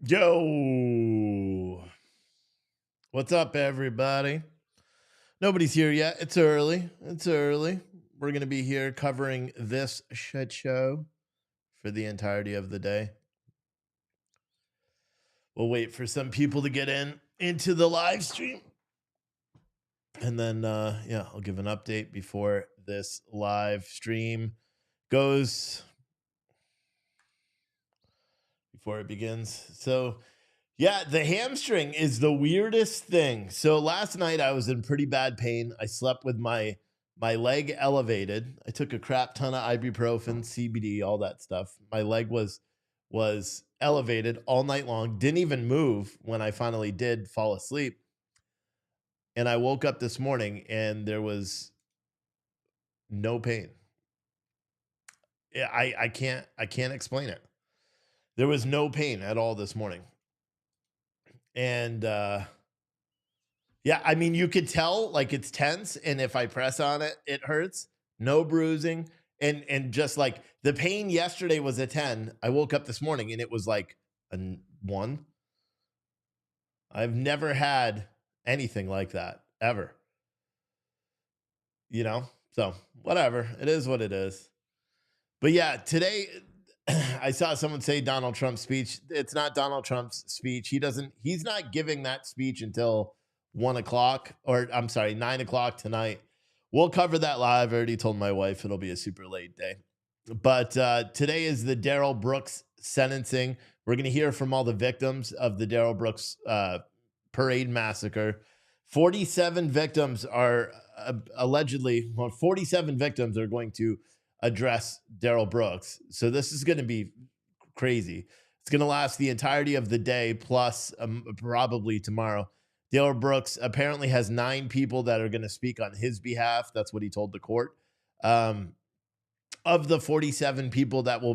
Yo, what's up, everybody? Nobody's here yet. It's early. It's early. We're going to be here covering this shit show for the entirety of the day. We'll wait for some people to get into the live stream. And then, I'll give an update before this live stream goes, before it begins. So, yeah, the hamstring is the weirdest thing. So last night I was in pretty bad pain. I slept with my leg elevated. I took a crap ton of ibuprofen, CBD, all that stuff. My leg was elevated all night long. Didn't even move when I finally did fall asleep. And I woke up this morning and there was no pain. I can't explain it. There was no pain at all this morning. And yeah, I mean, you could tell like it's tense, and if I press on it, it hurts. No bruising, and just like the pain yesterday was a 10. I woke up this morning and it was like a 1. I've never had anything like that ever. So whatever. It is what it is. But yeah, today I saw someone say Donald Trump's speech. It's not Donald Trump's speech. He's not giving that speech until 9 o'clock tonight. We'll cover that live. I already told my wife it'll be a super late day. But today is the Darrell Brooks sentencing. We're going to hear from all the victims of the Darrell Brooks Parade Massacre. 47 victims are 47 victims are going to address Darrell Brooks. So this is going to be crazy. It's going to last the entirety of the day, plus probably tomorrow. Darrell Brooks apparently has 9 people that are going to speak on his behalf. That's what he told the court. Of the 47 people that will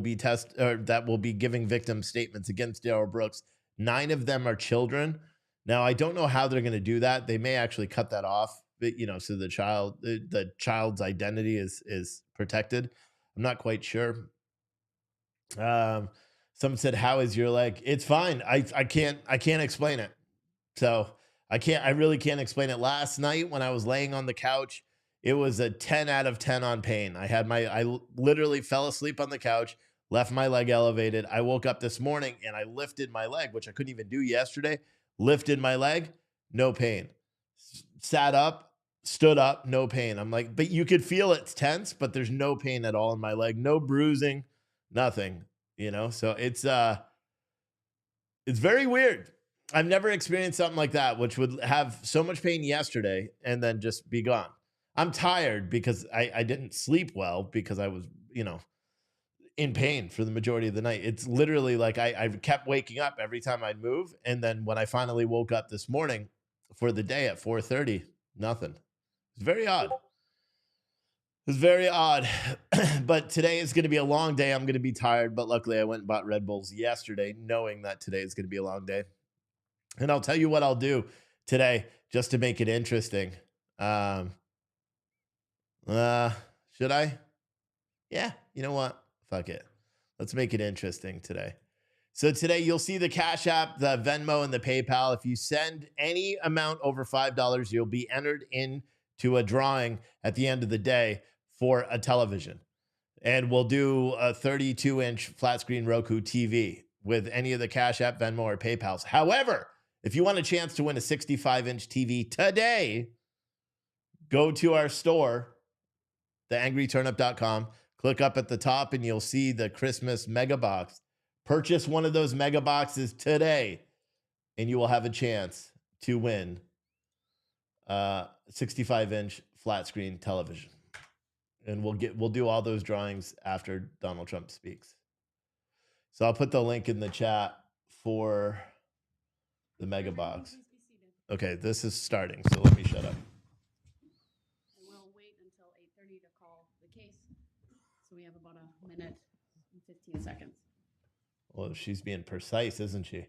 be giving victim statements against Darrell Brooks, 9 of them are children. Now, I don't know how they're going to do that. They may actually cut that off, but, so the child's identity is protected. I'm not quite sure. Someone said, "How is your leg?" It's fine. I can't explain it. So I really can't explain it. Last night when I was laying on the couch, it was a 10 out of 10 on pain. I literally fell asleep on the couch, left my leg elevated. I woke up this morning and I lifted my leg, which I couldn't even do yesterday. Lifted my leg, no pain. Sat up, stood up, no pain. I'm like, but you could feel it's tense, but there's no pain at all in my leg, no bruising, nothing, So it's very weird. I've never experienced something like that, which would have so much pain yesterday and then just be gone. I'm tired because I didn't sleep well because I was, in pain for the majority of the night. It's literally like I kept waking up every time I'd move. And then when I finally woke up this morning for the day at 4:30, nothing. It's very odd. It's very odd. But today is going to be a long day. I'm going to be tired. But luckily I went and bought Red Bulls yesterday, knowing that today is going to be a long day. And I'll tell you what I'll do today just to make it interesting. Should I? Yeah, you know what? Fuck it. Let's make it interesting today. So today you'll see the Cash App, the Venmo, and the PayPal. If you send any amount over $5, you'll be entered into a drawing at the end of the day for a television. And we'll do a 32-inch flat screen Roku TV with any of the Cash App, Venmo, or PayPals. However, if you want a chance to win a 65-inch TV today, go to our store, theangryturnip.com. Click up at the top and you'll see the Christmas mega box. Purchase one of those mega boxes today and you will have a chance to win a 65-inch flat screen television. And we'll do all those drawings after Donald Trump speaks. So I'll put the link in the chat for the mega box. Okay, this is starting, so let me shut up. And we'll wait until 8:30 to call the case. So we have about a minute and 15 seconds. Well, she's being precise, isn't she?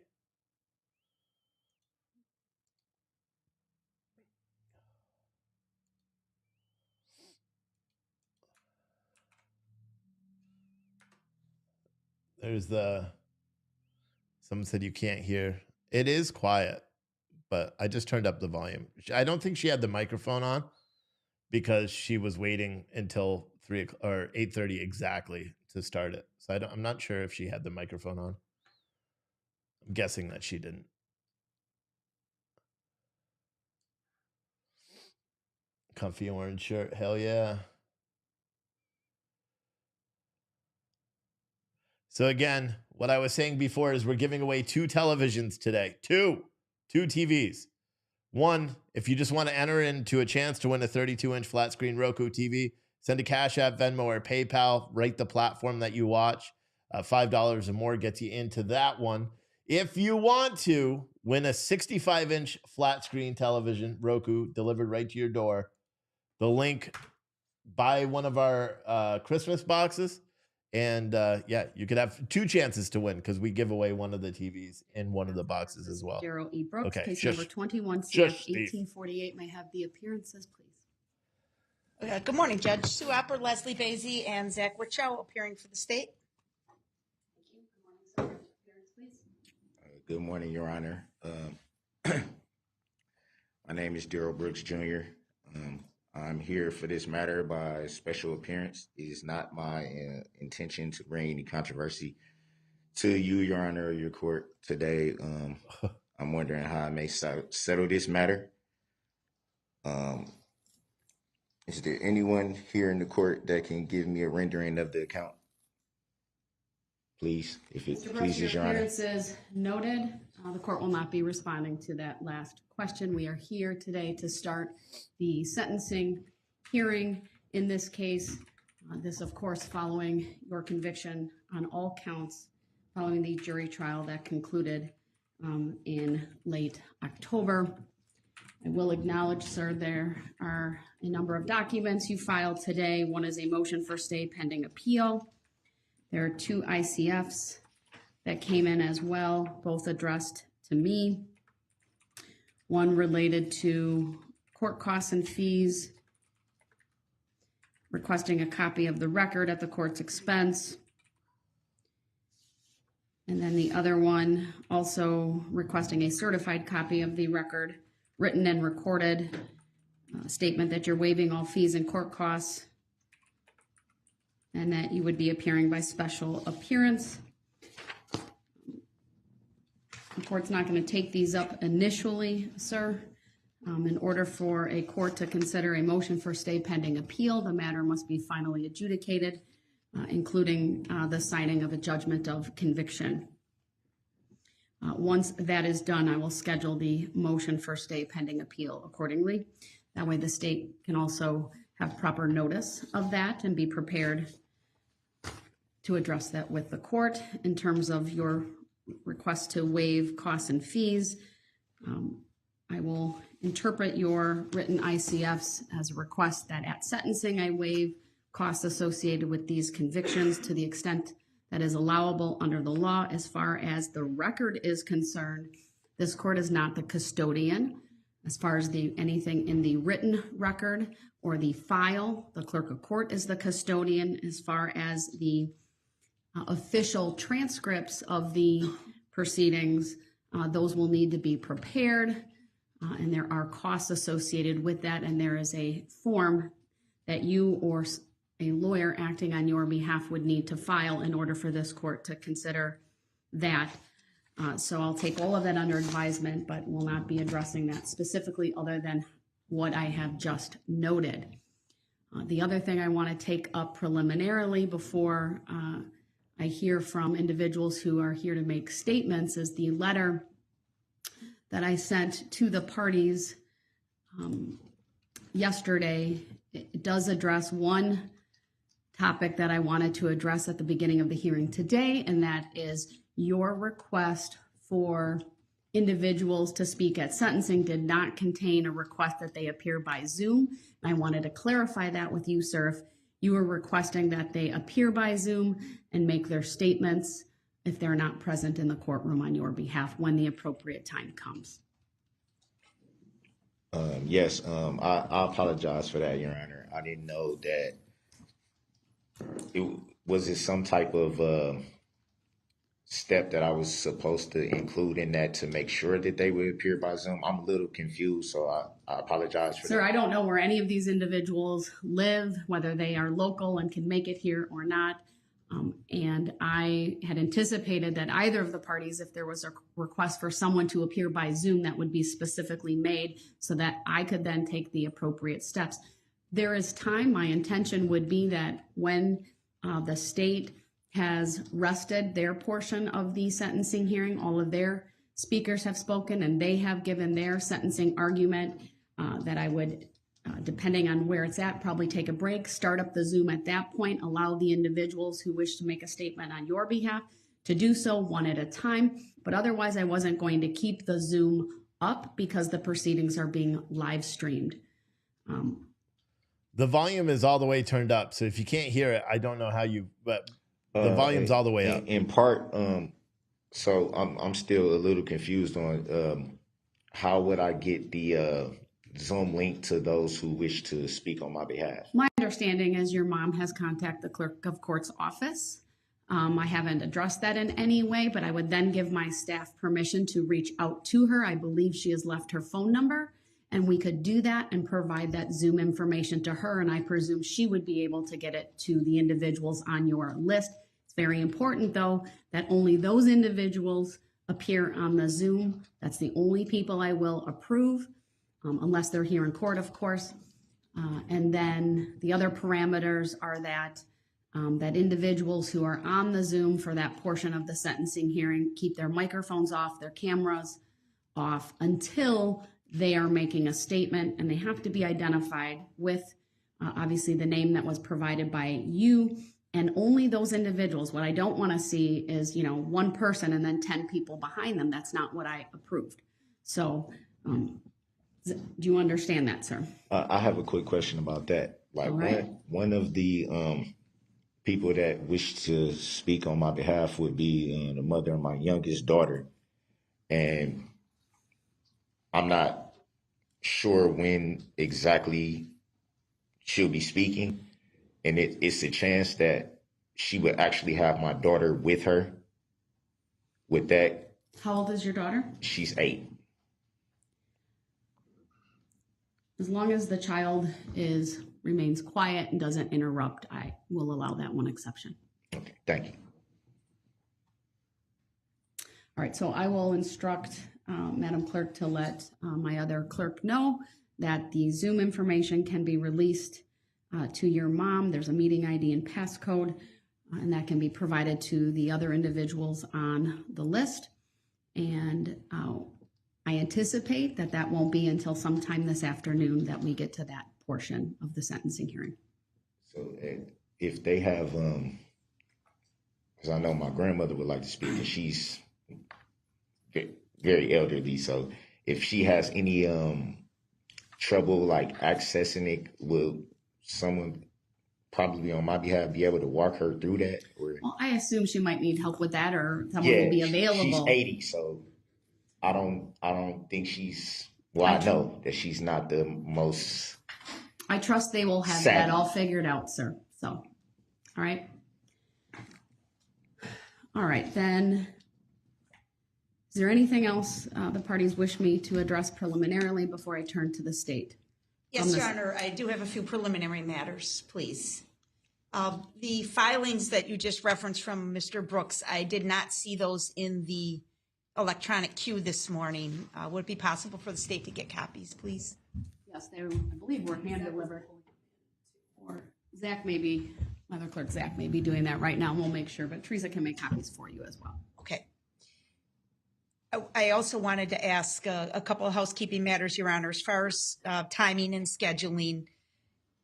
There's Someone said you can't hear. It is quiet, but I just turned up the volume. I don't think she had the microphone on because she was waiting until 8:30 exactly to start it. So I'm not sure if she had the microphone on. I'm guessing that she didn't. Comfy orange shirt. Hell yeah. So again, what I was saying before is we're giving away 2 televisions today. Two TVs. One, if you just want to enter into a chance to win a 32-inch flat screen Roku TV, send a Cash App, Venmo, or PayPal. Rate the platform that you watch. $5 or more gets you into that one. If you want to win a 65-inch flat screen television Roku delivered right to your door, the link, buy one of our Christmas boxes. And yeah, you could have 2 chances to win because we give away one of the TVs in one of the boxes as well. Darrell E. Brooks, Okay, case shush. number 21 CF Shush, Steve. 1848. May I have the appearances, please. Good morning, Judge Sue Opper, Leslie Basie, and Zach Wichow appearing for the state. Thank you. Good morning, sir. Appearance, please. Good morning, Your Honor. My name is Darrell Brooks, Jr. I'm here for this matter by special appearance. It is not my intention to bring any controversy to you, Your Honor, or your court today. I'm wondering how I may settle this matter. Is there anyone here in the court that can give me a rendering of the account? Please, if it Mr. Brooks, pleases your Your Honor. appearance is noted. The court will not be responding to that last question. We are here today to start the sentencing hearing in this case. This, of course, following your conviction on all counts following the jury trial that concluded in late October. I will acknowledge, sir, there are a number of documents you filed today. One is a motion for stay pending appeal. There are 2 ICFs that came in as well, both addressed to me. One related to court costs and fees, requesting a copy of the record at the court's expense. And then the other one also requesting a certified copy of the record, written and recorded, statement that you're waiving all fees and court costs, and that you would be appearing by special appearance. The court's not going to take these up initially, sir. In order for a court to consider a motion for stay pending appeal, the matter must be finally adjudicated, including the signing of a judgment of conviction. Once that is done, I will schedule the motion for stay pending appeal accordingly. That way the state can also have proper notice of that and be prepared to address that with the court. In terms of your request to waive costs and fees, I will interpret your written ICFs as a request that at sentencing I waive costs associated with these convictions to the extent that is allowable under the law. As far as the record is concerned, this court is not the custodian. As far as anything in the written record or the file, the clerk of court is the custodian. As far as the official transcripts of the proceedings, those will need to be prepared, and there are costs associated with that, and there is a form that you or a lawyer acting on your behalf would need to file in order for this court to consider that. So I'll take all of that under advisement, but will not be addressing that specifically other than what I have just noted. The other thing I want to take up preliminarily before I hear from individuals who are here to make statements is the letter that I sent to the parties yesterday. It does address one topic that I wanted to address at the beginning of the hearing today, and that is your request for individuals to speak at sentencing did not contain a request that they appear by Zoom. I wanted to clarify that with you, sir. If you were requesting that they appear by Zoom and make their statements if they're not present in the courtroom on your behalf when the appropriate time comes. Yes, I apologize for that, Your Honor. I didn't know that. Was it some type of step that I was supposed to include in that to make sure that they would appear by Zoom? I'm a little confused, so I apologize for Sir, that. I don't know where any of these individuals live, whether they are local and can make it here or not. And I had anticipated that either of the parties, if there was a request for someone to appear by Zoom, that would be specifically made so that I could then take the appropriate steps. There is time. My intention would be that when the state has rested their portion of the sentencing hearing, all of their speakers have spoken and they have given their sentencing argument, that I would, depending on where it's at, probably take a break, start up the Zoom at that point, allow the individuals who wish to make a statement on your behalf to do so one at a time. But otherwise, I wasn't going to keep the Zoom up because the proceedings are being live streamed. The volume is all the way turned up. So if you can't hear it, I don't know how you, but the volume's all the way up. In part, so I'm still a little confused on how would I get the Zoom link to those who wish to speak on my behalf? My understanding is your mom has contacted the clerk of court's office. I haven't addressed that in any way, but I would then give my staff permission to reach out to her. I believe she has left her phone number, and we could do that and provide that Zoom information to her, and I presume she would be able to get it to the individuals on your list. It's very important, though, that only those individuals appear on the Zoom. That's the only people I will approve. Unless they're here in court, of course. And then the other parameters are that that individuals who are on the Zoom for that portion of the sentencing hearing keep their microphones off, their cameras off until they are making a statement, and they have to be identified with obviously the name that was provided by you, and only those individuals. What I don't want to see is, one person and then 10 people behind them. That's not what I approved. So, do you understand that, sir? I have a quick question about that. Like, right. one of the people that wish to speak on my behalf would be the mother of my youngest daughter. And I'm not sure when exactly she'll be speaking. And it's a chance that she would actually have my daughter with her. With that. How old is your daughter? She's 8. As long as the child remains quiet and doesn't interrupt, I will allow that one exception. Okay, thank you. All right, so I will instruct Madam Clerk to let my other clerk know that the Zoom information can be released to your mom. There's a meeting ID and passcode, and that can be provided to the other individuals on the list. And I anticipate that won't be until sometime this afternoon that we get to that portion of the sentencing hearing. So if they have, because I know my grandmother would like to speak, and she's very elderly, so if she has any trouble like accessing it, will someone probably on my behalf be able to walk her through that? Or? Well, I assume she might need help with that, or someone will be available. She's 80, so I don't think she's, I know that she's not the most. I trust they will have savvy. that all figured out, sir. So, all right. All right, then. Is there anything else the parties wish me to address preliminarily before I turn to the state? Yes, Your Honor, I do have a few preliminary matters, please. The filings that you just referenced from Mr. Brooks, I did not see those in the electronic queue this morning. Would it be possible for the state to get copies, please? Yes, they, I believe, were hand delivered. Or Zach may be, my other clerk Zach may be doing that right now. We'll make sure, but Teresa can make copies for you as well. Okay. I also wanted to ask a couple of housekeeping matters, Your Honor, as far as timing and scheduling.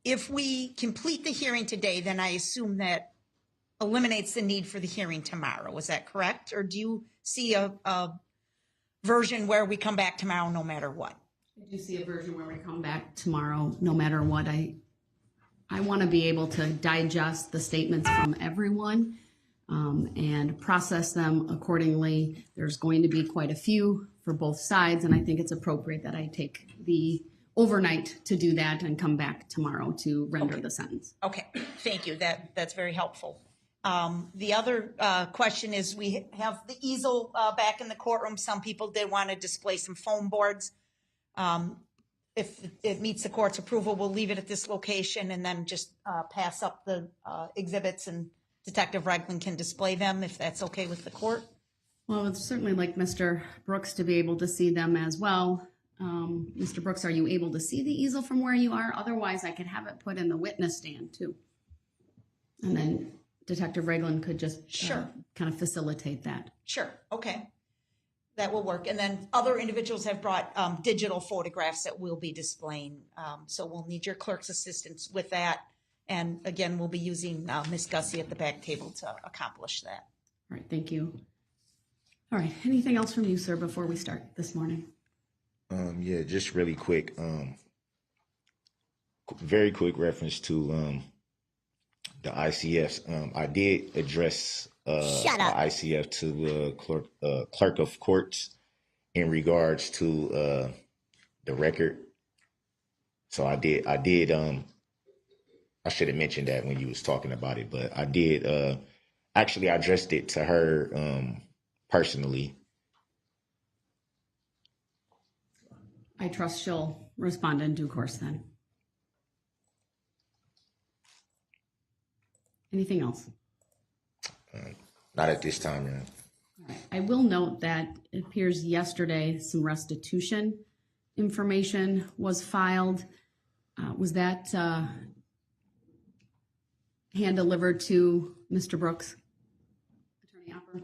If we complete the hearing today, then I assume that eliminates the need for the hearing tomorrow. Is that correct? Or do you see a version where we come back tomorrow no matter what? I do see a version where we come back tomorrow no matter what. I want to be able to digest the statements from everyone and process them accordingly. There's going to be quite a few for both sides, and I think it's appropriate that I take the overnight to do that and come back tomorrow to render the sentence. Okay, thank you. That's very helpful. The other question is we have the easel back in the courtroom. Some people did want to display some foam boards. If it meets the court's approval, we'll leave it at this location and then just pass up the exhibits, and Detective Regland can display them if that's okay with the court. Well, it's certainly like Mr. Brooks to be able to see them as well. Mr. Brooks, are you able to see the easel from where you are? Otherwise, I could have it put in the witness stand too. And then Detective Regland could just kind of facilitate that. Sure, okay. That will work. And then other individuals have brought digital photographs that we'll be displaying. So we'll need your clerk's assistance with that. And again, we'll be using Ms. Gussie at the back table to accomplish that. All right, thank you. All right, anything else from you, sir, before we start this morning? Yeah, just really quick. Very quick reference to the ICFs. I did address ICF to the clerk of courts in regards to the record. So I should have mentioned that when you was talking about it, but I did actually I addressed it to her personally. I trust she'll respond in due course then. Anything else? Not at this time, yeah. All right. I will note that it appears yesterday some restitution information was filed. Was that hand delivered to Mr. Brooks? Attorney Hopper?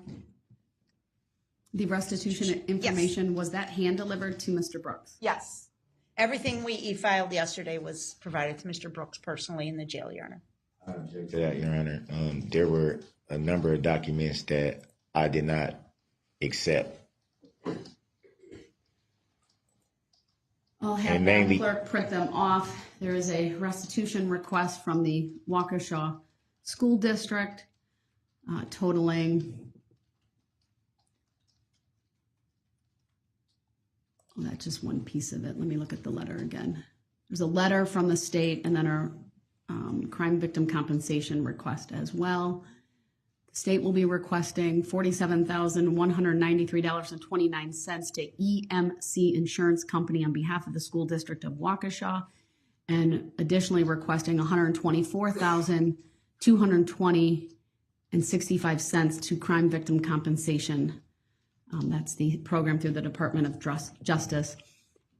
The restitution information, was that hand delivered to Mr. Brooks? Yes. Everything we e-filed yesterday was provided to Mr. Brooks personally in the jail, Your Honor. I object to that, Your Honor. There were a number of documents that I did not accept. I'll have the clerk print them off. There is a restitution request from the Waukesha School District totaling, well, that's just one piece of it. Let me look at the letter again. There's a letter from the state and then a crime victim compensation request as well. The state will be requesting $47,193.29 to EMC Insurance Company on behalf of the School District of Waukesha, and additionally requesting $124,220.65 to crime victim compensation. That's the program through the Department of Justice.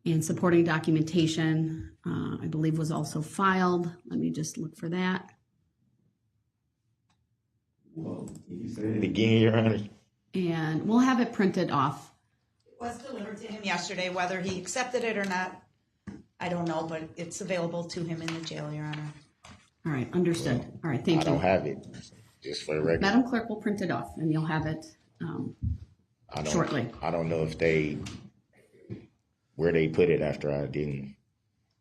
And supporting documentation, I believe, was also filed. Let me just look for that. Well, you said it again, Your Honor. And we'll have it printed off. It was delivered to him yesterday. Whether he accepted it or not, I don't know, but it's available to him in the jail, Your Honor. All right, understood. All right, thank you. I don't have it, just for the record. Madam Clerk will print it off, and you'll have it shortly. I don't know if where they put it after I didn't.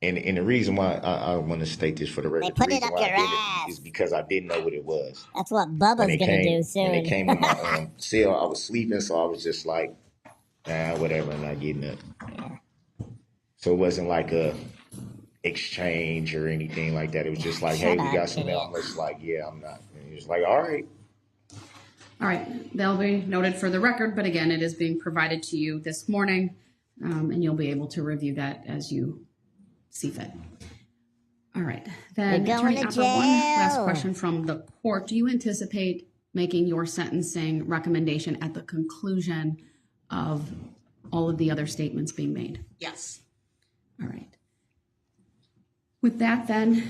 And the reason why I want to state this for the record, they put it up your ass, is because I didn't know what it was. That's what Bubba's gonna do soon. When it came in my cell, I was sleeping, so I was just like, whatever, I'm not getting it. Yeah. So it wasn't like a exchange or anything like that. It was just like, hey, we got some mail. I'm just like, yeah, I'm not. And he was like, all right. All right, they'll be noted for the record, but again, it is being provided to you this morning, and you'll be able to review that as you see fit. All right, then Attorney Hopper, one last question from the court. Do you anticipate making your sentencing recommendation at the conclusion of all of the other statements being made? Yes. All right. With that, then,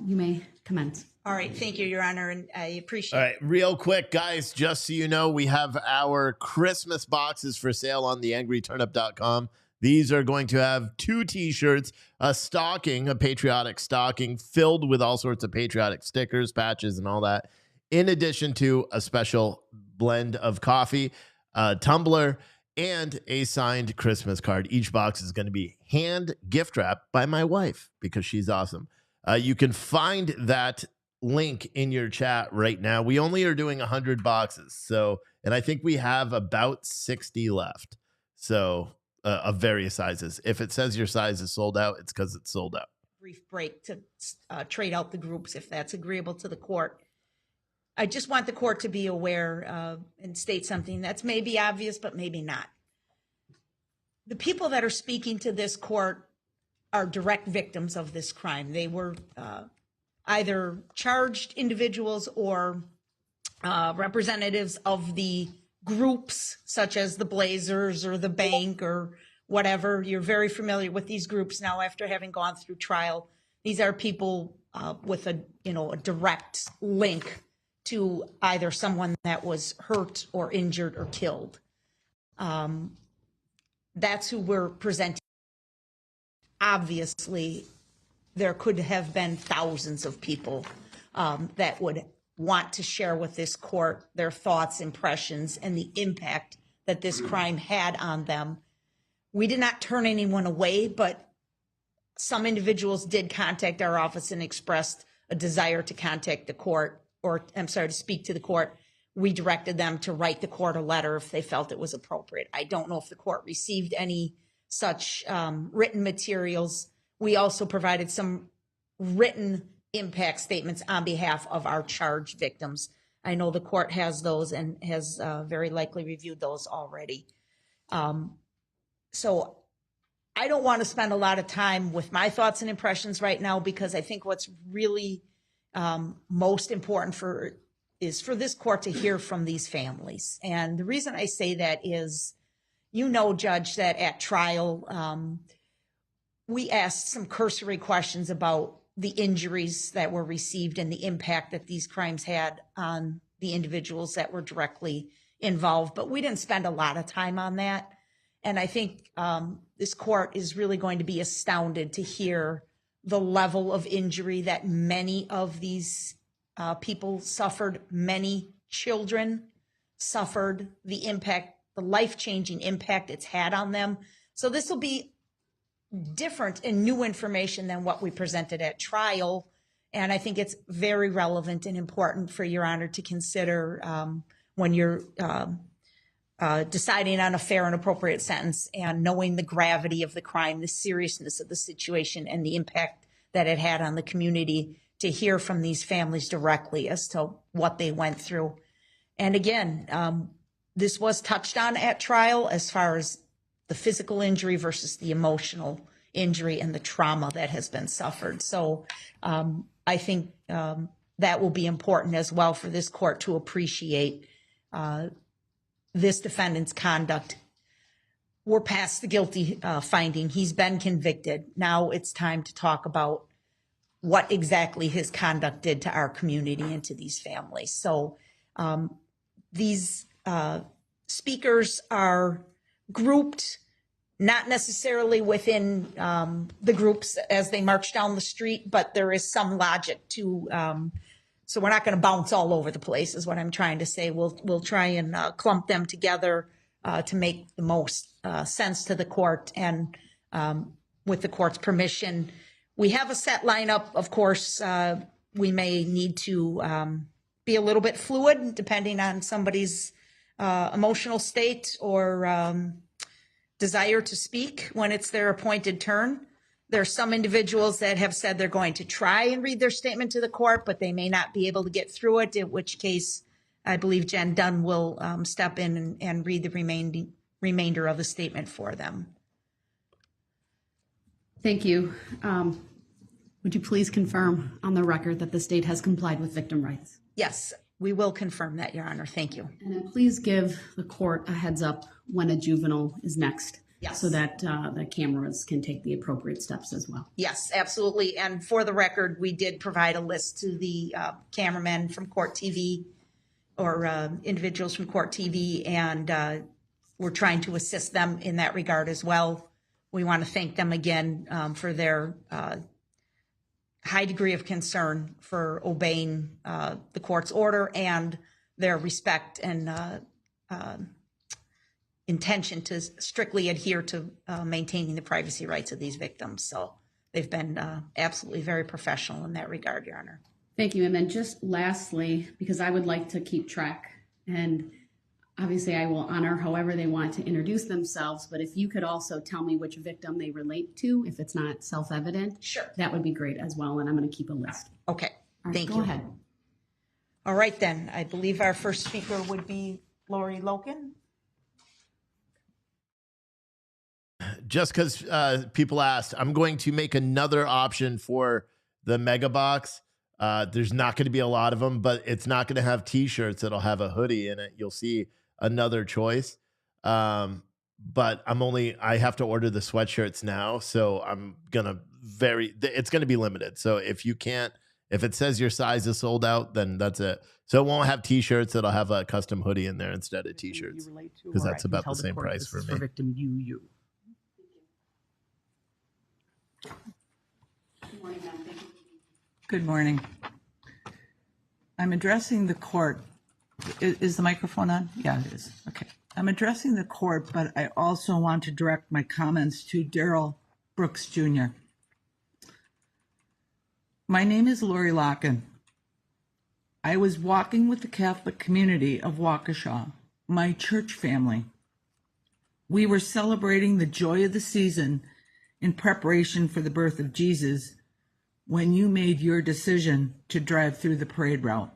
you may commence. All right. Thank you, Your Honor, and I appreciate it. All right, real quick, guys, just so you know, we have our Christmas boxes for sale on theangryturnip.com. These are going to have 2 T-shirts, a stocking, a patriotic stocking filled with all sorts of patriotic stickers, patches, and all that, in addition to a special blend of coffee, a tumbler, and a signed Christmas card. Each box is going to be hand gift wrapped by my wife because she's awesome. You can find that link in your chat right now. We only are doing 100 boxes. So, and I think we have about 60 left. So, of various sizes. If it says your size is sold out, it's because it's sold out. Brief break to trade out the groups if that's agreeable to the court. I just want the court to be aware and state something that's maybe obvious, but maybe not. The people that are speaking to this court are direct victims of this crime. They were either charged individuals or representatives of the groups, such as the Blazers or the bank or whatever. You're very familiar with these groups now after having gone through trial. These are people with a direct link to either someone that was hurt or injured or killed. That's who we're presenting. Obviously, there could have been thousands of people that would want to share with this court their thoughts, impressions, and the impact that this crime had on them. We did not turn anyone away, but some individuals did contact our office and expressed a desire to contact the court, or to speak to the court. We directed them to write the court a letter if they felt it was appropriate. I don't know if the court received any such written materials. We also provided some written impact statements on behalf of our charged victims. I know the court has those and has very likely reviewed those already. So I don't want to spend a lot of time with my thoughts and impressions right now, because I think what's really most important is for this court to hear from these families. And the reason I say that is, Judge, that at trial, we asked some cursory questions about the injuries that were received and the impact that these crimes had on the individuals that were directly involved, but we didn't spend a lot of time on that. And I think this court is really going to be astounded to hear the level of injury that many of these people suffered. Many children suffered the impact, the life-changing impact it's had on them. So this will be different and new information than what we presented at trial. And I think it's very relevant and important for Your Honor to consider when you're deciding on a fair and appropriate sentence, and knowing the gravity of the crime, the seriousness of the situation, and the impact that it had on the community, to hear from these families directly as to what they went through. And again, this was touched on at trial as far as the physical injury versus the emotional injury and the trauma that has been suffered. So I think that will be important as well for this court to appreciate this defendant's conduct. We're past the guilty finding. He's been convicted. Now it's time to talk about what exactly his conduct did to our community and to these families. So these speakers are grouped, not necessarily within the groups as they march down the street, but there is some logic to, so we're not going to bounce all over the place is what I'm trying to say. We'll try and clump them together to make the most sense to the court, and with the court's permission. We have a set lineup. Of course, we may need to be a little bit fluid depending on somebody's emotional state or desire to speak when it's their appointed turn. There are some individuals that have said they're going to try and read their statement to the court, but they may not be able to get through it, in which case I believe Jen Dunn will step in and read the remainder of the statement for them. Thank you. Would you please confirm on the record that the state has complied with victim rights? Yes, we will confirm that, Your Honor. Thank you. And then please give the court a heads up when a juvenile is next. Yes. So that the cameras can take the appropriate steps as well. Yes, absolutely. And for the record, we did provide a list to the cameramen from Court TV or individuals from Court TV, and we're trying to assist them in that regard as well. We want to thank them again for their high degree of concern for obeying the court's order and their respect and intention to strictly adhere to maintaining the privacy rights of these victims. So they've been absolutely very professional in that regard, Your Honor. Thank you. And then just lastly, because I would like to keep track, and obviously I will honor however they want to introduce themselves, but if you could also tell me which victim they relate to, if it's not self-evident, Sure. that would be great as well. And I'm going to keep a list. Okay. All right, Thank you. Go ahead. All right, then. I believe our first speaker would be Lori Loken. Just because people asked, I'm going to make another option for the mega box. There's not going to be a lot of them, but it's not going to have t-shirts. It'll have a hoodie in it. You'll see another choice. But I have to order the sweatshirts now. So it's going to be limited. So if it says your size is sold out, then that's it. So it won't have t-shirts. It'll have a custom hoodie in there instead of t-shirts, because that's about the same price for me. Victim UU. Good morning, ma'am. Thank you. Good morning. I'm addressing the court. Is the microphone on? Yeah, it is. Okay. I'm addressing the court, but I also want to direct my comments to Darrell Brooks, Jr. My name is Lori Loken. I was walking with the Catholic community of Waukesha, my church family. We were celebrating the joy of the season in preparation for the birth of Jesus when you made your decision to drive through the parade route.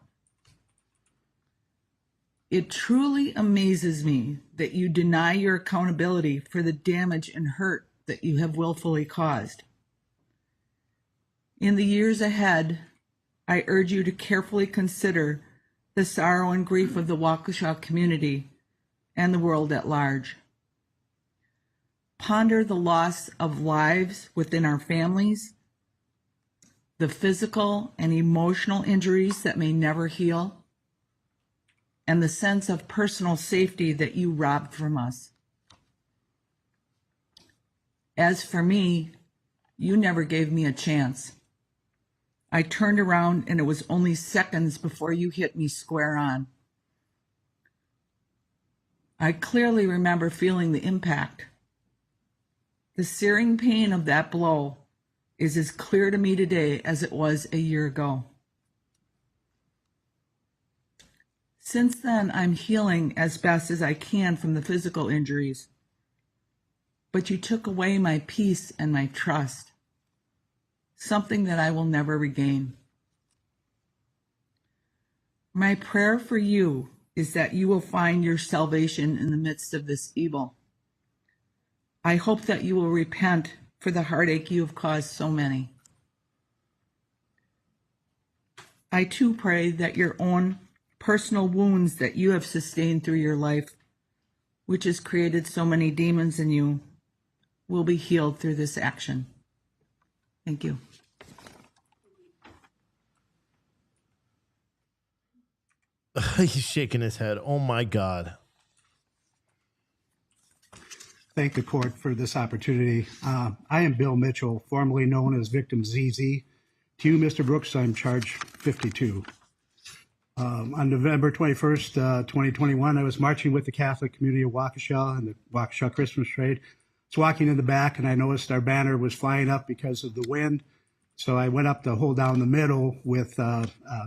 It truly amazes me that you deny your accountability for the damage and hurt that you have willfully caused. In the years ahead, I urge you to carefully consider the sorrow and grief of the Waukesha community and the world at large. Ponder the loss of lives within our families, the physical and emotional injuries that may never heal, and the sense of personal safety that you robbed from us. As for me, you never gave me a chance. I turned around and it was only seconds before you hit me square on. I clearly remember feeling the impact. The searing pain of that blow is as clear to me today as it was a year ago. Since then, I'm healing as best as I can from the physical injuries. But you took away my peace and my trust, something that I will never regain. My prayer for you is that you will find your salvation in the midst of this evil. I hope that you will repent for the heartache you have caused so many. I too pray that your own personal wounds that you have sustained through your life, which has created so many demons in you, will be healed through this action. Thank you. He's shaking his head. Oh my God. Thank the court for this opportunity. I am Bill Mitchell, formerly known as Victim ZZ. To you, Mr. Brooks, I'm charge 52. On November 21st, 2021, I was marching with the Catholic community of Waukesha and the Waukesha Christmas Parade. I was walking in the back and I noticed our banner was flying up because of the wind. So I went up to hold down the middle with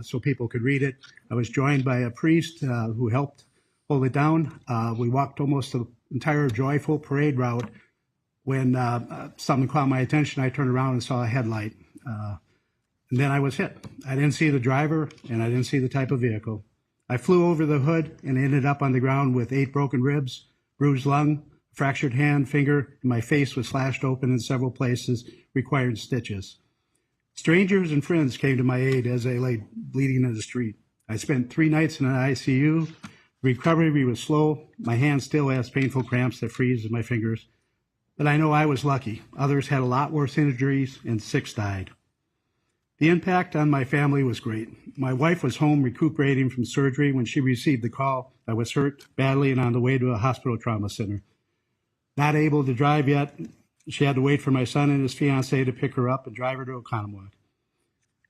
so people could read it. I was joined by a priest who helped hold it down. We walked almost the entire joyful parade route when something caught my attention. I turned around and saw a headlight. And then I was hit. I didn't see the driver and I didn't see the type of vehicle. I flew over the hood and ended up on the ground with 8 broken ribs, bruised lung, fractured hand, finger, and my face was slashed open in several places, required stitches. Strangers and friends came to my aid as I lay bleeding in the street. I spent 3 nights in an ICU. Recovery was slow. My hand still has painful cramps that freeze in my fingers. But I know I was lucky. Others had a lot worse injuries and 6 died. The impact on my family was great. My wife was home recuperating from surgery when she received the call I was hurt badly and on the way to a hospital trauma center. Not able to drive yet, she had to wait for my son and his fiancee to pick her up and drive her to Oconomowoc.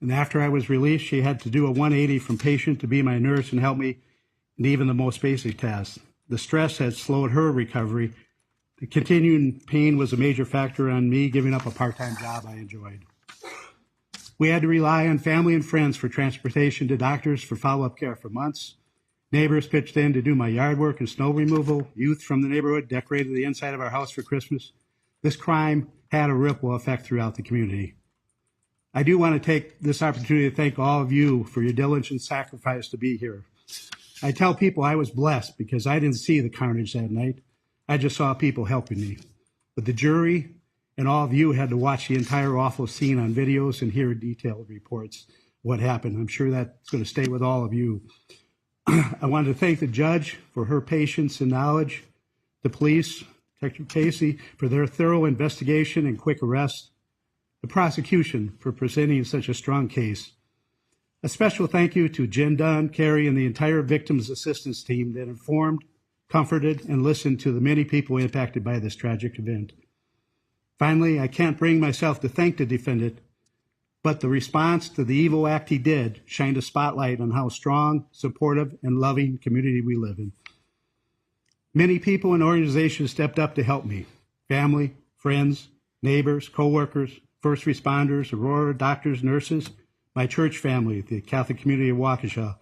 And after I was released, she had to do a 180 from patient to be my nurse and help me in even the most basic tasks. The stress had slowed her recovery. The continuing pain was a major factor on me giving up a part-time job I enjoyed. We had to rely on family and friends for transportation to doctors for follow-up care for months. Neighbors pitched in to do my yard work and snow removal. Youth from the neighborhood decorated the inside of our house for Christmas. This crime had a ripple effect throughout the community. I do want to take this opportunity to thank all of you for your diligence and sacrifice to be here. I tell people I was blessed because I didn't see the carnage that night. I just saw people helping me. But the jury and all of you had to watch the entire awful scene on videos and hear detailed reports of what happened. I'm sure that's going to stay with all of you. I wanted to thank the judge for her patience and knowledge, the police, Detective Casey, for their thorough investigation and quick arrest, the prosecution for presenting such a strong case. A special thank you to Jen Dunn, Carrie, and the entire victims assistance team that informed, comforted, and listened to the many people impacted by this tragic event. Finally, I can't bring myself to thank the defendant, but the response to the evil act he did shined a spotlight on how strong, supportive, and loving community we live in. Many people and organizations stepped up to help me. Family, friends, neighbors, co-workers, first responders, Aurora, doctors, nurses, my church family, the Catholic community of Waukesha,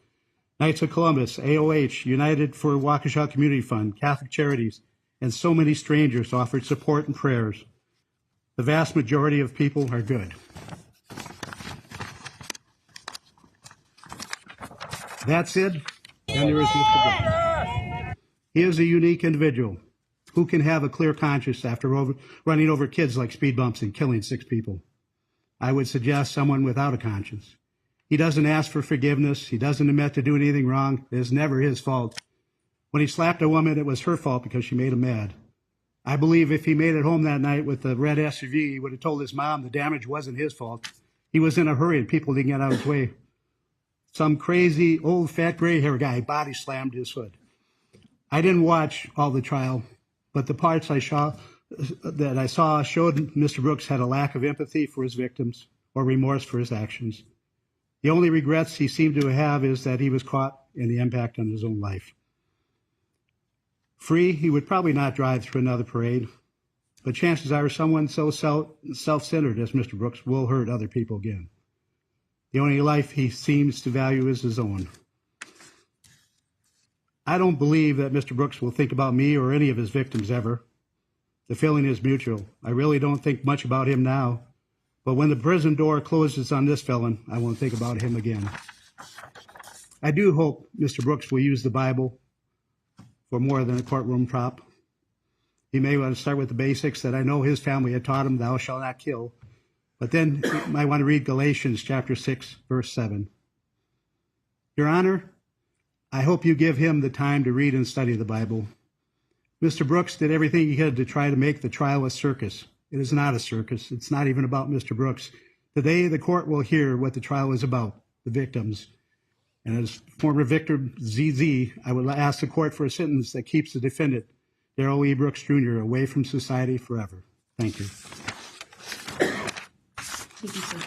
Knights of Columbus, AOH, United for Waukesha Community Fund, Catholic Charities, and so many strangers offered support and prayers. The vast majority of people are good. That said, then there is Mr. Brooks. He is a unique individual who can have a clear conscience after running over kids like speed bumps and killing 6 people. I would suggest someone without a conscience. He doesn't ask for forgiveness. He doesn't admit to doing anything wrong. It is never his fault. When he slapped a woman, it was her fault because she made him mad. I believe if he made it home that night with the red SUV, he would have told his mom the damage wasn't his fault. He was in a hurry and people didn't get out of his way. Some crazy, old, fat, gray hair guy body slammed his hood. I didn't watch all the trial, but the parts I saw showed Mr. Brooks had a lack of empathy for his victims or remorse for his actions. The only regrets he seemed to have is that he was caught in the impact on his own life. Free, he would probably not drive through another parade, but chances are someone so self-centered as Mr. Brooks will hurt other people again. The only life he seems to value is his own. I don't believe that Mr. Brooks will think about me or any of his victims ever. The feeling is mutual. I really don't think much about him now, but when the prison door closes on this felon, I won't think about him again. I do hope Mr. Brooks will use the Bible for more than a courtroom prop. He may want to start with the basics that I know his family had taught him, thou shalt not kill, but then he might want to read Galatians chapter 6, verse 7. Your Honor, I hope you give him the time to read and study the Bible. Mr. Brooks did everything he could to try to make the trial a circus. It is not a circus. It's not even about Mr. Brooks. Today, the court will hear what the trial is about, the victims. And as former victim ZZ, I would ask the court for a sentence that keeps the defendant, Darrell E. Brooks Jr., away from society forever. Thank you. Thank you, sir.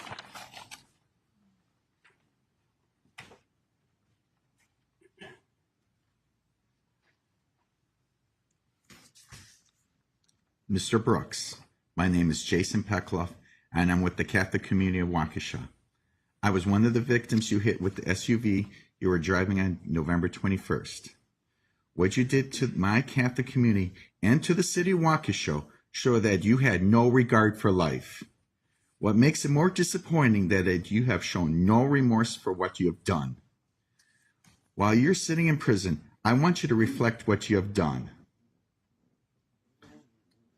Mr. Brooks, my name is Jason Peckloff, and I'm with the Catholic community of Waukesha. I was one of the victims you hit with the SUV you were driving on November 21st. What you did to my Catholic community and to the city of Waukesha show that you had no regard for life. What makes it more disappointing that you have shown no remorse for what you have done. While you're sitting in prison, I want you to reflect what you have done.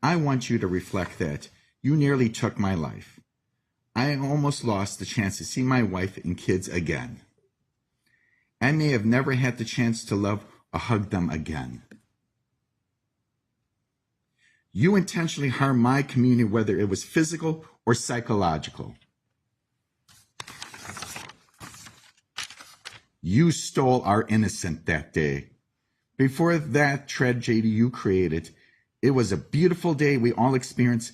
I want you to reflect that you nearly took my life. I almost lost the chance to see my wife and kids again. I may have never had the chance to love or hug them again. You intentionally harmed my community, whether it was physical or psychological. You stole our innocence that day. Before that tragedy you created, it was a beautiful day we all experienced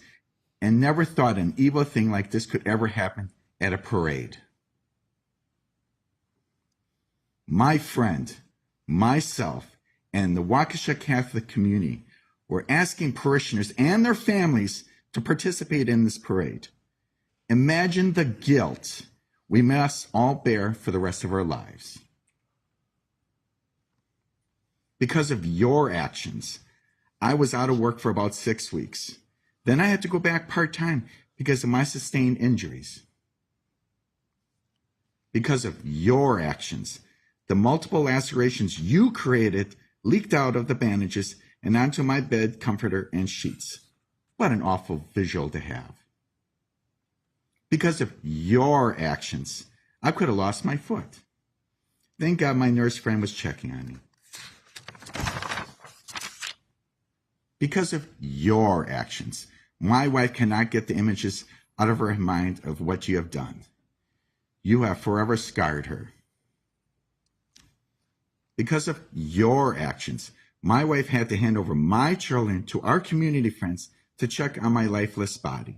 and never thought an evil thing like this could ever happen at a parade. My friend, myself, and the Waukesha Catholic community were asking parishioners and their families to participate in this parade. Imagine the guilt we must all bear for the rest of our lives. Because of your actions, I was out of work for about 6 weeks. Then I had to go back part-time because of my sustained injuries. Because of your actions, the multiple lacerations you created leaked out of the bandages and onto my bed, comforter, and sheets. What an awful visual to have. Because of your actions, I could have lost my foot. Thank God my nurse friend was checking on me. Because of your actions, my wife cannot get the images out of her mind of what you have done. You have forever scarred her. Because of your actions, my wife had to hand over my children to our community friends to check on my lifeless body.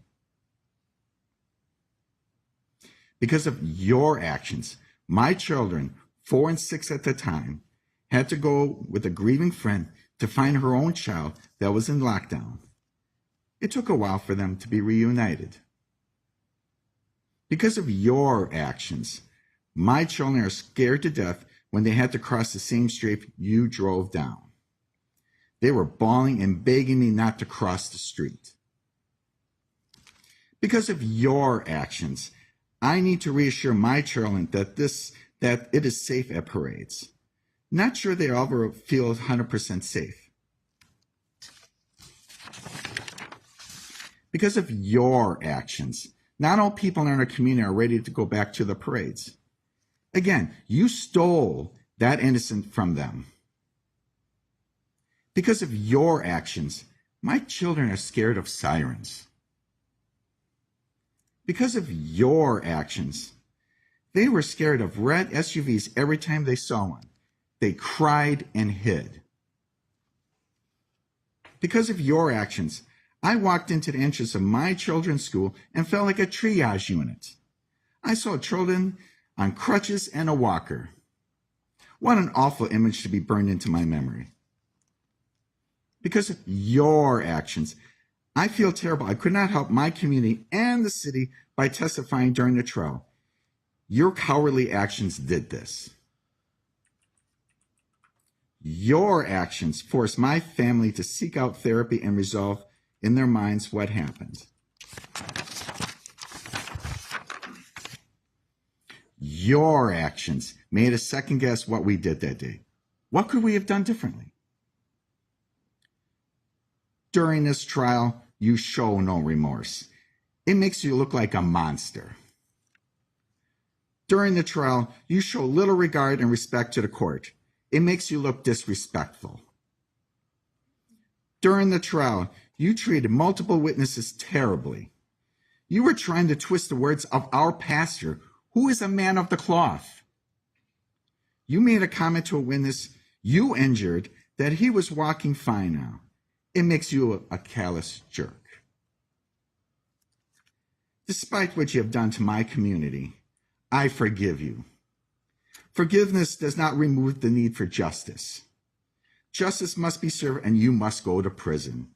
Because of your actions, my children, 4 and 6 at the time, had to go with a grieving friend to find her own child that was in lockdown. It took a while for them to be reunited. Because of your actions, my children are scared to death when they had to cross the same street you drove down. They were bawling and begging me not to cross the street. Because of your actions, I need to reassure my children that it is safe at parades. Not sure they ever feel 100% safe. Because of your actions, not all people in our community are ready to go back to the parades. Again, you stole that innocence from them. Because of your actions, my children are scared of sirens. Because of your actions, they were scared of red SUVs every time they saw one. They cried and hid. Because of your actions, I walked into the entrance of my children's school and felt like a triage unit. I saw children on crutches and a walker. What an awful image to be burned into my memory. Because of your actions, I feel terrible. I could not help my community and the city by testifying during the trial. Your cowardly actions did this. Your actions forced my family to seek out therapy and resolve in their minds what happened. Your actions made us second guess what we did that day. What could we have done differently? During this trial, you show no remorse. It makes you look like a monster. During the trial, you show little regard and respect to the court. It makes you look disrespectful. During the trial, you treated multiple witnesses terribly. You were trying to twist the words of our pastor, who is a man of the cloth. You made a comment to a witness you injured that he was walking fine now. It makes you a callous jerk. Despite what you have done to my community, I forgive you. Forgiveness does not remove the need for justice. Justice must be served and you must go to prison.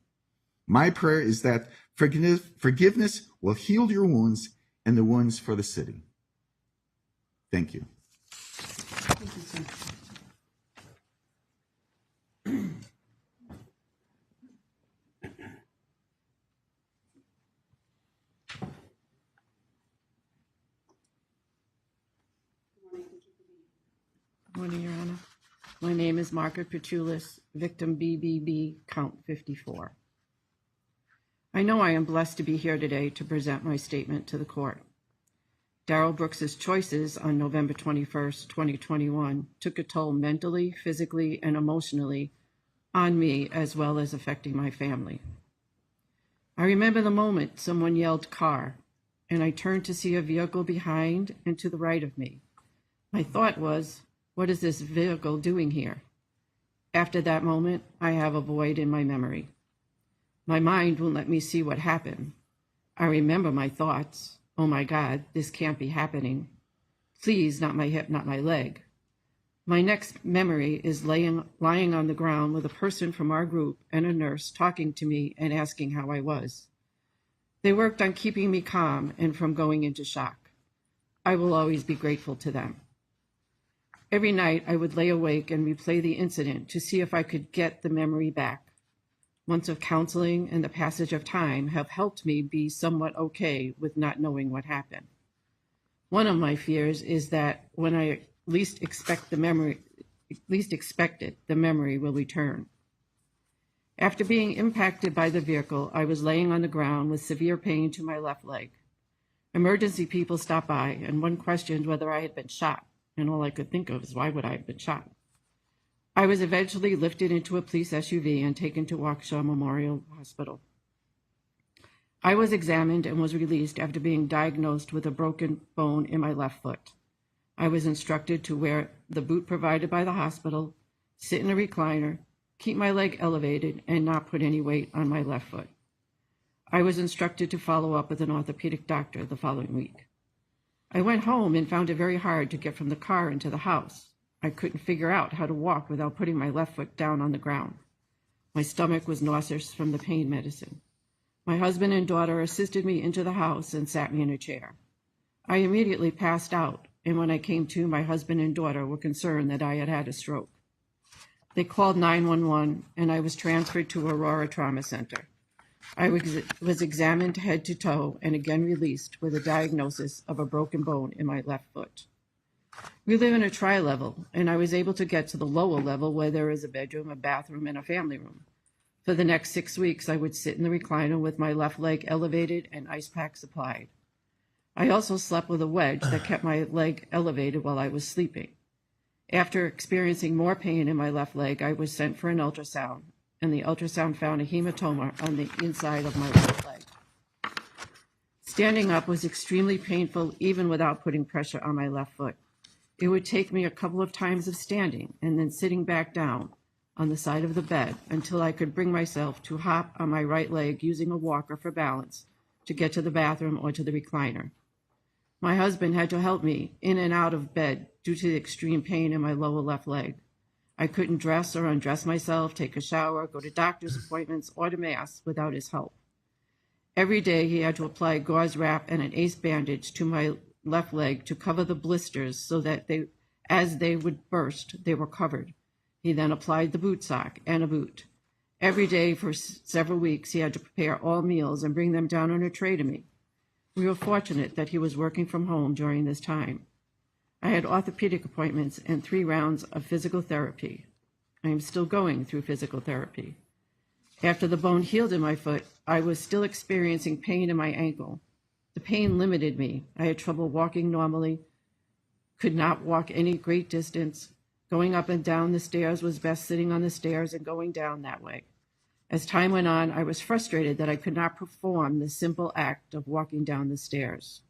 My prayer is that forgiveness will heal your wounds and the wounds for the city. Thank you. Thank you, sir. Good morning, Your Honor. My name is Margaret Petulis, victim BBB, count 54. I know I am blessed to be here today to present my statement to the court. Darrell Brooks's choices on November 21st, 2021 took a toll mentally, physically, and emotionally on me, as well as affecting my family. I remember the moment someone yelled "car," and I turned to see a vehicle behind and to the right of me. My thought was, what is this vehicle doing here? After that moment, I have a void in my memory. My mind won't let me see what happened. I remember my thoughts. Oh my God, this can't be happening. Please, not my hip, not my leg. My next memory is lying on the ground with a person from our group and a nurse talking to me and asking how I was. They worked on keeping me calm and from going into shock. I will always be grateful to them. Every night I would lay awake and replay the incident to see if I could get the memory back. Months of counseling and the passage of time have helped me be somewhat okay with not knowing what happened. One of my fears is that when I least expect it, the memory will return. After being impacted by the vehicle, I was laying on the ground with severe pain to my left leg. Emergency people stopped by, and one questioned whether I had been shot, and all I could think of is, why would I have been shot? I was eventually lifted into a police SUV and taken to Waukesha Memorial Hospital. I was examined and was released after being diagnosed with a broken bone in my left foot. I was instructed to wear the boot provided by the hospital, sit in a recliner, keep my leg elevated, and not put any weight on my left foot. I was instructed to follow up with an orthopedic doctor the following week. I went home and found it very hard to get from the car into the house. I couldn't figure out how to walk without putting my left foot down on the ground. My stomach was nauseous from the pain medicine. My husband and daughter assisted me into the house and sat me in a chair. I immediately passed out, and when I came to, my husband and daughter were concerned that I had had a stroke. They called 911, and I was transferred to Aurora Trauma Center. I was examined head to toe and again released with a diagnosis of a broken bone in my left foot. We live in a tri-level, and I was able to get to the lower level where there is a bedroom, a bathroom, and a family room. For the next 6 weeks, I would sit in the recliner with my left leg elevated and ice packs applied. I also slept with a wedge that kept my leg elevated while I was sleeping. After experiencing more pain in my left leg, I was sent for an ultrasound, and the ultrasound found a hematoma on the inside of my left leg. Standing up was extremely painful even without putting pressure on my left foot. It would take me a couple of times of standing and then sitting back down on the side of the bed until I could bring myself to hop on my right leg using a walker for balance to get to the bathroom or to the recliner. My husband had to help me in and out of bed due to the extreme pain in my lower left leg. I couldn't dress or undress myself, take a shower, go to doctor's appointments, or to Mass without his help. Every day he had to apply gauze wrap and an ace bandage to my left leg to cover the blisters so that as they would burst, they were covered. He then applied the boot sock and a boot. Every day for several weeks, he had to prepare all meals and bring them down on a tray to me. We were fortunate that he was working from home during this time. I had orthopedic appointments and 3 rounds of physical therapy. I am still going through physical therapy. After the bone healed in my foot, I was still experiencing pain in my ankle. The pain limited me. I had trouble walking normally, could not walk any great distance. Going up and down the stairs was best sitting on the stairs and going down that way. As time went on, I was frustrated that I could not perform the simple act of walking down the stairs.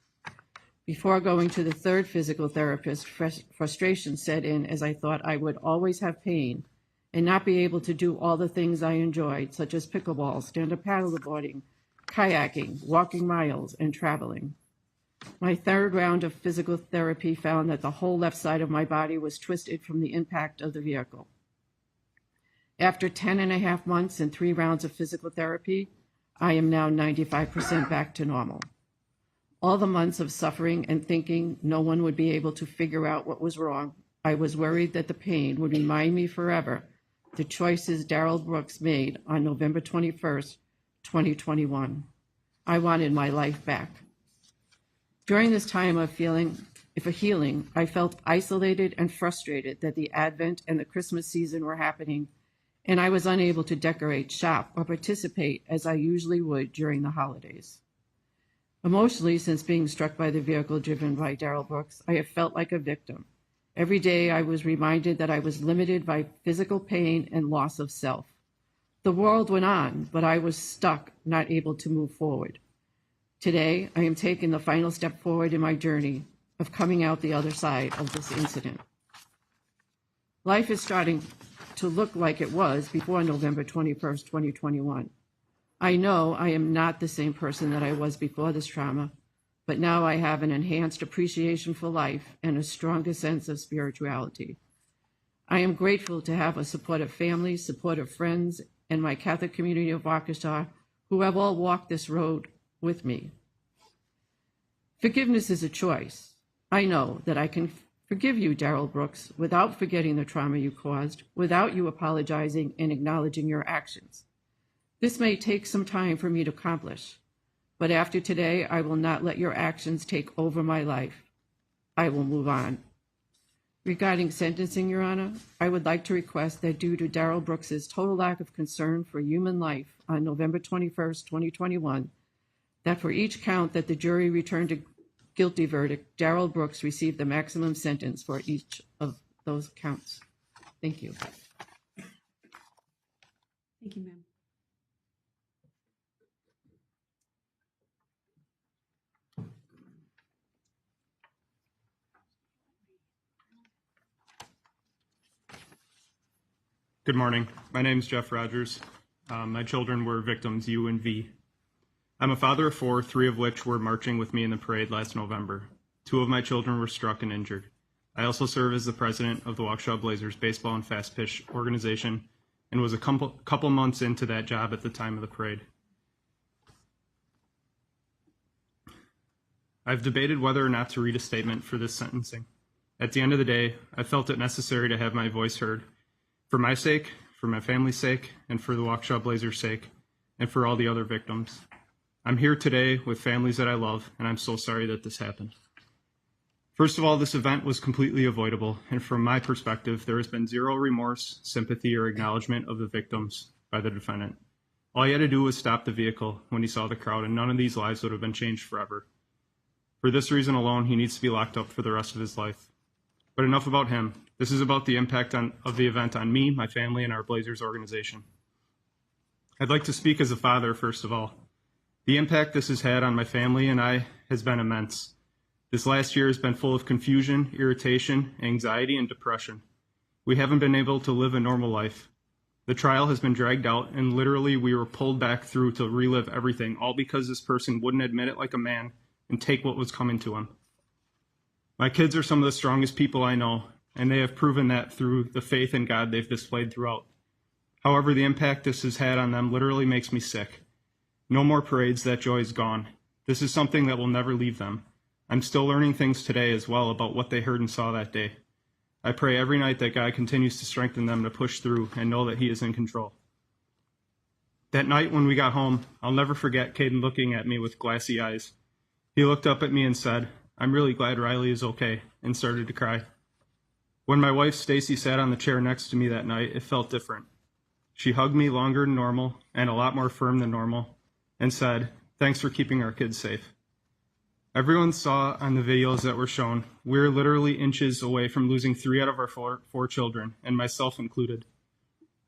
Before going to the 3rd physical therapist, frustration set in as I thought I would always have pain and not be able to do all the things I enjoyed, such as pickleball, stand-up paddleboarding, kayaking, walking miles, and traveling. My 3rd round of physical therapy found that the whole left side of my body was twisted from the impact of the vehicle. After 10.5 months and 3 rounds of physical therapy, I am now 95% back to normal. All the months of suffering and thinking no one would be able to figure out what was wrong, I was worried that the pain would remind me forever the choices Darrell Brooks made on November 21st, 2021. I wanted my life back. During this time of healing, I felt isolated and frustrated that the Advent and the Christmas season were happening, and I was unable to decorate, shop, or participate as I usually would during the holidays. Emotionally, since being struck by the vehicle driven by Darrell Brooks, I have felt like a victim. Every day I was reminded that I was limited by physical pain and loss of self. The world went on, but I was stuck, not able to move forward. Today, I am taking the final step forward in my journey of coming out the other side of this incident. Life is starting to look like it was before November 21st, 2021. I know I am not the same person that I was before this trauma, but now I have an enhanced appreciation for life and a stronger sense of spirituality. I am grateful to have a supportive family, supportive friends, and my Catholic community of Waukesha who have all walked this road with me. Forgiveness is a choice. I know that I can forgive you, Darrell Brooks, without forgetting the trauma you caused, without you apologizing and acknowledging your actions. This may take some time for me to accomplish, but after today, I will not let your actions take over my life. I will move on. Regarding sentencing, Your Honor, I would like to request that due to Darrell Brooks's total lack of concern for human life on November 21st, 2021, that for each count that the jury returned a guilty verdict, Darrell Brooks received the maximum sentence for each of those counts. Thank you. Thank you, ma'am. Good morning. My name is Jeff Rogers. My children were victims U and V. I'm a father of four, three of which were marching with me in the parade last November. Two of my children were struck and injured. I also serve as the president of the Waukesha Blazers baseball and fast pitch organization and was a couple months into that job at the time of the parade. I've debated whether or not to read a statement for this sentencing. At the end of the day, I felt it necessary to have my voice heard. For my sake, for my family's sake, and for the Waukesha Blazers' sake, and for all the other victims. I'm here today with families that I love, and I'm so sorry that this happened. First of all, this event was completely avoidable, and from my perspective, there has been zero remorse, sympathy, or acknowledgement of the victims by the defendant. All he had to do was stop the vehicle when he saw the crowd, and none of these lives would have been changed forever. For this reason alone, he needs to be locked up for the rest of his life. But enough about him. This is about the impact of the event on me, my family, and our Blazers organization. I'd like to speak as a father, first of all. The impact this has had on my family and I has been immense. This last year has been full of confusion, irritation, anxiety, and depression. We haven't been able to live a normal life. The trial has been dragged out, and literally we were pulled back through to relive everything, all because this person wouldn't admit it like a man and take what was coming to him. My kids are some of the strongest people I know, and they have proven that through the faith in God they've displayed throughout. However, the impact this has had on them literally makes me sick. No more parades, that joy is gone. This is something that will never leave them. I'm still learning things today as well about what they heard and saw that day. I pray every night that God continues to strengthen them to push through and know that He is in control. That night when we got home, I'll never forget Caden looking at me with glassy eyes. He looked up at me and said, "I'm really glad Riley is okay," and started to cry. When my wife Stacy sat on the chair next to me that night, it felt different. She hugged me longer than normal and a lot more firm than normal and said, "Thanks for keeping our kids safe." Everyone saw on the videos that were shown, we're literally inches away from losing 3 out of our four children, and myself included.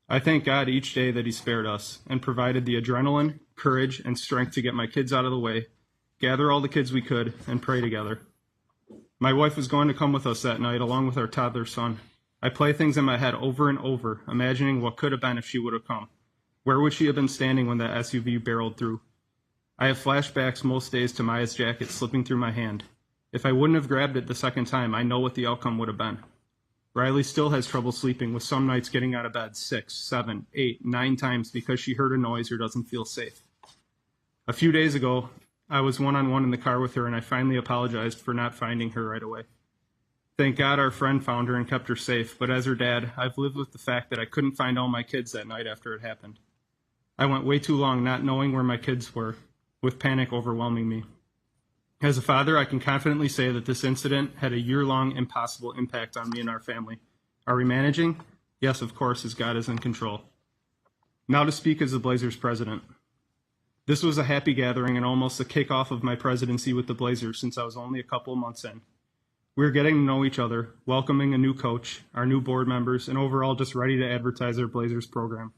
I thank God each day that He spared us and provided the adrenaline, courage, and strength to get my kids out of the way, gather all the kids we could, and pray together. My wife was going to come with us that night along with our toddler son. I play things in my head over and over, imagining what could have been if she would have come. Where would she have been standing when that SUV barreled through? I have flashbacks most days to Maya's jacket slipping through my hand. If I wouldn't have grabbed it the second time, I know what the outcome would have been. Riley still has trouble sleeping, with some nights getting out of bed 6, 7, 8, 9 times because she heard a noise or doesn't feel safe. A few days ago, I was one-on-one in the car with her, and I finally apologized for not finding her right away. Thank God our friend found her and kept her safe, but as her dad, I've lived with the fact that I couldn't find all my kids that night after it happened. I went way too long not knowing where my kids were, with panic overwhelming me. As a father, I can confidently say that this incident had a year-long impossible impact on me and our family. Are we managing? Yes, of course, as God is in control. Now to speak as the Blazers president. This was a happy gathering and almost the kickoff of my presidency with the Blazers since I was only a couple of months in. We were getting to know each other, welcoming a new coach, our new board members, and overall just ready to advertise our Blazers program.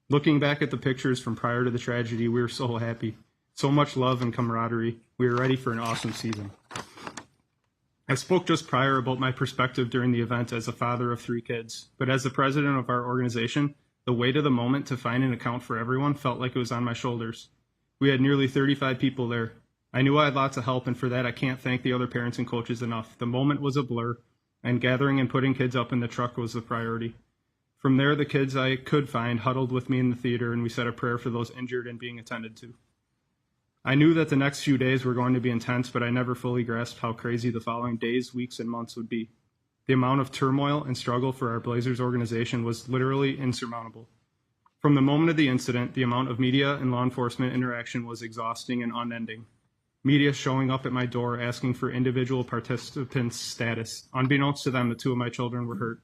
Looking back at the pictures from prior to the tragedy, we were so happy. So much love and camaraderie. We were ready for an awesome season. I spoke just prior about my perspective during the event as a father of 3 kids, but as the president of our organization, the weight of the moment to find an account for everyone felt like it was on my shoulders. We had nearly 35 people there. I knew I had lots of help, and for that I can't thank the other parents and coaches enough. The moment was a blur, and gathering and putting kids up in the truck was the priority. From there, the kids I could find huddled with me in the theater, and we said a prayer for those injured and being attended to. I knew that the next few days were going to be intense, but I never fully grasped how crazy the following days, weeks, and months would be. The amount of turmoil and struggle for our Blazers organization was literally insurmountable. From the moment of the incident, the amount of media and law enforcement interaction was exhausting and unending. media showing up at my door asking for individual participants' status. Unbeknownst to them, the two of my children were hurt.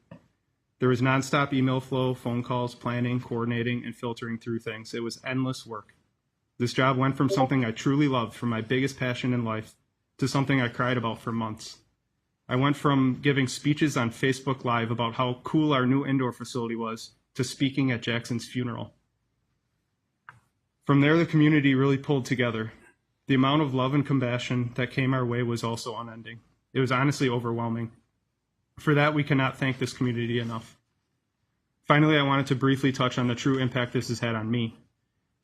There was nonstop email flow, phone calls, planning, coordinating, and filtering through things. It was endless work. This job went from something I truly loved, from my biggest passion in life, to something I cried about for months. I went from giving speeches on Facebook Live about how cool our new indoor facility was to speaking at Jackson's funeral. From there, the community really pulled together. The amount of love and compassion that came our way was also unending. It was honestly overwhelming. For that, we cannot thank this community enough. Finally, I wanted to briefly touch on the true impact this has had on me.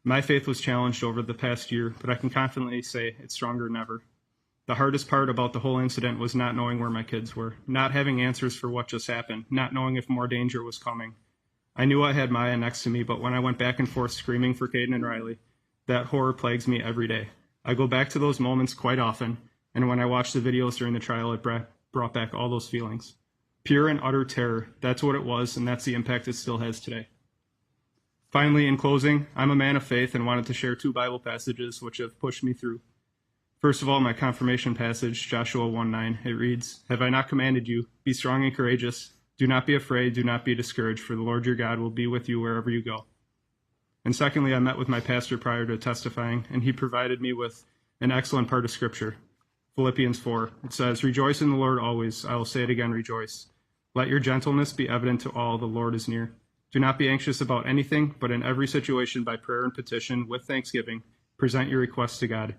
My faith was challenged over the past year, but I can confidently say it's stronger than ever. The hardest part about the whole incident was not knowing where my kids were, not having answers for what just happened, not knowing if more danger was coming. I knew I had Maya next to me, but when I went back and forth screaming for Caden and Riley, that horror plagues me every day. I go back to those moments quite often, and when I watch the videos during the trial, it brought back all those feelings. Pure and utter terror, that's what it was, and that's the impact it still has today. Finally, in closing, I'm a man of faith and wanted to share 2 Bible passages which have pushed me through. First of all, my confirmation passage, Joshua 1:9, it reads, "Have I not commanded you? Be strong and courageous. Do not be afraid, do not be discouraged, for the Lord your God will be with you wherever you go." And secondly, I met with my pastor prior to testifying, and he provided me with an excellent part of Scripture. Philippians 4, it says, "Rejoice in the Lord always. I will say it again, rejoice. Let your gentleness be evident to all, the Lord is near. Do not be anxious about anything, but in every situation by prayer and petition, with thanksgiving, present your requests to God.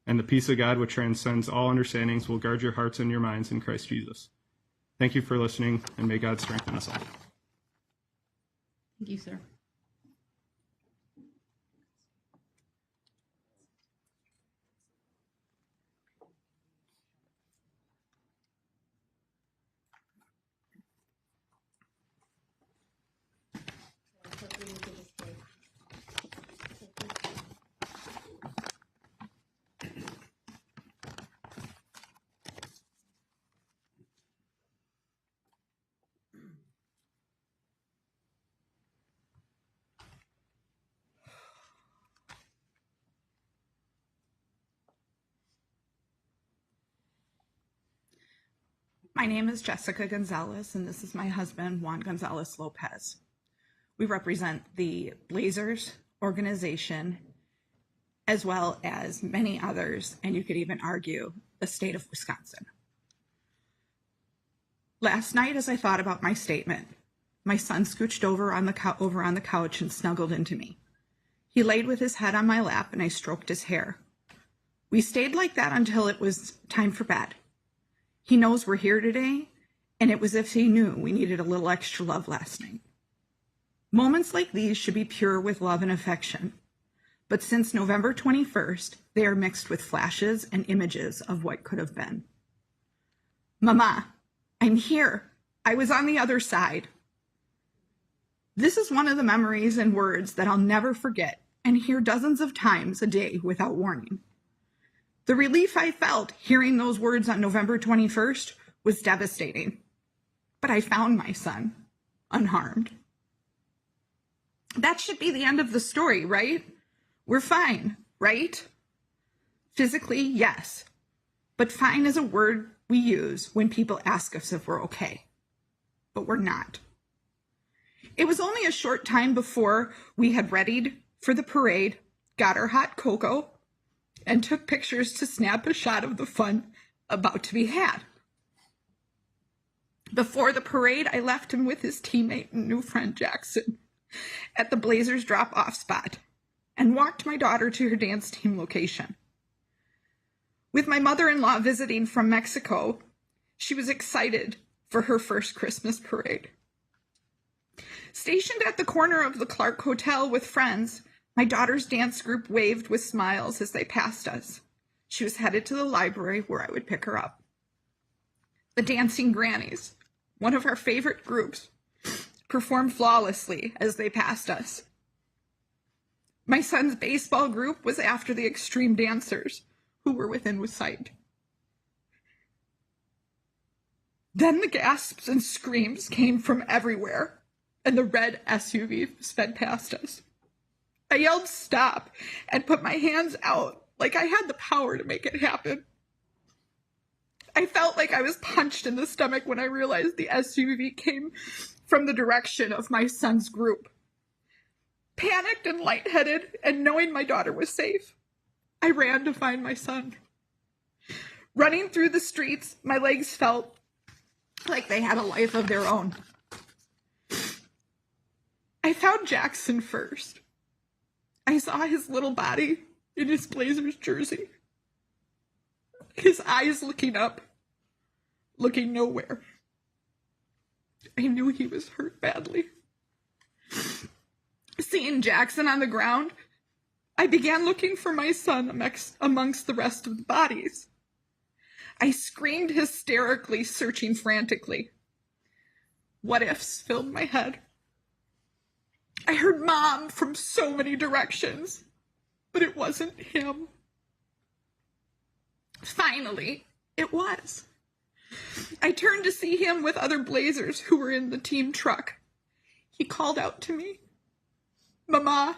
And the peace of God, which transcends all understandings, will guard your hearts and your minds in Christ Jesus." Thank you for listening, and may God strengthen us all. Thank you, sir. My name is Jessica Gonzalez, and this is my husband, Juan Gonzalez Lopez. We represent the Blazers organization, as well as many others, and you could even argue the state of Wisconsin. Last night, as I thought about my statement, my son scooched over on the couch and snuggled into me. He laid with his head on my lap, and I stroked his hair. We stayed like that until it was time for bed. He knows we're here today, and it was as if he knew we needed a little extra love last night. Moments like these should be pure with love and affection, but since November 21st, they are mixed with flashes and images of what could have been. Mama, I'm here. I was on the other side. This is one of the memories and words that I'll never forget and hear dozens of times a day without warning. The relief I felt hearing those words on November 21st was devastating, but I found my son unharmed. That should be the end of the story, right? We're fine, right? Physically, yes, but fine is a word we use when people ask us if we're okay, but we're not. It was only a short time before we had readied for the parade, got our hot cocoa, and took pictures to snap a shot of the fun about to be had. Before the parade, I left him with his teammate and new friend Jackson at the Blazers drop-off spot and walked my daughter to her dance team location. With my mother-in-law visiting from Mexico, she was excited for her first Christmas parade. Stationed at the corner of the Clark Hotel with friends, my daughter's dance group waved with smiles as they passed us. She was headed to the library where I would pick her up. The Dancing Grannies, one of our favorite groups, performed flawlessly as they passed us. My son's baseball group was after the extreme dancers who were within sight. Then the gasps and screams came from everywhere, and the red SUV sped past us. I yelled stop and put my hands out like I had the power to make it happen. I felt like I was punched in the stomach when I realized the SUV came from the direction of my son's group. Panicked and lightheaded, and knowing my daughter was safe, I ran to find my son. Running through the streets, my legs felt like they had a life of their own. I found Jackson first. I saw his little body in his Blazers jersey. His eyes looking up, looking nowhere. I knew he was hurt badly. Seeing Jackson on the ground, I began looking for my son amongst the rest of the bodies. I screamed hysterically, searching frantically. What ifs filled my head. I heard Mom from so many directions, but it wasn't him. Finally, it was. I turned to see him with other Blazers who were in the team truck. He called out to me, "Mama,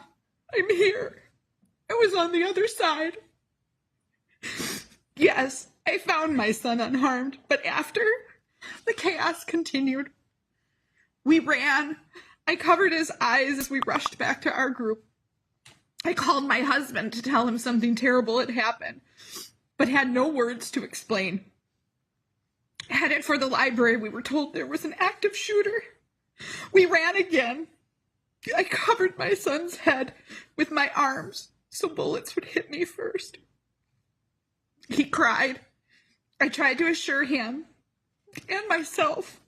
I'm here. I was on the other side." Yes, I found my son unharmed, but after, the chaos continued. We ran. I covered his eyes as we rushed back to our group. I called my husband to tell him something terrible had happened, but had no words to explain. Headed for the library, we were told there was an active shooter. We ran again. I covered my son's head with my arms so bullets would hit me first. He cried. I tried to assure him and myself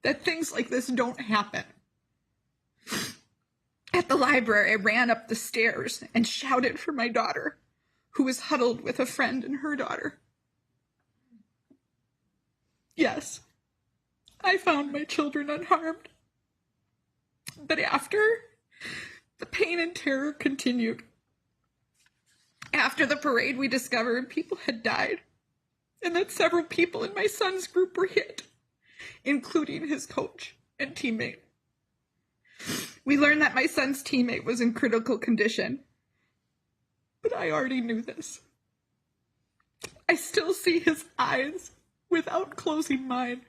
that things like this don't happen. At the library, I ran up the stairs and shouted for my daughter, who was huddled with a friend and her daughter. Yes, I found my children unharmed. But after, the pain and terror continued. After the parade, we discovered people had died, and that several people in my son's group were hit, including his coach and teammate. We learned that my son's teammate was in critical condition, but I already knew this. I still see his eyes without closing mine.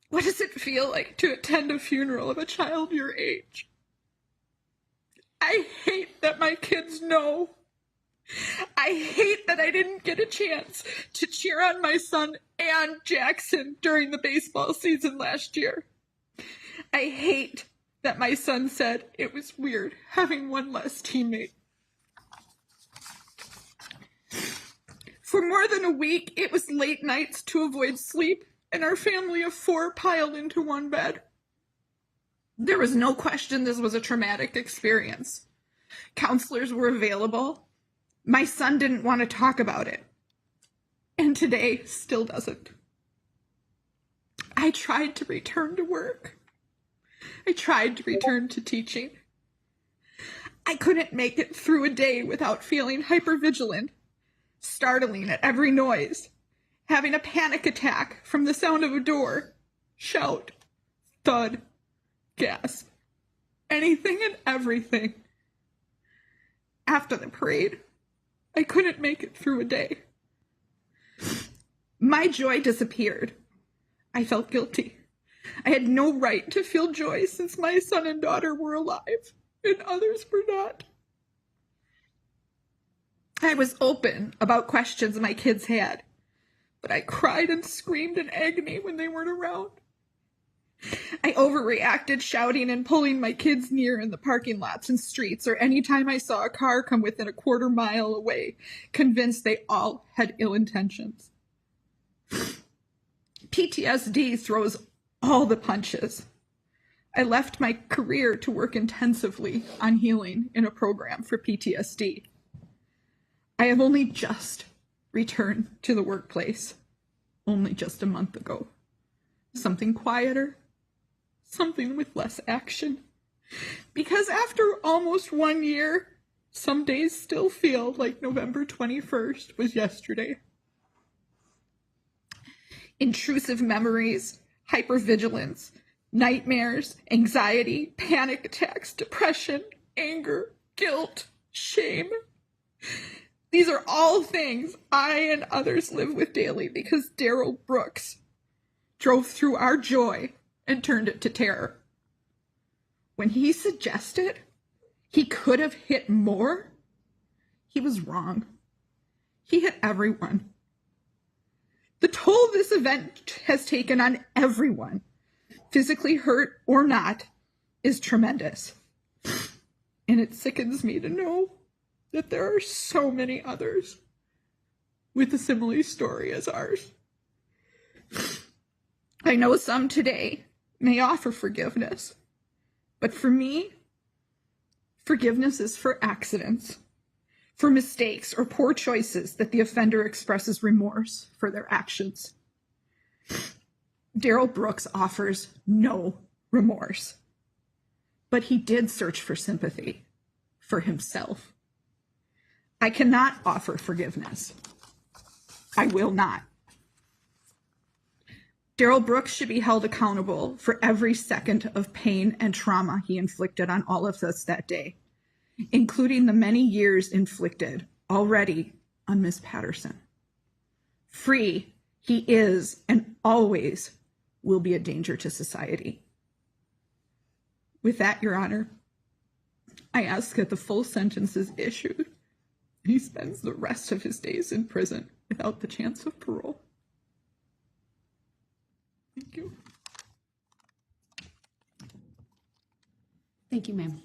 What does it feel like to attend a funeral of a child your age? I hate that my kids know. I hate that I didn't get a chance to cheer on my son and Jackson during the baseball season last year. I hate that my son said it was weird having one less teammate. For more than a week, it was late nights to avoid sleep, and our family of 4 piled into one bed. There was no question this was a traumatic experience. Counselors were available. My son didn't want to talk about it, and today still doesn't. I tried to return to work. I tried to return to teaching. I couldn't make it through a day without feeling hypervigilant, startling at every noise, having a panic attack from the sound of a door, shout, thud, gasp, anything and everything. After the parade, I couldn't make it through a day. My joy disappeared. I felt guilty. I had no right to feel joy since my son and daughter were alive and others were not. I was open about questions my kids had, but I cried and screamed in agony when they weren't around. I overreacted, shouting and pulling my kids near in the parking lots and streets, or any time I saw a car come within a quarter mile away, convinced they all had ill intentions. PTSD throws all the punches. I left my career to work intensively on healing in a program for PTSD. I have only just returned to the workplace, only just a month ago. Something quieter, something with less action. Because after almost 1 year, some days still feel like November 21st was yesterday. Intrusive memories, hypervigilance, nightmares, anxiety, panic attacks, depression, anger, guilt, shame. These are all things I and others live with daily because Darrell Brooks drove through our joy and turned it to terror. When he suggested he could have hit more, he was wrong. He hit everyone. The toll this event has taken on everyone, physically hurt or not, is tremendous. And it sickens me to know that there are so many others with a similar story as ours. I know some today may offer forgiveness, but for me, forgiveness is for accidents, for mistakes or poor choices that the offender expresses remorse for their actions. Darrell Brooks offers no remorse, but he did search for sympathy for himself. I cannot offer forgiveness. I will not. Darrell Brooks should be held accountable for every second of pain and trauma he inflicted on all of us that day, including the many years inflicted already on Miss Patterson. Free, he is and always will be a danger to society. With that, Your Honor, I ask that the full sentence is issued. He spends the rest of his days in prison without the chance of parole. Thank you. Thank you, ma'am.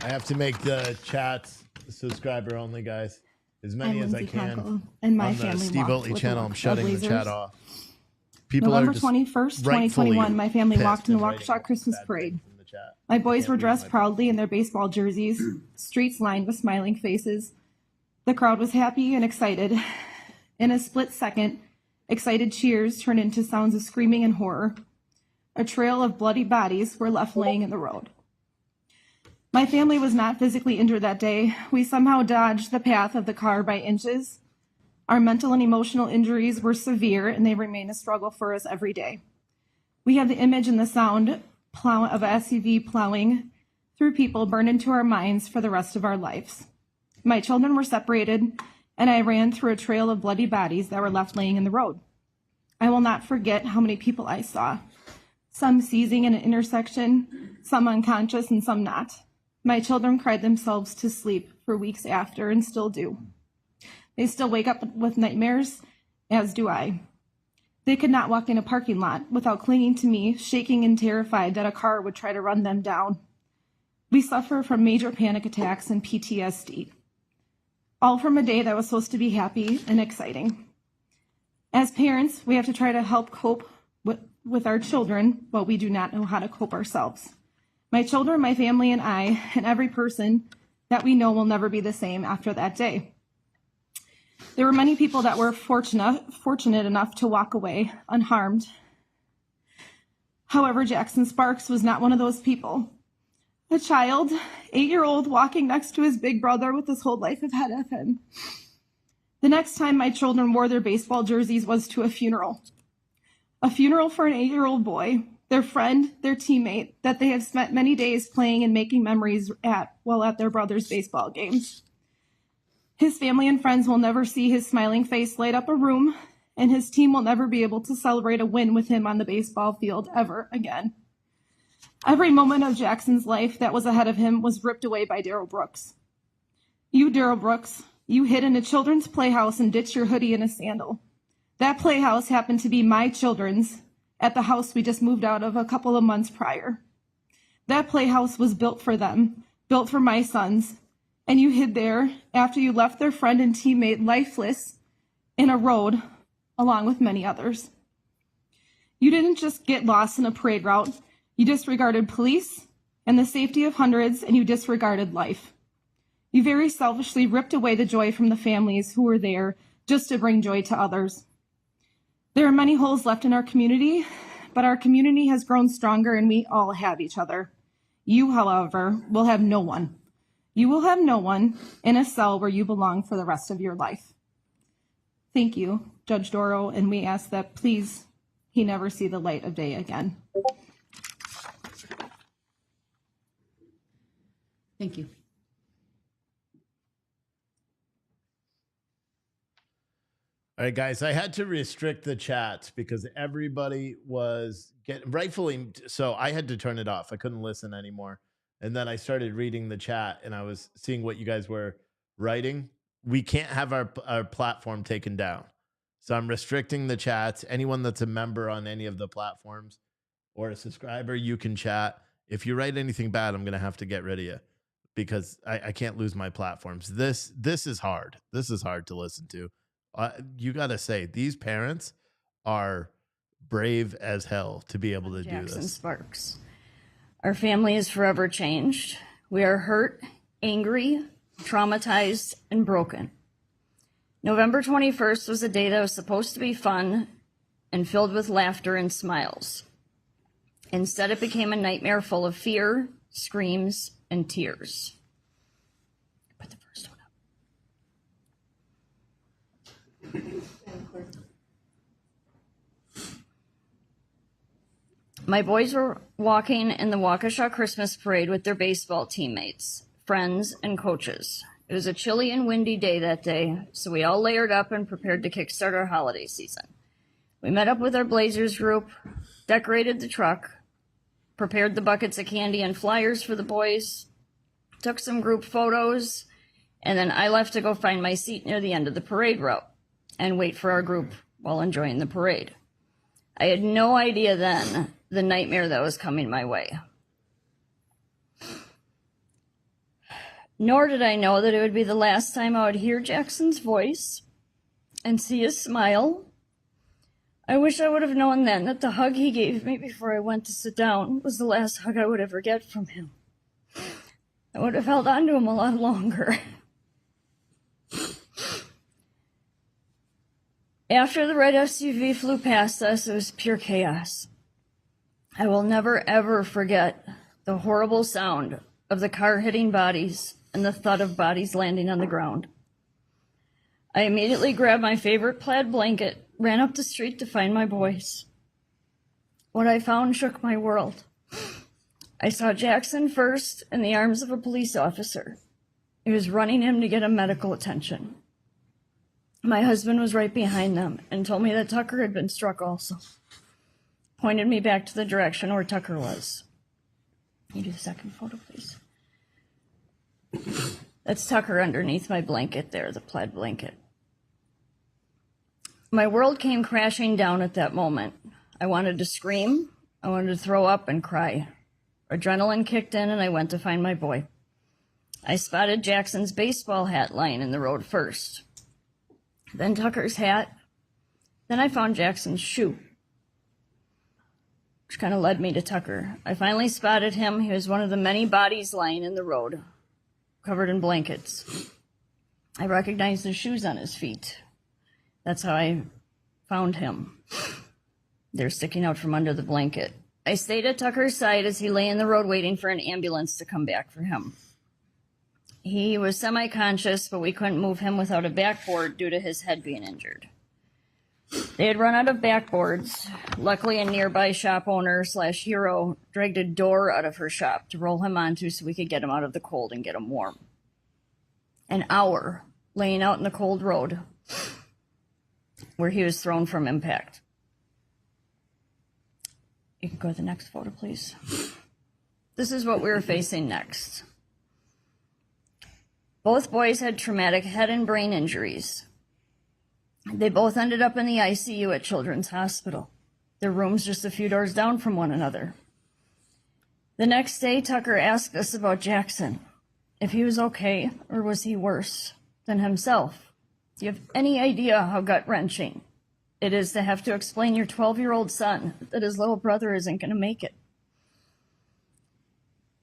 I have to make the chats subscriber only, guys. As many as I can. And my on the family Steve walked Oatley with channel, I'm shutting the chat off. People November are just 21st, 2021, my family walked in the Waukesha Christmas parade. My boys were dressed proudly in their baseball jerseys, streets lined with smiling faces. The crowd was happy and excited. In a split second, excited cheers turned into sounds of screaming and horror. A trail of bloody bodies were left laying in the road. My family was not physically injured that day. We somehow dodged the path of the car by inches. Our mental and emotional injuries were severe, and they remain a struggle for us every day. We have the image and the sound of a SUV plowing through people burned into our minds for the rest of our lives. My children were separated, and I ran through a trail of bloody bodies that were left laying in the road. I will not forget how many people I saw, some seizing in an intersection, some unconscious, and some not. My children cried themselves to sleep for weeks after and still do. They still wake up with nightmares, as do I. They could not walk in a parking lot without clinging to me, shaking and terrified that a car would try to run them down. We suffer from major panic attacks and PTSD, all from a day that was supposed to be happy and exciting. As parents, we have to try to help cope with our children, but we do not know how to cope ourselves. My children, my family, and I, and every person that we know will never be the same after that day. There were many people that were fortunate enough to walk away unharmed. However, Jackson Sparks was not one of those people. A child, 8-year-old, walking next to his big brother with his whole life ahead of him. The next time my children wore their baseball jerseys was to a funeral. A funeral for an 8-year-old boy, their friend, their teammate, that they have spent many days playing and making memories while at their brother's baseball games. His family and friends will never see his smiling face light up a room, and his team will never be able to celebrate a win with him on the baseball field ever again. Every moment of Jackson's life that was ahead of him was ripped away by Darrell Brooks. You, Darrell Brooks, you hid in a children's playhouse and ditched your hoodie and a sandal. That playhouse happened to be my children's at the house we just moved out of a couple of months prior. That playhouse was built for them, built for my sons, and you hid there after you left their friend and teammate lifeless in a road, along with many others. You didn't just get lost in a parade route, you disregarded police and the safety of hundreds, and you disregarded life. You very selfishly ripped away the joy from the families who were there just to bring joy to others. There are many holes left in our community, but our community has grown stronger and we all have each other. You, however, will have no one. You will have no one in a cell where you belong for the rest of your life. Thank you, Judge Darrell, and we ask that please he never see the light of day again. Thank you. All right, guys, I had to restrict the chats because everybody was rightfully so. I had to turn it off. I couldn't listen anymore. And then I started reading the chat and I was seeing what you guys were writing. We can't have our platform taken down. So I'm restricting the chats. Anyone that's a member on any of the platforms or a subscriber, you can chat. If you write anything bad, I'm going to have to get rid of you because I can't lose my platforms. This is hard. This is hard to listen to. You got to say, these parents are brave as hell to be able to do Jackson this. Sparks. Our family is forever changed. We are hurt, angry, traumatized, and broken. November 21st was a day that was supposed to be fun and filled with laughter and smiles. Instead, it became a nightmare full of fear, screams, and tears. Put the first one up. My boys were walking in the Waukesha Christmas parade with their baseball teammates, friends, and coaches. It was a chilly and windy day that day, so we all layered up and prepared to kickstart our holiday season. We met up with our Blazers group, decorated the truck, prepared the buckets of candy and flyers for the boys, took some group photos, and then I left to go find my seat near the end of the parade route and wait for our group while enjoying the parade. I had no idea then the nightmare that was coming my way. Nor did I know that it would be the last time I would hear Jackson's voice and see his smile. I wish I would have known then that the hug he gave me before I went to sit down was the last hug I would ever get from him. I would have held on to him a lot longer. After the red SUV flew past us, it was pure chaos. I will never, ever forget the horrible sound of the car hitting bodies and the thud of bodies landing on the ground. I immediately grabbed my favorite plaid blanket, ran up the street to find my boys. What I found shook my world. I saw Jackson first in the arms of a police officer. He was running him to get him medical attention. My husband was right behind them and told me that Tucker had been struck also. Pointed me back to the direction where Tucker was. Can you do the second photo, please? That's Tucker underneath my blanket there, the plaid blanket. My world came crashing down at that moment. I wanted to scream, I wanted to throw up and cry. Adrenaline kicked in and I went to find my boy. I spotted Jackson's baseball hat lying in the road first. Then Tucker's hat. Then I found Jackson's shoe, which kind of led me to Tucker. I finally spotted him. He was one of the many bodies lying in the road, covered in blankets. I recognized the shoes on his feet. That's how I found him. They're sticking out from under the blanket. I stayed at Tucker's side as he lay in the road waiting for an ambulance to come back for him. He was semi-conscious, but we couldn't move him without a backboard due to his head being injured. They had run out of backboards. Luckily, a nearby shop owner / hero dragged a door out of her shop to roll him onto so we could get him out of the cold and get him warm. An hour laying out in the cold road where he was thrown from impact. You can go to the next photo, please. This is what we were facing next. Both boys had traumatic head and brain injuries. They both ended up in the ICU at Children's Hospital. Their rooms just a few doors down from one another. The next day, Tucker asked us about Jackson, if he was okay or was he worse than himself. Do you have any idea how gut-wrenching it is to have to explain your 12-year-old son that his little brother isn't going to make it?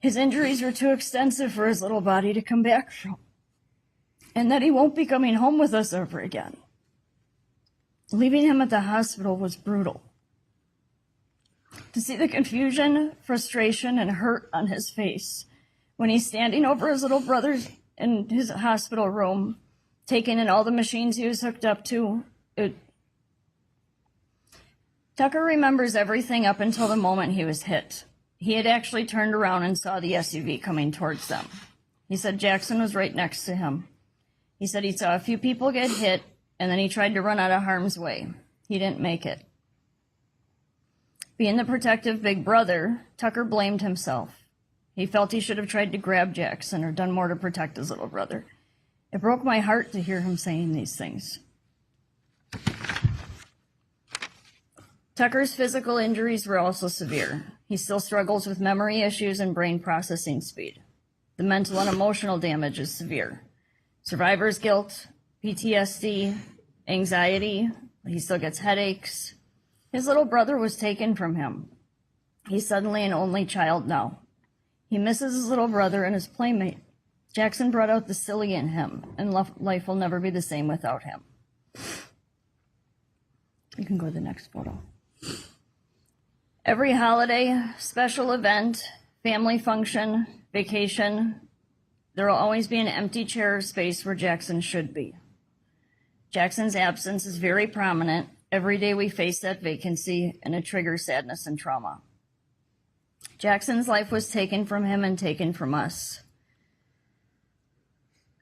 His injuries were too extensive for his little body to come back from, and that he won't be coming home with us ever again. Leaving him at the hospital was brutal. To see the confusion, frustration, and hurt on his face When he's standing over his little brother in his hospital room, taking in all the machines he was hooked up to, Tucker remembers everything up until the moment he was hit. He had actually turned around and saw the SUV coming towards them. He said Jackson was right next to him. He said he saw a few people get hit, and then he tried to run out of harm's way. He didn't make it. Being the protective big brother, Tucker blamed himself. He felt he should have tried to grab Jackson or done more to protect his little brother. It broke my heart to hear him saying these things. Tucker's physical injuries were also severe. He still struggles with memory issues and brain processing speed. The mental and emotional damage is severe. Survivor's guilt, PTSD, anxiety. He still gets headaches. His little brother was taken from him. He's suddenly an only child now. He misses his little brother and his playmate. Jackson brought out the silly in him, and life will never be the same without him. You can go to the next photo. Every holiday, special event, family function, vacation, there will always be an empty chair or space where Jackson should be. Jackson's absence is very prominent. Every day we face that vacancy, and it triggers sadness and trauma. Jackson's life was taken from him and taken from us.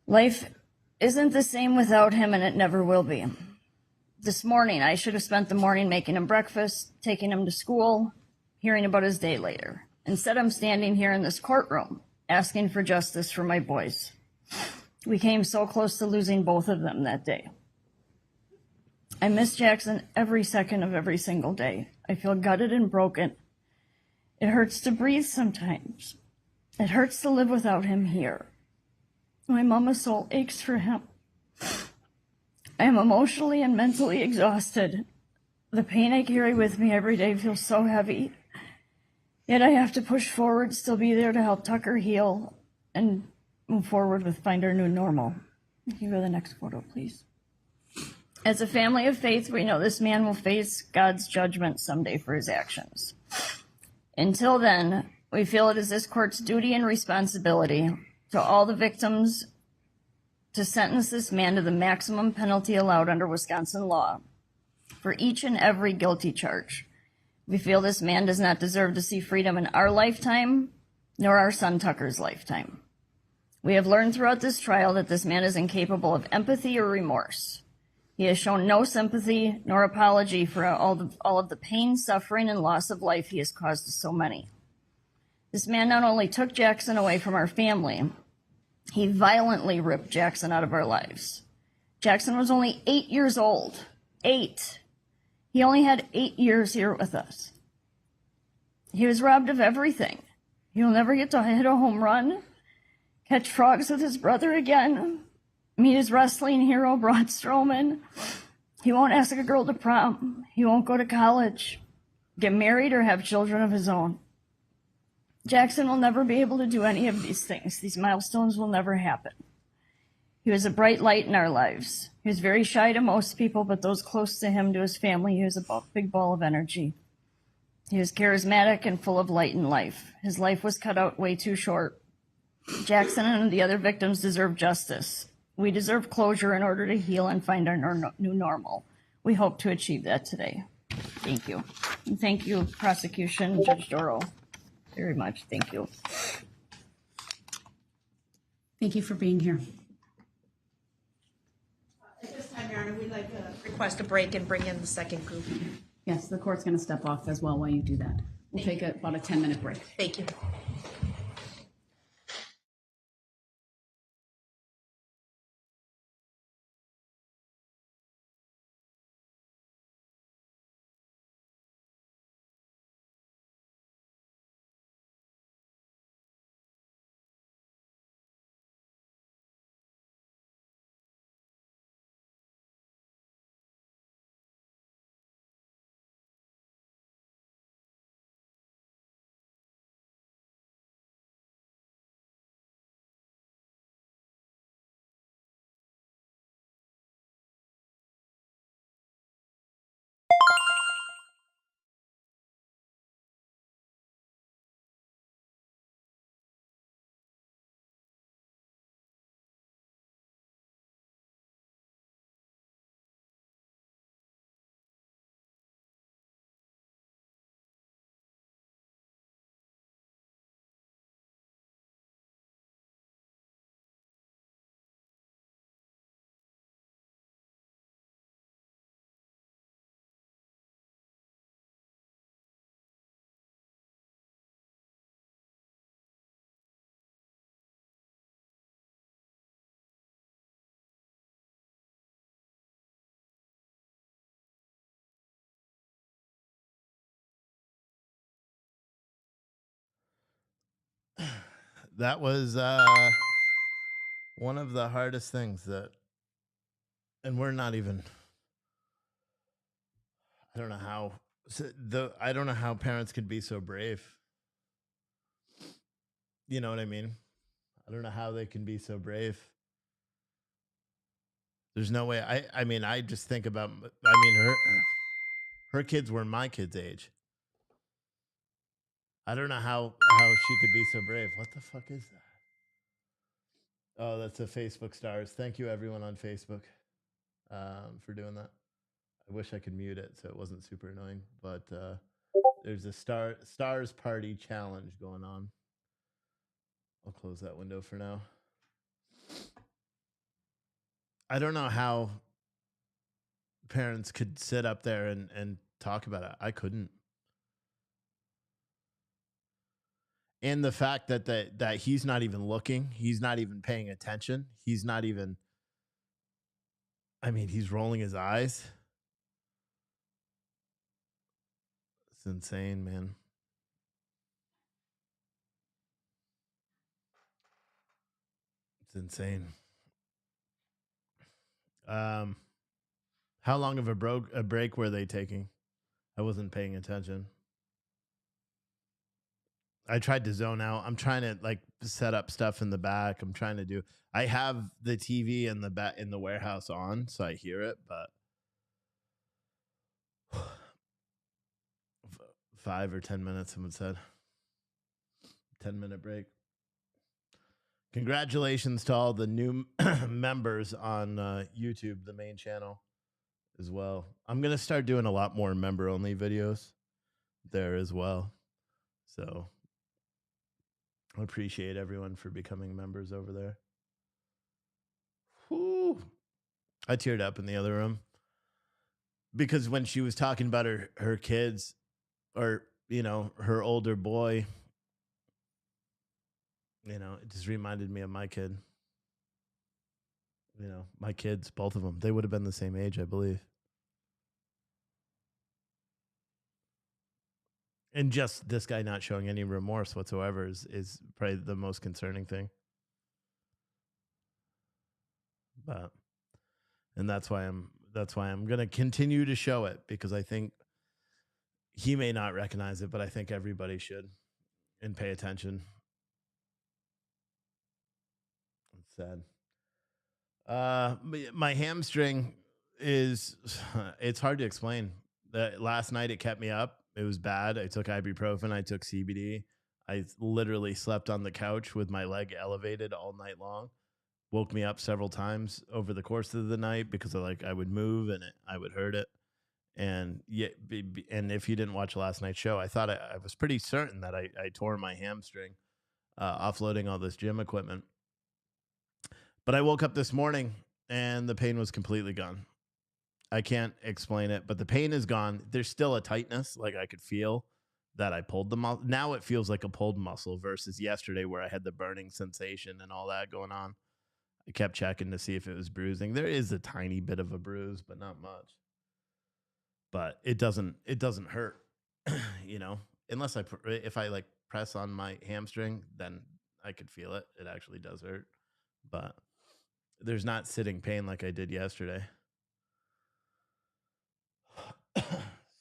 Life isn't the same without him, and it never will be. This morning, I should have spent the morning making him breakfast, taking him to school, hearing about his day later. Instead, I'm standing here in this courtroom, asking for justice for my boys. We came so close to losing both of them that day. I miss Jackson every second of every single day. I feel gutted and broken. It hurts to breathe sometimes. It hurts to live without him here. My mama's soul aches for him. I am emotionally and mentally exhausted. The pain I carry with me every day feels so heavy. Yet I have to push forward, still be there to help Tucker heal, and move forward with find our new normal. Can you go to the next photo, please? As a family of faith, we know this man will face God's judgment someday for his actions. Until then, we feel it is this court's duty and responsibility to all the victims to sentence this man to the maximum penalty allowed under Wisconsin law for each and every guilty charge. We feel this man does not deserve to see freedom in our lifetime, nor our son Tucker's lifetime. We have learned throughout this trial that this man is incapable of empathy or remorse. He has shown no sympathy nor apology for all of the pain, suffering, and loss of life he has caused to so many. This man not only took Jackson away from our family, he violently ripped Jackson out of our lives. Jackson was only 8 years old. 8. He only had 8 years here with us. He was robbed of everything. He'll never get to hit a home run, catch frogs with his brother again, meet his wrestling hero, Braun Strowman. He won't ask a girl to prom. He won't go to college, get married, or have children of his own. Jackson will never be able to do any of these things. These milestones will never happen. He was a bright light in our lives. He was very shy to most people, but those close to him, to his family, he was a big ball of energy. He was charismatic and full of light in life. His life was cut out way too short. Jackson and the other victims deserve justice. We deserve closure in order to heal and find our new normal. We hope to achieve that today. Thank you. And thank you, Prosecution, Judge Darrell, very much. Thank you. Thank you for being here. At this time, Your Honor, we'd like to request a break and bring in the second group. Yes, the court's going to step off as well while you do that. We'll take about a 10-minute break. Thank you. That was one of the hardest things that, and we're not even. I don't know how. I don't know how parents could be so brave. You know what I mean? I don't know how they can be so brave. There's no way. I mean, I just think about. I mean, her kids were my kids' age. I don't know how she could be so brave. What the fuck is that? Oh, that's a Facebook stars. Thank you, everyone on Facebook, for doing that. I wish I could mute it so it wasn't super annoying, but there's a stars party challenge going on. I'll close that window for now. I don't know how parents could sit up there and talk about it. I couldn't. And the fact that he's not even looking, he's not even paying attention, he's not even. I mean, he's rolling his eyes. It's insane, man. It's insane. How long of a break were they taking? I wasn't paying attention. I tried to zone out. I'm trying to like set up stuff in the back. I'm trying to do. I have the TV in the back in the warehouse on, so I hear it. But 5 or 10 minutes, someone said. 10-minute break. Congratulations to all the new members on YouTube, the main channel, as well. I'm gonna start doing a lot more member-only videos there as well. So I appreciate everyone for becoming members over there. Whew. I teared up in the other room because when she was talking about her kids, or her older boy, it just reminded me of my kid. My kids, both of them, they would have been the same age, I believe. And just this guy not showing any remorse whatsoever is probably the most concerning thing. But and that's why I'm going to continue to show it, because I think he may not recognize it, but I think everybody should and pay attention. It's sad. My hamstring it's hard to explain. Last night it kept me up. It was bad. I took ibuprofen. I took CBD. I literally slept on the couch with my leg elevated all night long. Woke me up several times over the course of the night because I would move and I would hurt it. And and if you didn't watch last night's show, I thought I was pretty certain that I tore my hamstring offloading all this gym equipment. But I woke up this morning and the pain was completely gone. I can't explain it, but the pain is gone. There's still a tightness. Like I could feel that I pulled the muscle. Now it feels like a pulled muscle versus yesterday where I had the burning sensation and all that going on. I kept checking to see if it was bruising. There is a tiny bit of a bruise, but not much. But it doesn't hurt, unless if I like press on my hamstring, then I could feel it. It actually does hurt, but there's not sitting pain like I did yesterday.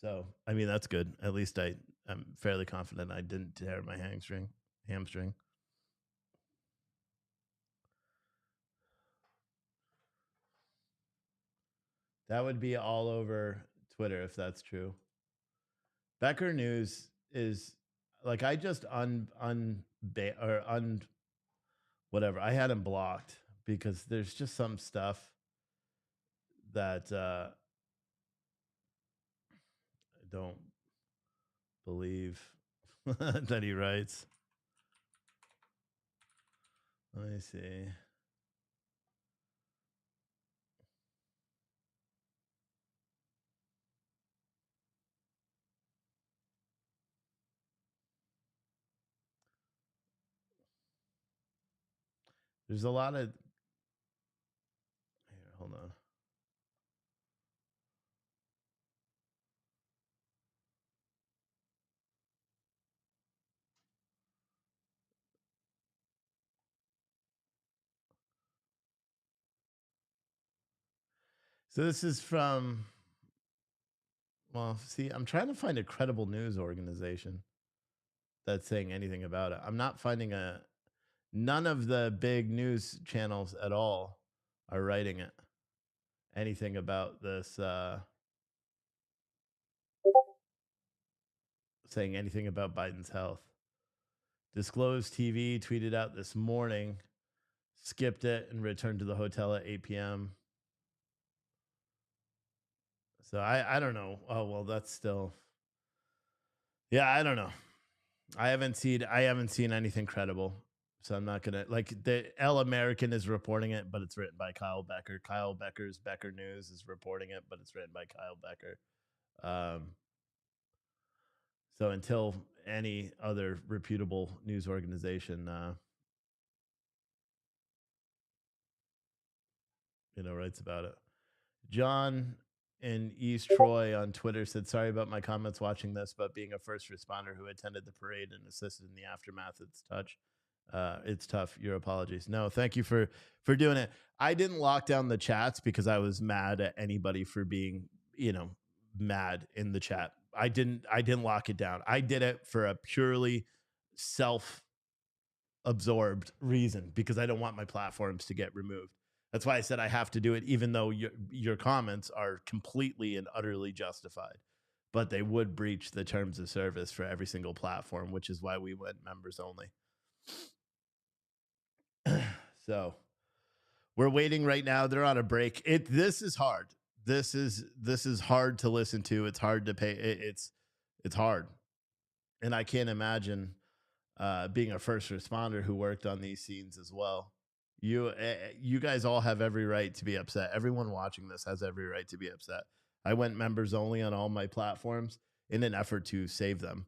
So, I mean, that's good. At least I'm fairly confident I didn't tear my hamstring. That would be all over Twitter if that's true. Becker News is like, I just whatever. I had him blocked because there's just some stuff that I don't believe that he writes. Let me see. There's a lot of. Here, hold on. So this is from, well, see, I'm trying to find a credible news organization that's saying anything about it. I'm not finding none of the big news channels at all are writing anything about this, saying anything about Biden's health. Disclosed TV tweeted out this morning, skipped it and returned to the hotel at 8 p.m. So I don't know. Oh, well, that's still, yeah, I don't know. I haven't seen anything credible. So I'm not gonna, like, the El American is reporting it, but it's written by Kyle Becker. Kyle Becker's Becker News is reporting it, but it's written by Kyle Becker. So until any other reputable news organization, writes about it. John in East Troy on Twitter said, sorry about my comments watching this, but being a first responder who attended the parade and assisted in the aftermath, it's tough. Your apologies. No, thank you for doing it. I didn't lock down the chats because I was mad at anybody for being, mad in the chat. I didn't lock it down. I did it for a purely self-absorbed reason because I don't want my platforms to get removed. That's why I said I have to do it, even though your comments are completely and utterly justified. But they would breach the terms of service for every single platform, which is why we went members only. So we're waiting right now. They're on a break. This is hard. This is hard to listen to. It's hard to pay. It's hard. And I can't imagine being a first responder who worked on these scenes as well. You guys all have every right to be upset. Everyone watching this has every right to be upset. I went members only on all my platforms in an effort to save them.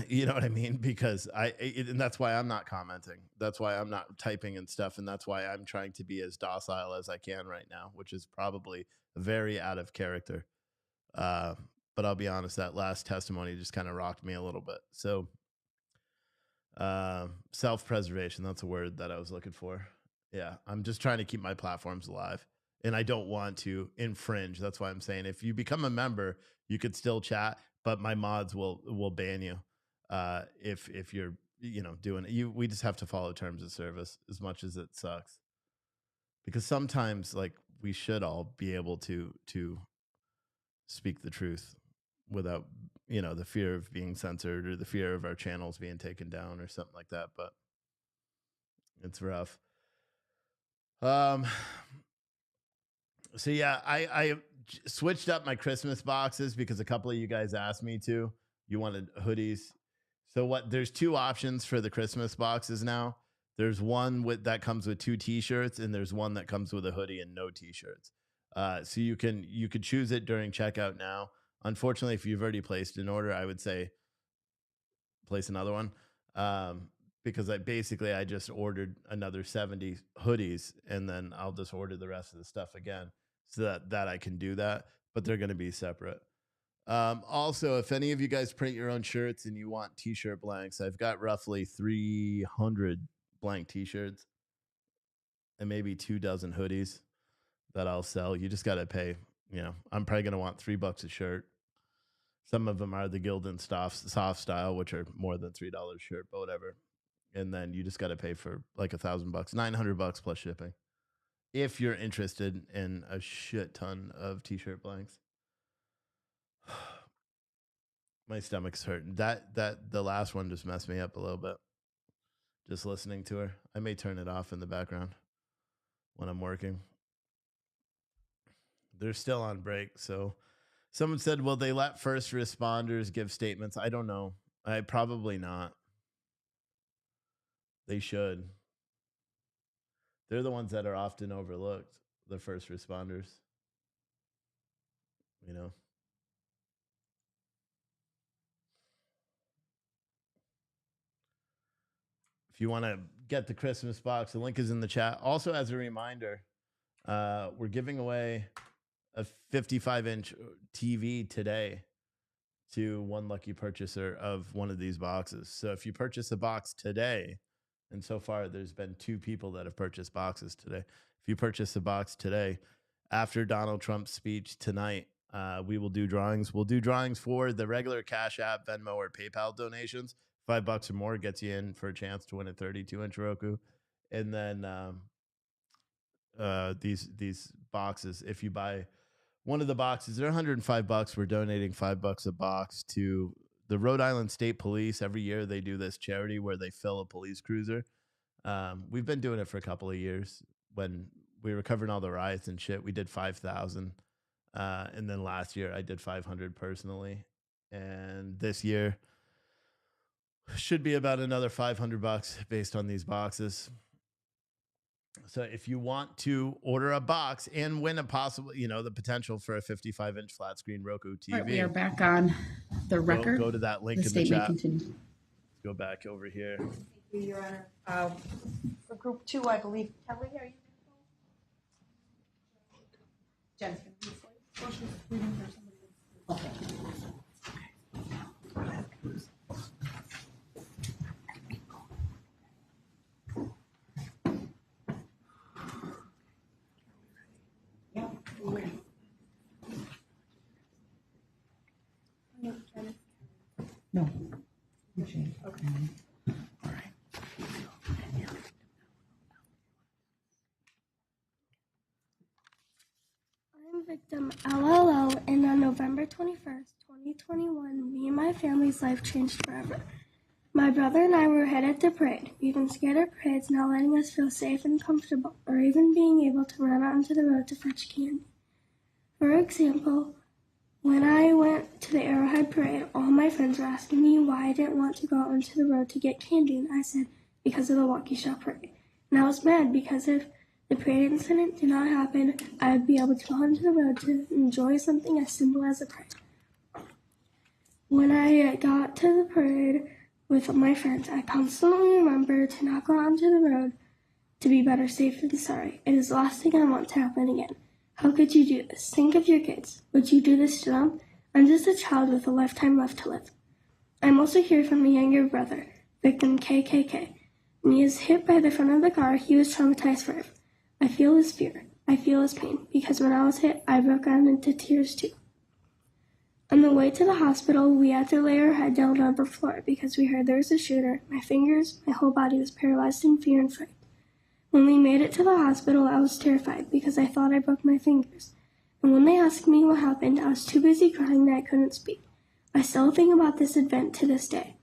You know what I mean? Because and that's why I'm not commenting. That's why I'm not typing and stuff. And that's why I'm trying to be as docile as I can right now, which is probably very out of character. But I'll be honest, that last testimony just kind of rocked me a little bit. So self-preservation, that's a word that I was looking for. Yeah, I'm just trying to keep my platforms alive. And I don't want to infringe. That's why I'm saying if you become a member, you could still chat, but my mods will ban you if you're doing it. We just have to follow terms of service as much as it sucks. Because sometimes like we should all be able to speak the truth without the fear of being censored or the fear of our channels being taken down or something like that. But it's rough. So yeah, I switched up my Christmas boxes because a couple of you guys asked me to. You wanted hoodies. So there's two options for the Christmas boxes now. There's one that comes with 2 t-shirts, and there's one that comes with a hoodie and no t-shirts. So you could choose it during checkout now. Unfortunately, if you've already placed an order, I would say place another one. Because I just ordered another 70 hoodies, and then I'll just order the rest of the stuff again so that I can do that, but they're going to be separate. Also, if any of you guys print your own shirts and you want t-shirt blanks, I've got roughly 300 blank t-shirts and maybe 24 hoodies that I'll sell. You just got to pay, I'm probably going to want $3 a shirt. Some of them are the Gildan soft style, which are more than $3 a shirt, but whatever. And then you just got to pay for like $1,000, $900 plus shipping. If you're interested in a shit ton of t-shirt blanks. My stomach's hurting. That the last one just messed me up a little bit. Just listening to her. I may turn it off in the background when I'm working. They're still on break. So someone said, will they let first responders give statements? I don't know. Probably not. They should. They're the ones that are often overlooked, the first responders. If you want to get the Christmas box, the link is in the chat. Also, as a reminder, we're giving away a 55-inch TV today to one lucky purchaser of one of these boxes. So if you purchase a box today, and so far there's been 2 people that have purchased boxes today. If you purchase a box today, after Donald Trump's speech tonight, we will do drawings. We'll do drawings for the regular Cash App, Venmo, or PayPal donations. $5 or more gets you in for a chance to win a 32-inch Roku. And then these boxes, if you buy one of the boxes, they're $105. We're donating $5 a box to the Rhode Island State Police. Every year they do this charity where they fill a police cruiser. We've been doing it for a couple of years. When we were covering all the riots and shit, we did 5,000. And then last year I did 500 personally. And this year should be about another $500 based on these boxes. So if you want to order a box and win a possible, the potential for a 55-inch flat screen Roku TV. All right, we are back on the record. Go to that link in the chat. Let's go back over here. Thank you, Your Honor. For group 2, I believe, Kelly, are you? Jennifer. Okay. No. Okay. All right. I'm victim LLO, and on November 21st, 2021, me and my family's life changed forever. My brother and I were headed to Parade. We've been scared of parades not letting us feel safe and comfortable, or even being able to run out onto the road to fetch candy. For example, when I went to the Arrowhead Parade, all my friends were asking me why I didn't want to go out onto the road to get candy, and I said, because of the Waukesha Parade. And I was mad because if the parade incident did not happen, I would be able to go onto the road to enjoy something as simple as a parade. When I got to the parade with my friends, I constantly remember to not go onto the road, to be better safe than sorry. It is the last thing I want to happen again. How could you do this? Think of your kids. Would you do this to them? I'm just a child with a lifetime left to live. I'm also here from my younger brother, victim KKK. When he was hit by the front of the car, he was traumatized forever. I feel his fear. I feel his pain, because when I was hit, I broke out into tears too. On the way to the hospital, we had to lay our head down on the floor because we heard there was a shooter. My fingers, my whole body was paralyzed in fear and fright. When we made it to the hospital, I was terrified because I thought I broke my fingers. And when they asked me what happened, I was too busy crying that I couldn't speak. I still think about this event to this day.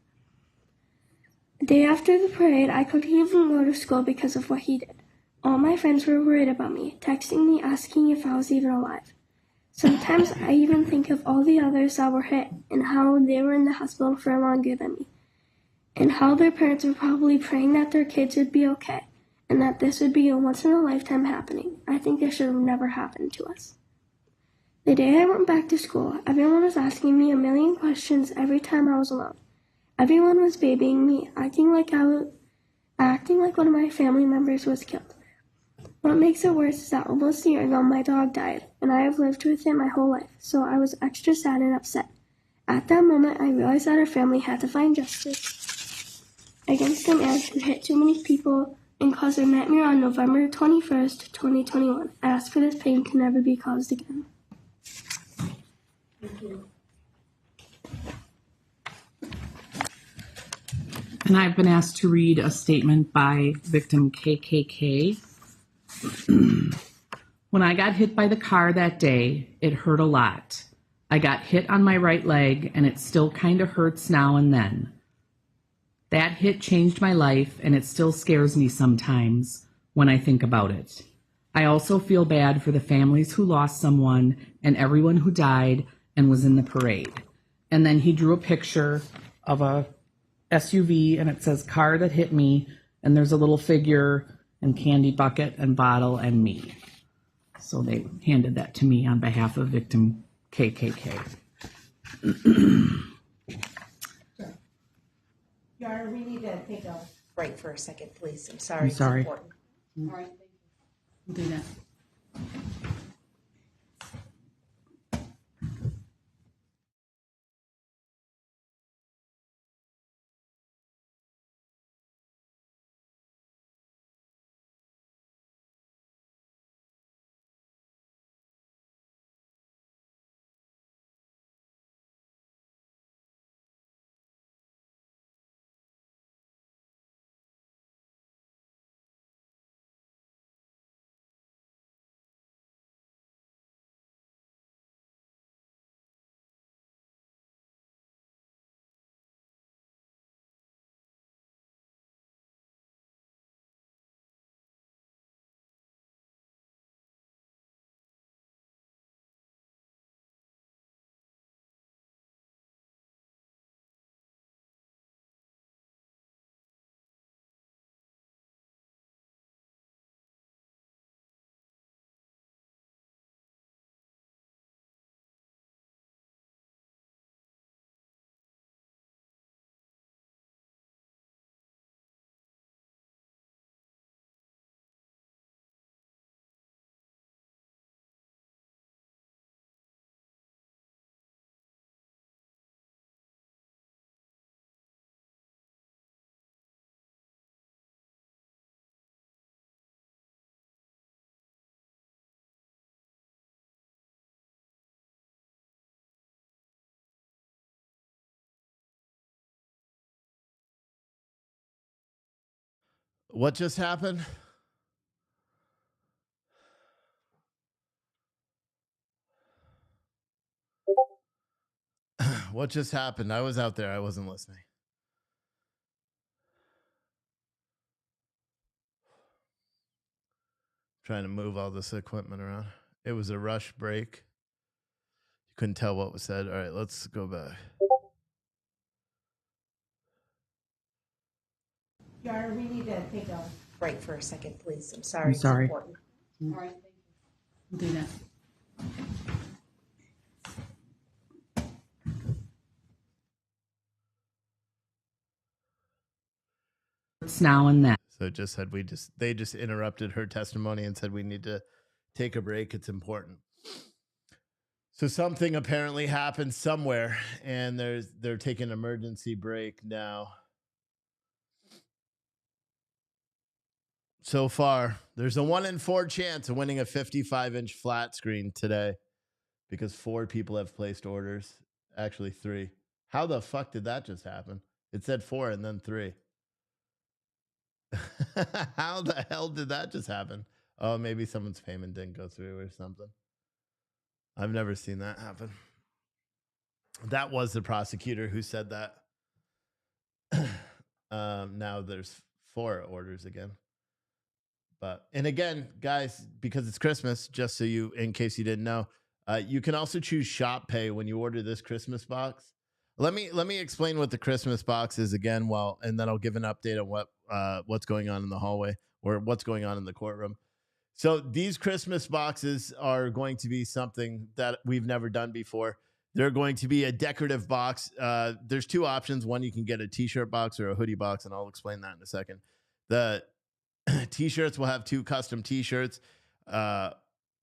The day after the parade, I couldn't even go to school because of what he did. All my friends were worried about me, texting me asking if I was even alive. Sometimes I even think of all the others that were hit and how they were in the hospital for longer than me, and how their parents were probably praying that their kids would be okay, and that this would be a once-in-a-lifetime happening. I think it should have never happened to us. The day I went back to school, everyone was asking me a million questions every time I was alone. Everyone was babying me, acting like one of my family members was killed. What makes it worse is that almost a year ago my dog died, and I have lived with him my whole life, so I was extra sad and upset. At that moment, I realized that our family had to find justice against a man who hit too many people and caused a nightmare on November 21st, 2021. I ask for this pain to never be caused again. Thank you. And I've been asked to read a statement by victim KKK. When I got hit by the car that day, it hurt a lot. I got hit on my right leg, and it still kind of hurts now and then. That hit changed my life, and it still scares me sometimes when I think about it. I also feel bad for the families who lost someone and everyone who died and was in the parade. And then he drew a picture of a SUV, and it says, car that hit me, and there's a little figure and candy bucket and bottle and me. So they handed that to me on behalf of victim KKK. Yara, we need to take a break for a second, please. I'm sorry. I'm sorry. It's important. All right. We'll do that. What just happened? What just happened? I was out there. I wasn't listening. Trying to move all this equipment around. It was a rush break. You couldn't tell what was said. All right, let's go back. Yara, we need to take a Break for a second, please. I'm sorry. I'm sorry. It's important. All right, we'll do that. It's now and then. So it just said they just interrupted her testimony and said we need to take a break. It's important. So something apparently happened somewhere, and they're taking an emergency break now. So far, there's a 1 in 4 chance of winning a 55-inch flat screen today because 4 people have placed orders. Actually, 3. How the fuck did that just happen? It said 4 and then 3. How the hell did that just happen? Oh, maybe someone's payment didn't go through or something. I've never seen that happen. That was the prosecutor who said that. Now there's 4 orders again. And again, guys, because it's Christmas, just so in case you didn't know, you can also choose Shop Pay when you order this Christmas box. Let me explain what the Christmas box is again, and then I'll give an update on what's going on in the hallway or what's going on in the courtroom. So these Christmas boxes are going to be something that we've never done before. They're going to be a decorative box. There's 2 options. One, you can get a t-shirt box or a hoodie box, and I'll explain that in a second. The t-shirts will have 2 custom t-shirts,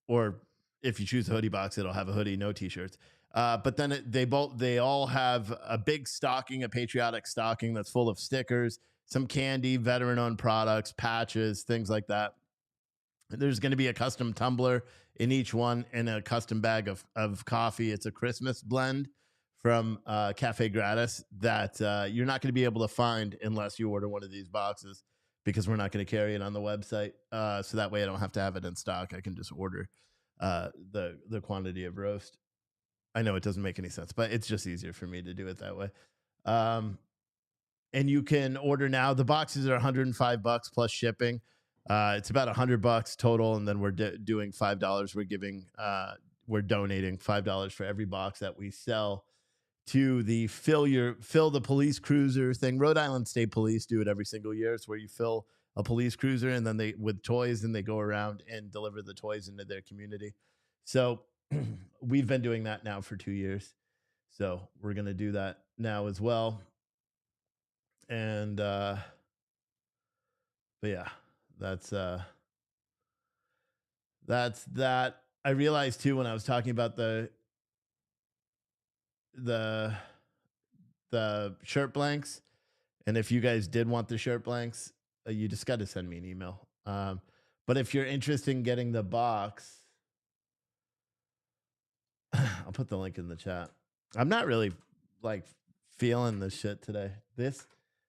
or if you choose a hoodie box, it'll have a hoodie, no t-shirts. But then they all have a big stocking, a patriotic stocking that's full of stickers, some candy, veteran-owned products, patches, things like that. There's going to be a custom tumbler in each one and a custom bag of coffee. It's a Christmas blend from Cafe Gratis that you're not going to be able to find unless you order one of these boxes, because we're not going to carry it on the website. So that way I don't have to have it in stock. I can just order the quantity of roast. I know it doesn't make any sense, but it's just easier for me to do it that way. And you can order now. The boxes are $105 plus shipping. It's about $100 total, and then we're doing $5. We're donating $5 for every box that we sell to the fill the police cruiser thing. Rhode Island State Police do it every single year. It's where you fill a police cruiser and then with toys, and they go around and deliver the toys into their community. So we've been doing that now for 2 years. So we're going to do that now as well. And, but yeah, that's that. I realized too, when I was talking about the shirt blanks, and if you guys did want the shirt blanks, you just got to send me an email. But if you're interested in getting the box, I'll put the link in the chat. I'm not really like feeling this shit today. This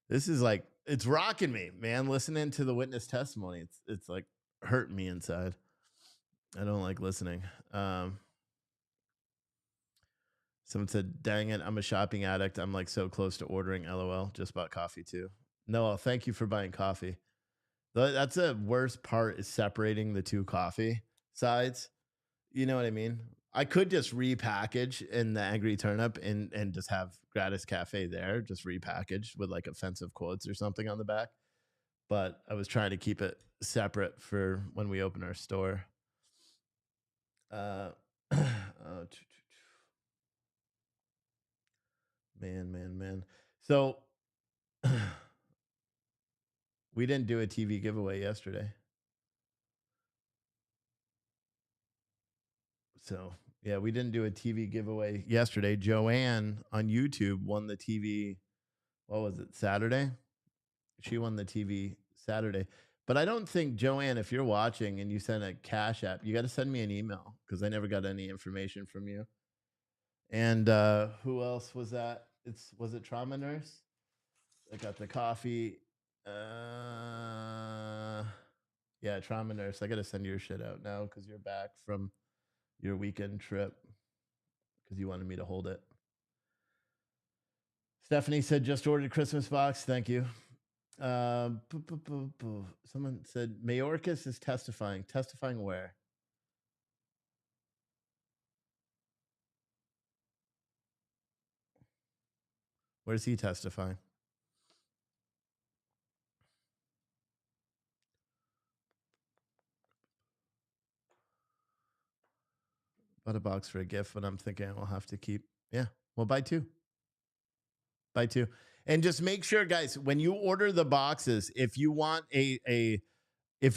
is like, it's rocking me, man. Listening to the witness testimony, it's like hurting me inside. I don't like listening. Someone said, dang it, I'm a shopping addict. I'm like so close to ordering. LOL. Just bought coffee too. Noah, thank you for buying coffee. That's the worst part, is separating the 2 coffee sides. You know what I mean? I could just repackage in the Angry Turnip and just have Gratis Cafe there, just repackaged with like offensive quotes or something on the back. But I was trying to keep it separate for when we open our store. Man. So we didn't do a TV giveaway yesterday. So yeah, we didn't do a TV giveaway yesterday. Joanne on YouTube won the TV. What was it? Saturday? She won the TV Saturday. But I don't think, Joanne, if you're watching and you send a Cash App, you got to send me an email, because I never got any information from you. And who else was that? Was it Trauma Nurse? I got the coffee. Yeah, trauma nurse. I got to send your shit out now because you're back from your weekend trip because you wanted me to hold it. Stephanie said, just ordered Christmas box. Thank you. Someone said, Mayorkas is testifying. Testifying where? Where's he testifying? Bought a box for a gift, but I'm thinking I'll have to keep. Yeah, well, buy two. Buy two. And just make sure, guys, when you order the boxes, if you want if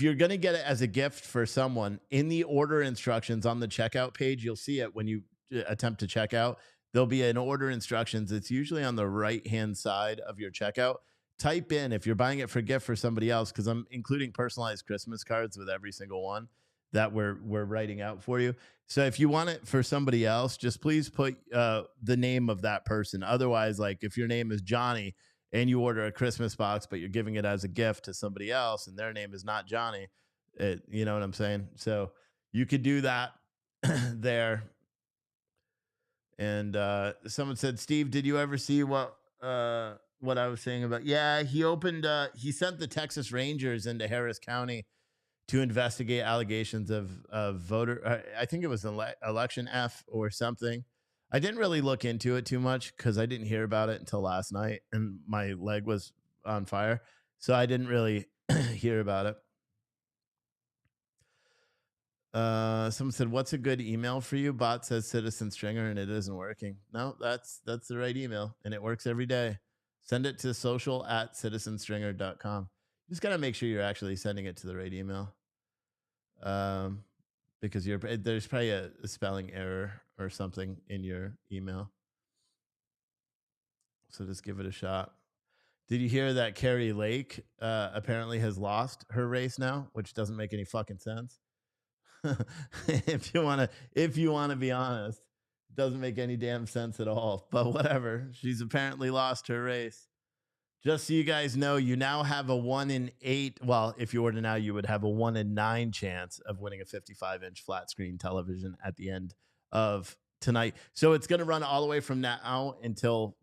you're going to get it as a gift for someone, in the order instructions on the checkout page, you'll see it when you attempt to check out. There'll be an order instructions. It's usually on the right-hand side of your checkout. Type in, if you're buying it for a gift for somebody else, because I'm including personalized Christmas cards with every single one that we're writing out for you. So if you want it for somebody else, just please put the name of that person. Otherwise, like if your name is Johnny and you order a Christmas box, but you're giving it as a gift to somebody else and their name is not Johnny, you know what I'm saying? So you could do that there. And someone said, Steve, did you ever see what I was saying about? Yeah, he sent the Texas Rangers into Harris County to investigate allegations of voter. I think it was election F or something. I didn't really look into it too much because I didn't hear about it until last night and my leg was on fire. So I didn't really hear about it. Someone said, what's a good email for you? Bot says Citizen Stringer and it isn't working. No, that's the right email and it works every day. Send it to social@citizenstringer.com. You just got to make sure you're actually sending it to the right email. Because there's probably a spelling error or something in your email. So just give it a shot. Did you hear that Carrie Lake apparently has lost her race now, which doesn't make any fucking sense? if you want to be honest, it doesn't make any damn sense at all. But whatever. She's apparently lost her race. Just so you guys know, you now have a 1 in 8. Well, if you order now, you would have a 1 in 9 chance of winning a 55-inch flat screen television at the end of tonight. So it's going to run all the way from now until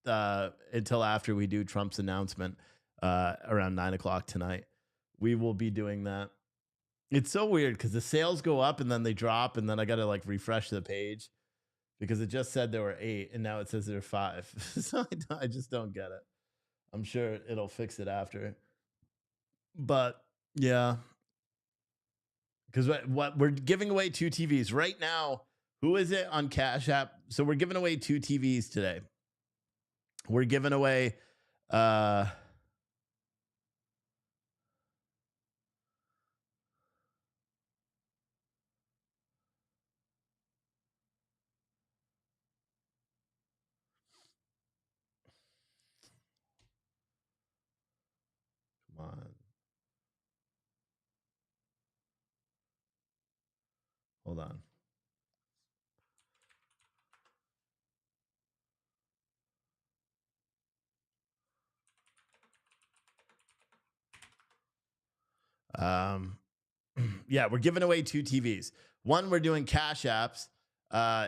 after we do Trump's announcement around 9:00 tonight. We will be doing that. It's so weird because the sales go up and then they drop, and then I got to like refresh the page because it just said there were 8 and now it says there are 5. So I just don't get it. I'm sure it'll fix it after. But yeah, because what we're giving away 2 TVs right now. Who is it on Cash App? So we're giving away 2 TVs today. We're giving away come on. Hold on. Yeah, we're giving away 2 TVs. One, we're doing Cash Apps.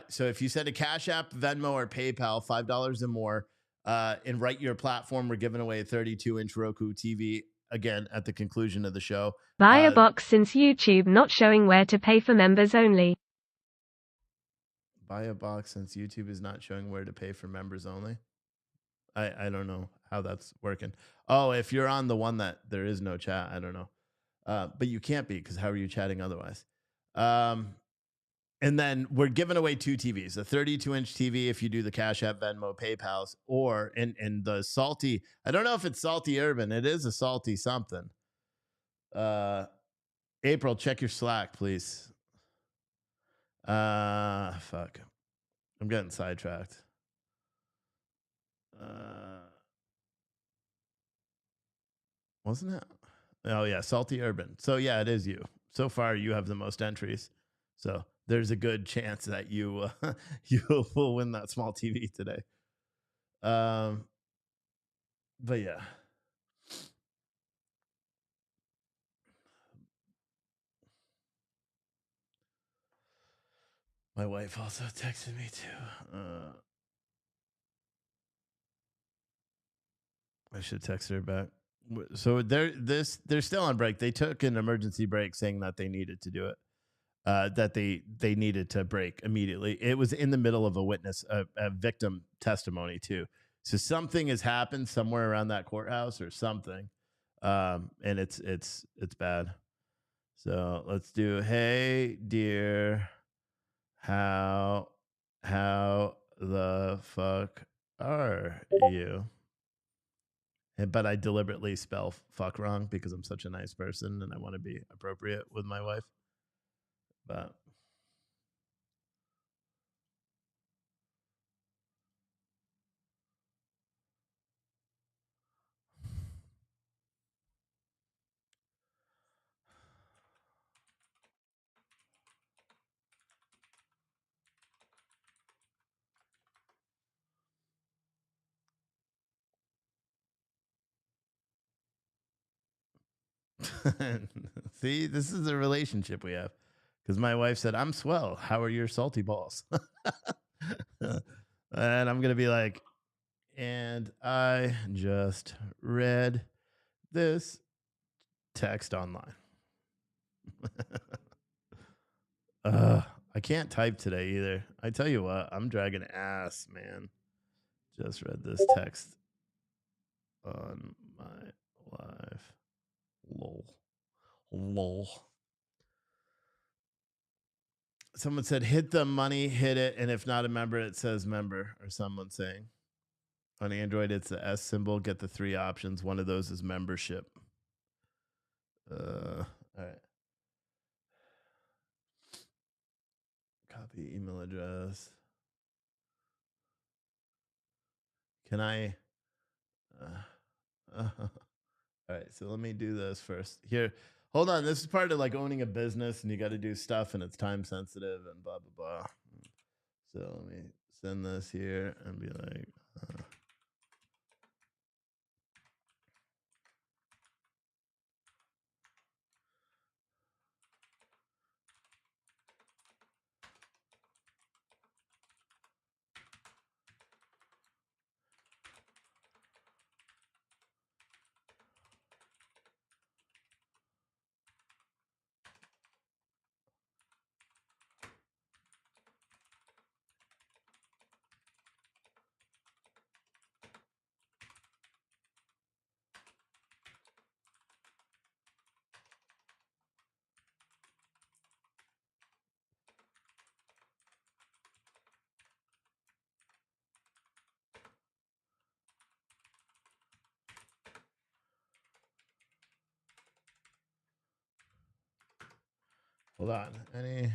So if you send a Cash App, Venmo, or PayPal, $5 or more, and write your platform, we're giving away a 32-inch Roku TV again at the conclusion of the show. Buy a box since YouTube not showing where to pay for members only. Buy a box since YouTube is not showing where to pay for members only. I don't know how that's working. Oh, if you're on the one that there is no chat, I don't know. But you can't be because how are you chatting otherwise? And then we're giving away 2 TVs, a 32-inch TV if you do the Cash App, Venmo, PayPals, or in the salty. I don't know if it's salty urban. It is a salty something. April, check your Slack, please. Fuck. I'm getting sidetracked. Wasn't it? Oh yeah, salty urban. So yeah, it is you. So far, you have the most entries. So there's a good chance that you you will win that small TV today. But yeah. My wife also texted me too. I should text her back. So they're still on break. They took an emergency break saying that they needed to do it. That they needed to break immediately. It was in the middle of a victim testimony too. So something has happened somewhere around that courthouse or something, and it's bad. So let's do. Hey dear, how the fuck are you? But I deliberately spell fuck wrong because I'm such a nice person and I want to be appropriate with my wife. But see, this is the relationship we have. Because my wife said, I'm swell. How are your salty balls? And I'm going to be like, and I just read this text online. I can't type today either. I tell you what, I'm dragging ass, man. Just read this text on my live. Lol. Someone said, hit the money, hit it, and if not a member, it says member, or someone saying. On Android, it's the S symbol. Get the 3 options. One of those is membership. All right. Copy email address. Can I? All right. So let me do this first. Here, hold on. This is part of like owning a business, and you got to do stuff, and it's time sensitive, and blah blah blah. So let me send this here and be like. Hold on. Any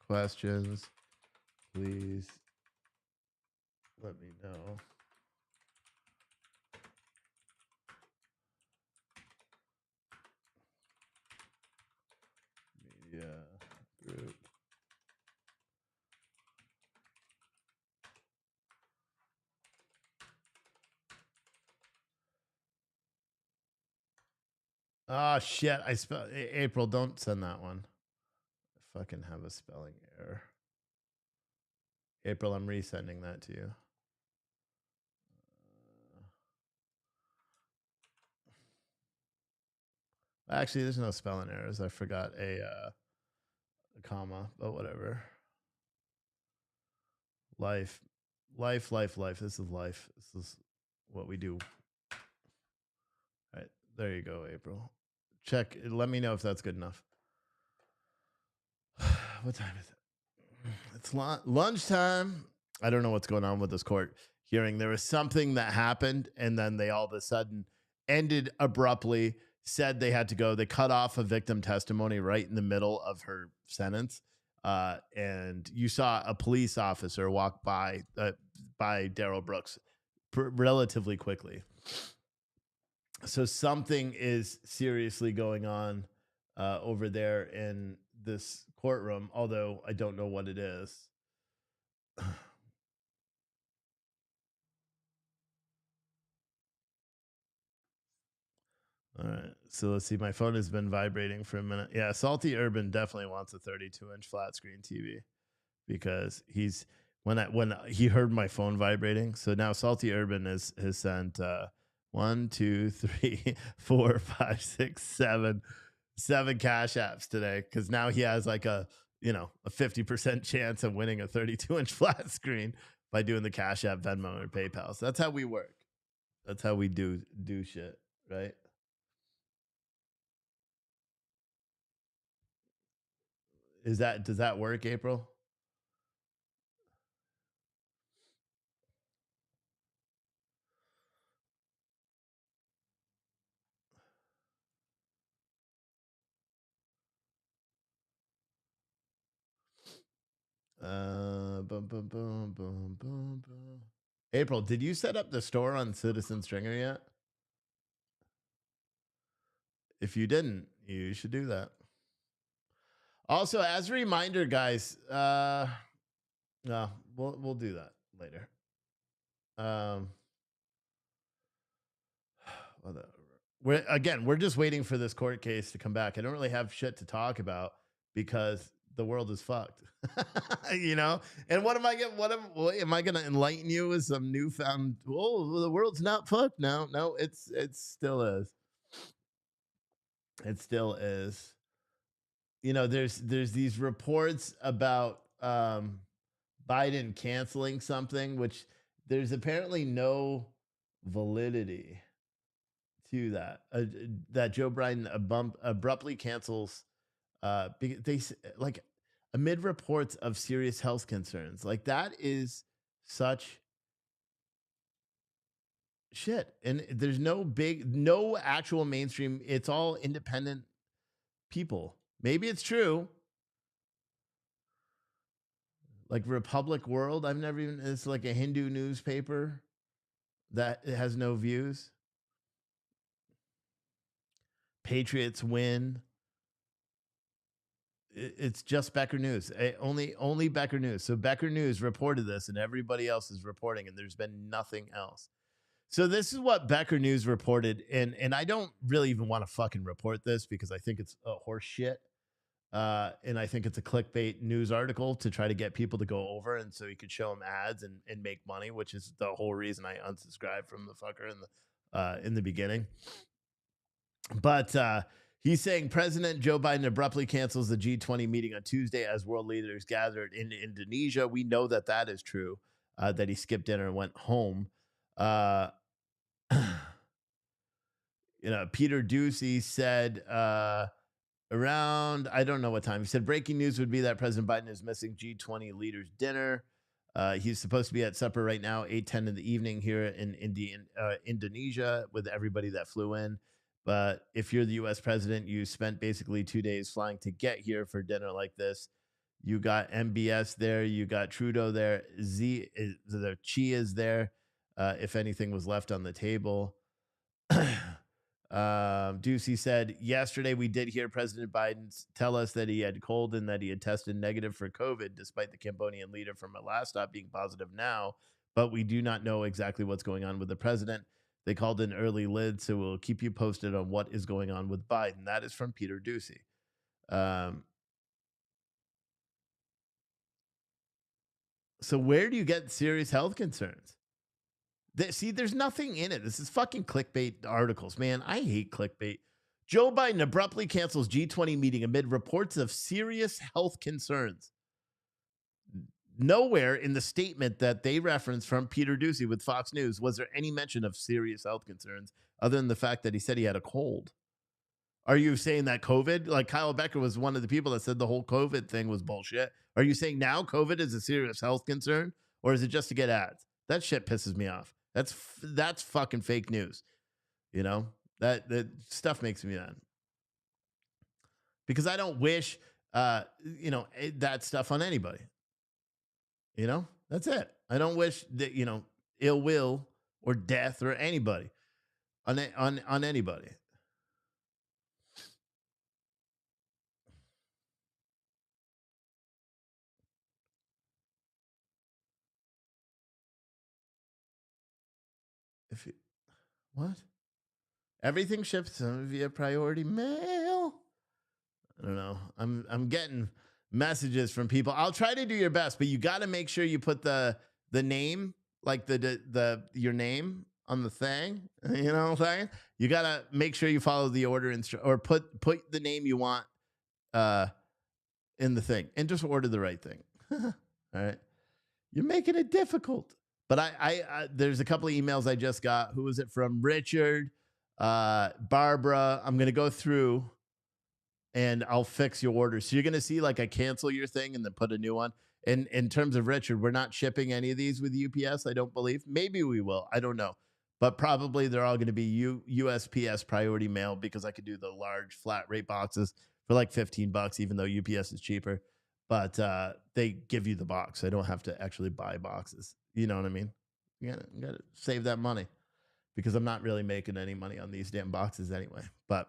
questions? Please let me know. Media group. Oh shit! I spell April. Don't send that one. I fucking have a spelling error. April, I'm resending that to you. Actually, there's no spelling errors. I forgot a comma, but whatever. Life. This is life. This is what we do. All right, there you go, April. Check. Let me know if that's good enough. What time is it? It's lunchtime. I don't know what's going on with this court hearing. There was something that happened, and then they all of a sudden ended abruptly, said they had to go. They cut off a victim testimony right in the middle of her sentence. And you saw a police officer walk by Darrell Brooks relatively quickly. So something is seriously going on over there in this courtroom, although I don't know what it is. All right, so let's see. My phone has been vibrating for a minute. Yeah, Salty Urban definitely wants a 32-inch flat screen TV because when he heard my phone vibrating. So now Salty Urban has sent 1, 2, 3, 4, 5, 6, 7 Cash Apps today, because now he has like a 50% chance of winning a 32-inch flat screen by doing the Cash App, Venmo, or PayPal. So that's how we work. That's how we do shit, right? Does that work, April? Boom, boom, boom, boom, boom, boom. April, did you set up the store on Citizen Stringer yet? If you didn't, you should do that. Also, as a reminder, guys, no, we'll do that later. We're just waiting for this court case to come back. I don't really have shit to talk about because the world is fucked. And what am I gonna enlighten you with some newfound, the world's not fucked now? No, it still is. It still is. There's these reports about Biden canceling something, which there's apparently no validity to that. That Joe Biden abruptly cancels amid reports of serious health concerns. Like, that is such shit. And there's no actual mainstream. It's all independent people. Maybe it's true. Like Republic World, it's like a Hindu newspaper that has no views. Patriots win. It's just Becker News. Only Becker News. So Becker News reported this and everybody else is reporting, and there's been nothing else. So this is what Becker News reported, and I don't really even want to fucking report this because I think it's a horse shit. And I think it's a clickbait news article to try to get people to go over, and so you could show them ads and make money, which is the whole reason I unsubscribed from the fucker in the beginning. But he's saying President Joe Biden abruptly cancels the G20 meeting on Tuesday as world leaders gathered in Indonesia. We know that is true, that he skipped dinner and went home. Peter Doocy said around, I don't know what time. He said breaking news would be that President Biden is missing G20 leaders dinner. He's supposed to be at supper right now, 8:10 in the evening here in Indonesia with everybody that flew in. But if you're the U.S. president, you spent basically 2 days flying to get here for dinner like this. You got MBS there. You got Trudeau there. The Chi is there. If anything was left on the table. Ducey said, yesterday we did hear President Biden tell us that he had cold and that he had tested negative for COVID, despite the Cambodian leader from our last stop being positive now. But we do not know exactly what's going on with the president. They called in early lid, so we'll keep you posted on what is going on with Biden. That is from Peter Ducey. So where do you get serious health concerns? See, there's nothing in it. This is fucking clickbait articles, man. I hate clickbait. Joe Biden abruptly cancels G20 meeting amid reports of serious health concerns. Nowhere in the statement that they referenced from Peter Ducey with Fox News was there any mention of serious health concerns other than the fact that he said he had a cold. Are you saying that COVID, like Kyle Becker was one of the people that said the whole COVID thing was bullshit? Are you saying now COVID is a serious health concern, or is it just to get ads? That shit pisses me off. That's fucking fake news. That stuff makes me mad because I don't wish that stuff on anybody. That's it. I don't wish that ill will or death or anybody on anybody. What? Everything ships via priority mail. I don't know. I'm getting messages from people. I'll try to do your best, but you got to make sure you put the name, like your name on the thing. You know what I'm saying? You got to make sure you follow the order or put the name you want in the thing, and just order the right thing. All right. You're making it difficult. But I there's a couple of emails I just got. Who was it from? Richard, Barbara. I'm going to go through and I'll fix your order. So you're going to see like I cancel your thing and then put a new one. And in terms of Richard, we're not shipping any of these with UPS, I don't believe. Maybe we will. I don't know. But probably they're all going to be USPS priority mail, because I could do the large flat rate boxes for like $15, even though UPS is cheaper. But they give you the box. I don't have to actually buy boxes. You know what I mean? You gotta save that money, because I'm not really making any money on these damn boxes anyway. But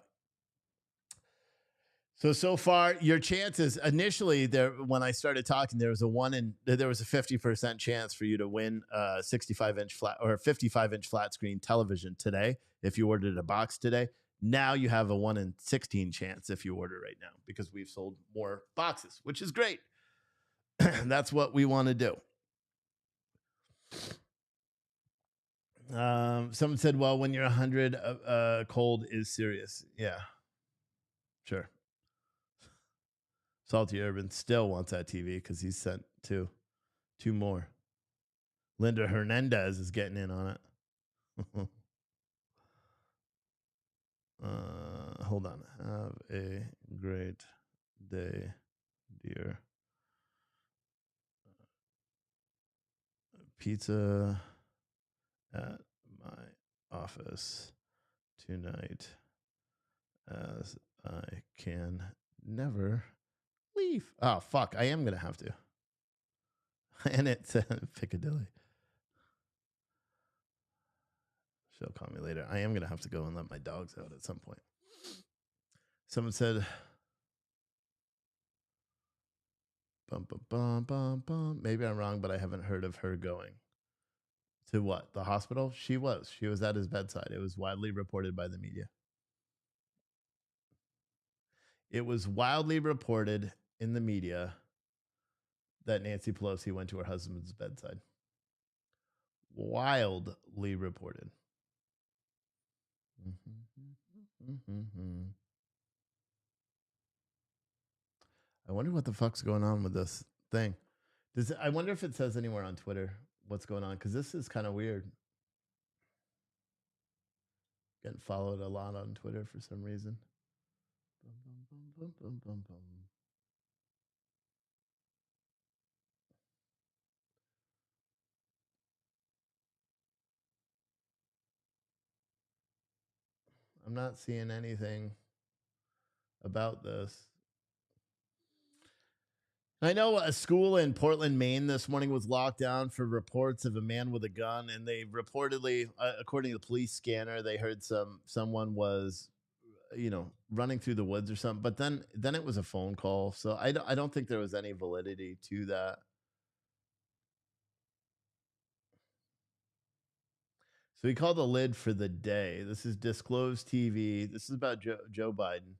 so far, your chances initially there, when I started talking, there was a 50% chance for you to win a 65-inch flat or a 55-inch flat screen television today if you ordered a box today. Now you have a 1 in 16 chance if you order right now, because we've sold more boxes, which is great. That's what we want to do. Someone said, well, when you're 100, cold is serious. Yeah, sure. Salty Urban still wants that TV because he's sent two more. Linda Hernandez is getting in on it. Hold on. Have a great day, dear. Pizza at my office tonight, as I can never leave. Oh, fuck. I am going to have to. And it's Piccadilly. She'll call me later. I am going to have to go and let my dogs out at some point. Someone said, bum, bum, bum, bum, bum. Maybe I'm wrong, but I haven't heard of her going to what? The hospital? She was at his bedside. It was widely reported by the media. It was wildly reported in the media that Nancy Pelosi went to her husband's bedside. Wildly reported. I wonder what the fuck's going on with this thing. I wonder if it says anywhere on Twitter what's going on, because this is kind of weird. Getting followed a lot on Twitter for some reason. I'm not seeing anything about this. I know a school in Portland, Maine this morning was locked down for reports of a man with a gun, and they reportedly, according to the police scanner, they heard someone was, running through the woods or something. But then it was a phone call, so I don't think there was any validity to that. So he called a lid for the day. This is Disclosed TV. This is about Joe Biden.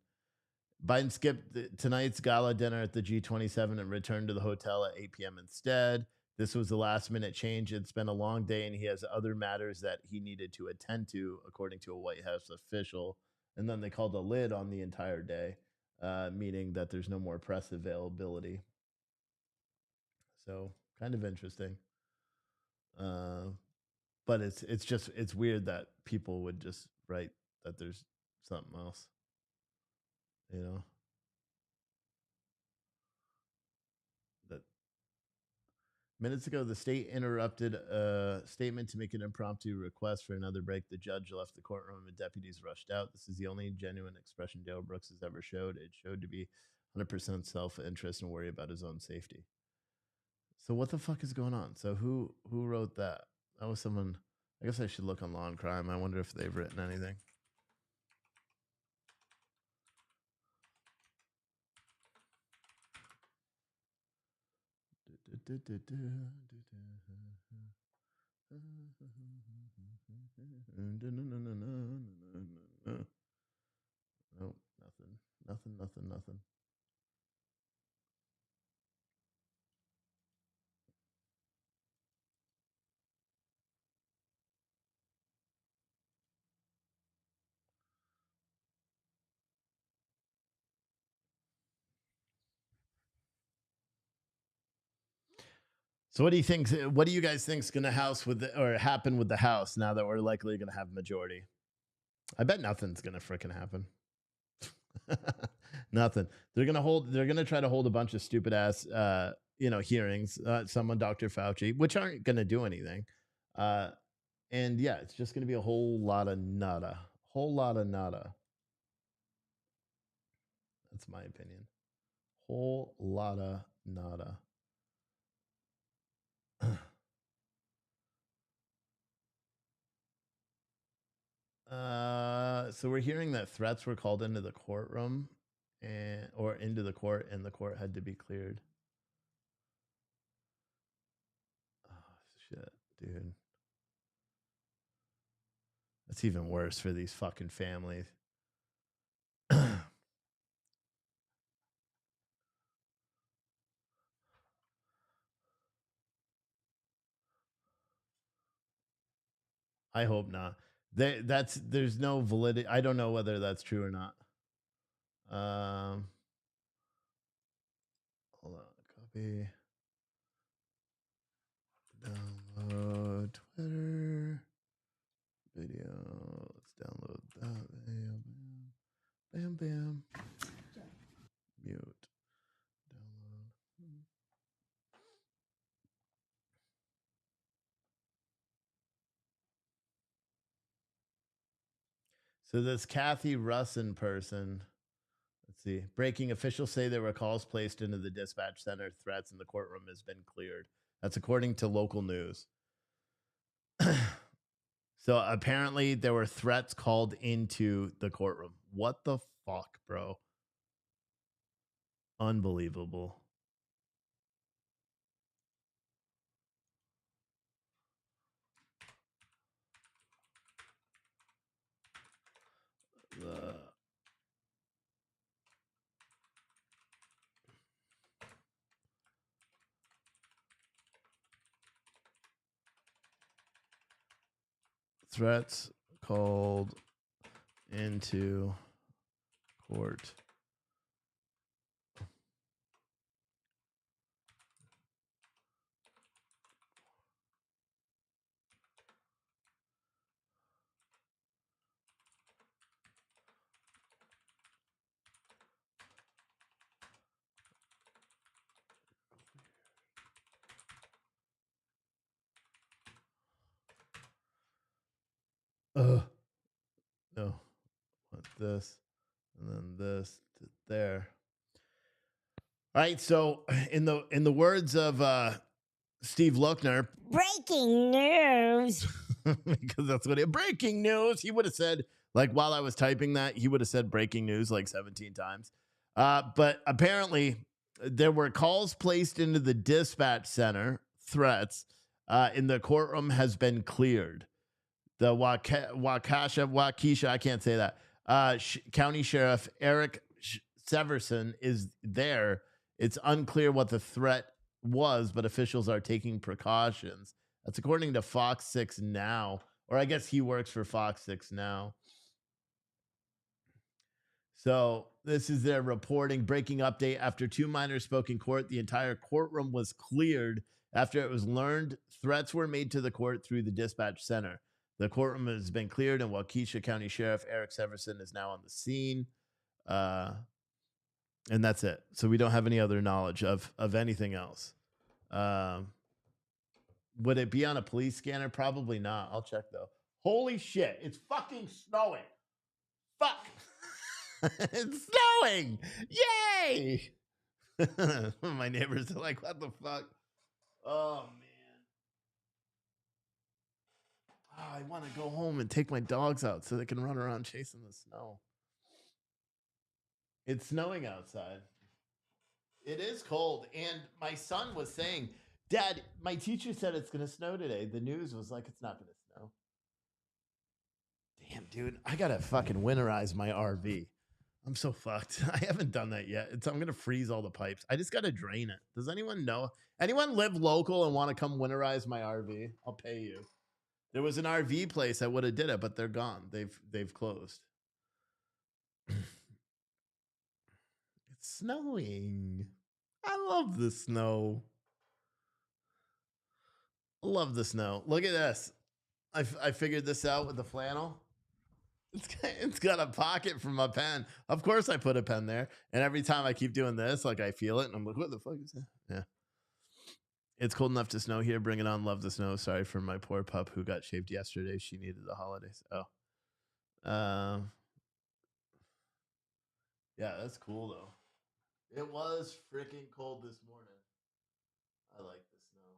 Biden skipped tonight's gala dinner at the G27 and returned to the hotel at 8 p.m. instead. This was a last-minute change. It's been a long day, and he has other matters that he needed to attend to, according to a White House official. And then they called a lid on the entire day, meaning that there's no more press availability. So kind of interesting. But it's weird that people would just write that there's something else. That minutes ago, the state interrupted a statement to make an impromptu request for another break. The judge left the courtroom and deputies rushed out. This is the only genuine expression Darrell Brooks has ever showed. It showed to be 100% self-interest and worry about his own safety. So what the fuck is going on? So who wrote that? That was someone. I guess I should look on Law and Crime. I wonder if they've written anything. Nope, nothing. So what do you think? What do you guys think is going to happen with the House now that we're likely going to have majority? I bet nothing's going to freaking happen. Nothing. They're going to try to hold a bunch of stupid ass, hearings. Someone, Dr. Fauci, which aren't going to do anything. And yeah, it's just going to be a whole lot of nada. Whole lot of nada. That's my opinion. Whole lot of nada. So we're hearing that threats were called into the courtroom or into the court, and the court had to be cleared. Oh shit, dude. That's even worse for these fucking families. I hope not. There's no validity. I don't know whether that's true or not. Hold on, copy. Download Twitter video. Let's download that. Bam, bam. Mute. Download. So this Kathy Russin person, let's see. Breaking, officials say there were calls placed into the dispatch center. Threats in the courtroom has been cleared. That's according to local news. So apparently there were threats called into the courtroom. What the fuck, bro? Unbelievable. Threats called into court. No. Want this, and then this to there. All right. So in the words of Steve Lochner, Breaking news. because that's what breaking news. He would have said, like, while I was typing that, he would have said breaking news like 17 times. But apparently there were calls placed into the dispatch center, threats, in the courtroom has been cleared. The Waukesha, I can't say that. County Sheriff Eric Severson is there. It's unclear what the threat was, but officials are taking precautions. That's according to Fox 6 Now, or I guess he works for Fox 6 Now. So this is their reporting. Breaking update. After two minors spoke in court, the entire courtroom was cleared after it was learned threats were made to the court through the dispatch center. The courtroom has been cleared, and Waukesha County Sheriff Eric Severson is now on the scene. And that's it. So we don't have any other knowledge of anything else. Would it be on a police scanner? Probably not. I'll check, though. Holy shit. It's fucking snowing. Fuck. It's snowing. Yay. My neighbors are like, what the fuck? Oh, man. Oh, I want to go home and take my dogs out so they can run around chasing the snow. It's snowing outside. It is cold. And my son was saying, Dad, my teacher said it's going to snow today. The news was like, it's not going to snow. Damn, dude. I got to fucking winterize my RV. I'm so fucked. I haven't done that yet. I'm going to freeze all the pipes. I just got to drain it. Does anyone know? Anyone live local and want to come winterize my RV? I'll pay you. There was an RV place I would have did it, but they're gone. They've closed. It's snowing. I love the snow. I love the snow. Look at this. I figured this out with the flannel. It's got a pocket for my pen. Of course I put a pen there. And every time I keep doing this, like I feel it and I'm like, what the fuck is that? Yeah. It's cold enough to snow here. Bring it on. Love the snow. Sorry for my poor pup who got shaved yesterday. She needed the holidays. Oh. Yeah, that's cool though. It was freaking cold this morning. I like the snow.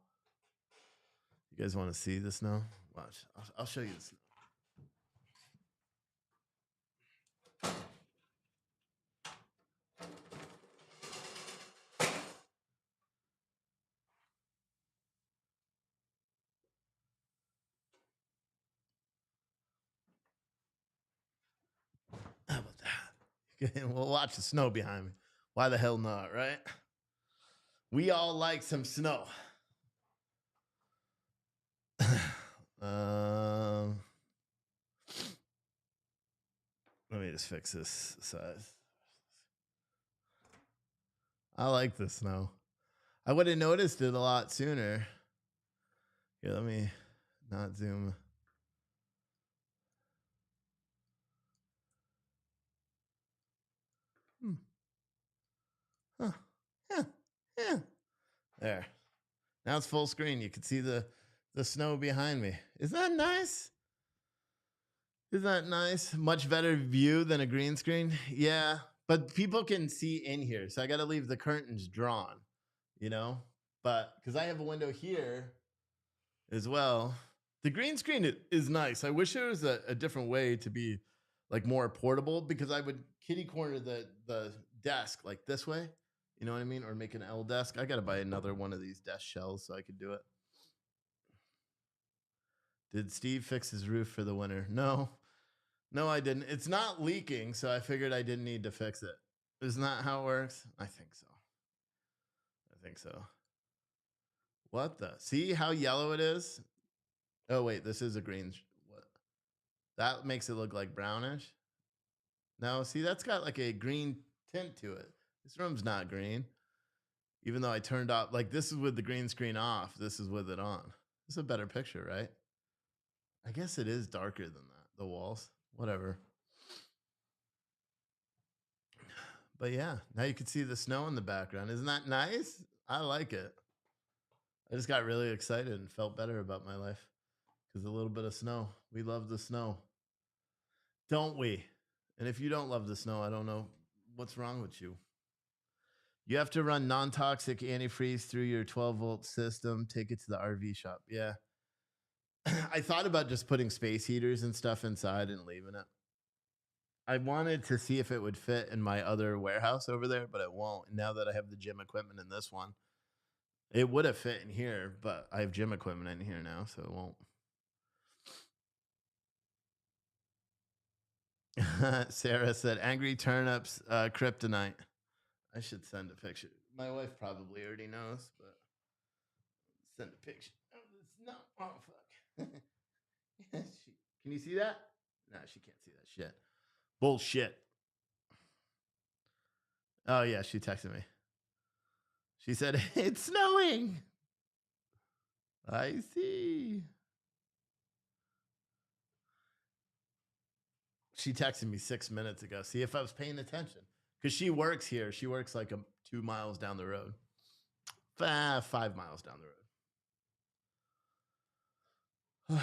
You guys want to see the snow? Watch. I'll show you the snow. How about that? We'll watch the snow behind me. Why the hell not, right? We all like some snow. Let me just fix this size. I like the snow. I would have noticed it a lot sooner. Here, let me not zoom. Huh. Yeah. There. Now it's full screen. You can see the snow behind me. Isn't that nice? Isn't that nice? Much better view than a green screen. Yeah, but people can see in here, so I got to leave the curtains drawn, you know. But because I have a window here as well, the green screen is nice. I wish there was a different way to be like more portable, because I would kitty corner the desk like this way. You know what I mean? Or make an L desk. I got to buy another one of these desk shells so I could do it. Did Steve fix his roof for the winter? No, I didn't. It's not leaking, so I figured I didn't need to fix it. Isn't that how it works? I think so. What the? See how yellow it is? Oh, wait, this is a green. What? That makes it look like brownish. No, see, that's got like a green tint to it. This room's not green. Even though I turned off, like this is with the green screen off. This is with it on. This is a better picture, right? I guess it is darker than that, the walls. Whatever. But yeah, now you can see the snow in the background. Isn't that nice? I like it. I just got really excited and felt better about my life because a little bit of snow. We love the snow, don't we? And if you don't love the snow, I don't know what's wrong with you. You have to run non-toxic antifreeze through your 12-volt system. Take it to the RV shop. Yeah. I thought about just putting space heaters and stuff inside and leaving it. I wanted to see if it would fit in my other warehouse over there, but it won't. Now that I have the gym equipment in this one, it would have fit in here, but I have gym equipment in here now, so it won't. Sarah said, angry turnips, kryptonite. I should send a picture. My wife probably already knows, but send a picture. Oh, it's not. Oh, fuck. Can you see that? No, she can't see that shit. Bullshit. Oh, yeah, she texted me. She said, it's snowing. I see. She texted me 6 minutes ago. See if I was paying attention. Because she works here. She works like 2 miles down the road. 5 miles down the road.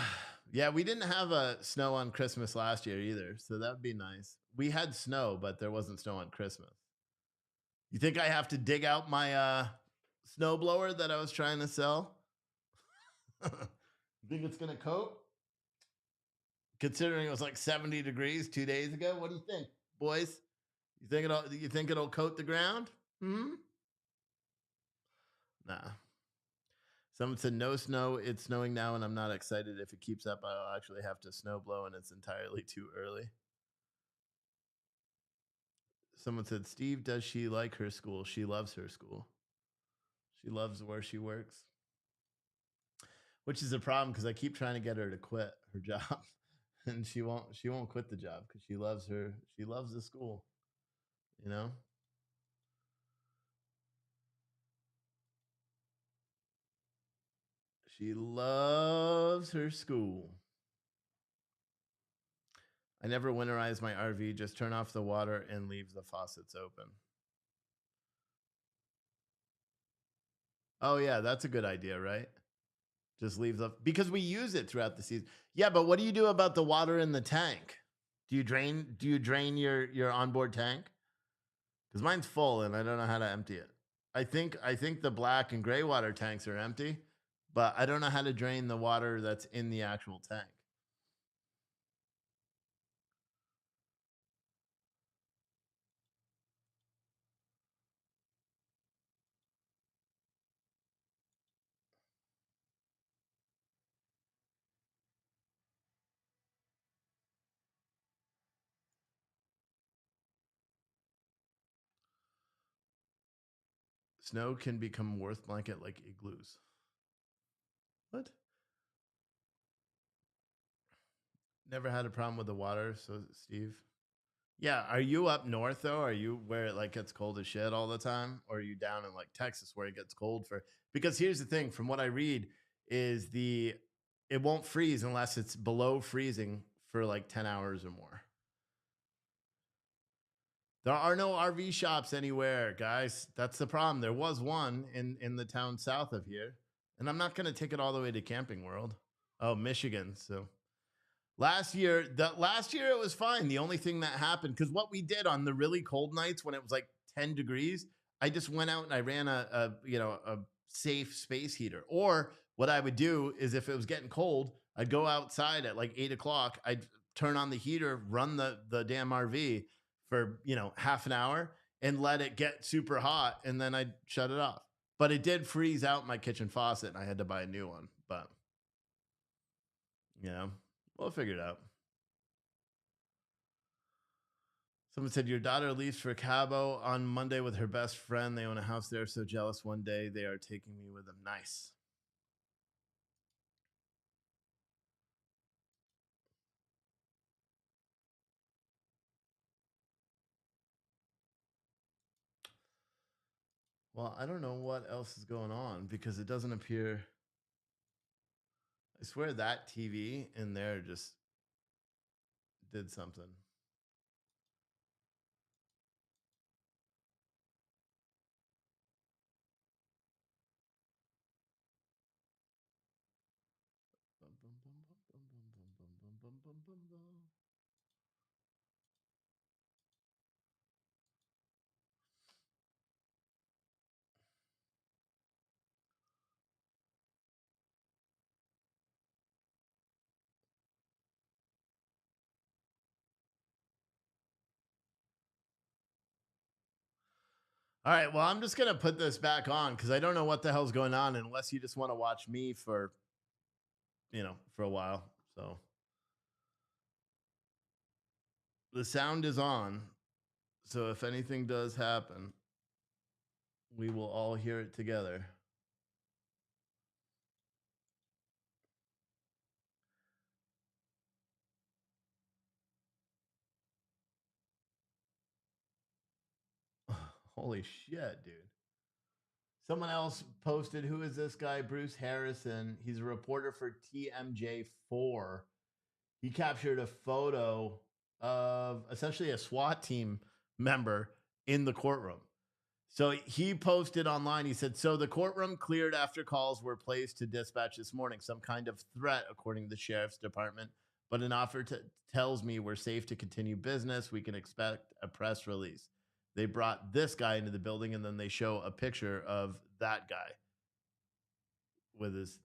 Yeah, we didn't have snow on Christmas last year either. So that would be nice. We had snow, but there wasn't snow on Christmas. You think I have to dig out my snow blower that I was trying to sell? You think it's going to coat? Considering it was like 70 degrees 2 days ago. What do you think, boys? You think it'll coat the ground? Nah. Someone said no snow. It's snowing now, and I'm not excited. If it keeps up, I'll actually have to snow blow, and it's entirely too early. Someone said, Steve, does she like her school? She loves her school. She loves where she works. Which is a problem because I keep trying to get her to quit her job. And she won't quit the job because she loves the school. You know? She loves her school. I never winterize my RV. Just turn off the water and leave the faucets open. Oh, yeah, that's a good idea, right? Just leave because we use it throughout the season. Yeah, but what do you do about the water in the tank? Do you drain your onboard tank? Because mine's full and I don't know how to empty it. I think the black and gray water tanks are empty, but I don't know how to drain the water that's in the actual tank. Snow can become warmth blanket like igloos. What? Never had a problem with the water, so Steve. Yeah, are you up north though? Are you where it like gets cold as shit all the time, or are you down in like Texas where it gets cold for? Because here's the thing, from what I read, is it won't freeze unless it's below freezing for like 10 hours or more. There are no RV shops anywhere, guys. That's the problem. There was one in the town south of here, and I'm not going to take it all the way to Camping World. Oh, Michigan. So last year it was fine. The only thing that happened, because what we did on the really cold nights when it was like 10 degrees, I just went out and I ran a safe space heater. Or what I would do is if it was getting cold, I'd go outside at like 8 o'clock. I'd turn on the heater, run the damn RV for half an hour and let it get super hot, and then I'd shut it off. But it did freeze out my kitchen faucet and I had to buy a new one. But we'll figure it out. Someone said, your daughter leaves for Cabo on Monday with her best friend. They own a house there. So jealous. One day they are taking me with them. Nice. Well, I don't know what else is going on because it doesn't appear. I swear that TV in there just did something. All right, well, I'm just going to put this back on because I don't know what the hell's going on unless you just want to watch me for a while. So the sound is on. So if anything does happen, we will all hear it together. Holy shit, dude. Someone else posted, who is this guy? Bruce Harrison. He's a reporter for TMJ4. He captured a photo of essentially a SWAT team member in the courtroom. So he posted online, he said, so the courtroom cleared after calls were placed to dispatch this morning. Some kind of threat, according to the sheriff's department. But an offer tells me we're safe to continue business. We can expect a press release. They brought this guy into the building, and then they show a picture of that guy with his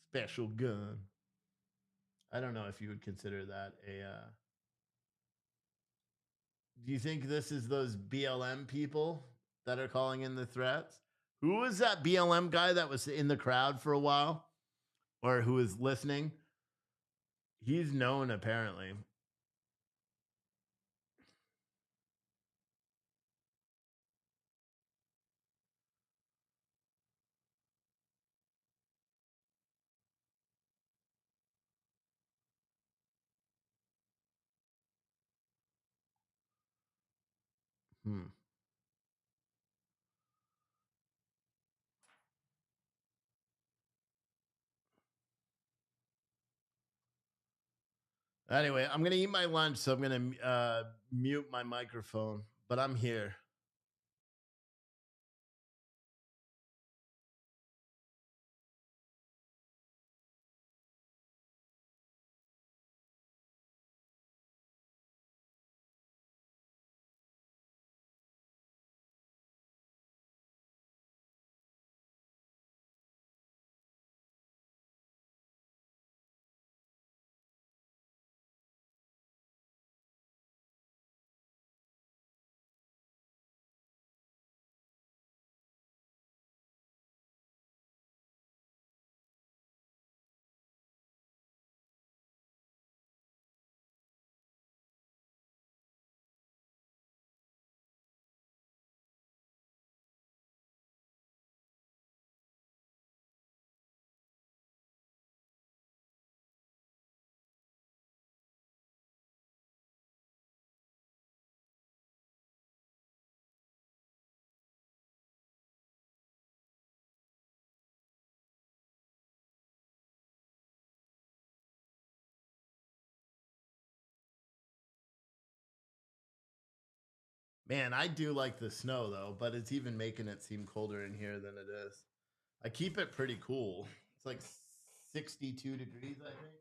special gun. I don't know if you would consider that a... Do you think this is those BLM people that are calling in the threats? Who was that BLM guy that was in the crowd for a while? Or who was listening? He's known, apparently. Anyway, I'm gonna eat my lunch, so I'm gonna mute my microphone. But I'm here. Man, I do like the snow though, but it's even making it seem colder in here than it is. I keep it pretty cool. It's like 62 degrees, I think.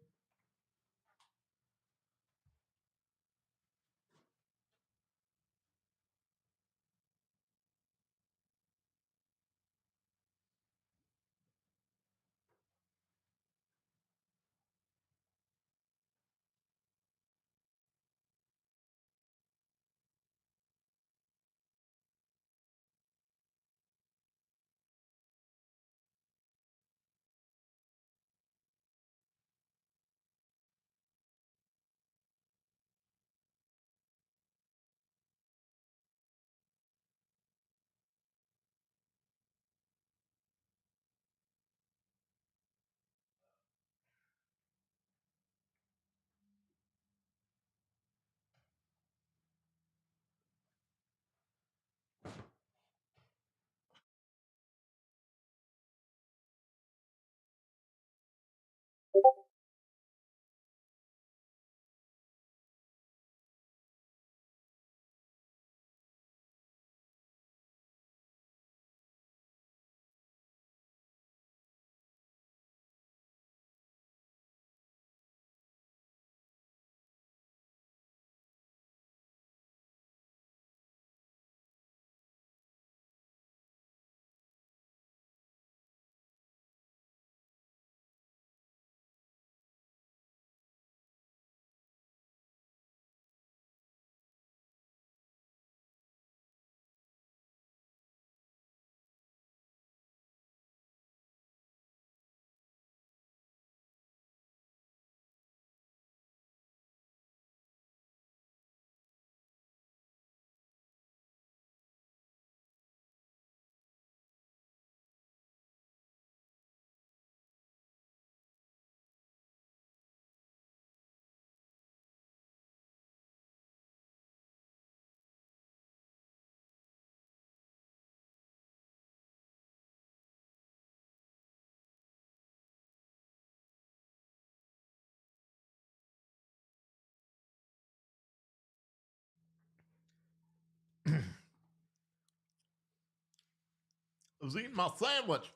I was eating my sandwich.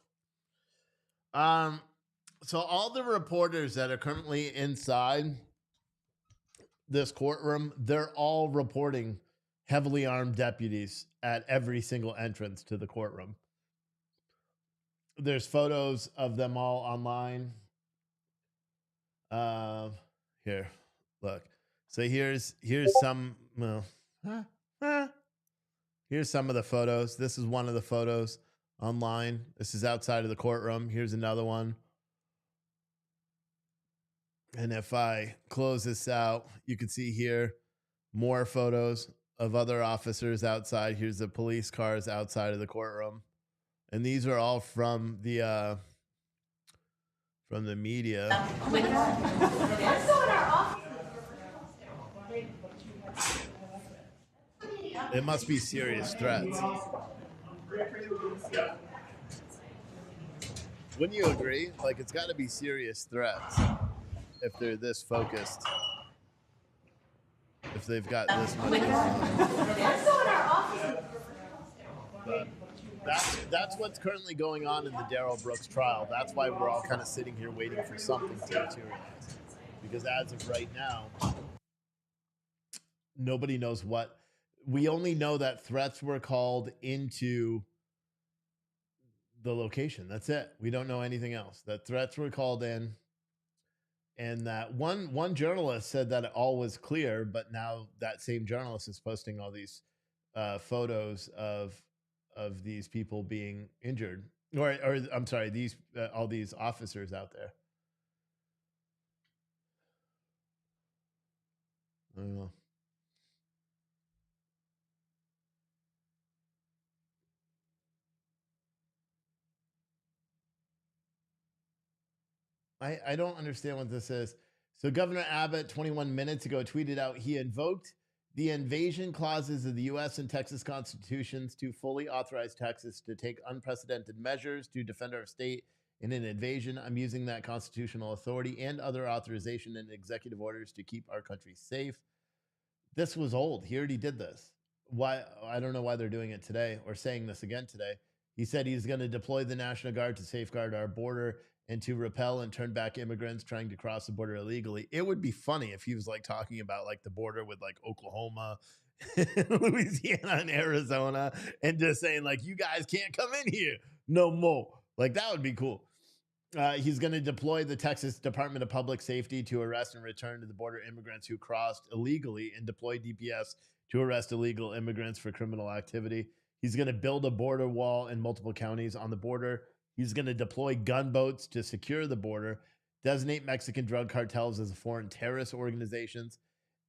So all the reporters that are currently inside this courtroom, they're all reporting heavily armed deputies at every single entrance to the courtroom. There's photos of them all online. Here, look. So here's some. Here's some of the photos. This is one of the photos online. This is outside of the courtroom. Here's another one. And if I close this out, you can see here more photos of other officers outside. Here's the police cars outside of the courtroom. And these are all from the media. It must be serious threats. Wouldn't you agree? Like, it's got to be serious threats if they're this focused if they've got this much. But that's what's currently going on in the Darrell Brooks trial. That's why we're all kind of sitting here waiting for something to materialize. Because as of right now, nobody knows what. We only know that threats were called into the location. That's it. We don't know anything else. That threats were called in, and that one journalist said that it all was clear, but now that same journalist is posting all these photos of these people being injured, or I'm sorry, these all these officers out there. I don't know. I don't understand what this is. So Governor Abbott 21 minutes ago tweeted out he invoked the invasion clauses of the U.S. and Texas constitutions to fully authorize Texas to take unprecedented measures to defend our state in an invasion. I'm using that constitutional authority and other authorization and executive orders to keep our country safe. This was old. He already did this. Why? I don't know why they're doing it today or saying this again today. He said he's going to deploy the National Guard to safeguard our border and to repel and turn back immigrants trying to cross the border illegally. It would be funny if he was like talking about like the border with like Oklahoma, Louisiana, and Arizona, and just saying like, you guys can't come in here no more. Like that would be cool. He's going to deploy the Texas Department of Public Safety to arrest and return to the border immigrants who crossed illegally and deploy DPS to arrest illegal immigrants for criminal activity. He's going to build a border wall in multiple counties on the border. He's going to deploy gunboats to secure the border, designate Mexican drug cartels as foreign terrorist organizations,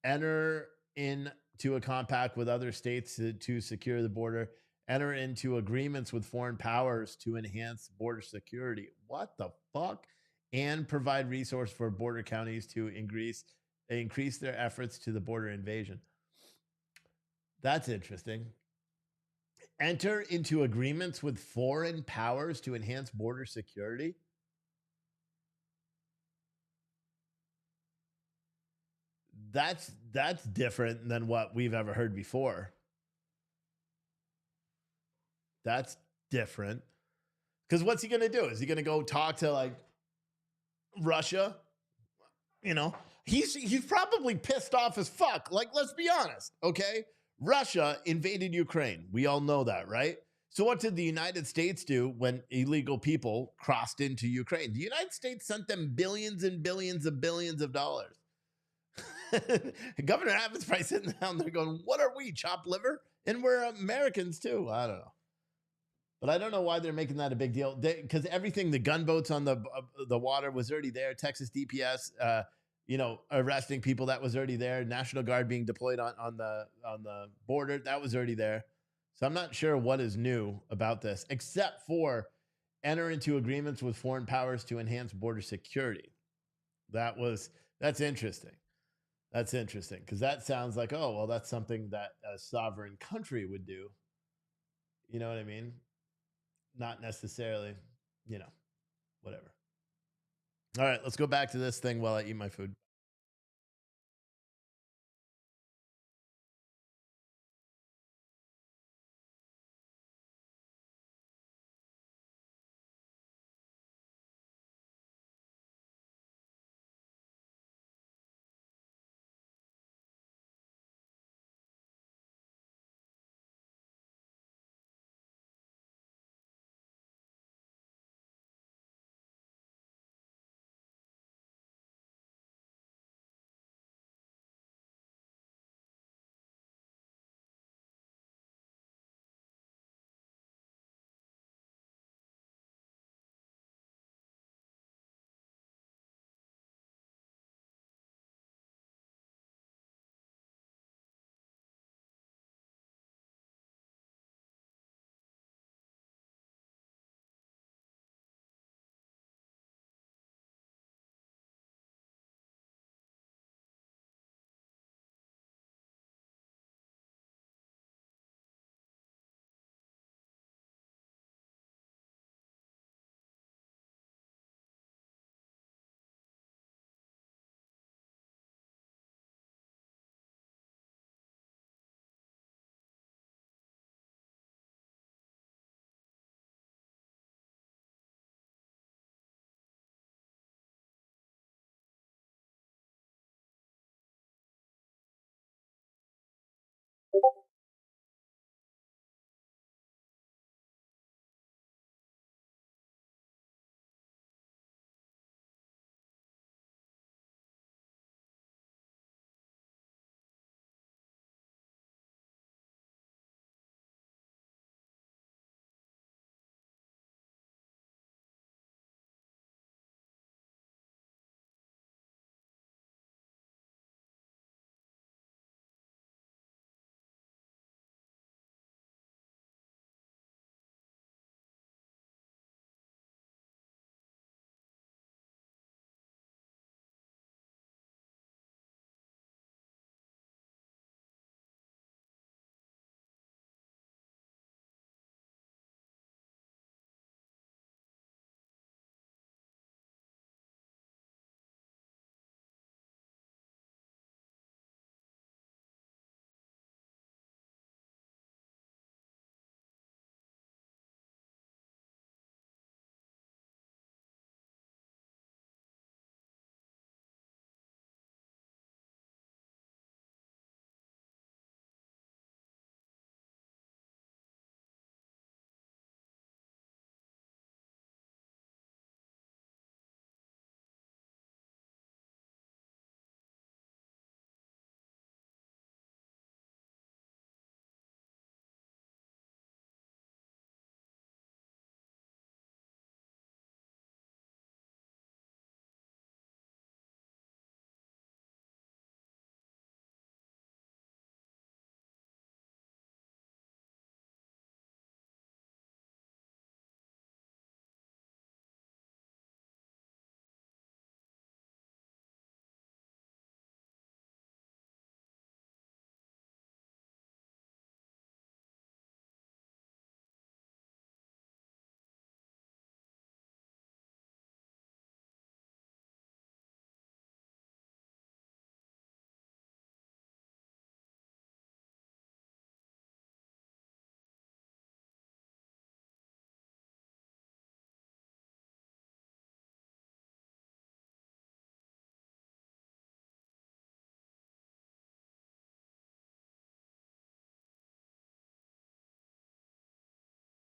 enter into a compact with other states to secure the border, enter into agreements with foreign powers to enhance border security. What the fuck? And provide resources for border counties to increase their efforts to the border invasion. That's interesting. Enter into agreements with foreign powers to enhance border security. That's different than what we've ever heard before. That's different. Because what's he going to do? Is he going to go talk to like Russia? You know, he's probably pissed off as fuck. Like, let's be honest, okay? Russia invaded Ukraine. We all know that, right? So what did the United States do when illegal people crossed into Ukraine? The United States sent them billions and billions of dollars. Governor Abbott's probably sitting down there going, what are we, chopped liver? And we're Americans too. I don't know. But I don't know why they're making that a big deal. Because everything, the gunboats on the water was already there. Texas DPS, arresting people, that was already there. National Guard being deployed on the border, that was already there. So I'm not sure what is new about this, except for enter into agreements with foreign powers to enhance border security. That's interesting. That's interesting because that sounds like, oh, well, that's something that a sovereign country would do. You know what I mean? Not necessarily, whatever. All right, let's go back to this thing while I eat my food.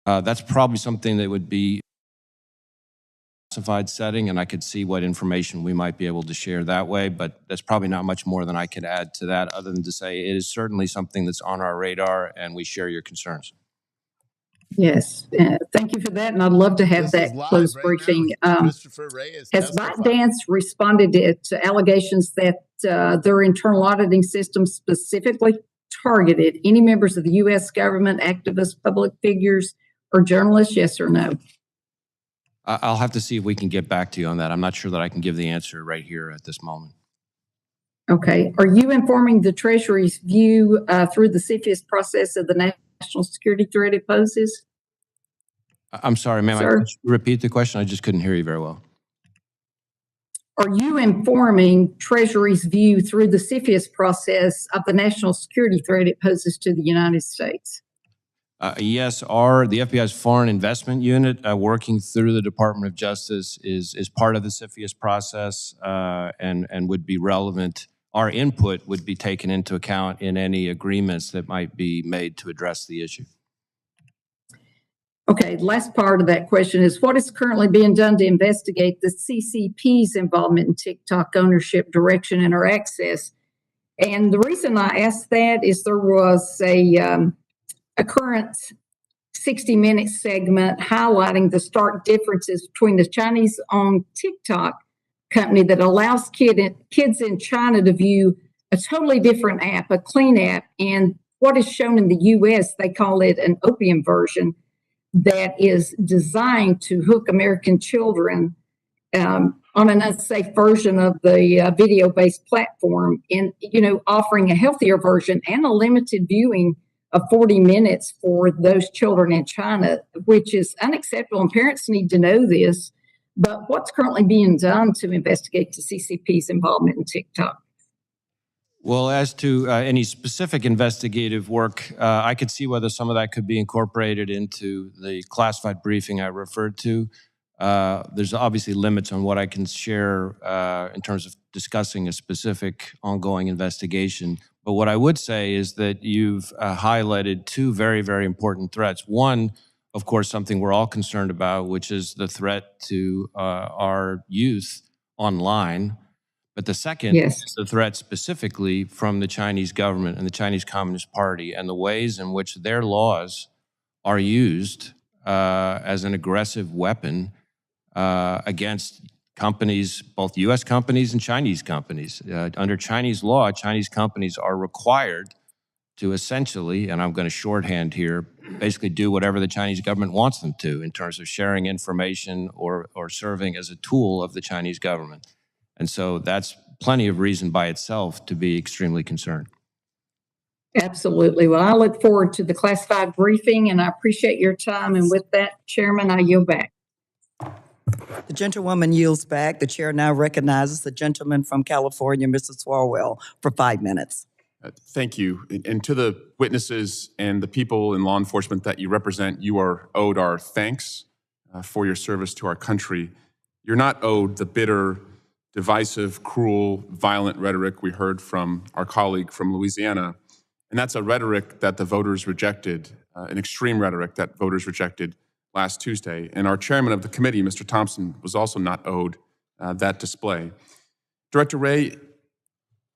That's probably something that would be classified setting, and I could see what information we might be able to share that way, but there's probably not much more than I could add to that other than to say it is certainly something that's on our radar and we share your concerns. Yes, thank you for that, and I'd love to have that closed briefing. Christopher Ray is Has testifying. ByteDance responded to allegations that their internal auditing system specifically targeted any members of the U.S. government, activists, public figures, or journalists? Yes or no? I'll have to see if we can get back to you on that. I'm not sure that I can give the answer right here at this moment. Okay. Are you informing the Treasury's view through the CFIUS process of the national security threat it poses? I'm sorry, ma'am. Could you repeat the question? I just couldn't hear you very well. Are you informing Treasury's view through the CFIUS process of the national security threat it poses to the United States? Yes, the FBI's Foreign Investment Unit, working through the Department of Justice, is part of the CFIUS process and would be relevant. Our input would be taken into account in any agreements that might be made to address the issue. Okay, last part of that question is, what is currently being done to investigate the CCP's involvement in TikTok ownership, direction, and or access? And the reason I asked that is there was a current 60-minute segment highlighting the stark differences between the Chinese-owned TikTok company that allows kids in China to view a totally different app, a clean app, and what is shown in the U.S., they call it an opium version, that is designed to hook American children on an unsafe version of the video-based platform, and offering a healthier version and a limited viewing of 40 minutes for those children in China, which is unacceptable, and parents need to know this. But what's currently being done to investigate the CCP's involvement in TikTok? Well, as to any specific investigative work, I could see whether some of that could be incorporated into the classified briefing I referred to. There's obviously limits on what I can share in terms of discussing a specific ongoing investigation. But what I would say is that you've highlighted two very, very important threats. One, of course, something we're all concerned about, which is the threat to our youth online. But the second is the threat specifically from the Chinese government and the Chinese Communist Party and the ways in which their laws are used as an aggressive weapon against companies, both U.S. companies and Chinese companies. Under Chinese law, Chinese companies are required to essentially, and I'm going to shorthand here, basically do whatever the Chinese government wants them to in terms of sharing information or serving as a tool of the Chinese government. And so that's plenty of reason by itself to be extremely concerned. Absolutely. Well, I look forward to the classified briefing, and I appreciate your time. And with that, Chairman, I yield back. The gentlewoman yields back. The chair now recognizes the gentleman from California, Mr. Swalwell, for 5 minutes. Thank you. And to the witnesses and the people in law enforcement that you represent, you are owed our thanks for your service to our country. You're not owed the bitter, divisive, cruel, violent rhetoric we heard from our colleague from Louisiana. And that's a rhetoric that the voters rejected, an extreme rhetoric that voters rejected last Tuesday. And our chairman of the committee, Mr. Thompson, was also not owed that display. Director Ray,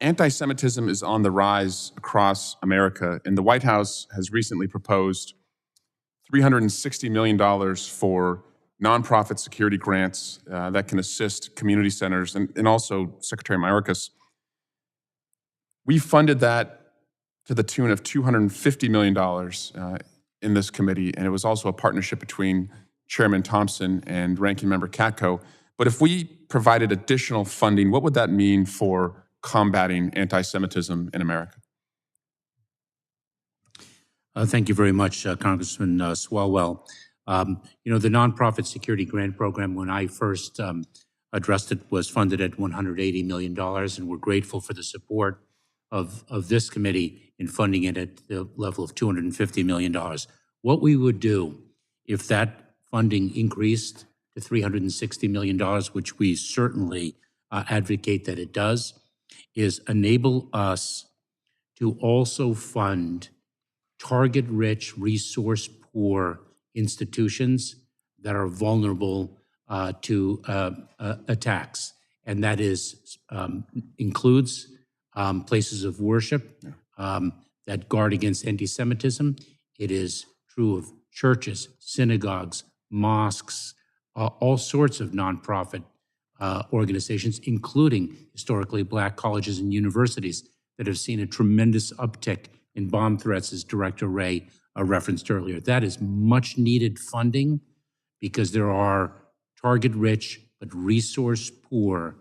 anti-Semitism is on the rise across America, and the White House has recently proposed $360 million for nonprofit security grants that can assist community centers, and also Secretary Mayorkas. We funded that to the tune of $250 million in this committee, and it was also a partnership between Chairman Thompson and Ranking Member Katko. But if we provided additional funding, what would that mean for combating anti-Semitism in America? Thank you very much, Congressman Swalwell. The Nonprofit Security Grant Program, when I first addressed it, was funded at $180 million, and we're grateful for the support of this committee in funding it at the level of $250 million. What we would do if that funding increased to $360 million, which we certainly advocate that it does, is enable us to also fund target-rich, resource-poor institutions that are vulnerable to attacks. And that includes places of worship that guard against anti-Semitism. It is true of churches, synagogues, mosques, all sorts of nonprofit organizations, including historically Black colleges and universities that have seen a tremendous uptick in bomb threats, as Director Ray referenced earlier. That is much needed funding because there are target-rich but resource-poor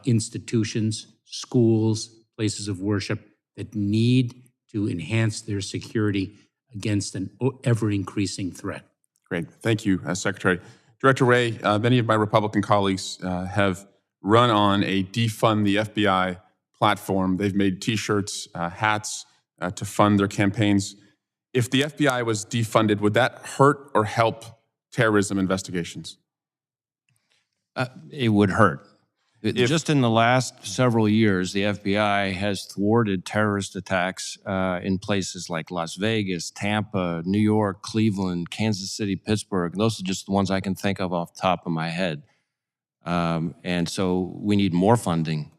institutions, schools, places of worship that need to enhance their security against an ever-increasing threat. Great. Thank you, Secretary. Director Ray, many of my Republican colleagues have run on a defund the FBI platform. They've made T-shirts, hats to fund their campaigns. If the FBI was defunded, would that hurt or help terrorism investigations? It would hurt. Just in the last several years, the FBI has thwarted terrorist attacks in places like Las Vegas, Tampa, New York, Cleveland, Kansas City, Pittsburgh. And those are just the ones I can think of off the top of my head. And so we need more funding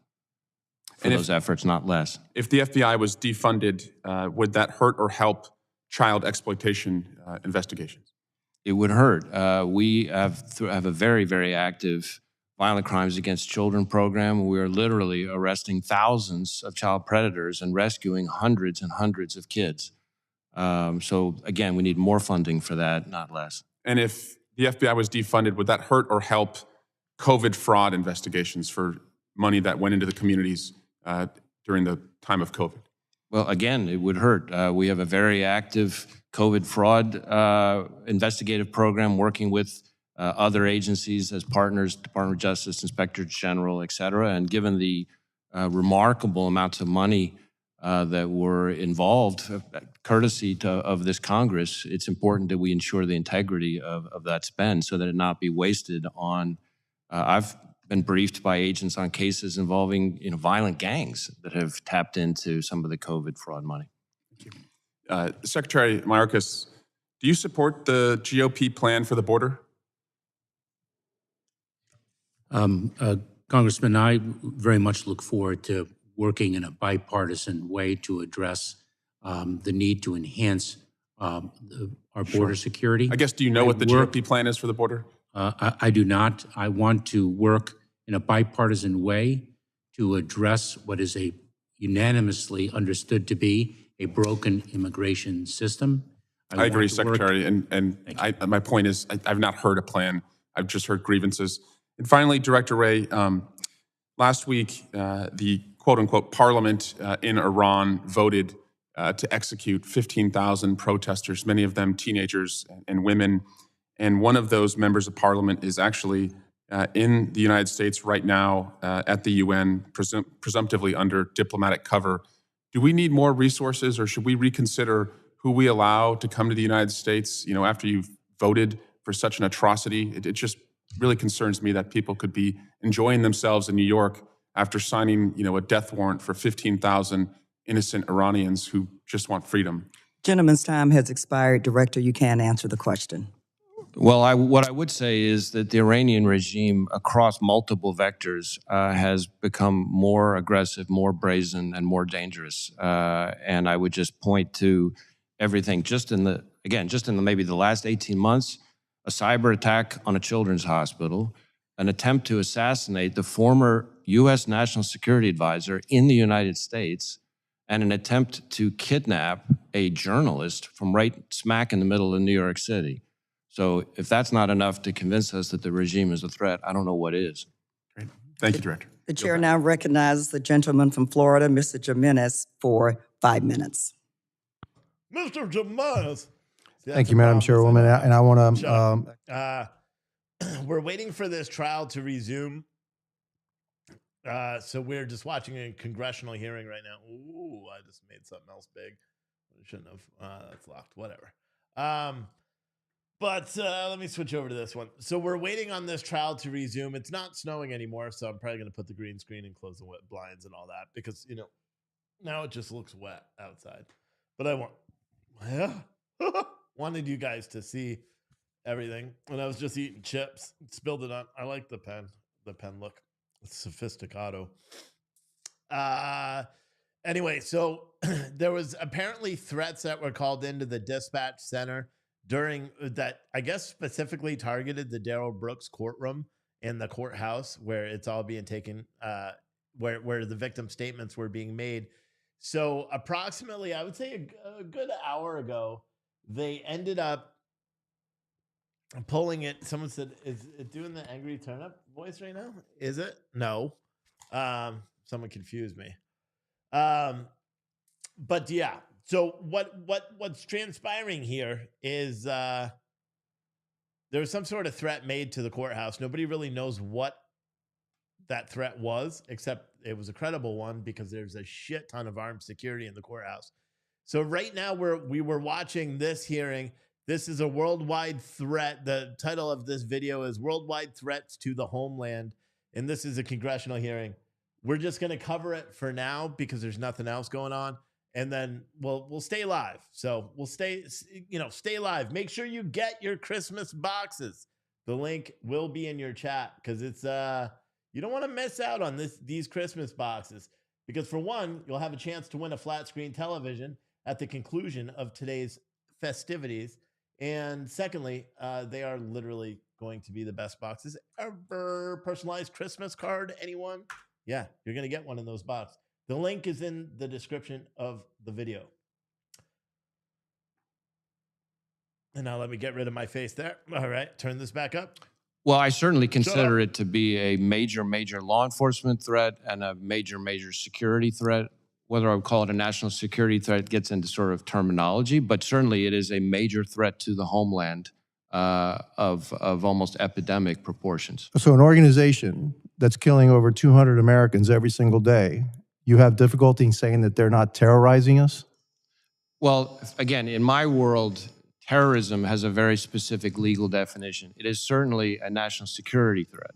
for those efforts, not less. If the FBI was defunded, would that hurt or help child exploitation investigations? It would hurt. We have a very, very active violent crimes against children program. We are literally arresting thousands of child predators and rescuing hundreds and hundreds of kids. So again, we need more funding for that, not less. And if the FBI was defunded, would that hurt or help COVID fraud investigations for money that went into the communities during the time of COVID? Well, again, it would hurt. We have a very active COVID fraud investigative program working with other agencies as partners, Department of Justice, Inspector General, et cetera. And given the remarkable amounts of money that were involved, courtesy of this Congress, it's important that we ensure the integrity of that spend so that it not be wasted on, I've been briefed by agents on cases involving violent gangs that have tapped into some of the COVID fraud money. Thank you. Secretary Mayorkas, do you support the GOP plan for the border? Congressman, I very much look forward to working in a bipartisan way to address the need to enhance our border security. I guess, do you know what the GOP plan is for the border? I do not. I want to work in a bipartisan way to address what is a unanimously understood to be a broken immigration system. I agree, Secretary. And my point is, I've not heard a plan. I've just heard grievances. And finally, Director Ray, last week, the quote-unquote parliament in Iran voted to execute 15,000 protesters, many of them teenagers and women. And one of those members of parliament is actually in the United States right now at the UN, presumptively under diplomatic cover. Do we need more resources, or should we reconsider who we allow to come to the United States, after you've voted for such an atrocity? It just really concerns me that people could be enjoying themselves in New York after signing, a death warrant for 15,000 innocent Iranians who just want freedom. Gentleman's time has expired. Director, you can answer the question. Well, what I would say is that the Iranian regime across multiple vectors has become more aggressive, more brazen, and more dangerous. And I would just point to everything just in maybe the last 18 months, a cyber attack on a children's hospital, an attempt to assassinate the former U.S. National Security Advisor in the United States, and an attempt to kidnap a journalist from right smack in the middle of New York City. So if that's not enough to convince us that the regime is a threat, I don't know what is. Great. Thank you, Director. The chair now recognizes the gentleman from Florida, Mr. Jimenez, for 5 minutes. Mr. Jimenez. Thank you, Madam Chairwoman. And I want to... we're waiting for this trial to resume. So we're just watching a congressional hearing right now. Ooh, I just made something else big. I shouldn't have. That's locked. Whatever. But let me switch over to this one. So we're waiting on this trial to resume. It's not snowing anymore, so I'm probably going to put the green screen and close the wet blinds and all that because, now it just looks wet outside. But I wanted you guys to see everything, and I was just eating chips. Spilled it on. I like the pen look. It's sophisticato. Anyway, so there was apparently threats that were called into the dispatch center during that, I guess specifically targeted the Darrell Brooks courtroom in the courthouse where it's all being taken, where the victim statements were being made. So approximately, I would say a good hour ago, they ended up pulling it. Someone said, is it doing the angry turn up voice right now? Is it? No. Someone confused me. But yeah, so what's transpiring here is there was some sort of threat made to the courthouse. Nobody really knows what that threat was, except it was a credible one because there's a shit ton of armed security in the courthouse. So right now we were watching this hearing. This is a worldwide threat. The title of this video is Worldwide Threats to the Homeland. And this is a congressional hearing. We're just going to cover it for now because there's nothing else going on. And then we'll stay live. So we'll stay live. Make sure you get your Christmas boxes. The link will be in your chat because it's you don't want to miss out on these Christmas boxes, because for one, you'll have a chance to win a flat screen television at the conclusion of today's festivities. And secondly, they are literally going to be the best boxes ever. Personalized Christmas card, anyone? Yeah, you're going to get one in those boxes. The link is in the description of the video. And now let me get rid of my face there. All right, turn this back up. Well, I certainly consider it to be a major, major law enforcement threat and a major, major security threat. Whether I would call it a national security threat gets into sort of terminology, but certainly it is a major threat to the homeland of almost epidemic proportions. So an organization that's killing over 200 Americans every single day, you have difficulty in saying that they're not terrorizing us? Well, again, in my world, terrorism has a very specific legal definition. It is certainly a national security threat.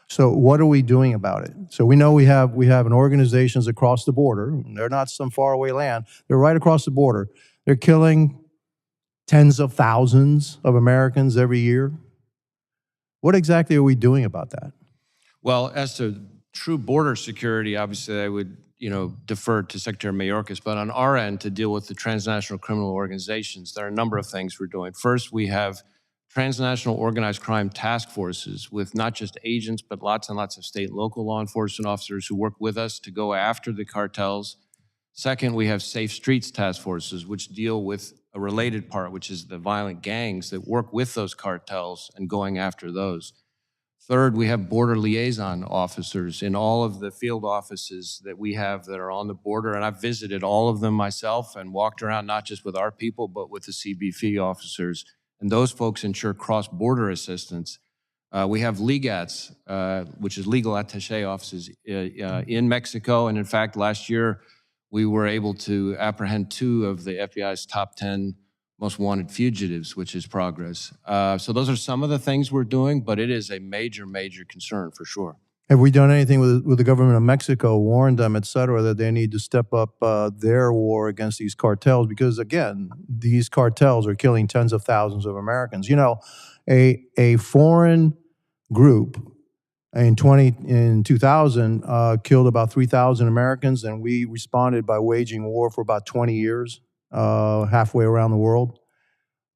So what are we doing about it? So we know we have an organizations across the border. They're not some faraway land. They're right across the border. They're killing tens of thousands of Americans every year. What exactly are we doing about that? Well, as to true border security, obviously I would, defer to Secretary Mayorkas, but on our end to deal with the transnational criminal organizations, there are a number of things we're doing. First, we have transnational organized crime task forces with not just agents, but lots and lots of state and local law enforcement officers who work with us to go after the cartels. Second, we have safe streets task forces, which deal with a related part, which is the violent gangs that work with those cartels and going after those. Third, we have border liaison officers in all of the field offices that we have that are on the border. And I've visited all of them myself and walked around not just with our people, but with the CBP officers. And those folks ensure cross-border assistance. We have LEGATs, which is legal attaché offices in Mexico. And in fact, last year, we were able to apprehend 2 of the FBI's top 10 most wanted fugitives, which is progress. So those are some of the things we're doing, but it is a major, major concern for sure. Have we done anything with the government of Mexico, warned them, et cetera, that they need to step up their war against these cartels? Because again, these cartels are killing tens of thousands of Americans. A foreign group in 2000 killed about 3,000 Americans, and we responded by waging war for about 20 years. Halfway around the world.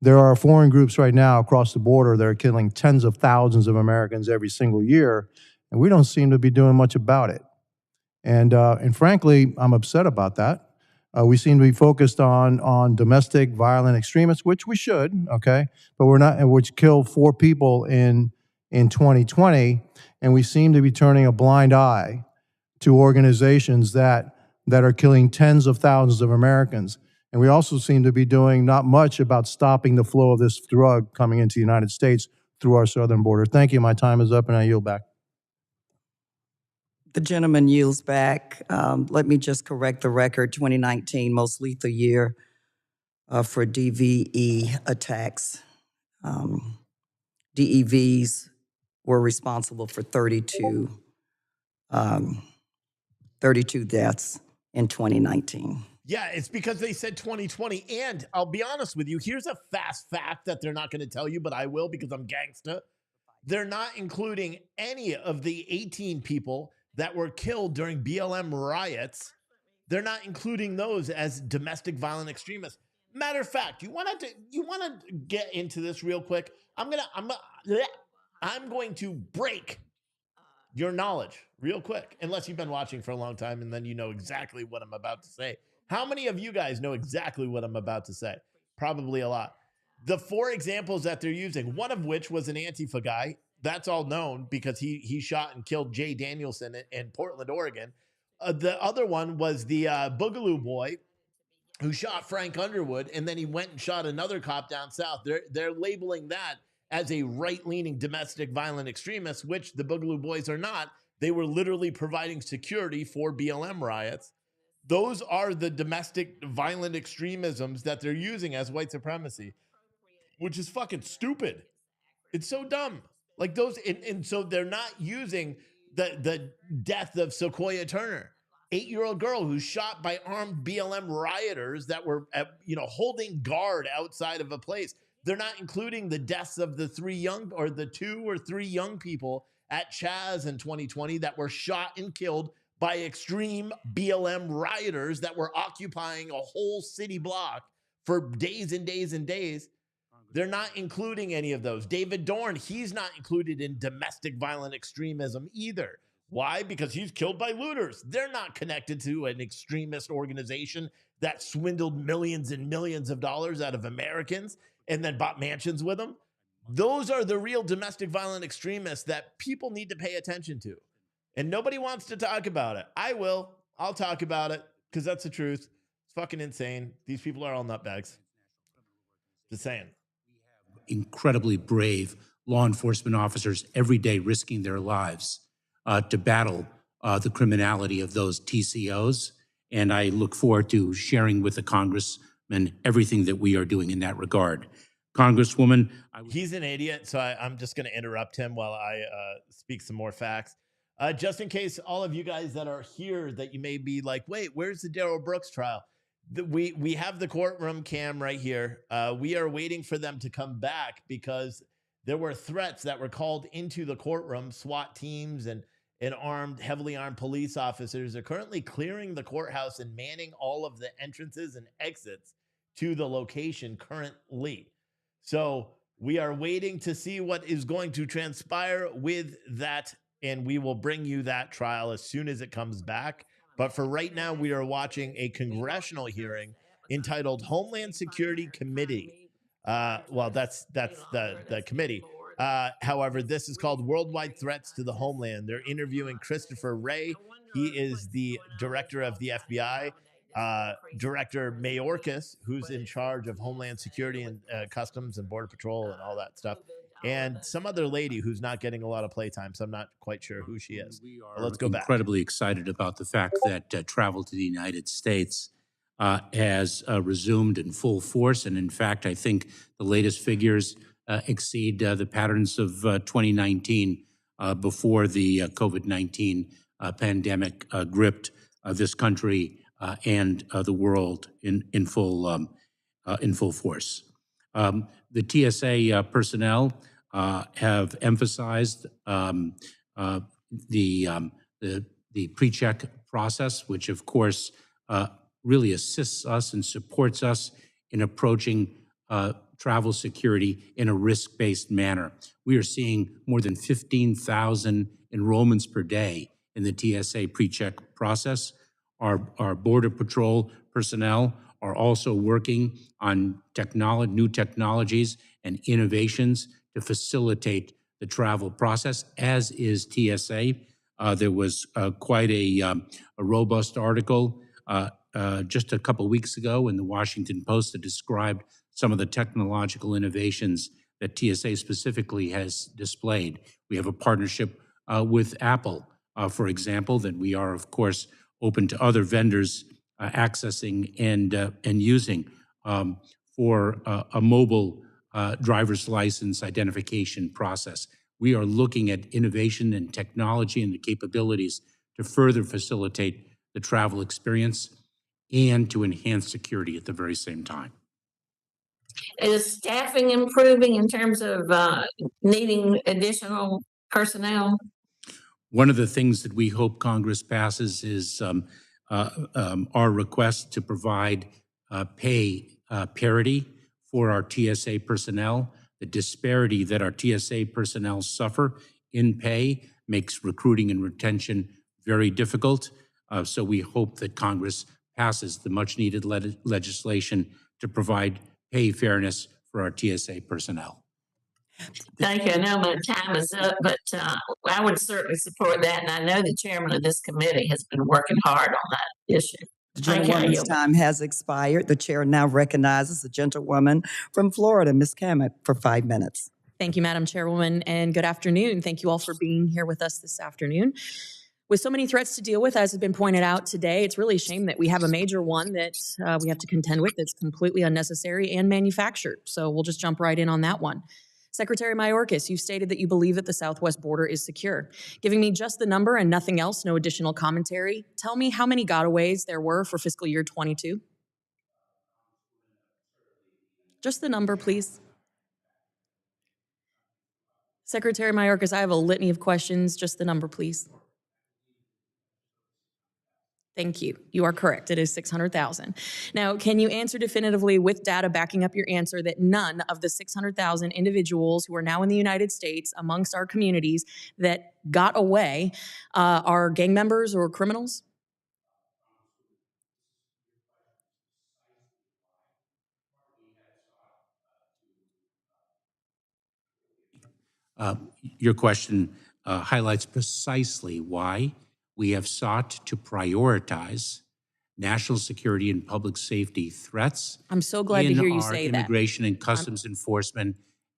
There are foreign groups right now across the border that are killing tens of thousands of Americans every single year, and we don't seem to be doing much about it. And frankly, I'm upset about that. We seem to be focused on domestic violent extremists, which we should, okay, but we're not, which killed 4 people in 2020, and we seem to be turning a blind eye to organizations that are killing tens of thousands of Americans. And we also seem to be doing not much about stopping the flow of this drug coming into the United States through our southern border. Thank you. My time is up, and I yield back. The gentleman yields back. Let me just correct the record. 2019, most lethal year for DVE attacks. DEVs were responsible for 32 deaths in 2019. Yeah, it's because they said 2020. And I'll be honest with you, here's a fast fact that they're not going to tell you, but I will because I'm gangsta. They're not including any of the 18 people that were killed during BLM riots. They're not including those as domestic violent extremists. Matter of fact, you want to get into this real quick? I'm going to break your knowledge real quick, unless you've been watching for a long time and then you know exactly what I'm about to say. How many of you guys know exactly what I'm about to say? Probably a lot. The 4 examples that they're using, one of which was an Antifa guy. That's all known because he shot and killed Jay Danielson in Portland, Oregon. The other one was the Boogaloo boy who shot Frank Underwood, and then he went and shot another cop down south. They're labeling that as a right-leaning domestic violent extremist, which the Boogaloo boys are not. They were literally providing security for BLM riots. Those are the domestic violent extremisms that they're using as white supremacy, which is fucking stupid. It's so dumb. Like those, and so they're not using the death of Sequoia Turner, 8-year-old girl who's shot by armed BLM rioters that were, holding guard outside of a place. They're not including the deaths of the 2 or 3 young people at Chaz in 2020 that were shot and killed by extreme BLM rioters that were occupying a whole city block for days and days and days. They're not including any of those. David Dorn, he's not included in domestic violent extremism either. Why? Because he's killed by looters. They're not connected to an extremist organization that swindled millions and millions of dollars out of Americans and then bought mansions with them. Those are the real domestic violent extremists that people need to pay attention to. And nobody wants to talk about it. I will. I'll talk about it because that's the truth. It's fucking insane. These people are all nutbags. Just saying. Incredibly brave law enforcement officers every day risking their lives to battle the criminality of those TCOs. And I look forward to sharing with the congressman everything that we are doing in that regard. Congresswoman. He's an idiot, so I'm just going to interrupt him while I speak some more facts. Just in case all of you guys that are here that you may be like, wait, where's the Darrell Brooks trial? We have the courtroom cam right here. We are waiting for them to come back because there were threats that were called into the courtroom. SWAT teams and heavily armed police officers are currently clearing the courthouse and manning all of the entrances and exits to the location currently. So we are waiting to see what is going to transpire with that, and we will bring you that trial as soon as it comes back. But for right now, we are watching a congressional hearing entitled Homeland Security Committee. That's the committee. However, this is called Worldwide Threats to the Homeland. They're interviewing Christopher Wray. He is the director of the FBI. Director Mayorkas, who's in charge of Homeland Security and Customs and Border Patrol and all that stuff. And some other lady who's not getting a lot of playtime, so I'm not quite sure who she is. But let's go back. Incredibly excited about the fact that travel to the United States has resumed in full force. And in fact, I think the latest figures exceed the patterns of 2019 before the COVID-19 pandemic gripped this country and the world in full force. The TSA personnel have emphasized the pre-check process, which of course really assists us and supports us in approaching travel security in a risk-based manner. We are seeing more than 15,000 enrollments per day in the TSA pre-check process. Our Border Patrol personnel are also working on new technologies and innovations to facilitate the travel process, as is TSA. There was quite a robust article just a couple weeks ago in the Washington Post that described some of the technological innovations that TSA specifically has displayed. We have a partnership with Apple, for example, that we are, of course, open to other vendors accessing and using for a mobile driver's license identification process. We are looking at innovation and technology and the capabilities to further facilitate the travel experience. and to enhance security at the very same time. Is staffing improving in terms of needing additional personnel? One of the things that we hope Congress passes is our request to provide pay parity for our TSA personnel. The disparity that our TSA personnel suffer in pay makes recruiting and retention very difficult. So we hope that Congress passes the much needed legislation to provide pay fairness for our TSA personnel. Thank you. I know my time is up, but I would certainly support that. And I know the chairman of this committee has been working hard on that issue. The gentlewoman's time has expired. The chair now recognizes the gentlewoman from Florida, Ms. Kamek, for 5 minutes. Thank you, Madam Chairwoman, and good afternoon. Thank you all for being here with us this afternoon. With so many threats to deal with, as has been pointed out today, it's really a shame that we have a major one that we have to contend with that's completely unnecessary and manufactured. So we'll just jump right in on that one. Secretary Mayorkas, you stated that you believe that the southwest border is secure. Giving me just the number and nothing else, no additional commentary, tell me how many gotaways there were for fiscal year 22. Just the number, please. Secretary Mayorkas, I have a litany of questions. Just the number, please. Thank you. You are correct. It is 600,000. Now, can you answer definitively with data backing up your answer that none of the 600,000 individuals who are now in the United States amongst our communities that got away are gang members or criminals? Your question highlights precisely why we have sought to prioritize national security and public safety threats. I'm so glad to hear you say that. Immigration and customs enforcement.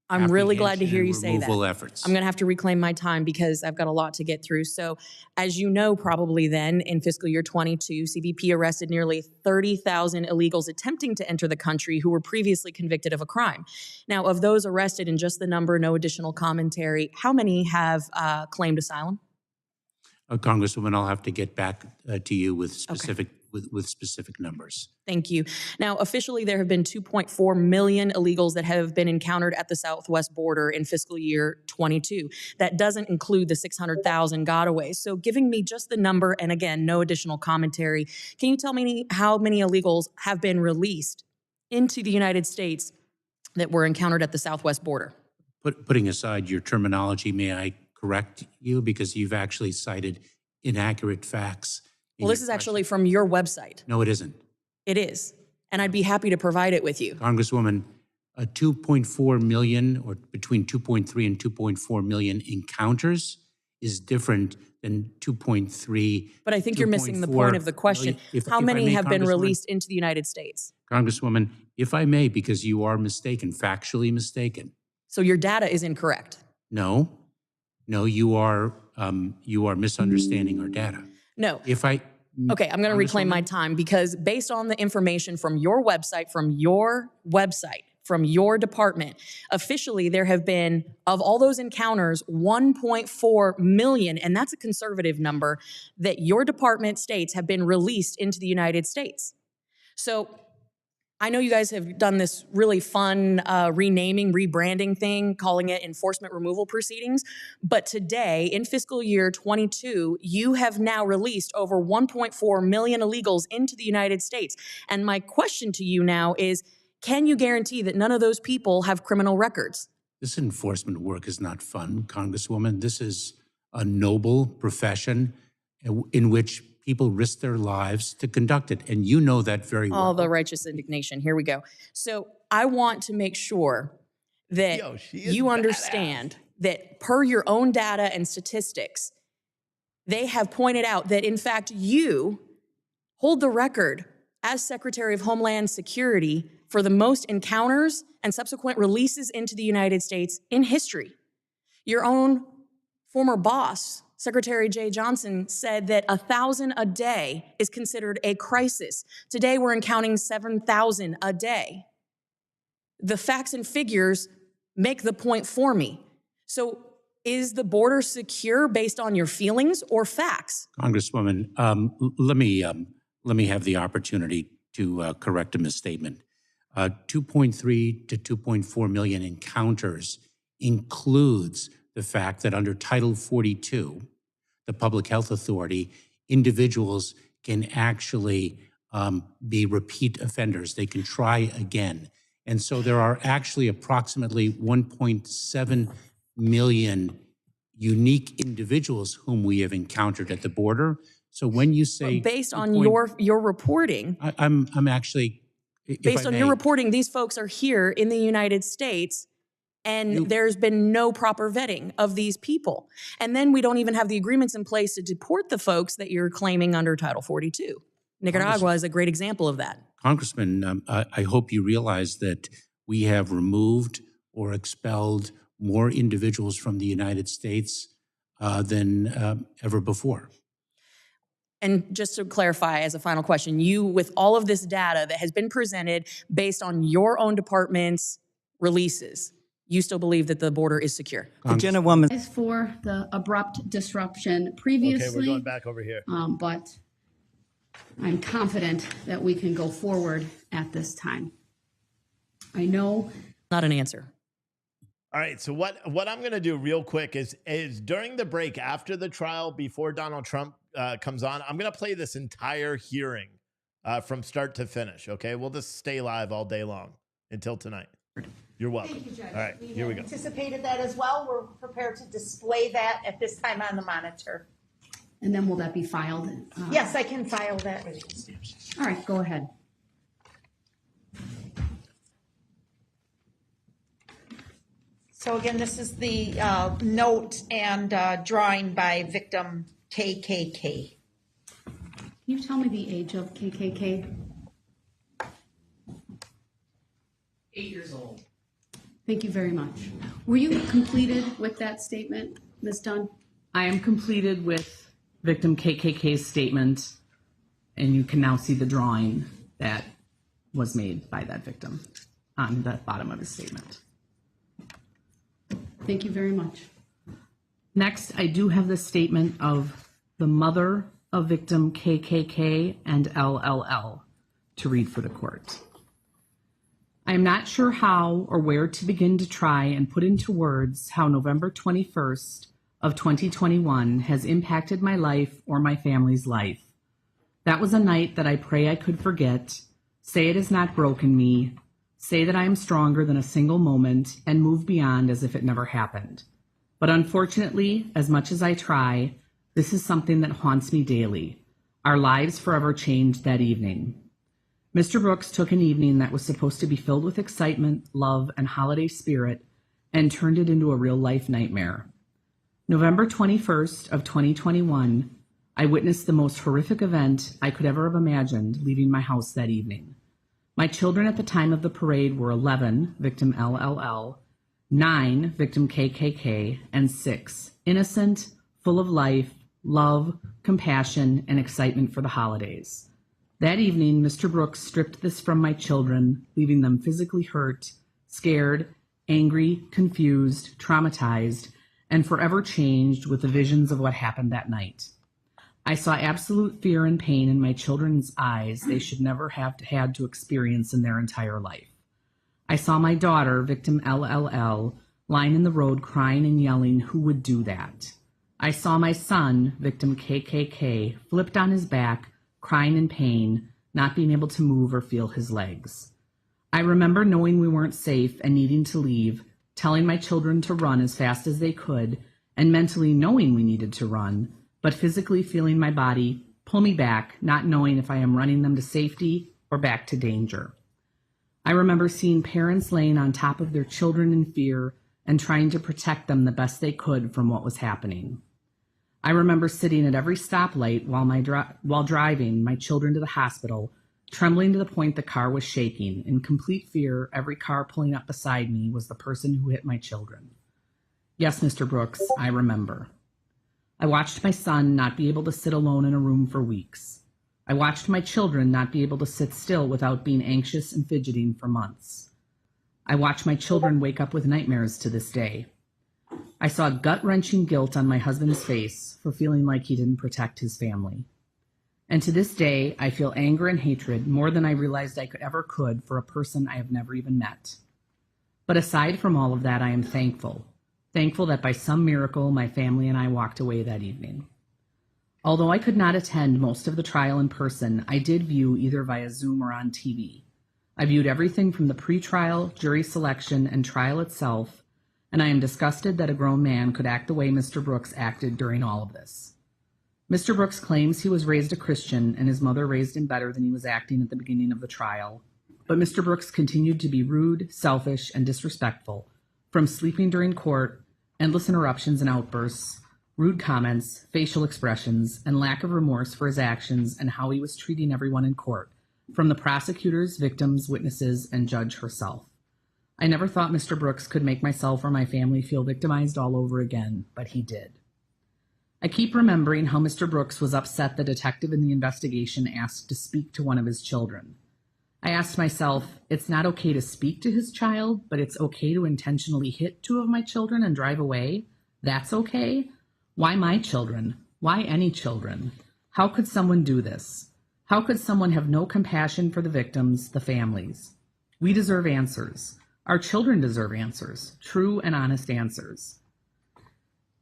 I'm really glad to hear you say that. Efforts. I'm going to have to reclaim my time because I've got a lot to get through. So as you know, probably then in fiscal year 22, CBP arrested nearly 30,000 illegals attempting to enter the country who were previously convicted of a crime. Now, of those arrested, in just the number, no additional commentary, how many have claimed asylum? Congresswoman, I'll have to get back to you with specific with specific numbers. Thank you. Now, officially, there have been 2.4 million illegals that have been encountered at the southwest border in fiscal year 22. That doesn't include the 600,000 gotaways. So giving me just the number, and again, no additional commentary, can you tell me how many illegals have been released into the United States that were encountered at the southwest border? Putting aside your terminology, may I correct you? Because you've actually cited inaccurate facts. Well, this is actually from your website. No, it isn't. It is. And I'd be happy to provide it with you. Congresswoman, 2.4 million or between 2.3 and 2.4 million encounters is different than 2.3. But I think you're missing the point of the question. How many have been released into the United States? Congresswoman, if I may, because you are mistaken, factually mistaken. So your data is incorrect. No, you are misunderstanding our data. No. Okay, I'm going to reclaim my time because based on the information from your website, from your department, officially there have been, of all those encounters, 1.4 million, and that's a conservative number, that your department states have been released into the United States. So I know you guys have done this really fun rebranding thing, calling it enforcement removal proceedings. But today, in fiscal year 22, you have now released over 1.4 million illegals into the United States. And my question to you now is, can you guarantee that none of those people have criminal records? This enforcement work is not fun, Congresswoman. This is a noble profession in which people risk their lives to conduct it, and you know that very well. All the righteous indignation. Here we go. So I want to make sure that you understand that per your own data and statistics, they have pointed out that, in fact, you hold the record as Secretary of Homeland Security for the most encounters and subsequent releases into the United States in history. Your own former boss, Secretary Jay Johnson, said that 1,000 a day is considered a crisis. Today, we're encountering 7,000 a day. The facts and figures make the point for me. So is the border secure based on your feelings or facts? Congresswoman, let me have the opportunity to correct a misstatement. 2.3 to 2.4 million encounters includes the fact that under Title 42, the Public Health Authority, individuals can actually be repeat offenders. They can try again. And so there are actually approximately 1.7 million unique individuals whom we have encountered at the border. So when you say— But based on your reporting, I'm actually— based on your reporting, these folks are here in the United States, and there's been no proper vetting of these people. And then we don't even have the agreements in place to deport the folks that you're claiming under Title 42. Nicaragua is a great example of that. Congressman, I hope you realize that we have removed or expelled more individuals from the United States than ever before. And just to clarify, as a final question, you, with all of this data that has been presented based on your own department's releases, you still believe that the border is secure? The gentlewoman. As for the abrupt disruption previously. Okay, we're going back over here. But I'm confident that we can go forward at this time. I know. Not an answer. All right, so what I'm going to do real quick is during the break after the trial, before Donald Trump comes on, I'm going to play this entire hearing from start to finish, okay? We'll just stay live all day long until tonight. You're welcome. Thank you, Judge. All right, here we go. Anticipated that as well. We're prepared to display that at this time on the monitor. And then will that be filed? Yes, I can file that. All right, go ahead. So again, this is the note and drawing by victim KKK. Can you tell me the age of KKK? 8 years old. Thank you very much. Were you completed with that statement, Ms. Dunn? I am completed with victim KKK's statement, and you can now see the drawing that was made by that victim on the bottom of his statement. Thank you very much. Next, I do have the statement of the mother of victim KKK and LLL to read for the court. I am not sure how or where to begin to try and put into words how November 21st of 2021 has impacted my life or my family's life. That was a night that I pray I could forget, say it has not broken me, say that I am stronger than a single moment, and move beyond as if it never happened. But unfortunately, as much as I try, this is something that haunts me daily. Our lives forever changed that evening. Mr. Brooks took an evening that was supposed to be filled with excitement, love, and holiday spirit and turned it into a real-life nightmare. November 21st of 2021, I witnessed the most horrific event I could ever have imagined leaving my house that evening. My children at the time of the parade were 11, victim LLL, 9, victim KKK, and 6, innocent, full of life, love, compassion, and excitement for the holidays. That evening, Mr. Brooks stripped this from my children, leaving them physically hurt, scared, angry, confused, traumatized, and forever changed with the visions of what happened that night. I saw absolute fear and pain in my children's eyes they should never have had to experience in their entire life. I saw my daughter, victim LLL, lying in the road crying and yelling, "Who would do that?" I saw my son, victim KKK, flipped on his back, crying in pain, not being able to move or feel his legs. I remember knowing we weren't safe and needing to leave, telling my children to run as fast as they could, and mentally knowing we needed to run, but physically feeling my body pull me back, not knowing if I am running them to safety or back to danger. I remember seeing parents laying on top of their children in fear and trying to protect them the best they could from what was happening. I remember sitting at every stoplight while driving my children to the hospital, trembling to the point the car was shaking. In complete fear, every car pulling up beside me was the person who hit my children. Yes, Mr. Brooks, I remember. I watched my son not be able to sit alone in a room for weeks. I watched my children not be able to sit still without being anxious and fidgeting for months. I watched my children wake up with nightmares to this day. I saw gut-wrenching guilt on my husband's face for feeling like he didn't protect his family. And to this day, I feel anger and hatred more than I realized I could for a person I have never even met. But aside from all of that, I am thankful that by some miracle my family and I walked away that evening. Although I could not attend most of the trial in person, I did view either via Zoom or on TV. I viewed everything from the pretrial, jury selection, and trial itself, and I am disgusted that a grown man could act the way Mr. Brooks acted during all of this. Mr. Brooks claims he was raised a Christian and his mother raised him better than he was acting at the beginning of the trial, but Mr. Brooks continued to be rude, selfish, and disrespectful, from sleeping during court, endless interruptions and outbursts, rude comments, facial expressions, and lack of remorse for his actions and how he was treating everyone in court, from the prosecutors, victims, witnesses, and judge herself. I never thought Mr. Brooks could make myself or my family feel victimized all over again, but he did. I keep remembering how Mr. Brooks was upset the detective in the investigation asked to speak to one of his children. I asked myself, it's not okay to speak to his child, but it's okay to intentionally hit two of my children and drive away? That's okay? Why my children? Why any children? How could someone do this? How could someone have no compassion for the victims, the families? We deserve answers. Our children deserve answers, true and honest answers.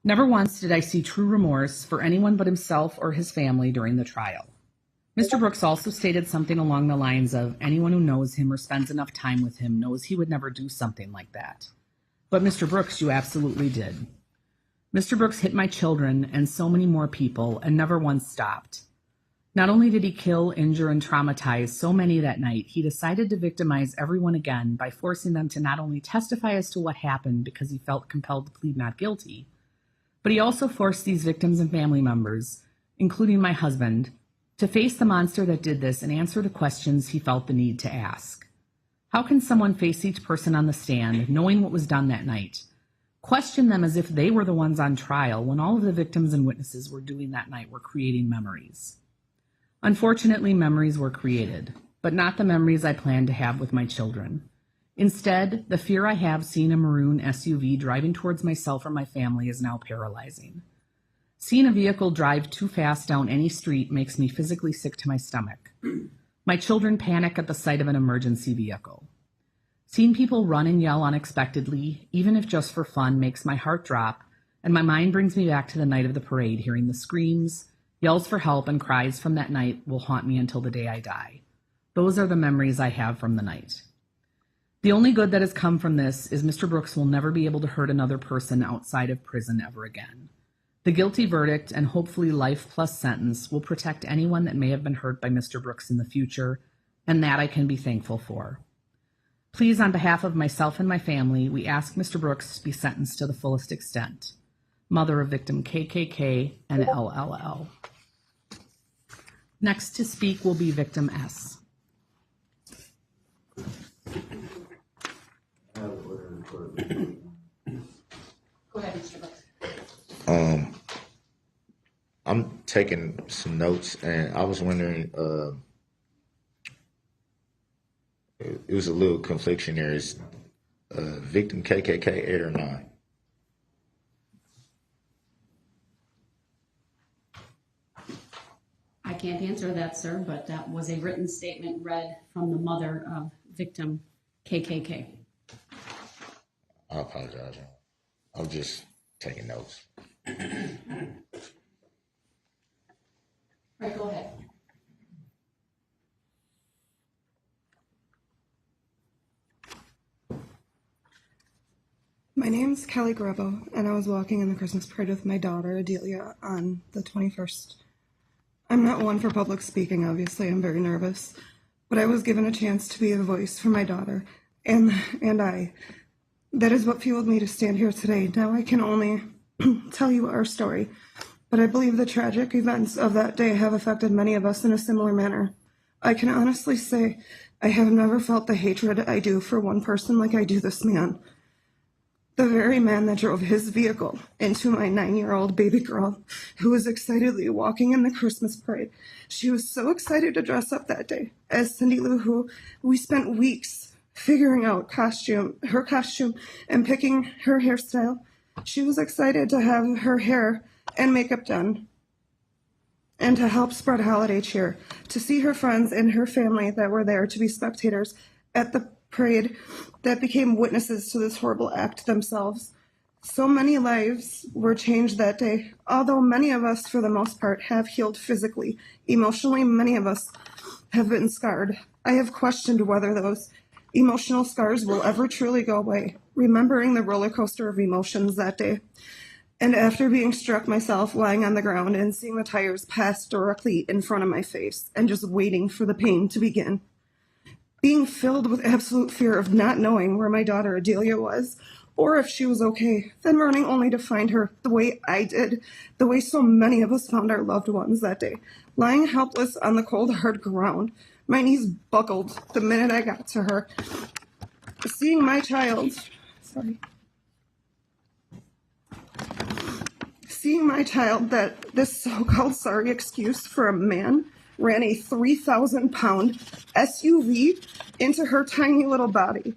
Never once did I see true remorse for anyone but himself or his family during the trial. Mr. Brooks also stated something along the lines of, anyone who knows him or spends enough time with him knows he would never do something like that. But Mr. Brooks, you absolutely did. Mr. Brooks hit my children and so many more people and never once stopped. Not only did he kill, injure, and traumatize so many that night, he decided to victimize everyone again by forcing them to not only testify as to what happened because he felt compelled to plead not guilty, but he also forced these victims and family members, including my husband, to face the monster that did this and answer the questions he felt the need to ask. How can someone face each person on the stand, knowing what was done that night, question them as if they were the ones on trial when all of the victims and witnesses were doing that night were creating memories? Unfortunately, memories were created, but not the memories I planned to have with my children. Instead, the fear I have seeing a maroon SUV driving towards myself or my family is now paralyzing. Seeing a vehicle drive too fast down any street makes me physically sick to my stomach. My children panic at the sight of an emergency vehicle. Seeing people run and yell unexpectedly, even if just for fun, makes my heart drop, and my mind brings me back to the night of the parade, hearing the screams, yells for help, and cries from that night will haunt me until the day I die. Those are the memories I have from the night. The only good that has come from this is Mr. Brooks will never be able to hurt another person outside of prison ever again. The guilty verdict and hopefully life plus sentence will protect anyone that may have been hurt by Mr. Brooks in the future, and that I can be thankful for. Please, on behalf of myself and my family, we ask Mr. Brooks to be sentenced to the fullest extent. Mother of victim KKK and LLL. Next to speak will be victim S. Go ahead, Mr. Brooks. I'm taking some notes, and I was wondering, it was a little confliction there. Is victim KKK 8 or 9? I can't answer that, sir, but that was a written statement read from the mother of victim KKK. I apologize. I was just taking notes. Right, go ahead. My name's Kelly Grebo, and I was walking in the Christmas parade with my daughter, Adelia, on the 21st. I'm not one for public speaking, obviously. I'm very nervous. But I was given a chance to be a voice for my daughter, and I. That is what fueled me to stand here today. Now I can only tell you our story, but I believe the tragic events of that day have affected many of us in a similar manner. I can honestly say I have never felt the hatred I do for one person like I do this man. The very man that drove his vehicle into my 9-year-old baby girl who was excitedly walking in the Christmas parade. She was so excited to dress up that day as Cindy Lou Who. We spent weeks figuring out her costume and picking her hairstyle. She was excited to have her hair and makeup done. and to help spread holiday cheer, to see her friends and her family that were there to be spectators at the parade that became witnesses to this horrible act themselves. So many lives were changed that day, although many of us, for the most part, have healed physically. Emotionally, many of us have been scarred. I have questioned whether those emotional scars will ever truly go away, remembering the roller coaster of emotions that day. And after being struck myself lying on the ground and seeing the tires pass directly in front of my face and just waiting for the pain to begin, being filled with absolute fear of not knowing where my daughter Adelia was, or if she was okay, then running only to find her the way I did, the way so many of us found our loved ones that day, lying helpless on the cold, hard ground. My knees buckled the minute I got to her. Seeing my child that this so-called sorry excuse for a man ran a 3,000-pound SUV into her tiny little body.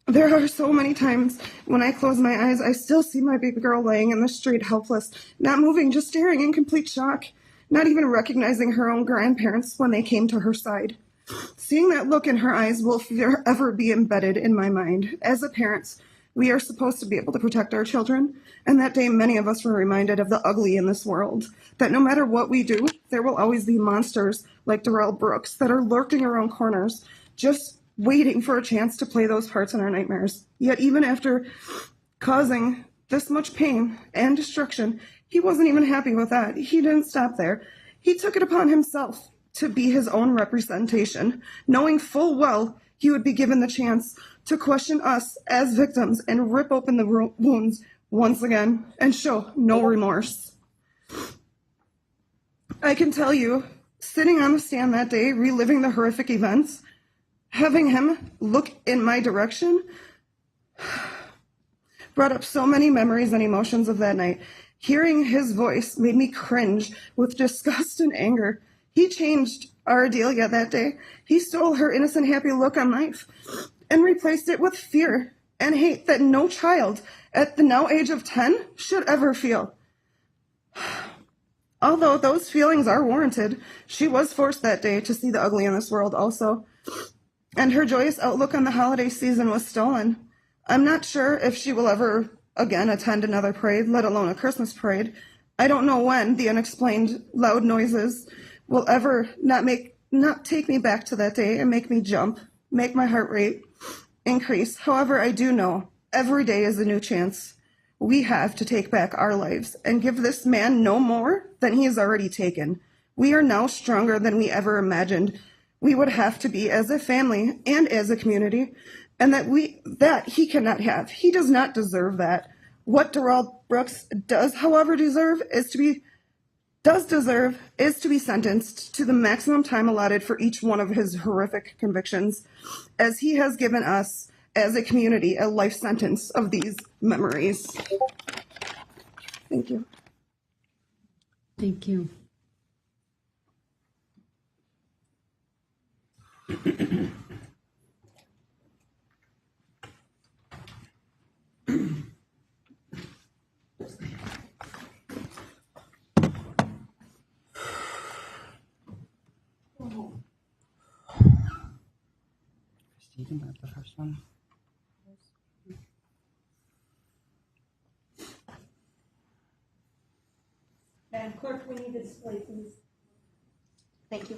There are so many times when I close my eyes, I still see my baby girl laying in the street helpless, not moving, just staring in complete shock, not even recognizing her own grandparents when they came to her side. Seeing that look in her eyes will forever be embedded in my mind. As a parent, we are supposed to be able to protect our children, and that day many of us were reminded of the ugly in this world, that no matter what we do, there will always be monsters like Darrell Brooks that are lurking around corners, just waiting for a chance to play those parts in our nightmares. Yet even after causing this much pain and destruction, he wasn't even happy with that. He didn't stop there. He took it upon himself to be his own representation, knowing full well he would be given the chance to question us as victims and rip open the wounds once again and show no remorse. I can tell you, sitting on the stand that day, reliving the horrific events, having him look in my direction brought up so many memories and emotions of that night. Hearing his voice made me cringe with disgust and anger. He changed our Adelia that day. He stole her innocent, happy look on life and replaced it with fear and hate that no child at the now age of 10 should ever feel. Although those feelings are warranted, she was forced that day to see the ugly in this world also. And her joyous outlook on the holiday season was stolen. I'm not sure if she will ever again attend another parade, let alone a Christmas parade. I don't know when the unexplained loud noises will ever not take me back to that day and make me jump, make my heart rate increase. However, I do know every day is a new chance. We have to take back our lives and give this man no more than he has already taken. We are now stronger than we ever imagined we would have to be as a family and as a community, and that he cannot have. He does not deserve that. What Darrell Brooks does, however, deserve is to be sentenced to the maximum time allotted for each one of his horrific convictions, as he has given us as a community a life sentence of these memories. Thank you. Thank you. Stephen, the first one. Madam Clerk, we need the display, please. Thank you.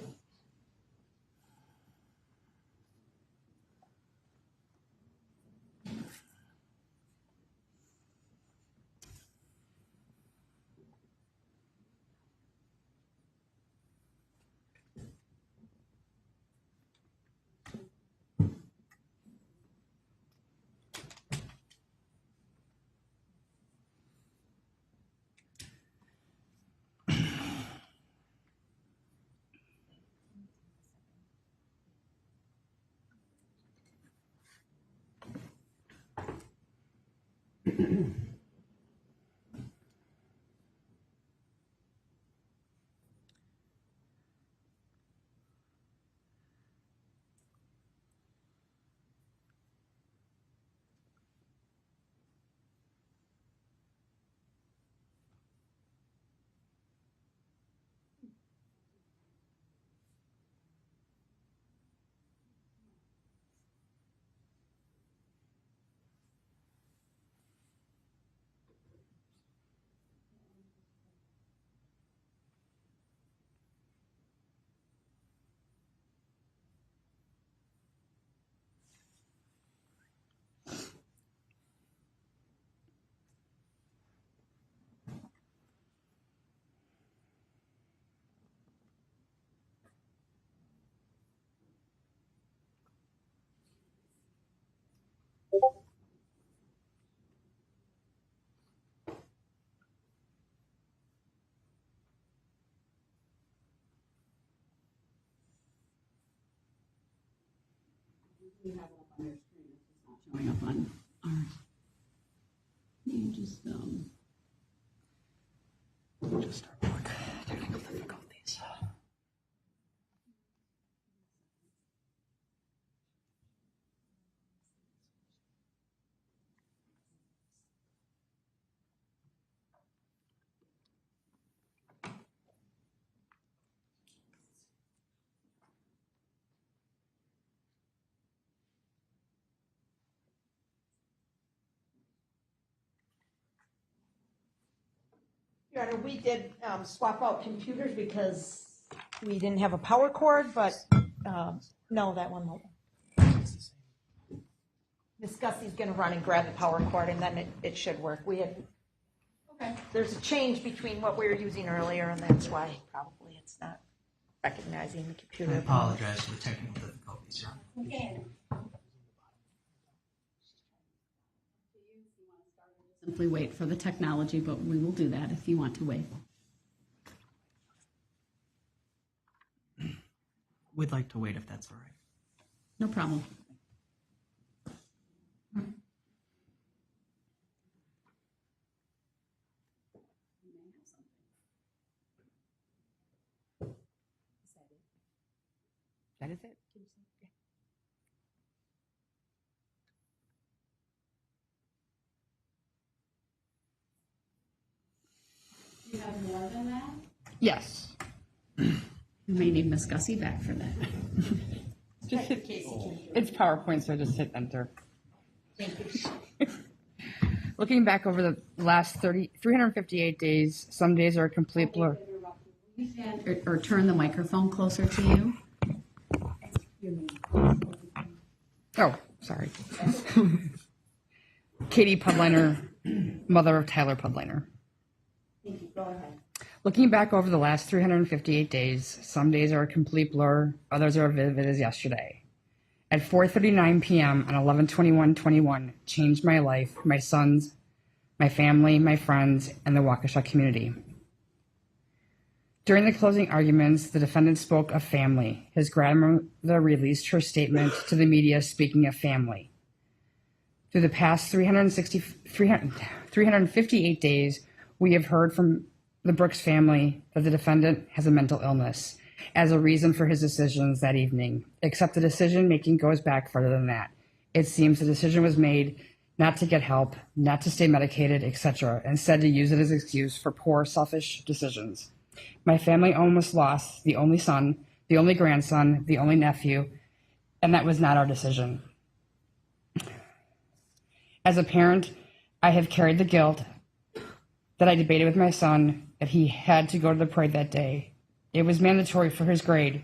We have it up on your screen. It's not showing up on ours. You just start with technical difficulties. Your Honor, we did swap out computers because we didn't have a power cord, but no, that one won't. Ms. Gussie's going to run and grab the power cord, and then it should work. We had, okay. There's a change between what we were using earlier, and that's why probably it's not recognizing the computer. I apologize for the technical difficulties, Your Honor. Okay. simply wait for the technology, but we will do that if you want to wait. We'd like to wait if that's all right. No problem. That is it. You have more than that? Yes. You may need Miss Gussie back for that. Just hit, it's PowerPoint, so just hit enter. Thank you. Looking back over the last 358 days, some days are a complete blur. Or turn the microphone closer to you. Oh, sorry. Katie Pudliner, mother of Tyler Pudliner. Thank you. Go ahead. Looking back over the last 358 days, some days are a complete blur, others are vivid as yesterday. At 4:39 p.m. on 11/21/21, changed my life, my sons, my family, my friends, and the Waukesha community. During the closing arguments, the defendant spoke of family. His grandmother released her statement to the media speaking of family. Through the past 358 days, we have heard from the Brooks family that the defendant has a mental illness as a reason for his decisions that evening, except the decision-making goes back further than that. It seems the decision was made not to get help, not to stay medicated, etc., instead to use it as an excuse for poor, selfish decisions. My family almost lost the only son, the only grandson, the only nephew, and that was not our decision. As a parent, I have carried the guilt that I debated with my son that he had to go to the parade that day. It was mandatory for his grade.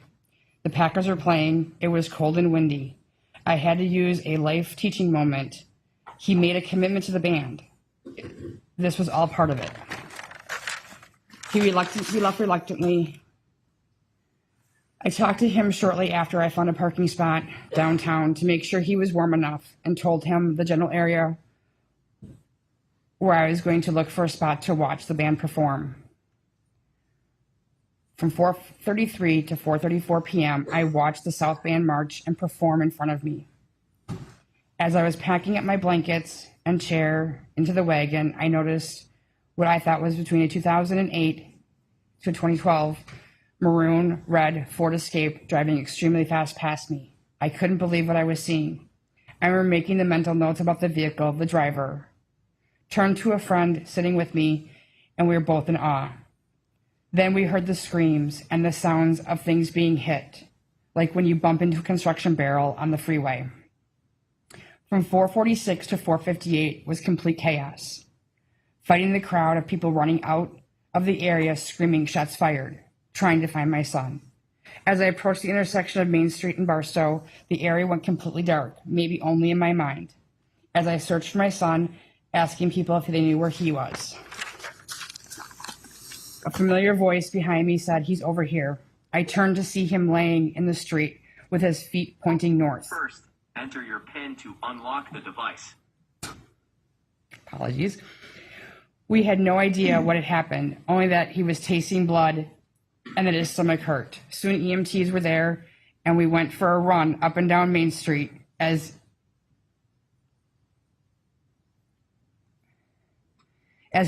The Packers were playing. It was cold and windy. I had to use a life teaching moment. He made a commitment to the band. This was all part of it. He left reluctantly. I talked to him shortly after I found a parking spot downtown to make sure he was warm enough and told him the general area where I was going to look for a spot to watch the band perform. From 4:33 to 4:34 p.m., I watched the South Band march and perform in front of me. As I was packing up my blankets and chair into the wagon, I noticed what I thought was between a 2008 to a 2012 maroon red Ford Escape driving extremely fast past me. I couldn't believe what I was seeing. I remember making the mental notes about the vehicle, the driver, turned to a friend sitting with me, and we were both in awe. Then we heard the screams and the sounds of things being hit, like when you bump into a construction barrel on the freeway. From 4:46 to 4:58 was complete chaos. Fighting the crowd of people running out of the area screaming shots fired, trying to find my son. As I approached the intersection of Main Street and Barstow, the area went completely dark, maybe only in my mind. As I searched for my son, asking people if they knew where he was. A familiar voice behind me said, "He's over here." I turned to see him laying in the street with his feet pointing north. First, enter your PIN to unlock the device. Apologies. We had no idea what had happened, only that he was tasting blood and that his stomach hurt. Soon EMTs were there, and we went for a run up and down Main Street. as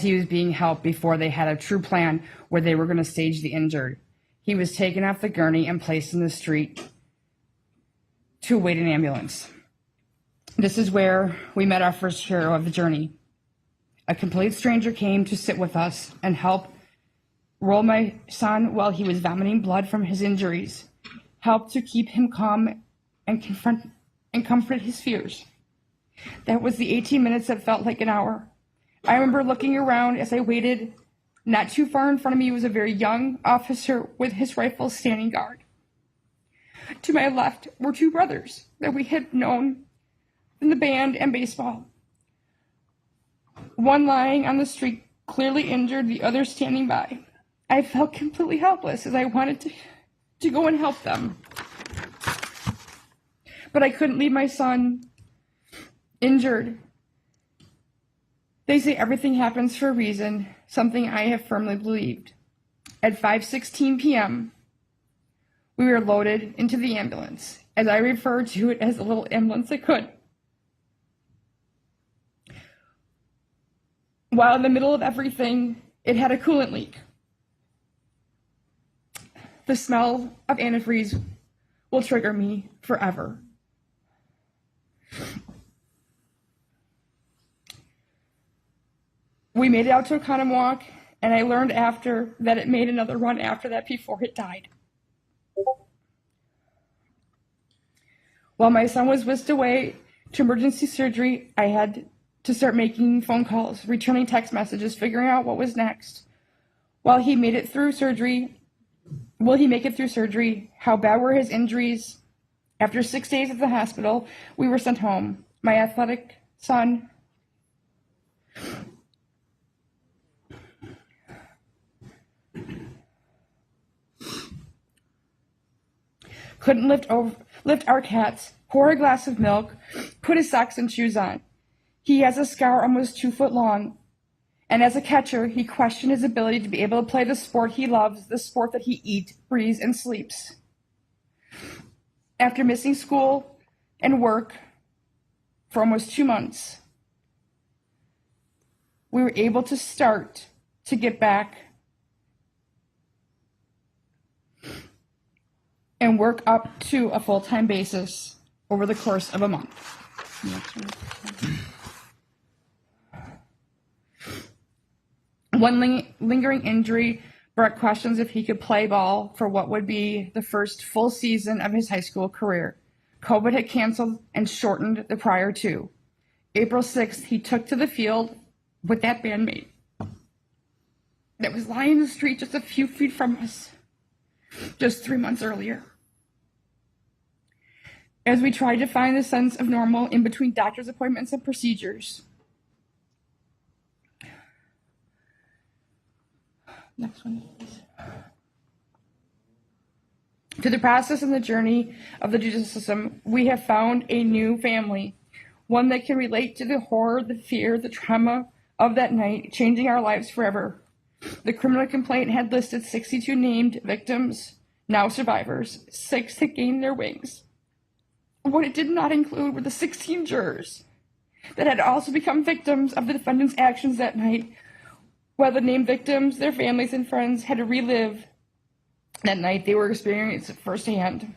he was being helped before they had a true plan where they were going to stage the injured. He was taken off the gurney and placed in the street to await an ambulance. This is where we met our first hero of the journey. A complete stranger came to sit with us and help roll my son while he was vomiting blood from his injuries, helped to keep him calm and comfort his fears. That was the 18 minutes that felt like an hour. I remember looking around as I waited. Not too far in front of me was a very young officer with his rifle standing guard. To my left were two brothers that we had known in the band and baseball. One lying on the street, clearly injured, the other standing by. I felt completely helpless as I wanted to go and help them. But I couldn't leave my son injured. They say everything happens for a reason, something I have firmly believed. At 5:16 p.m., we were loaded into the ambulance, as I refer to it as a little ambulance I could. While in the middle of everything, it had a coolant leak. The smell of antifreeze will trigger me forever. We made it out to a condom walk, and I learned after that it made another run after that before it died. While my son was whisked away to emergency surgery, I had to start making phone calls, returning text messages, figuring out what was next. Will he make it through surgery? How bad were his injuries? After 6 days at the hospital, we were sent home. My athletic son couldn't lift our cats, pour a glass of milk, put his socks and shoes on. He has a scar almost 2 foot long. And as a catcher, he questioned his ability to be able to play the sport he loves, the sport that he eats, breathes, and sleeps. After missing school and work for almost 2 months, we were able to start to get back and work up to a full-time basis over the course of a month. One lingering injury brought questions if he could play ball for what would be the first full season of his high school career. COVID had canceled and shortened the prior two. April 6th, he took to the field with that bandmate that was lying in the street just a few feet from us just 3 months earlier. As we tried to find a sense of normal in between doctor's appointments and procedures. Next one, please. To the process and the journey of the judicial system, we have found a new family, one that can relate to the horror, the fear, the trauma of that night, changing our lives forever. The criminal complaint had listed 62 named victims, now survivors, 6 had gained their wings. What it did not include were the 16 jurors that had also become victims of the defendant's actions that night. While the named victims, their families and friends had to relive that night, they were experiencing it firsthand.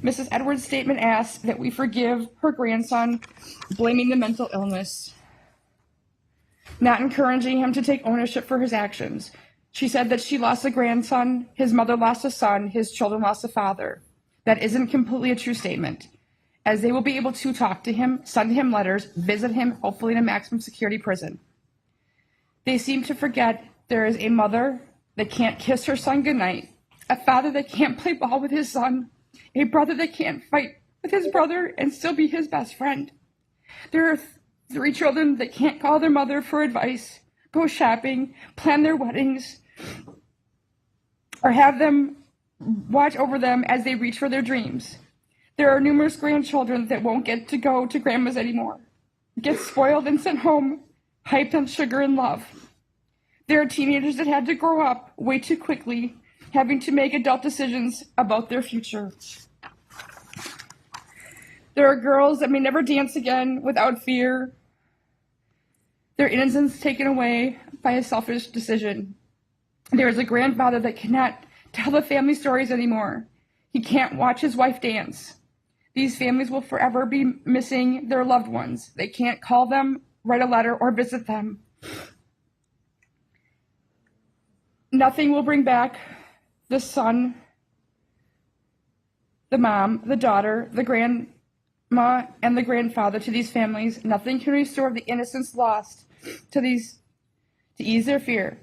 Mrs. Edwards' statement asked that we forgive her grandson, blaming the mental illness, not encouraging him to take ownership for his actions. She said that she lost a grandson, his mother lost a son, his children lost a father. That isn't completely a true statement, as they will be able to talk to him, send him letters, visit him, hopefully in a maximum security prison. They seem to forget there is a mother that can't kiss her son goodnight, a father that can't play ball with his son, a brother that can't fight with his brother and still be his best friend. There are 3 children that can't call their mother for advice, go shopping, plan their weddings, or have them watch over them as they reach for their dreams. There are numerous grandchildren that won't get to go to grandma's anymore, get spoiled and sent home, hyped on sugar and love. There are teenagers that had to grow up way too quickly, having to make adult decisions about their future. There are girls that may never dance again without fear, their innocence taken away by a selfish decision. There is a grandfather that cannot tell the family stories anymore. He can't watch his wife dance. These families will forever be missing their loved ones. They can't call them, write a letter, or visit them. Nothing will bring back the son, the mom, the daughter, the grandma, and the grandfather to these families. Nothing can restore the innocence lost to ease their fear.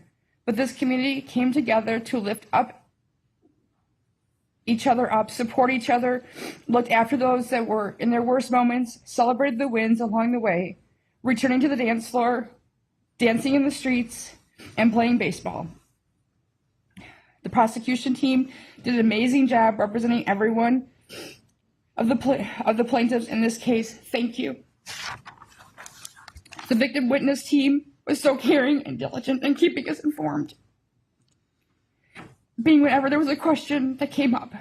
But this community came together to lift up each other up, support each other, looked after those that were in their worst moments, celebrated the wins along the way, returning to the dance floor, dancing in the streets, and playing baseball. The prosecution team did an amazing job representing everyone of the plaintiffs in this case. Thank you. The victim witness team was so caring and diligent in keeping us informed. Being whenever there was a question that came up.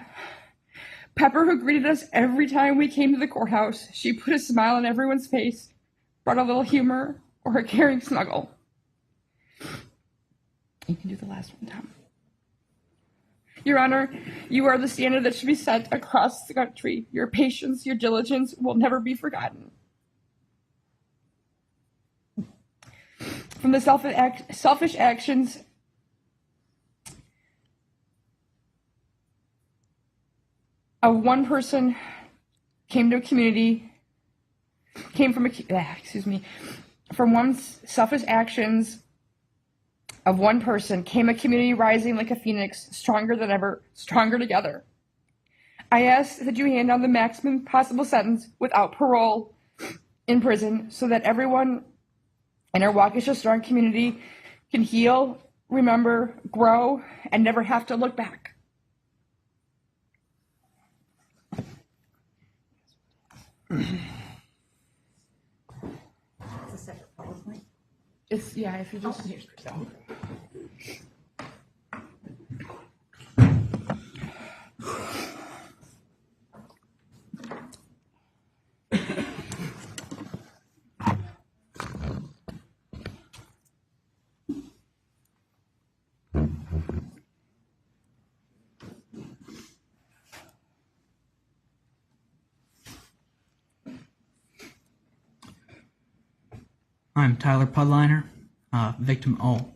Pepper, who greeted us every time we came to the courthouse, she put a smile on everyone's face, brought a little humor or a caring snuggle. You can do the last one, Tom. Your Honor, you are the standard that should be set across the country. Your patience, your diligence will never be forgotten. From the selfish actions of one person from one selfish actions of one person came a community rising like a phoenix, stronger than ever, stronger together. I ask that you hand down the maximum possible sentence without parole in prison so that everyone in our Waukesha strong community can heal, remember, grow, and never have to look back. It's, yeah, if you just... I'm Tyler Pudliner, victim O.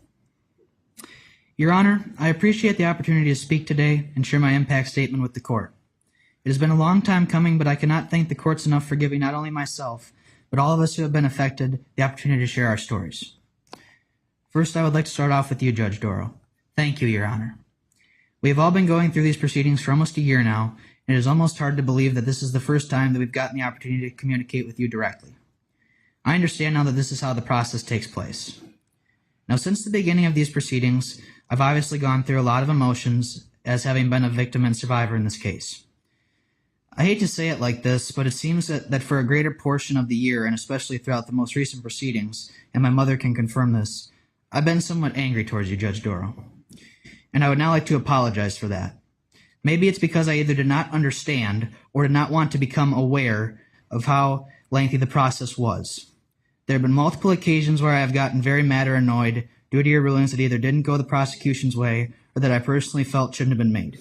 Your Honor, I appreciate the opportunity to speak today and share my impact statement with the court. It has been a long time coming, but I cannot thank the courts enough for giving not only myself, but all of us who have been affected the opportunity to share our stories. First, I would like to start off with you, Judge Darrell. Thank you, Your Honor. We have all been going through these proceedings for almost a year now, and it is almost hard to believe that this is the first time that we've gotten the opportunity to communicate with you directly. I understand now that this is how the process takes place. Now, since the beginning of these proceedings, I've obviously gone through a lot of emotions as having been a victim and survivor in this case. I hate to say it like this, but it seems that for a greater portion of the year, and especially throughout the most recent proceedings, and my mother can confirm this, I've been somewhat angry towards you, Judge Darrell. And I would now like to apologize for that. Maybe it's because I either did not understand or did not want to become aware of how lengthy the process was. There have been multiple occasions where I have gotten very mad or annoyed due to your rulings that either didn't go the prosecution's way or that I personally felt shouldn't have been made.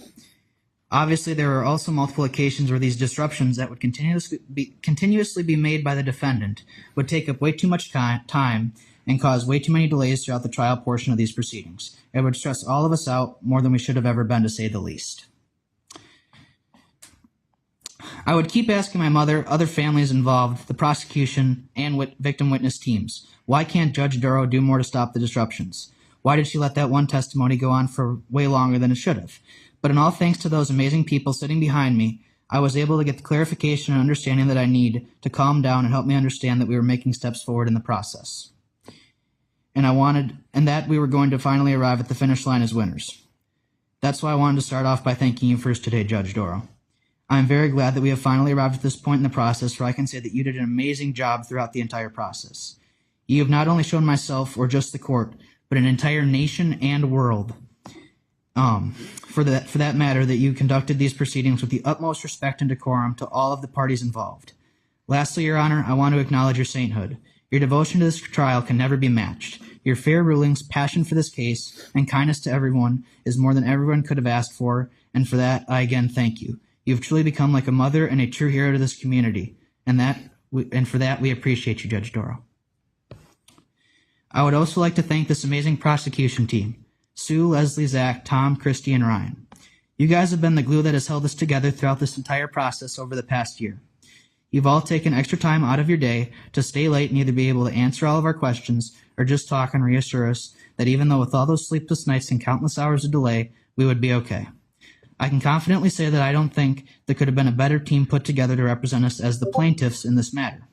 Obviously, there are also multiple occasions where these disruptions that would continuously be made by the defendant would take up way too much time and cause way too many delays throughout the trial portion of these proceedings. It would stress all of us out more than we should have ever been, to say the least. I would keep asking my mother, other families involved, the prosecution, and victim witness teams, why can't Judge Darrow do more to stop the disruptions? Why did she let that one testimony go on for way longer than it should have? But in all thanks to those amazing people sitting behind me, I was able to get the clarification and understanding that I need to calm down and help me understand that we were making steps forward in the process. And that we were going to finally arrive at the finish line as winners. That's why I wanted to start off by thanking you first today, Judge Darrow. I am very glad that we have finally arrived at this point in the process where I can say that you did an amazing job throughout the entire process. You have not only shown myself or just the court, but an entire nation and world, for that matter, that you conducted these proceedings with the utmost respect and decorum to all of the parties involved. Lastly, Your Honor, I want to acknowledge your sainthood. Your devotion to this trial can never be matched. Your fair rulings, passion for this case, and kindness to everyone is more than everyone could have asked for, and for that, I again thank you. You have truly become like a mother and a true hero to this community, and for that, we appreciate you, Judge Darrell. I would also like to thank this amazing prosecution team, Sue, Leslie, Zach, Tom, Christy, and Ryan. You guys have been the glue that has held us together throughout this entire process over the past year. You've all taken extra time out of your day to stay late and either be able to answer all of our questions or just talk and reassure us that even though with all those sleepless nights and countless hours of delay, we would be okay. I can confidently say that I don't think there could have been a better team put together to represent us as the plaintiffs in this matter.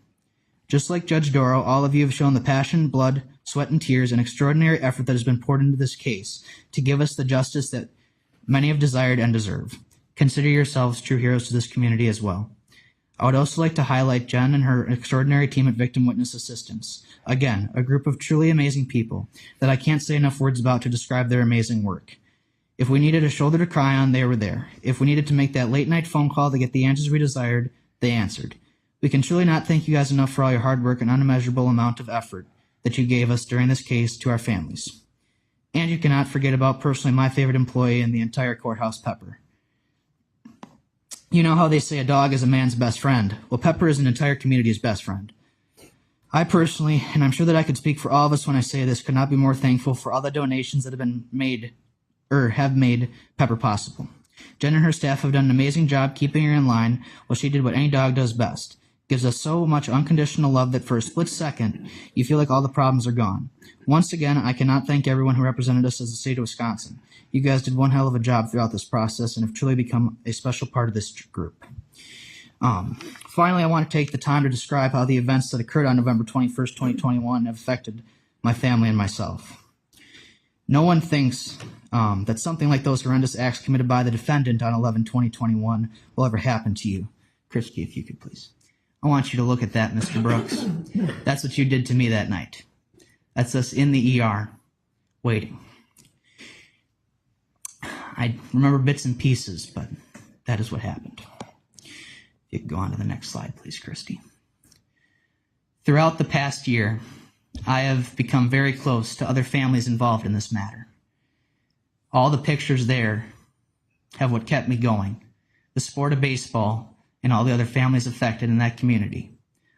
Just like Judge Darrell, all of you have shown the passion, blood, sweat, and tears and extraordinary effort that has been poured into this case to give us the justice that many have desired and deserve. Consider yourselves true heroes to this community as well. I would also like to highlight Jen and her extraordinary team at Victim Witness Assistance. Again, a group of truly amazing people that I can't say enough words about to describe their amazing work. If we needed a shoulder to cry on, they were there. If we needed to make that late-night phone call to get the answers we desired, they answered. We can truly not thank you guys enough for all your hard work and unmeasurable amount of effort that you gave us during this case to our families. And you cannot forget about personally my favorite employee in the entire courthouse, Pepper. You know how they say a dog is a man's best friend. Well, Pepper is an entire community's best friend. I personally, and I'm sure that I could speak for all of us when I say this, could not be more thankful for all the donations that have been made or have made Pepper possible. Jen and her staff have done an amazing job keeping her in line while she did what any dog does best. Gives us so much unconditional love that for a split second, you feel like all the problems are gone. Once again, I cannot thank everyone who represented us as the state of Wisconsin. You guys did one hell of a job throughout this process and have truly become a special part of this group. Finally, I want to take the time to describe how the events that occurred on November 21st, 2021 have affected my family and myself. No one thinks that something like those horrendous acts committed by the defendant on 11/20/21 will ever happen to you. Christy, if you could please. I want you to look at that, Mr. Brooks. That's what you did to me that night. That's us in the ER, waiting. I remember bits and pieces, but that is what happened. You can go on to the next slide, please, Christy. Throughout the past year, I have become very close to other families involved in this matter. All the pictures there have what kept me going. The sport of baseball and all the other families affected in that community.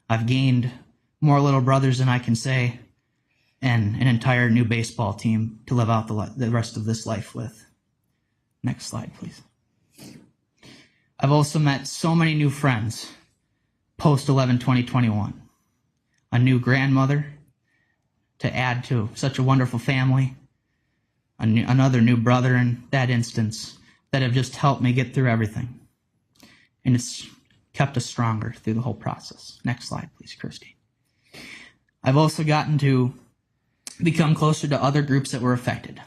I've gained more little brothers than I can say, and an entire new baseball team to live out the rest of this life with. Next slide, please. I've also met so many new friends post 11/20/21. A new grandmother to add to such a wonderful family, another new brother in that instance that have just helped me get through everything. And it's kept us stronger through the whole process. Next slide, please, Christy. I've also gotten to become closer to other groups that were affected.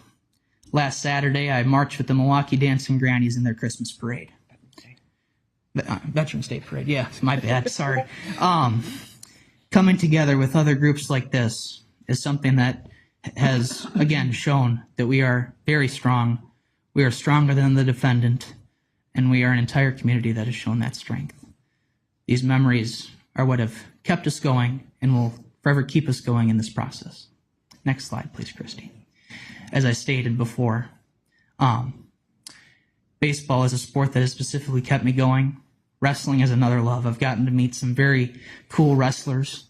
Last Saturday, I marched with the Milwaukee Dancing Grannies in their Christmas parade. Veterans Day Parade, yeah, my bad, sorry. Coming together with other groups like this is something that has, again, shown that we are very strong. We are stronger than the defendant, and we are an entire community that has shown that strength. These memories are what have kept us going and will forever keep us going in this process. Next slide, please, Christy. As I stated before, baseball is a sport that has specifically kept me going. Wrestling is another love. I've gotten to meet some very cool wrestlers,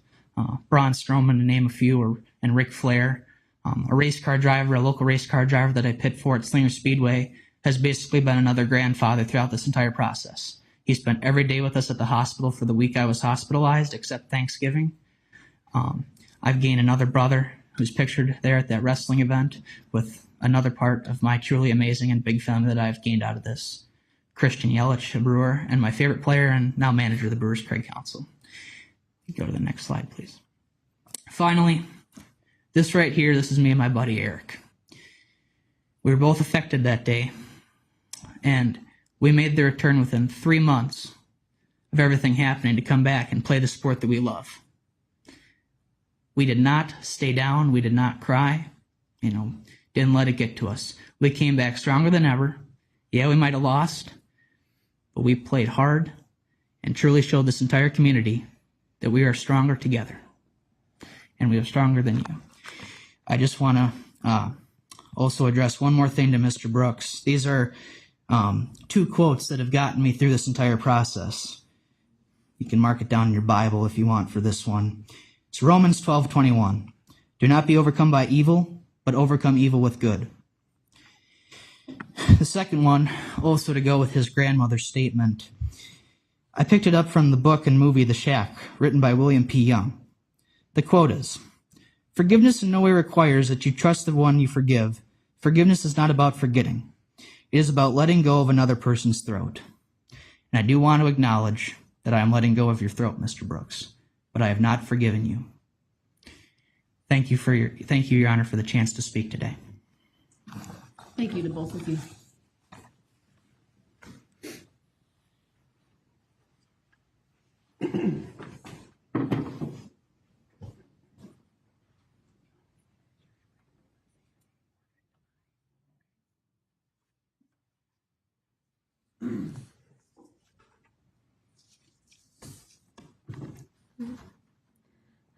Braun Strowman to name a few, and Ric Flair. A race car driver, a local race car driver that I pit for at Slinger Speedway, has basically been another grandfather throughout this entire process. He spent every day with us at the hospital for the week I was hospitalized, except Thanksgiving. I've gained another brother who's pictured there at that wrestling event with another part of my truly amazing and big family that I've gained out of this. Christian Yelich, a Brewer, and my favorite player and now manager of the Brewers, Craig Counsell. Go to the next slide, please. Finally, this right here, this is me and my buddy Eric. We were both affected that day, and we made the return within 3 months of everything happening to come back and play the sport that we love. We did not stay down. We did not cry. Didn't let it get to us. We came back stronger than ever. Yeah, we might have lost, but we played hard and truly showed this entire community that we are stronger together, and we are stronger than you. I just want to also address one more thing to Mr. Brooks. These are two quotes that have gotten me through this entire process. You can mark it down in your Bible if you want for this one. It's Romans 12:21. Do not be overcome by evil, but overcome evil with good. The second one, also to go with his grandmother's statement, I picked it up from the book and movie The Shack, written by William P. Young. The quote is, "Forgiveness in no way requires that you trust the one you forgive. Forgiveness is not about forgetting. It is about letting go of another person's throat." And I do want to acknowledge that I am letting go of your throat, Mr. Brooks, but I have not forgiven you. Thank you, Your Honor, for the chance to speak today. Thank you to both of you.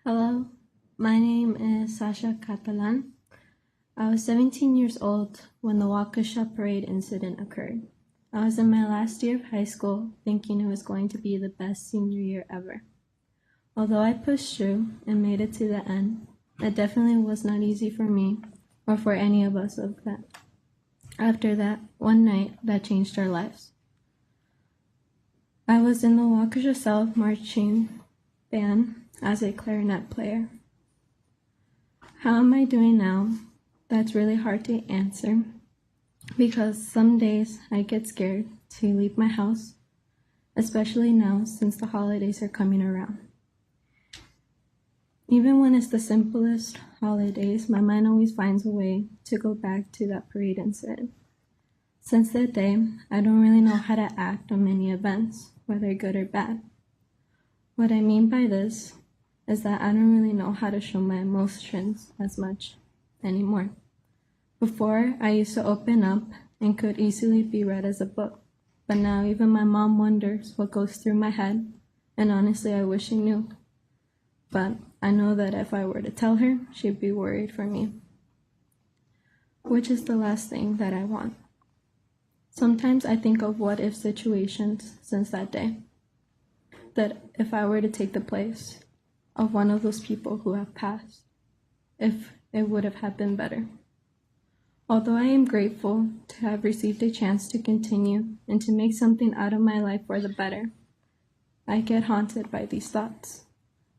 Hello, my name is Sasha Catalan. I was 17 years old when the Waukesha Parade incident occurred. I was in my last year of high school, thinking it was going to be the best senior year ever. Although I pushed through and made it to the end, it definitely was not easy for me or for any of us of that. After that, one night that changed our lives. I was in the Waukesha South marching band as a clarinet player. How am I doing now? That's really hard to answer because some days I get scared to leave my house, especially now since the holidays are coming around. Even when it's the simplest holidays, my mind always finds a way to go back to that parade incident. Since that day, I don't really know how to act on many events, whether good or bad. What I mean by this is that I don't really know how to show my emotions as much anymore. Before, I used to open up and could easily be read as a book, but now even my mom wonders what goes through my head, and honestly I wish she knew. But I know that if I were to tell her, she'd be worried for me, which is the last thing that I want. Sometimes I think of what-if situations since that day, that if I were to take the place of one of those people who have passed, if it would have happened better. Although I am grateful to have received a chance to continue and to make something out of my life for the better, I get haunted by these thoughts.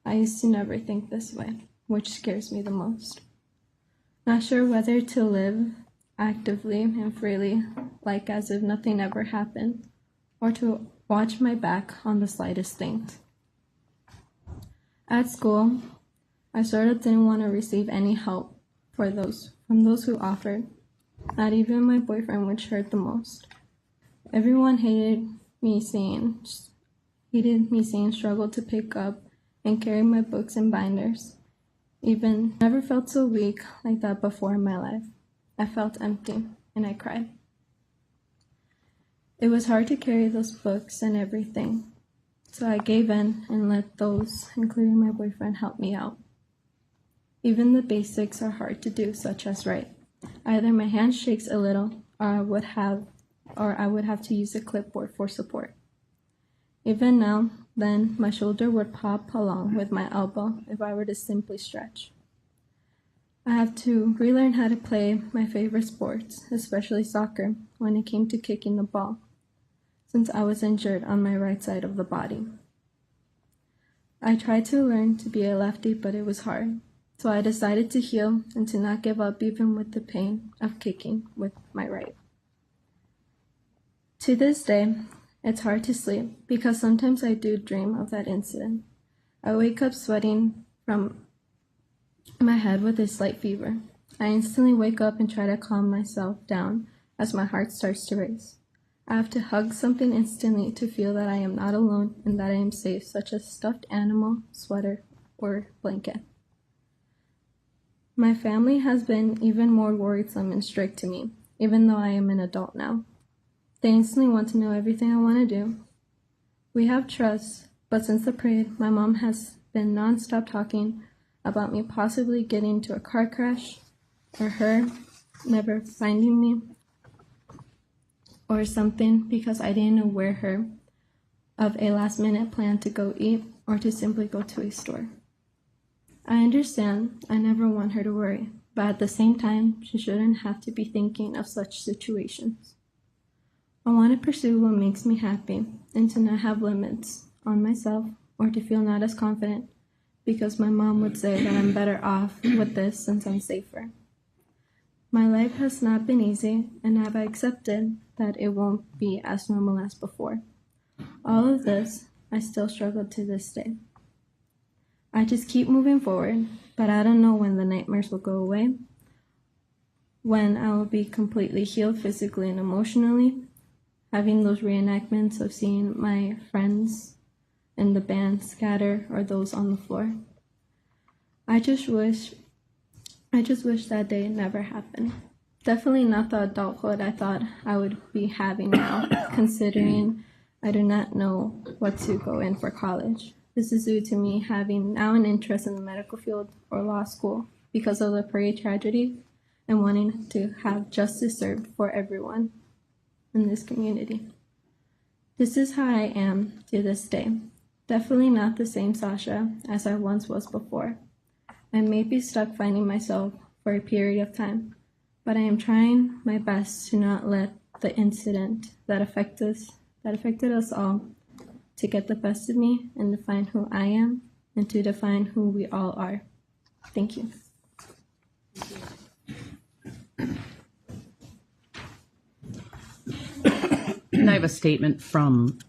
I used to never think this way, which scares me the most. Not sure whether to live actively and freely, like as if nothing ever happened, or to watch my back on the slightest things. At school, I sort of didn't want to receive any help from those who offered. Not even my boyfriend, which hurt the most. Everyone hated me saying struggle to pick up and carry my books and binders. Even never felt so weak like that before in my life. I felt empty and I cried. It was hard to carry those books and everything, so I gave in and let those, including my boyfriend, help me out. Even the basics are hard to do, such as write. Either my hand shakes a little, or I would have to use a clipboard for support. Even now, then, my shoulder would pop along with my elbow if I were to simply stretch. I have to relearn how to play my favorite sports, especially soccer, when it came to kicking the ball, since I was injured on my right side of the body. I tried to learn to be a lefty, but it was hard. So I decided to heal and to not give up even with the pain of kicking with my right. To this day, it's hard to sleep because sometimes I do dream of that incident. I wake up sweating from my head with a slight fever. I instantly wake up and try to calm myself down as my heart starts to race. I have to hug something instantly to feel that I am not alone and that I am safe, such as stuffed animal, sweater, or blanket. My family has been even more worrisome and strict to me, even though I am an adult now. They instantly want to know everything I want to do. We have trust, but since the parade, my mom has been nonstop talking about me possibly getting into a car crash, or her never finding me, or something, because I didn't aware her of a last-minute plan to go eat or to simply go to a store. I understand I never want her to worry, but at the same time, she shouldn't have to be thinking of such situations. I want to pursue what makes me happy and to not have limits on myself or to feel not as confident, because my mom would say that I'm better off with this since I'm safer. My life has not been easy, and I've accepted that it won't be as normal as before. All of this, I still struggle to this day. I just keep moving forward, but I don't know when the nightmares will go away, when I will be completely healed physically and emotionally, having those reenactments of seeing my friends in the band scatter or those on the floor. I just wish that day never happened. Definitely not the adulthood I thought I would be having now, considering I do not know what to go in for college. This is due to me having now an interest in the medical field or law school because of the Parade tragedy and wanting to have justice served for everyone in this community. This is how I am to this day. Definitely not the same Sasha as I once was before. I may be stuck finding myself for a period of time, but I am trying my best to not let the incident that affected us all to get the best of me and define who I am and to define who we all are. Thank you. And I have a statement from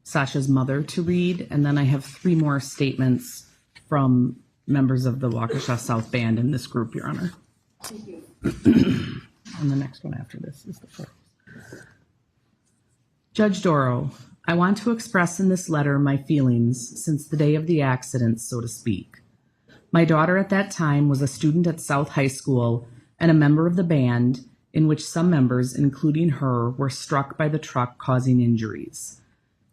Sasha's mother to read, and then I have 3 more statements from members of the Waukesha South Band in this group, Your Honor. Thank you. And the next one after this is the first. Judge Doro, I want to express in this letter my feelings since the day of the accident, so to speak. My daughter at that time was a student at South High School and a member of the band, in which some members, including her, were struck by the truck causing injuries.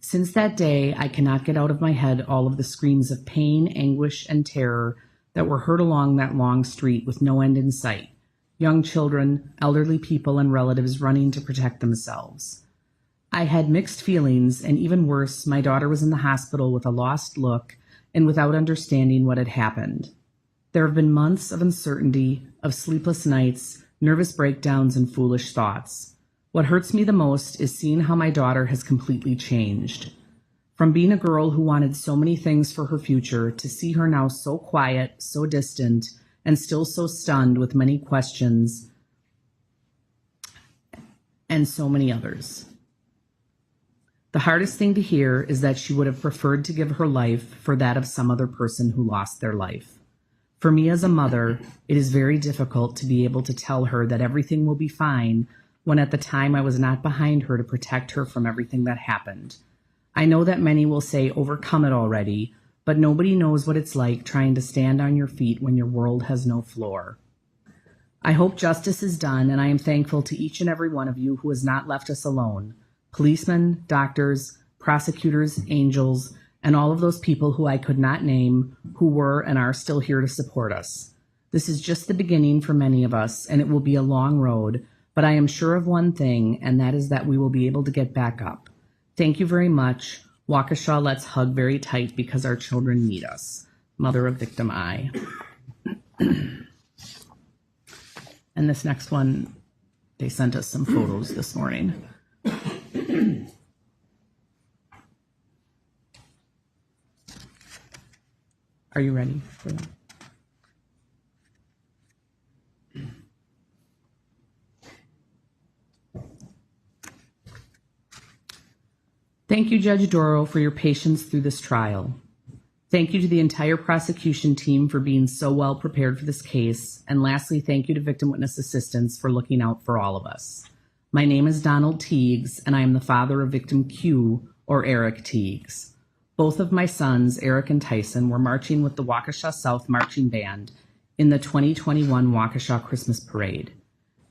Since that day, I cannot get out of my head all of the screams of pain, anguish, and terror that were heard along that long street with no end in sight. Young children, elderly people, and relatives running to protect themselves. I had mixed feelings, and even worse, my daughter was in the hospital with a lost look and without understanding what had happened. There have been months of uncertainty, of sleepless nights, nervous breakdowns, and foolish thoughts. What hurts me the most is seeing how my daughter has completely changed. From being a girl who wanted so many things for her future to see her now so quiet, so distant, and still so stunned with many questions and so many others. The hardest thing to hear is that she would have preferred to give her life for that of some other person who lost their life. For me as a mother, it is very difficult to be able to tell her that everything will be fine when at the time I was not behind her to protect her from everything that happened. I know that many will say overcome it already, but nobody knows what it's like trying to stand on your feet when your world has no floor. I hope justice is done, and I am thankful to each and every one of you who has not left us alone. Policemen, doctors, prosecutors, angels, and all of those people who I could not name who were and are still here to support us. This is just the beginning for many of us, and it will be a long road, but I am sure of one thing, and that is that we will be able to get back up. Thank you very much. Waukesha, let's hug very tight because our children need us. Mother of Victim I. And this next one, they sent us some photos this morning. Are you ready for them? Thank you, Judge Doro, for your patience through this trial. Thank you to the entire prosecution team for being so well prepared for this case. And lastly, thank you to Victim Witness Assistance for looking out for all of us. My name is Donald Teagues, and I am the father of Victim Q, or Eric Teagues. Both of my sons, Eric and Tyson, were marching with the Waukesha South Marching Band in the 2021 Waukesha Christmas Parade.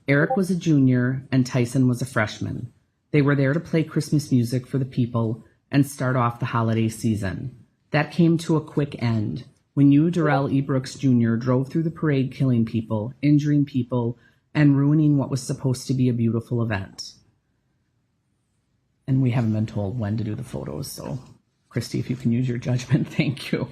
Eric was a junior, and Tyson was a freshman. They were there to play Christmas music for the people and start off the holiday season. That came to a quick end when you, Darrell E. Brooks Jr., drove through the parade killing people, injuring people, and ruining what was supposed to be a beautiful event. And we haven't been told when to do the photos, so Christy, if you can use your judgment, thank you.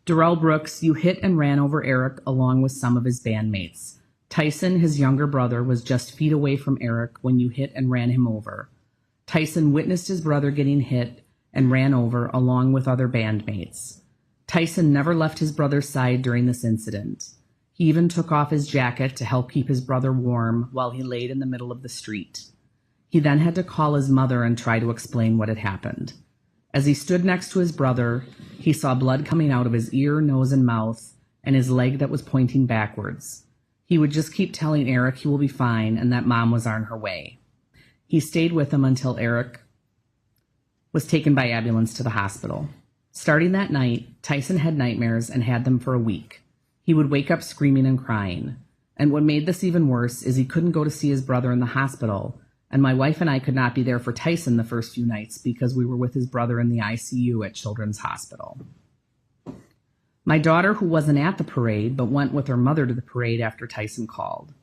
Darrell Brooks, you hit and ran over Eric along with some of his bandmates. Tyson, his younger brother, was just feet away from Eric when you hit and ran him over. Tyson witnessed his brother getting hit and ran over along with other bandmates. Tyson never left his brother's side during this incident. He even took off his jacket to help keep his brother warm while he laid in the middle of the street. He then had to call his mother and try to explain what had happened. As he stood next to his brother, he saw blood coming out of his ear, nose, and mouth, and his leg that was pointing backwards. He would just keep telling Eric he will be fine and that Mom was on her way. He stayed with him until Eric was taken by ambulance to the hospital. Starting that night, Tyson had nightmares and had them for a week. He would wake up screaming and crying. And what made this even worse is he couldn't go to see his brother in the hospital, and my wife and I could not be there for Tyson the first few nights because we were with his brother in the ICU at Children's Hospital. My daughter, who wasn't at the parade but went with her mother to the parade after Tyson called.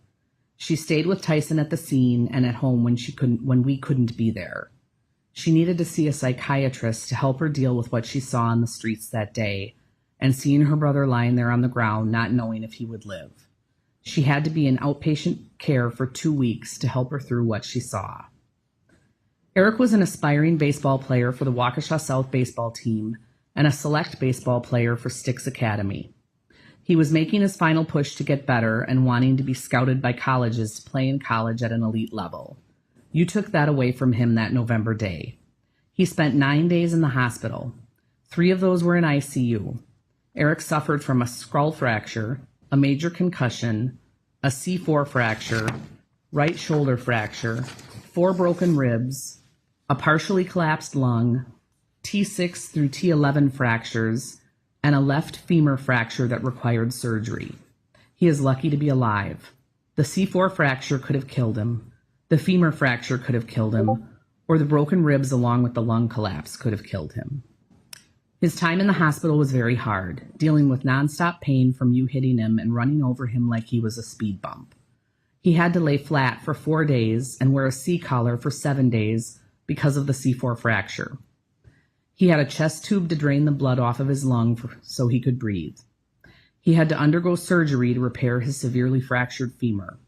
She stayed with Tyson at the scene and at home when we couldn't be there. She needed to see a psychiatrist to help her deal with what she saw on the streets that day and seeing her brother lying there on the ground not knowing if he would live. She had to be in outpatient care for 2 weeks to help her through what she saw. Eric was an aspiring baseball player for the Waukesha South baseball team and a select baseball player for Styx Academy. He was making his final push to get better and wanting to be scouted by colleges to play in college at an elite level. You took that away from him that November day. He spent 9 days in the hospital. 3 of those were in ICU. Eric suffered from a skull fracture, a major concussion, a C4 fracture, right shoulder fracture, 4 broken ribs, a partially collapsed lung, T6 through T11 fractures, and a left femur fracture that required surgery. He is lucky to be alive. The C4 fracture could have killed him. The femur fracture could have killed him, or the broken ribs along with the lung collapse could have killed him. His time in the hospital was very hard, dealing with nonstop pain from you hitting him and running over him like he was a speed bump. He had to lay flat for 4 days and wear a C-collar for 7 days because of the C4 fracture. He had a chest tube to drain the blood off of his lung so he could breathe. He had to undergo surgery to repair his severely fractured femur.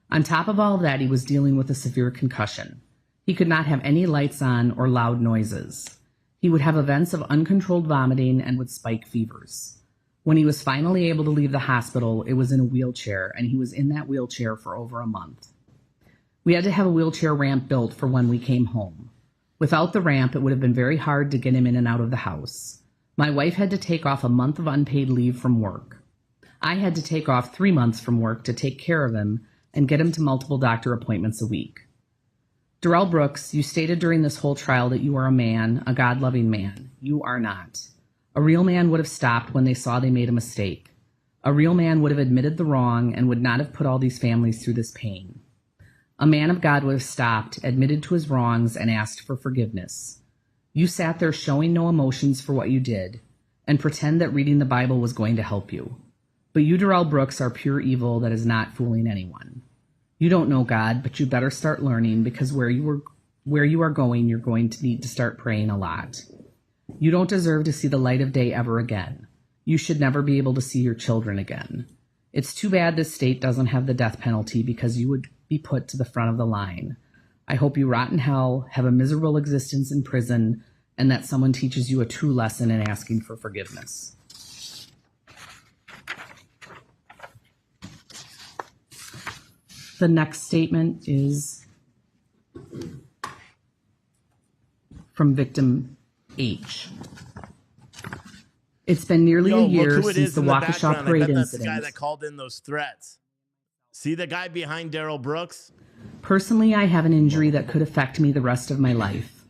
On top of all of that, he was dealing with a severe concussion. He could not have any lights on or loud noises. He would have events of uncontrolled vomiting and would spike fevers. When he was finally able to leave the hospital, it was in a wheelchair, and he was in that wheelchair for over a month. We had to have a wheelchair ramp built for when we came home. Without the ramp, it would have been very hard to get him in and out of the house. My wife had to take off a month of unpaid leave from work. I had to take off 3 months from work to take care of him and get him to multiple doctor appointments a week. Darrell Brooks, you stated during this whole trial that you are a man, a God-loving man. You are not. A real man would have stopped when they saw they made a mistake. A real man would have admitted the wrong and would not have put all these families through this pain. A man of God would have stopped, admitted to his wrongs, and asked for forgiveness. You sat there showing no emotions for what you did and pretend that reading the Bible was going to help you. But you, Darrell Brooks, are pure evil that is not fooling anyone. You don't know God, but you better start learning because where you are going, you're going to need to start praying a lot. You don't deserve to see the light of day ever again. You should never be able to see your children again. It's too bad this state doesn't have the death penalty because you would be put to the front of the line. I hope you rot in hell, have a miserable existence in prison, and that someone teaches you a true lesson in asking for forgiveness. The next statement is from victim H. It's been nearly a year since the Waukesha Parade incident. That's the guy that called in those threats. See the guy behind Darrell Brooks? Personally, I have an injury that could affect me the rest of my life.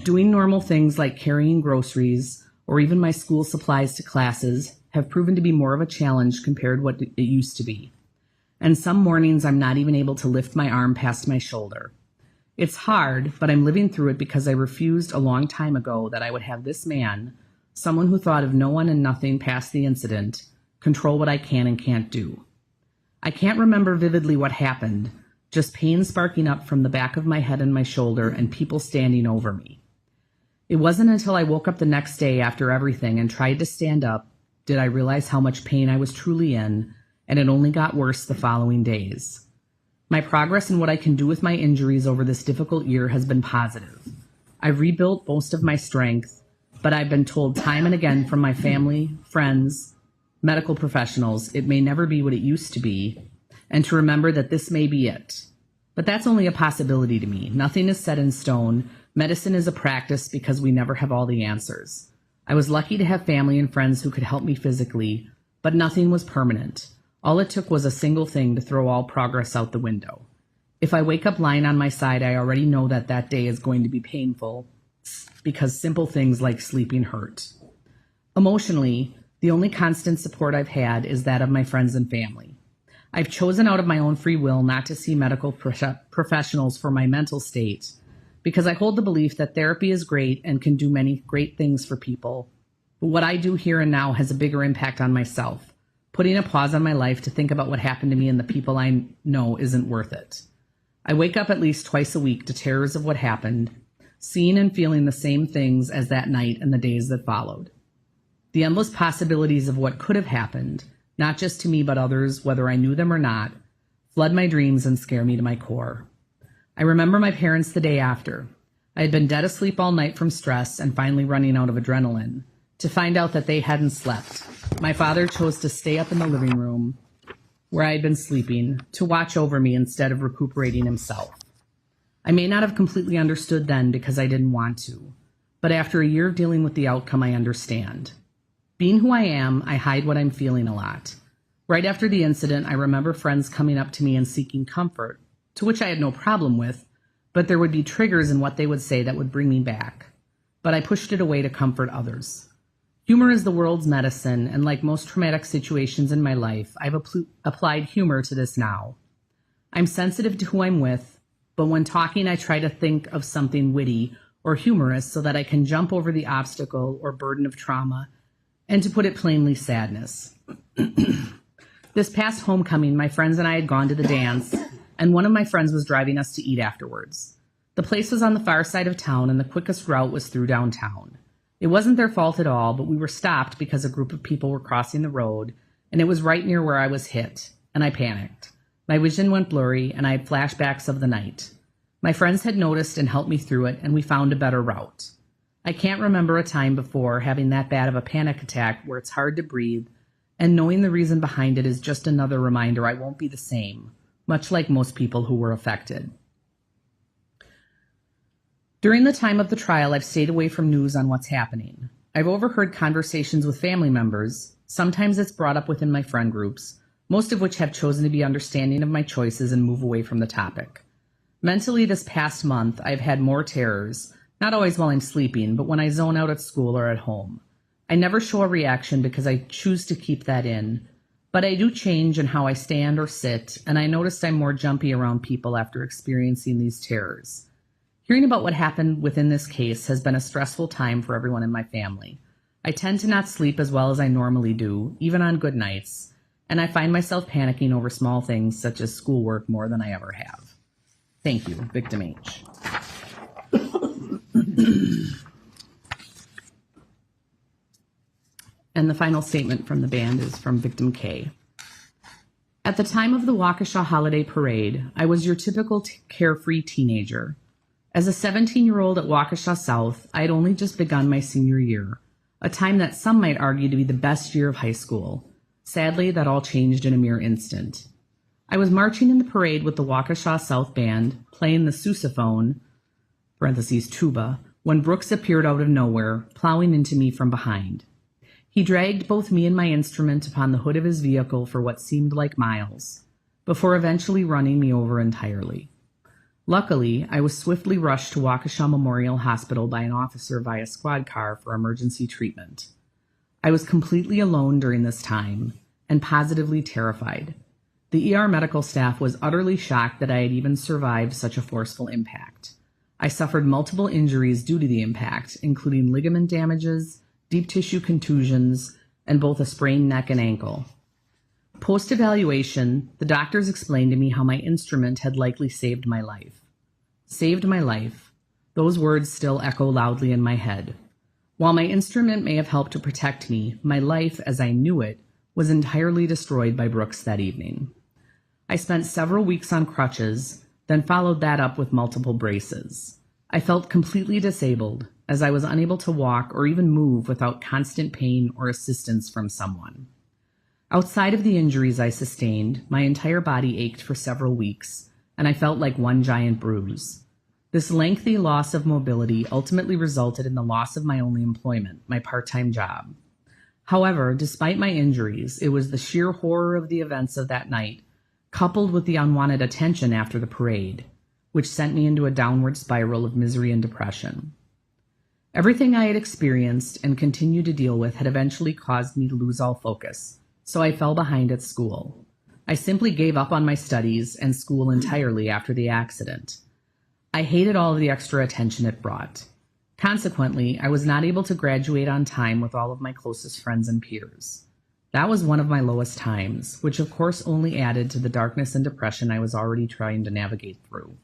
Doing normal things like carrying groceries or even my school supplies to classes have proven to be more of a challenge compared to what it used to be. And some mornings I'm not even able to lift my arm past my shoulder. It's hard, but I'm living through it because I refused a long time ago that I would have this man, someone who thought of no one and nothing past the incident, control what I can and can't do. I can't remember vividly what happened, just pain sparking up from the back of my head and my shoulder and people standing over me. It wasn't until I woke up the next day after everything and tried to stand up did I realize how much pain I was truly in, and it only got worse the following days. My progress in what I can do with my injuries over this difficult year has been positive. I've rebuilt most of my strength, but I've been told time and again from my family, friends, medical professionals, it may never be what it used to be, and to remember that this may be it. But that's only a possibility to me. Nothing is set in stone. Medicine is a practice because we never have all the answers. I was lucky to have family and friends who could help me physically, but nothing was permanent. All it took was a single thing to throw all progress out the window. If I wake up lying on my side, I already know that that day is going to be painful because simple things like sleeping hurt. Emotionally, the only constant support I've had is that of my friends and family. I've chosen out of my own free will not to see medical professionals for my mental state because I hold the belief that therapy is great and can do many great things for people. But what I do here and now has a bigger impact on myself. Putting a pause on my life to think about what happened to me and the people I know isn't worth it. I wake up at least twice a week to terrors of what happened, seeing and feeling the same things as that night and the days that followed. The endless possibilities of what could have happened, not just to me but others, whether I knew them or not, flood my dreams and scare me to my core. I remember my parents the day after. I had been dead asleep all night from stress and finally running out of adrenaline, to find out that they hadn't slept. My father chose to stay up in the living room where I had been sleeping to watch over me instead of recuperating himself. I may not have completely understood then because I didn't want to, but after a year of dealing with the outcome, I understand. Being who I am, I hide what I'm feeling a lot. Right after the incident, I remember friends coming up to me and seeking comfort, to which I had no problem with, but there would be triggers in what they would say that would bring me back. But I pushed it away to comfort others. Humor is the world's medicine, and like most traumatic situations in my life, I've applied humor to this now. I'm sensitive to who I'm with, but when talking, I try to think of something witty or humorous so that I can jump over the obstacle or burden of trauma, and to put it plainly, sadness. This past homecoming, my friends and I had gone to the dance, and one of my friends was driving us to eat afterwards. The place was on the far side of town, and the quickest route was through downtown. It wasn't their fault at all, but we were stopped because a group of people were crossing the road, and it was right near where I was hit, and I panicked. My vision went blurry, and I had flashbacks of the night. My friends had noticed and helped me through it, and we found a better route. I can't remember a time before having that bad of a panic attack where it's hard to breathe, and knowing the reason behind it is just another reminder I won't be the same, much like most people who were affected. During the time of the trial, I've stayed away from news on what's happening. I've overheard conversations with family members. Sometimes it's brought up within my friend groups, most of which have chosen to be understanding of my choices and move away from the topic. Mentally, this past month, I've had more terrors, not always while I'm sleeping, but when I zone out at school or at home. I never show a reaction because I choose to keep that in, but I do change in how I stand or sit, and I noticed I'm more jumpy around people after experiencing these terrors. Hearing about what happened within this case has been a stressful time for everyone in my family. I tend to not sleep as well as I normally do, even on good nights, and I find myself panicking over small things such as schoolwork more than I ever have. Thank you, Victim H. And the final statement from the band is from Victim K. At the time of the Waukesha Holiday Parade, I was your typical carefree teenager. As a 17-year-old at Waukesha South, I had only just begun my senior year, a time that some might argue to be the best year of high school. Sadly, that all changed in a mere instant. I was marching in the parade with the Waukesha South Band, playing the sousaphone, parentheses tuba, when Brooks appeared out of nowhere, plowing into me from behind. He dragged both me and my instrument upon the hood of his vehicle for what seemed like miles, before eventually running me over entirely. Luckily, I was swiftly rushed to Waukesha Memorial Hospital by an officer via squad car for emergency treatment. I was completely alone during this time and positively terrified. The ER medical staff was utterly shocked that I had even survived such a forceful impact. I suffered multiple injuries due to the impact, including ligament damages, deep tissue contusions, and both a sprained neck and ankle. Post-evaluation, the doctors explained to me how my instrument had likely saved my life. Saved my life. Those words still echo loudly in my head. While my instrument may have helped to protect me, my life, as I knew it, was entirely destroyed by Brooks that evening. I spent several weeks on crutches, then followed that up with multiple braces. I felt completely disabled, as I was unable to walk or even move without constant pain or assistance from someone. Outside of the injuries I sustained, my entire body ached for several weeks, and I felt like one giant bruise. This lengthy loss of mobility ultimately resulted in the loss of my only employment, my part-time job. However, despite my injuries, it was the sheer horror of the events of that night, coupled with the unwanted attention after the parade, which sent me into a downward spiral of misery and depression. Everything I had experienced and continued to deal with had eventually caused me to lose all focus, so I fell behind at school. I simply gave up on my studies and school entirely after the accident. I hated all of the extra attention it brought. Consequently, I was not able to graduate on time with all of my closest friends and peers. That was one of my lowest times, which of course only added to the darkness and depression I was already trying to navigate through.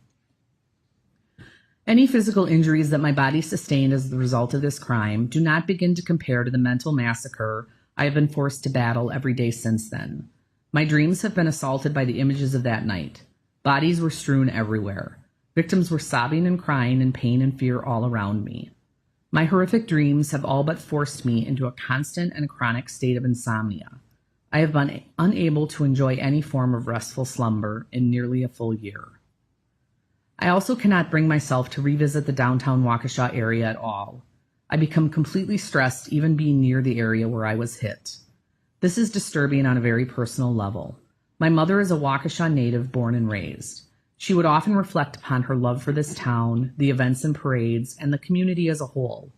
Any physical injuries that my body sustained as the result of this crime do not begin to compare to the mental massacre I have been forced to battle every day since then. My dreams have been assaulted by the images of that night. Bodies were strewn everywhere. Victims were sobbing and crying in pain and fear all around me. My horrific dreams have all but forced me into a constant and chronic state of insomnia. I have been unable to enjoy any form of restful slumber in nearly a full year. I also cannot bring myself to revisit the downtown Waukesha area at all. I become completely stressed even being near the area where I was hit. This is disturbing on a very personal level. My mother is a Waukesha native born and raised. She would often reflect upon her love for this town, the events and parades, and the community as a whole.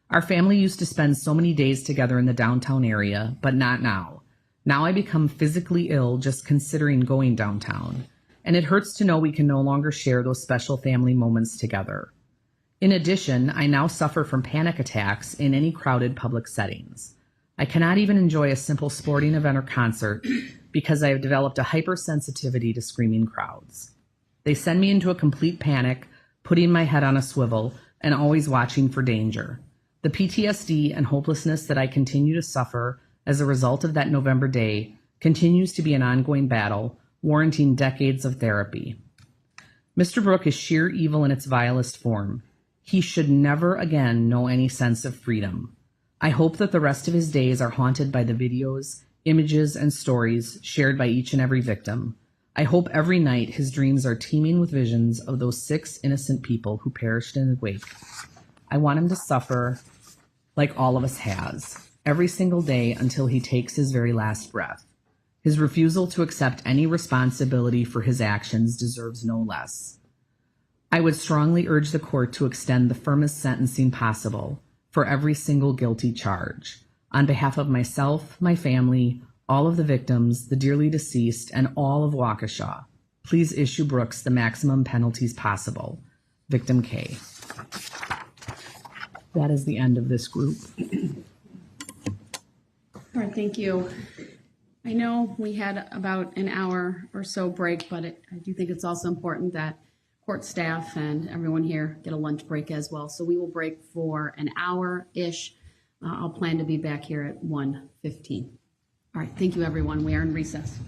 Our family used to spend so many days together in the downtown area, but not now. Now I become physically ill just considering going downtown, and it hurts to know we can no longer share those special family moments together. In addition, I now suffer from panic attacks in any crowded public settings. I cannot even enjoy a simple sporting event or concert because I have developed a hypersensitivity to screaming crowds. They send me into a complete panic, putting my head on a swivel, and always watching for danger. The PTSD and hopelessness that I continue to suffer as a result of that November day continues to be an ongoing battle, warranting decades of therapy. Mr. Brooks is sheer evil in its vilest form. He should never again know any sense of freedom. I hope that the rest of his days are haunted by the videos, images, and stories shared by each and every victim. I hope every night his dreams are teeming with visions of those 6 innocent people who perished in the wake. I want him to suffer like all of us has, every single day until he takes his very last breath. His refusal to accept any responsibility for his actions deserves no less. I would strongly urge the court to extend the firmest sentencing possible for every single guilty charge. On behalf of myself, my family, all of the victims, the dearly deceased, and all of Waukesha, please issue Brooks the maximum penalties possible. Victim K. That is the end of this group. All right, thank you. I know we had about an hour or so break, but I do think it's also important that court staff and everyone here get a lunch break as well. So we will break for an hour-ish. I'll plan to be back here at 1:15. All right, thank you, everyone. We are in recess.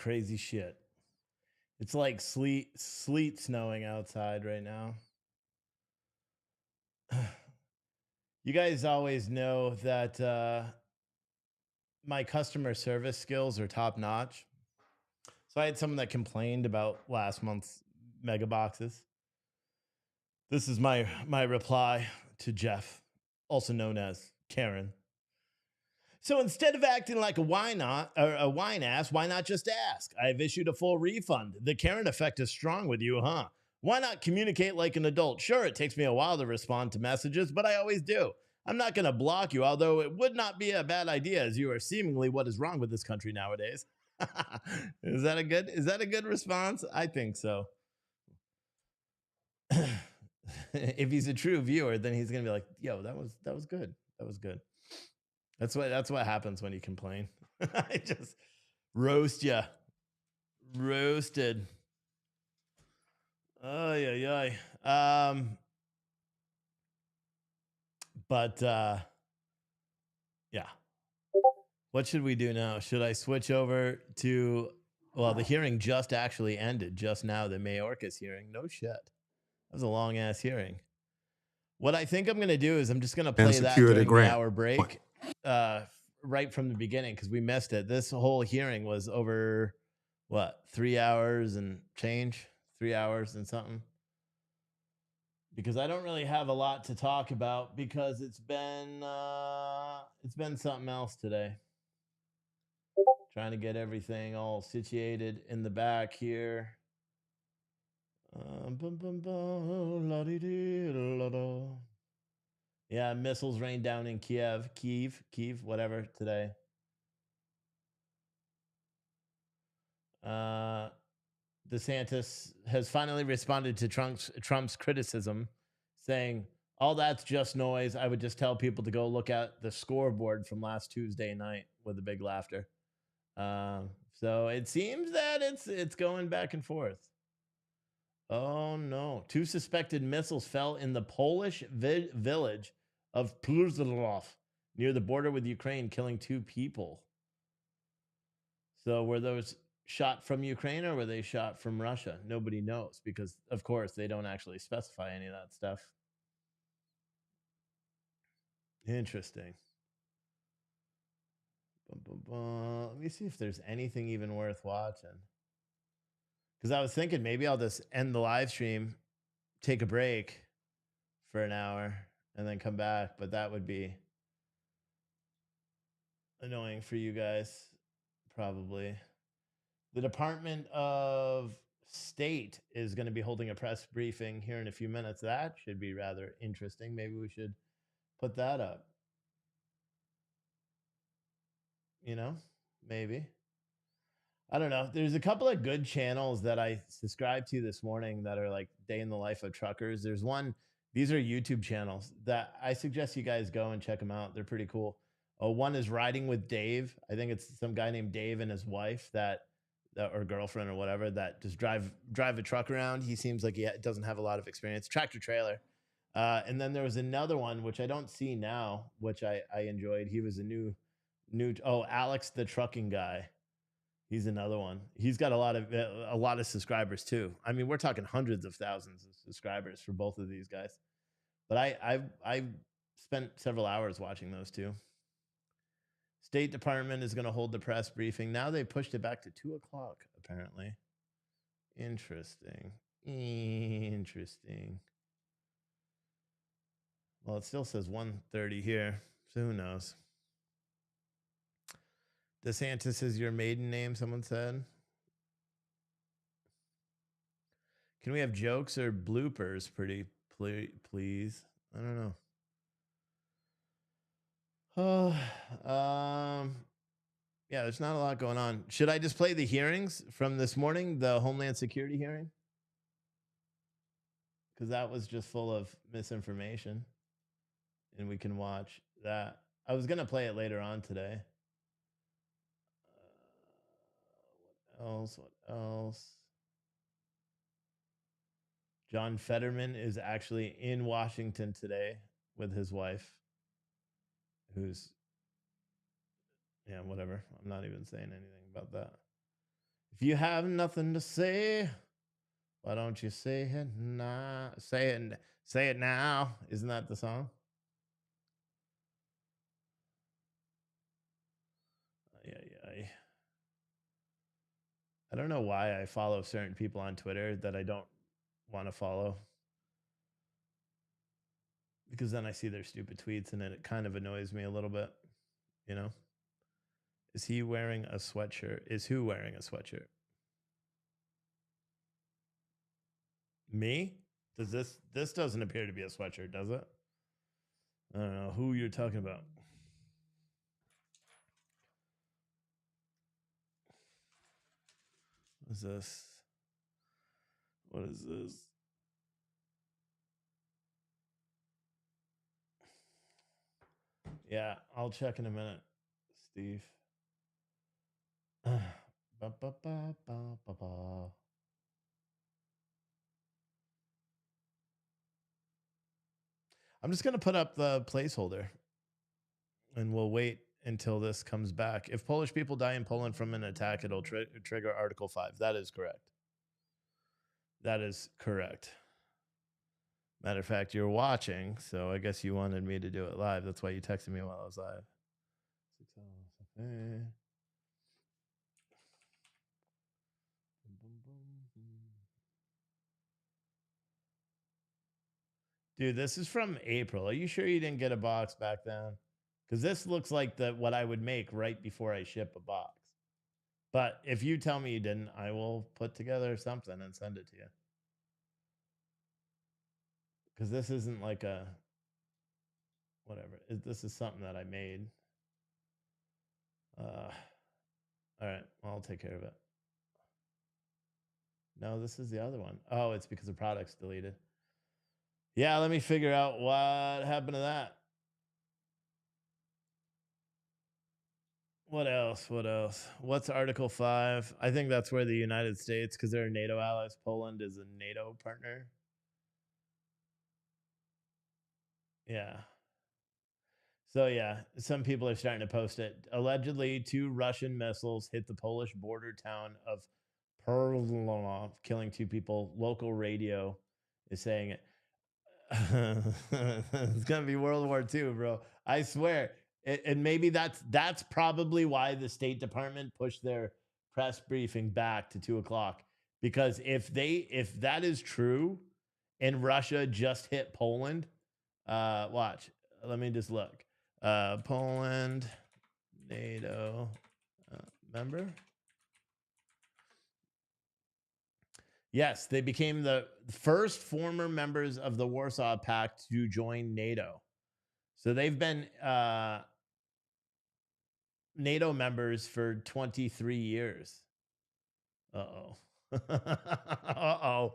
crazy shit. It's like sleet snowing outside right now. You guys always know that my customer service skills are top notch. So I had someone that complained about last month's mega boxes. This is my reply to Jeff, also known as Karen. So instead of acting like a wine ass, why not just ask? I've issued a full refund. The Karen effect is strong with you, huh? Why not communicate like an adult? Sure, it takes me a while to respond to messages, but I always do. I'm not going to block you, although it would not be a bad idea, as you are seemingly what is wrong with this country nowadays. Is that a good response? I think so. If he's a true viewer, then he's going to be like, "Yo, that was good. That was good." That's what happens when you complain. I just roast ya. Roasted. Oh yeah. But yeah. What should we do now? Should I switch over to, well, the hearing just actually ended just now, the Mayorkas hearing. No shit. That was a long ass hearing. What I think I'm going to do is I'm just going to play that during the hour break right from the beginning, because we missed it. This whole hearing was over, what, 3 hours and change? 3 hours and something. Because I don't really have a lot to talk about, because it's been something else today. Trying to get everything all situated in the back here. Yeah, missiles rained down in Kiev, whatever, today. DeSantis has finally responded to Trump's criticism, saying, all that's just noise. I would just tell people to go look at the scoreboard from last Tuesday night, with a big laughter. So it seems that it's going back and forth. Oh no. 2 suspected missiles fell in the Polish village of Pluzlov near the border with Ukraine, killing 2 people. So were those shot from Ukraine or were they shot from Russia? Nobody knows, because of course they don't actually specify any of that stuff. Interesting. Let me see if there's anything even worth watching. Because I was thinking maybe I'll just end the live stream, take a break for an hour, and then come back. But that would be annoying for you guys, probably. The Department of State is going to be holding a press briefing here in a few minutes. That should be rather interesting. Maybe we should put that up. You know, maybe. I don't know. There's a couple of good channels that I subscribed to this morning that are like day in the life of truckers. There's one, these are YouTube channels that I suggest you guys go and check them out. They're pretty cool. One is Riding with Dave. I think it's some guy named Dave and his wife that or girlfriend or whatever, that just drive a truck around. He seems like he doesn't have a lot of experience. Tractor trailer. And then there was another one, which I don't see now, which I enjoyed. He was a new, Alex the Trucking Guy. He's another one. He's got a lot of subscribers too. I mean, we're talking hundreds of thousands of subscribers for both of these guys. But I spent several hours watching those two. State Department is going to hold the press briefing. Now they pushed it back to 2 o'clock, apparently. Interesting. Well, it still says 1:30 here, so who knows? DeSantis is your maiden name, someone said. Can we have jokes or bloopers, please? I don't know. Yeah, there's not a lot going on. Should I just play the hearings from this morning, the Homeland Security hearing? Because that was just full of misinformation. And we can watch that. I was going to play it later on today. What else? John Fetterman is actually in Washington today with his wife, who's, yeah, whatever. I'm not even saying anything about that. If you have nothing to say, why don't you say it now? Say it now. Isn't that the song? Yeah. I don't know why I follow certain people on Twitter that I don't want to follow. Because then I see their stupid tweets and it kind of annoys me a little bit, you know? Is he wearing a sweatshirt? Is who wearing a sweatshirt? Me? Does this doesn't appear to be a sweatshirt, does it? I don't know who you're talking about. What is this? What is this? Yeah, I'll check in a minute, Steve. I'm just going to put up the placeholder and we'll wait until this comes back. If Polish people die in Poland from an attack, it'll trigger Article 5. That is correct. That is correct. Matter of fact, you're watching, so I guess you wanted me to do it live. That's why you texted me while I was live. 6 hours. Dude, this is from April. Are you sure you didn't get a box back then? Because this looks like what I would make right before I ship a box. But if you tell me you didn't, I will put together something and send it to you. Because this isn't like a whatever. This is something that I made. All right, well, I'll take care of it. No, this is the other one. Oh, it's because the product's deleted. Yeah, let me figure out what happened to that. What else? What's Article 5? I think that's where the United States, because they're NATO allies. Poland is a NATO partner. Yeah. So, yeah, some people are starting to post it. Allegedly, 2 Russian missiles hit the Polish border town of Perlomov, killing 2 people. Local radio is saying it. It's going to be World War II, bro. I swear. And maybe that's probably why the State Department pushed their press briefing back to 2:00, because if that is true and Russia just hit Poland, watch, let me just look. Poland, NATO member. Yes, they became the first former members of the Warsaw Pact to join NATO. So they've been NATO members for 23 years. Uh-oh. Uh-oh.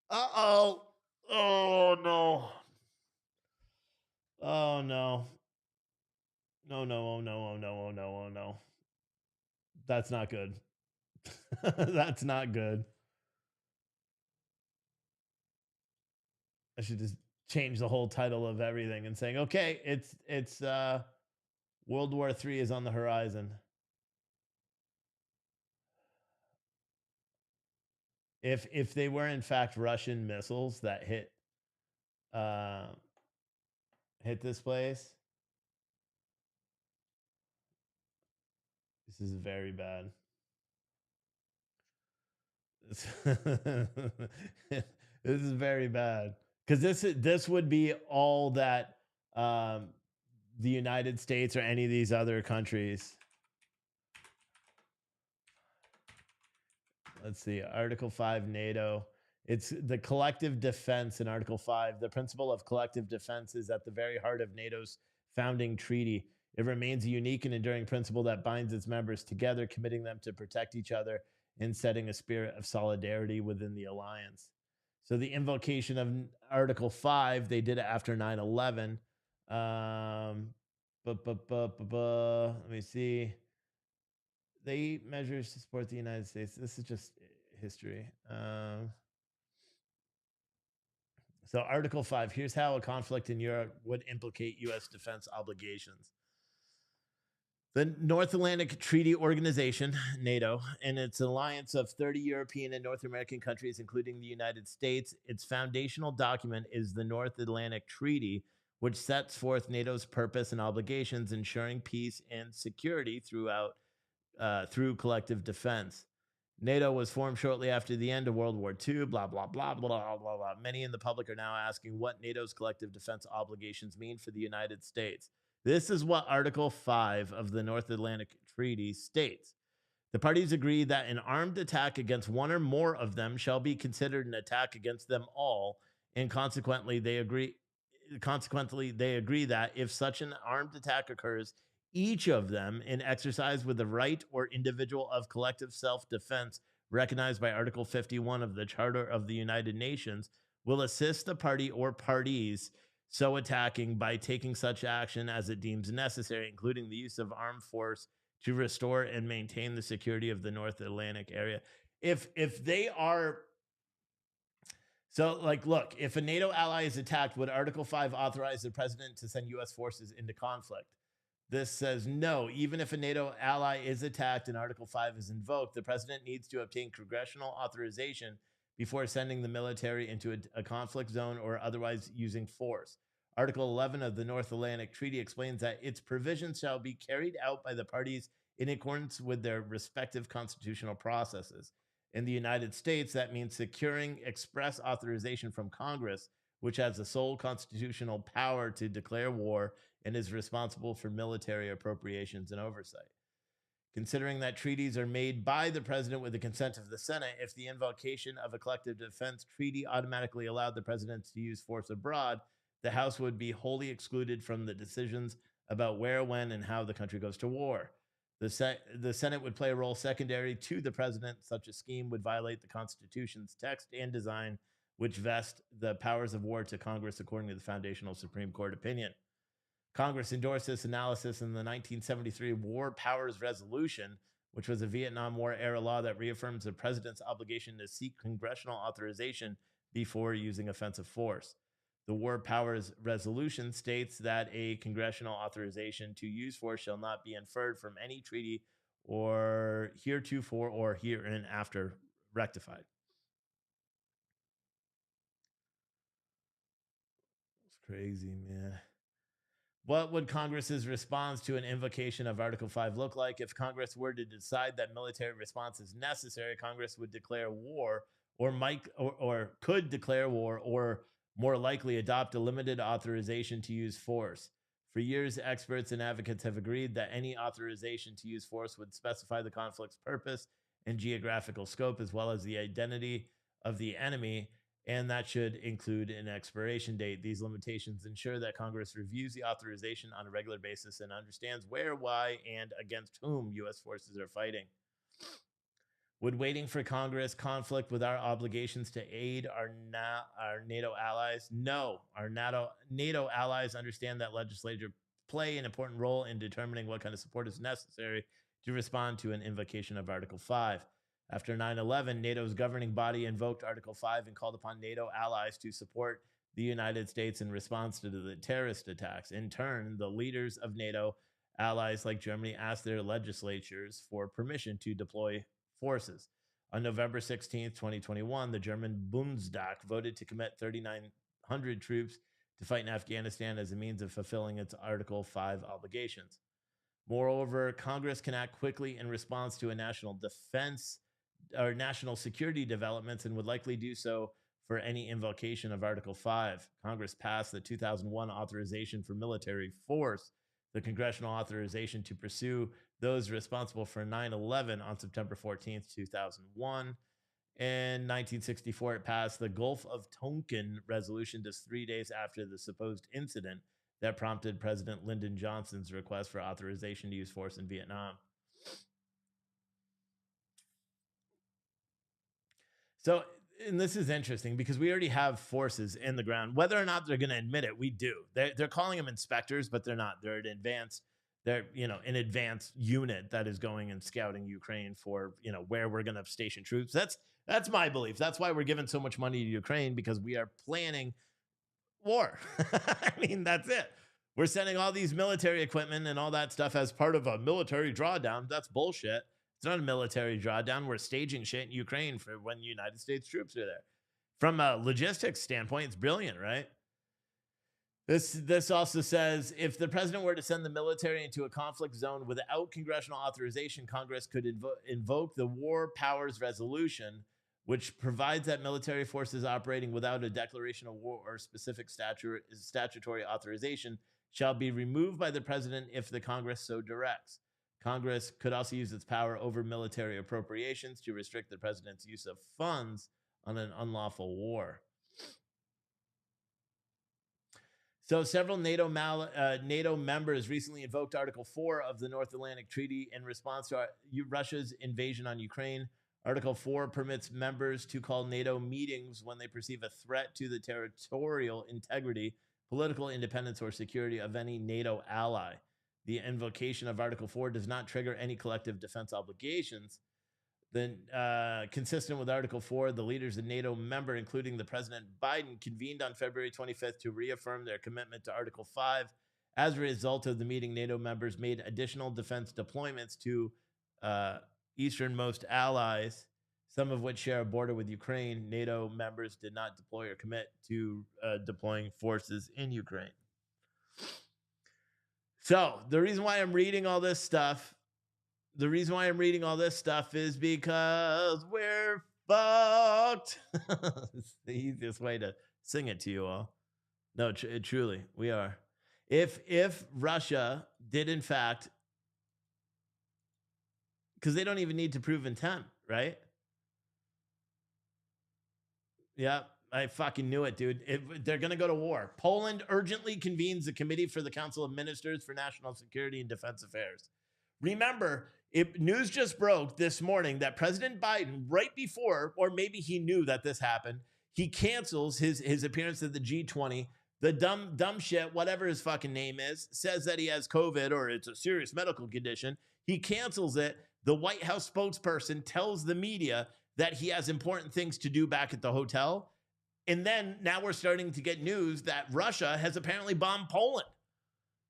Uh-oh. Oh, no. Oh, no. No, oh, no. That's not good. That's not good. I should just change the whole title of everything and saying, okay, it's World War III is on the horizon. If they were in fact Russian missiles that hit this place, this is very bad. This is very bad, because this would be all that the United States or any of these other countries. Let's see, Article 5, NATO. It's the collective defense in Article 5. The principle of collective defense is at the very heart of NATO's founding treaty. It remains a unique and enduring principle that binds its members together, committing them to protect each other and setting a spirit of solidarity within the alliance. So the invocation of Article 5, they did it after 9/11. Let me see. They measures to support the United States. This is just history. So Article 5, here's how a conflict in Europe would implicate U.S. defense obligations. The North Atlantic Treaty Organization, NATO, and its alliance of 30 European and North American countries, including the United States, its foundational document is the North Atlantic Treaty, which sets forth NATO's purpose and obligations, ensuring peace and security through collective defense. NATO was formed shortly after the end of World War II, blah, blah, blah, blah, blah, blah, blah. Many in the public are now asking what NATO's collective defense obligations mean for the United States. This is what Article 5 of the North Atlantic Treaty states. The parties agree that an armed attack against one or more of them shall be considered an attack against them all, and consequently they agree that if such an armed attack occurs, each of them, in exercise with the right or individual of collective self-defense recognized by Article 51 of the Charter of the United Nations, will assist the party or parties so attacking by taking such action as it deems necessary, including the use of armed force to restore and maintain the security of the North Atlantic area. If they are... So, like, look, if a NATO ally is attacked, would Article 5 authorize the president to send U.S. forces into conflict? This says no. Even if a NATO ally is attacked and Article 5 is invoked, the president needs to obtain congressional authorization before sending the military into a conflict zone or otherwise using force. Article 11 of the North Atlantic Treaty explains that its provisions shall be carried out by the parties in accordance with their respective constitutional processes. In the United States, that means securing express authorization from Congress, which has the sole constitutional power to declare war and is responsible for military appropriations and oversight. Considering that treaties are made by the president with the consent of the Senate, if the invocation of a collective defense treaty automatically allowed the president to use force abroad, the House would be wholly excluded from the decisions about where, when, and how the country goes to war. The Senate would play a role secondary to the president. Such a scheme would violate the Constitution's text and design, which vest the powers of war to Congress according to the foundational Supreme Court opinion. Congress endorsed this analysis in the 1973 War Powers Resolution, which was a Vietnam War era law that reaffirms the president's obligation to seek congressional authorization before using offensive force. The War Powers Resolution states that a congressional authorization to use force shall not be inferred from any treaty or heretofore or hereinafter rectified. It's crazy, man. What would Congress's response to an invocation of Article 5 look like? If Congress were to decide that military response is necessary, Congress would declare war or could declare war or more likely adopt a limited authorization to use force. For years, experts and advocates have agreed that any authorization to use force would specify the conflict's purpose and geographical scope, as well as the identity of the enemy, and that should include an expiration date. These limitations ensure that Congress reviews the authorization on a regular basis and understands where, why, and against whom U.S. forces are fighting. Would waiting for Congress conflict with our obligations to aid our NATO allies? No. Our NATO allies understand that legislators play an important role in determining what kind of support is necessary to respond to an invocation of Article 5. After 9/11, NATO's governing body invoked Article 5 and called upon NATO allies to support the United States in response to the terrorist attacks. In turn, the leaders of NATO allies like Germany asked their legislatures for permission to deploy forces. On November 16, 2021, the German Bundestag voted to commit 3,900 troops to fight in Afghanistan as a means of fulfilling its Article 5 obligations. Moreover, Congress can act quickly in response to a national defense or national security developments and would likely do so for any invocation of Article 5. Congress passed the 2001 authorization for military force, the congressional authorization to pursue those responsible for 9/11 on September 14, 2001. In 1964, it passed the Gulf of Tonkin resolution just 3 days after the supposed incident that prompted President Lyndon Johnson's request for authorization to use force in Vietnam. So, and this is interesting because we already have forces in the ground. Whether or not they're going to admit it, we do. They're calling them inspectors, but they're not. They're an advanced unit that is going and scouting Ukraine for, where we're going to station troops. That's my belief. That's why we're giving so much money to Ukraine, because we are planning war. I mean, that's it. We're sending all these military equipment and all that stuff as part of a military drawdown. That's bullshit. It's not a military drawdown. We're staging shit in Ukraine for when United States troops are there. From a logistics standpoint, it's brilliant, right? This also says, if the president were to send the military into a conflict zone without congressional authorization, Congress could invoke the War Powers Resolution, which provides that military forces operating without a declaration of war or specific statutory authorization shall be removed by the president if the Congress so directs. Congress could also use its power over military appropriations to restrict the president's use of funds on an unlawful war. So several NATO members recently invoked Article 4 of the North Atlantic Treaty in response to Russia's invasion on Ukraine. Article 4 permits members to call NATO meetings when they perceive a threat to the territorial integrity, political independence, or security of any NATO ally. The invocation of Article 4 does not trigger any collective defense obligations. Then, consistent with Article 4, the leaders of NATO member, including the President Biden, convened on February 25th to reaffirm their commitment to Article 5. As a result of the meeting, NATO members made additional defense deployments to easternmost allies, some of which share a border with Ukraine. NATO members did not deploy or commit to deploying forces in Ukraine. So the reason why I'm reading all this stuff is because we're fucked. It's the easiest way to sing it to you all. No, truly, we are. If Russia did in fact, because they don't even need to prove intent, right? Yeah, I fucking knew it, dude. They're going to go to war. Poland urgently convenes the Committee for the Council of Ministers for National Security and Defense Affairs. Remember, news just broke this morning that President Biden, right before, or maybe he knew that this happened, he cancels his appearance at the G20. The dumb shit, whatever his fucking name is, says that he has COVID or it's a serious medical condition. He cancels it. The White House spokesperson tells the media that he has important things to do back at the hotel. And then now we're starting to get news that Russia has apparently bombed Poland.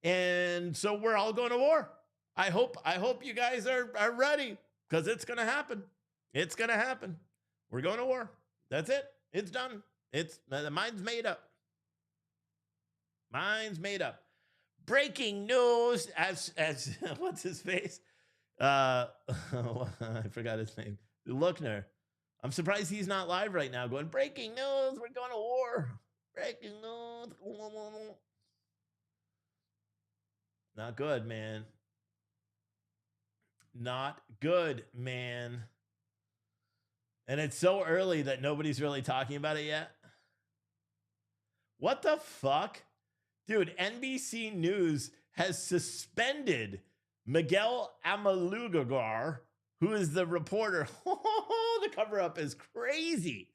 And so we're all going to war. I hope you guys are ready, because it's going to happen. It's going to happen. We're going to war. That's it. It's done. The mind's made up. Mine's made up. Breaking news as what's his face? I forgot his name. Lookner. I'm surprised he's not live right now going, breaking news, we're going to war. Breaking news. Not good, man. Not good, man. And it's so early that nobody's really talking about it yet. What the fuck? Dude, NBC News has suspended Miguel Amalugar, who is the reporter. The cover-up is crazy.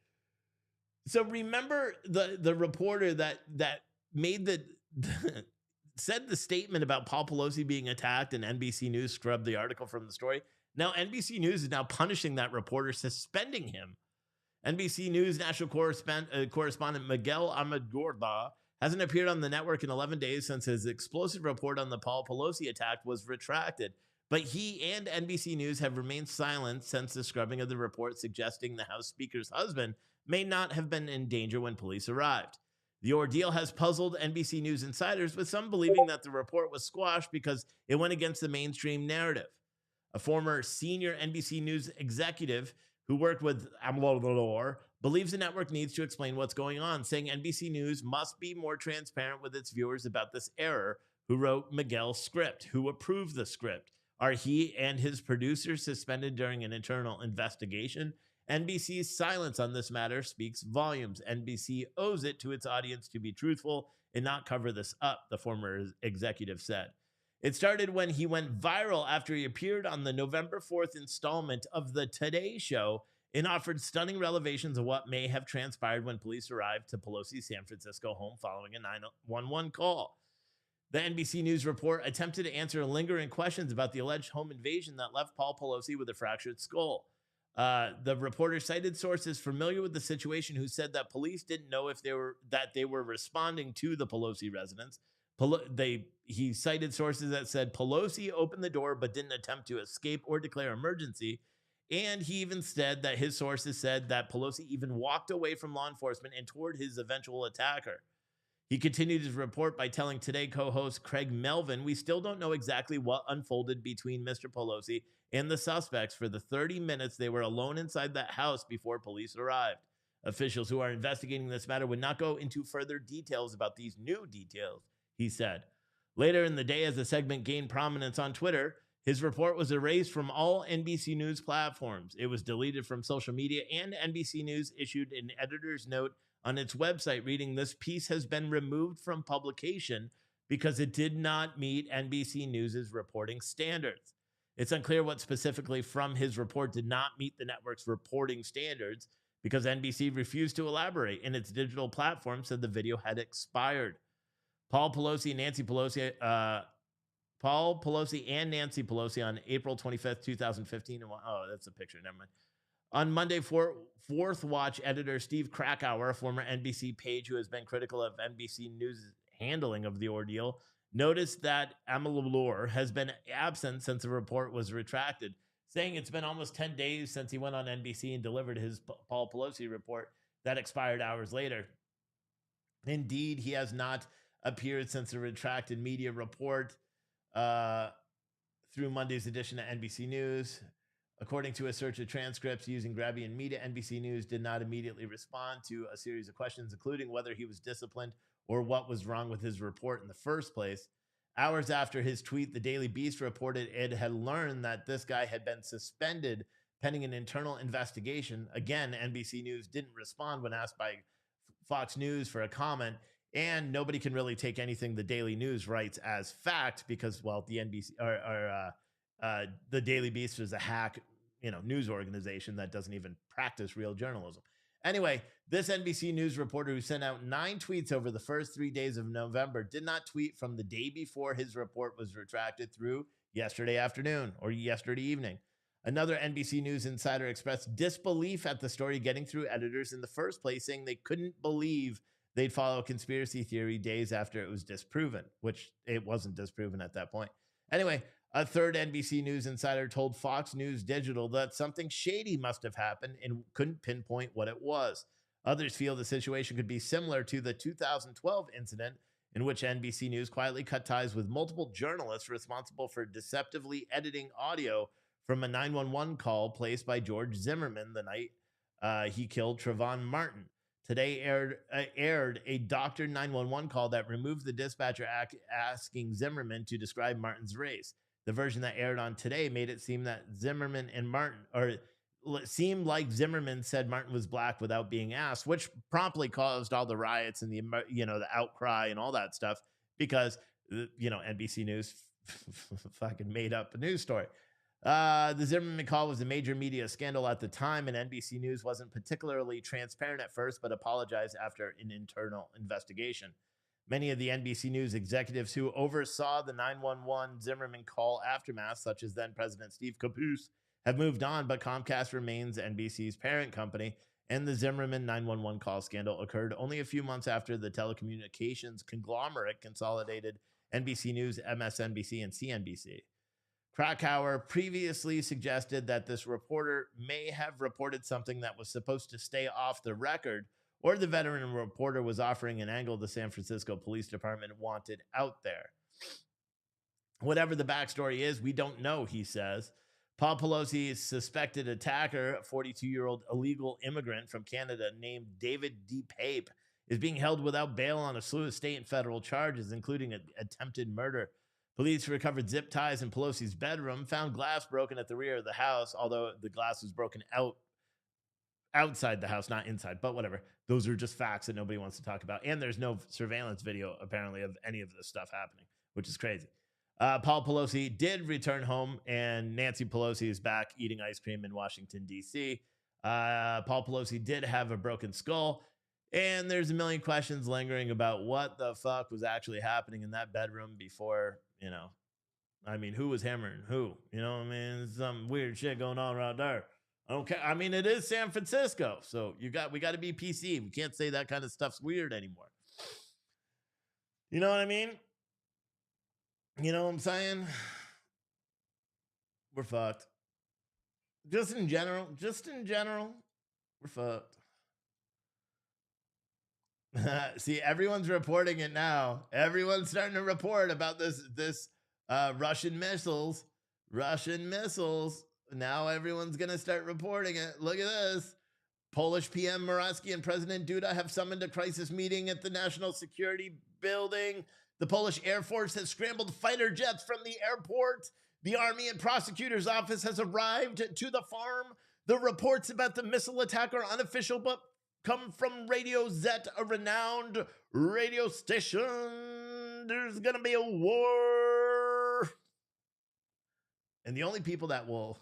So remember the reporter that made said the statement about Paul Pelosi being attacked, and NBC News scrubbed the article from the story. Now NBC News is now punishing that reporter, suspending him. NBC News national correspondent Miguel Amalugar hasn't appeared on the network in 11 days since his explosive report on the Paul Pelosi attack was retracted. But he and NBC News have remained silent since the scrubbing of the report, suggesting the House Speaker's husband may not have been in danger when police arrived. The ordeal has puzzled NBC News insiders, with some believing that the report was squashed because it went against the mainstream narrative. A former senior NBC News executive who worked with Amalugar believes the network needs to explain what's going on, saying NBC News must be more transparent with its viewers about this error. Who wrote Miguel's script? Who approved the script? Are he and his producers suspended during an internal investigation? NBC's silence on this matter speaks volumes. NBC owes it to its audience to be truthful and not cover this up, the former executive said. It started when he went viral after he appeared on the November 4th installment of The Today Show and offered stunning revelations of what may have transpired when police arrived to Pelosi's San Francisco home following a 911 call. The NBC News report attempted to answer lingering questions about the alleged home invasion that left Paul Pelosi with a fractured skull. The reporter cited sources familiar with the situation who said that police didn't know if they were responding to the Pelosi residence. He cited sources that said Pelosi opened the door but didn't attempt to escape or declare emergency. And he even said that his sources said that Pelosi even walked away from law enforcement and toward his eventual attacker. He continued his report by telling Today co-host Craig Melvin, "We still don't know exactly what unfolded between Mr. Pelosi and the suspects for the 30 minutes they were alone inside that house before police arrived. Officials who are investigating this matter would not go into further details about these new details," he said. Later in the day, as the segment gained prominence on Twitter, his report was erased from all NBC News platforms. It was deleted from social media, and NBC News issued an editor's note on its website reading, "This piece has been removed from publication because it did not meet NBC News's reporting standards." It's unclear what specifically from his report did not meet the network's reporting standards, because NBC refused to elaborate, and its digital platform said the video had expired. Paul Pelosi and Nancy Pelosi on April 25th, 2015. Oh, that's a picture. Never mind. On Monday, Fourth Watch editor Steve Krakauer, a former NBC page who has been critical of NBC News' handling of the ordeal, noticed that Amalur has been absent since the report was retracted, saying it's been almost 10 days since he went on NBC and delivered his Paul Pelosi report that expired hours later. Indeed, he has not appeared since the retracted media report through Monday's edition of NBC News. According to a search of transcripts using Grabbian Media, NBC News did not immediately respond to a series of questions, including whether he was disciplined or what was wrong with his report in the first place. Hours after his tweet, the Daily Beast reported it had learned that this guy had been suspended pending an internal investigation. Again, NBC News didn't respond when asked by Fox News for a comment, and nobody can really take anything the Daily News writes as fact because, well, the NBC the Daily Beast is a hack, news organization that doesn't even practice real journalism. Anyway, this NBC News reporter who sent out 9 tweets over the first 3 days of November did not tweet from the day before his report was retracted through yesterday afternoon or yesterday evening. Another NBC News insider expressed disbelief at the story getting through editors in the first place, saying they couldn't believe they'd follow a conspiracy theory days after it was disproven, which it wasn't disproven at that point. Anyway, a third NBC News insider told Fox News Digital that something shady must have happened and couldn't pinpoint what it was. Others feel the situation could be similar to the 2012 incident in which NBC News quietly cut ties with multiple journalists responsible for deceptively editing audio from a 911 call placed by George Zimmerman the night he killed Trayvon Martin. Today aired a doctored 911 call that removed the dispatcher asking Zimmerman to describe Martin's race. The version that aired on Today made it seem that Zimmerman and Martin, or it seemed like Zimmerman said Martin was black without being asked, which promptly caused all the riots and the outcry and all that stuff because, NBC News fucking made up a news story. The Zimmerman call was a major media scandal at the time, and NBC News wasn't particularly transparent at first, but apologized after an internal investigation. Many of the NBC News executives who oversaw the 911 Zimmerman call aftermath, such as then President Steve Caboose, have moved on, but Comcast remains NBC's parent company, and the Zimmerman 911 call scandal occurred only a few months after the telecommunications conglomerate consolidated NBC News, MSNBC, and CNBC. Krakauer previously suggested that this reporter may have reported something that was supposed to stay off the record, or the veteran reporter was offering an angle the San Francisco Police Department wanted out there. Whatever the backstory is, we don't know, he says. Paul Pelosi's suspected attacker, a 42-year-old illegal immigrant from Canada named David D. Pape, is being held without bail on a slew of state and federal charges, including attempted murder. Police recovered zip ties in Pelosi's bedroom, found glass broken at the rear of the house, although the glass was broken outside the house, not inside, but whatever. Those are just facts that nobody wants to talk about. And there's no surveillance video, apparently, of any of this stuff happening, which is crazy. Paul Pelosi did return home, and Nancy Pelosi is back eating ice cream in Washington, D.C. Paul Pelosi did have a broken skull, and there's a million questions lingering about what the fuck was actually happening in that bedroom before, who was hammering who? There's some weird shit going on right there. Okay, it is San Francisco, so we got to be PC. We can't say that kind of stuff's weird anymore. You know what I mean? You know what I'm saying? We're fucked. Just in general, we're fucked. See, everyone's reporting it now. Everyone's starting to report about this Russian missiles. Now everyone's going to start reporting it. Look at this. Polish PM Morawiecki and President Duda have summoned a crisis meeting at the National Security Building. The Polish Air Force has scrambled fighter jets from the airport. The Army and Prosecutor's Office has arrived to the farm. The reports about the missile attack are unofficial, but come from Radio Z, a renowned radio station. There's going to be a war. And the only people that will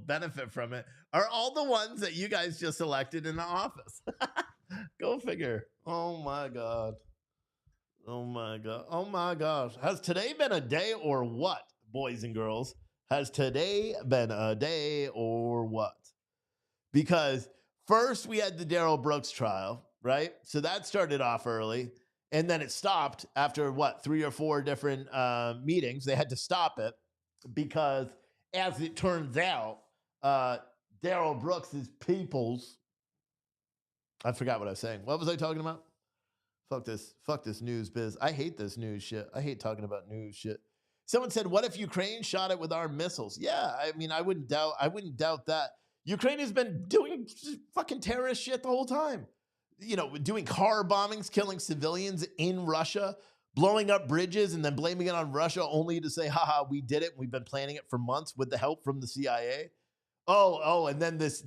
benefit from it are all the ones that you guys just elected in the office. Go figure. Oh my God. Has today been a day or what, boys and girls? Has today been a day or what? Because first we had the Darrell Brooks trial, right? So that started off early. And then it stopped after, 3 or 4 different meetings. They had to stop it because, as it turns out, Darrell Brooks' peoples... I forgot what I was saying. What was I talking about? Fuck this news biz. I hate this news shit. I hate talking about news shit. Someone said, what if Ukraine shot it with armed missiles? Yeah, I mean, I wouldn't doubt that. Ukraine has been doing fucking terrorist shit the whole time. You know, doing car bombings, killing civilians in Russia, blowing up bridges, and then blaming it on Russia only to say, haha, we did it. We've been planning it for months with the help from the CIA. Oh, and then this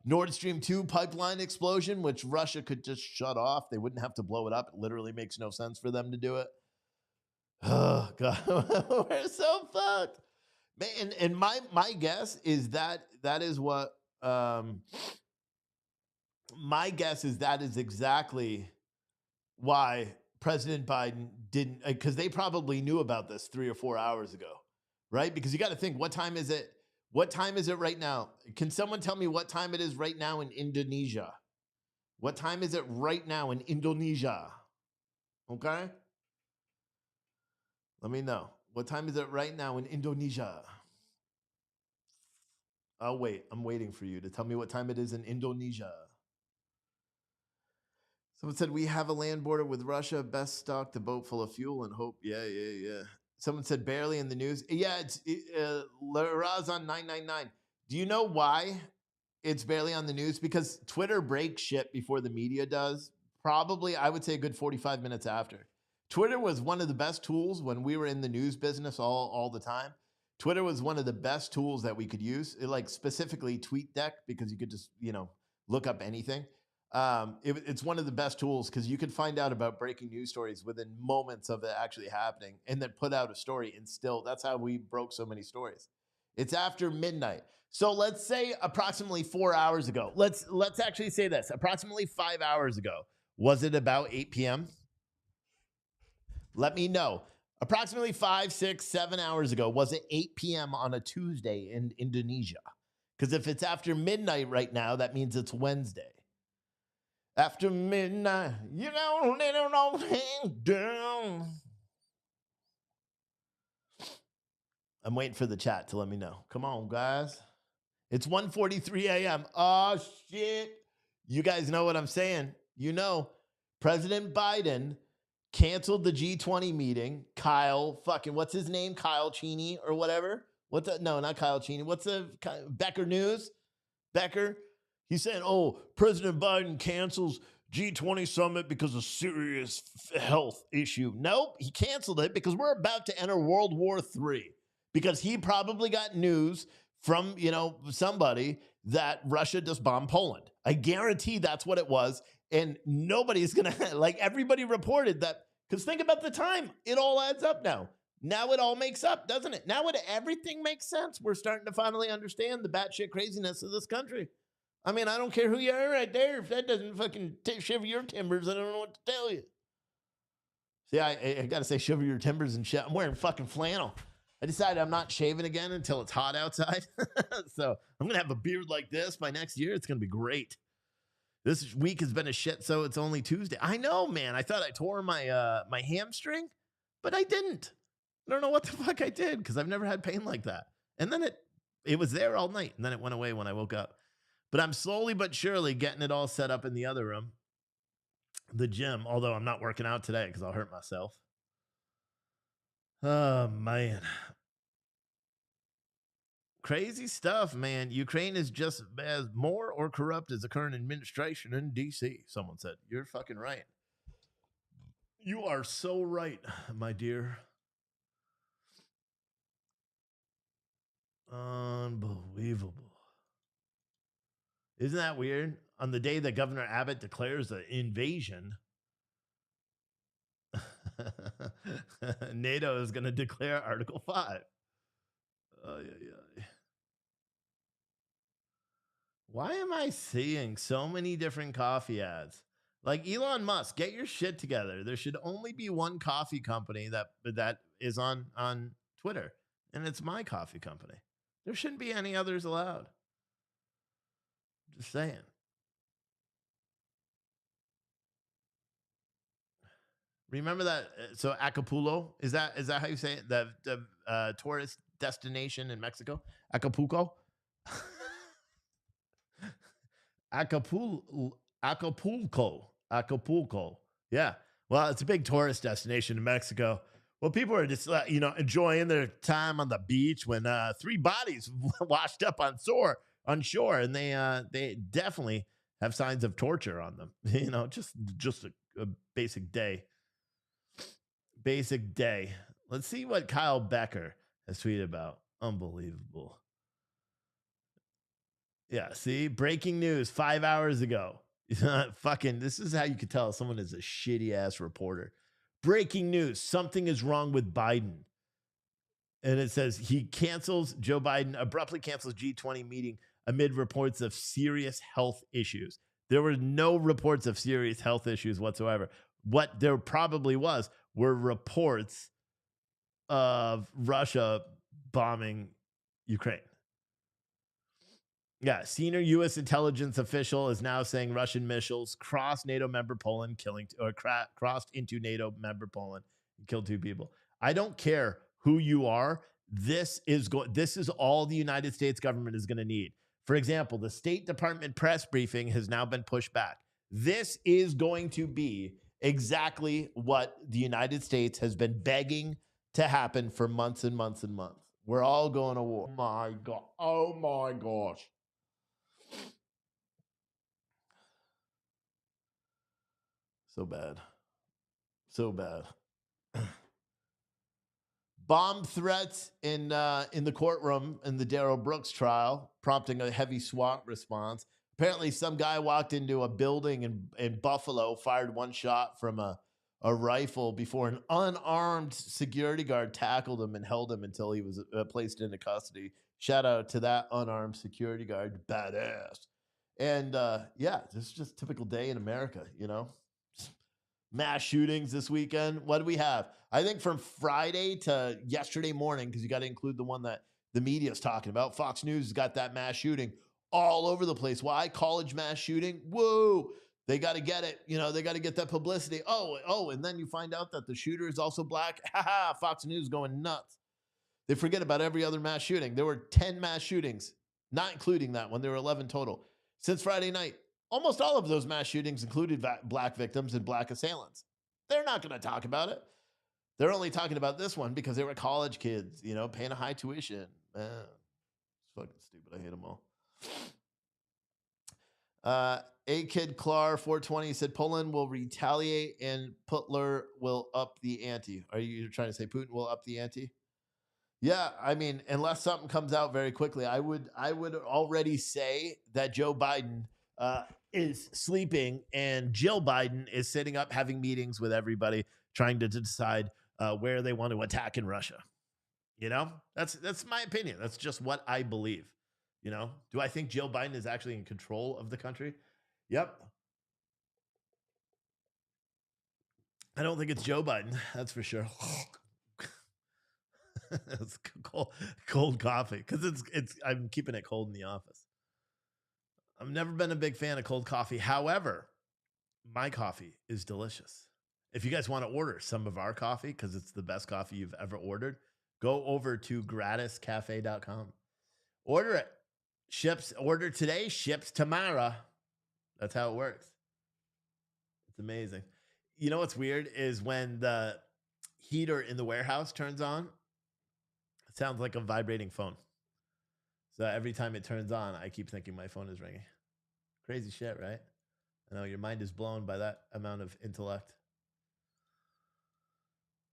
Nord Stream 2 pipeline explosion, which Russia could just shut off. They wouldn't have to blow it up. It literally makes no sense for them to do it. Oh, God. We're so fucked. Man, and my guess is that is what... my guess is that is exactly why President Biden didn't, because they probably knew about this 3 or 4 hours ago, right? Because you got to think, what time is it? What time is it right now? Can someone tell me what time it is right now in Indonesia? What time is it right now in Indonesia? Okay? Let me know. What time is it right now in Indonesia? Oh, wait. I'm waiting for you to tell me what time it is in Indonesia. Someone said, we have a land border with Russia, best stocked a boat full of fuel and hope. Yeah. Someone said, barely in the news. Yeah, it's Larazan 999. Do you know why it's barely on the news? Because Twitter breaks shit before the media does. Probably, I would say a good 45 minutes after. Twitter was one of the best tools when we were in the news business all the time. Twitter was one of the best tools that we could use, like specifically TweetDeck, because you could just, look up anything. It's one of the best tools because you could find out about breaking news stories within moments of it actually happening and then put out a story and still, that's how we broke so many stories. It's after midnight. So let's say approximately 4 hours ago. Let's actually say this. Approximately 5 hours ago. Was it about 8 p.m.? Let me know. Approximately 5, 6, 7 hours ago. Was it 8 p.m. on a Tuesday in Indonesia? Because if it's after midnight right now, that means it's Wednesday. After midnight, you don't let it all hang down. I'm waiting for the chat to let me know. Come on, guys. It's 1:43 a.m. Oh, shit. You guys know what I'm saying. President Biden canceled the G20 meeting. Kyle, what's his name? Kyle Cheney or whatever. No, not Kyle Cheney. What's the Becker News? Becker. He said, President Biden cancels G20 summit because of serious health issue. Nope, he canceled it because we're about to enter World War III. Because he probably got news from, somebody that Russia just bombed Poland. I guarantee that's what it was. And nobody's going to, everybody reported that. Because think about the time. It all adds up now. Now it all makes up, doesn't it? Now everything makes sense. We're starting to finally understand the batshit craziness of this country. I mean, I don't care who you are right there. If that doesn't fucking shiver your timbers, I don't know what to tell you. See, I got to say shiver your timbers and shit. I'm wearing fucking flannel. I decided I'm not shaving again until it's hot outside. So I'm going to have a beard like this by next year. It's going to be great. This week has been a shit, so it's only Tuesday. I know, man. I thought I tore my my hamstring, but I didn't. I don't know what the fuck I did because I've never had pain like that. And then it was there all night, and then it went away when I woke up. But I'm slowly but surely getting it all set up in the other room, the gym, although I'm not working out today because I'll hurt myself. Oh, man. Crazy stuff, man. Ukraine is just as more or corrupt as the current administration in D.C., someone said. You're fucking right. You are so right, my dear. Unbelievable. Isn't that weird? On the day that Governor Abbott declares an invasion, NATO is going to declare Article 5. Why am I seeing so many different coffee ads? Like Elon Musk, get your shit together. There should only be one coffee company that is on Twitter, and it's my coffee company. There shouldn't be any others allowed. Just saying. Remember that? So Acapulco, is that how you say it? The tourist destination in Mexico, Acapulco. Acapulco. Yeah. Well, it's a big tourist destination in Mexico. Well, people are just enjoying their time on the beach when 3 bodies washed up on shore, and they definitely have signs of torture on them. Just a basic day. Basic day. Let's see what Kyle Becker has tweeted about. Unbelievable. Yeah, see? Breaking news 5 hours ago. Fucking, this is how you could tell someone is a shitty ass reporter. Breaking news. Something is wrong with Biden. And it says Joe Biden abruptly cancels G20 meeting amid reports of serious health issues. There were no reports of serious health issues whatsoever. What there probably were reports of Russia bombing Ukraine. Yeah, senior U.S. intelligence official is now saying Russian missiles crossed NATO member Poland, crossed into NATO member Poland and killed 2 people. I don't care who you are. This is all the United States government is going to need. For example, the State Department press briefing has now been pushed back. This is going to be exactly what the United States has been begging to happen for months and months and months. We're all going to war. My God. Oh my gosh. So bad. So bad. Bomb threats in the courtroom in the Darrell Brooks trial, prompting a heavy SWAT response. Apparently, some guy walked into a building in Buffalo, fired 1 shot from a rifle before an unarmed security guard tackled him and held him until he was placed into custody. Shout out to that unarmed security guard. Badass. And this is just a typical day in America, Mass shootings this weekend. What do we have? I think from Friday to yesterday morning, because you got to include the one that the media is talking about. Fox News has got that mass shooting all over the place. Why? College mass shooting. Whoa. They got to get it. They got to get that publicity. Oh, and then you find out that the shooter is also black. Fox News going nuts. They forget about every other mass shooting. There were 10 mass shootings, not including that one. There were 11 total. Since Friday night, almost all of those mass shootings included black victims and black assailants. They're not going to talk about it. They're only talking about this one because they were college kids, paying a high tuition. Man, it's fucking stupid. I hate them all. A-Kid Clar 420 said Poland will retaliate and Putler will up the ante. Are you trying to say Putin will up the ante? Yeah, I mean, unless something comes out very quickly, I would already say that Joe Biden is sleeping and Jill Biden is sitting up having meetings with everybody trying to decide where they want to attack in Russia. That's my opinion. That's just what I believe. Do I think Jill Biden is actually in control of the country? Yep. I don't think it's Joe Biden. That's for sure. It's cold coffee because it's I'm keeping it cold in the office. I've never been a big fan of cold coffee. However, my coffee is delicious. If you guys want to order some of our coffee, because it's the best coffee you've ever ordered, go over to gratiscafe.com. Order it. Ships, order today, ships tomorrow. That's how it works. It's amazing. You know what's weird is when the heater in the warehouse turns on, it sounds like a vibrating phone. So every time it turns on, I keep thinking my phone is ringing. Crazy shit, right? I know your mind is blown by that amount of intellect.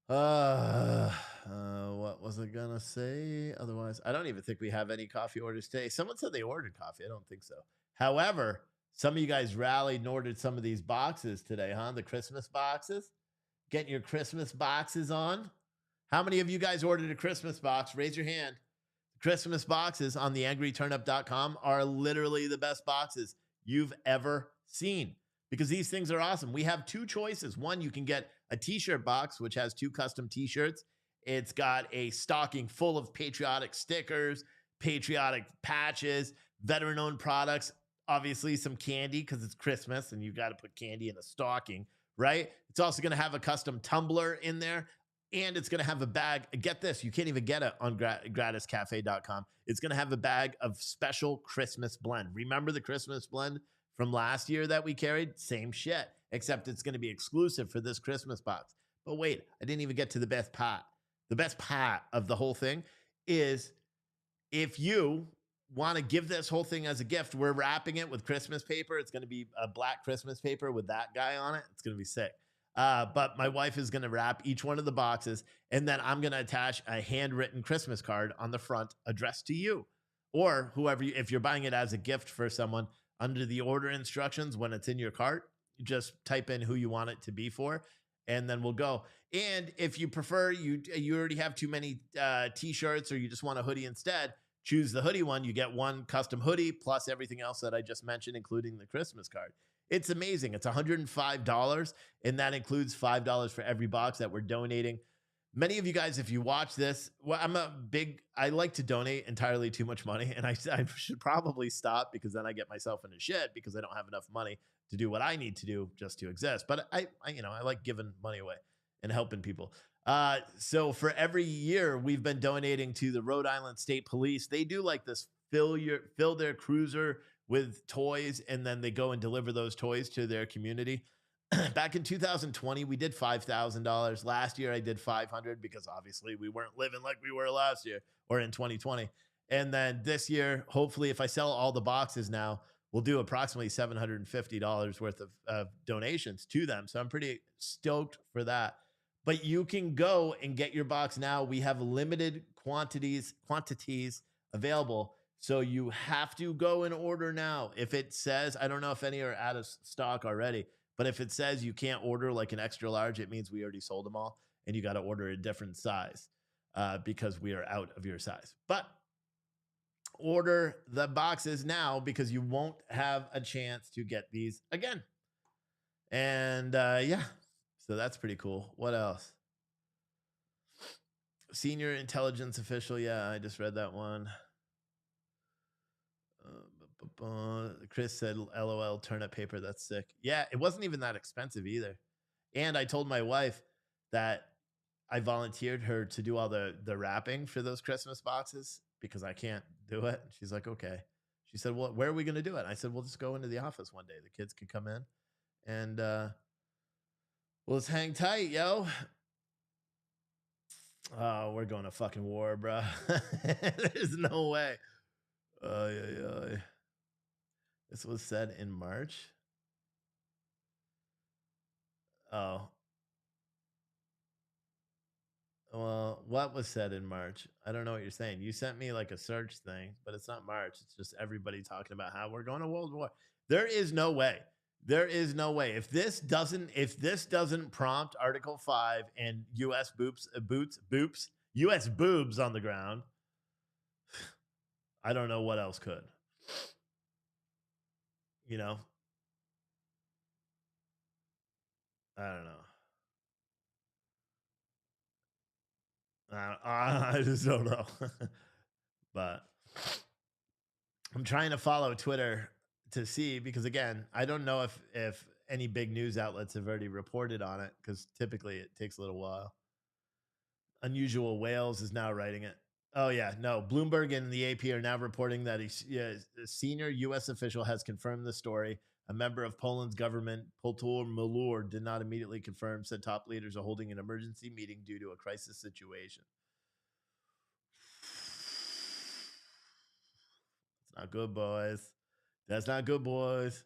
What was I gonna say? Otherwise, I don't even think we have any coffee orders today. Someone said they ordered coffee. I don't think so. However, some of you guys rallied and ordered some of these boxes today, huh? The Christmas boxes. Getting your Christmas boxes on. How many of you guys ordered a Christmas box? Raise your hand. Christmas boxes on theangryturnup.com are literally the best boxes you've ever seen because these things are awesome. We have two choices. One, you can get a t-shirt box, which has 2 custom t-shirts. It's got a stocking full of patriotic stickers, patriotic patches, veteran-owned products, obviously some candy because it's Christmas and you've got to put candy in a stocking, right? It's also going to have a custom tumbler in there. And it's going to have a bag. Get this, you can't even get it on gratiscafe.com. It's going to have a bag of special Christmas blend. Remember the Christmas blend from last year that we carried? Same shit, except it's going to be exclusive for this Christmas box. But wait, I didn't even get to the best part. The best part of the whole thing is if you want to give this whole thing as a gift, we're wrapping it with Christmas paper. It's going to be a black Christmas paper with that guy on it. It's going to be sick. But my wife is going to wrap each one of the boxes, and then I'm going to attach a handwritten Christmas card on the front addressed to you or whoever, if you're buying it as a gift for someone. Under the order instructions, when it's in your cart, you just type in who you want it to be for, and then we'll go. And if you prefer, you already have too many t-shirts or you just want a hoodie instead, choose the hoodie one. You get one custom hoodie plus everything else that I just mentioned, including the Christmas card. It's amazing. It's $105, and that includes $5 for every box that we're donating. Many of you guys, if you watch this, well, I like to donate entirely too much money, and I should probably stop because then I get myself into shit because I don't have enough money to do what I need to do just to exist. But I like giving money away and helping people. So for every year, we've been donating to the Rhode Island State Police. They do like this fill their cruiser with toys, and then they go and deliver those toys to their community. Back in 2020, we did $5,000. Last year, I did $500 because obviously we weren't living like we were last year or in 2020. And then this year, hopefully, if I sell all the boxes now, we'll do approximately $750 worth of donations to them. So I'm pretty stoked for that. But you can go and get your box now. We have limited quantities available. So you have to go and order now. If it says, I don't know if any are out of stock already, but if it says you can't order like an extra large, it means we already sold them all and you got to order a different size because we are out of your size. But order the boxes now because you won't have a chance to get these again. And yeah, so that's pretty cool. What else? Senior intelligence official. Yeah, I just read that one. Chris said, LOL, turnip paper. That's sick. Yeah, it wasn't even that expensive either. And I told my wife that I volunteered her to do all the wrapping for those Christmas boxes because I can't do it. She's like, okay. She said, well, where are we going to do it? I said, we'll just go into the office one day. The kids can come in and we'll just hang tight, yo. Oh, we're going to fucking war, bro. There's no way. This was said in March. Oh. Well, what was said in March? I don't know what you're saying. You sent me like a search thing, but it's not March. It's just everybody talking about how we're going to World War. There is no way. There is no way. If this doesn't prompt Article 5 and U.S. U.S. boobs on the ground, I don't know what else could. You know? I don't know. I just don't know. But I'm trying to follow Twitter to see, because again, I don't know if any big news outlets have already reported on it, because typically it takes a little while. Unusual Wales is now writing it. Oh yeah, no. Bloomberg and the AP are now reporting that a senior U.S. official has confirmed the story. A member of Poland's government, Poltur Malur, did not immediately confirm, said top leaders are holding an emergency meeting due to a crisis situation. It's not good, boys. That's not good, boys.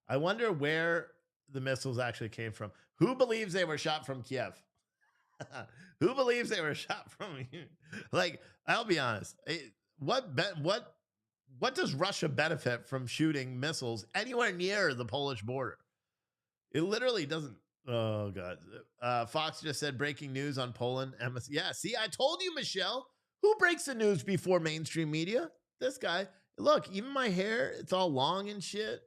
I wonder where the missiles actually came from. Who believes they were shot from Kiev? Who believes they were shot from? Like, I'll be honest. What does Russia benefit from shooting missiles anywhere near the Polish border? It literally doesn't. Oh God. Fox just said breaking news on Poland. Yeah, see, I told you, Michelle. Who breaks the news before mainstream media? This guy. Look, even my hair, it's all long and shit.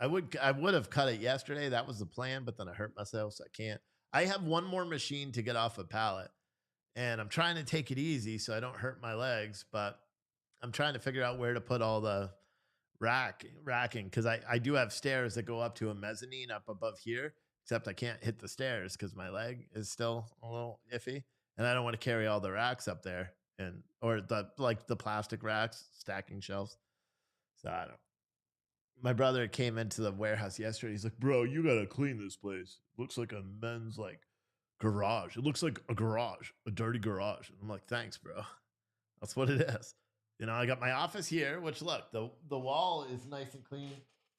I would have cut it yesterday. That was the plan, but then I hurt myself, so I can't. I have one more machine to get off a pallet, and I'm trying to take it easy so I don't hurt my legs, but I'm trying to figure out where to put all the racking, because I do have stairs that go up to a mezzanine up above here, except I can't hit the stairs because my leg is still a little iffy, and I don't want to carry all the racks up there, or the plastic racks, stacking shelves. So I don't. My brother came into the warehouse yesterday. He's like, bro, you got to clean this place. Looks like a men's garage. It looks like a garage, a dirty garage. I'm like, thanks, bro. That's what it is. You know, I got my office here, which look, the wall is nice and clean,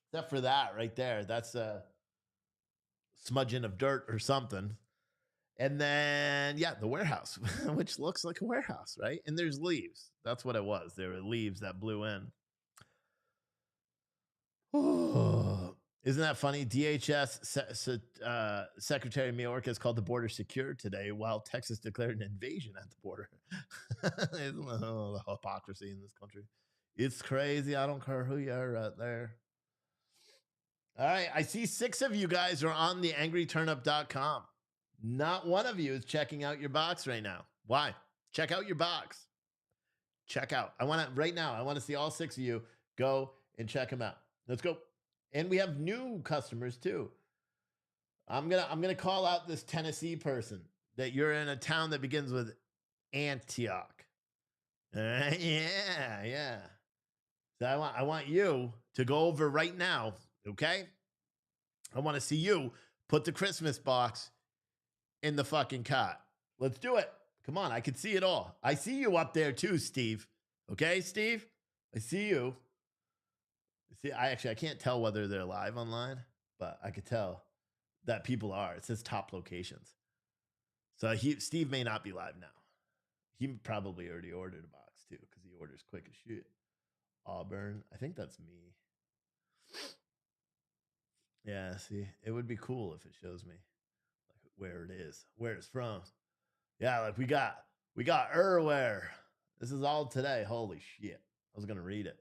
except for that right there. That's a smudging of dirt or something. And then, yeah, the warehouse, which looks like a warehouse, right? And there's leaves. That's what it was. There were leaves that blew in. Isn't that funny? DHS Secretary Mayorkas called the border secure today, while Texas declared an invasion at the border. Isn't the hypocrisy in this country? It's crazy. I don't care who you are right there. All right. I see 6 of you guys are on the angryturnip.com. Not one of you is checking out your box right now. Why? Check out your box. Check out. I want to see all 6 of you go and check them out. Let's go. And we have new customers too. I'm gonna call out this Tennessee person that you're in a town that begins with Antioch. Yeah. So I want you to go over right now, okay? I want to see you put the Christmas box in the fucking cot. Let's do it. Come on, I can see it all. I see you up there too, Steve. Okay, Steve? I see you. See, I can't tell whether they're live online, but I could tell that people are. It says top locations. So Steve may not be live now. He probably already ordered a box too, because he orders quick as shit. Auburn. I think that's me. Yeah, see, it would be cool if it shows me where it is, where it's from. Yeah, we got Erware. This is all today. Holy shit. I was gonna read it.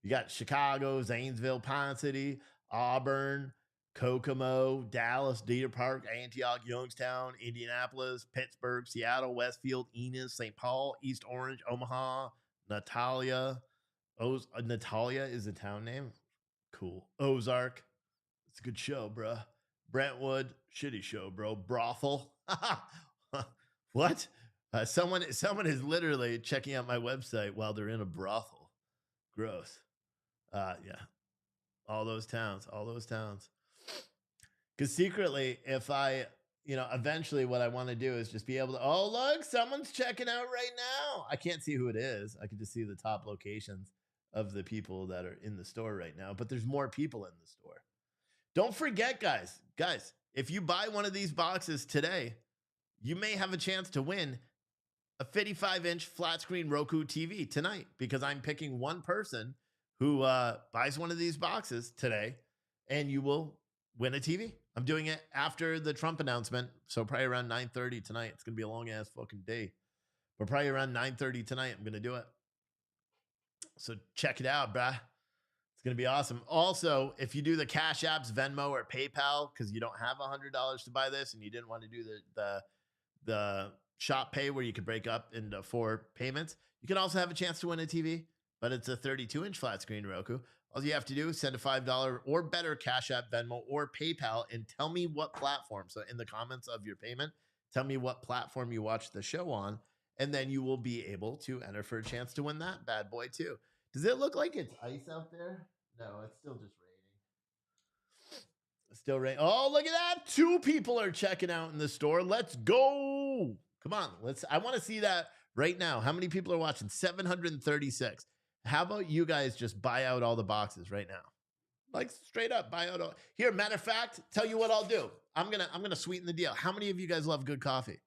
You got Chicago, Zanesville, Pine City, Auburn, Kokomo, Dallas, Deer Park, Antioch, Youngstown, Indianapolis, Pittsburgh, Seattle, Westfield, Enos, St. Paul, East Orange, Omaha, Natalia. Natalia is a town name. Cool. Ozark. It's a good show, bro. Brentwood. Shitty show, bro. Brothel. What? Someone is literally checking out my website while they're in a brothel. Gross. Yeah. All those towns. Because secretly, if I, eventually what I want to do is just be able to, oh, look, someone's checking out right now. I can't see who it is. I can just see the top locations of the people that are in the store right now. But there's more people in the store. Don't forget, guys, if you buy one of these boxes today, you may have a chance to win a 55-inch flat screen Roku TV tonight, because I'm picking one person who buys one of these boxes today, and you will win a TV. I'm doing it after the Trump announcement, so probably around 9:30 tonight. It's going to be a long-ass fucking day, but probably around 9:30 tonight, I'm going to do it. So check it out, bruh. It's going to be awesome. Also, if you do the Cash Apps, Venmo, or PayPal, because you don't have $100 to buy this and you didn't want to do the shop pay where you could break up into 4 payments, you can also have a chance to win a TV but it's a 32-inch flat screen Roku. All you have to do is send a $5 or better Cash App, Venmo, or PayPal and tell me what platform. So in the comments of your payment, tell me what platform you watch the show on, and then you will be able to enter for a chance to win that bad boy too. Does it look like it's ice out there? No, it's still just raining. It's still raining. Oh, look at that. 2 people are checking out in the store. Let's go. Come on. I want to see that right now. How many people are watching? 736. How about you guys just buy out all the boxes right now? Like straight up buy out all. Here, matter of fact, tell you what I'll do. I'm gonna sweeten the deal. How many of you guys love good coffee?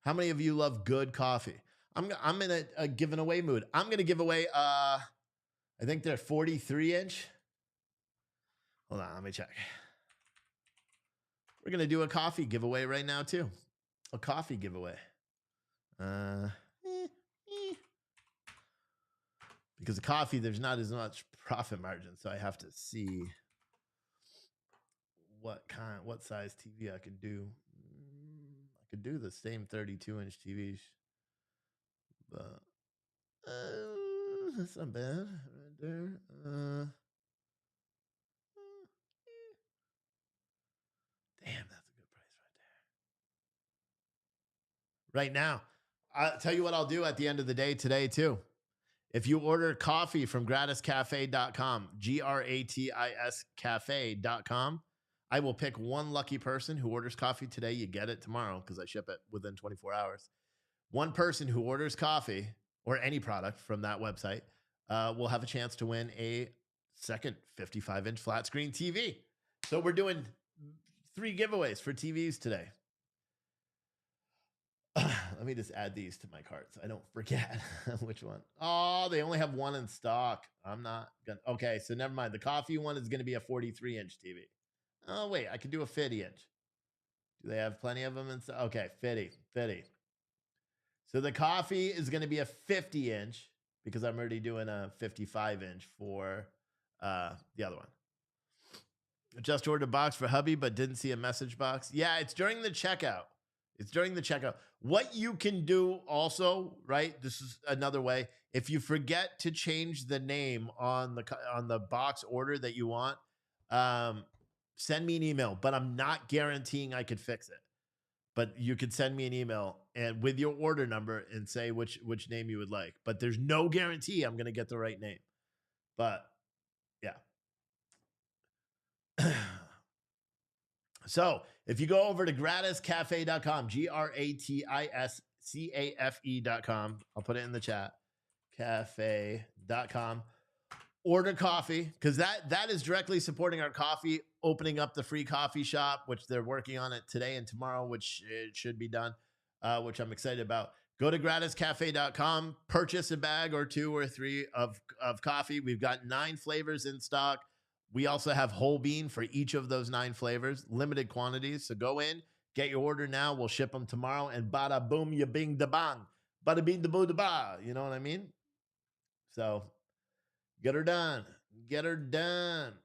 How many of you love good coffee? I'm in a giving away mood. I'm gonna give away I think they're 43-inch. Hold on, let me check. We're gonna do a coffee giveaway right now too. A coffee giveaway. Because of coffee, there's not as much profit margin, so I have to see what size TV I could do. I could do the same 32-inch TVs, but that's not bad right there. Damn, that's a good price right there. Right now, I'll tell you what I'll do at the end of the day today too. If you order coffee from gratiscafe.com, GRATIS cafe.com, I will pick one lucky person who orders coffee today. You get it tomorrow because I ship it within 24 hours. One person who orders coffee or any product from that website will have a chance to win a second 55-inch flat screen TV. So we're doing 3 giveaways for TVs today. Let me just add these to my carts. I don't forget which one. Oh, they only have 1 in stock. I'm not gonna. Okay, so never mind. The coffee one is going to be a 43-inch TV. Oh, wait, I could do a 50-inch. Do they have plenty of them in stock? Okay, 50. So the coffee is going to be a 50-inch because I'm already doing a 55-inch for the other one. Just ordered a box for hubby, but didn't see a message box. Yeah, it's during the checkout. What you can do also, right? This is another way. If you forget to change the name on the box order that you want, send me an email. But I'm not guaranteeing I could fix it. But you could send me an email and with your order number and say which name you would like. But there's no guarantee I'm going to get the right name. But yeah. So if you go over to gratiscafe.com, GRATISCAFE.com, I'll put it in the chat, cafe.com, order coffee, because that is directly supporting our coffee, opening up the free coffee shop, which they're working on it today and tomorrow, which it should be done, which I'm excited about. Go to gratiscafe.com, purchase a bag or 2 or 3 of coffee. We've got 9 flavors in stock. We also have whole bean for each of those 9 flavors, limited quantities. So go in, get your order now. We'll ship them tomorrow. And bada boom, ya bing da bang. Bada bing da boo da ba. You know what I mean? So get her done. Get her done.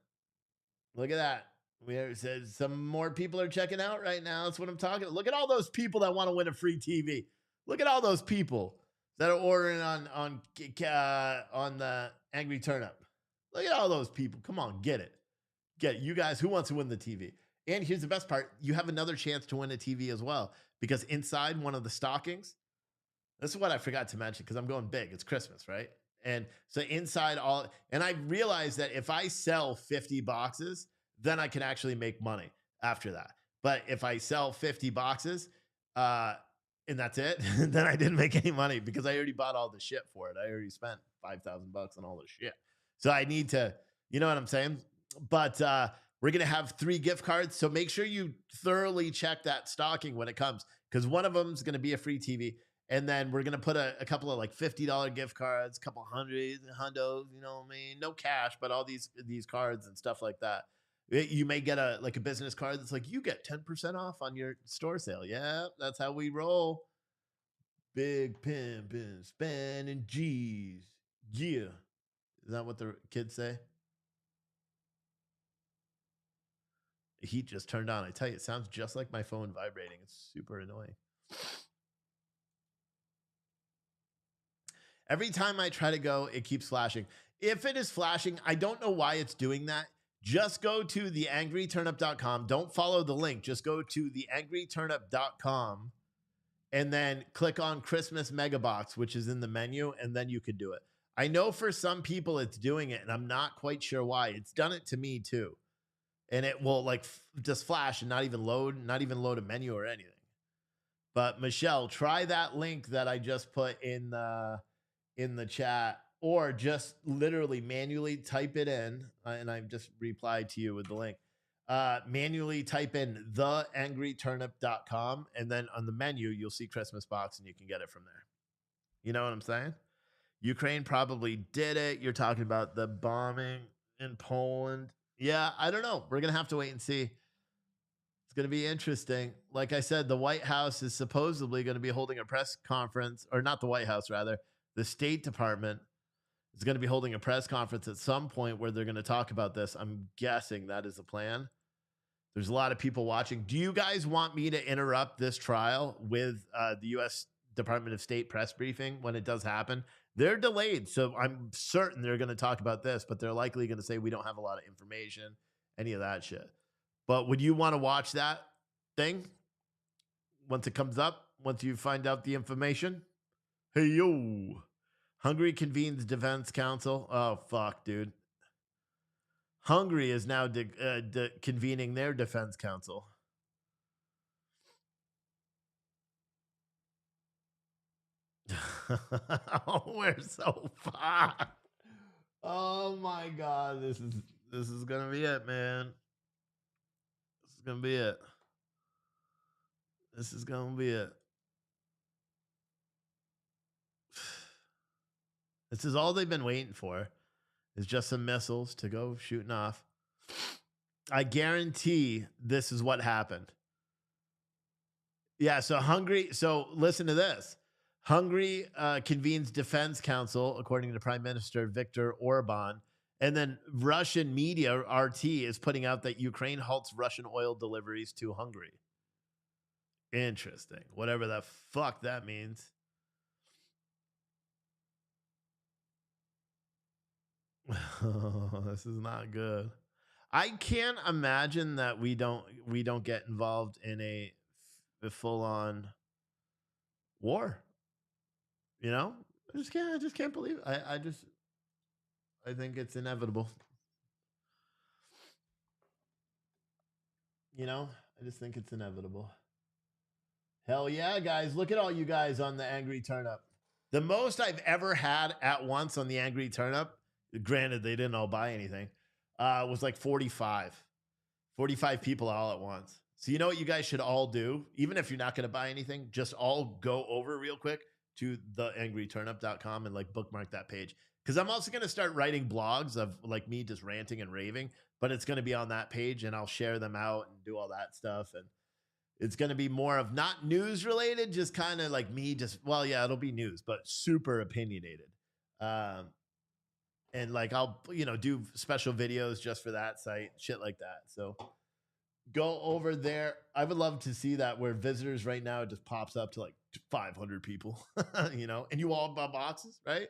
Look at that. Said some more people are checking out right now. That's what I'm talking about. Look at all those people that want to win a free TV. Look at all those people that are ordering on the Angry Turnip. Look at all those people. Come on, get it. You guys, who wants to win the TV? And here's the best part. You have another chance to win a TV as well. Because inside one of the stockings, this is what I forgot to mention because I'm going big. It's Christmas, right? And so inside and I realized that if I sell 50 boxes, then I can actually make money after that. But if I sell 50 boxes, and that's it, then I didn't make any money because I already bought all the shit for it. I already spent $5,000 on all the shit. So I need to, you know what I'm saying? But we're going to have 3 gift cards. So make sure you thoroughly check that stocking when it comes because one of them is going to be a free TV. And then we're going to put a couple of like $50 gift cards, a couple hundreds, hundos, you know what I mean? No cash, but all these cards and stuff like that. You may get a business card that's like, you get 10% off on your store sale. Yeah, that's how we roll. Big pimpin' spending G's. Yeah. Is that what the kids say? The heat just turned on. I tell you, it sounds just like my phone vibrating. It's super annoying. Every time I try to go, it keeps flashing. If it is flashing, I don't know why it's doing that. Just go to theangryturnup.com. Don't follow the link. Just go to theangryturnup.com and then click on Christmas Megabox, which is in the menu, and then you could do it. I know for some people it's doing it, and I'm not quite sure why. It's done it to me too. And it will like just flash and not even load a menu or anything. But Michelle, try that link that I just put in the chat, or just literally manually type it in. And I've just replied to you with the link. Manually type in theangryturnup.com, and then on the menu, you'll see Christmas box and you can get it from there. You know what I'm saying? Ukraine probably did it. You're talking about the bombing in Poland. Yeah, I don't know. We're going to have to wait and see. It's going to be interesting. Like I said, the White House is supposedly going to be holding a press conference, or not the White House, rather. The State Department is going to be holding a press conference at some point where they're going to talk about this. I'm guessing that is the plan. There's a lot of people watching. Do you guys want me to interrupt this trial with the U.S. Department of State press briefing when it does happen? They're delayed, so I'm certain they're going to talk about this, but they're likely going to say we don't have a lot of information, any of that shit. But would you want to watch that thing once it comes up, once you find out the information? Hey, yo. Hungary convenes defense council. Oh, fuck, dude. Hungary is now convening their defense council. Oh, we're so fucked. Oh my God. This is gonna be it, man. This is gonna be it. This is gonna be it. This is all they've been waiting for, is just some missiles to go shooting off. I guarantee this is what happened. Yeah, so Hungary, so listen to this. Hungary convenes defense council, according to Prime Minister Viktor Orban. And then Russian media, RT, is putting out that Ukraine halts Russian oil deliveries to Hungary. Interesting. Whatever the fuck that means. This is not good. I can't imagine that we don't get involved in a full-on war. You know, I just can't believe it. I think it's inevitable. You know, I just think it's inevitable. Hell yeah, guys. Look at all you guys on the Angry Turnup. The most I've ever had at once on the Angry Turnup, granted they didn't all buy anything, was like 45 people all at once. So you know what you guys should all do? Even if you're not going to buy anything, just all go over real quick to theangryturnup.com and like bookmark that page. Because I'm also going to start writing blogs of like me just ranting and raving, but it's going to be on that page and I'll share them out and do all that stuff. And it's going to be more of not news related, just kind of like me just, well, yeah, it'll be news, but super opinionated. And like, I'll, do special videos just for that site, shit like that. So go over there. I would love to see that, where visitors right now, it just pops up to like 500 people, and you all buy boxes, right?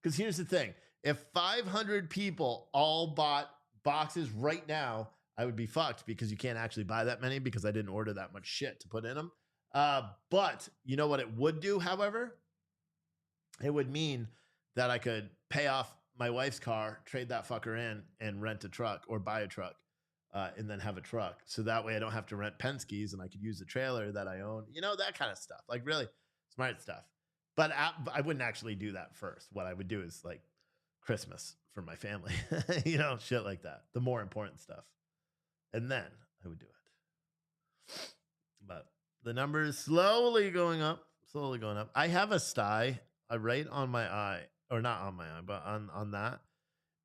Because here's the thing. If 500 people all bought boxes right now, I would be fucked, because you can't actually buy that many because I didn't order that much shit to put in them. But you know what it would do, however? It would mean that I could pay off my wife's car, trade that fucker in, and rent a truck or buy a truck, and then have a truck. So that way I don't have to rent Penske's and I could use the trailer that I own, that kind of stuff, like really smart stuff. But I wouldn't actually do that first. What I would do is like Christmas for my family, shit like that. The more important stuff. And then I would do it. But the number is slowly going up. I have a sty right on my eye, or not on my eye, but on that.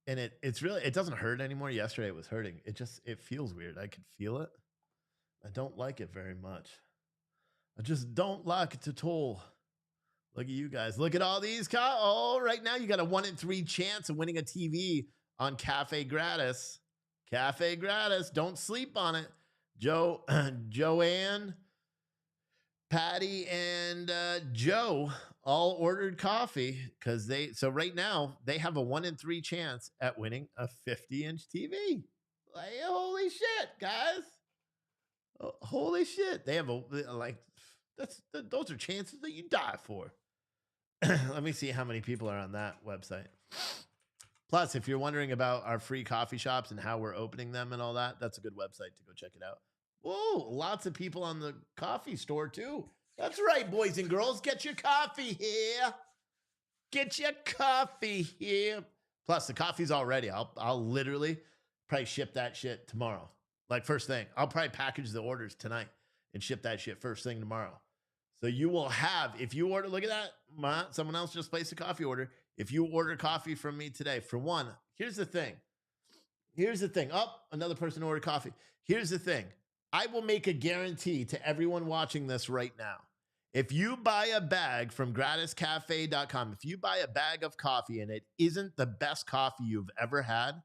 And it's really, it doesn't hurt anymore. Yesterday it was hurting. It feels weird. I could feel it. I don't like it very much. I just don't like it at all. Look at you guys. Look at all these. Right now you got a 1 in 3 chance of winning a TV on Cafe Gratis. Cafe Gratis. Don't sleep on it. Joanne, Patty, and Joe all ordered coffee because so right now they have a 1 in 3 chance at winning a 50-inch TV. Like, holy shit, guys. Oh, holy shit. They have those are chances that you die for. Let me see how many people are on that website. Plus, if you're wondering about our free coffee shops and how we're opening them and all that, that's a good website to go check it out. Whoa, lots of people on the coffee store too. That's right, boys and girls. Get your coffee here. Get your coffee here. Plus, the coffee's all ready. I'll literally probably ship that shit tomorrow. Like first thing. I'll probably package the orders tonight and ship that shit first thing tomorrow. So you will have, if you order, look at that. Someone else just placed a coffee order. If you order coffee from me today, for one, here's the thing. Oh, another person ordered coffee. Here's the thing. I will make a guarantee to everyone watching this right now. If you buy a bag from gratiscafe.com, if you buy a bag of coffee and it isn't the best coffee you've ever had,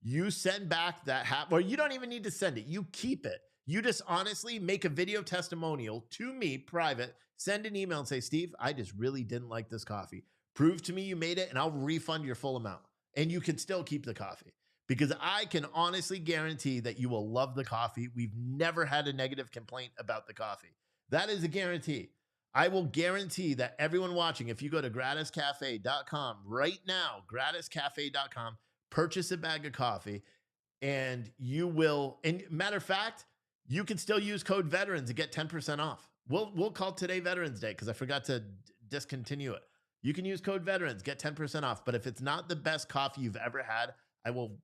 you send back that or you don't even need to send it. You keep it. You just honestly make a video testimonial to me, private, send an email and say, Steve, I just really didn't like this coffee. Prove to me you made it and I'll refund your full amount. And you can still keep the coffee. Because I can honestly guarantee that you will love the coffee. We've never had a negative complaint about the coffee. That is a guarantee. I will guarantee that everyone watching, if you go to gratiscafe.com right now, gratiscafe.com, purchase a bag of coffee, and you will, and matter of fact, you can still use code VETERANS to get 10% off. We'll call today Veterans Day because I forgot to discontinue it. You can use code VETERANS, get 10% off. But if it's not the best coffee you've ever had, I will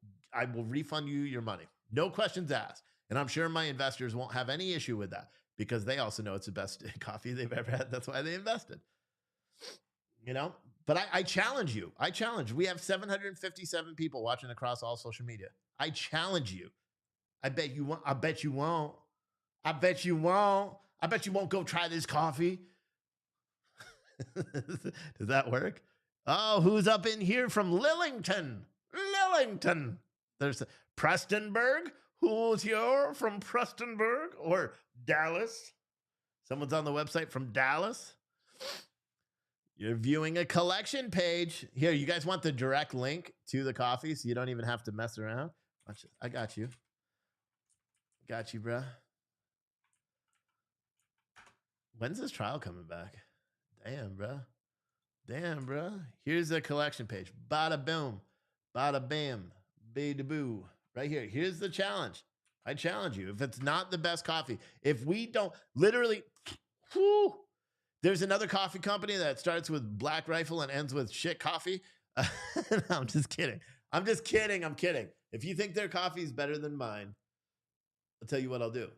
refund you your money. No questions asked. And I'm sure my investors won't have any issue with that because they also know it's the best coffee they've ever had. That's why they invested. You know, but I challenge you. We have 757 people watching across all social media. I challenge you. I bet you won't. I bet you won't. I bet you won't. I bet you won't go try this coffee. Does that work? Oh, who's up in here from Lillington? There's Prestonburg. Who's here from Prestonburg or Dallas? Someone's on the website from Dallas. You're viewing a collection page. Here, you guys want the direct link to the coffee so you don't even have to mess around? Watch it. I got you. Got you, bruh. When's this trial coming back? Damn, bruh. Here's the collection page. Bada boom. Bada bam. Bada boo. Right here. Here's the challenge. I challenge you. If it's not the best coffee, if we don't literally, there's another coffee company that starts with Black Rifle and ends with shit coffee. No, I'm just kidding. I'm kidding. If you think their coffee is better than mine, I'll tell you what I'll do.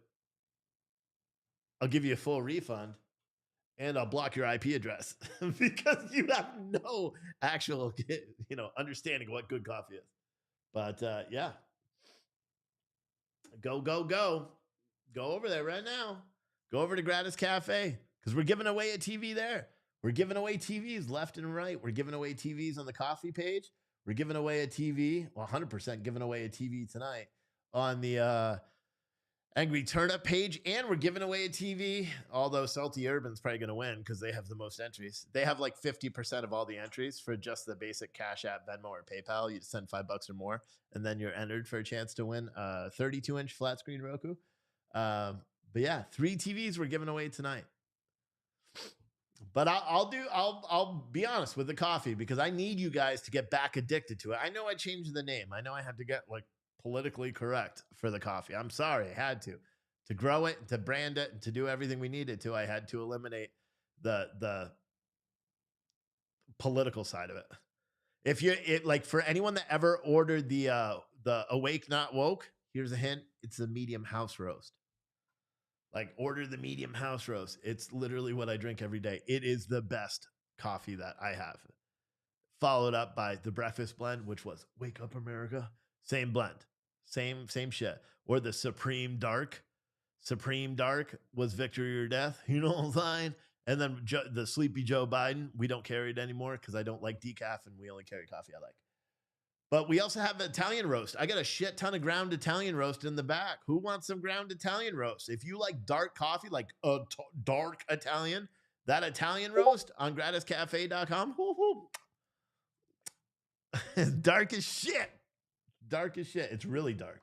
I'll give you a full refund and I'll block your IP address because you have no actual, understanding of what good coffee is. But yeah, go over there right now. Go over to Gratis Cafe because we're giving away a TV there. We're giving away TVs left and right. We're giving away TVs on the coffee page. We're giving away a TV, 100% giving away a TV tonight on the Angry Turnip page, and we're giving away a TV, although Salty Urban's probably going to win because they have the most entries. They have like 50% of all the entries for just the basic Cash App, Venmo, or PayPal. You just send $5 or more, and then you're entered for a chance to win a 32-inch flat screen Roku. But yeah, 3 TVs we're giving away tonight. But I'll be honest with the coffee because I need you guys to get back addicted to it. I know I changed the name. I know I had to get like politically correct for the coffee. I'm sorry, I had to grow it, to brand it, and to do everything we needed to. I had to eliminate the political side of it. Like for anyone that ever ordered the Awake Not Woke, here's a hint: it's a medium house roast. Like order the medium house roast. It's literally what I drink every day. It is the best coffee that I have. Followed up by the breakfast blend, which was Wake Up America. Same blend, same shit. Or the Supreme Dark. Supreme Dark was Victory or Death. You know what I'm saying? And then the Sleepy Joe Biden. We don't carry it anymore because I don't like decaf and we only carry coffee I like. But we also have Italian roast. I got a shit ton of ground Italian roast in the back. Who wants some ground Italian roast? If you like dark coffee, like dark Italian, That Italian roast on gratiscafe.com. It's dark as shit. Dark as shit. It's really dark.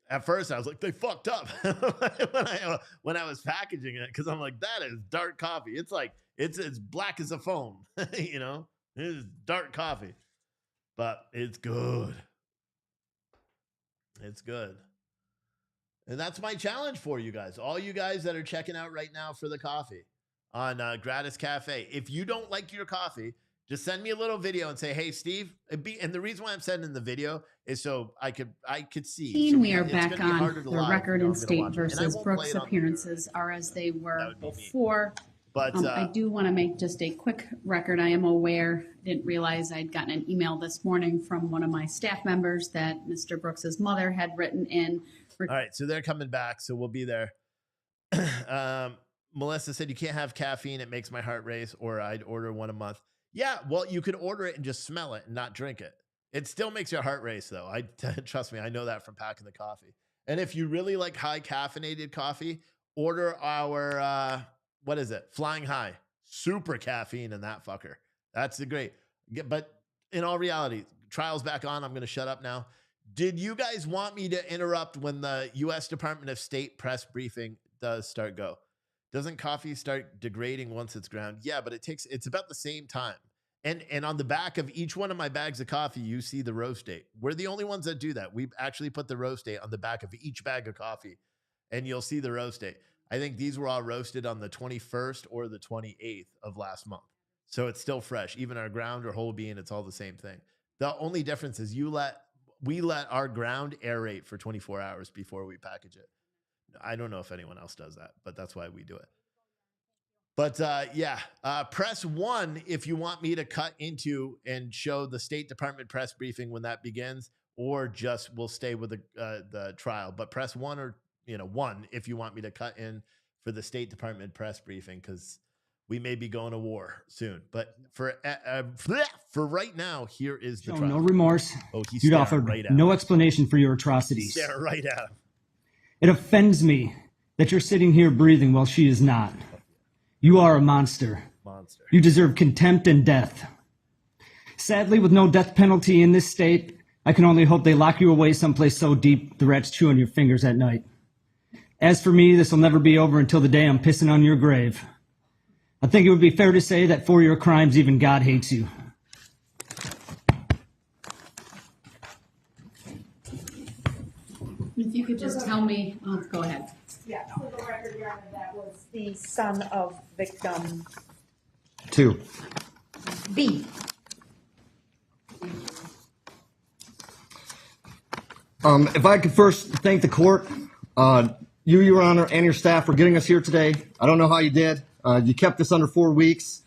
At first, I was like, they fucked up when I was packaging it, because I'm like, that is dark coffee. It's like, it's black as a phone, you know? It is dark coffee. But it's good. It's good. And that's my challenge for you guys. All you guys that are checking out right now for the coffee on Gratis Cafe. If you don't like your coffee, just send me a little video and say, hey, Steve. And the reason why I'm sending the video is so I could see. So We are back on the record and State versus Brooks appearances are as they were before. But I do want to make just a quick record. I am aware, didn't realize I'd gotten an email this morning from one of my staff members that Mr. Brooks's mother had written in. All right, so they're coming back, so we'll be there. Melissa said, you can't have caffeine. It makes my heart race, or I'd order one a month. Yeah, well, you could order it and just smell it and not drink it. It still makes your heart race, though. Trust me, I know that from packing the coffee. And if you really like high caffeinated coffee, order our, what is it? Flying High. Super caffeine in that fucker. That's the great. But in all reality, trial's back on. I'm going to shut up now. Did you guys want me to interrupt when the U.S. Department of State press briefing does start go? Doesn't coffee start degrading once it's ground? Yeah, but it's about the same time. And on the back of each one of my bags of coffee, you see the roast date. We're the only ones that do that. We actually put the roast date on the back of each bag of coffee, and you'll see the roast date. I think these were all roasted on the 21st or the 28th of last month. So it's still fresh. Even our ground or whole bean, it's all the same thing. The only difference is we let our ground aerate for 24 hours before we package it. I don't know if anyone else does that, but that's why we do it. But press 1 if you want me to cut into and show the State Department press briefing when that begins, or just we'll stay with the trial. But press 1 or 1 if you want me to cut in for the State Department press briefing, because we may be going to war soon. But for right now, here is the trial. No remorse. Oh, he's You'd staring offered right at no him. explanation for your atrocities. He's staring right at him. It offends me that you're sitting here breathing while she is not. You are a monster. You deserve contempt and death. Sadly, with no death penalty in this state, I can only hope they lock you away someplace so deep the rats chew on your fingers at night. As for me, this will never be over until the day I'm pissing on your grave. I think it would be fair to say that for your crimes, even God hates you. If you could just tell me, go ahead. Yeah, for the record, Your Honor, that was the son of victim 2. B. If I could first thank the court, you, Your Honor, and your staff for getting us here today. I don't know how you did. You kept this under 4 weeks,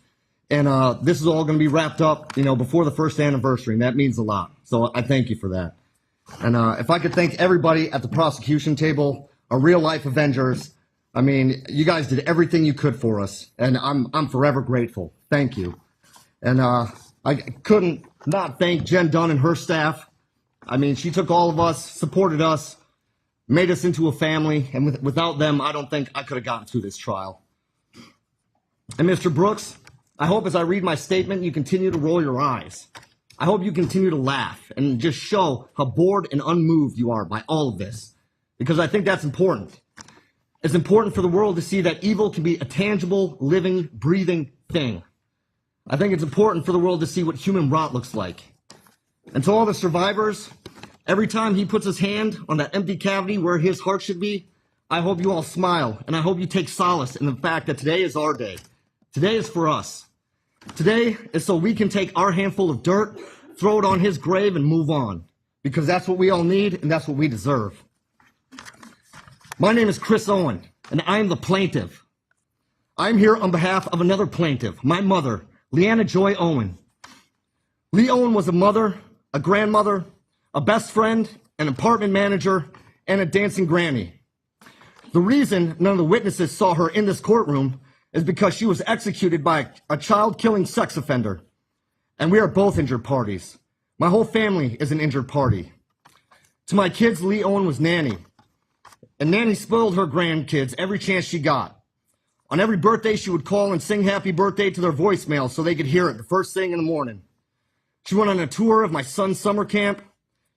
and this is all going to be wrapped up, before the first anniversary, and that means a lot. So I thank you for that. And if I could thank everybody at the prosecution table, our real-life Avengers. I mean, you guys did everything you could for us, and I'm forever grateful. Thank you. And I couldn't not thank Jen Dunn and her staff. I mean, she took all of us, supported us, made us into a family, and without them, I don't think I could have gotten through this trial. And Mr. Brooks, I hope as I read my statement, you continue to roll your eyes. I hope you continue to laugh and just show how bored and unmoved you are by all of this, because I think that's important. It's important for the world to see that evil can be a tangible, living, breathing thing. I think it's important for the world to see what human rot looks like. And to all the survivors, every time he puts his hand on that empty cavity where his heart should be, I hope you all smile, and I hope you take solace in the fact that today is our day. Today is for us. Today is so we can take our handful of dirt, throw it on his grave, and move on. Because that's what we all need, and that's what we deserve. My name is Chris Owen, and I am the plaintiff. I'm here on behalf of another plaintiff, my mother, Leanna Joy Owen. Lee Owen was a mother, a grandmother, a best friend, an apartment manager, and a dancing granny. The reason none of the witnesses saw her in this courtroom is because she was executed by a child-killing sex offender. And we are both injured parties. My whole family is an injured party. To my kids, Lee Owen was nanny. And nanny spoiled her grandkids every chance she got. On every birthday, she would call and sing happy birthday to their voicemail so they could hear it the first thing in the morning. She went on a tour of my son's summer camp.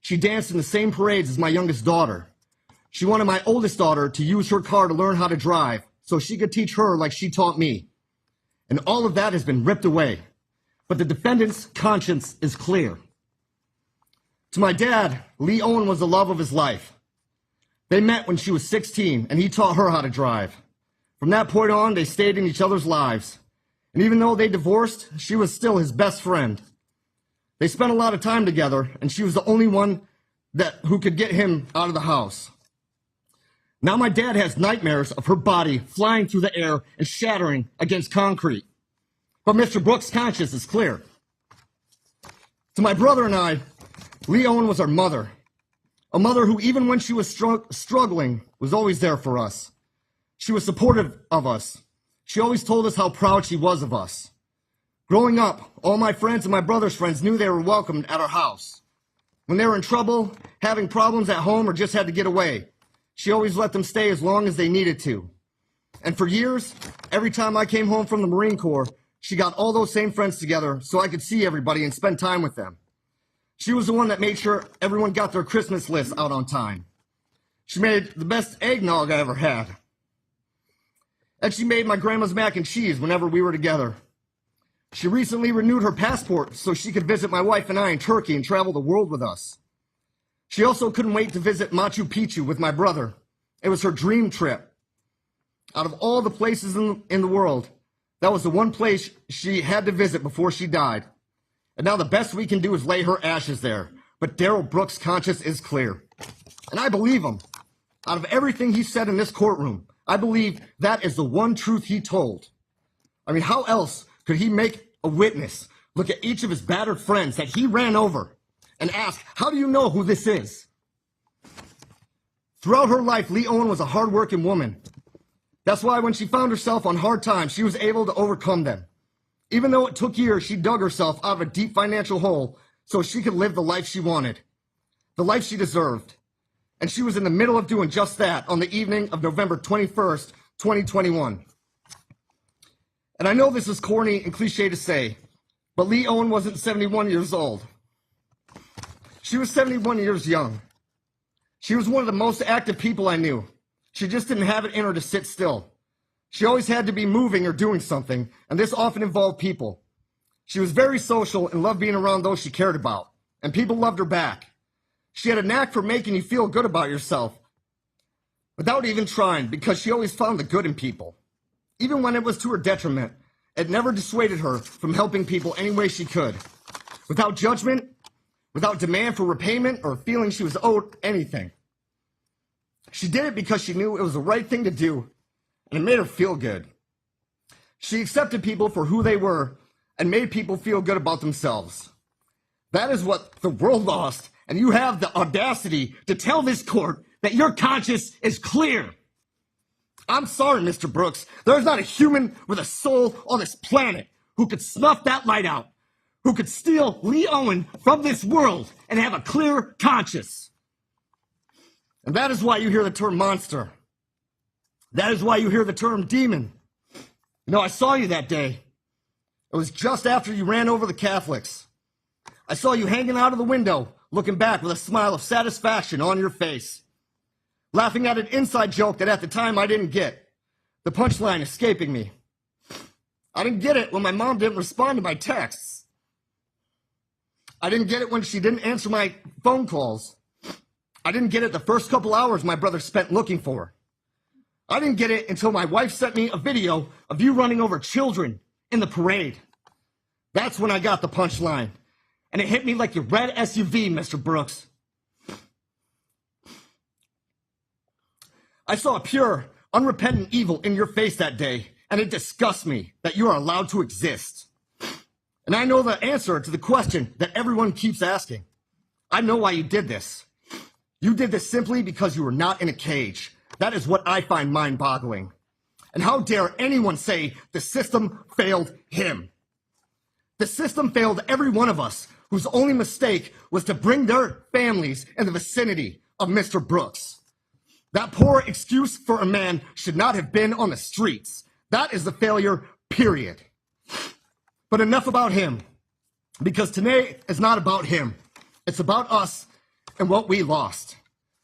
She danced in the same parades as my youngest daughter. She wanted my oldest daughter to use her car to learn how to drive so she could teach her like she taught me. And all of that has been ripped away. But the defendant's conscience is clear. To my dad, Lee Owen was the love of his life. They met when she was 16, and he taught her how to drive. From that point on, they stayed in each other's lives. And even though they divorced, she was still his best friend. They spent a lot of time together, and she was the only one who could get him out of the house. Now my dad has nightmares of her body flying through the air and shattering against concrete. But Mr. Brooks' conscience is clear. To my brother and I, Lee Owen was our mother. A mother who, even when she was struggling, was always there for us. She was supportive of us. She always told us how proud she was of us. Growing up, all my friends and my brother's friends knew they were welcomed at our house. When they were in trouble, having problems at home, or just had to get away, she always let them stay as long as they needed to. And for years, every time I came home from the Marine Corps, she got all those same friends together so I could see everybody and spend time with them. She was the one that made sure everyone got their Christmas list out on time. She made the best eggnog I ever had. And she made my grandma's mac and cheese whenever we were together. She recently renewed her passport so she could visit my wife and I in Turkey and travel the world with us. She also couldn't wait to visit Machu Picchu with my brother. It was her dream trip. Out of all the places in the world, that was the one place she had to visit before she died. And now the best we can do is lay her ashes there. But Darrell Brooks' conscience is clear. And I believe him. Out of everything he said in this courtroom, I believe that is the one truth he told. I mean, how else could he make a witness look at each of his battered friends that he ran over and ask, how do you know who this is? Throughout her life, Lee Owen was a hardworking woman. That's why when she found herself on hard times, she was able to overcome them. Even though it took years, she dug herself out of a deep financial hole so she could live the life she wanted, the life she deserved. And she was in the middle of doing just that on the evening of November 21st, 2021. And I know this is corny and cliche to say, but Lee Owen wasn't 71 years old. She was 71 years young. She was one of the most active people I knew. She just didn't have it in her to sit still. She always had to be moving or doing something, and this often involved people. She was very social and loved being around those she cared about, and people loved her back. She had a knack for making you feel good about yourself without even trying, because she always found the good in people. Even when it was to her detriment, it never dissuaded her from helping people any way she could, without judgment, without demand for repayment or feeling she was owed anything. She did it because she knew it was the right thing to do, and it made her feel good. She accepted people for who they were and made people feel good about themselves. That is what the world lost, and you have the audacity to tell this court that your conscience is clear. I'm sorry, Mr. Brooks. There's not a human with a soul on this planet who could snuff that light out, who could steal Lee Owen from this world and have a clear conscience. And that is why you hear the term monster. That is why you hear the term demon. You know, I saw you that day. It was just after you ran over the Catholics. I saw you hanging out of the window, looking back with a smile of satisfaction on your face, laughing at an inside joke that at the time I didn't get, the punchline escaping me. I didn't get it when my mom didn't respond to my texts. I didn't get it when she didn't answer my phone calls. I didn't get it the first couple hours my brother spent looking for her. I didn't get it until my wife sent me a video of you running over children in the parade. That's when I got the punchline. And it hit me like your red SUV, Mr. Brooks. I saw a pure, unrepentant evil in your face that day, and it disgusts me that you are allowed to exist. And I know the answer to the question that everyone keeps asking. I know why you did this. You did this simply because you were not in a cage. That is what I find mind-boggling. And how dare anyone say the system failed him? The system failed every one of us whose only mistake was to bring their families in the vicinity of Mr. Brooks. That poor excuse for a man should not have been on the streets. That is the failure, period. But enough about him, because today is not about him. It's about us and what we lost.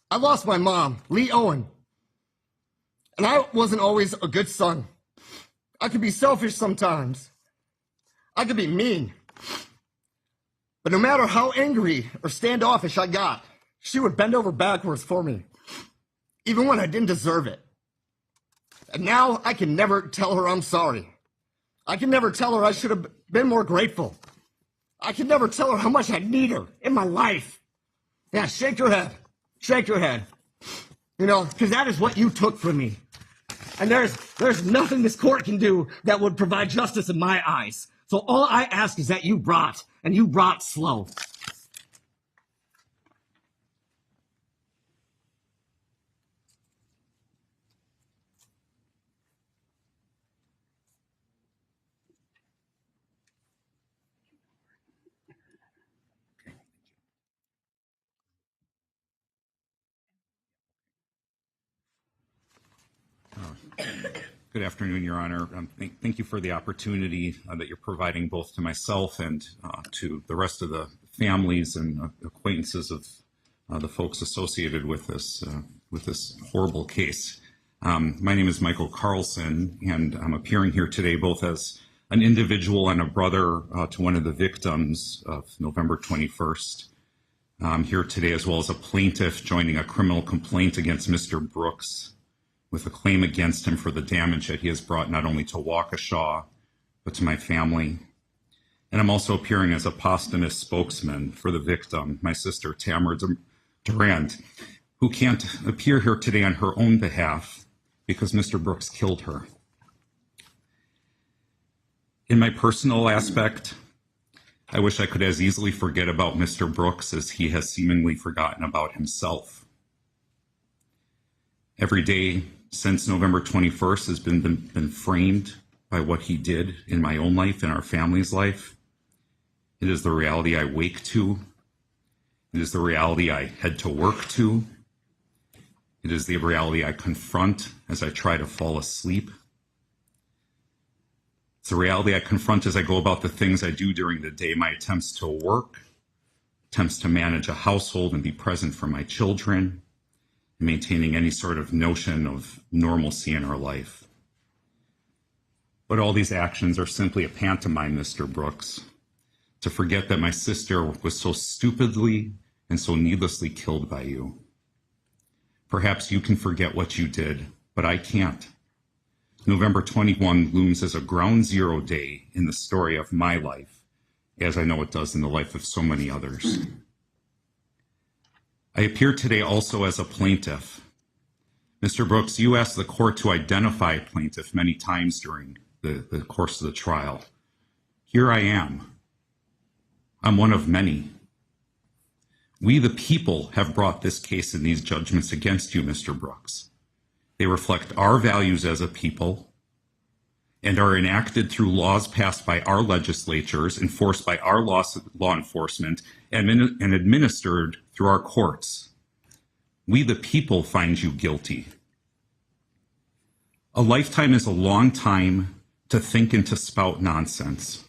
I lost my mom, Lee Owen, and I wasn't always a good son. I could be selfish sometimes. I could be mean. But no matter how angry or standoffish I got, she would bend over backwards for me, even when I didn't deserve it. And now I can never tell her I'm sorry. I can never tell her I should have been more grateful. I can never tell her how much I need her in my life. Yeah, shake your head. Shake your head. You know, because that is what you took from me. And there's nothing this court can do that would provide justice in my eyes. So all I ask is that you brought, and you brought slow. Good afternoon, Your Honor. Thank you for the opportunity that you're providing both to myself and to the rest of the families and acquaintances of the folks associated with this horrible case. My name is Michael Carlson, and I'm appearing here today both as an individual and a brother to one of the victims of November 21st. I'm here today as well as a plaintiff joining a criminal complaint against Mr. Brooks, with a claim against him for the damage that he has brought not only to Waukesha, but to my family. And I'm also appearing as a posthumous spokesman for the victim, my sister Tamara Durant, who can't appear here today on her own behalf because Mr. Brooks killed her. In my personal aspect, I wish I could as easily forget about Mr. Brooks as he has seemingly forgotten about himself. Every day since November 21st has been framed by what he did in my own life and our family's life. It is the reality I wake to. It is the reality I head to work to. It is the reality I confront as I try to fall asleep. It's the reality I confront as I go about the things I do during the day, my attempts to work, attempts to manage a household and be present for my children, maintaining any sort of notion of normalcy in our life. But all these actions are simply a pantomime, Mr. Brooks, to forget that my sister was so stupidly and so needlessly killed by you. Perhaps you can forget what you did, but I can't. November 21 looms as a ground zero day in the story of my life, as I know it does in the life of so many others. I appear today also as a plaintiff. Mr. Brooks, you asked the court to identify a plaintiff many times during the course of the trial. Here I am. I'm one of many. We, the people, have brought this case and these judgments against you, Mr. Brooks. They reflect our values as a people and are enacted through laws passed by our legislatures, enforced by our law enforcement, and administered through our courts. We, the people, find you guilty. A lifetime is a long time to think and to spout nonsense.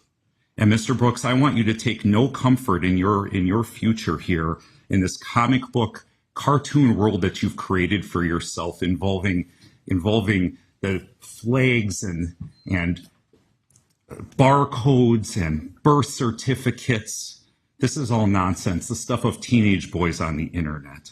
And Mr. Brooks, I want you to take no comfort in your future here in this comic book cartoon world that you've created for yourself involving the flags and barcodes and birth certificates. This is all nonsense, the stuff of teenage boys on the internet.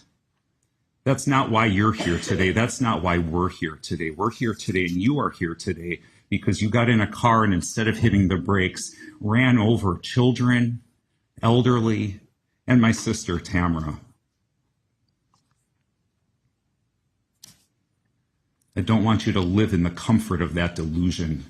That's not why you're here today. That's not why we're here today. We're here today and you are here today because you got in a car and instead of hitting the brakes, ran over children, elderly, and my sister Tamara. I don't want you to live in the comfort of that delusion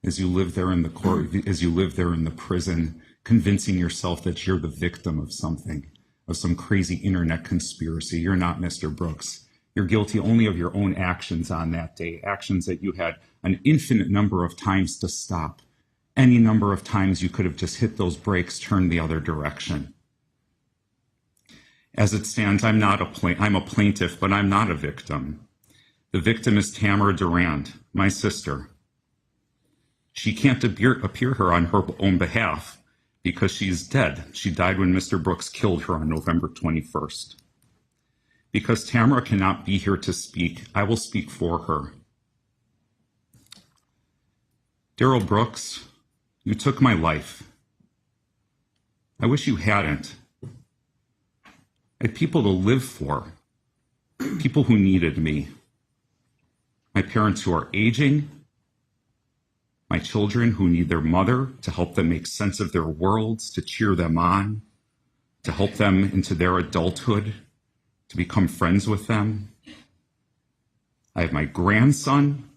as you live there in the court, as you live there in the prison, convincing yourself that you're the victim of something, of some crazy internet conspiracy. You're not, Mr. Brooks. You're guilty only of your own actions on that day, actions that you had an infinite number of times to stop. Any number of times you could have just hit those brakes, turned the other direction. As it stands, I'm a plaintiff, but I'm not a victim. The victim is Tamara Durant, my sister. She can't appear here on her own behalf because she's dead. She died when Mr. Brooks killed her on November 21st. Because Tamara cannot be here to speak, I will speak for her. Darrell Brooks, you took my life. I wish you hadn't. I had people to live for, people who needed me. My parents who are aging, my children who need their mother to help them make sense of their worlds, to cheer them on, to help them into their adulthood, to become friends with them. I have my grandson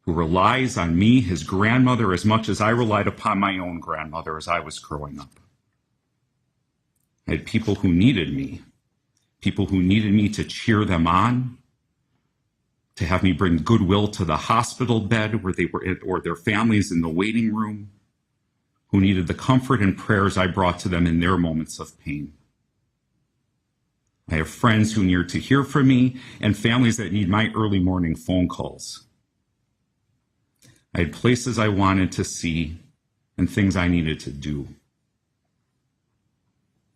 who relies on me, his grandmother, as much as I relied upon my own grandmother as I was growing up. I had people who needed me to cheer them on, to have me bring goodwill to the hospital bed where they were at, or their families in the waiting room, who needed the comfort and prayers I brought to them in their moments of pain. I have friends who need to hear from me and families that need my early morning phone calls. I had places I wanted to see and things I needed to do.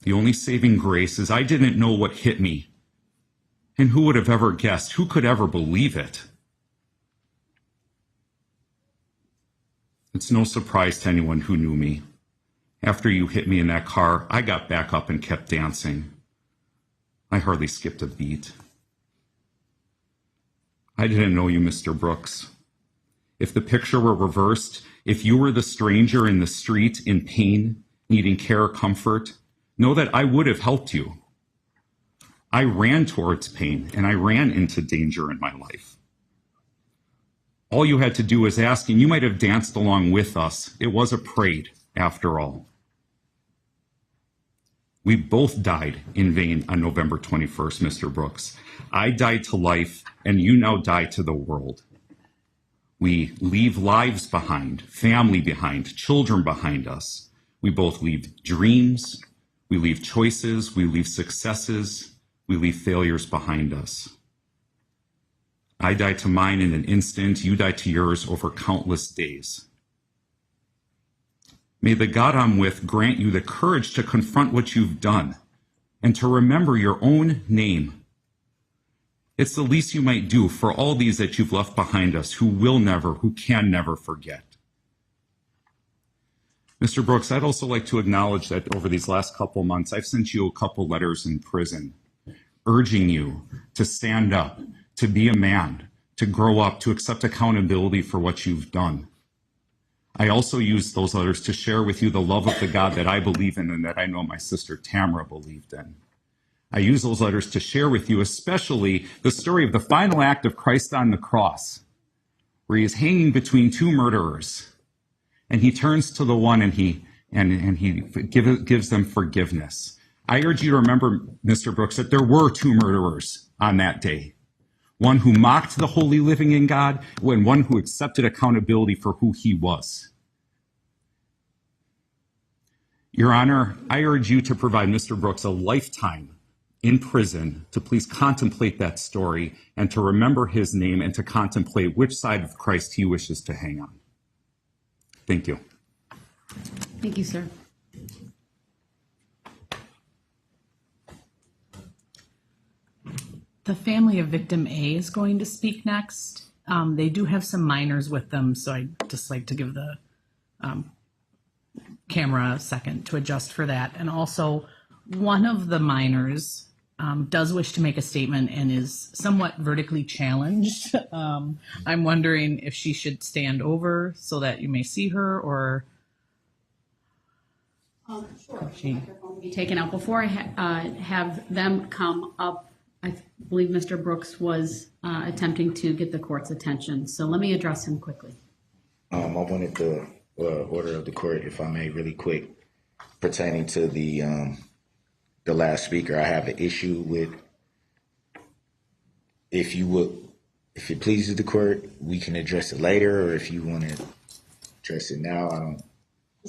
The only saving grace is I didn't know what hit me. And who would have ever guessed? Who could ever believe it? It's no surprise to anyone who knew me. After you hit me in that car, I got back up and kept dancing. I hardly skipped a beat. I didn't know you, Mr. Brooks. If the picture were reversed, if you were the stranger in the street in pain, needing care or comfort, know that I would have helped you. I ran towards pain and I ran into danger in my life. All you had to do was ask, and you might have danced along with us. It was a parade, after all. We both died in vain on November 21st, Mr. Brooks. I died to life, and you now die to the world. We leave lives behind, family behind, children behind us. We both leave dreams, we leave choices, we leave successes, we leave failures behind us. I died to mine in an instant, you died to yours over countless days. May the God I'm with grant you the courage to confront what you've done and to remember your own name. It's the least you might do for all these that you've left behind us who can never forget. Mr. Brooks, I'd also like to acknowledge that over these last couple months, I've sent you a couple letters in prison urging you to stand up, to be a man, to grow up, to accept accountability for what you've done. I also used those letters to share with you the love of the God that I believe in and that I know my sister Tamara believed in. I use those letters to share with you especially the story of the final act of Christ on the cross, where he is hanging between two murderers, and he turns to the one and he gives them forgiveness. I urge you to remember, Mr. Brooks, that there were two murderers on that day. One who mocked the holy living in God, and one who accepted accountability for who he was. Your Honor, I urge you to provide Mr. Brooks a lifetime in prison to please contemplate that story and to remember his name and to contemplate which side of Christ he wishes to hang on. Thank you. Thank you, sir. The family of victim A is going to speak next. They do have some minors with them, so I'd just like to give the camera a second to adjust for that. And also, one of the minors does wish to make a statement and is somewhat vertically challenged. I'm wondering if she should stand over so that you may see her, or... Sure. Be taken out. Before I have them come up, I believe Mr. Brooks was attempting to get the court's attention. So let me address him quickly. I wanted the order of the court, if I may, really quick, pertaining to the last speaker. I have an issue with, if it pleases the court, we can address it later, or if you want to address it now, I'm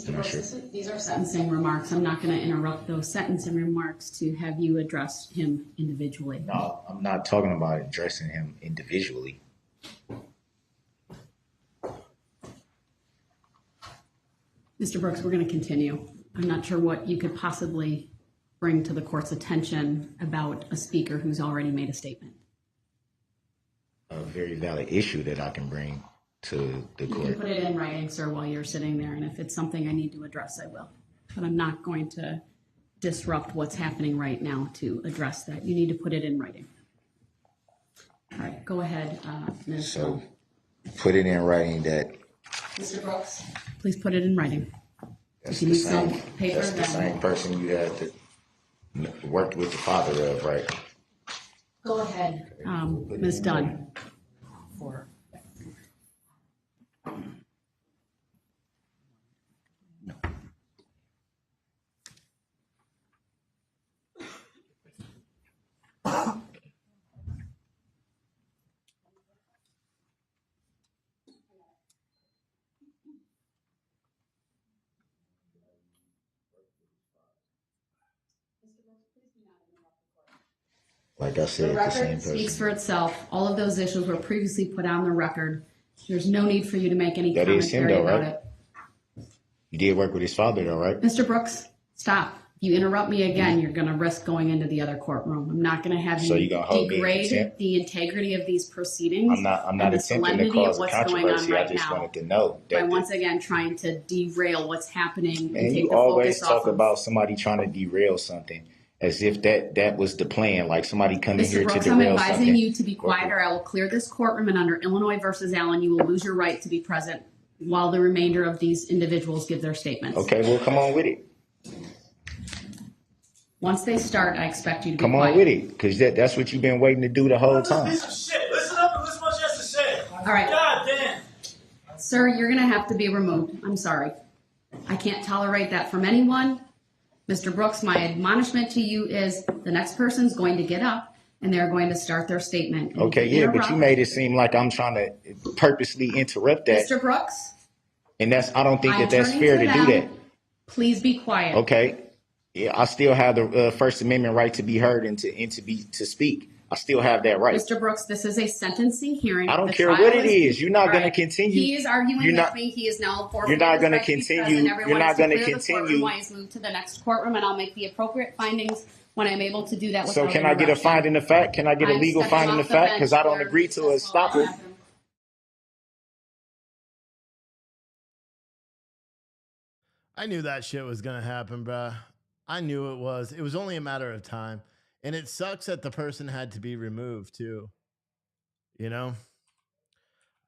not sure. These are sentencing remarks. I'm not going to interrupt those sentencing remarks to have you address him individually. No, I'm not talking about addressing him individually. Mr. Brooks, we're going to continue. I'm not sure what you could possibly bring to the court's attention about a speaker who's already made a statement. A very valid issue that I can bring to the You can court. put it in writing, sir, while you're sitting there, and if it's something I need to address, I will. But I'm not going to disrupt what's happening right now to address that. You need to put it in writing. All right, go ahead, Ms. So put it in writing that Mr. Brooks, please put it in writing. that's If you the need some same, paper, that's the then same person you had to work with the father of, right? go ahead, Ms. Dunn. Like I said, The the same record speaks person. for itself. All of those issues were previously put on the record. There's no need for you to make any That is him commentary though, about right? it. You did work with his father though, right? Mr. Brooks, stop. If you interrupt me again, you're going to risk going into the other courtroom. I'm not going to have So you you gonna hold me in degrade contempt? the integrity of these proceedings I'm not and the attempting to solemnity of cause a what's going on controversy. I right just now wanted to know by that once again trying to derail what's happening and and take you the always focus talk off of about somebody trying to derail something as if that was the plan, like somebody coming Mr. here Brooks, to I'm derail advising something. you to be quiet or I will clear this courtroom, and under Illinois versus Allen, you will lose your right to be present while the remainder of these individuals give their statements. Okay, well, come on with it. Once they start, I expect you to be Come quiet. on with it, because that's what you've been waiting to do the whole time. Piece of shit. Listen up and listen what she has to say. All right. God damn. Sir, you're going to have to be removed. I'm sorry. I can't tolerate that from anyone. Mr. Brooks, my admonishment to you is the next person's going to get up and they're going to start their statement. And Okay, if you yeah, but you interrupt- made it seem like I'm trying to purposely interrupt that, Mr. Brooks, and I don't think I'm that's turning fair to to do them. that. Please be quiet. Okay, yeah, I still have the First Amendment right to be heard and to speak. I still have that right. Mr. Brooks, this is a sentencing hearing. I don't The care trial what it is. You're not All going to right. continue. He is arguing You're with not- me. He is now forfeiting You're not his gonna right to be continue- present. Everyone you're not is to gonna clear the courtroom continue- while he's moved to the next courtroom, and I'll make the appropriate findings when I'm able to do that. So without can I get a interruption. finding of fact? Can I get a I'm legal stepping finding off of the fact? bench Because I don't here. agree to a That's all stopper. happened. I knew that shit was gonna happen, bruh. I knew it was. It was only a matter of time. And it sucks that the person had to be removed too. You know?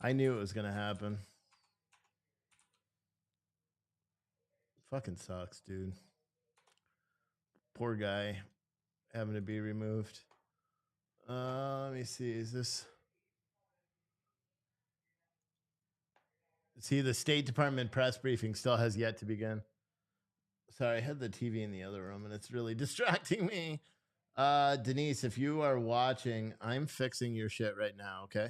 I knew it was gonna happen. Fucking sucks, dude. Poor guy having to be removed. Let me see. Is this? See, the State Department press briefing still has yet to begin. Sorry, I had the TV in the other room and it's really distracting me. Denise, if you are watching, I'm fixing your shit right now, okay?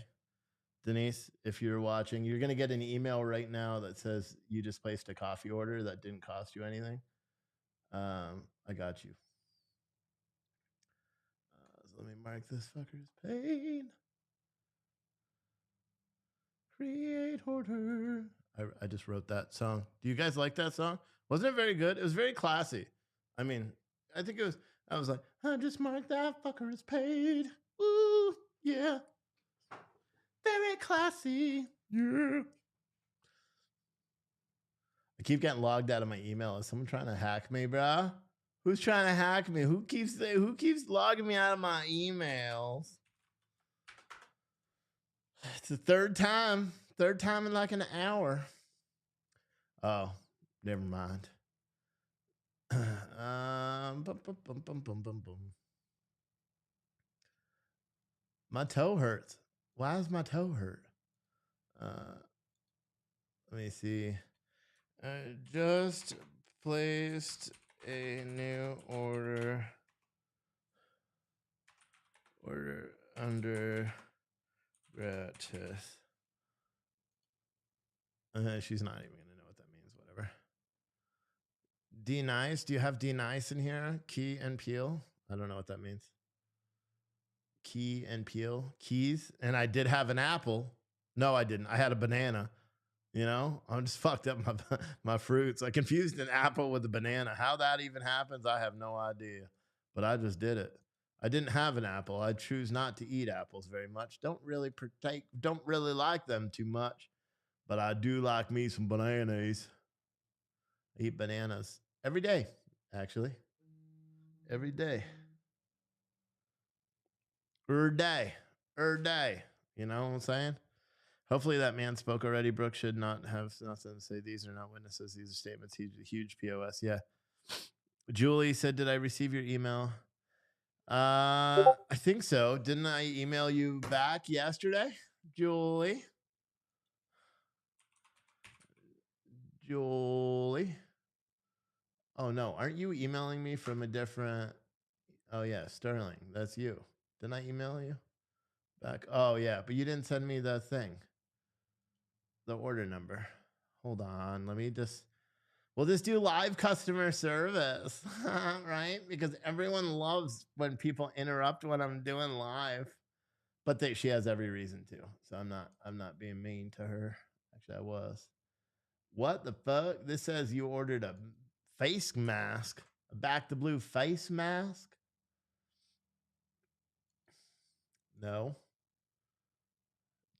Denise, if you're watching, you're going to get an email right now that says you just placed a coffee order that didn't cost you anything. I got you. So let me mark this fucker's pain. Create order. I just wrote that song. Do you guys like that song? Wasn't it very good? It was very classy. I mean, I think it was, I was like, I just marked that fucker is paid. Ooh, yeah. Very classy. Yeah. I keep getting logged out of my email. Is someone trying to hack me, bro? Who's trying to hack me? Who keeps logging me out of my emails? It's the third time in like an hour. Oh, never mind. My toe hurts. Why does my toe hurt? Let me see. I just placed a new order under gratis. She's not even gonna know what that means. Whatever. D nice. Do you have D nice in here? Key and peel. I don't know what that means. Key and peel. Keys. And I did have an apple. No, I didn't. I had a banana. You know, I'm just fucked up my fruits. I confused an apple with a banana. How that even happens, I have no idea. But I just did it. I didn't have an apple. I choose not to eat apples very much. Don't really like them too much. But I do like me some bananas. I eat bananas every day, actually. Every day. Day. You know what I'm saying? Hopefully that man spoke already. Brooks should not have nothing to say. These are not witnesses. These are statements. He's a huge POS. Yeah. Julie said, did I receive your email? I think so. Didn't I email you back yesterday, Julie? Oh, no. Aren't you emailing me from a different... Oh, yeah. Sterling. That's you. Didn't I email you back? Oh, yeah. But you didn't send me the thing. The order number. Hold on. Let me just... We'll just do live customer service, right? Because everyone loves when people interrupt when I'm doing live. But she has every reason to. So I'm not being mean to her. Actually, I was. What the fuck? This says you ordered a face mask. A back to blue face mask? No.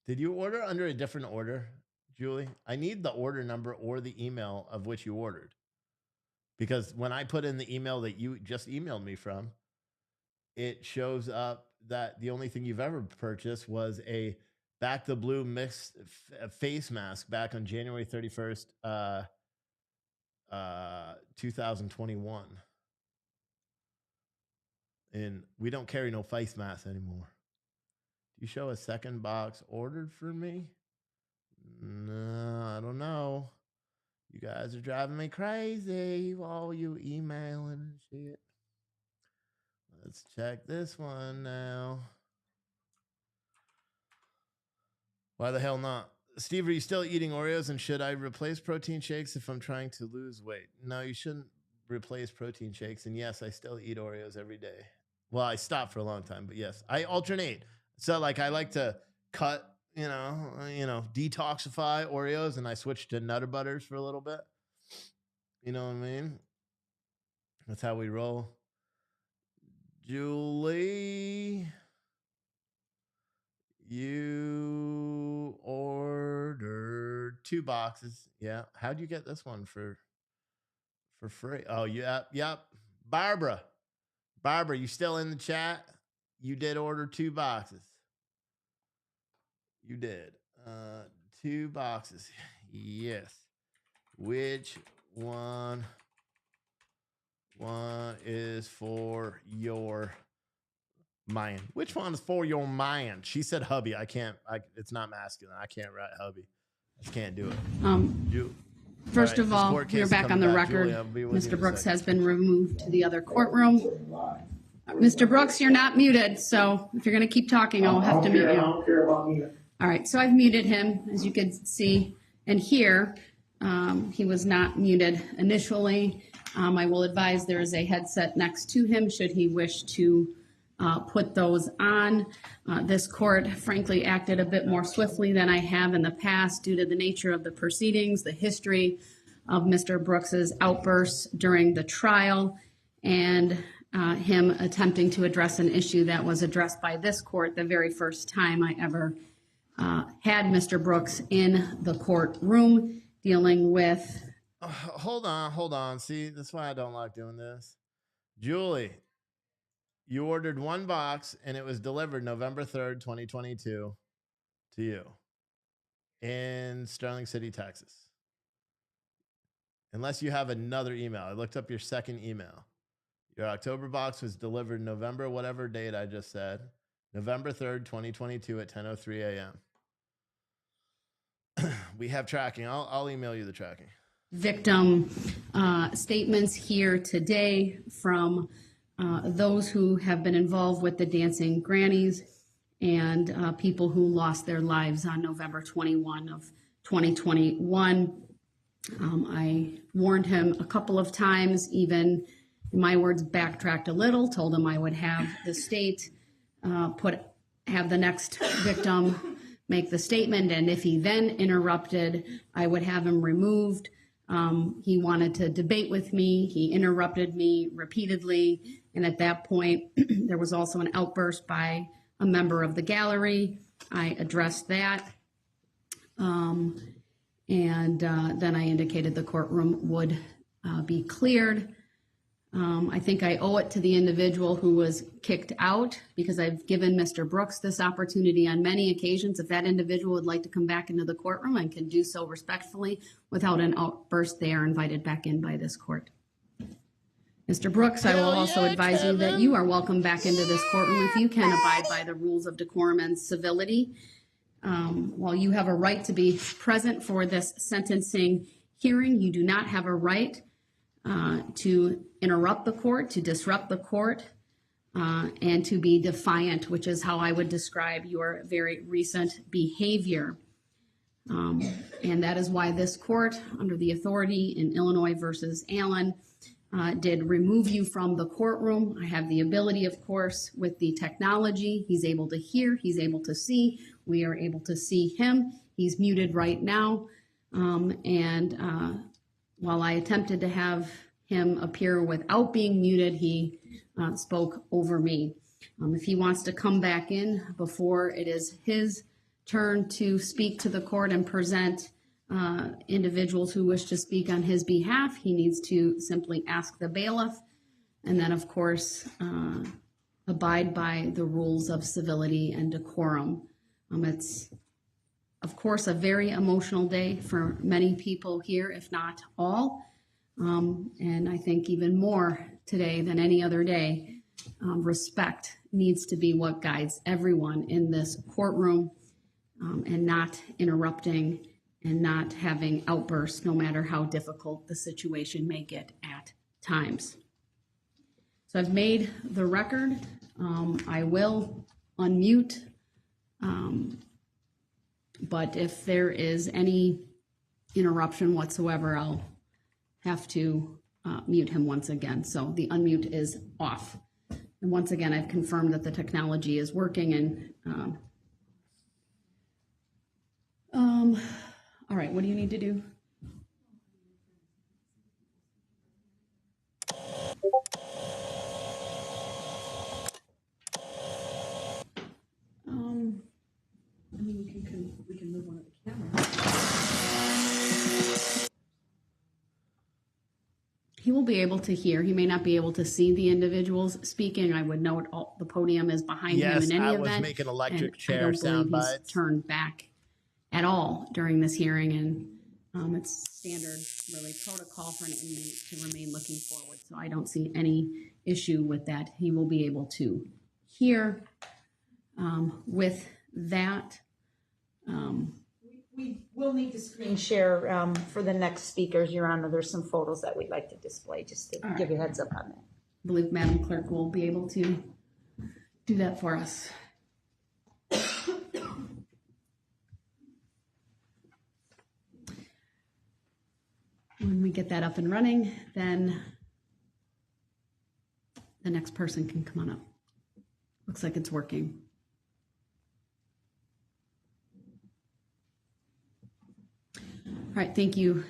Did you order under a different order, Julie? I need the order number or the email of which you ordered. Because when I put in the email that you just emailed me from, it shows up that the only thing you've ever purchased was a back to blue mixed face mask back on January 31st, 2021. And we don't carry no face masks anymore. Do you show a second box ordered for me? No, I don't know. You guys are driving me crazy. All you emailing and shit. Let's check this one now. Why the hell not? Steve, are you still eating Oreos? And should I replace protein shakes if I'm trying to lose weight? No, you shouldn't replace protein shakes. And yes, I still eat Oreos every day. Well, I stopped for a long time, but yes, I alternate. So like I like to cut, detoxify Oreos, and I switch to Nutter Butters for a little bit. You know what I mean? That's how we roll. Julie, you ordered 2 boxes. Yeah. How'd you get this one for free? Oh, yep. Barbara, you still in the chat? You did order 2 boxes. You did. 2 boxes. Yes. Which one is for your mind? Which one is for your mind? She said hubby. It's not masculine. I can't write hubby. I just can't do it. First of all, you're back on the record. Mr. Brooks has been removed to the other courtroom. Mr. Brooks, you're not muted, so if you're going to keep talking, I'll have to mute you. All right, so I've muted him, as you can see and hear. He was not muted initially. I will advise there is a headset next to him should he wish to put those on. This court, frankly, acted a bit more swiftly than I have in the past due to the nature of the proceedings, the history of Mr. Brooks's outbursts during the trial, and him attempting to address an issue that was addressed by this court the very first time I ever had Mr. Brooks in the courtroom dealing with... Hold on. See, that's why I don't like doing this. Julie, you ordered 1 box and it was delivered November 3rd, 2022 to you in Sterling City, Texas. Unless you have another email. I looked up your second email. Your October box was delivered November, whatever date I just said, November 3rd, 2022 at 10:03 a.m. We have tracking. I'll email you the tracking. Victim statements here today from those who have been involved with the Dancing Grannies and people who lost their lives on November 21 of 2021. I warned him a couple of times, even in my words, backtracked a little, told him I would have the state have the next victim make the statement, and if he then interrupted, I would have him removed. He wanted to debate with me. He interrupted me repeatedly, and at that point, there was also an outburst by a member of the gallery. I addressed that, and then I indicated the courtroom would be cleared. I think I owe it to the individual who was kicked out, because I've given Mr. Brooks this opportunity on many occasions. If that individual would like to come back into the courtroom and can do so respectfully without an outburst, they are invited back in by this court. Mr. Brooks, I will also advise you that you are welcome back into this courtroom if you can abide by the rules of decorum and civility. While you have a right to be present for this sentencing hearing, you do not have a right to interrupt the court, to disrupt the court, and to be defiant, which is how I would describe your very recent behavior. And that is why this court, under the authority in Illinois versus Allen, did remove you from the courtroom. I have the ability, of course, with the technology. He's able to hear, he's able to see. We are able to see him. He's muted right now. While I attempted to have him appear without being muted, he spoke over me. If he wants to come back in before it is his turn to speak to the court and present individuals who wish to speak on his behalf, he needs to simply ask the bailiff, and then, of course, abide by the rules of civility and decorum. It's, of course, a very emotional day for many people here, if not all. And I think even more today than any other day, respect needs to be what guides everyone in this courtroom, and not interrupting and not having outbursts, no matter how difficult the situation may get at times. So I've made the record. I will unmute. But if there is any interruption whatsoever, I'll have to mute him once again. So the unmute is off. And once again, I've confirmed that the technology is working. And all right, what do you need to do? I mean, we can move one of the cameras. He will be able to hear. He may not be able to see the individuals speaking. I would note the podium is behind him in any event. Yes, I was making electric chair I don't sound believe he's bites. turned back at all during this hearing, and it's standard, really, protocol for an inmate to remain looking forward. So I don't see any issue with that. He will be able to hear. With that, we will need to screen share for the next speakers, Your Honor. There's some photos that we'd like to display, just to give you a heads up on that. I believe Madam Clerk will be able to do that for us. When we get that up and running, then the next person can come on up. Looks like it's working. All right, thank you,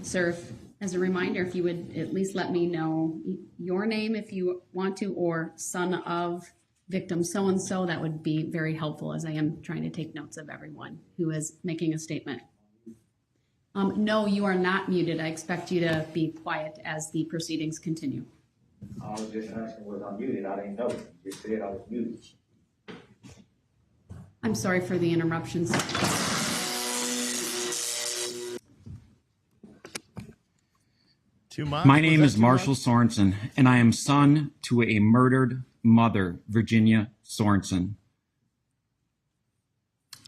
sir. As a reminder, if you would at least let me know your name if you want to, or son of victim so-and-so, that would be very helpful, as I am trying to take notes of everyone who is making a statement. No, you are not muted. I expect you to be quiet as the proceedings continue. I was just asking, was I muted? I didn't know. You said I was muted. I'm sorry for the interruptions. My name is Marshall Sorensen, and I am son to a murdered mother, Virginia Sorensen.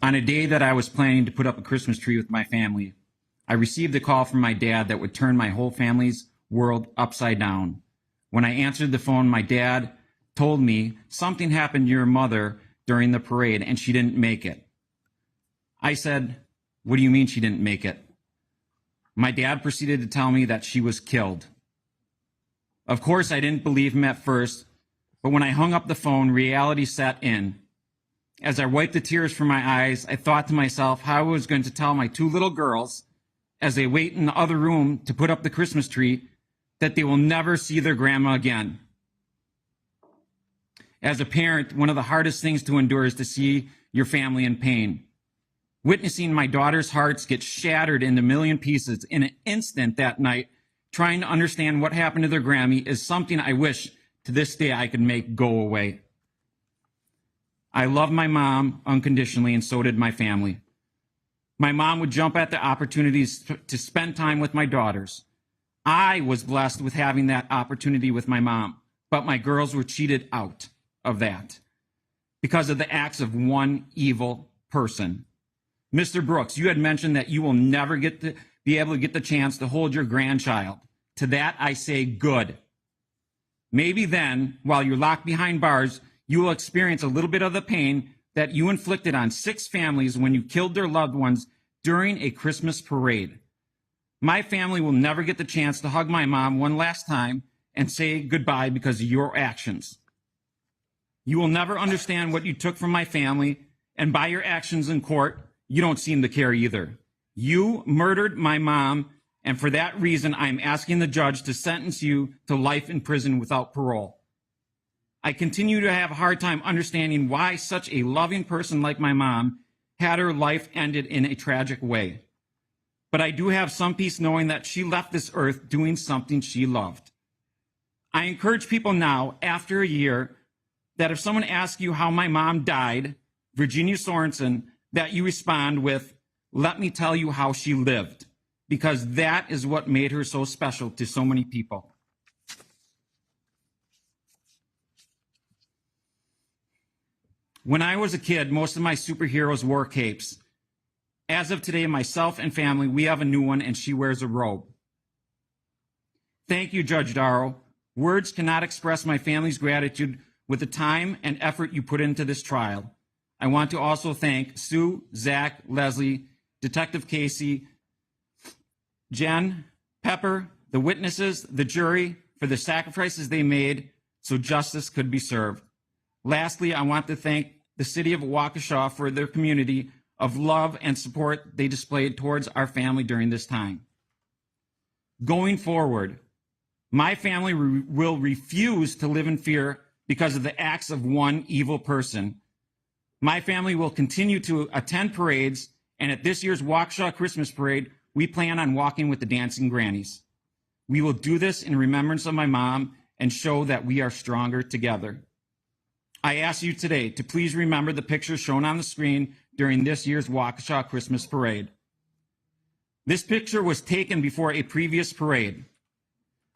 On a day that I was planning to put up a Christmas tree with my family, I received a call from my dad that would turn my whole family's world upside down. When I answered the phone, my dad told me something happened to your mother during the parade and she didn't make it. I said, "What do you mean she didn't make it?" My dad proceeded to tell me that she was killed. Of course, I didn't believe him at first, but when I hung up the phone, reality set in. As I wiped the tears from my eyes, I thought to myself how I was going to tell my 2 little girls, as they wait in the other room to put up the Christmas tree, that they will never see their grandma again. As a parent, one of the hardest things to endure is to see your family in pain. Witnessing my daughter's hearts get shattered into a million pieces in an instant that night, trying to understand what happened to their Grammy, is something I wish to this day I could make go away. I love my mom unconditionally, and so did my family. My mom would jump at the opportunities to spend time with my daughters. I was blessed with having that opportunity with my mom, but my girls were cheated out of that because of the acts of one evil person. Mr. Brooks, you had mentioned that you will never be able to get the chance to hold your grandchild. To that, I say good. Maybe then, while you're locked behind bars, you will experience a little bit of the pain that you inflicted on 6 families when you killed their loved ones during a Christmas parade. My family will never get the chance to hug my mom one last time and say goodbye because of your actions. You will never understand what you took from my family, and by your actions in court, you don't seem to care either. You murdered my mom, and for that reason, I'm asking the judge to sentence you to life in prison without parole. I continue to have a hard time understanding why such a loving person like my mom had her life ended in a tragic way. But I do have some peace knowing that she left this earth doing something she loved. I encourage people now, after a year, that if someone asks you how my mom died, Virginia Sorensen, that you respond with, "Let me tell you how she lived," because that is what made her so special to so many people. When I was a kid, most of my superheroes wore capes. As of today, myself and family, we have a new one, and she wears a robe. Thank you, Judge Darrell. Words cannot express my family's gratitude with the time and effort you put into this trial. I want to also thank Sue, Zach, Leslie, Detective Casey, Jen, Pepper, the witnesses, the jury, for the sacrifices they made so justice could be served. Lastly, I want to thank the city of Waukesha for their community of love and support they displayed towards our family during this time. Going forward, my family will refuse to live in fear because of the acts of one evil person. My family will continue to attend parades, and at this year's Waukesha Christmas Parade, we plan on walking with the dancing grannies. We will do this in remembrance of my mom and show that we are stronger together. I ask you today to please remember the pictures shown on the screen during this year's Waukesha Christmas Parade. This picture was taken before a previous parade.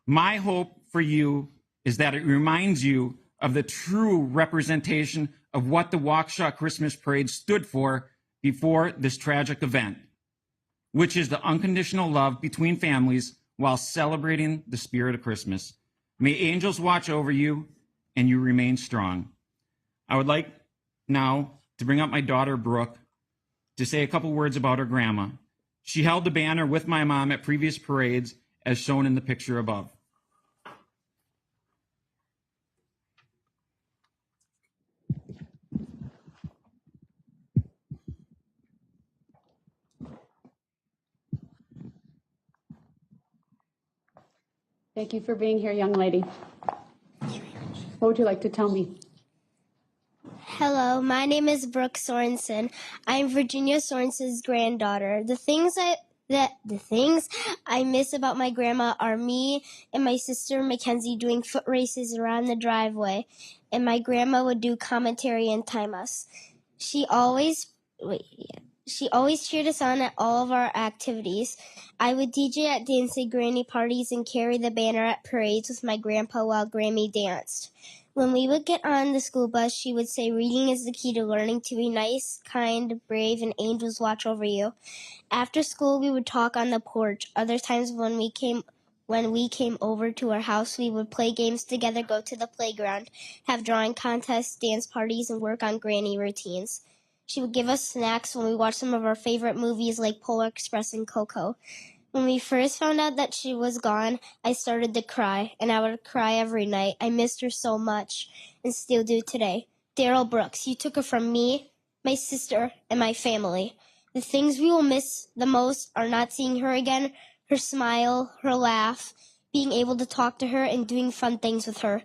My hope for you is that it reminds you of the true representation of what the Waukesha Christmas Parade stood for before this tragic event, which is the unconditional love between families while celebrating the spirit of Christmas. May angels watch over you and you remain strong. I would like now to bring up my daughter, Brooke, to say a couple words about her grandma. She held the banner with my mom at previous parades, as shown in the picture above. Thank you for being here, young lady. What would you like to tell me? Hello, my name is Brooke Sorensen. I'm Virginia Sorensen's granddaughter. The things I miss about my grandma are me and my sister Mackenzie doing foot races around the driveway, and my grandma would do commentary and time us. She always cheered us on at all of our activities. I would DJ at dancing granny parties and carry the banner at parades with my grandpa while Grammy danced. When we would get on the school bus, she would say reading is the key to learning to be nice, kind, brave, and angels watch over you. After school, we would talk on the porch. Other times when we came over to our house, we would play games together, go to the playground, have drawing contests, dance parties, and work on granny routines. She would give us snacks when we watched some of our favorite movies like Polar Express and Coco. When we first found out that she was gone, I started to cry, and I would cry every night. I missed her so much, and still do today. Darrell Brooks, you took her from me, my sister, and my family. The things we will miss the most are not seeing her again, her smile, her laugh, being able to talk to her, and doing fun things with her.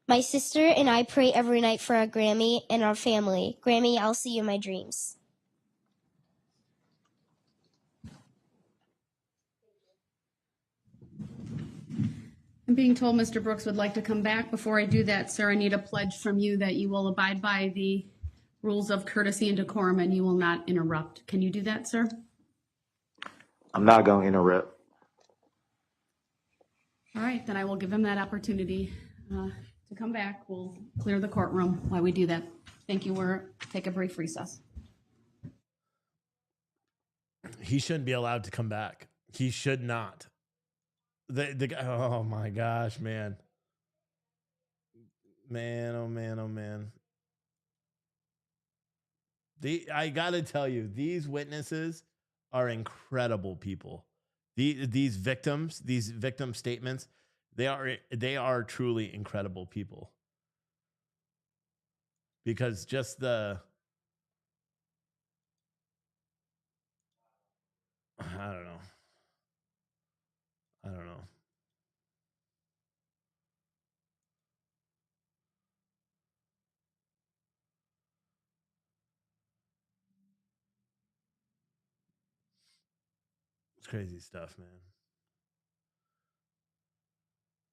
My sister and I pray every night for our Grammy and our family. Grammy, I'll see you in my dreams. I'm being told Mr. Brooks would like to come back. Before I do that, sir, I need a pledge from you that you will abide by the rules of courtesy and decorum and you will not interrupt. Can you do that, sir? I'm not going to interrupt. All right, then I will give him that opportunity to come back. We'll clear the courtroom while we do that. Thank you. We'll take a brief recess. He shouldn't be allowed to come back. He should not. The guy, oh my gosh, man. Man, oh man, oh man. I gotta tell you, these witnesses are incredible people. These victim statements, they are truly incredible people. Because just I don't know. It's crazy stuff, man.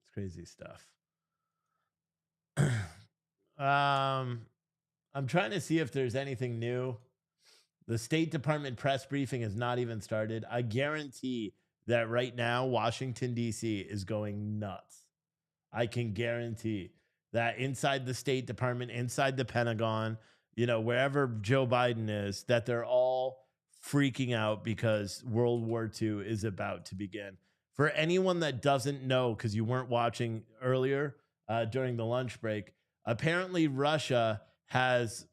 It's crazy stuff. I'm trying to see if there's anything new. The State Department press briefing has not even started. I guarantee that right now, Washington, D.C. is going nuts. I can guarantee that inside the State Department, inside the Pentagon, wherever Joe Biden is, that they're all freaking out because World War II is about to begin. For anyone that doesn't know, because you weren't watching earlier during the lunch break, apparently Russia has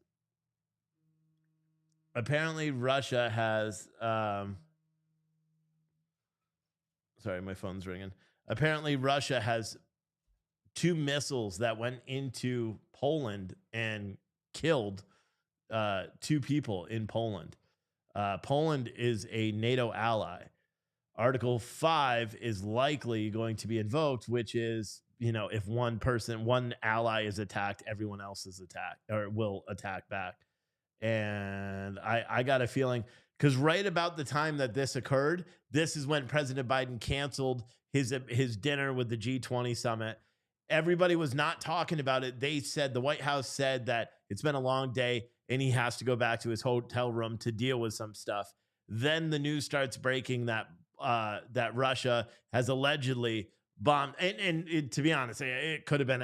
sorry, my phone's ringing. Apparently Russia has 2 missiles that went into Poland and killed 2 people in Poland. Poland is a NATO ally. Article 5 is likely going to be invoked, which is, if one ally is attacked, everyone else is attacked or will attack back. And I got a feeling, because right about the time that this occurred, this is when President Biden canceled his dinner with the G20 summit. Everybody was not talking about it. The White House said that it's been a long day and he has to go back to his hotel room to deal with some stuff. Then the news starts breaking that Russia has allegedly bombed. And to be honest, it could have been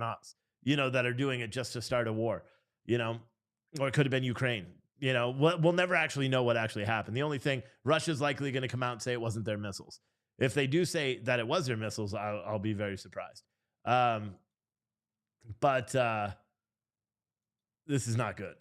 us, that are doing it just to start a war, or it could have been Ukraine. We'll never actually know what actually happened. The only thing, Russia's likely going to come out and say it wasn't their missiles. If they do say that it was their missiles, I'll be very surprised. But this is not good.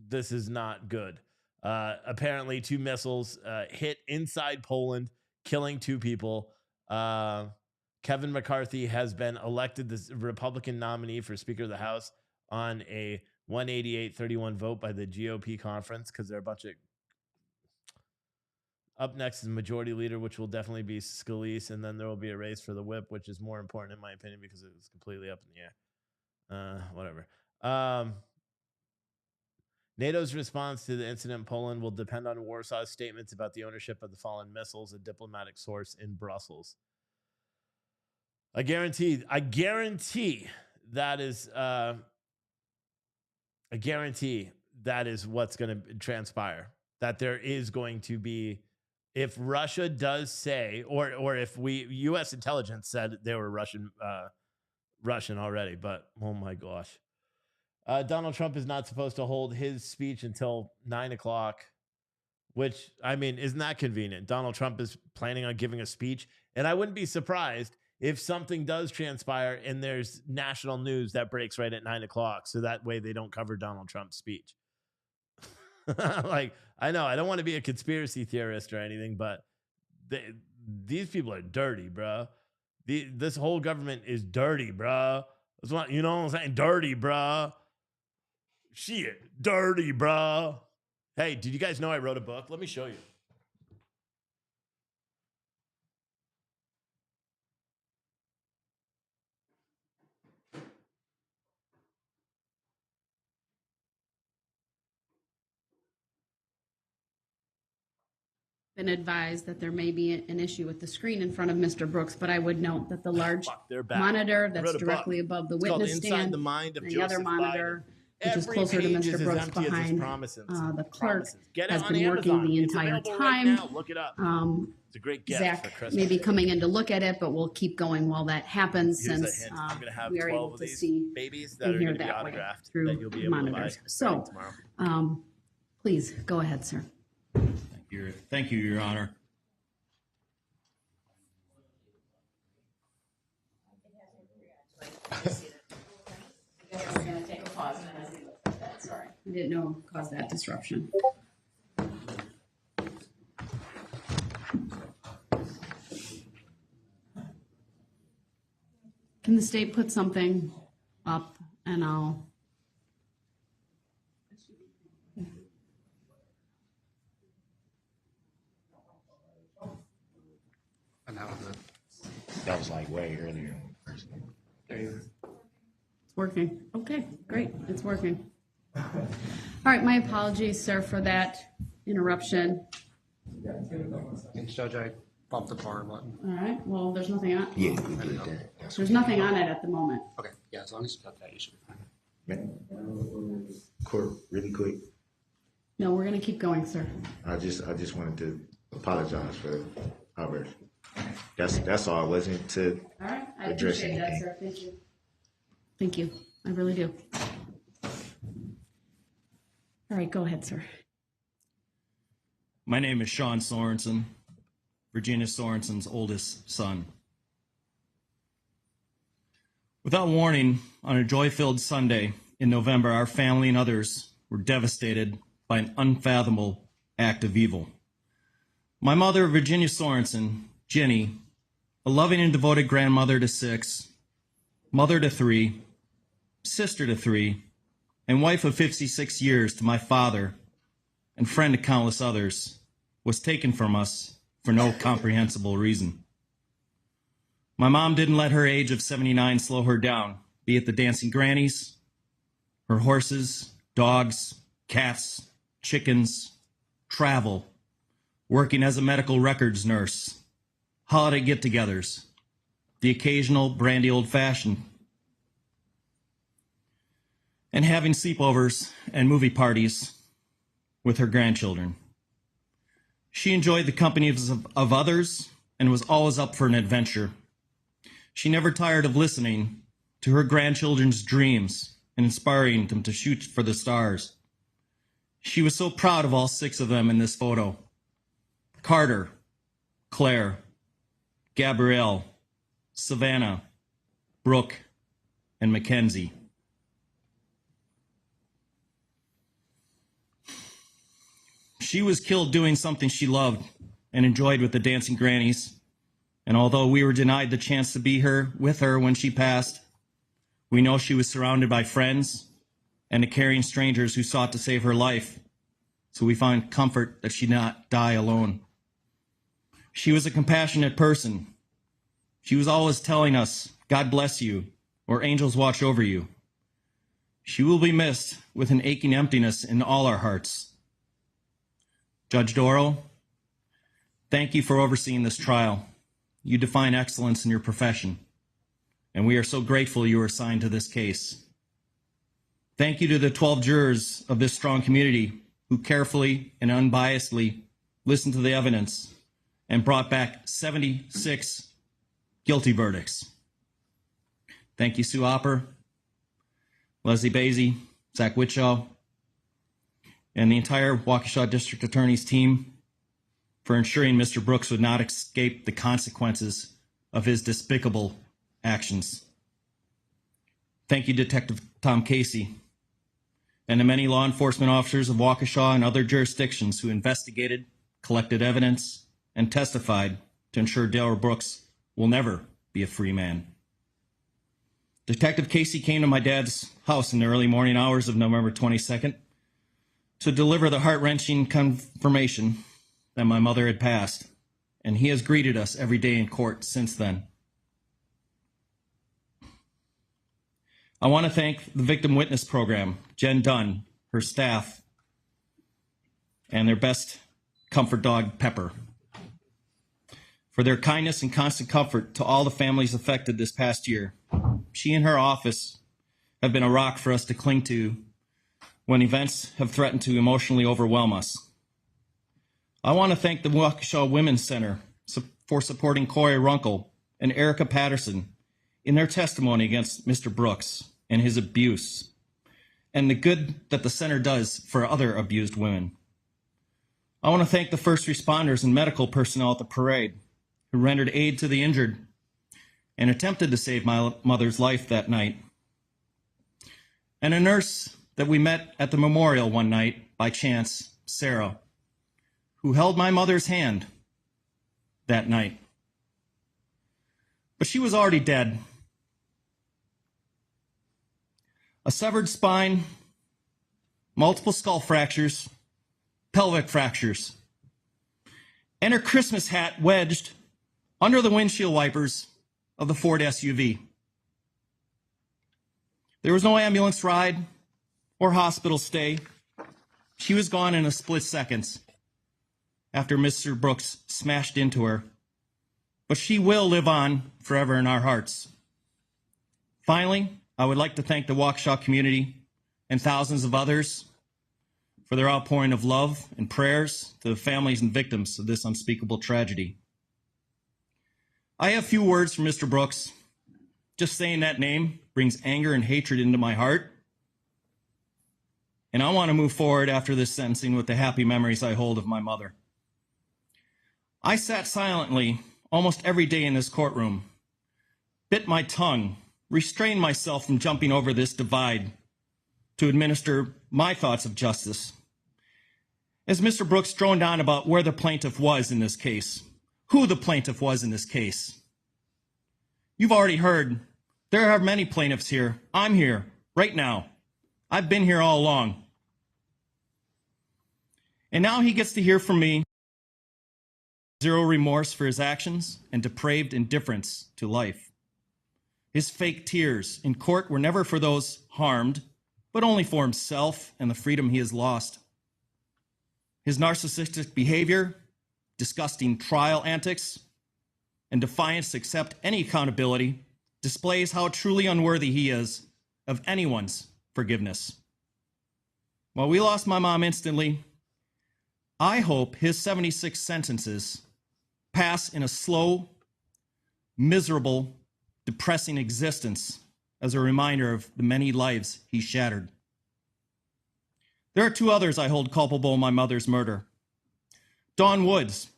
This is not good. Apparently 2 missiles hit inside Poland, killing 2 people. Kevin McCarthy has been elected the Republican nominee for Speaker of the House on a 188-31 vote by the GOP conference, because they're a bunch of... Up next is Majority Leader, which will definitely be Scalise, and then there will be a race for the whip, which is more important in my opinion because it was completely up in the air. Whatever. NATO's response to the incident in Poland will depend on Warsaw's statements about the ownership of the fallen missiles, a diplomatic source in Brussels. I guarantee that is what's going to transpire. That there is going to be, if Russia does say, or if U.S. intelligence said they were Russian already, but oh my gosh. Donald Trump is not supposed to hold his speech until 9:00, which, I mean, isn't that convenient? Donald Trump is planning on giving a speech, and I wouldn't be surprised if something does transpire and there's national news that breaks right at 9:00, so that way they don't cover Donald Trump's speech. Like, I know I don't want to be a conspiracy theorist or anything, but these people are dirty, bro. This whole government is dirty, bro. That's what, you know what I'm saying? Dirty, bro. Shit, dirty, bro. Hey, did you guys know I wrote a book? Let me show you. Been advised that there may be an issue with the screen in front of Mr. Brooks, but I would note that the large They're back. monitor I that's wrote a directly book. above the It's called witness Inside stand, the Mind of and the other Joseph monitor, which is Every closer to page is Mr. as Brooks empty as his behind promises. the clerk, Get it has on been working Amazon. the It's entire available right time. now. Look it up. It's a great gift Zach for Christmas. may be coming in to look at it, but we'll keep going while that happens, Here's a since hint. I'm going to have we are 12 able of to these see babies that and are hear going to be that way autographed through that you'll be able monitors. to buy So, tomorrow. Please go ahead, sir. Thank you, Your Honor. I didn't know it caused that disruption. Can the state put something up and I'll... That was like way earlier. It's working. Okay, great. It's working. All right, my apologies, sir, for that interruption. Judge, I bumped the power button. All right, well, there's nothing on. Yeah, you did that. There's nothing on it at the moment. Okay, yeah, as long as you got that, you should be fine. Court, really quick. No, we're gonna keep going, sir. I just wanted to apologize for Albert. That's all. It wasn't to All right, I address appreciate that, anything. sir. Thank you. Thank you. I really do. All right, go ahead, sir. My name is Sean Sorensen, Virginia Sorensen's oldest son. Without warning, on a joy-filled Sunday in November, our family and others were devastated by an unfathomable act of evil. My mother, Virginia Sorensen, Jenny, a loving and devoted grandmother to 6, mother to 3, sister to 3, and wife of 56 years to my father, and friend to countless others, was taken from us for no comprehensible reason. My mom didn't let her age of 79 slow her down, be it the dancing grannies, her horses, dogs, cats, chickens, travel, working as a medical records nurse, holiday get-togethers, the occasional brandy old-fashioned, and having sleepovers and movie parties with her grandchildren. She enjoyed the company of others and was always up for an adventure. She never tired of listening to her grandchildren's dreams and inspiring them to shoot for the stars. She was so proud of all 6 of them in this photo: Carter, Claire, Gabrielle, Savannah, Brooke, and Mackenzie. She was killed doing something she loved and enjoyed with the dancing grannies, and although we were denied the chance to be with her when she passed, we know she was surrounded by friends and the caring strangers who sought to save her life, so we find comfort that she not die alone. She was a compassionate person. She was always telling us, "God bless you," or "Angels watch over you." She will be missed with an aching emptiness in all our hearts. Judge Darrell, thank you for overseeing this trial. You define excellence in your profession, and we are so grateful you were assigned to this case. Thank you to the 12 jurors of this strong community who carefully and unbiasedly listened to the evidence and brought back 76 guilty verdicts. Thank you, Sue Opper, Leslie Basie, Zach Whitshaw, and the entire Waukesha District Attorney's team for ensuring Mr. Brooks would not escape the consequences of his despicable actions. Thank you, Detective Tom Casey, and the many law enforcement officers of Waukesha and other jurisdictions who investigated, collected evidence, and testified to ensure Darrell Brooks will never be a free man. Detective Casey came to my dad's house in the early morning hours of November 22nd to deliver the heart-wrenching confirmation that my mother had passed, and he has greeted us every day in court since then. I want to thank the Victim Witness Program, Jen Dunn, her staff, and their best comfort dog, Pepper, for their kindness and constant comfort to all the families affected this past year. She and her office have been a rock for us to cling to when events have threatened to emotionally overwhelm us. I want to thank the Waukesha Women's Center for supporting Corey Runkle and Erica Patterson in their testimony against Mr. Brooks and his abuse, and the good that the center does for other abused women. I want to thank the first responders and medical personnel at the parade who rendered aid to the injured and attempted to save my mother's life that night. And a nurse that we met at the memorial one night by chance, Sarah, who held my mother's hand that night. But she was already dead. A severed spine, multiple skull fractures, pelvic fractures, and her Christmas hat wedged under the windshield wipers of the Ford SUV. There was no ambulance ride or hospital stay. She was gone in a split seconds after Mr. Brooks smashed into her, but she will live on forever in our hearts. Finally, I would like to thank the Waukesha community and thousands of others for their outpouring of love and prayers to the families and victims of this unspeakable tragedy. I have few words for Mr. Brooks. Just saying that name brings anger and hatred into my heart. And I want to move forward after this sentencing with the happy memories I hold of my mother. I sat silently almost every day in this courtroom, bit my tongue, restrained myself from jumping over this divide to administer my thoughts of justice. As Mr. Brooks droned on about where the plaintiff was in this case, who the plaintiff was in this case. You've already heard, there are many plaintiffs here. I'm here, right now. I've been here all along. And now he gets to hear from me zero remorse for his actions and depraved indifference to life. His fake tears in court were never for those harmed, but only for himself and the freedom he has lost. His narcissistic behavior, disgusting trial antics, and defiance to accept any accountability displays how truly unworthy he is of anyone's forgiveness. While we lost my mom instantly, I hope his 76 sentences pass in a slow, miserable, depressing existence as a reminder of the many lives he shattered. There are two others I hold culpable in my mother's murder. Dawn Woods,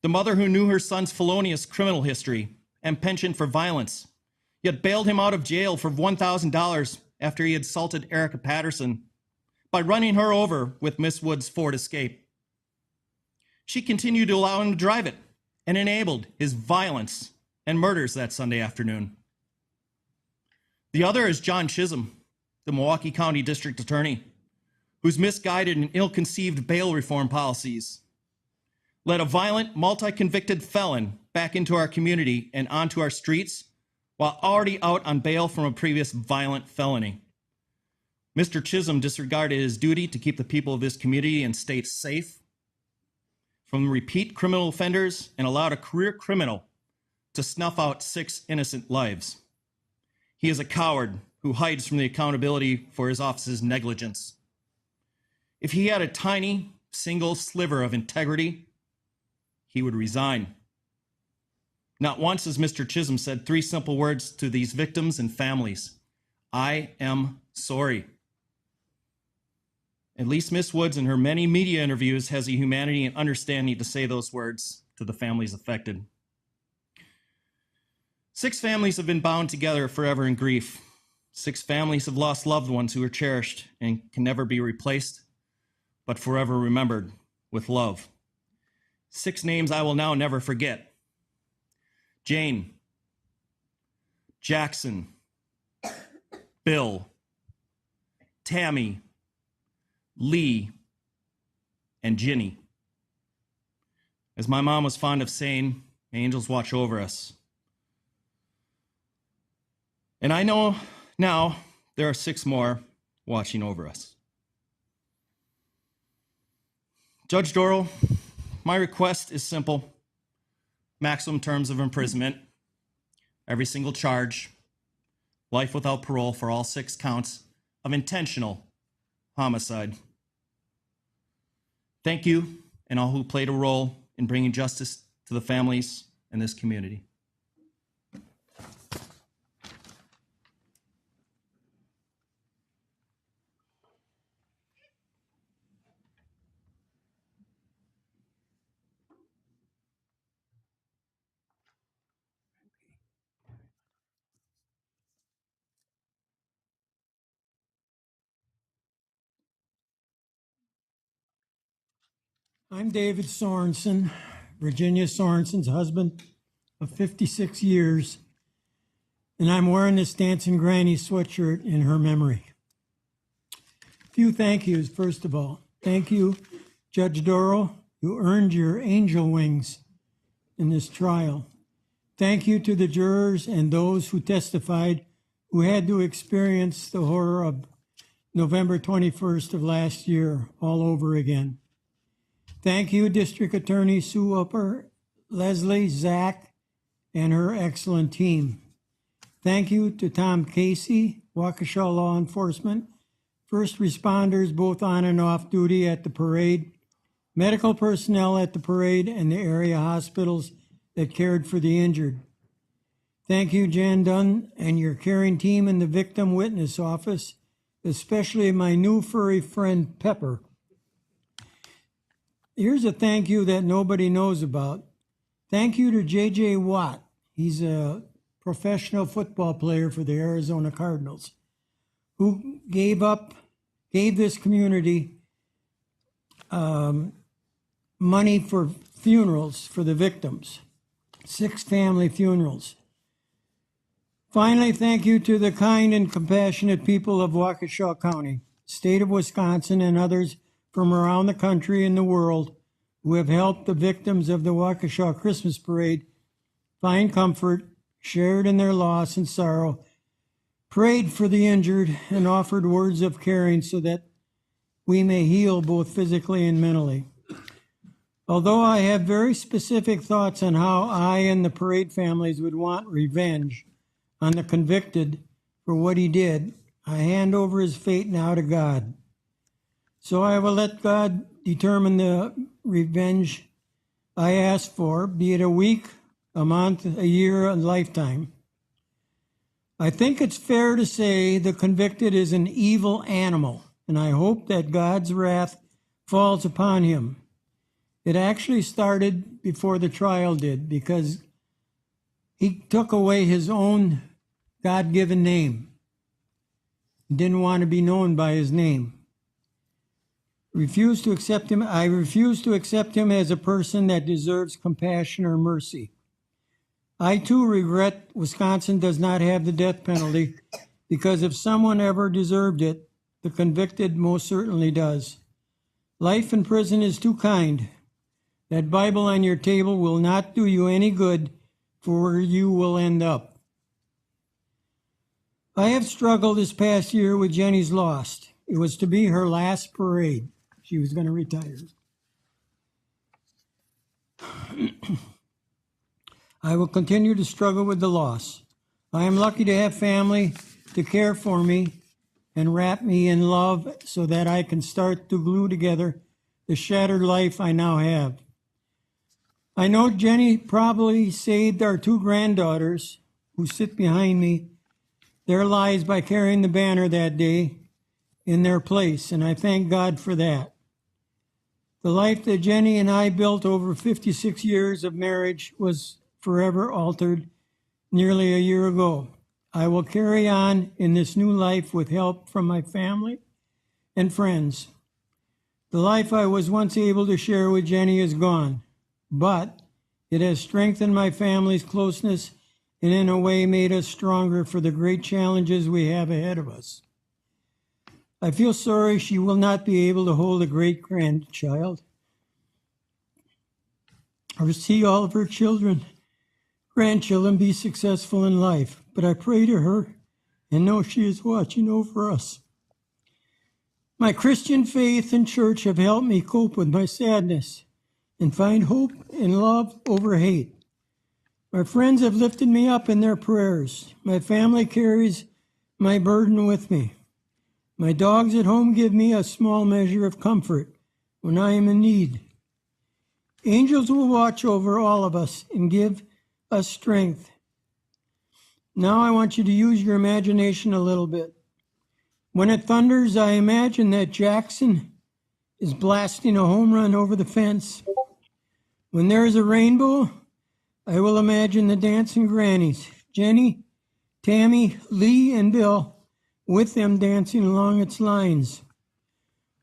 the mother who knew her son's felonious criminal history and penchant for violence, yet bailed him out of jail for $1,000 after he had assaulted Erica Patterson by running her over with Miss Woods' Ford Escape. She continued to allow him to drive it and enabled his violence and murders that Sunday afternoon. The other is John Chisholm, the Milwaukee County District Attorney, whose misguided and ill-conceived bail reform policies led a violent, multi-convicted felon back into our community and onto our streets while already out on bail from a previous violent felony. Mr. Chisholm disregarded his duty to keep the people of this community and state safe from repeat criminal offenders and allowed a career criminal to snuff out 6 innocent lives. He is a coward who hides from the accountability for his office's negligence. If he had a tiny, single sliver of integrity, he would resign. Not once has Mr. Chisholm said 3 simple words to these victims and families: I am sorry. At least Miss Woods in her many media interviews has the humanity and understanding to say those words to the families affected. 6 families have been bound together forever in grief. 6 families have lost loved ones who are cherished and can never be replaced, but forever remembered with love. 6 names I will now never forget: Jane, Jackson, Bill, Tammy, Lee, and Ginny. As my mom was fond of saying, angels watch over us. And I know now there are 6 more watching over us. Judge Darrell, my request is simple. Maximum terms of imprisonment, every single charge, life without parole for all 6 counts of intentional homicide. Thank you and all who played a role in bringing justice to the families in this community. I'm David Sorensen, Virginia Sorensen's husband of 56 years, and I'm wearing this Dancing Granny sweatshirt in her memory. A few thank yous, first of all. Thank you, Judge Darrell. You earned your angel wings in this trial. Thank you to the jurors and those who testified who had to experience the horror of November 21st of last year all over again. Thank you, District Attorney Sue Upper, Leslie, Zach, and her excellent team. Thank you to Tom Casey, Waukesha Law Enforcement, first responders both on and off duty at the parade, medical personnel at the parade, and the area hospitals that cared for the injured. Thank you, Jan Dunn, and your caring team in the Victim Witness Office, especially my new furry friend, Pepper. Here's a thank you that nobody knows about. Thank you to J.J. Watt. He's a professional football player for the Arizona Cardinals, who gave this community money for funerals for the victims, 6 family funerals. Finally, thank you to the kind and compassionate people of Waukesha County, state of Wisconsin, and others from around the country and the world who have helped the victims of the Waukesha Christmas Parade find comfort, shared in their loss and sorrow, prayed for the injured, and offered words of caring so that we may heal both physically and mentally. Although I have very specific thoughts on how I and the parade families would want revenge on the convicted for what he did, I hand over his fate now to God. So I will let God determine the revenge I ask for, be it a week, a month, a year, a lifetime. I think it's fair to say the convicted is an evil animal, and I hope that God's wrath falls upon him. It actually started before the trial did, because he took away his own God-given name. He didn't want to be known by his name. I refuse to accept him as a person that deserves compassion or mercy. I too regret Wisconsin does not have the death penalty, because if someone ever deserved it, the convicted most certainly does. Life in prison is too kind. That Bible on your table will not do you any good for where you will end up. I have struggled this past year with Jenny's loss. It was to be her last parade. She was going to retire. I will continue to struggle with the loss. I am lucky to have family to care for me and wrap me in love so that I can start to glue together the shattered life I now have. I know Jenny probably saved our 2 granddaughters who sit behind me their lives by carrying the banner that day in their place, and I thank God for that. The life that Jenny and I built over 56 years of marriage was forever altered nearly a year ago. I will carry on in this new life with help from my family and friends. The life I was once able to share with Jenny is gone, but it has strengthened my family's closeness and in a way made us stronger for the great challenges we have ahead of us. I feel sorry she will not be able to hold a great-grandchild or see all of her grandchildren be successful in life, but I pray to her and know she is watching over us. My Christian faith and church have helped me cope with my sadness and find hope and love over hate. My friends have lifted me up in their prayers. My family carries my burden with me. My dogs at home give me a small measure of comfort when I am in need. Angels will watch over all of us and give us strength. Now I want you to use your imagination a little bit. When it thunders, I imagine that Jackson is blasting a home run over the fence. When there is a rainbow, I will imagine the dancing grannies, Jenny, Tammy, Lee, and Bill, with them dancing along its lines.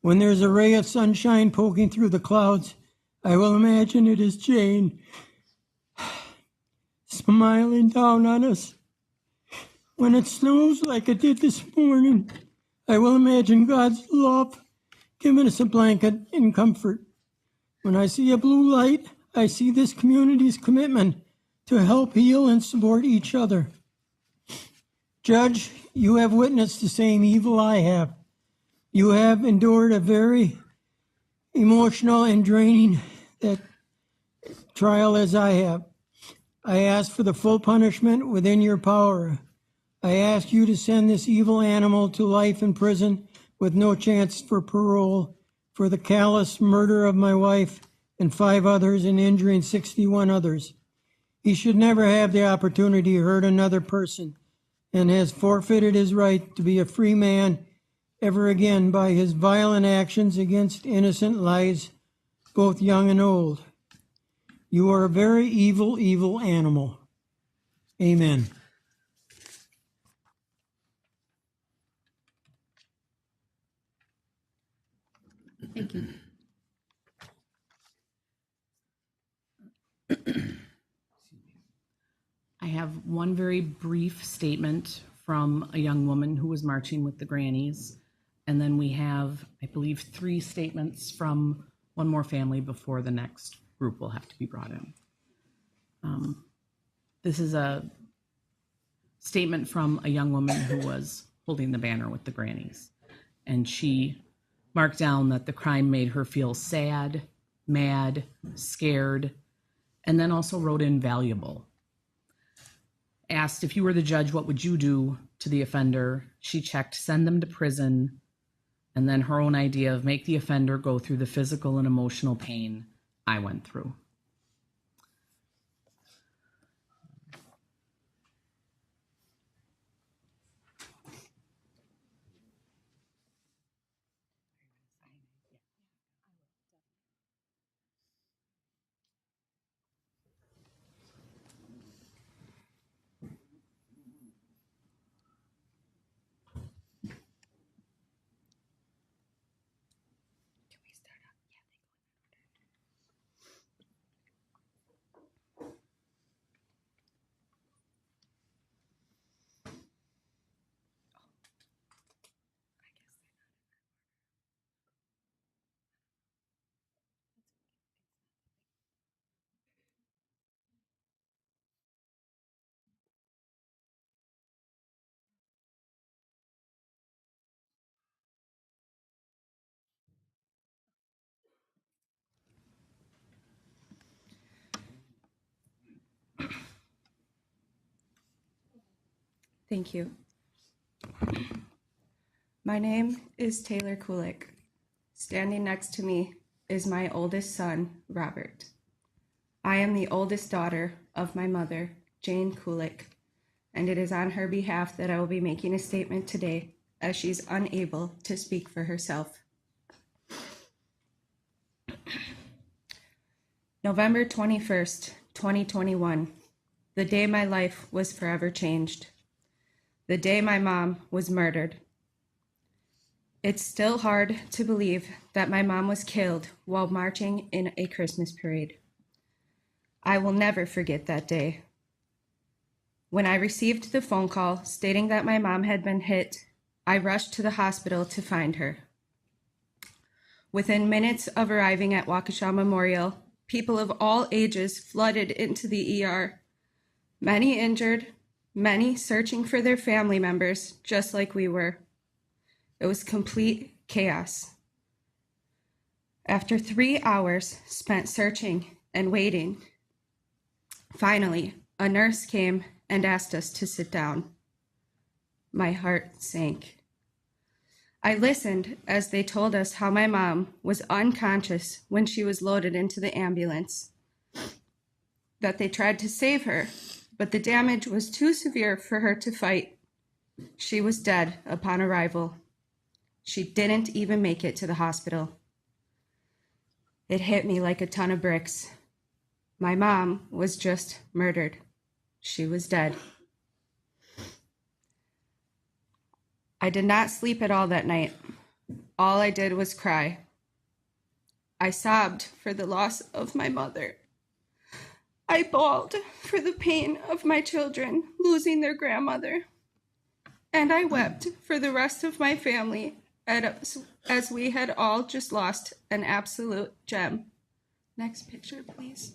When there's a ray of sunshine poking through the clouds, I will imagine it is Jane smiling down on us. When it snows like it did this morning, I will imagine God's love giving us a blanket and comfort. When I see a blue light, I see this community's commitment to help heal and support each other. Judge, you have witnessed the same evil I have. You have endured a very emotional and draining trial as I have. I ask for the full punishment within your power. I ask you to send this evil animal to life in prison with no chance for parole for the callous murder of my wife and 5 others and injuring 61 others. He should never have the opportunity to hurt another person and has forfeited his right to be a free man ever again by his violent actions against innocent lives, both young and old. You are a very evil, evil animal. Amen. Thank you. I have one very brief statement from a young woman who was marching with the grannies. And then we have, I believe, 3 statements from one more family before the next group will have to be brought in. This is a statement from a young woman who was holding the banner with the grannies. And she marked down that the crime made her feel sad, mad, scared, and then also wrote in valuable. Asked if you were the judge, what would you do to the offender? She checked, send them to prison, and then her own idea of make the offender go through the physical and emotional pain I went through. Thank you. My name is Taylor Kulik. Standing next to me is my oldest son, Robert. I am the oldest daughter of my mother, Jane Kulik, and it is on her behalf that I will be making a statement today, as she's unable to speak for herself. November 21st, 2021, the day my life was forever changed. The day my mom was murdered. It's still hard to believe that my mom was killed while marching in a Christmas parade. I will never forget that day. When I received the phone call stating that my mom had been hit, I rushed to the hospital to find her. Within minutes of arriving at Waukesha Memorial, people of all ages flooded into the ER. Many injured, many searching for their family members, just like we were. It was complete chaos. After 3 hours spent searching and waiting, finally, a nurse came and asked us to sit down. My heart sank. I listened as they told us how my mom was unconscious when she was loaded into the ambulance, that they tried to save her, but the damage was too severe for her to fight. She was dead upon arrival. She didn't even make it to the hospital. It hit me like a ton of bricks. My mom was just murdered. She was dead. I did not sleep at all that night. All I did was cry. I sobbed for the loss of my mother. I bawled for the pain of my children losing their grandmother. And I wept for the rest of my family as we had all just lost an absolute gem. Next picture, please.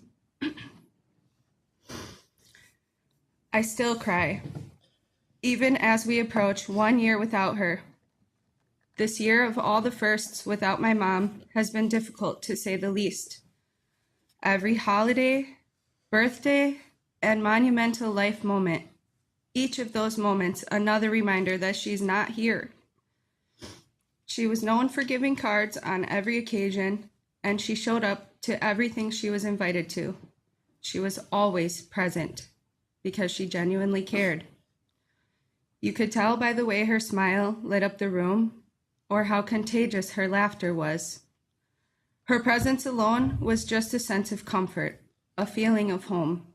I still cry, even as we approach 1 year without her. This year of all the firsts without my mom has been difficult, to say the least. Every holiday, birthday, and monumental life moment, each of those moments another reminder that she's not here. She was known for giving cards on every occasion, and she showed up to everything she was invited to. She was always present because she genuinely cared. You could tell by the way her smile lit up the room or how contagious her laughter was. Her presence alone was just a sense of comfort, a feeling of home.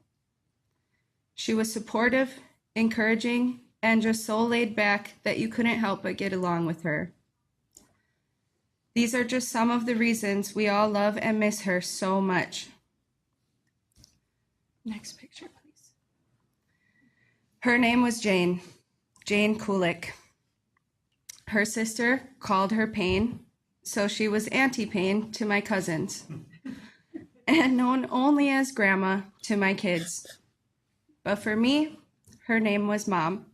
She was supportive, encouraging, and just so laid back that you couldn't help but get along with her. These are just some of the reasons we all love and miss her so much. Next picture, please. Her name was Jane Kulik. Her sister called her Pain, so she was Auntie Pain to my cousins, and known only as Grandma to my kids. But for me, her name was Mom.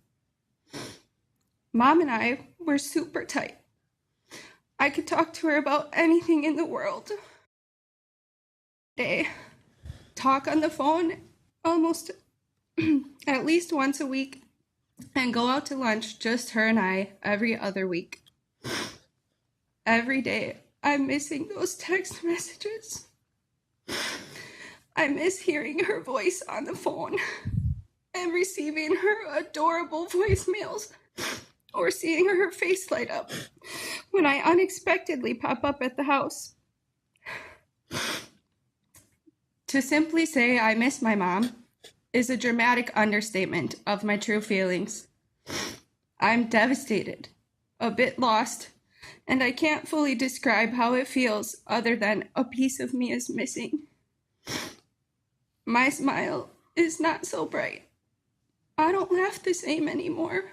Mom and I were super tight. I could talk to her about anything in the world. Talk on the phone almost at least once a week, and go out to lunch, just her and I, every other week. Every day, I'm missing those text messages. I miss hearing her voice on the phone and receiving her adorable voicemails or seeing her face light up when I unexpectedly pop up at the house. To simply say I miss my mom is a dramatic understatement of my true feelings. I'm devastated, a bit lost, and I can't fully describe how it feels other than a piece of me is missing. My smile is not so bright. I don't laugh the same anymore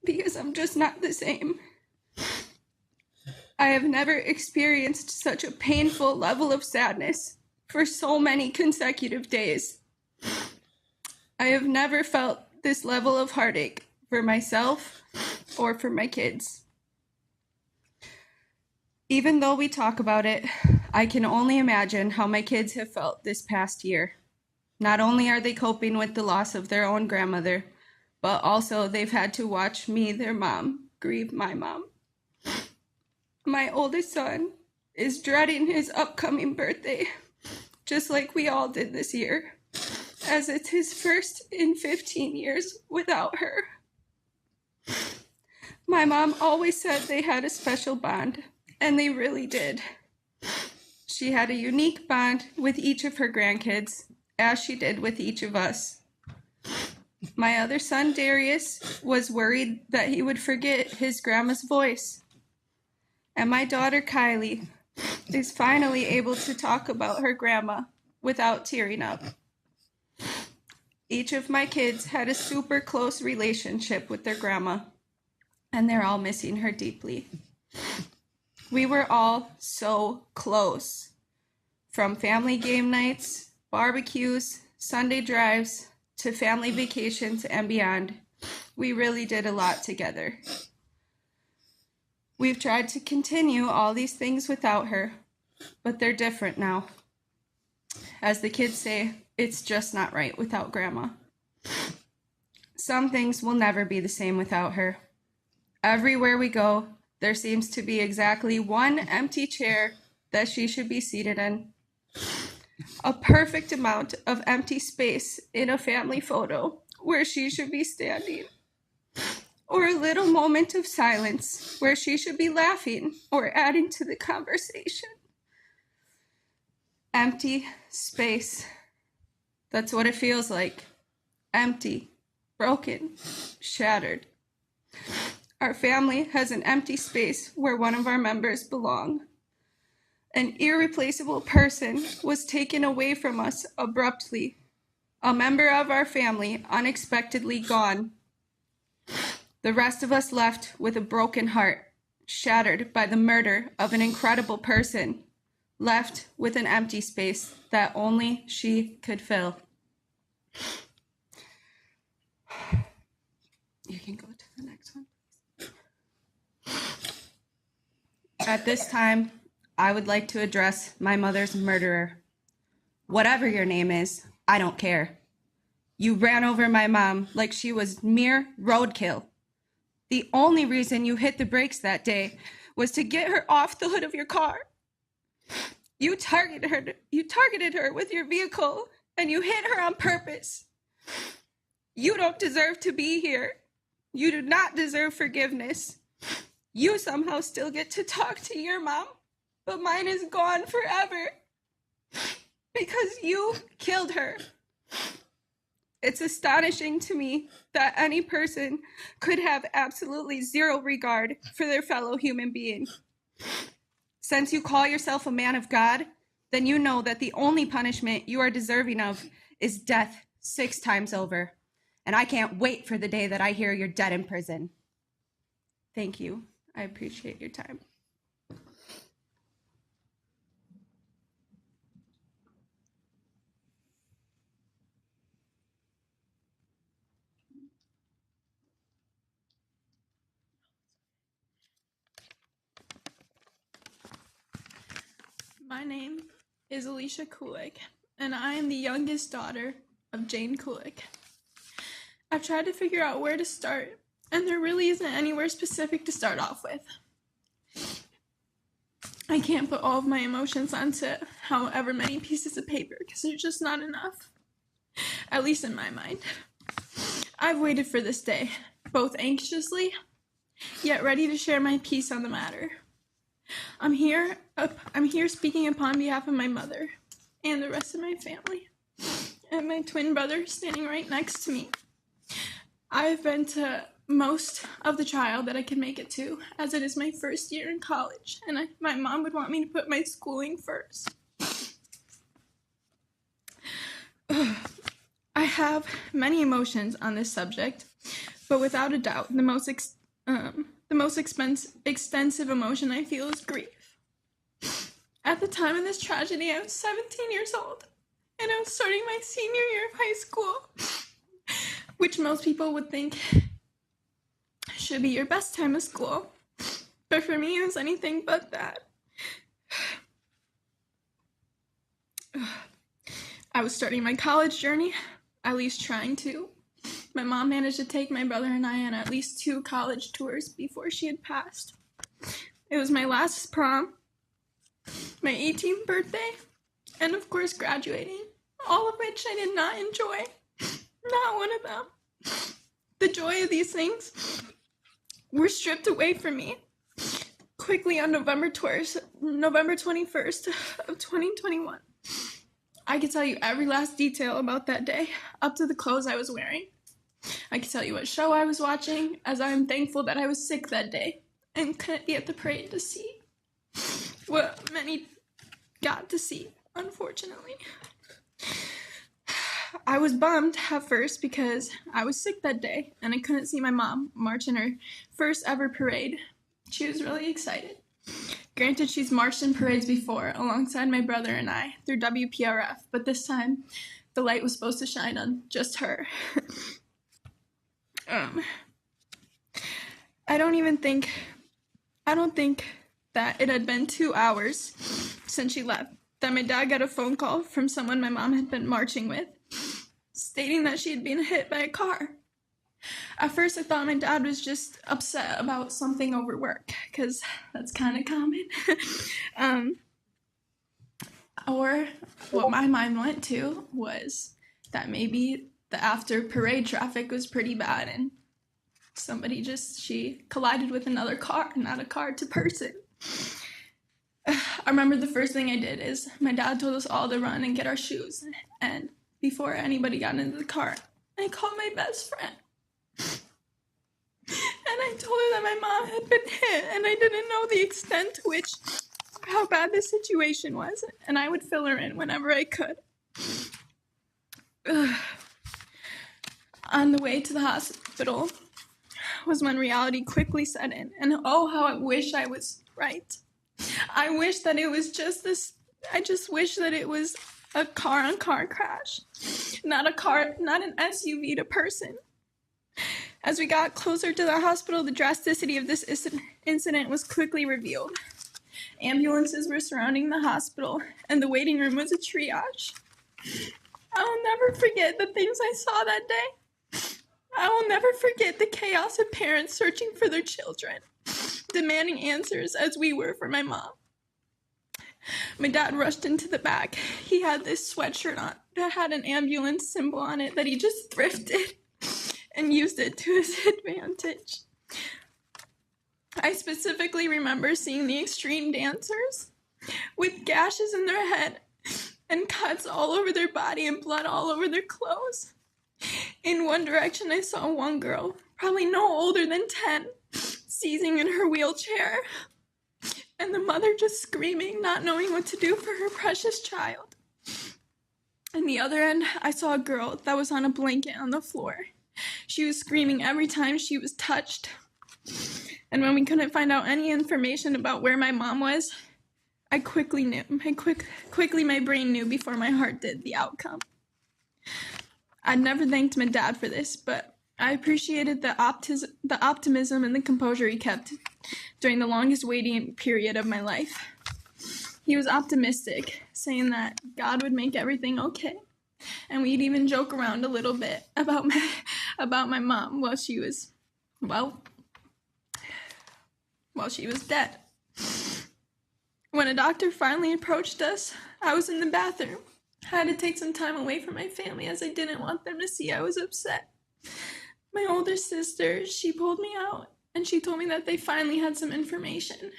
because I'm just not the same. I have never experienced such a painful level of sadness for so many consecutive days. I have never felt this level of heartache for myself or for my kids. Even though we talk about it, I can only imagine how my kids have felt this past year. Not only are they coping with the loss of their own grandmother, but also they've had to watch me, their mom, grieve my mom. My oldest son is dreading his upcoming birthday, just like we all did this year, as it's his first in 15 years without her. My mom always said they had a special bond, and they really did. She had a unique bond with each of her grandkids, as she did with each of us. My other son, Darius, was worried that he would forget his grandma's voice. And my daughter, Kylie, is finally able to talk about her grandma without tearing up. Each of my kids had a super close relationship with their grandma, and they're all missing her deeply. We were all so close. From family game nights, barbecues, Sunday drives, to family vacations and beyond, we really did a lot together. We've tried to continue all these things without her, but they're different now. As the kids say, it's just not right without Grandma. Some things will never be the same without her. Everywhere we go, there seems to be exactly one empty chair that she should be seated in. A perfect amount of empty space in a family photo where she should be standing. Or a little moment of silence where she should be laughing or adding to the conversation. Empty space. That's what it feels like. Empty, broken, shattered. Our family has an empty space where one of our members belong. An irreplaceable person was taken away from us abruptly. A member of our family unexpectedly gone. The rest of us left with a broken heart, shattered by the murder of an incredible person, left with an empty space that only she could fill. You can go to the next one, please. At this time, I would like to address my mother's murderer. Whatever your name is, I don't care. You ran over my mom like she was mere roadkill. The only reason you hit the brakes that day was to get her off the hood of your car. You targeted her with your vehicle, and you hit her on purpose. You don't deserve to be here. You do not deserve forgiveness. You somehow still get to talk to your mom, but mine is gone forever because you killed her. It's astonishing to me that any person could have absolutely zero regard for their fellow human being. Since you call yourself a man of God, then you know that the only punishment you are deserving of is death 6 times over. And I can't wait for the day that I hear you're dead in prison. Thank you. I appreciate your time. My name is Alicia Kulik, and I am the youngest daughter of Jane Kulik. I've tried to figure out where to start, and there really isn't anywhere specific to start off with. I can't put all of my emotions onto however many pieces of paper, because there's just not enough, at least in my mind. I've waited for this day, both anxiously, yet ready to share my piece on the matter. I'm here speaking upon behalf of my mother and the rest of my family, and my twin brother standing right next to me. I've been to most of the trial that I can make it to, as it is my first year in college, and my mom would want me to put my schooling first. I have many emotions on this subject, but without a doubt, the most extensive emotion I feel is grief. At the time of this tragedy, I was 17 years old, and I was starting my senior year of high school, which most people would think should be your best time of school. But for me, it was anything but that. I was starting my college journey, at least trying to. My mom managed to take my brother and I on at least 2 college tours before she had passed. It was my last prom, my 18th birthday, and of course graduating, all of which I did not enjoy. Not one of them. The joy of these things were stripped away from me quickly on November 21st of 2021. I could tell you every last detail about that day, up to the clothes I was wearing. I could tell you what show I was watching, as I am thankful that I was sick that day and couldn't be at the parade to see what many got to see, unfortunately. I was bummed at first because I was sick that day and I couldn't see my mom march in her first ever parade. She was really excited. Granted, she's marched in parades before alongside my brother and I through WPRF, but this time the light was supposed to shine on just her. I don't think that it had been 2 hours since she left that my dad got a phone call from someone my mom had been marching with, stating that she had been hit by a car. At first, I thought my dad was just upset about something over work, because that's kind of common. Or what my mind went to was that maybe the after parade traffic was pretty bad and she collided with another car, not a car to person. I remember the first thing I did is my dad told us all to run and get our shoes. And before anybody got into the car, I called my best friend. And I told her that my mom had been hit and I didn't know the extent to which, how bad the situation was. And I would fill her in whenever I could. On the way to the hospital was when reality quickly set in. And oh, how I wish I was right. I wish that it was just this, I just wish that it was a car-on-car crash, not an SUV to person. As we got closer to the hospital, the drasticity of this incident was quickly revealed. Ambulances were surrounding the hospital, and the waiting room was a triage. I will never forget the things I saw that day. I will never forget the chaos of parents searching for their children, demanding answers as we were for my mom. My dad rushed into the back. He had this sweatshirt on that had an ambulance symbol on it that he just thrifted and used it to his advantage. I specifically remember seeing the extreme dancers with gashes in their head and cuts all over their body and blood all over their clothes. In one direction, I saw one girl, probably no older than 10, seizing in her wheelchair, and the mother just screaming, not knowing what to do for her precious child. In the other end, I saw a girl that was on a blanket on the floor. She was screaming every time she was touched. And when we couldn't find out any information about where my mom was, I quickly knew. Quickly my brain knew before my heart did the outcome. I'd never thanked my dad for this, but I appreciated the optimism and the composure he kept during the longest waiting period of my life. He was optimistic, saying that God would make everything okay. And we'd even joke around a little bit about my mom while she was dead. When a doctor finally approached us, I was in the bathroom. I had to take some time away from my family as I didn't want them to see I was upset. My older sister, she pulled me out and she told me that they finally had some information.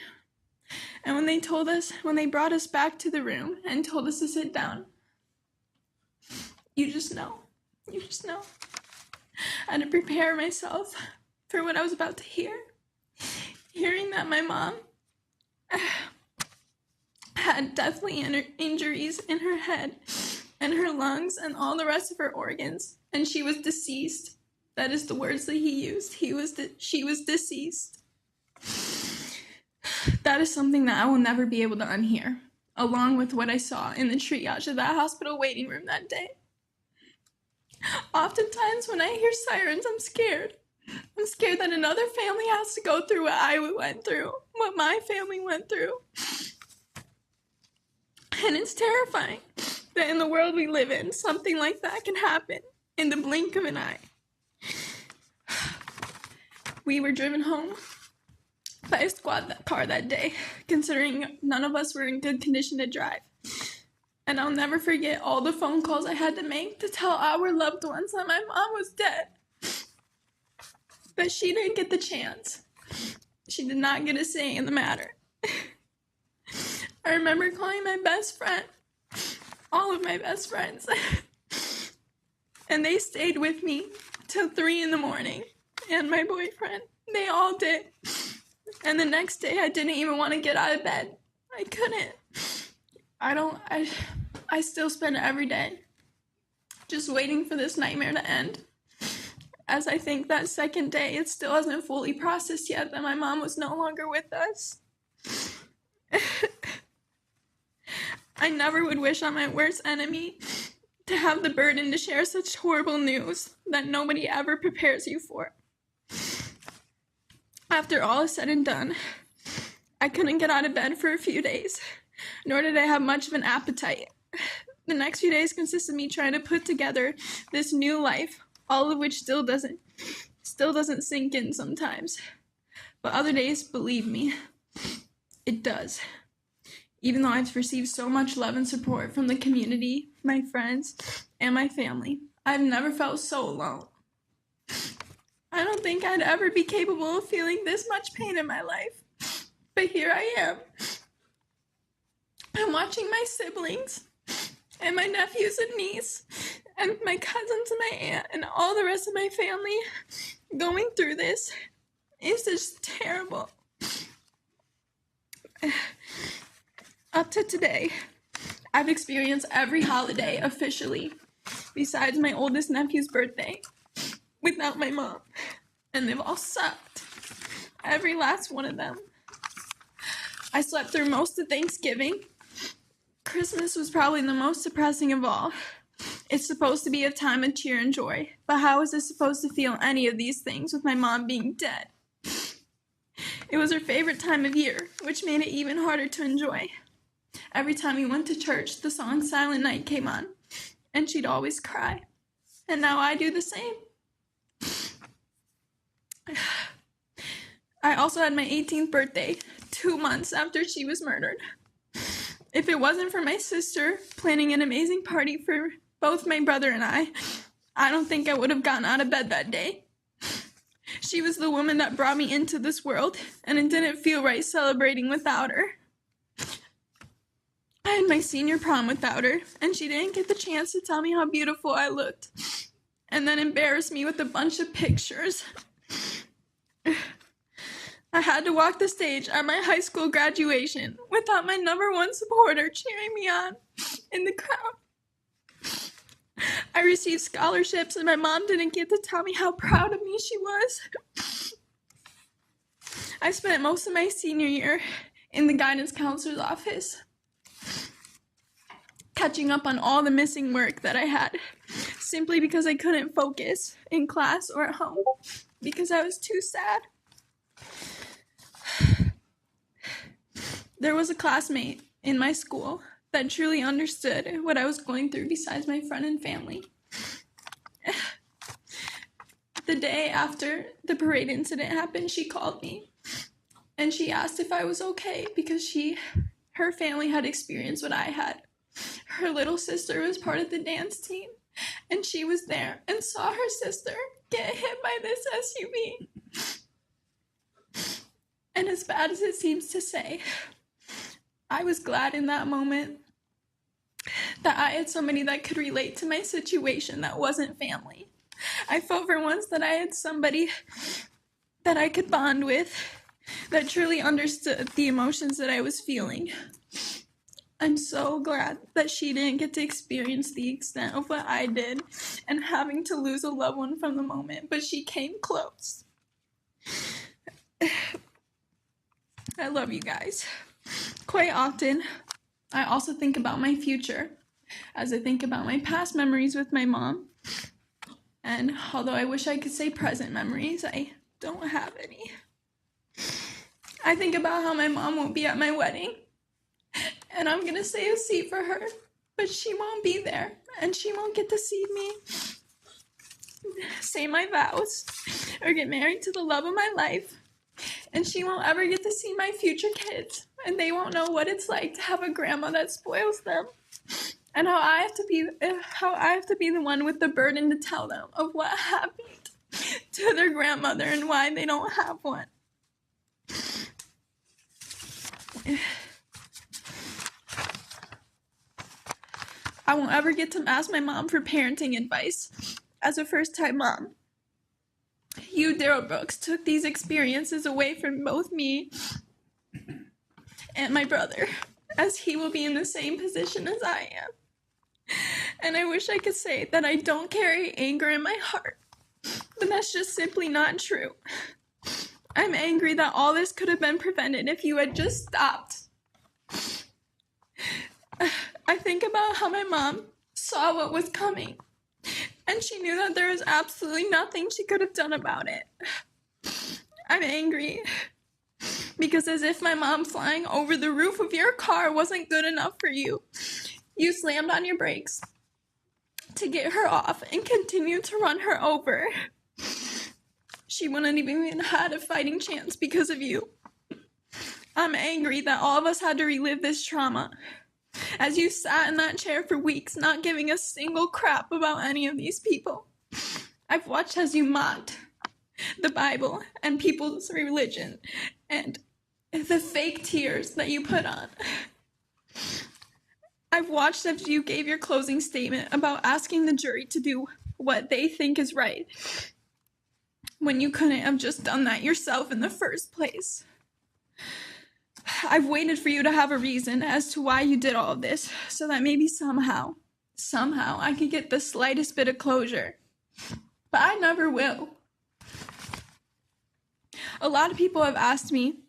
And when they brought us back to the room and told us to sit down, you just know. I had to prepare myself for what I was about to hear. Hearing that my mom had deathly injuries in her head and her lungs and all the rest of her organs, and she was deceased. That is the words that he used. She was deceased. That is something that I will never be able to unhear, along with what I saw in the triage of that hospital waiting room that day. Oftentimes when I hear sirens, I'm scared. I'm scared that another family has to go through what I went through, what my family went through. And it's terrifying that in the world we live in, something like that can happen in the blink of an eye. We were driven home by a squad car that day, considering none of us were in good condition to drive. And I'll never forget all the phone calls I had to make to tell our loved ones that my mom was dead. But she didn't get the chance. She did not get a say in the matter. I remember calling my best friend, all of my best friends, and they stayed with me till 3 a.m, and my boyfriend, they all did. And the next day I didn't even want to get out of bed. I couldn't. I still spend every day just waiting for this nightmare to end. As I think that second day, it still hasn't fully processed yet that my mom was no longer with us. I never would wish on my worst enemy to have the burden to share such horrible news that nobody ever prepares you for. After all is said and done, I couldn't get out of bed for a few days, nor did I have much of an appetite. The next few days consist of me trying to put together this new life, all of which still doesn't sink in sometimes. But other days, believe me, it does. Even though I've received so much love and support from the community, my friends, and my family, I've never felt so alone. I don't think I'd ever be capable of feeling this much pain in my life, but here I am. I'm watching my siblings and my nephews and niece and my cousins and my aunt and all the rest of my family going through this. It's just terrible. Up to today, I've experienced every holiday officially, besides my oldest nephew's birthday, without my mom, and they've all sucked. Every last one of them. I slept through most of Thanksgiving. Christmas was probably the most depressing of all. It's supposed to be a time of cheer and joy, but how is this supposed to feel any of these things with my mom being dead? It was her favorite time of year, which made it even harder to enjoy. Every time we went to church, the song Silent Night came on, and she'd always cry. And now I do the same. I also had my 18th birthday, 2 months after she was murdered. If it wasn't for my sister planning an amazing party for both my brother and I don't think I would have gotten out of bed that day. She was the woman that brought me into this world, and it didn't feel right celebrating without her. I had my senior prom without her, and she didn't get the chance to tell me how beautiful I looked, and then embarrass me with a bunch of pictures. I had to walk the stage at my high school graduation without my #1 supporter cheering me on in the crowd. I received scholarships, and my mom didn't get to tell me how proud of me she was. I spent most of my senior year in the guidance counselor's office, catching up on all the missing work that I had, simply because I couldn't focus in class or at home, because I was too sad. There was a classmate in my school that truly understood what I was going through besides my friend and family. The day after the parade incident happened, she called me and she asked if I was okay because her family had experienced what I had. Her little sister was part of the dance team and she was there and saw her sister get hit by this SUV. And as bad as it seems to say, I was glad in that moment that I had somebody that could relate to my situation that wasn't family. I felt for once that I had somebody that I could bond with that truly understood the emotions that I was feeling. I'm so glad that she didn't get to experience the extent of what I did and having to lose a loved one from the moment, but she came close. I love you guys. Quite often, I also think about my future as I think about my past memories with my mom. And although I wish I could say present memories, I don't have any. I think about how my mom won't be at my wedding, and I'm gonna save a seat for her, but she won't be there, and she won't get to see me say my vows or get married to the love of my life. And she won't ever get to see my future kids, and they won't know what it's like to have a grandma that spoils them, and how I have to be the one with the burden to tell them of what happened to their grandmother and why they don't have one. I won't ever get to ask my mom for parenting advice as a first-time mom. You, Darrell Brooks, took these experiences away from both me and my brother, as he will be in the same position as I am. And I wish I could say that I don't carry anger in my heart, but that's just simply not true. I'm angry that all this could have been prevented if you had just stopped. I think about how my mom saw what was coming, and she knew that there was absolutely nothing she could have done about it. I'm angry because as if my mom flying over the roof of your car wasn't good enough for you, you slammed on your brakes to get her off and continued to run her over. She wouldn't even had a fighting chance because of you. I'm angry that all of us had to relive this trauma, as you sat in that chair for weeks, not giving a single crap about any of these people. I've watched as you mocked the Bible and people's religion and the fake tears that you put on. I've watched as you gave your closing statement about asking the jury to do what they think is right, when you couldn't have just done that yourself in the first place. I've waited for you to have a reason as to why you did all of this, so that maybe somehow I could get the slightest bit of closure. But I never will. A lot of people have asked me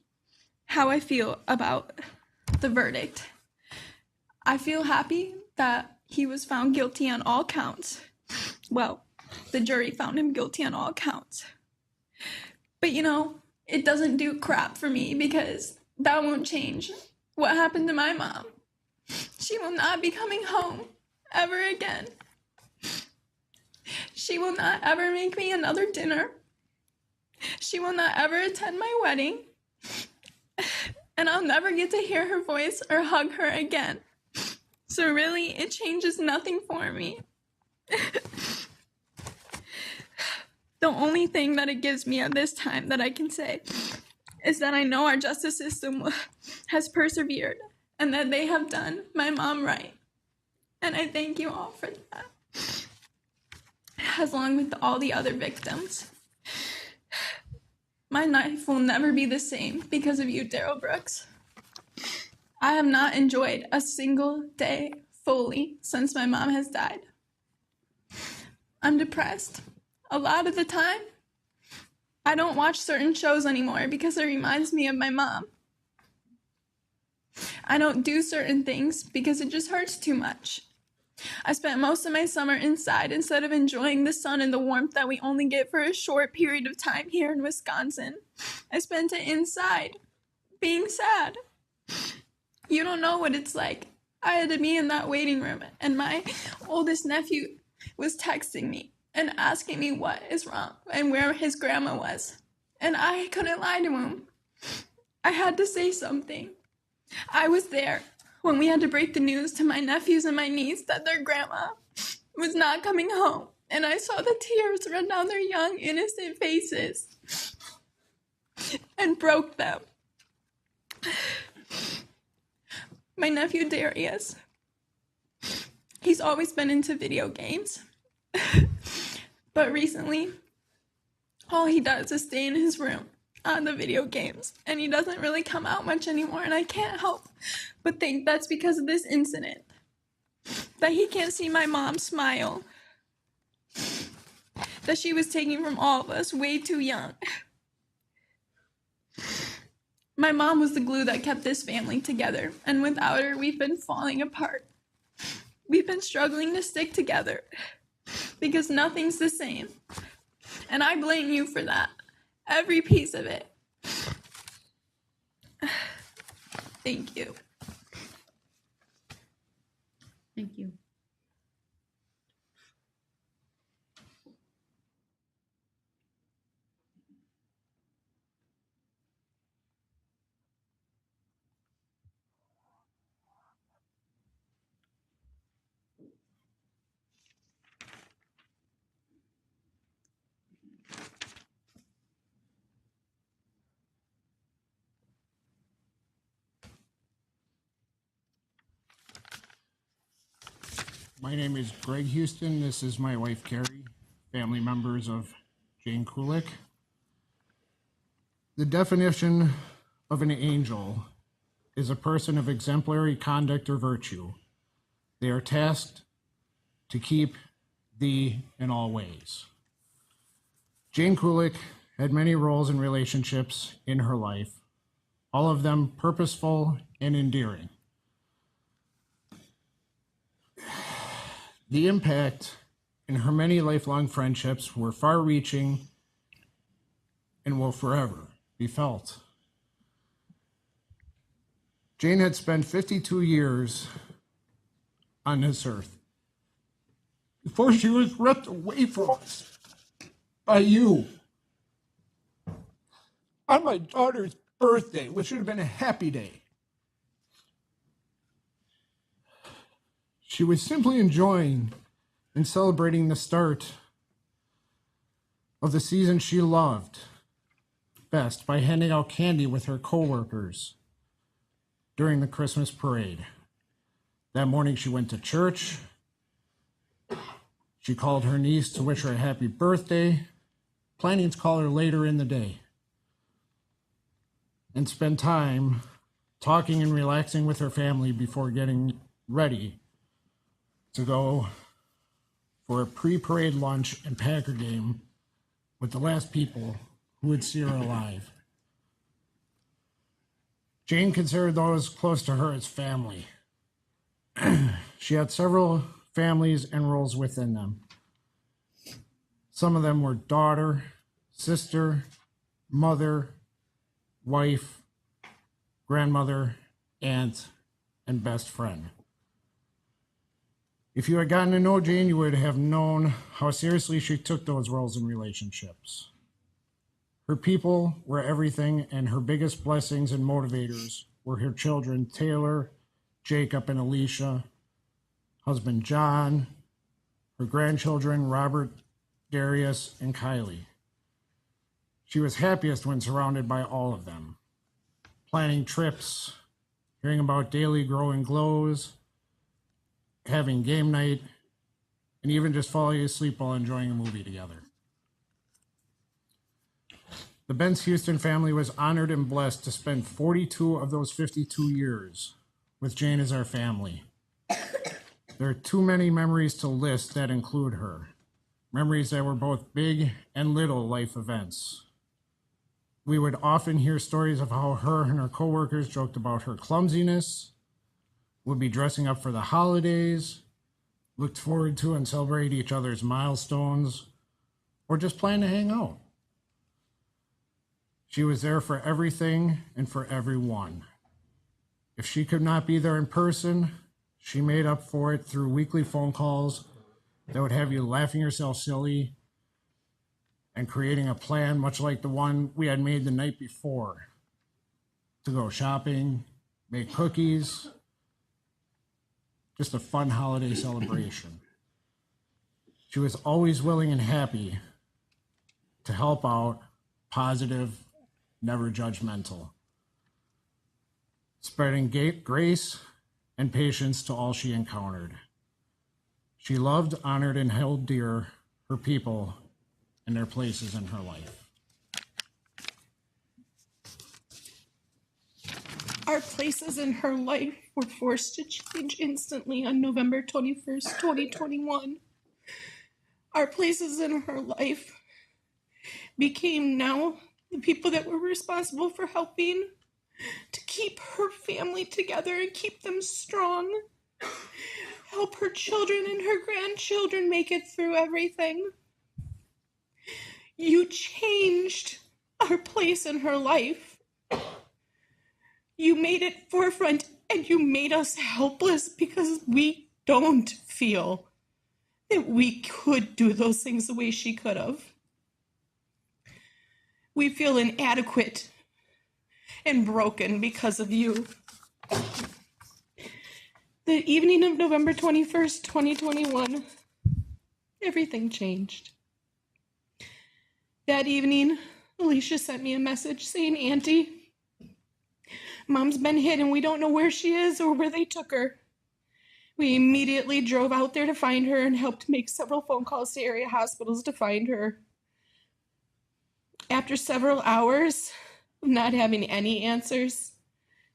how I feel about the verdict. I feel happy that he was found guilty on all counts. Well, the jury found him guilty on all counts. But you know, it doesn't do crap for me because that won't change what happened to my mom. She will not be coming home ever again. She will not ever make me another dinner. She will not ever attend my wedding. And I'll never get to hear her voice or hug her again. So really, it changes nothing for me. The only thing that it gives me at this time that I can say is that I know our justice system has persevered and that they have done my mom right. And I thank you all for that, as long with all the other victims. My life will never be the same because of you, Darrell Brooks. I have not enjoyed a single day fully since my mom has died. I'm depressed. A lot of the time, I don't watch certain shows anymore because it reminds me of my mom. I don't do certain things because it just hurts too much. I spent most of my summer inside instead of enjoying the sun and the warmth that we only get for a short period of time here in Wisconsin. I spent it inside, being sad. You don't know what it's like. I had to be in that waiting room, and my oldest nephew was texting me and asking me what is wrong and where his grandma was. And I couldn't lie to him. I had to say something. I was there when we had to break the news to my nephews and my niece that their grandma was not coming home. And I saw the tears run down their young, innocent faces and broke them. My nephew Darius, he's always been into video games. But recently, all he does is stay in his room on the video games, and he doesn't really come out much anymore, and I can't help but think that's because of this incident, that he can't see my mom smile, that she was taken from all of us way too young. My mom was the glue that kept this family together, and without her, we've been falling apart. We've been struggling to stick together because nothing's the same, and I blame you for that. Every piece of it. Thank you. Thank you. My name is Greg Houston. This is my wife, Carrie, family members of Jane Kulik. The definition of an angel is a person of exemplary conduct or virtue. They are tasked to keep thee in all ways. Jane Kulik had many roles and relationships in her life, all of them purposeful and endearing. The impact in her many lifelong friendships were far-reaching and will forever be felt. Jane had spent 52 years on this earth before she was ripped away from us by you. On my daughter's birthday, which should have been a happy day, she was simply enjoying and celebrating the start of the season she loved best by handing out candy with her coworkers during the Christmas parade. That morning she went to church. She called her niece to wish her a happy birthday, planning to call her later in the day, and spend time talking and relaxing with her family before getting ready to go for a pre-parade lunch and Packer game with the last people who would see her alive. Jane considered those close to her as family. She had several families and roles within them. Some of them were daughter, sister, mother, wife, grandmother, aunt, and best friend. If you had gotten to know Jane, you would have known how seriously she took those roles and relationships. Her people were everything, and her biggest blessings and motivators were her children, Taylor, Jacob, and Alicia, husband John, her grandchildren, Robert, Darius, and Kylie. She was happiest when surrounded by all of them, planning trips, hearing about daily growing glows, having game night, and even just falling asleep while enjoying a movie together. The Benz Houston family was honored and blessed to spend 42 of those 52 years with Jane as our family. There are too many memories to list that include her. Memories that were both big and little life events. We would often hear stories of how her and her coworkers joked about her clumsiness, would be dressing up for the holidays, looked forward to and celebrated each other's milestones, or just planned to hang out. She was there for everything and for everyone. If she could not be there in person, she made up for it through weekly phone calls that would have you laughing yourself silly and creating a plan much like the one we had made the night before to go shopping, make cookies, just a fun holiday celebration. She was always willing and happy to help out, positive, never judgmental, spreading grace and patience to all she encountered. She loved, honored, and held dear her people and their places in her life. Our places in her life were forced to change instantly on November 21st, 2021. Our places in her life became now the people that were responsible for helping to keep her family together and keep them strong, help her children and her grandchildren make it through everything. You changed our place in her life. You made it forefront, and you made us helpless because we don't feel that we could do those things the way she could have. We feel inadequate and broken because of you. The evening of November 21st, 2021, everything changed. That evening, Alicia sent me a message saying, "Auntie, Mom's been hit and we don't know where she is or where they took her." We immediately drove out there to find her and helped make several phone calls to area hospitals to find her. After several hours of not having any answers,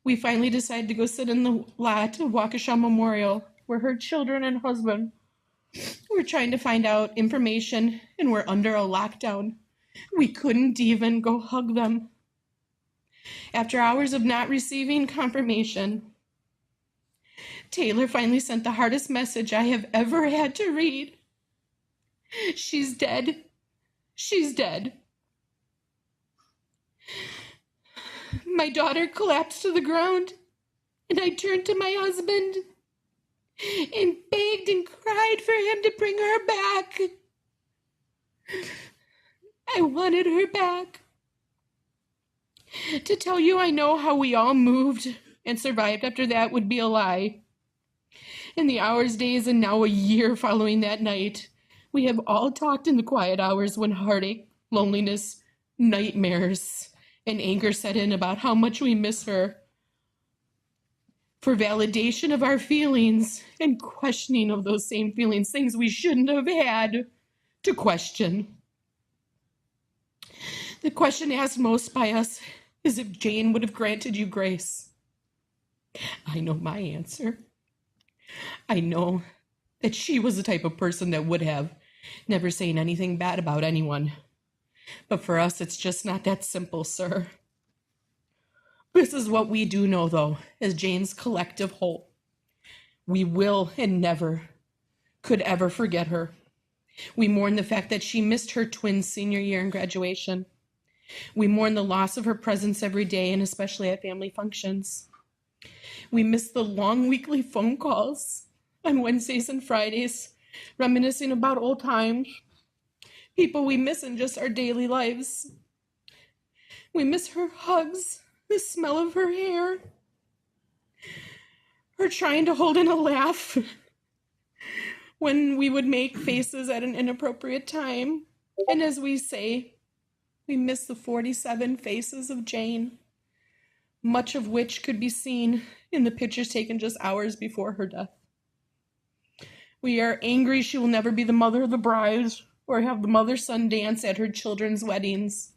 we finally decided to go sit in the lot of Waukesha Memorial, where her children and husband We're trying to find out information, and we're under a lockdown. We couldn't even go hug them. After hours of not receiving confirmation, Taylor finally sent the hardest message I have ever had to read. She's dead. She's dead. My daughter collapsed to the ground, and I turned to my husband and begged and cried for him to bring her back. I wanted her back. To tell you I know how we all moved and survived after that would be a lie. In the hours, days, and now a year following that night, we have all talked in the quiet hours when heartache, loneliness, nightmares, and anger set in about how much we miss her. For validation of our feelings and questioning of those same feelings, things we shouldn't have had to question. The question asked most by us is if Jane would have granted you grace. I know my answer. I know that she was the type of person that would have, never saying anything bad about anyone. But for us, it's just not that simple, sir. This is what we do know, though, as Jane's collective whole. We will and never could ever forget her. We mourn the fact that she missed her twins' senior year in graduation. We mourn the loss of her presence every day, and especially at family functions. We miss the long weekly phone calls on Wednesdays and Fridays, reminiscing about old times, people we miss in just our daily lives. We miss her hugs, the smell of her hair, her trying to hold in a laugh when we would make faces at an inappropriate time. And as we say, we miss the 47 faces of Jane, much of which could be seen in the pictures taken just hours before her death. We are angry she will never be the mother of the bride or have the mother-son dance at her children's weddings.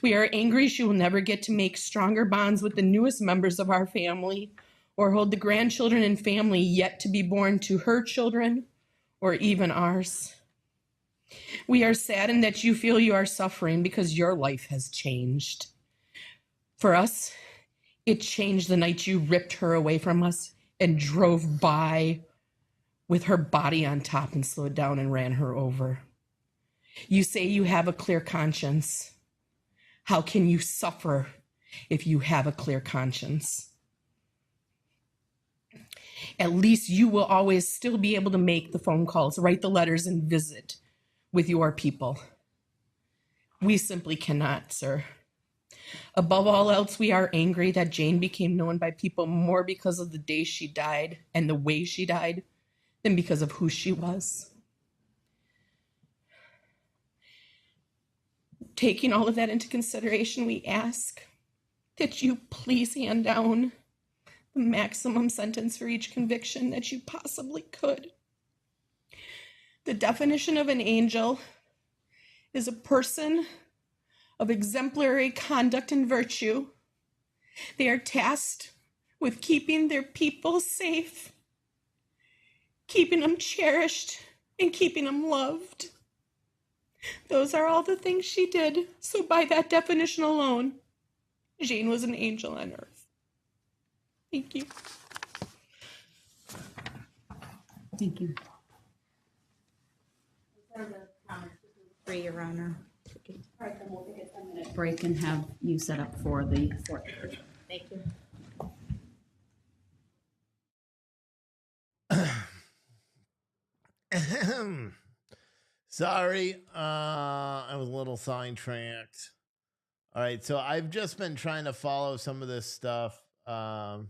We are angry she will never get to make stronger bonds with the newest members of our family or hold the grandchildren and family yet to be born to her children or even ours. We are saddened that you feel you are suffering because your life has changed. For us, it changed the night you ripped her away from us and drove by with her body on top and slowed down and ran her over. You say you have a clear conscience. How can you suffer if you have a clear conscience? At least you will always still be able to make the phone calls, write the letters, and visit with your people. We simply cannot, sir. Above all else, we are angry that Jane became known by people more because of the day she died and the way she died than because of who she was. Taking all of that into consideration, we ask that you please hand down the maximum sentence for each conviction that you possibly could. The definition of an angel is a person of exemplary conduct and virtue. They are tasked with keeping their people safe, keeping them cherished, and keeping them loved. Those are all the things she did. So by that definition alone, Jane was an angel on earth. Thank you. Thank you. Free, Your Honor. All right, then we'll take a 10-minute break and have you set up for the fourth. Thank you. Sorry, I was a little sidetracked. All right, so I've just been trying to follow some of this stuff. Trying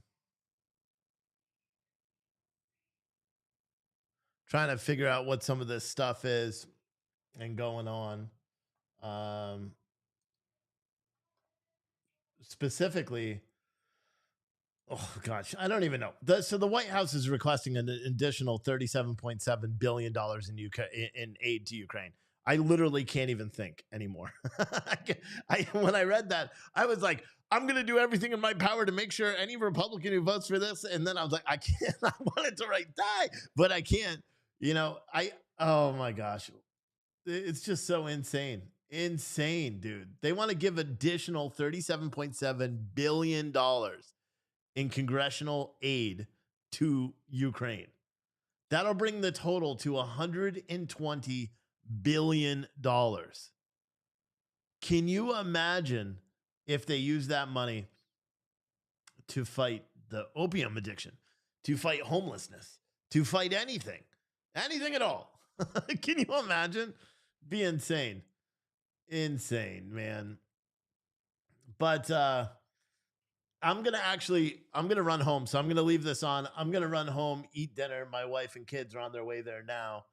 to figure out what some of this stuff is and going on. Specifically, oh gosh, I don't even know. So the White House is requesting an additional $37.7 billion in aid to Ukraine. I literally can't even think anymore. When I read that, I was like, I'm going to do everything in my power to make sure any Republican who votes for this. And then I was like, I can't. I wanted to write die, but I can't. Oh my gosh. It's just so insane. Insane, dude. They want to give additional $37.7 billion in congressional aid to Ukraine. That'll bring the total to $120 billion. Can you imagine if they use that money to fight the opium addiction, to fight homelessness, to fight anything at all? Can you imagine? Be insane. Insane, man. But I'm going to run home. So I'm going to leave this on. I'm going to run home, eat dinner. My wife and kids are on their way there now.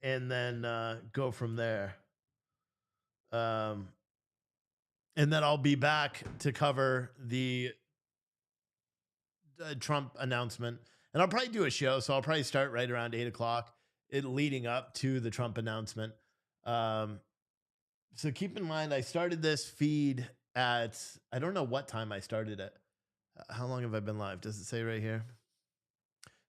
And then go from there. And then I'll be back to cover the Trump announcement. And I'll probably do a show. So I'll probably start right around 8 o'clock, leading up to the Trump announcement. So keep in mind, I started this feed at, I don't know what time I started it. How long have I been live? Does it say right here?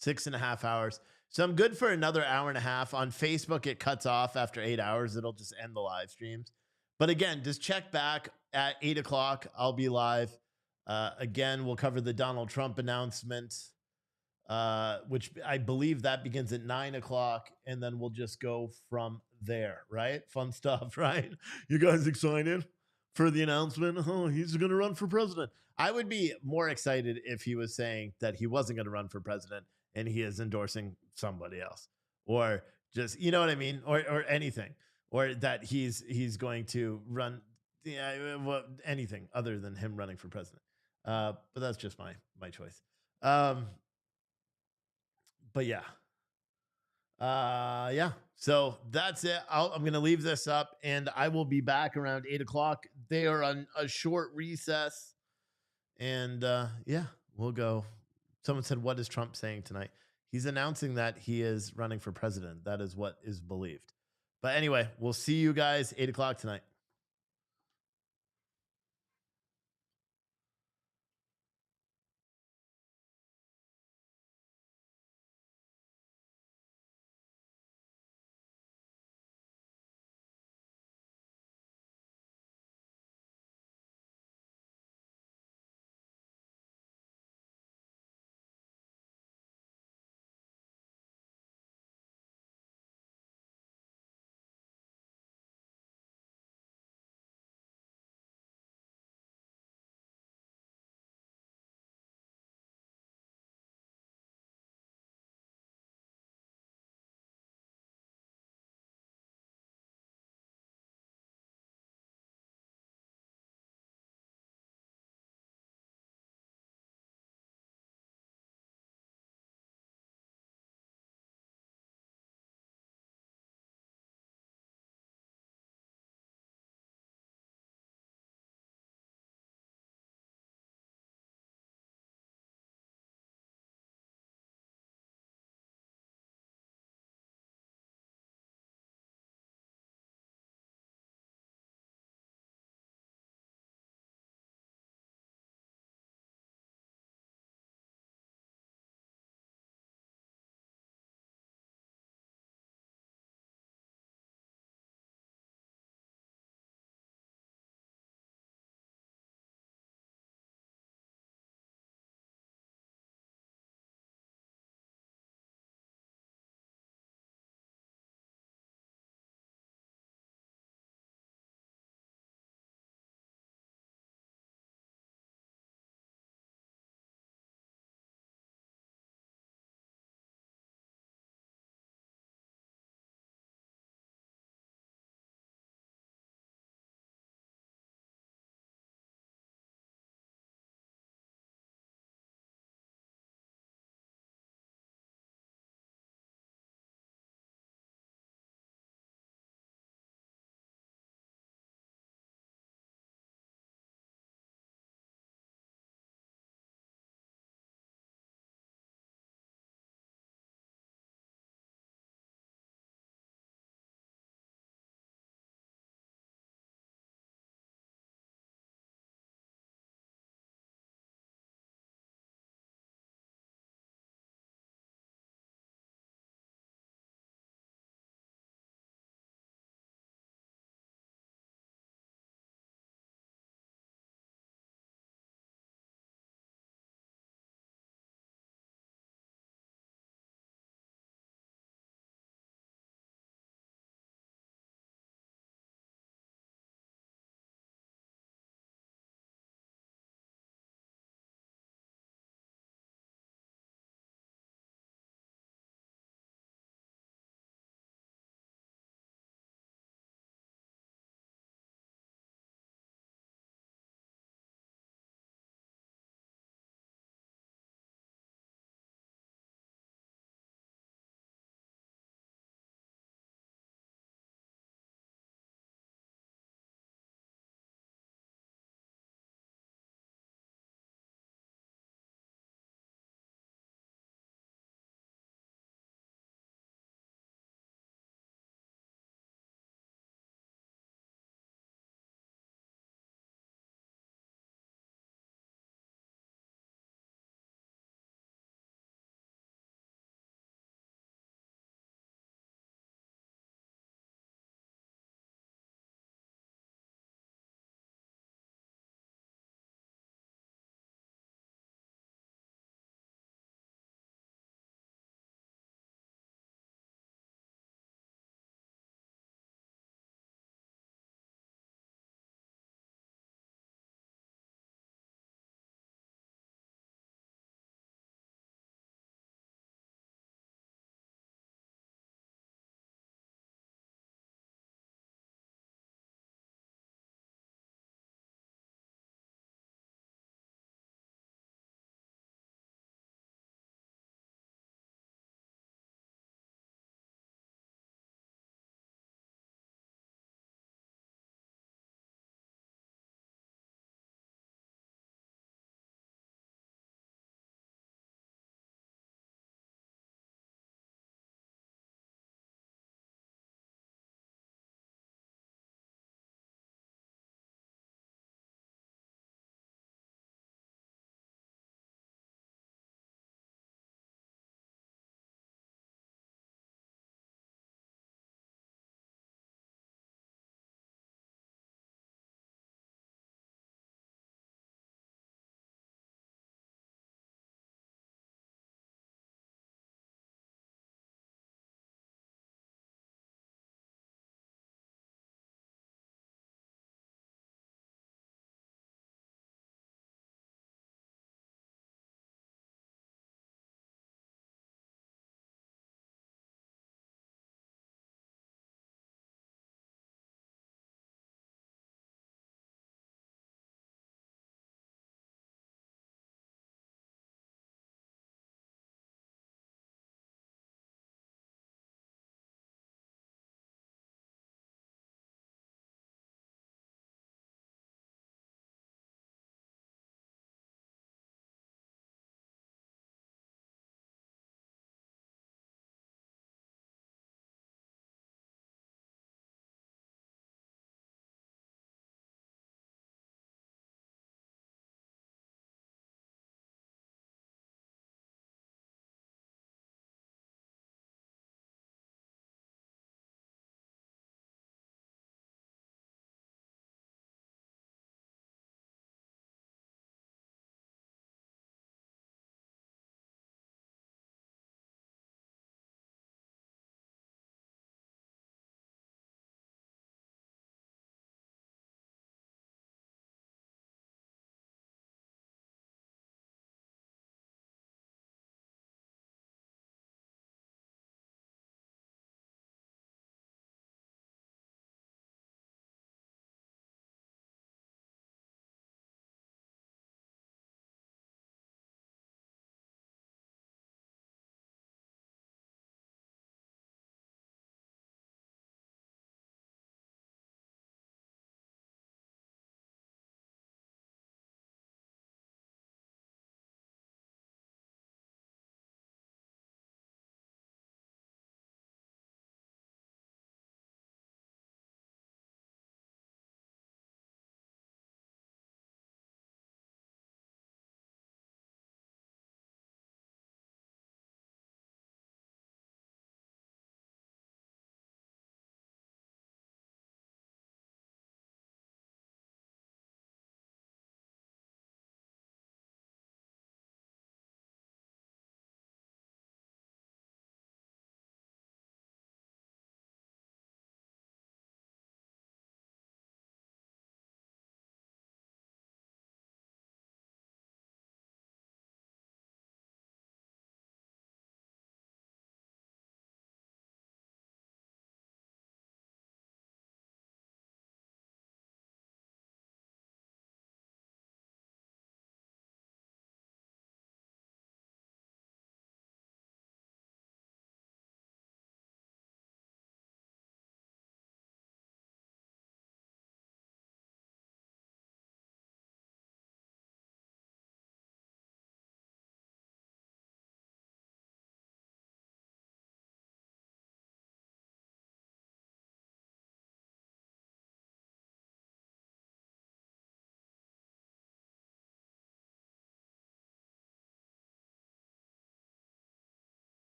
6.5 hours. So I'm good for another hour and a half. On Facebook, it cuts off after 8 hours. It'll just end the live streams. But again, just check back at 8 o'clock. I'll be live. Again, we'll cover the Donald Trump announcement, which I believe that begins at 9 o'clock. And then we'll just go from there, right? Fun stuff, right? You guys excited for the announcement? Oh, he's going to run for president. I would be more excited if he was saying that he wasn't going to run for president and he is endorsing somebody else, or just, you know what I mean? Or anything, or that he's going to run, anything other than him running for president. But that's just my choice. But yeah. Yeah. So that's it. I'm going to leave this up and I will be back around 8 o'clock. They are on a short recess. And yeah, we'll go. Someone said, what is Trump saying tonight? He's announcing that he is running for president. That is what is believed. But anyway, we'll see you guys 8 o'clock tonight.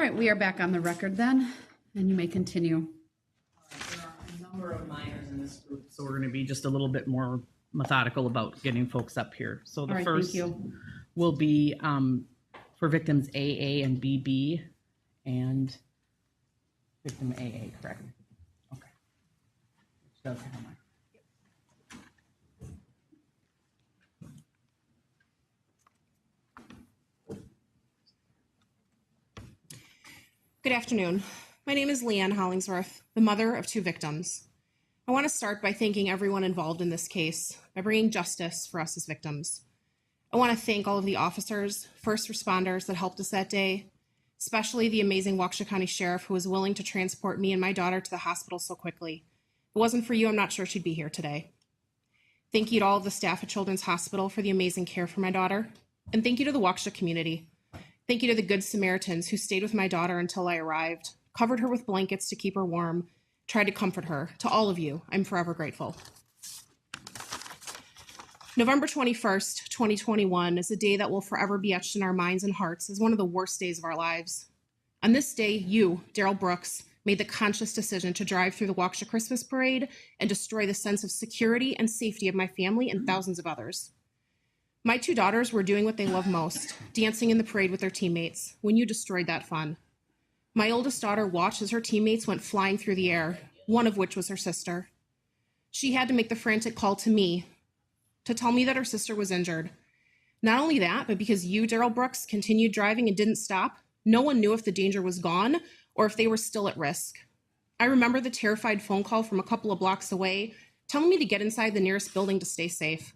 All right, we are back on the record then, and you may continue. There are a number of minors in this group, so we're going to be just a little bit more methodical about getting folks up here. So the All right, first thank you. will be for victims AA and BB, and victim AA, correct? Okay. Which does have my. Good afternoon. My name is Leanne Hollingsworth, the mother of 2 victims. I want to start by thanking everyone involved in this case by bringing justice for us as victims. I want to thank all of the officers, first responders that helped us that day, especially the amazing Waukesha County Sheriff who was willing to transport me and my daughter to the hospital so quickly. If it wasn't for you, I'm not sure she'd be here today. Thank you to all of the staff at Children's Hospital for the amazing care for my daughter, and thank you to the Waukesha community. Thank you to the Good Samaritans who stayed with my daughter until I arrived, covered her with blankets to keep her warm, tried to comfort her. To all of you, I'm forever grateful. November 21st, 2021 is a day that will forever be etched in our minds and hearts as one of the worst days of our lives. On this day, you, Darrell Brooks, made the conscious decision to drive through the Waukesha Christmas Parade and destroy the sense of security and safety of my family and thousands of others. My 2 daughters were doing what they love most, dancing in the parade with their teammates, when you destroyed that fun. My oldest daughter watched as her teammates went flying through the air, one of which was her sister. She had to make the frantic call to me to tell me that her sister was injured. Not only that, but because you, Darrell Brooks, continued driving and didn't stop, no one knew if the danger was gone or if they were still at risk. I remember the terrified phone call from a couple of blocks away, telling me to get inside the nearest building to stay safe.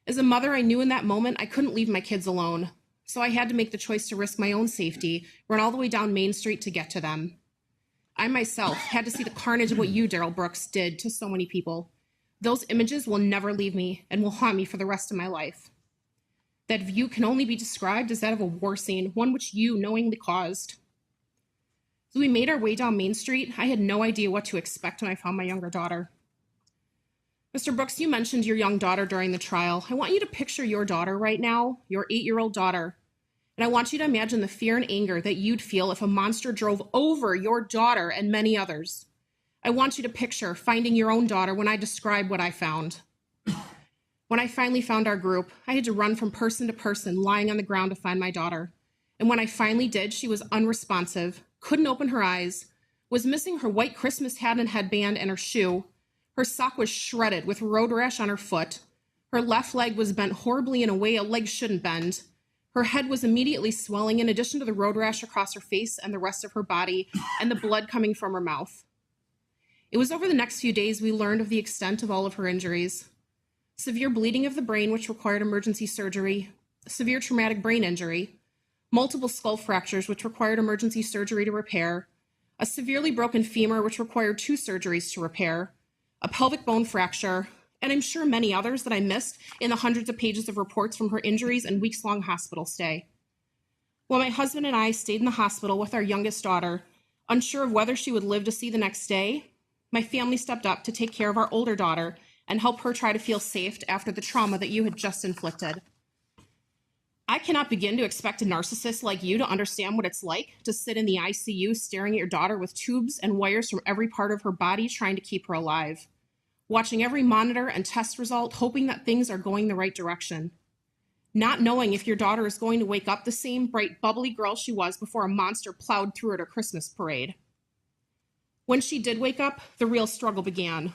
As a mother, I knew in that moment I couldn't leave my kids alone, so I had to make the choice to risk my own safety, run all the way down Main Street to get to them. I myself had to see the carnage of what you, Darrell Brooks, did to so many people. Those images will never leave me and will haunt me for the rest of my life. That view can only be described as that of a war scene, one which you knowingly caused. As we made our way down Main Street, I had no idea what to expect when I found my younger daughter. Mr. Brooks, you mentioned your young daughter during the trial. I want you to picture your daughter right now, your 8-year-old daughter. And I want you to imagine the fear and anger that you'd feel if a monster drove over your daughter and many others. I want you to picture finding your own daughter when I describe what I found. When I finally found our group, I had to run from person to person, lying on the ground to find my daughter. And when I finally did, she was unresponsive, couldn't open her eyes, was missing her white Christmas hat and headband and her shoe. Her sock was shredded with road rash on her foot. Her left leg was bent horribly in a way a leg shouldn't bend. Her head was immediately swelling in addition to the road rash across her face and the rest of her body and the blood coming from her mouth. It was over the next few days we learned of the extent of all of her injuries. Severe bleeding of the brain, which required emergency surgery, severe traumatic brain injury, multiple skull fractures, which required emergency surgery to repair, a severely broken femur, which required 2 surgeries to repair, a pelvic bone fracture, and I'm sure many others that I missed in the hundreds of pages of reports from her injuries and weeks-long hospital stay. While my husband and I stayed in the hospital with our youngest daughter, unsure of whether she would live to see the next day, my family stepped up to take care of our older daughter and help her try to feel safe after the trauma that you had just inflicted. I cannot begin to expect a narcissist like you to understand what it's like to sit in the ICU staring at your daughter with tubes and wires from every part of her body trying to keep her alive, watching every monitor and test result, hoping that things are going the right direction, not knowing if your daughter is going to wake up the same bright, bubbly girl she was before a monster plowed through at her Christmas parade. When she did wake up, the real struggle began.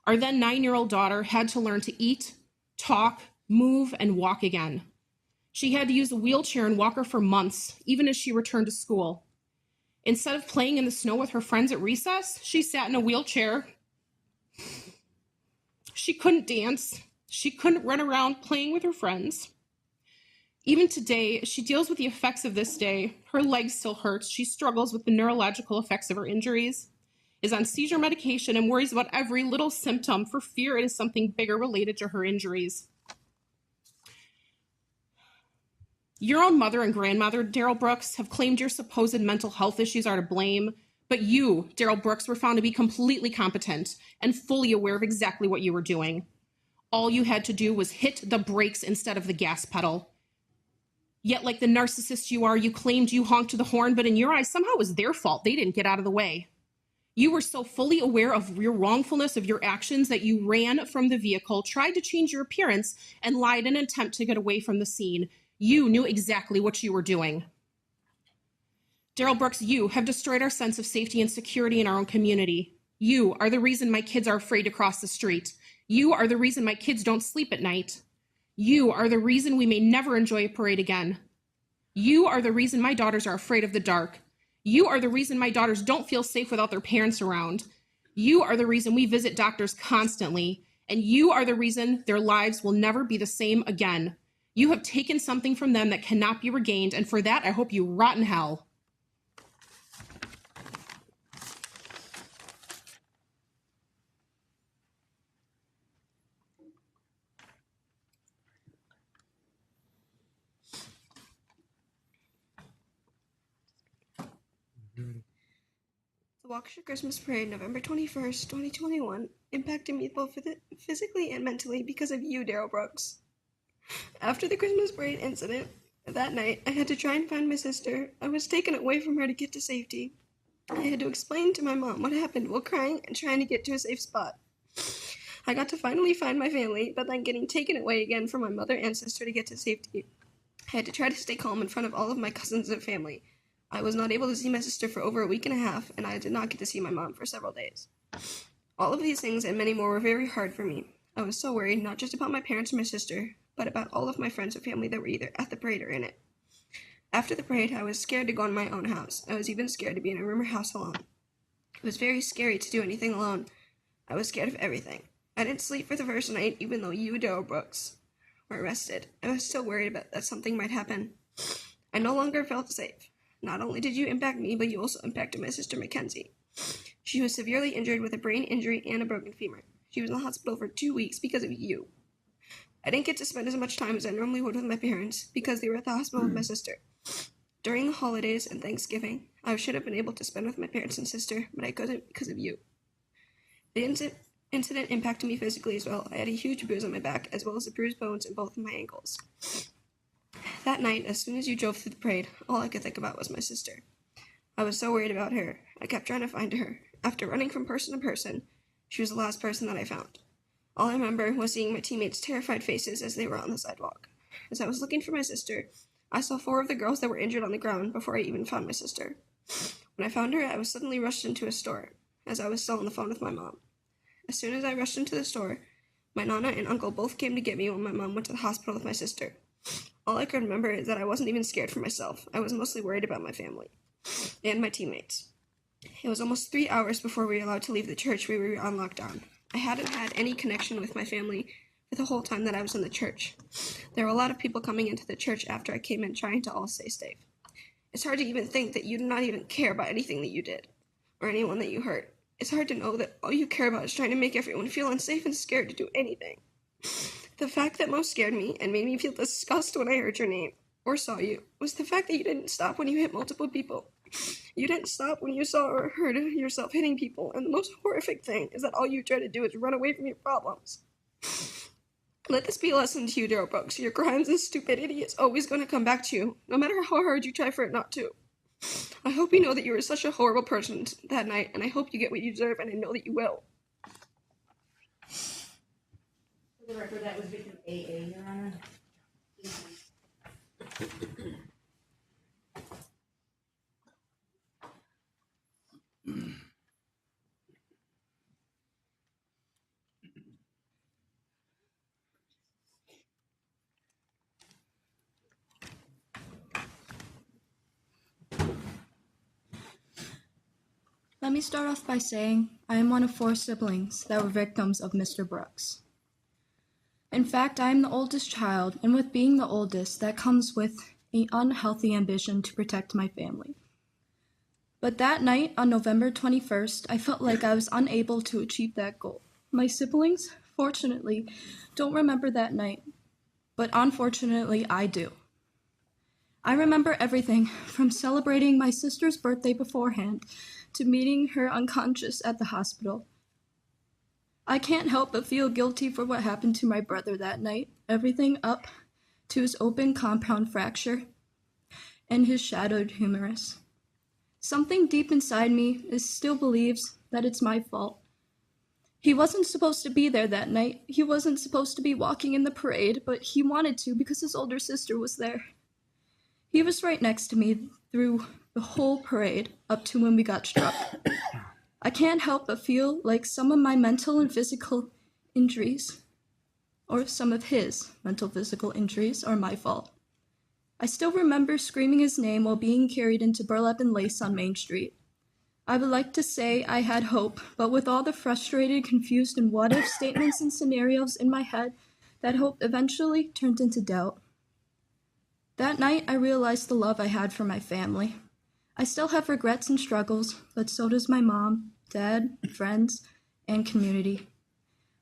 Our then 9-year-old daughter had to learn to eat, talk, move, and walk again. She had to use a wheelchair and walker for months, even as she returned to school. Instead of playing in the snow with her friends at recess, she sat in a wheelchair. She couldn't dance. She couldn't run around playing with her friends. Even today, she deals with the effects of this day. Her leg still hurts. She struggles with the neurological effects of her injuries, is on seizure medication, and worries about every little symptom for fear it is something bigger related to her injuries. Your own mother and grandmother, Darrell Brooks, have claimed your supposed mental health issues are to blame, but you, Darrell Brooks, were found to be completely competent and fully aware of exactly what you were doing. All you had to do was hit the brakes instead of the gas pedal. Yet, like the narcissist you are, you claimed you honked to the horn, but in your eyes, somehow it was their fault. They didn't get out of the way. You were so fully aware of your wrongfulness of your actions that you ran from the vehicle, tried to change your appearance, and lied in an attempt to get away from the scene. You knew exactly what you were doing. Darrell Brooks, you have destroyed our sense of safety and security in our own community. You are the reason my kids are afraid to cross the street. You are the reason my kids don't sleep at night. You are the reason we may never enjoy a parade again. You are the reason my daughters are afraid of the dark. You are the reason my daughters don't feel safe without their parents around. You are the reason we visit doctors constantly. And you are the reason their lives will never be the same again. You have taken something from them that cannot be regained, and for that, I hope you rot in hell. The Waukesha Christmas Parade, November 21st, 2021, impacted me both physically and mentally because of you, Darrell Brooks. After the Christmas Parade incident, that night, I had to try and find my sister. I was taken away from her to get to safety. I had to explain to my mom what happened while crying and trying to get to a safe spot. I got to finally find my family, but then getting taken away again from my mother and sister to get to safety. I had to try to stay calm in front of all of my cousins and family. I was not able to see my sister for over a week and a half, and I did not get to see my mom for several days. All of these things and many more were very hard for me. I was so worried, not just about my parents and my sister, but about all of my friends and family that were either at the parade or in it. After the parade, I was scared to go in my own house. I was even scared to be in a room or house alone. It was very scary to do anything alone. I was scared of everything. I didn't sleep for the first night, even though you, Darrell Brooks, were arrested. I was still worried about that something might happen. I no longer felt safe. Not only did you impact me, but you also impacted my sister Mackenzie. She was severely injured with a brain injury and a broken femur. She was in the hospital for 2 weeks because of you. I didn't get to spend as much time as I normally would with my parents because they were at the hospital with my sister. During the holidays and Thanksgiving, I should have been able to spend with my parents and sister, but I couldn't because of you. The incident impacted me physically as well. I had a huge bruise on my back, as well as the bruised bones in both of my ankles. That night, as soon as you drove through the parade, all I could think about was my sister. I was so worried about her. I kept trying to find her. After running from person to person, she was the last person that I found. All I remember was seeing my teammates' terrified faces as they were on the sidewalk. As I was looking for my sister, I saw 4 of the girls that were injured on the ground before I even found my sister. When I found her, I was suddenly rushed into a store, as I was still on the phone with my mom. As soon as I rushed into the store, my nana and uncle both came to get me when my mom went to the hospital with my sister. All I could remember is that I wasn't even scared for myself. I was mostly worried about my family and my teammates. It was almost 3 hours before we were allowed to leave the church. We were on lockdown. I hadn't had any connection with my family for the whole time that I was in the church. There were a lot of people coming into the church after I came in trying to all stay safe. It's hard to even think that you do not even care about anything that you did or anyone that you hurt. It's hard to know that all you care about is trying to make everyone feel unsafe and scared to do anything. The fact that most scared me and made me feel disgust when I heard your name or saw you was the fact that you didn't stop when you hit multiple people. You didn't stop when you saw or heard yourself hitting people, and the most horrific thing is that all you try to do is run away from your problems. Let this be a lesson to you, Darrell Brooks. Your crimes and stupidity is always going to come back to you, no matter how hard you try for it not to. I hope you know that you were such a horrible person that night, and I hope you get what you deserve, and I know that you will. For the record, that was victim AA, Your Honor. Let me start off by saying I am one of 4 siblings that were victims of Mr. Brooks. In fact, I am the oldest child, and with being the oldest, that comes with an unhealthy ambition to protect my family. But that night, on November 21st, I felt like I was unable to achieve that goal. My siblings, fortunately, don't remember that night, but unfortunately, I do. I remember everything from celebrating my sister's birthday beforehand to meeting her unconscious at the hospital. I can't help but feel guilty for what happened to my brother that night, everything up to his open compound fracture and his shadowed humerus. Something deep inside me still believes that it's my fault. He wasn't supposed to be there that night. He wasn't supposed to be walking in the parade, but he wanted to because his older sister was there. He was right next to me through the whole parade up to when we got struck. I can't help but feel like some of my mental and physical injuries, or some of his mental physical injuries, are my fault. I still remember screaming his name while being carried into burlap and lace on Main Street. I would like to say I had hope, but with all the frustrated, confused, and what-if statements and scenarios in my head, that hope eventually turned into doubt. That night, I realized the love I had for my family. I still have regrets and struggles, but so does my mom, dad, friends, and community.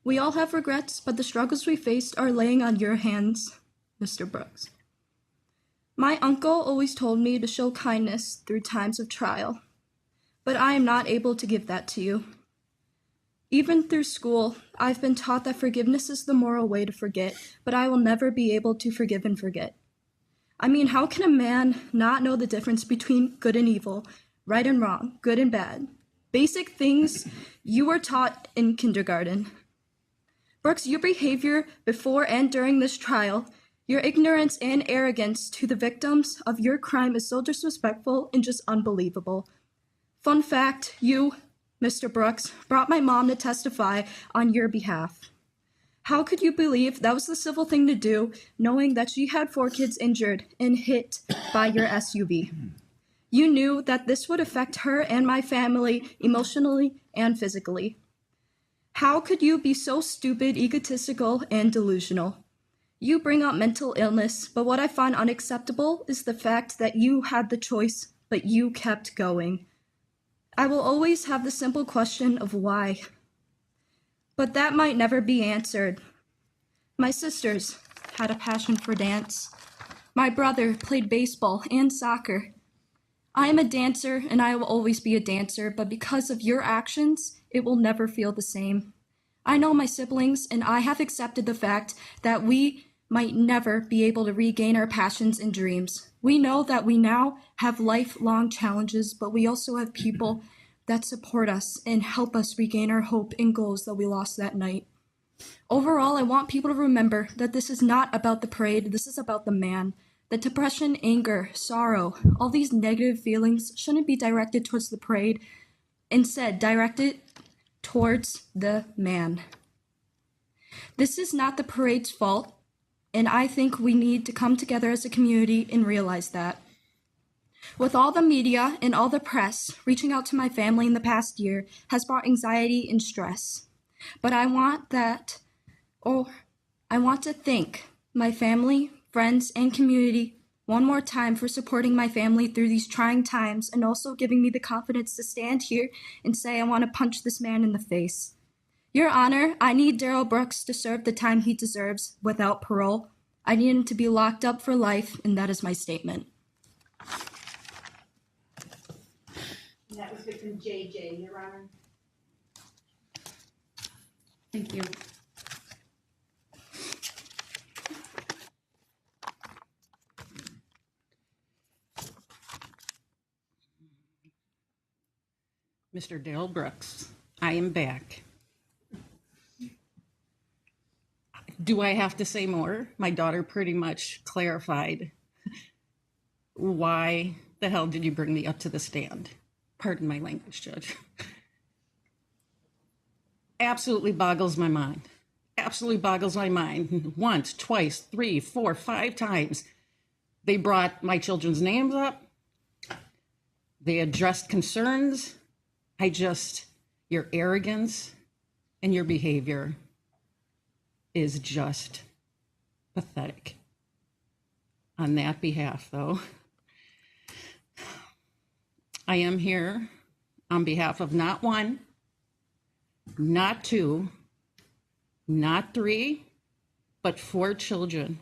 We all have regrets, but the struggles we faced are laying on your hands, Mr. Brooks. My uncle always told me to show kindness through times of trial, but I am not able to give that to you. Even through school, I've been taught that forgiveness is the moral way to forget, but I will never be able to forgive and forget. I mean, how can a man not know the difference between good and evil, right and wrong, good and bad? Basic things you were taught in kindergarten. Brooks, your behavior before and during this trial, your ignorance and arrogance to the victims of your crime is so disrespectful and just unbelievable. Fun fact, you, Mr. Brooks, brought my mom to testify on your behalf. How could you believe that was the civil thing to do, knowing that she had 4 kids injured and hit by your SUV? You knew that this would affect her and my family emotionally and physically. How could you be so stupid, egotistical, and delusional? You bring up mental illness, but what I find unacceptable is the fact that you had the choice, but you kept going. I will always have the simple question of why. But that might never be answered. My sisters had a passion for dance. My brother played baseball and soccer. I am a dancer and I will always be a dancer, but because of your actions, it will never feel the same. I know my siblings and I have accepted the fact that we might never be able to regain our passions and dreams. We know that we now have lifelong challenges, but we also have people that support us and help us regain our hope and goals that we lost that night. Overall, I want people to remember that this is not about the parade, this is about the man. The depression, anger, sorrow, all these negative feelings shouldn't be directed towards the parade, instead directed towards the man. This is not the parade's fault, and I think we need to come together as a community and realize that. With all the media and all the press reaching out to my family in the past year has brought anxiety and stress. But I want to thank my family, friends, and community one more time for supporting my family through these trying times and also giving me the confidence to stand here and say I want to punch this man in the face. Your Honor, I need Darrell Brooks to serve the time he deserves without parole. I need him to be locked up for life, and that is my statement. And that was victim JJ, Your Honor. Thank you. Mr. Darrell Brooks, I am back. Do I have to say more? My daughter pretty much clarified. Why the hell did you bring me up to the stand? Pardon my language, Judge. Absolutely boggles my mind. Absolutely boggles my mind. Once, twice, 3, 4, 5 times. They brought my children's names up. They addressed concerns. Your arrogance and your behavior is just pathetic. On that behalf, though, I am here on behalf of not 1, not 2, not 3, but 4 children.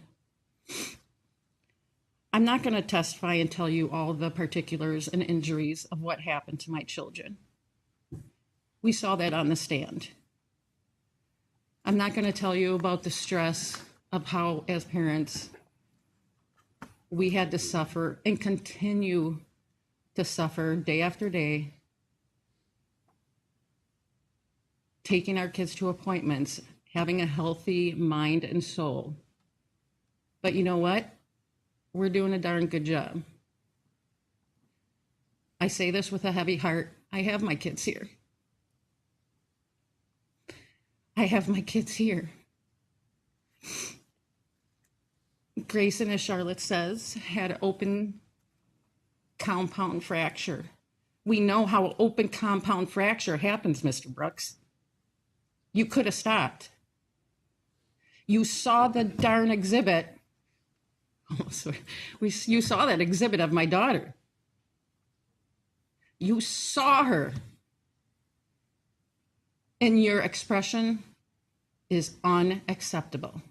I'm not going to testify and tell you all the particulars and injuries of what happened to my children. We saw that on the stand. I'm not going to tell you about the stress of how, as parents, we had to suffer and continue to suffer day after day, taking our kids to appointments, having a healthy mind and soul. But you know what? We're doing a darn good job. I say this with a heavy heart. I have my kids here. I have my kids here. Grayson, as Charlotte says, had an open compound fracture. We know how an open compound fracture happens, Mr. Brooks. You could have stopped. You saw the darn exhibit. You saw that exhibit of my daughter. You saw her. And your expression is unacceptable.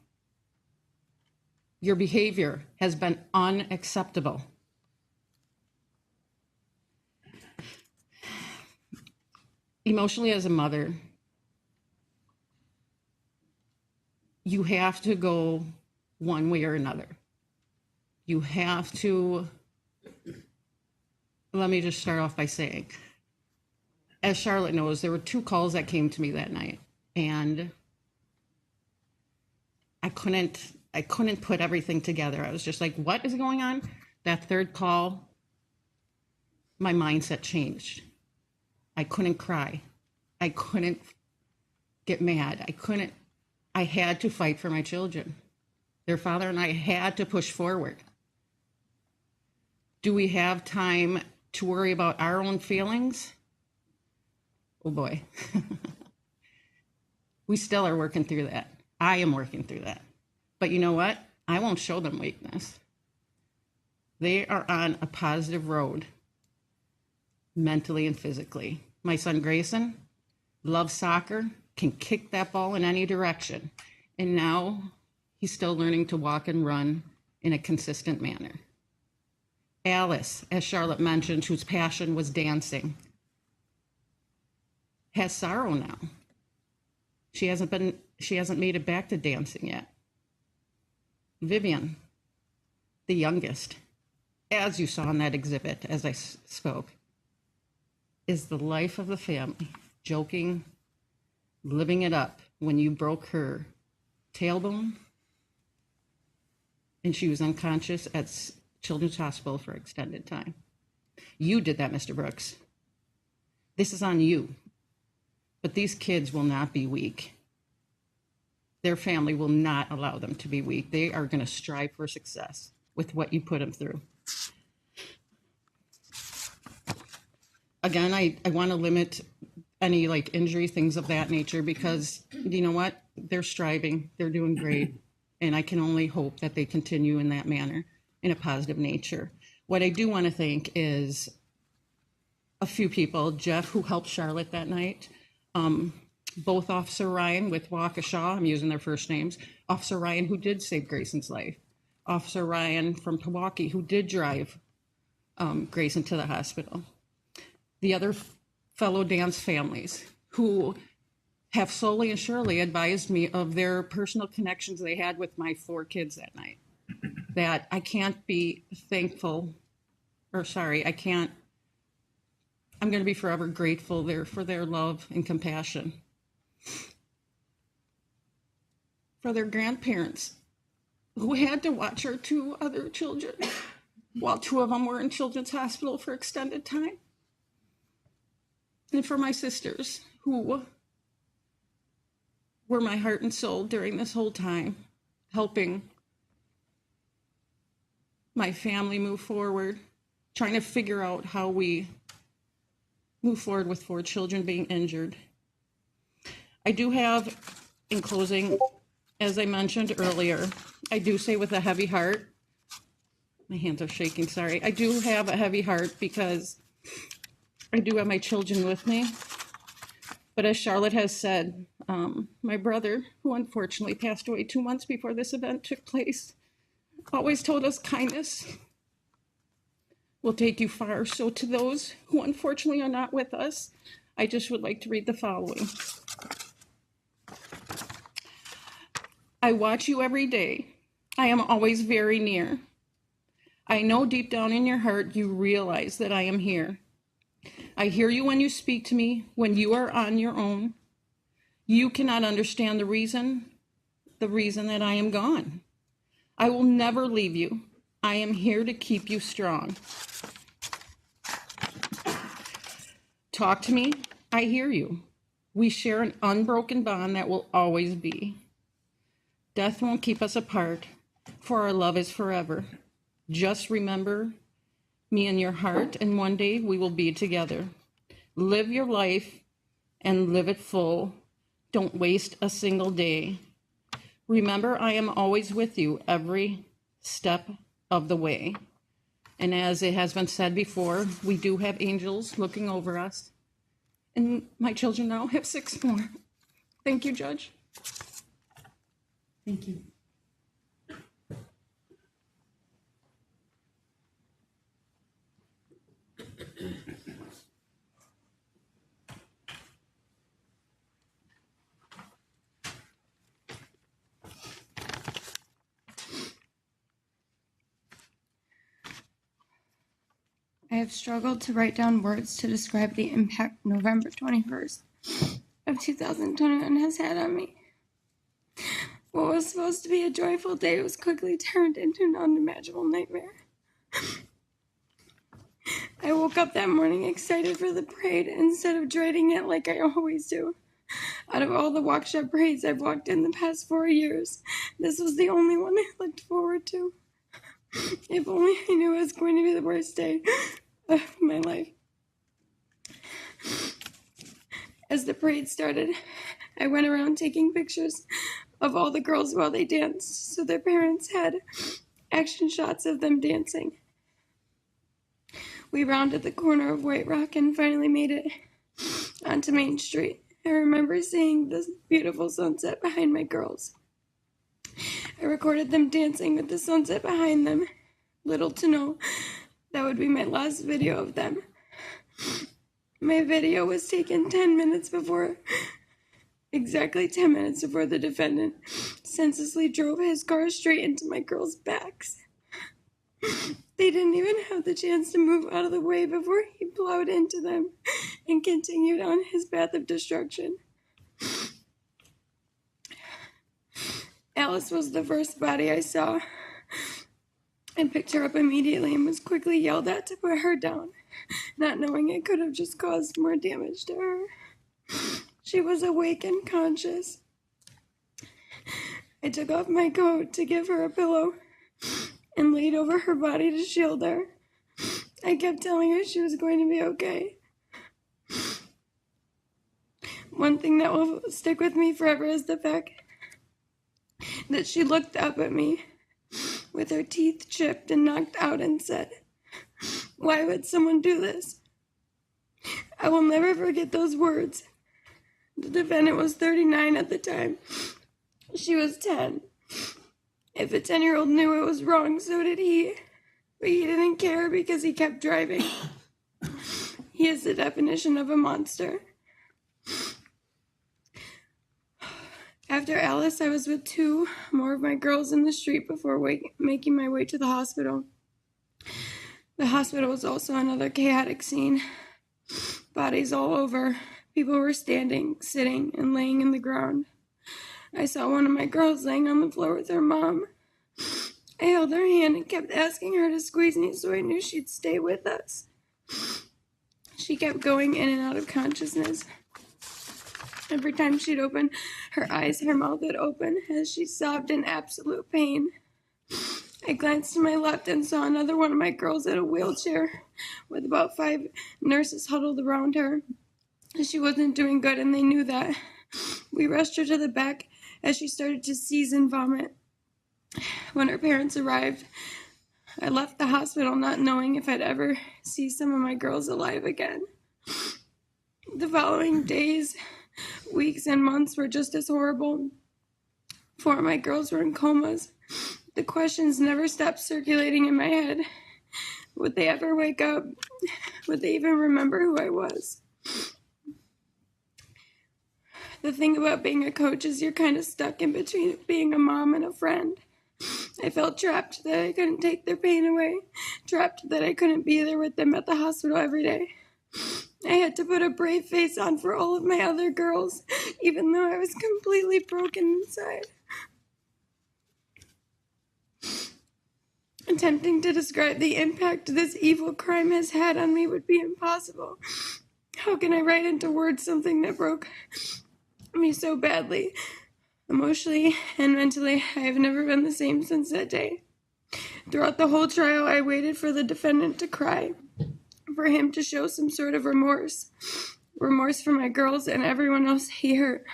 Your behavior has been unacceptable. Emotionally, as a mother, you have to go one way or another. You have to, let me just start off by saying, as Charlotte knows, there were 2 calls that came to me that night, and I couldn't put everything together. I was just like, what is going on? That 3rd call, my mindset changed. I couldn't cry. I couldn't get mad. I had to fight for my children. Their father and I had to push forward. Do we have time to worry about our own feelings? Oh boy. We still are working through that. I am working through that. But you know what? I won't show them weakness. They are on a positive road, mentally and physically. My son Grayson loves soccer, can kick that ball in any direction. And now he's still learning to walk and run in a consistent manner. Alice, as Charlotte mentioned, whose passion was dancing, has sorrow now. She hasn't made it back to dancing yet. Vivian, the youngest, as you saw in that exhibit as I spoke, is the life of the family, joking, living it up when you broke her tailbone and she was unconscious at Children's Hospital for extended time. You did that, Mr. Brooks. This is on you. But these kids will not be weak. Their family will not allow them to be weak. They are going to strive for success with what you put them through. Again, I want to limit any injury, things of that nature, because you know what? They're striving. They're doing great. And I can only hope that they continue in that manner, in a positive nature. What I do want to thank is a few people. Jeff, who helped Charlotte that night. Both Officer Ryan with Waukesha, I'm using their first names. Officer Ryan, who did save Grayson's life. Officer Ryan from Milwaukee, who did drive Grayson to the hospital. The other fellow dance families who have slowly and surely advised me of their personal connections they had with my 4 kids that night. That I can't be thankful, or sorry, I'm going to be forever grateful there for their love and compassion. For their grandparents who had to watch our 2 other children while 2 of them were in Children's Hospital for extended time. And for my sisters who were my heart and soul during this whole time, helping my family move forward, trying to figure out how we move forward with 4 children being injured. I do have, in closing, as I mentioned earlier, I do say with a heavy heart, my hands are shaking, sorry. I do have a heavy heart because I do have my children with me. But as Charlotte has said, my brother, who unfortunately passed away 2 months before this event took place, always told us kindness will take you far. So to those who unfortunately are not with us, I just would like to read the following. I watch you every day. I am always very near. I know deep down in your heart you realize that I am here. I hear you when you speak to me, when you are on your own. You cannot understand the reason that I am gone. I will never leave you. I am here to keep you strong. Talk to me. I hear you. We share an unbroken bond that will always be. Death won't keep us apart, for our love is forever. Just remember me in your heart, and one day we will be together. Live your life and live it full. Don't waste a single day. Remember, I am always with you every step of the way. And as it has been said before, we do have angels looking over us. And my children now have 6 more. Thank you, Judge. Thank you. I have struggled to write down words to describe the impact November 21st of 2021 has had on me. What was supposed to be a joyful day was quickly turned into an unimaginable nightmare. I woke up that morning excited for the parade instead of dreading it like I always do. Out of all the Waukesha parades I've walked in the past 4 years, this was the only one I looked forward to. If only I knew it was going to be the worst day of my life. As the parade started, I went around taking pictures of all the girls while they danced, so their parents had action shots of them dancing. We rounded the corner of White Rock and finally made it onto Main Street. I remember seeing the beautiful sunset behind my girls. I recorded them dancing with the sunset behind them. Little to know, that would be my last video of them. My video was taken exactly 10 minutes before the defendant senselessly drove his car straight into my girls' backs. They didn't even have the chance to move out of the way before he plowed into them and continued on his path of destruction. Alice was the first body I saw. I picked her up immediately and was quickly yelled at to put her down, not knowing it could have just caused more damage to her. She was awake and conscious. I took off my coat to give her a pillow and laid over her body to shield her. I kept telling her she was going to be okay. One thing that will stick with me forever is the fact that she looked up at me with her teeth chipped and knocked out and said, "Why would someone do this?" I will never forget those words. The defendant was 39 at the time. She was 10. If a 10-year-old knew it was wrong, so did he. But he didn't care because he kept driving. He is the definition of a monster. After Alice, I was with 2 more of my girls in the street before making my way to the hospital. The hospital was also another chaotic scene. Bodies all over. People were standing, sitting, and laying in the ground. I saw one of my girls laying on the floor with her mom. I held her hand and kept asking her to squeeze me so I knew she'd stay with us. She kept going in and out of consciousness. Every time she'd open her eyes, her mouth would open as she sobbed in absolute pain. I glanced to my left and saw another one of my girls in a wheelchair with about 5 nurses huddled around her. She wasn't doing good, and they knew that. We rushed her to the back as she started to seize and vomit. When her parents arrived, I left the hospital not knowing if I'd ever see some of my girls alive again. The following days, weeks, and months were just as horrible. 4 of my girls were in comas. The questions never stopped circulating in my head. Would they ever wake up? Would they even remember who I was? The thing about being a coach is you're kind of stuck in between being a mom and a friend. I felt trapped that I couldn't take their pain away, trapped that I couldn't be there with them at the hospital every day. I had to put a brave face on for all of my other girls, even though I was completely broken inside. Attempting to describe the impact this evil crime has had on me would be impossible. How can I write into words something that broke me so badly? Emotionally and mentally, I have never been the same since that day. Throughout the whole trial, I waited for the defendant to cry, for him to show some sort of remorse for my girls and everyone else he hurt.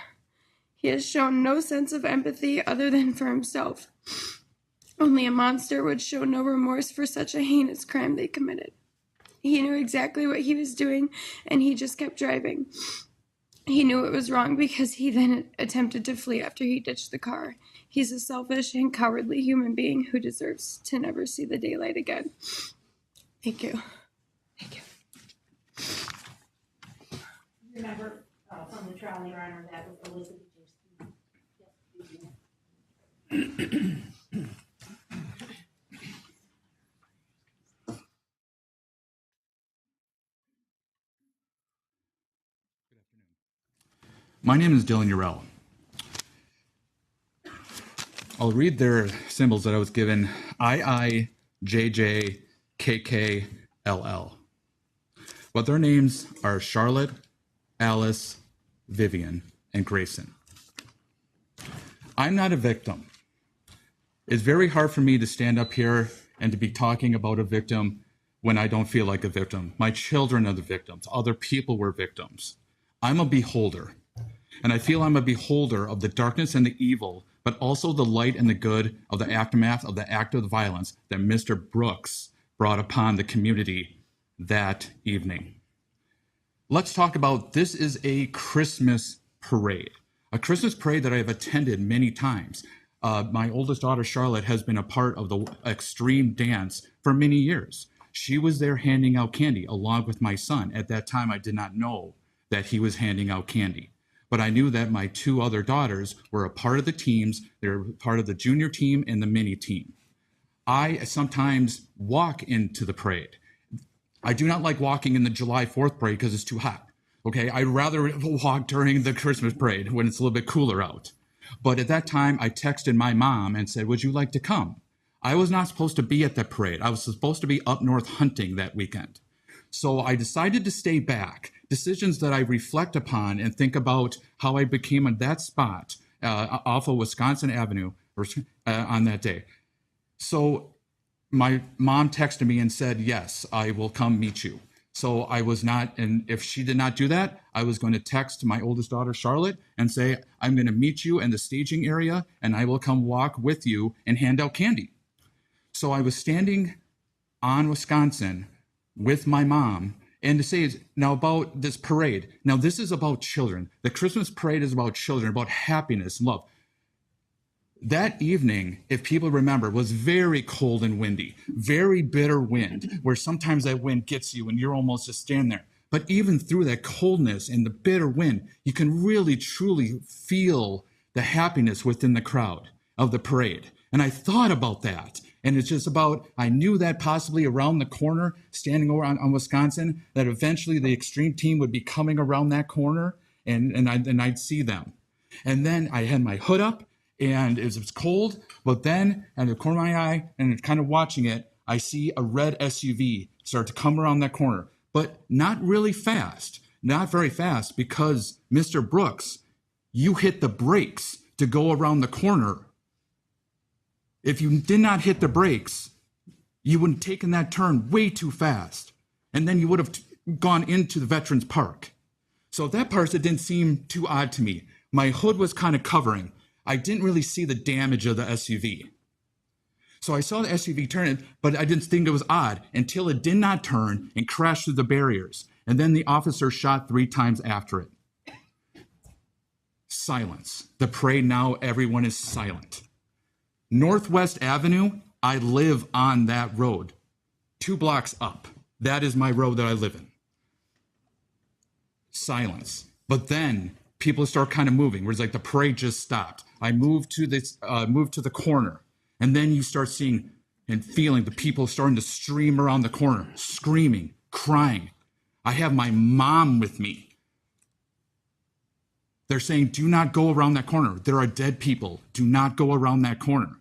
He has shown no sense of empathy other than for himself. Only a monster would show no remorse for such a heinous crime they committed. He knew exactly what he was doing, and he just kept driving. He knew it was wrong because he then attempted to flee after he ditched the car. He's a selfish and cowardly human being who deserves to never see the daylight again. Thank you. Thank you. Remember from the trial, Your Honor, that was Elizabeth. My name is Dylan Urell. I'll read their symbols that I was given: II, JJ, KK, LL. But their names are Charlotte, Alice, Vivian, and Grayson. I'm not a victim. It's very hard for me to stand up here and to be talking about a victim when I don't feel like a victim. My children are the victims. Other people were victims. I'm a beholder. And I feel I'm a beholder of the darkness and the evil, but also the light and the good of the aftermath of the act of violence that Mr. Brooks brought upon the community that evening. Let's talk about, this is a Christmas parade. A Christmas parade that I have attended many times. My oldest daughter, Charlotte, has been a part of the extreme dance for many years. She was there handing out candy along with my son. At that time, I did not know that he was handing out candy. But I knew that my two other daughters were a part of the teams. They were part of the junior team and the mini team. I sometimes walk into the parade. I do not like walking in the July 4th parade because it's too hot. Okay, I'd rather walk during the Christmas parade when it's a little bit cooler out. But at that time, I texted my mom and said, would you like to come? I was not supposed to be at the parade. I was supposed to be up north hunting that weekend. So I decided to stay back. Decisions that I reflect upon and think about how I became at that spot off of Wisconsin Avenue on that day. So my mom texted me and said, yes, I will come meet you. So I was not, and if she did not do that, I was going to text my oldest daughter, Charlotte, and say, I'm going to meet you in the staging area and I will come walk with you and hand out candy. So I was standing on Wisconsin with my mom, and to say now about this parade. Now this is about children. The Christmas parade is about children, about happiness and love. That evening, if people remember, was very cold and windy, very bitter wind, where sometimes that wind gets you and you're almost just standing there. But even through that coldness and the bitter wind, you can really, truly feel the happiness within the crowd of the parade. And I thought about that. And it's just about, I knew that possibly around the corner, standing over on Wisconsin, that eventually the extreme team would be coming around that corner and I'd see them. And then I had my hood up and it was cold, but then at the corner of my eye and kind of watching it, I see a red SUV start to come around that corner, but not really fast, not very fast, because Mr. Brooks, you hit the brakes to go around the corner. If you did not hit the brakes, you would have taken that turn way too fast. And then you would have gone into the Veterans Park. So that part didn't seem too odd to me. My hood was kind of covering. I didn't really see the damage of the SUV. So I saw the SUV turn, but I didn't think it was odd until it did not turn and crashed through the barriers. And then the officer shot 3 times after it. Silence. The parade now, everyone is silent. Northwest Avenue, I live on that road, 2 blocks up. That is my road that I live in. Silence. But then people start kind of moving, where it's like the parade just stopped. I moved to the corner. And then you start seeing and feeling the people starting to stream around the corner, screaming, crying. I have my mom with me. They're saying, do not go around that corner. There are dead people. Do not go around that corner.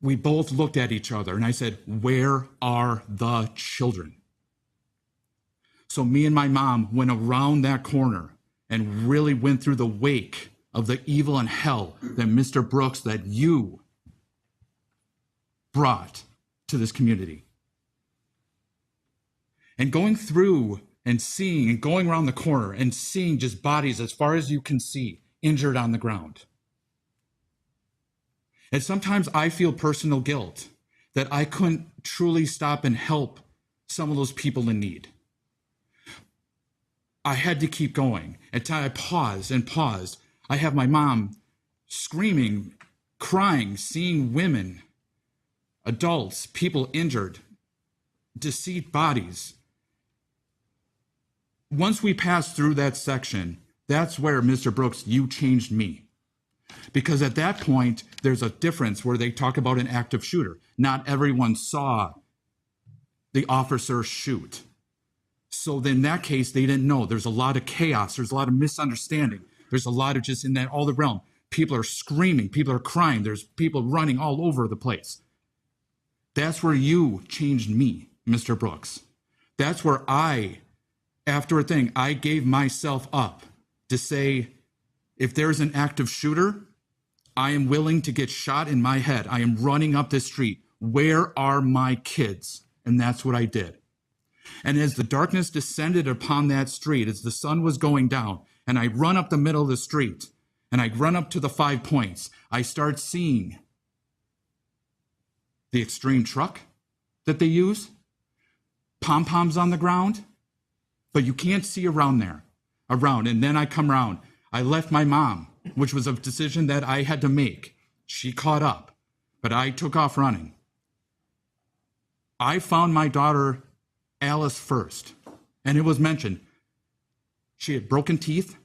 We both looked at each other and I said, where are the children? So me and my mom went around that corner and really went through the wake of the evil and hell that Mr. Brooks, that you brought to this community. And going through and seeing and going around the corner and seeing just bodies as far as you can see, injured on the ground. And sometimes I feel personal guilt that I couldn't truly stop and help some of those people in need. I had to keep going. At times I paused and paused. I have my mom screaming, crying, seeing women, adults, people injured, deceased bodies. Once we passed through that section, that's where, Mr. Brooks, you changed me. Because at that point, there's a difference where they talk about an active shooter. Not everyone saw the officer shoot. So in that case, they didn't know. There's a lot of chaos. There's a lot of misunderstanding. There's a lot of just in that all the realm. People are screaming. People are crying. There's people running all over the place. That's where you changed me, Mr. Brooks. That's where after a thing, I gave myself up to say, if there's an active shooter, I am willing to get shot in my head. I am running up this street. Where are my kids? And that's what I did. And as the darkness descended upon that street, as the sun was going down, and I run up the middle of the street, and I run up to the 5 points, I start seeing the extreme truck that they use, pom-poms on the ground, but you can't see around. And then I come around. I left my mom, which was a decision that I had to make. She caught up, but I took off running. I found my daughter, Alice, first, and it was mentioned. She had broken teeth,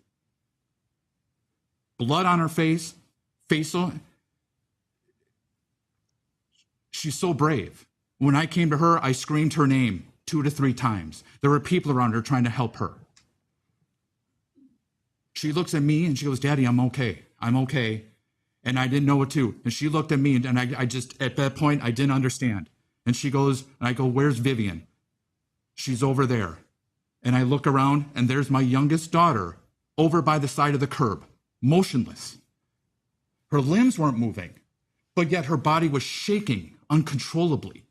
blood on her face. She's so brave. When I came to her, I screamed her name 2 to 3 times. There were people around her trying to help her. She looks at me and she goes, Daddy, I'm okay. I'm okay. And I didn't know what to. And she looked at me and I just, at that point, I didn't understand. And she goes, and I go, where's Vivian? She's over there. And I look around and there's my youngest daughter over by the side of the curb, motionless. Her limbs weren't moving, but yet her body was shaking uncontrollably.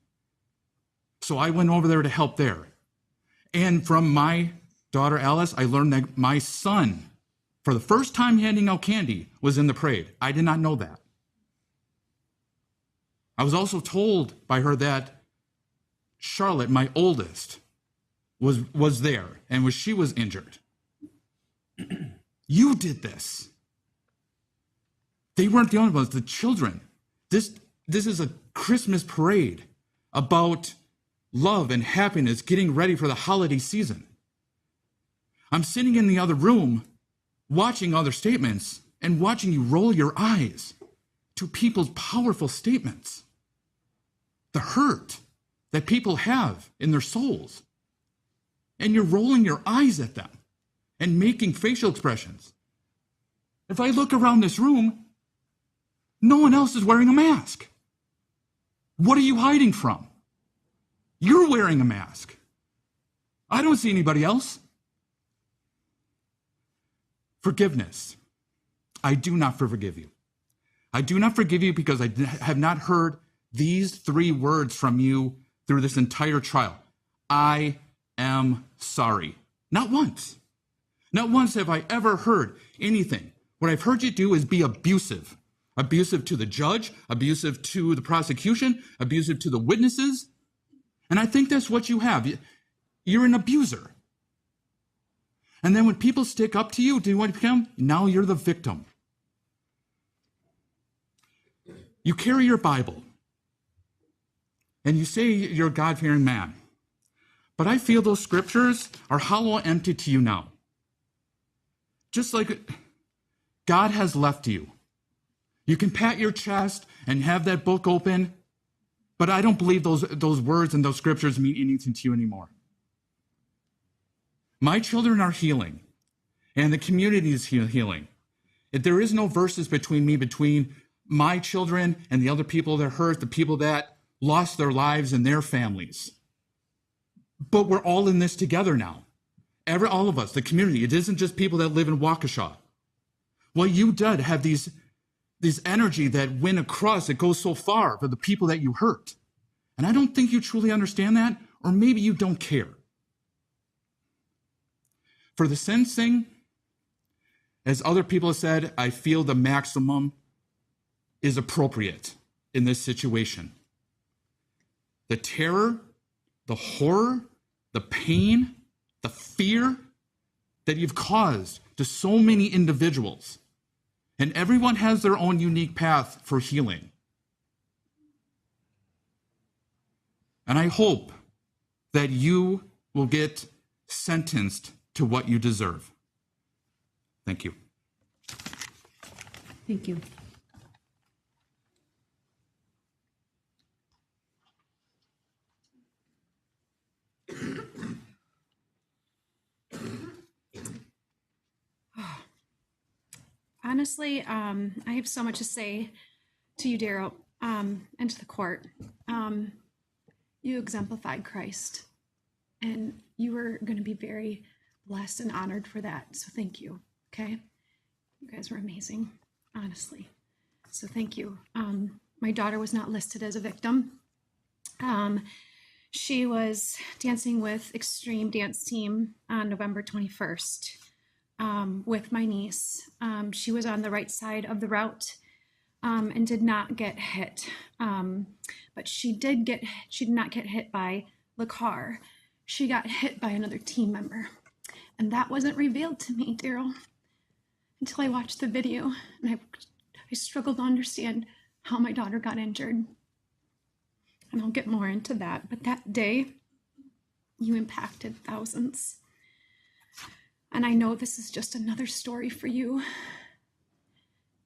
So I went over there to help there. And from my daughter, Alice, I learned that my son, for the first time handing out candy, was in the parade. I did not know that. I was also told by her that Charlotte, my oldest, was there and she was injured. You did this. They weren't the only ones, the children. This is a Christmas parade about love and happiness, getting ready for the holiday season. I'm sitting in the other room watching other statements and watching you roll your eyes to people's powerful statements. The hurt that people have in their souls. And you're rolling your eyes at them and making facial expressions. If I look around this room, no one else is wearing a mask. What are you hiding from? You're wearing a mask. I don't see anybody else. Forgiveness. I do not forgive you. I do not forgive you because I have not heard these 3 words from you through this entire trial. I am sorry. Not once. Not once have I ever heard anything. What I've heard you do is be abusive. Abusive to the judge, abusive to the prosecution, abusive to the witnesses. And I think that's what you have. You're an abuser. And then when people stick up to you, do you want to become? Now you're the victim. You carry your Bible. And you say you're a God-fearing man. But I feel those scriptures are hollow and empty to you now. Just like God has left you. You can pat your chest and have that book open, but I don't believe those words and those scriptures mean anything to you anymore. My children are healing, and the community is healing. If there is no verses between my children and the other people that hurt, the people that lost their lives and their families. But we're all in this together now. All of us, the community. It isn't just people that live in Waukesha. Well, you did have these energy that went across, that goes so far for the people that you hurt. And I don't think you truly understand that, or maybe you don't care. For the sentencing, as other people have said, I feel the maximum is appropriate in this situation. The terror, the horror, the pain, the fear that you've caused to so many individuals. And everyone has their own unique path for healing. And I hope that you will get sentenced to what you deserve. Thank you. Thank you. Honestly, I have so much to say to you, Darrell, and to the court. You exemplified Christ, and you were going to be very blessed and honored for that. So thank you. Okay, you guys were amazing, honestly. So thank you. My daughter was not listed as a victim. She was dancing with Extreme Dance Team on November 21st. With my niece. She was on the right side of the route and did not get hit. But she did not get hit by the car. She got hit by another team member. And that wasn't revealed to me, Darrell, until I watched the video. And I struggled to understand how my daughter got injured. And I'll get more into that. But that day, you impacted thousands. And I know this is just another story for you.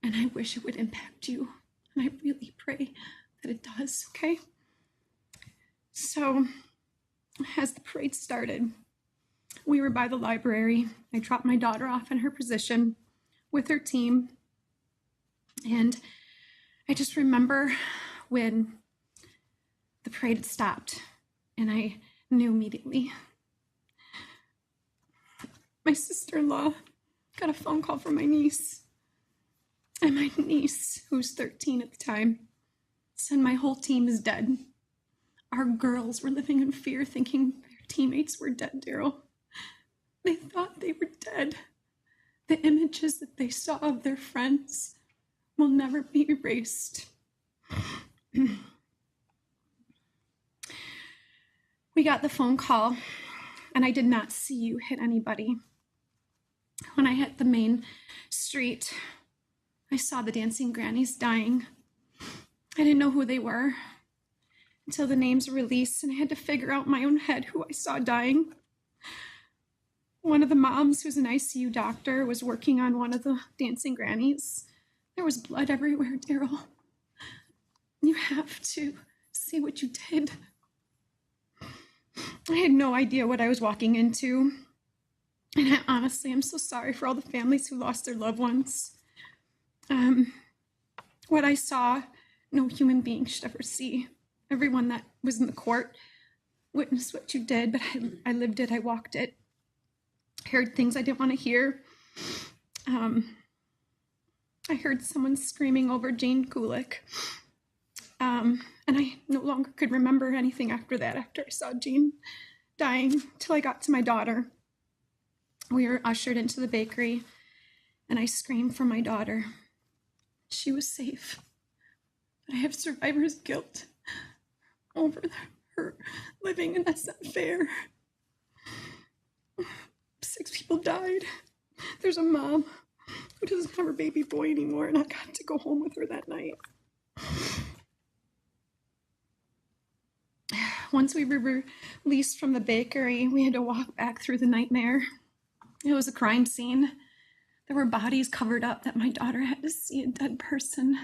And I wish it would impact you. And I really pray that it does, okay? So, as the parade started, we were by the library. I dropped my daughter off in her position with her team. And I just remember when the parade had stopped. And I knew immediately. My sister-in-law got a phone call from my niece. And my niece, who was 13 at the time, said my whole team is dead. Our girls were living in fear, thinking their teammates were dead, Darrell. They thought they were dead. The images that they saw of their friends will never be erased. We got the phone call, and I did not see you hit anybody. When I hit the main street, I saw the dancing grannies dying. I didn't know who they were until the names were released, and I had to figure out in my own head who I saw dying. One of the moms, who's an ICU doctor, was working on one of the dancing grannies. There was blood everywhere, Darrell. You have to see what you did. I had no idea what I was walking into. And I honestly am so sorry for all the families who lost their loved ones. What I saw, no human being should ever see. Everyone that was in the court witnessed what you did, but I lived it, I walked it. I heard things I didn't want to hear. I heard someone screaming over Jane Kulik. And I no longer could remember anything after that, after I saw Jane dying, till I got to my daughter. We were ushered into the bakery, and I screamed for my daughter. She was safe. But I have survivor's guilt over her living, and that's not fair. 6 people died. There's a mom who doesn't have her baby boy anymore, and I got to go home with her that night. Once we were released from the bakery, we had to walk back through the nightmare. It was a crime scene. There were bodies covered up that my daughter had to see a dead person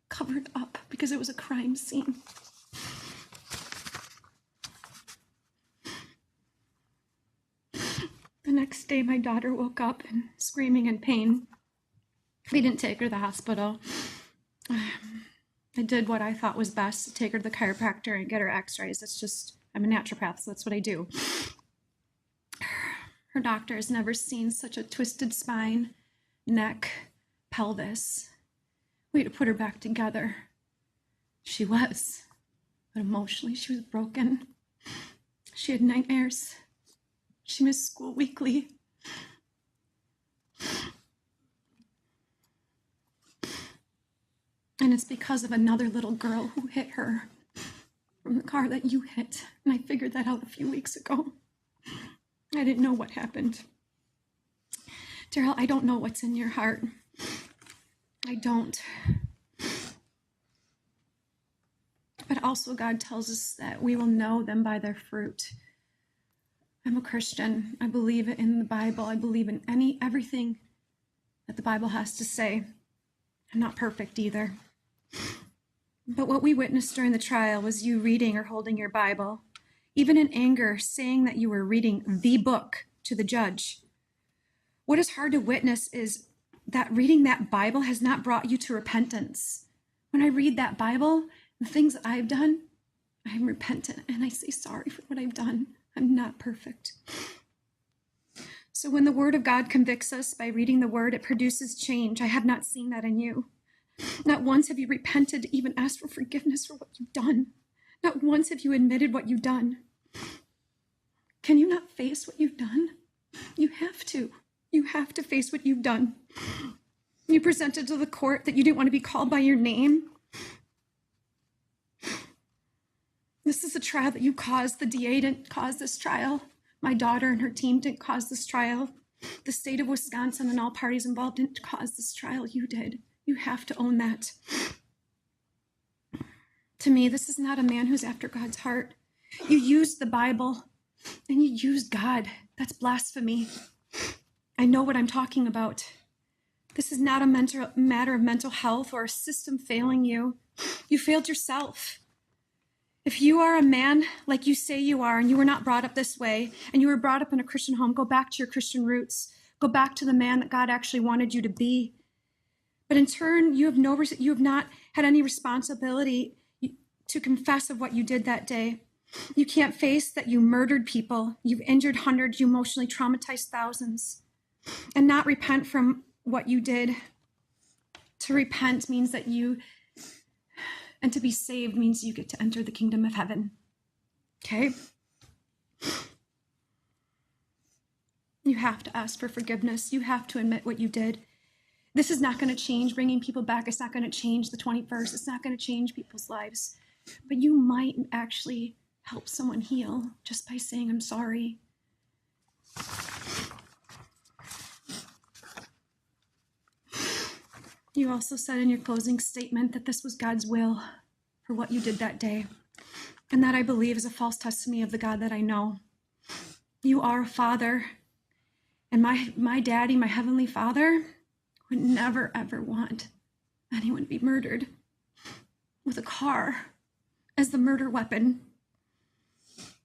covered up because it was a crime scene. The next day, my daughter woke up and screaming in pain. We didn't take her to the hospital. I did what I thought was best, to take her to the chiropractor and get her x-rays. I'm a naturopath, so that's what I do. Her doctor has never seen such a twisted spine, neck, pelvis. We had to put her back together. She was, but emotionally she was broken. She had nightmares. She missed school weekly. And it's because of another little girl who hit her from the car that you hit. And I figured that out a few weeks ago. I didn't know what happened. Darrell, I don't know what's in your heart. I don't. But also God tells us that we will know them by their fruit. I'm a Christian. I believe in the Bible. I believe in everything that the Bible has to say. I'm not perfect either. But what we witnessed during the trial was you reading or holding your Bible, even in anger, saying that you were reading the book to the judge. What is hard to witness is that reading that Bible has not brought you to repentance. When I read that Bible, the things that I've done, I'm repentant and I say sorry for what I've done. I'm not perfect. So when the word of God convicts us by reading the word, it produces change. I have not seen that in you. Not once have you repented to even ask for forgiveness for what you've done. Not once have you admitted what you've done. Can you not face what you've done? You have to. You have to face what you've done. You presented to the court that you didn't want to be called by your name. This is a trial that you caused. The DA didn't cause this trial. My daughter and her team didn't cause this trial. The state of Wisconsin and all parties involved didn't cause this trial. You did. You have to own that. To me, this is not a man who's after God's heart. You used the Bible and you used God. That's blasphemy. I know what I'm talking about. This is not a matter of mental health or a system failing you. You failed yourself. If you are a man like you say you are and you were not brought up this way and you were brought up in a Christian home, go back to your Christian roots. Go back to the man that God actually wanted you to be. But in turn, you have not had any responsibility to confess of what you did that day. You can't face that you murdered people. You've injured hundreds. You emotionally traumatized thousands. And not repent from what you did. To repent means that and to be saved means you get to enter the kingdom of heaven. Okay? You have to ask for forgiveness. You have to admit what you did. This is not going to change bringing people back. It's not going to change the 21st. It's not going to change people's lives. But you might actually help someone heal just by saying, I'm sorry. You also said in your closing statement that this was God's will for what you did that day. And that I believe is a false testimony of the God that I know. You are a father. And my daddy, my heavenly Father, would never, ever want anyone to be murdered with a car as the murder weapon.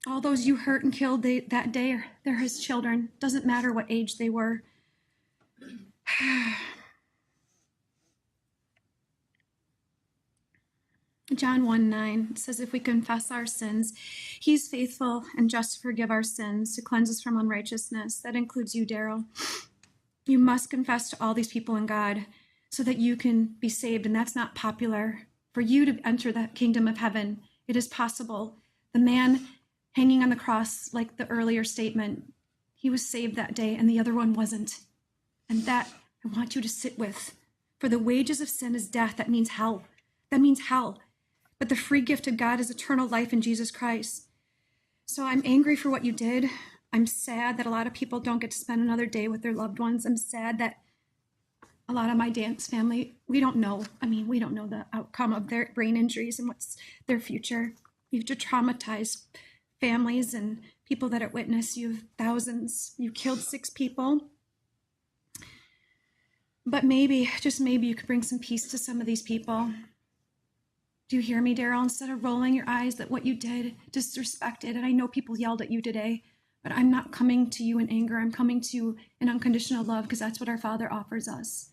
All those you hurt and killed that day, they're his children. Doesn't matter what age they were. John 1:9 says, if we confess our sins, he's faithful and just to forgive our sins, to cleanse us from unrighteousness. That includes you, Darrell. You must confess to all these people in God so that you can be saved. And that's not popular. For you to enter the kingdom of heaven, it is possible. The man hanging on the cross, like the earlier statement, he was saved that day and the other one wasn't. And that I want you to sit with. For the wages of sin is death. That means hell. That means hell. But the free gift of God is eternal life in Jesus Christ. So I'm angry for what you did. I'm sad that a lot of people don't get to spend another day with their loved ones. I'm sad that a lot of my dance family, we don't know. We don't know the outcome of their brain injuries and what's their future. You've traumatized families and people that are witness. You have thousands. You killed 6 people. But maybe, just maybe, you could bring some peace to some of these people. Do you hear me, Darrell? Instead of rolling your eyes at what you did, disrespected, and I know people yelled at you today, but I'm not coming to you in anger. I'm coming to you in unconditional love, because that's what our Father offers us.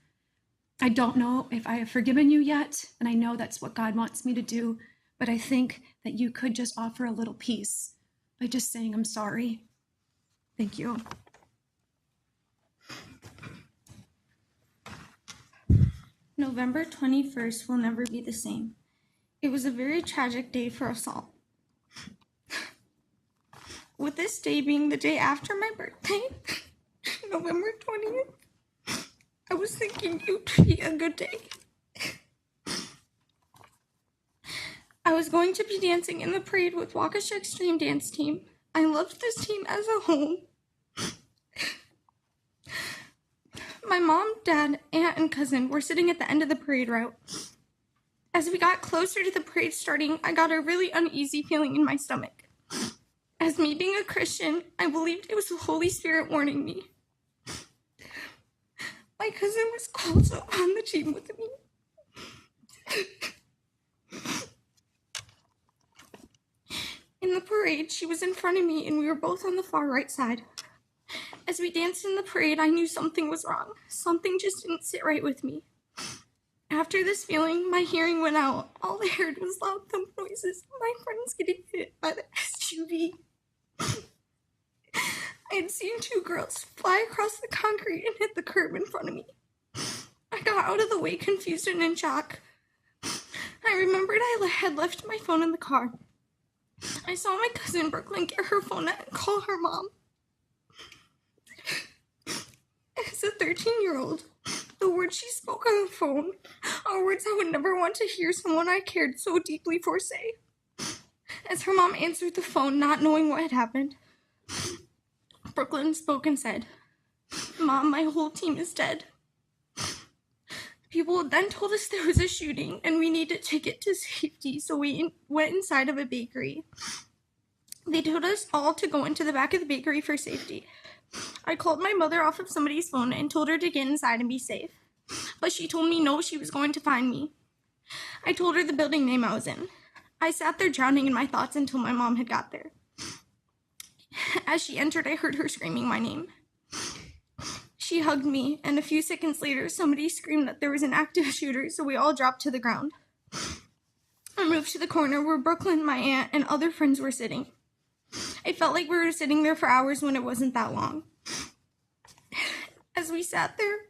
I don't know if I have forgiven you yet, and I know that's what God wants me to do, but I think that you could just offer a little peace by just saying, I'm sorry. Thank you. November 21st will never be the same. It was a very tragic day for us all. With this day being the day after my birthday, November 20th, I was thinking it would be a good day. I was going to be dancing in the parade with Waukesha Extreme Dance Team. I loved this team as a whole. My mom, dad, aunt, and cousin were sitting at the end of the parade route. As we got closer to the parade starting, I got a really uneasy feeling in my stomach. As me being a Christian, I believed it was the Holy Spirit warning me. My cousin was also on the team with me. In the parade, she was in front of me and we were both on the far right side. As we danced in the parade, I knew something was wrong. Something just didn't sit right with me. After this feeling, my hearing went out. All I heard was loud thump noises. My friends getting hit by the SUV. I had seen two girls fly across the concrete and hit the curb in front of me. I got out of the way, confused and in shock. I remembered I had left my phone in the car. I saw my cousin Brooklyn get her phone out and call her mom. As a 13-year-old, the words she spoke on the phone are words I would never want to hear someone I cared so deeply for say. As her mom answered the phone, not knowing what had happened, Brooklyn spoke and said, "Mom, my whole team is dead." People then told us there was a shooting and we needed to get to safety, so we went inside of a bakery. They told us all to go into the back of the bakery for safety. I called my mother off of somebody's phone and told her to get inside and be safe, but she told me no, she was going to find me. I told her the building name I was in. I sat there drowning in my thoughts until my mom had got there. As she entered, I heard her screaming my name. She hugged me, and a few seconds later, somebody screamed that there was an active shooter, so we all dropped to the ground. I moved to the corner where Brooklyn, my aunt, and other friends were sitting. I felt like we were sitting there for hours when it wasn't that long. As we sat there,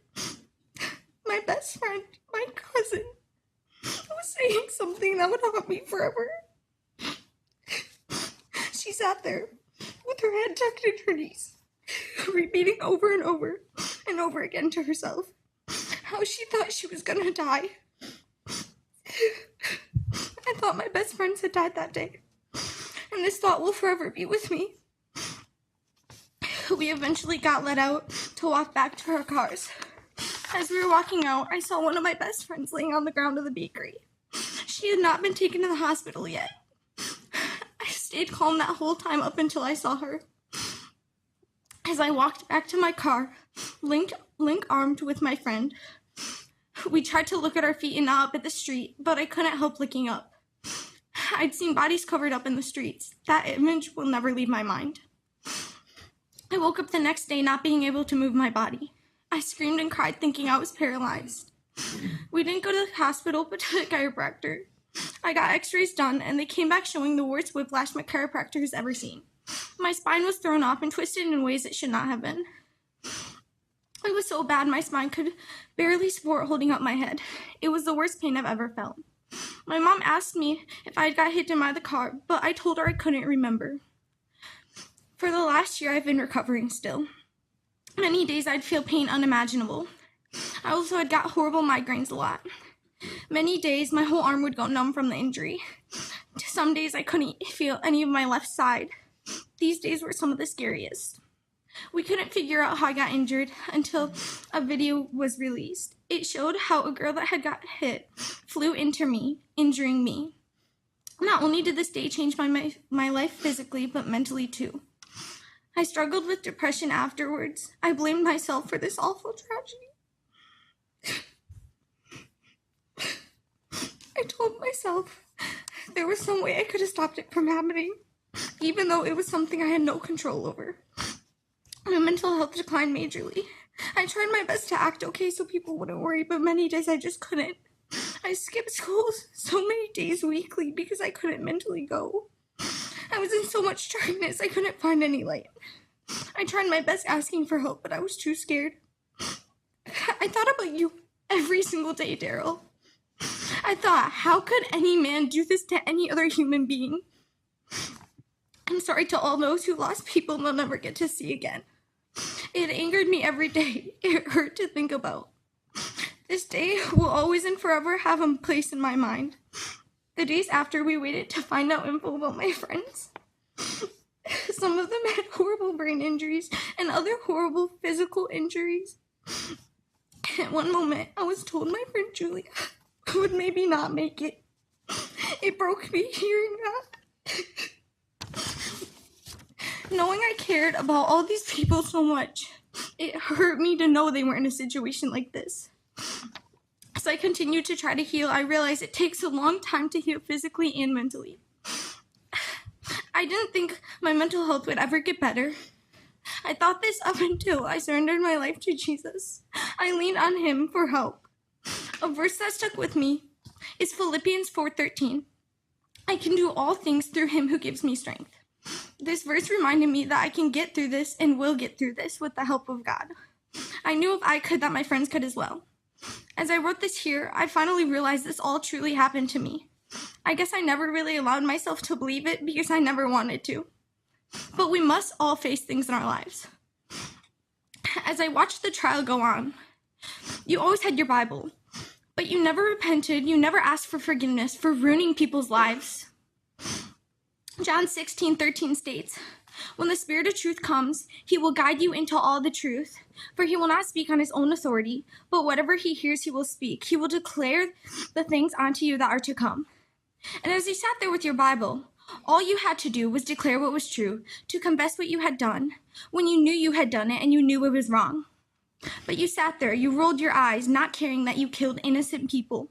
my best friend, my cousin, was saying something that would haunt me forever. She sat there with her head tucked in her knees, repeating over and over again to herself how she thought she was gonna die. I thought my best friends had died that day, and this thought will forever be with me. We eventually got let out to walk back to our cars. As we were walking out, I saw one of my best friends laying on the ground of the bakery. She had not been taken to the hospital yet. I stayed calm that whole time up until I saw her. As I walked back to my car, link armed with my friend, we tried to look at our feet and not up at the street, but I couldn't help looking up. I'd seen bodies covered up in the streets. That image will never leave my mind. I woke up the next day not being able to move my body. I screamed and cried thinking I was paralyzed. We didn't go to the hospital but to the chiropractor. I got x-rays done and they came back showing the worst whiplash my chiropractor has ever seen. My spine was thrown off and twisted in ways it should not have been. It was so bad my spine could barely support holding up my head. It was the worst pain I've ever felt. My mom asked me if I got hit by the car, but I told her I couldn't remember. For the last year, I've been recovering still. Many days I'd feel pain unimaginable. I also had got horrible migraines a lot. Many days my whole arm would go numb from the injury. Some days I couldn't feel any of my left side. These days were some of the scariest. We couldn't figure out how I got injured until a video was released. It showed how a girl that had got hit flew into me, injuring me. Not only did this day change my life physically, but mentally too. I struggled with depression afterwards. I blamed myself for this awful tragedy. I told myself there was some way I could have stopped it from happening, even though it was something I had no control over. My mental health declined majorly. I tried my best to act okay so people wouldn't worry, but many days I just couldn't. I skipped school so many days weekly because I couldn't mentally go. I was in so much darkness I couldn't find any light. I tried my best asking for help, but I was too scared. I thought about you every single day, Darrell. I thought, how could any man do this to any other human being? I'm sorry to all those who lost people they'll never get to see again. It angered me every day. It hurt to think about. This day will always and forever have a place in my mind. The days after we waited to find out info about my friends. Some of them had horrible brain injuries and other horrible physical injuries. At one moment, I was told my friend Julia would maybe not make it. It broke me hearing that. Knowing I cared about all these people so much, it hurt me to know they were in a situation like this. As I continued to try to heal, I realized it takes a long time to heal physically and mentally. I didn't think my mental health would ever get better. I thought this up until I surrendered my life to Jesus. I leaned on him for help. A verse that stuck with me is Philippians 4:13. I can do all things through him who gives me strength. This verse reminded me that I can get through this and will get through this with the help of God. I knew if I could that my friends could as well. As I wrote this here, I finally realized this all truly happened to me. I guess I never really allowed myself to believe it because I never wanted to. But we must all face things in our lives. As I watched the trial go on, you always had your Bible, but you never repented, you never asked for forgiveness for ruining people's lives. John 16:13 states, when the Spirit of truth comes, he will guide you into all the truth, for he will not speak on his own authority, but whatever he hears he will speak. He will declare the things unto you that are to come. And as you sat there with your Bible, all you had to do was declare what was true, to confess what you had done, when you knew you had done it and you knew it was wrong. But you sat there, you rolled your eyes, not caring that you killed innocent people.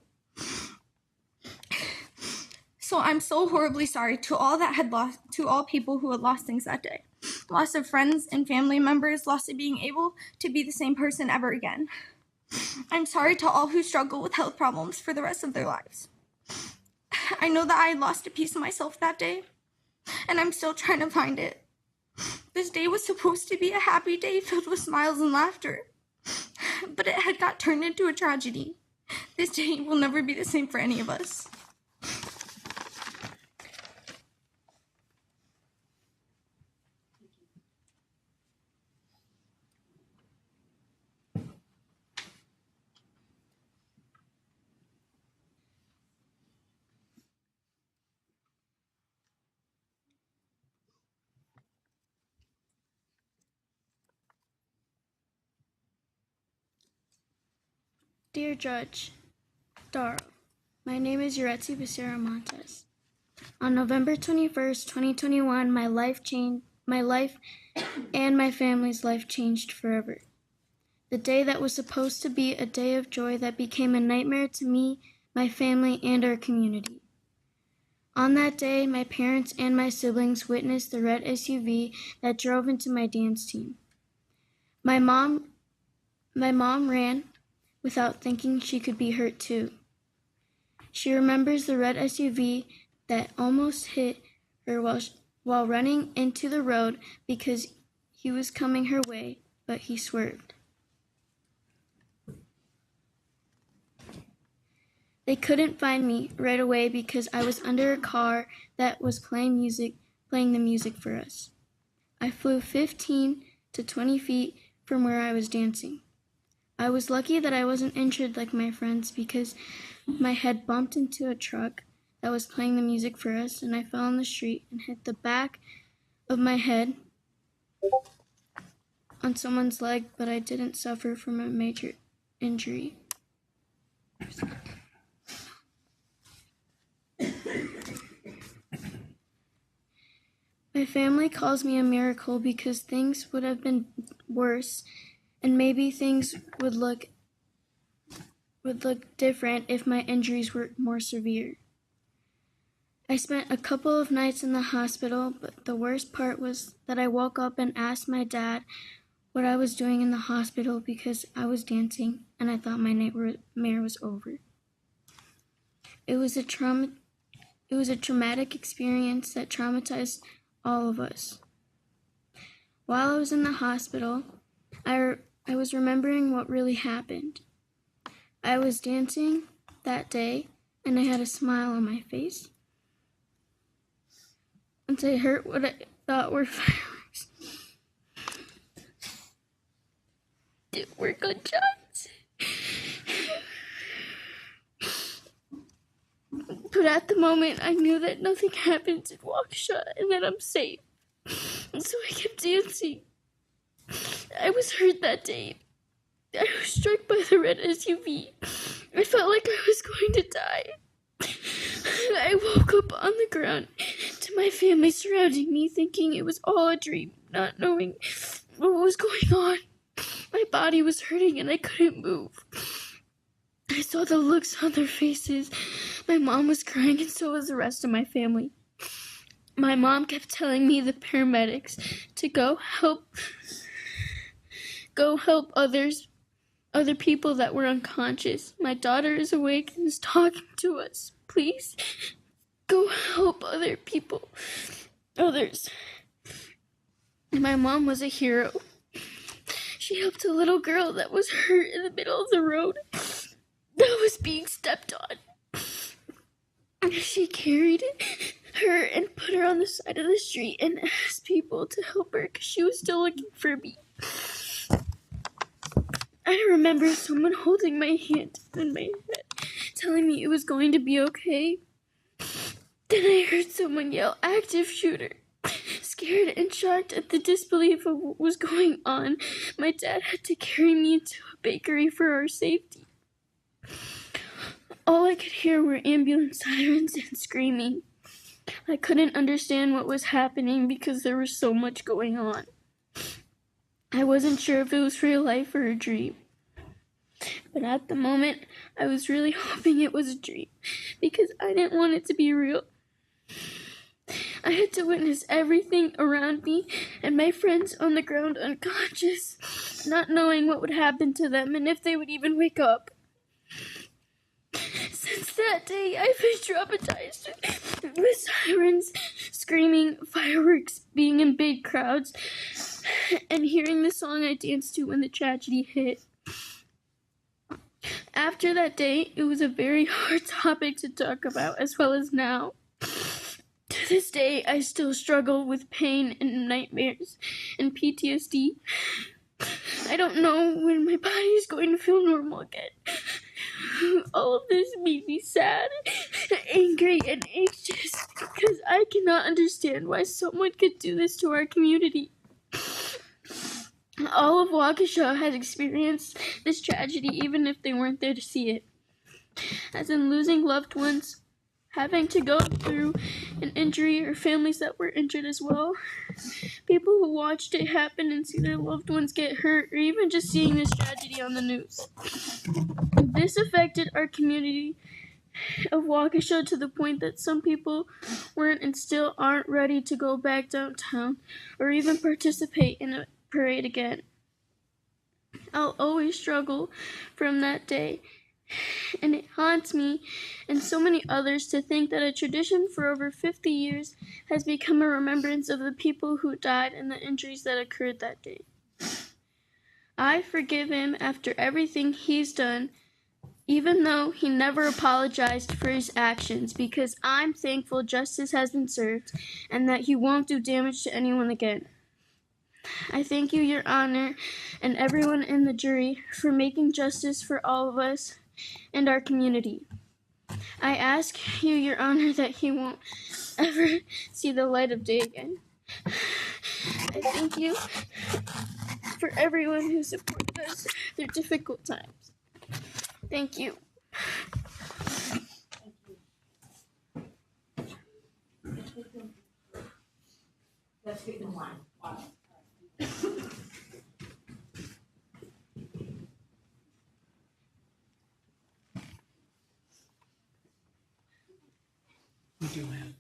So I'm so horribly sorry to all people who had lost things that day. Loss of friends and family members, loss of being able to be the same person ever again. I'm sorry to all who struggle with health problems for the rest of their lives. I know that I had lost a piece of myself that day, and I'm still trying to find it. This day was supposed to be a happy day filled with smiles and laughter, but it had got turned into a tragedy. This day will never be the same for any of us. Dear Judge Darrell, my name is Yuretsi Becerra Montes. On November 21st, 2021, my life and my family's life changed forever. The day that was supposed to be a day of joy that became a nightmare to me, my family, and our community. On that day, my parents and my siblings witnessed the red SUV that drove into my dance team. My mom ran without thinking she could be hurt too. She remembers the red SUV that almost hit her while running into the road because he was coming her way, but he swerved. They couldn't find me right away because I was under a car that was playing the music for us. I flew 15 to 20 feet from where I was dancing. I was lucky that I wasn't injured like my friends because my head bumped into a truck that was playing the music for us, and I fell on the street and hit the back of my head on someone's leg, but I didn't suffer from a major injury. My family calls me a miracle because things would have been worse and maybe things would look would look different if my injuries were more severe. I spent a couple of nights in the hospital, but the worst part was that I woke up and asked my dad what I was doing in the hospital because I was dancing and I thought my nightmare was over. It was a traumatic experience that traumatized all of us. While I was in the hospital, I was remembering what really happened. I was dancing that day and I had a smile on my face. Once I heard what I thought were fireworks, it were gunshots. But at the moment, I knew that nothing happens in Waukesha and that I'm safe. And so I kept dancing. I was hurt that day. I was struck by the red SUV. I felt like I was going to die. I woke up on the ground to my family surrounding me, thinking it was all a dream, not knowing what was going on. My body was hurting and I couldn't move. I saw the looks on their faces. My mom was crying and so was the rest of my family. My mom kept telling me the paramedics to go help other people that were unconscious. My daughter is awake and is talking to us. Please, go help other people. Others. My mom was a hero. She helped a little girl that was hurt in the middle of the road that was being stepped on. She carried her and put her on the side of the street and asked people to help her because she was still looking for me. I remember someone holding my hand in my head, telling me it was going to be okay. Then I heard someone yell, "Active shooter." Scared and shocked at the disbelief of what was going on, my dad had to carry me into a bakery for our safety. All I could hear were ambulance sirens and screaming. I couldn't understand what was happening because there was so much going on. I wasn't sure if it was real life or a dream. But at the moment, I was really hoping it was a dream because I didn't want it to be real. I had to witness everything around me and my friends on the ground unconscious, not knowing what would happen to them and if they would even wake up. Since that day, I've been traumatized with sirens, screaming, fireworks, being in big crowds, and hearing the song I danced to when the tragedy hit. After that day, it was a very hard topic to talk about, as well as now. To this day, I still struggle with pain and nightmares and PTSD. I don't know when my body is going to feel normal again. All of this made me sad, angry, and anxious because I cannot understand why someone could do this to our community. All of Waukesha has experienced this tragedy even if they weren't there to see it. As in losing loved ones, having to go through an injury or families that were injured as well. People who watched it happen and see their loved ones get hurt, or even just seeing this tragedy on the news. This affected our community of Waukesha to the point that some people weren't and still aren't ready to go back downtown or even participate in a parade again. I'll always struggle from that day. And it haunts me and so many others to think that a tradition for over 50 years has become a remembrance of the people who died and the injuries that occurred that day. I forgive him after everything he's done, even though he never apologized for his actions, because I'm thankful justice has been served and that he won't do damage to anyone again. I thank you, Your Honor, and everyone in the jury for making justice for all of us and our community. I ask you, Your Honor, that he won't ever see the light of day again. I thank you for everyone who supported us through difficult times. Thank you. do have.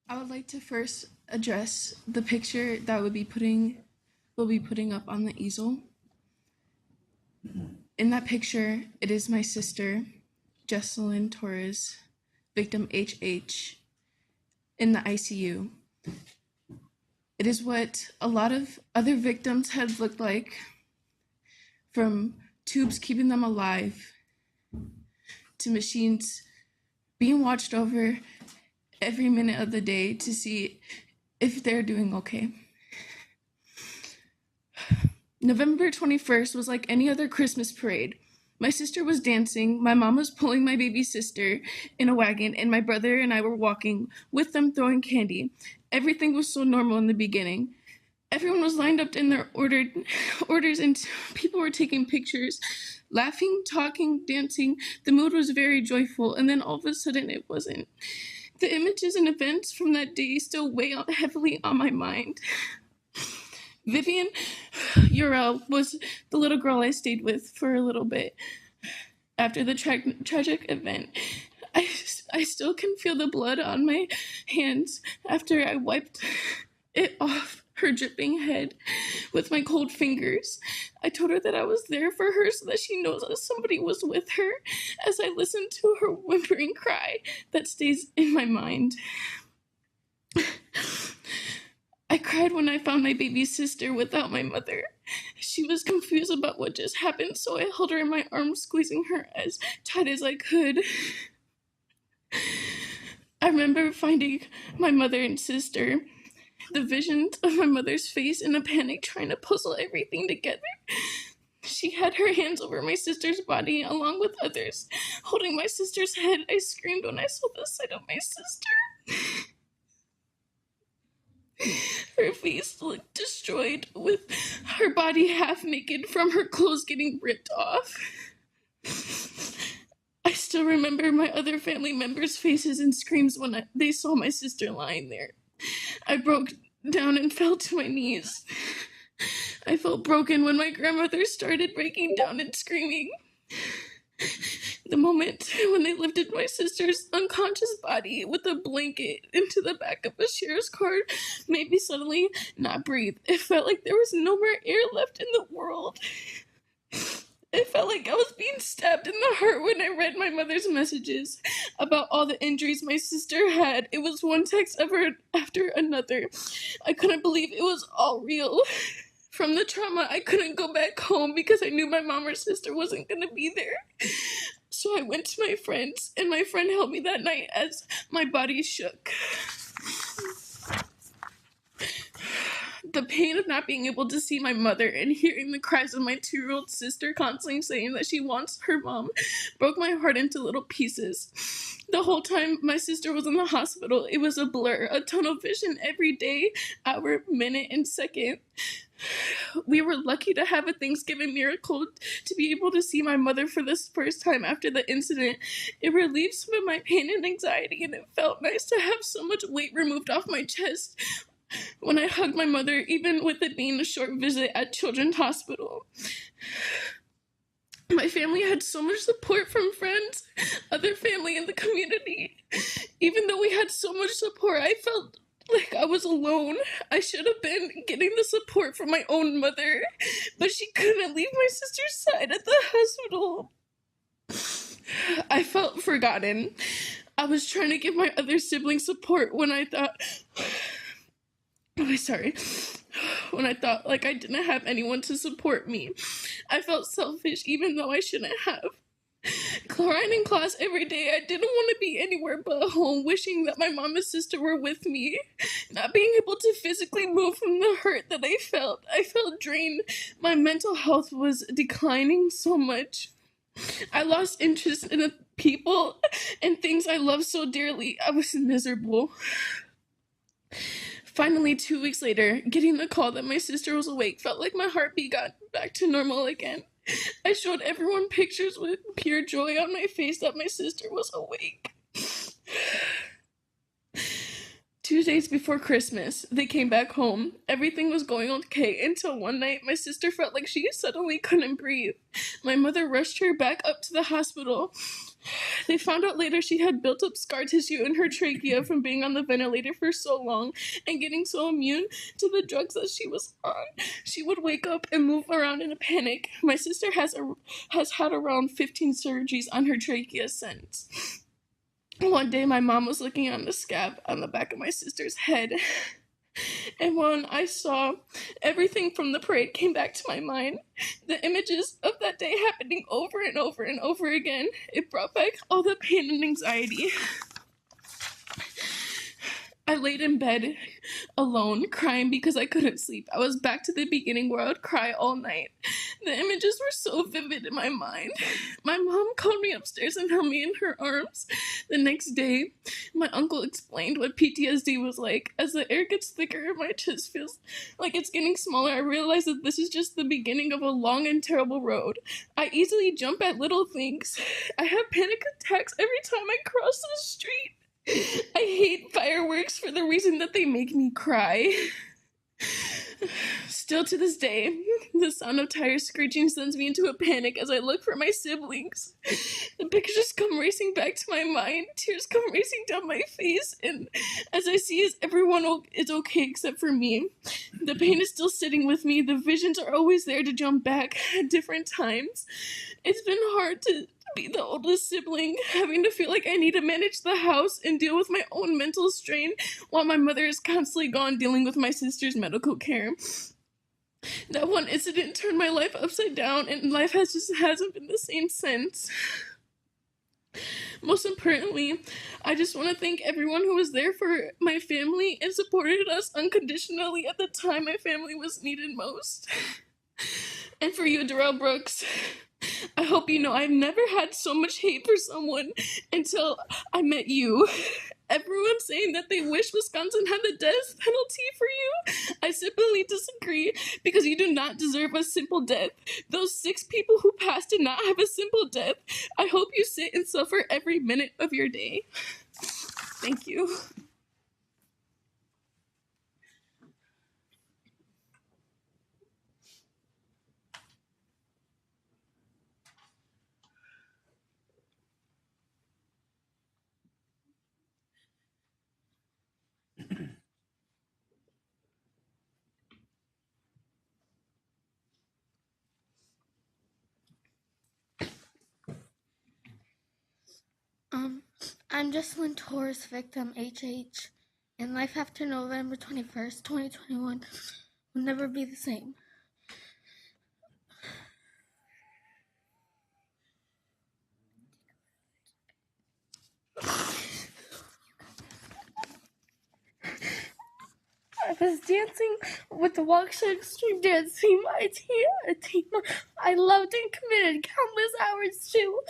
I would like to first address the picture that we'll be putting up on the easel. In that picture, it is my sister, Jesselyn Torres, victim HH, in the ICU. It is what a lot of other victims had looked like, from tubes keeping them alive to machines being watched over every minute of the day to see if they're doing okay. November 21st was like any other Christmas parade. My sister was dancing, my mom was pulling my baby sister in a wagon, and my brother and I were walking with them throwing candy. Everything was so normal in the beginning. Everyone was lined up in their orders and people were taking pictures, laughing, talking, dancing. The mood was very joyful, and then all of a sudden it wasn't. The images and events from that day still weigh heavily on my mind. Vivian Urel was the little girl I stayed with for a little bit. After the tragic event, I still can feel the blood on my hands after I wiped it off her dripping head with my cold fingers. I told her that I was there for her so that she knows that somebody was with her as I listened to her whimpering cry that stays in my mind. I cried when I found my baby sister without my mother. She was confused about what just happened, so I held her in my arms, squeezing her as tight as I could. I remember finding my mother and sister, the visions of my mother's face in a panic, trying to puzzle everything together. She had her hands over my sister's body, along with others. Holding my sister's head, I screamed when I saw the sight of my sister. Her face looked destroyed, with her body half naked from her clothes getting ripped off. I still remember my other family members' faces and screams when they saw my sister lying there. I broke down and fell to my knees. I felt broken when my grandmother started breaking down and screaming. The moment when they lifted my sister's unconscious body with a blanket into the back of a sheriff's car made me suddenly not breathe. It felt like there was no more air left in the world. It felt like I was being stabbed in the heart when I read my mother's messages about all the injuries my sister had. It was one text after another. I couldn't believe it was all real. From the trauma, I couldn't go back home because I knew my mom or sister wasn't going to be there. So I went to my friends, and my friend held me that night as my body shook. The pain of not being able to see my mother and hearing the cries of my 2-year-old sister constantly saying that she wants her mom broke my heart into little pieces. The whole time my sister was in the hospital, it was a blur, a tunnel vision every day, hour, minute, and second. We were lucky to have a Thanksgiving miracle to be able to see my mother for the first time after the incident. It relieved some of my pain and anxiety, and it felt nice to have so much weight removed off my chest when I hugged my mother, even with it being a short visit at Children's Hospital. My family had so much support from friends, other family in the community. Even though we had so much support, I felt like I was alone. I should have been getting the support from my own mother, but she couldn't leave my sister's side at the hospital. I felt forgotten. I was trying to give my other siblings support when I thought like I didn't have anyone to support me. I felt selfish even though I shouldn't have. Crying in class every day, I didn't want to be anywhere but home, wishing that my mom and sister were with me. Not being able to physically move from the hurt that I felt drained. My mental health was declining so much. I lost interest in the people and things I loved so dearly. I was miserable. Finally, 2 weeks later, getting the call that my sister was awake felt like my heartbeat got back to normal again. I showed everyone pictures with pure joy on my face that my sister was awake. 2 days before Christmas, they came back home. Everything was going okay until one night my sister felt like she suddenly couldn't breathe. My mother rushed her back up to the hospital. They found out later she had built up scar tissue in her trachea from being on the ventilator for so long and getting so immune to the drugs that she was on. She would wake up and move around in a panic. My sister has had around 15 surgeries on her trachea since. One day my mom was looking on the scab on the back of my sister's head, and when I saw everything from the parade came back to my mind, the images of that day happening over and over and over again, it brought back all the pain and anxiety. I laid in bed alone, crying because I couldn't sleep. I was back to the beginning where I would cry all night. The images were so vivid in my mind. My mom called me upstairs and held me in her arms. The next day, my uncle explained what PTSD was like. As the air gets thicker and my chest feels like it's getting smaller, I realize that this is just the beginning of a long and terrible road. I easily jump at little things. I have panic attacks every time I cross the street. I hate fireworks for the reason that they make me cry. Still to this day, the sound of tires screeching sends me into a panic as I look for my siblings. The pictures come racing back to my mind, tears come racing down my face, and as I see is everyone is okay except for me. The pain is still sitting with me, the visions are always there to jump back at different times. It's been hard to be the oldest sibling, having to feel like I need to manage the house and deal with my own mental strain while my mother is constantly gone dealing with my sister's medical care. That one incident turned my life upside down, and life hasn't been the same since. Most importantly, I just want to thank everyone who was there for my family and supported us unconditionally at the time my family was needed most. And for you, Darrell Brooks, I hope you know I've never had so much hate for someone until I met you. Everyone's saying that they wish Wisconsin had the death penalty for you. I simply disagree because you do not deserve a simple death. Those 6 people who passed did not have a simple death. I hope you sit and suffer every minute of your day. Thank you. I'm Jocelyn Torres, victim HH, and life after November 21st, 2021 will never be the same. I was dancing with the Waukesha Extreme Dance Team. A team I loved and committed countless hours to.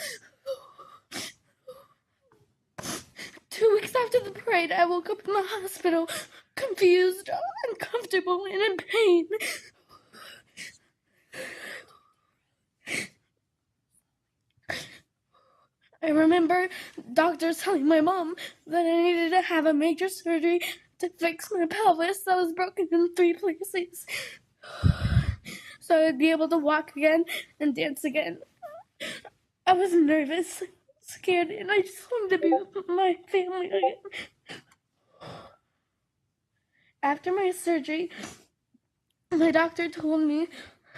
2 weeks after the parade, I woke up in the hospital, confused, uncomfortable, and in pain. I remember doctors telling my mom that I needed to have a major surgery to fix my pelvis that was broken in 3 places, so I'd be able to walk again and dance again. I was nervous, scared, and I just wanted to be with my family again. After my surgery, my doctor told me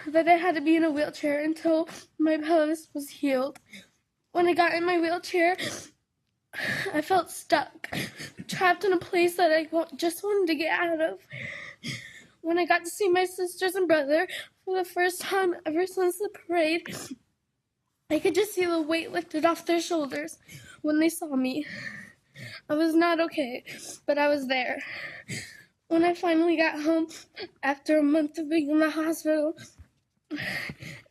that I had to be in a wheelchair until my pelvis was healed. When I got in my wheelchair, I felt stuck, trapped in a place that I just wanted to get out of. When I got to see my sisters and brother for the first time ever since the parade, I could just see the weight lifted off their shoulders when they saw me. I was not okay, but I was there. When I finally got home, after a month of being in the hospital,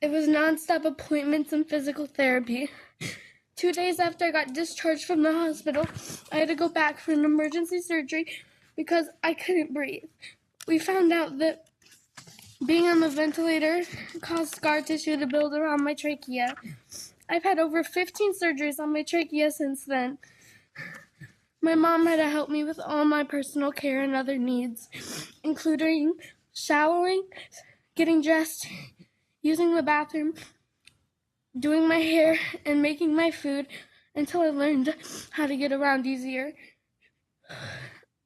it was nonstop appointments and physical therapy. 2 days after I got discharged from the hospital, I had to go back for an emergency surgery because I couldn't breathe. We found out that being on the ventilator caused scar tissue to build around my trachea. I've had over 15 surgeries on my trachea since then. My mom had to help me with all my personal care and other needs, including showering, getting dressed, using the bathroom, doing my hair, and making my food until I learned how to get around easier.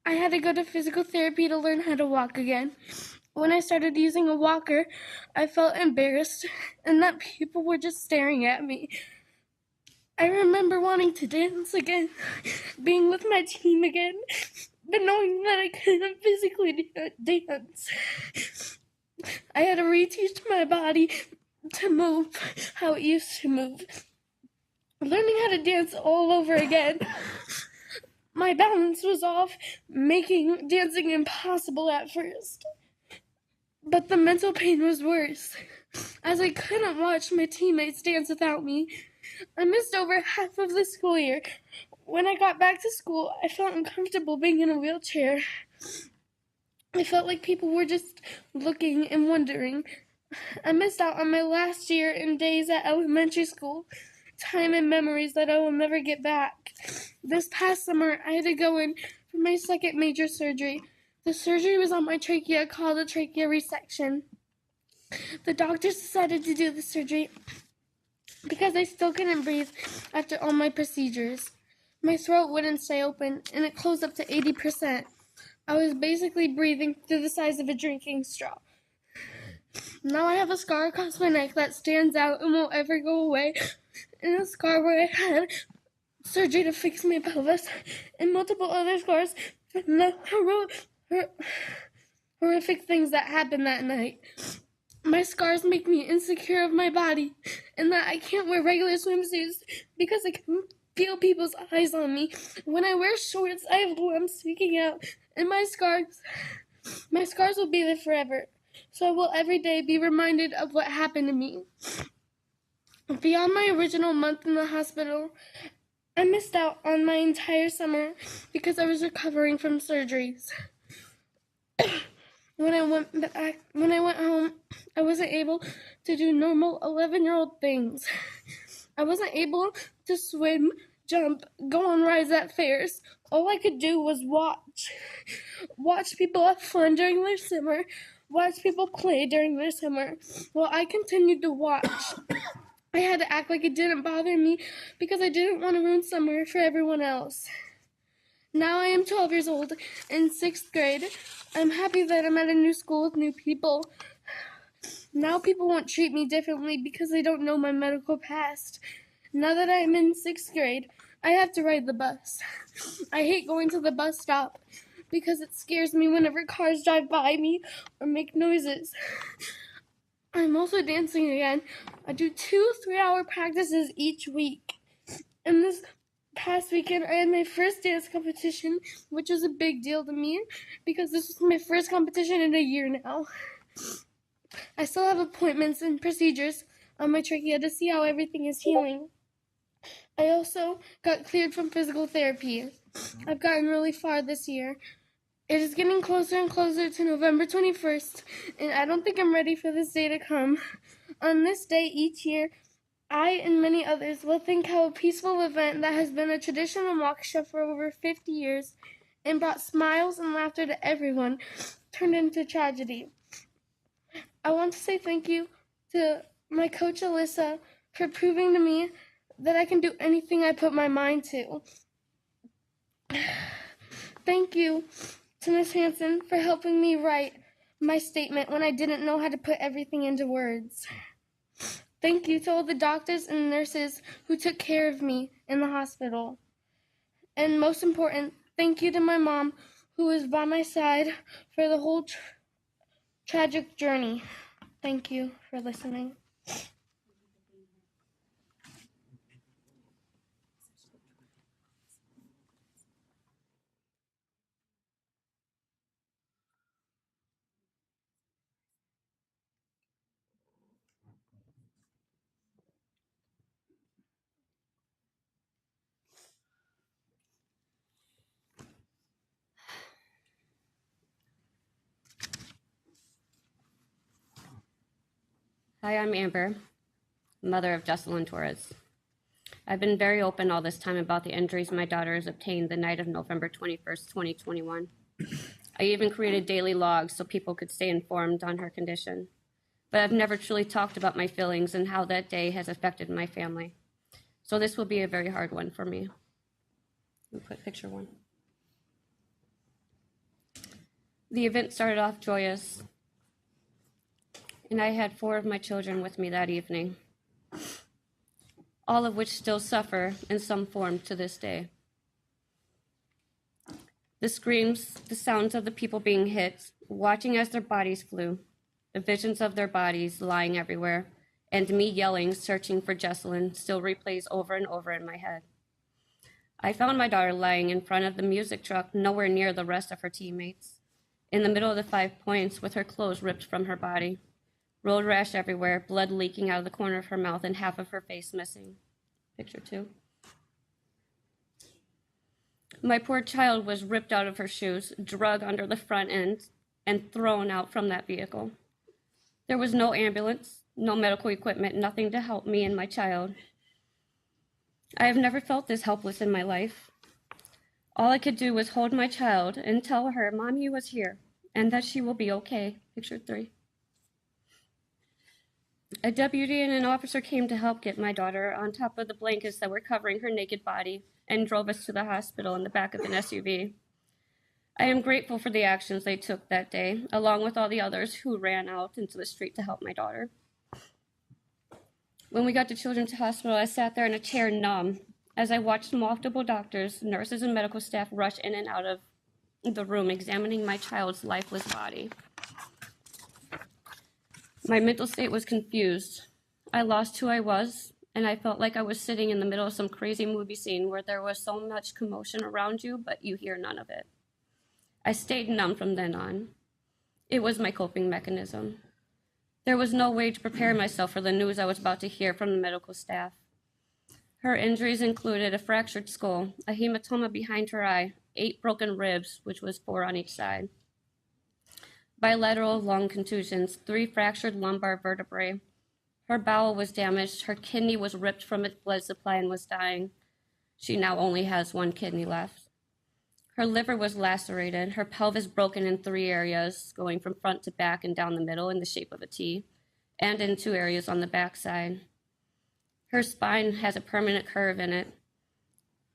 I had to go to physical therapy to learn how to walk again. When I started using a walker, I felt embarrassed and that people were just staring at me. I remember wanting to dance again, being with my team again, but knowing that I couldn't physically dance. I had to reteach my body to move how it used to move. Learning how to dance all over again. My balance was off, making dancing impossible at first. But the mental pain was worse, as I couldn't watch my teammates dance without me. I missed over half of the school year. When I got back to school, I felt uncomfortable being in a wheelchair. I felt like people were just looking and wondering. I missed out on my last year and days at elementary school, time and memories that I will never get back. This past summer, I had to go in for my second major surgery. The surgery was on my trachea, called a trachea resection. The doctors decided to do the surgery because I still couldn't breathe after all my procedures. My throat wouldn't stay open, and it closed up to 80%. I was basically breathing through the size of a drinking straw. Now I have a scar across my neck that stands out and won't ever go away, and a scar where I had surgery to fix my pelvis, and multiple other scars from the horrific things that happened that night. My scars make me insecure of my body, and that I can't wear regular swimsuits because I can feel people's eyes on me. When I wear shorts, I have lumps sticking out, and my scars will be there forever. So I will every day be reminded of what happened to me. Beyond my original month in the hospital, I missed out on my entire summer because I was recovering from surgeries. When I went home, I wasn't able to do normal 11-year-old things. I wasn't able to swim, jump, go on rides at fairs. All I could do was watch people have fun during their summer, watch people play during their summer. While I continued to watch, I had to act like it didn't bother me because I didn't want to ruin summer for everyone else. Now I am 12 years old in 6th grade. I'm happy that I'm at a new school with new people. Now people won't treat me differently because they don't know my medical past. Now that I'm in 6th grade, I have to ride the bus. I hate going to the bus stop because it scares me whenever cars drive by me or make noises. I'm also dancing again. I do 2 3-hour practices each week. And this past weekend, I had my first dance competition, which was a big deal to me because this was my first competition in a year now. I still have appointments and procedures on my trachea to see how everything is healing. I also got cleared from physical therapy. I've gotten really far this year. It is getting closer and closer to November 21st, and I don't think I'm ready for this day to come. On this day each year, I and many others will think how a peaceful event that has been a tradition in Waukesha for over 50 years and brought smiles and laughter to everyone turned into tragedy. I want to say thank you to my coach Alyssa for proving to me that I can do anything I put my mind to. Thank you to Miss Hanson for helping me write my statement when I didn't know how to put everything into words. Thank you to all the doctors and nurses who took care of me in the hospital. And most important, thank you to my mom who was by my side for the whole tragic journey. Thank you for listening. Hi, I'm Amber, mother of Jesselyn Torres. I've been very open all this time about the injuries my daughter has obtained the night of November 21st, 2021. I even created daily logs so people could stay informed on her condition. But I've never truly talked about my feelings and how that day has affected my family. So this will be a very hard one for me. We'll put picture one. The event started off joyous, and I had 4 of my children with me that evening, all of which still suffer in some form to this day. The screams, the sounds of the people being hit, watching as their bodies flew, the visions of their bodies lying everywhere, and me yelling, searching for Jesselyn, still replays over and over in my head. I found my daughter lying in front of the music truck, nowhere near the rest of her teammates, in the middle of the 5 points with her clothes ripped from her body, road rash everywhere, blood leaking out of the corner of her mouth and half of her face missing. Picture 2. My poor child was ripped out of her shoes, drug under the front end, and thrown out from that vehicle. There was no ambulance, no medical equipment, nothing to help me and my child. I have never felt this helpless in my life. All I could do was hold my child and tell her Mommy was here and that she will be okay. Picture 3. A deputy and an officer came to help get my daughter on top of the blankets that were covering her naked body and drove us to the hospital in the back of an SUV. I am grateful for the actions they took that day, along with all the others who ran out into the street to help my daughter. When we got to Children's Hospital, I sat there in a chair numb as I watched multiple doctors, nurses, and medical staff rush in and out of the room examining my child's lifeless body. My mental state was confused. I lost who I was, and I felt like I was sitting in the middle of some crazy movie scene where there was so much commotion around you, but you hear none of it. I stayed numb from then on. It was my coping mechanism. There was no way to prepare myself for the news I was about to hear from the medical staff. Her injuries included a fractured skull, a hematoma behind her eye, 8 broken ribs, which was 4 on each side, bilateral lung contusions, 3 fractured lumbar vertebrae. Her bowel was damaged, her kidney was ripped from its blood supply and was dying. She now only has 1 kidney left. Her liver was lacerated, her pelvis broken in 3 areas, going from front to back and down the middle in the shape of a T, and in 2 areas on the back side. Her spine has a permanent curve in it.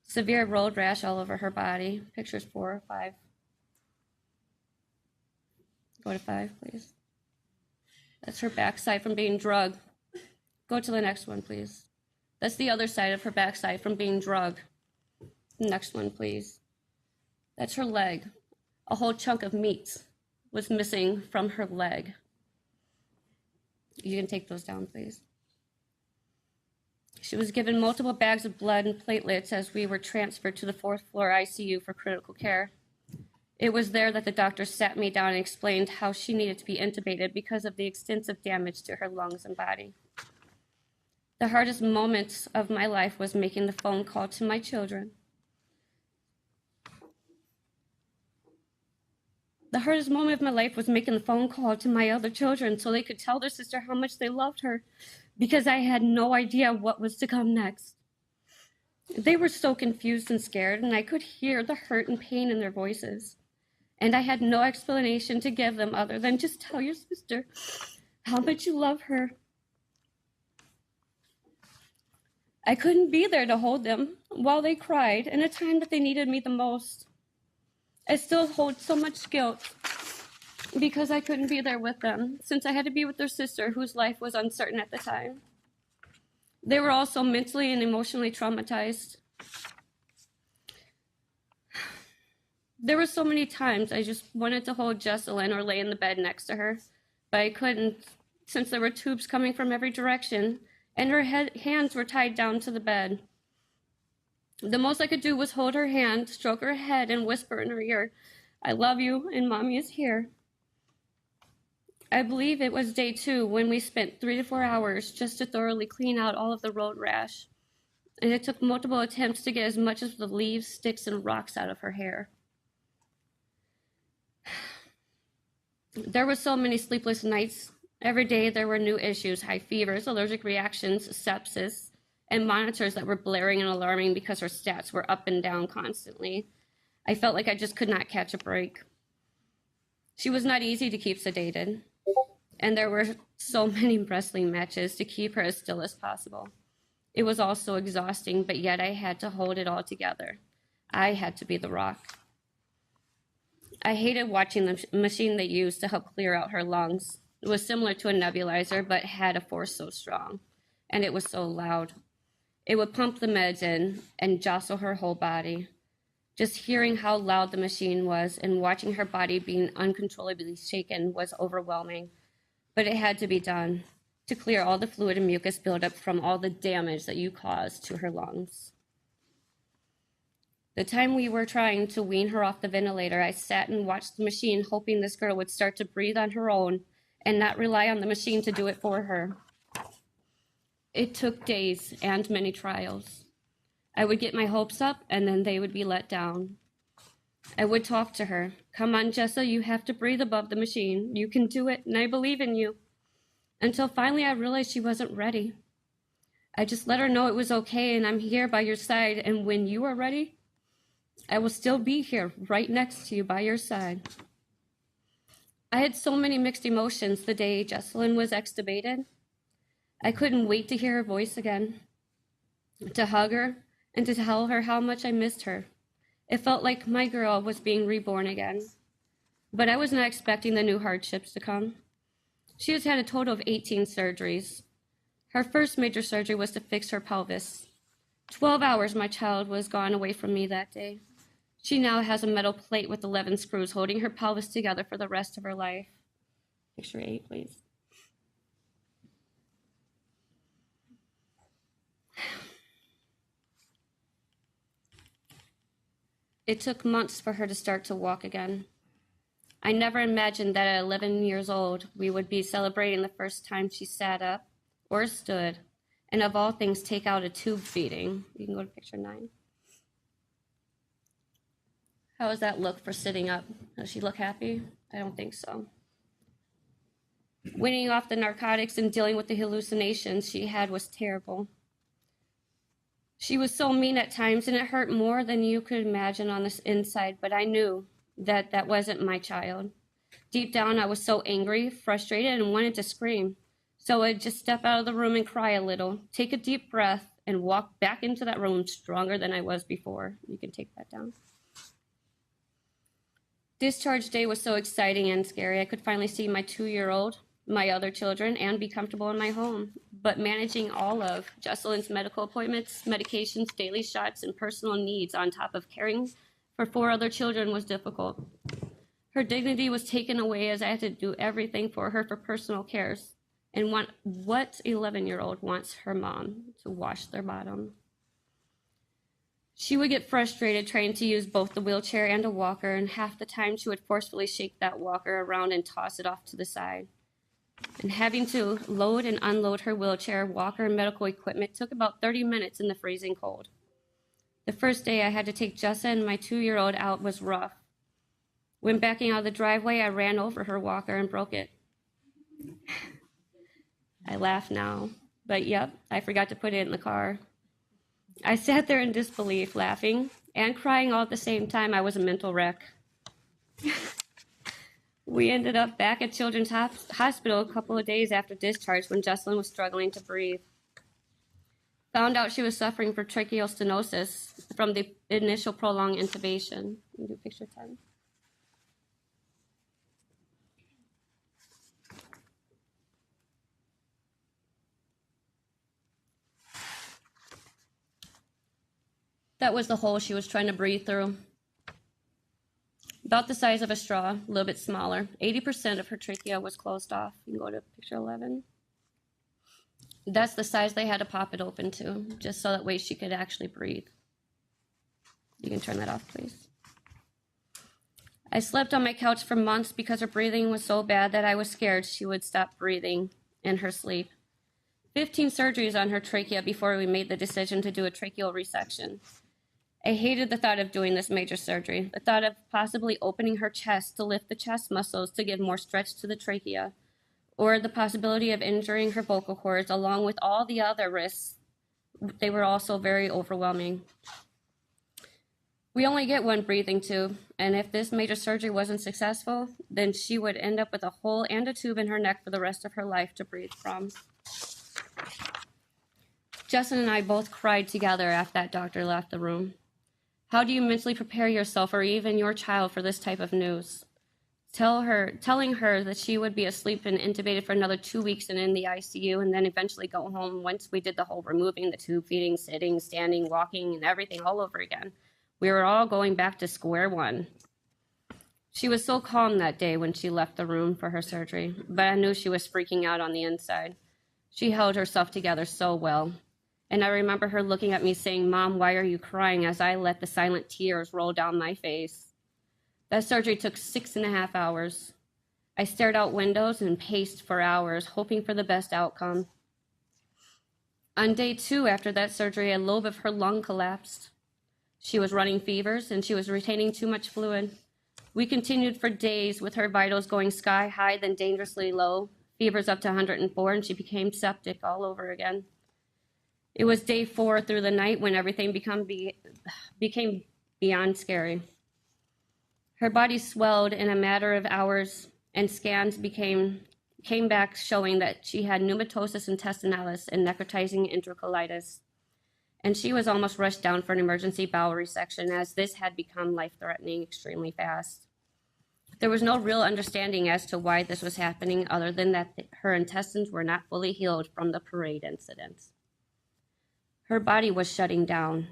Severe road rash all over her body. Pictures 4 or 5. Go to 5, please. That's her backside from being drugged. Go to the next one, please. That's the other side of her backside from being drugged. Next one, please. That's her leg. A whole chunk of meat was missing from her leg. You can take those down, please. She was given multiple bags of blood and platelets as we were transferred to the 4th floor ICU for critical care. It was there that the doctor sat me down and explained how she needed to be intubated because of the extensive damage to her lungs and body. The hardest moment of my life was making the phone call to my children. The hardest moment of my life was making the phone call to my other children so they could tell their sister how much they loved her, because I had no idea what was to come next. They were so confused and scared, and I could hear the hurt and pain in their voices. And I had no explanation to give them other than just tell your sister how much you love her. I couldn't be there to hold them while they cried in a time that they needed me the most. I still hold so much guilt because I couldn't be there with them, since I had to be with their sister, whose life was uncertain at the time. They were also mentally and emotionally traumatized. There were so many times I just wanted to hold Jesselyn or lay in the bed next to her, but I couldn't, since there were tubes coming from every direction, and her hands were tied down to the bed. The most I could do was hold her hand, stroke her head, and whisper in her ear, "I love you, and Mommy is here." I believe it was day 2 when we spent 3 to 4 hours just to thoroughly clean out all of the road rash, and it took multiple attempts to get as much of the leaves, sticks, and rocks out of her hair. There were so many sleepless nights. Every day there were new issues: high fevers, allergic reactions, sepsis, and monitors that were blaring and alarming because her stats were up and down constantly. I felt like I just could not catch a break. She was not easy to keep sedated, and there were so many wrestling matches to keep her as still as possible. It was all so exhausting, but yet I had to hold it all together. I had to be the rock. I hated watching the machine they used to help clear out her lungs. It was similar to a nebulizer, but had a force so strong, and it was so loud. It would pump the meds in and jostle her whole body. Just hearing how loud the machine was and watching her body being uncontrollably shaken was overwhelming, but it had to be done to clear all the fluid and mucus buildup from all the damage that you caused to her lungs. The time we were trying to wean her off the ventilator, I sat and watched the machine, hoping this girl would start to breathe on her own and not rely on the machine to do it for her. It took days and many trials. I would get my hopes up, and then they would be let down. I would talk to her. Come on, Jessa, you have to breathe above the machine. You can do it, and I believe in you. Until finally I realized she wasn't ready. I just let her know it was okay, and I'm here by your side, and when you are ready, I will still be here right next to you by your side. I had so many mixed emotions the day Jesselyn was extubated. I couldn't wait to hear her voice again, to hug her, and to tell her how much I missed her. It felt like my girl was being reborn again. But I was not expecting the new hardships to come. She has had a total of 18 surgeries. Her first major surgery was to fix her pelvis. 12 hours my child was gone away from me that day. She now has a metal plate with 11 screws holding her pelvis together for the rest of her life. Picture 8, please. It took months for her to start to walk again. I never imagined that at 11 years old, we would be celebrating the first time she sat up or stood, and of all things, take out a tube feeding. You can go to picture 9. How does that look for sitting up? Does she look happy? I don't think so. Weaning off the narcotics and dealing with the hallucinations she had was terrible. She was so mean at times, and it hurt more than you could imagine on the inside, but I knew that that wasn't my child. Deep down, I was so angry, frustrated, and wanted to scream. So I'd just step out of the room and cry a little, take a deep breath, and walk back into that room stronger than I was before. You can take that down. Discharge day was so exciting and scary. I could finally see my 2-year-old, my other children, and be comfortable in my home. But managing all of Jesselyn's medical appointments, medications, daily shots, and personal needs on top of caring for 4 other children was difficult. Her dignity was taken away as I had to do everything for her for personal cares. And what 11-year-old wants her mom to wash their bottom? She would get frustrated trying to use both the wheelchair and a walker, and half the time she would forcefully shake that walker around and toss it off to the side. And having to load and unload her wheelchair, walker, and medical equipment took about 30 minutes in the freezing cold. The first day I had to take Jessa and my 2-year-old out was rough. When backing out of the driveway, I ran over her walker and broke it. I laugh now, but yep, I forgot to put it in the car. I sat there in disbelief, laughing and crying all at the same time. I was a mental wreck. We ended up back at Children's Hospital a couple of days after discharge when Jesselyn was struggling to breathe. Found out she was suffering from tracheal stenosis from the initial prolonged intubation. You can do picture 10. That was the hole she was trying to breathe through. About the size of a straw, a little bit smaller. 80% of her trachea was closed off. You can go to picture 11. That's the size they had to pop it open to, just so that way she could actually breathe. You can turn that off, please. I slept on my couch for months because her breathing was so bad that I was scared she would stop breathing in her sleep. 15 surgeries on her trachea before we made the decision to do a tracheal resection. I hated the thought of doing this major surgery, the thought of possibly opening her chest to lift the chest muscles to give more stretch to the trachea, or the possibility of injuring her vocal cords along with all the other risks they were also very overwhelming. We only get one breathing tube, and if this major surgery wasn't successful, then she would end up with a hole and a tube in her neck for the rest of her life to breathe from. Justin and I both cried together after that doctor left the room. How do you mentally prepare yourself or even your child for this type of news? Telling her that she would be asleep and intubated for another 2 weeks and in the ICU, and then eventually go home once we did the whole removing the tube, feeding, sitting, standing, walking, and everything all over again. We were all going back to square one. She was so calm that day when she left the room for her surgery, but I knew she was freaking out on the inside. She held herself together so well. And I remember her looking at me saying, "Mom, why are you crying?" as I let the silent tears roll down my face. That surgery took 6.5 hours. I stared out windows and paced for hours, hoping for the best outcome. On day 2 after that surgery, a lobe of her lung collapsed. She was running fevers and she was retaining too much fluid. We continued for days with her vitals going sky high, then dangerously low, fevers up to 104, and she became septic all over again. It was day 4 through the night when everything became beyond scary. Her body swelled in a matter of hours, and scans came back showing that she had pneumatosis intestinalis and necrotizing enterocolitis. And she was almost rushed down for an emergency bowel resection, as this had become life-threatening extremely fast. There was no real understanding as to why this was happening, other than that her intestines were not fully healed from the Parade incident. Her body was shutting down.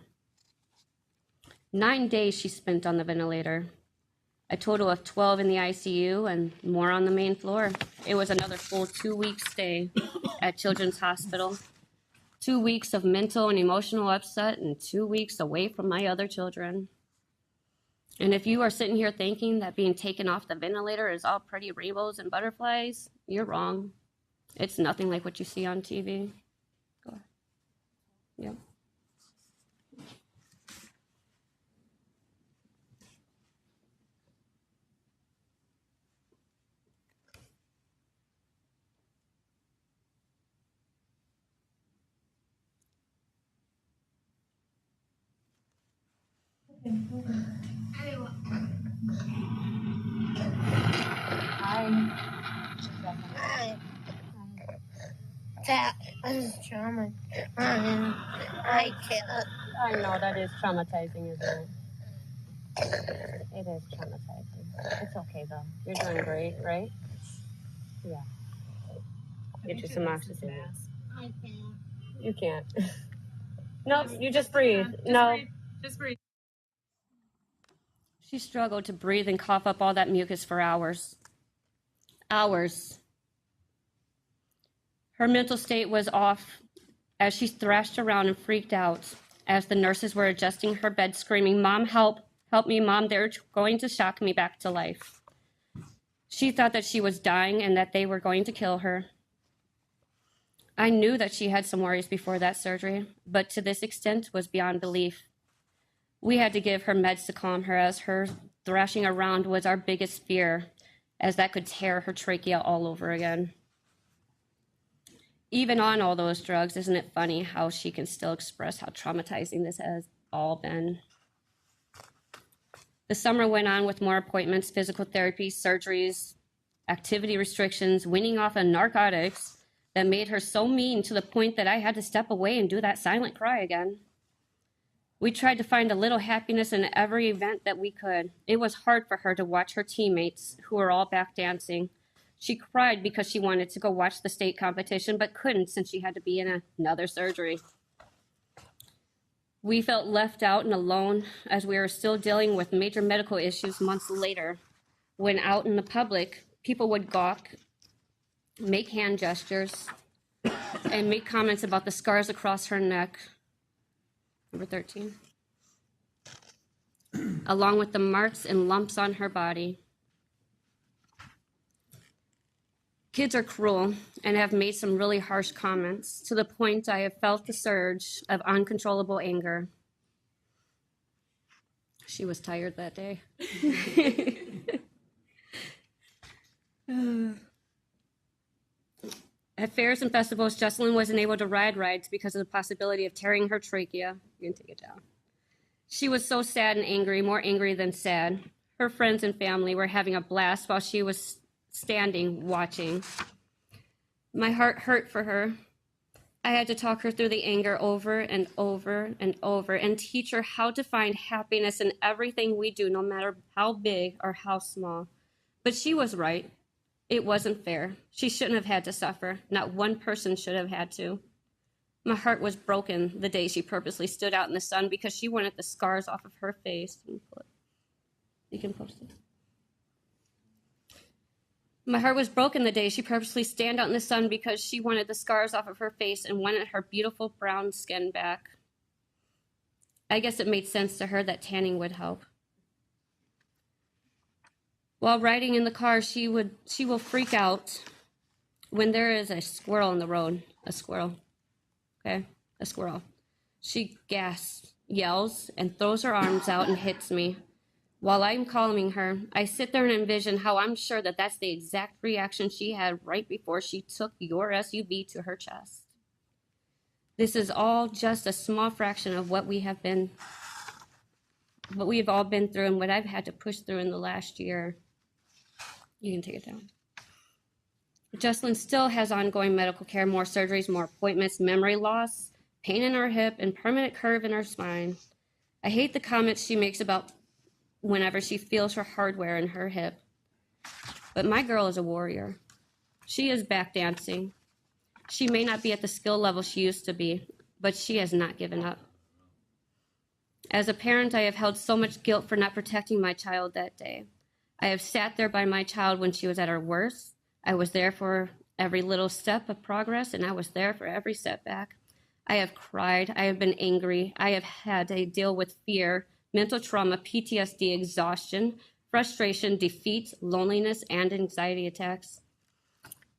9 days she spent on the ventilator, a total of 12 in the ICU and more on the main floor. It was another full 2-week stay at Children's Hospital, 2 weeks of mental and emotional upset, and 2 weeks away from my other children. And if you are sitting here thinking that being taken off the ventilator is all pretty rainbows and butterflies, you're wrong. It's nothing like what you see on TV. Go ahead. Yeah. That is trauma. I can't. I know that is traumatizing, isn't it? It is traumatizing. It's okay though. You're doing great, right? Yeah. Get you some oxygen. I can't. You can't. No, you just breathe. No. Just breathe. She struggled to breathe and cough up all that mucus for hours. Hours. Her mental state was off as she thrashed around and freaked out as the nurses were adjusting her bed, screaming, "Mom, help! Help me, Mom, they're going to shock me back to life." She thought that she was dying and that they were going to kill her. I knew that she had some worries before that surgery, but to this extent was beyond belief. We had to give her meds to calm her, as her thrashing around was our biggest fear, as that could tear her trachea all over again. Even on all those drugs, isn't it funny how she can still express how traumatizing this has all been? The summer went on with more appointments, physical therapy, surgeries, activity restrictions, weaning off of narcotics that made her so mean to the point that I had to step away and do that silent cry again. We tried to find a little happiness in every event that we could. It was hard for her to watch her teammates, who were all back dancing. She cried because she wanted to go watch the state competition, but couldn't since she had to be in another surgery. We felt left out and alone as we were still dealing with major medical issues months later, when out in the public, people would gawk, make hand gestures, and make comments about the scars across her neck. Number 13. Along with the marks and lumps on her body. Kids are cruel and have made some really harsh comments, to the point I have felt the surge of uncontrollable anger. She was tired that day. At fairs and festivals, Jesselyn wasn't able to ride rides because of the possibility of tearing her trachea. You can take it down. She was so sad and angry, more angry than sad. Her friends and family were having a blast while she was standing watching. My heart hurt for her. I had to talk her through the anger over and over and over and teach her how to find happiness in everything we do, no matter how big or how small. But she was right. It wasn't fair. She shouldn't have had to suffer. Not one person should have had to. My heart was broken the day she purposely stood out in the sun because she wanted the scars off of her face. You can post it. My heart was broken the day she purposely stand out in the sun because she wanted the scars off of her face and wanted her beautiful brown skin back. I guess it made sense to her that tanning would help. While riding in the car, she will freak out when there is a squirrel in the road. A squirrel. Okay? A squirrel. She gasps, yells, and throws her arms out and hits me. While I'm calming her, I sit there and envision how I'm sure that that's the exact reaction she had right before she took your SUV to her chest. This is all just a small fraction of what we have all been through and what I've had to push through in the last year. You can take it down. Jesselyn still has ongoing medical care, more surgeries, more appointments, memory loss, pain in her hip, and permanent curve in her spine. I hate the comments she makes about whenever she feels her hardware in her hip. But my girl is a warrior. She is back dancing. She may not be at the skill level she used to be, but she has not given up. As a parent, I have held so much guilt for not protecting my child that day. I have sat there by my child when she was at her worst. I was there for every little step of progress, and I was there for every setback. I have cried. I have been angry. I have had to deal with fear, mental trauma, PTSD, exhaustion, frustration, defeat, loneliness, and anxiety attacks.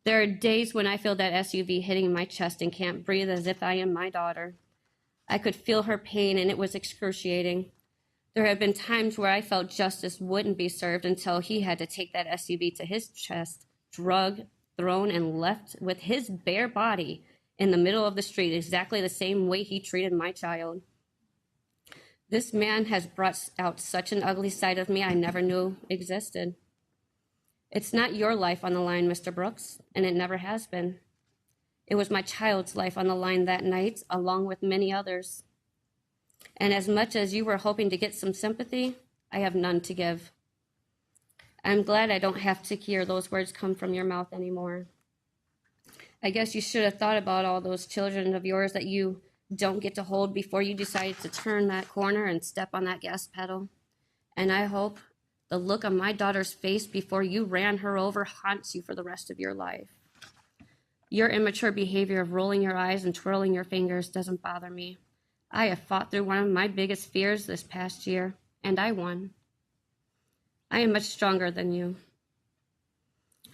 There are days when I feel that SUV hitting my chest and can't breathe as if I am my daughter. I could feel her pain, and it was excruciating. There have been times where I felt justice wouldn't be served until he had to take that SUV to his chest, drugged, thrown, and left with his bare body in the middle of the street, exactly the same way he treated my child. This man has brought out such an ugly side of me I never knew existed. It's not your life on the line, Mr. Brooks, and it never has been. It was my child's life on the line that night, along with many others. And as much as you were hoping to get some sympathy, I have none to give. I'm glad I don't have to hear those words come from your mouth anymore. I guess you should have thought about all those children of yours that you don't get to hold before you decided to turn that corner and step on that gas pedal. And I hope the look on my daughter's face before you ran her over haunts you for the rest of your life. Your immature behavior of rolling your eyes and twirling your fingers doesn't bother me. I have fought through one of my biggest fears this past year, and I won. I am much stronger than you.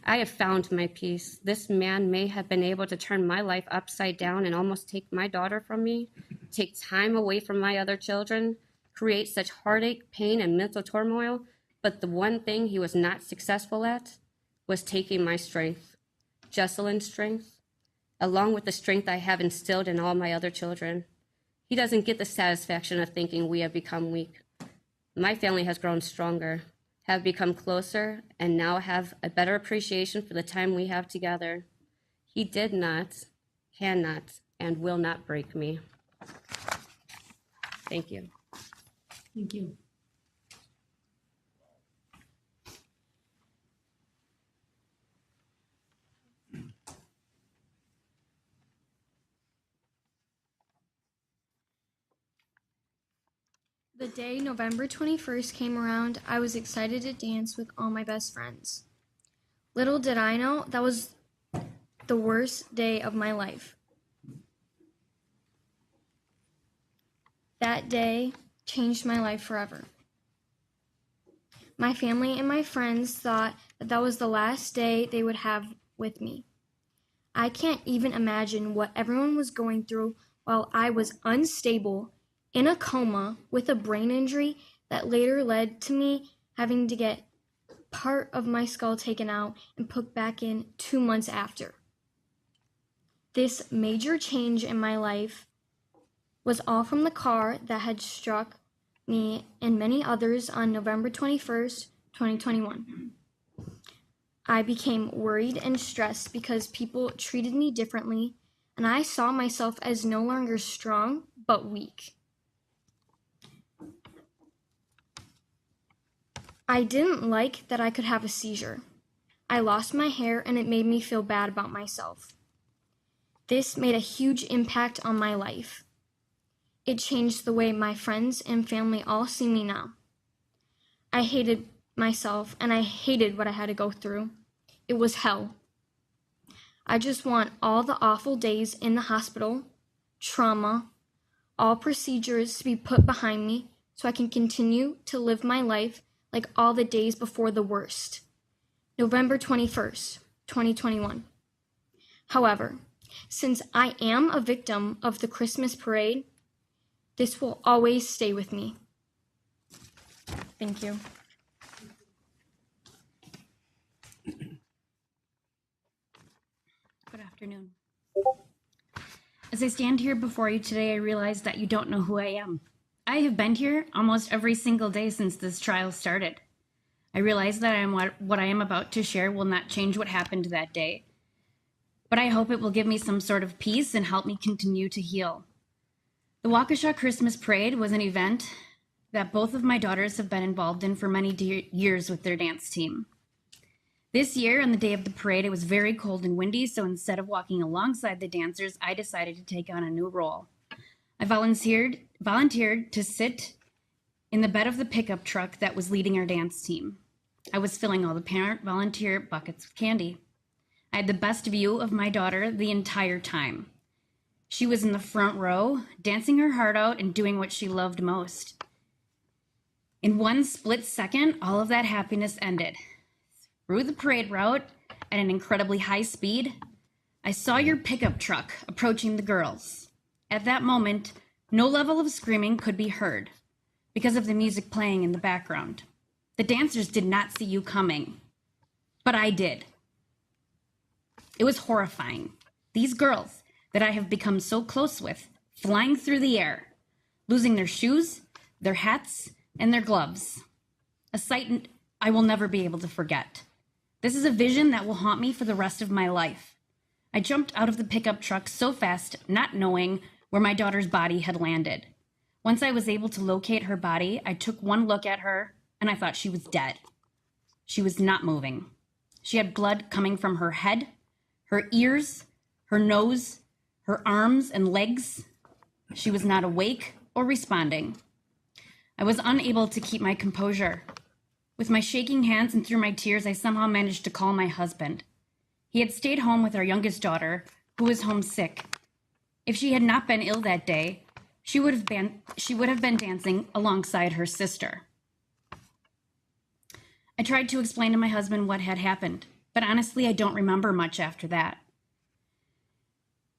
I have found my peace. This man may have been able to turn my life upside down and almost take my daughter from me, take time away from my other children, create such heartache, pain, and mental turmoil, but the one thing he was not successful at was taking my strength, Jesselyn's strength, along with the strength I have instilled in all my other children. He doesn't get the satisfaction of thinking we have become weak. My family has grown stronger, have become closer, and now have a better appreciation for the time we have together. He did not, cannot, and will not break me. Thank you. Thank you. The day November 21st came around, I was excited to dance with all my best friends. Little did I know that was the worst day of my life. That day changed my life forever. My family and my friends thought that was the last day they would have with me. I can't even imagine what everyone was going through while I was unstable, in a coma, with a brain injury that later led to me having to get part of my skull taken out and put back in 2 months after. This major change in my life was all from the car that had struck me and many others on November 21st, 2021. I became worried and stressed because people treated me differently, and I saw myself as no longer strong, but weak. I didn't like that I could have a seizure. I lost my hair, and it made me feel bad about myself. This made a huge impact on my life. It changed the way my friends and family all see me now. I hated myself, and I hated what I had to go through. It was hell. I just want all the awful days in the hospital, trauma, all procedures to be put behind me so I can continue to live my life like all the days before the worst. November 21st, 2021. However, since I am a victim of the Christmas parade, this will always stay with me. Thank you. Good afternoon. As I stand here before you today, I realize that you don't know who I am. I have been here almost every single day since this trial started. I realize that what I am about to share will not change what happened that day, but I hope it will give me some sort of peace and help me continue to heal. The Waukesha Christmas Parade was an event that both of my daughters have been involved in for many years with their dance team. This year, on the day of the parade, it was very cold and windy, so instead of walking alongside the dancers, I decided to take on a new role. I volunteered to sit in the bed of the pickup truck that was leading our dance team. I was filling all the parent volunteer buckets with candy. I had the best view of my daughter the entire time. She was in the front row, dancing her heart out and doing what she loved most. In one split second, all of that happiness ended. Through the parade route, at an incredibly high speed, I saw your pickup truck approaching the girls. At that moment, no level of screaming could be heard because of the music playing in the background. The dancers did not see you coming, but I did. It was horrifying. These girls that I have become so close with, flying through the air, losing their shoes, their hats, and their gloves. A sight I will never be able to forget. This is a vision that will haunt me for the rest of my life. I jumped out of the pickup truck so fast, not knowing where my daughter's body had landed. Once I was able to locate her body, I took one look at her, and I thought she was dead. She was not moving. She had blood coming from her head, her ears, her nose, her arms and legs. She was not awake or responding. I was unable to keep my composure. With my shaking hands and through my tears, I somehow managed to call my husband. He had stayed home with our youngest daughter, who was homesick. If she had not been ill that day, she would have been dancing alongside her sister. I tried to explain to my husband what had happened, but honestly, I don't remember much after that.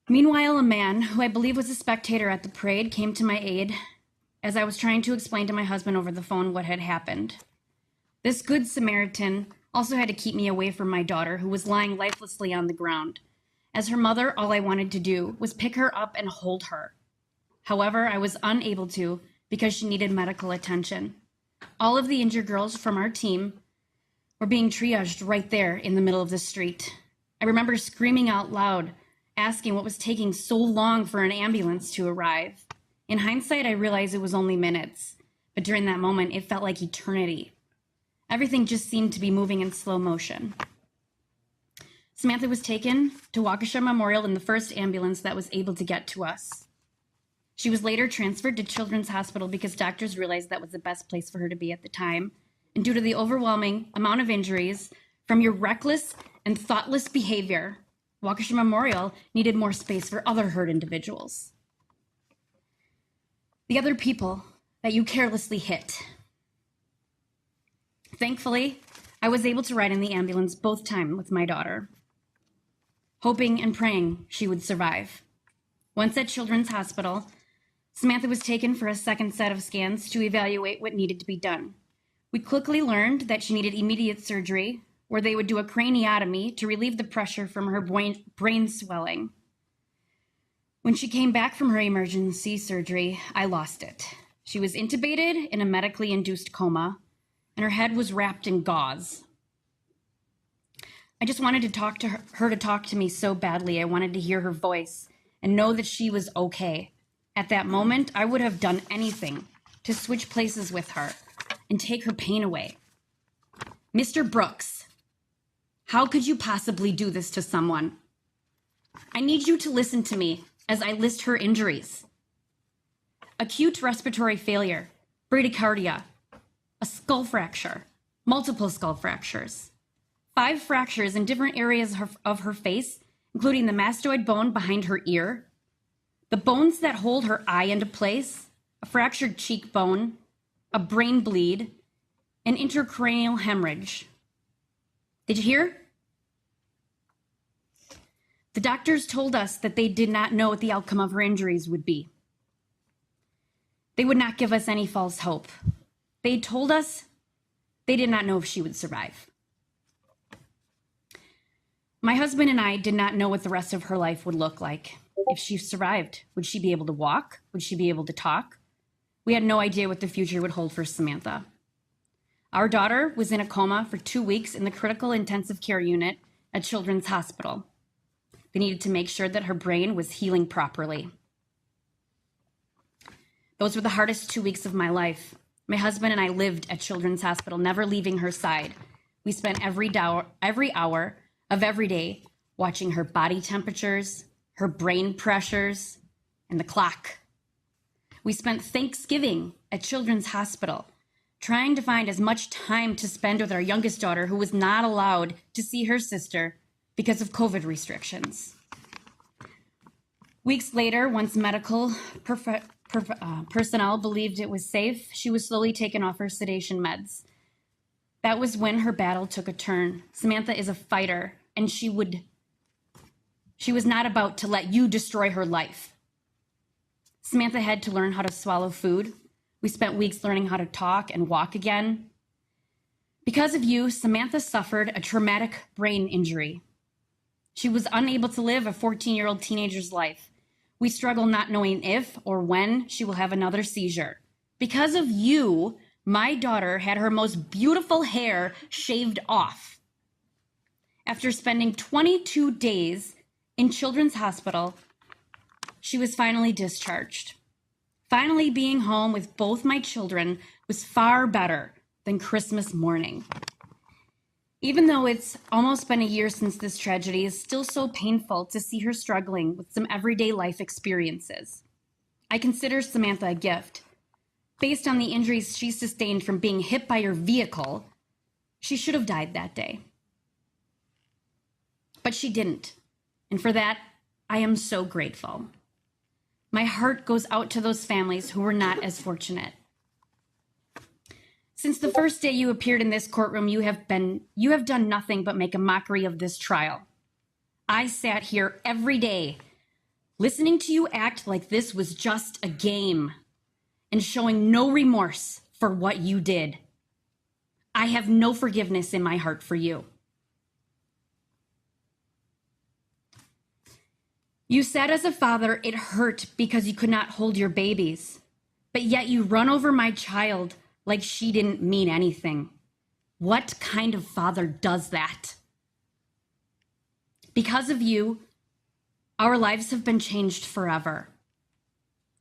Meanwhile, a man, who I believe was a spectator at the parade, came to my aid as I was trying to explain to my husband over the phone what had happened. This good Samaritan also had to keep me away from my daughter, who was lying lifelessly on the ground. As her mother, all I wanted to do was pick her up and hold her. However, I was unable to because she needed medical attention. All of the injured girls from our team were being triaged right there in the middle of the street. I remember screaming out loud, asking what was taking so long for an ambulance to arrive. In hindsight, I realized it was only minutes, but during that moment, it felt like eternity. Everything just seemed to be moving in slow motion. Samantha was taken to Waukesha Memorial in the first ambulance that was able to get to us. She was later transferred to Children's Hospital because doctors realized that was the best place for her to be at the time. And due to the overwhelming amount of injuries from your reckless and thoughtless behavior, Waukesha Memorial needed more space for other hurt individuals. The other people that you carelessly hit. Thankfully, I was able to ride in the ambulance both times with my daughter, hoping and praying she would survive. Once at Children's Hospital, Samantha was taken for a second set of scans to evaluate what needed to be done. We quickly learned that she needed immediate surgery, where they would do a craniotomy to relieve the pressure from her brain swelling. When she came back from her emergency surgery, I lost it. She was intubated in a medically induced coma, and her head was wrapped in gauze. I just wanted to talk to her to talk to me so badly. I wanted to hear her voice and know that she was okay. At that moment, I would have done anything to switch places with her and take her pain away. Mr. Brooks, how could you possibly do this to someone? I need you to listen to me as I list her injuries. Acute respiratory failure, bradycardia, a skull fracture, multiple skull fractures, 5 fractures in different areas of her face, including the mastoid bone behind her ear, the bones that hold her eye into place, a fractured cheekbone, a brain bleed, an intracranial hemorrhage. Did you hear? The doctors told us that they did not know what the outcome of her injuries would be. They would not give us any false hope. They told us they did not know if she would survive. My husband and I did not know what the rest of her life would look like. If she survived, would she be able to walk? Would she be able to talk? We had no idea what the future would hold for Samantha. Our daughter was in a coma for 2 weeks in the critical intensive care unit at Children's Hospital. They needed to make sure that her brain was healing properly. Those were the hardest 2 weeks of my life. My husband and I lived at Children's Hospital, never leaving her side. We spent every hour of every day watching her body temperatures, her brain pressures, and the clock. We spent Thanksgiving at Children's Hospital, trying to find as much time to spend with our youngest daughter, who was not allowed to see her sister because of COVID restrictions. Weeks later, once medical personnel believed it was safe, she was slowly taken off her sedation meds. That was when her battle took a turn. Samantha is a fighter, and she was not about to let you destroy her life. Samantha had to learn how to swallow food. We spent weeks learning how to talk and walk again. Because of you, Samantha suffered a traumatic brain injury. She was unable to live a 14-year-old teenager's life. We struggle not knowing if or when she will have another seizure. Because of you, my daughter had her most beautiful hair shaved off. After spending 22 days in Children's Hospital, she was finally discharged. Finally being home with both my children was far better than Christmas morning. Even though it's almost been a year since this tragedy, it's still so painful to see her struggling with some everyday life experiences. I consider Samantha a gift. Based on the injuries she sustained from being hit by her vehicle, she should have died that day. But she didn't. And for that, I am so grateful. My heart goes out to those families who were not as fortunate. Since the first day you appeared in this courtroom, you have done nothing but make a mockery of this trial. I sat here every day, listening to you act like this was just a game and showing no remorse for what you did. I have no forgiveness in my heart for you. You said as a father it hurt because you could not hold your babies, but yet you run over my child like she didn't mean anything. What kind of father does that? Because of you, our lives have been changed forever.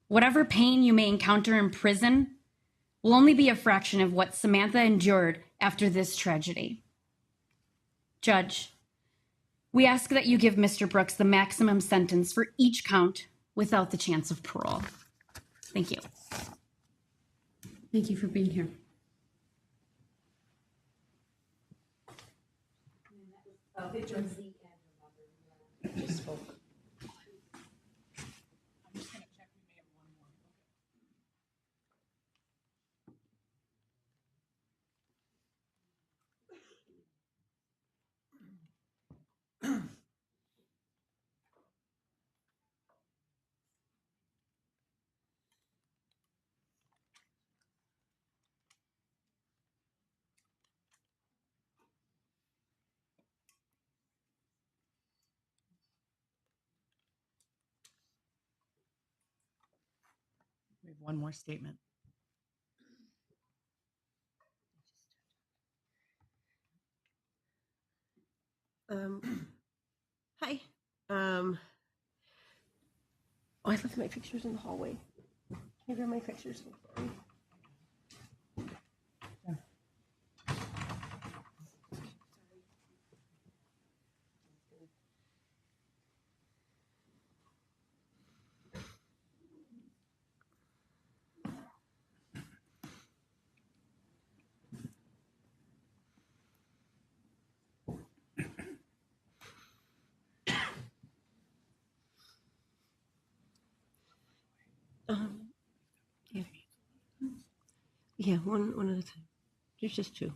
Whatever pain you may encounter in prison will only be a fraction of what Samantha endured after this tragedy. Judge, we ask that you give Mr. Brooks the maximum sentence for each count without the chance of parole. Thank you. Thank you for being here. Just spoke. One more statement. Hi. Oh, I left my pictures in the hallway. Can you grab my pictures? Yeah. Yeah, one at a time. There's just two.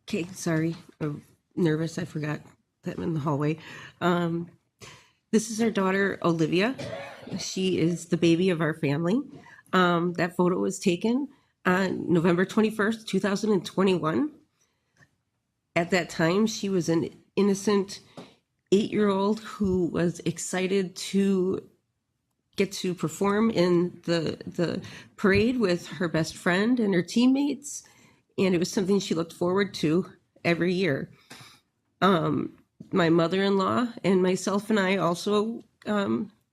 Okay, sorry. I'm nervous. I forgot that I'm in the hallway. This is our daughter, Olivia. She is the baby of our family. That photo was taken on November 21st, 2021. At that time, she was an innocent 8-year-old who was excited to get to perform in the parade with her best friend and her teammates. And it was something she looked forward to every year. My mother-in-law and myself and I also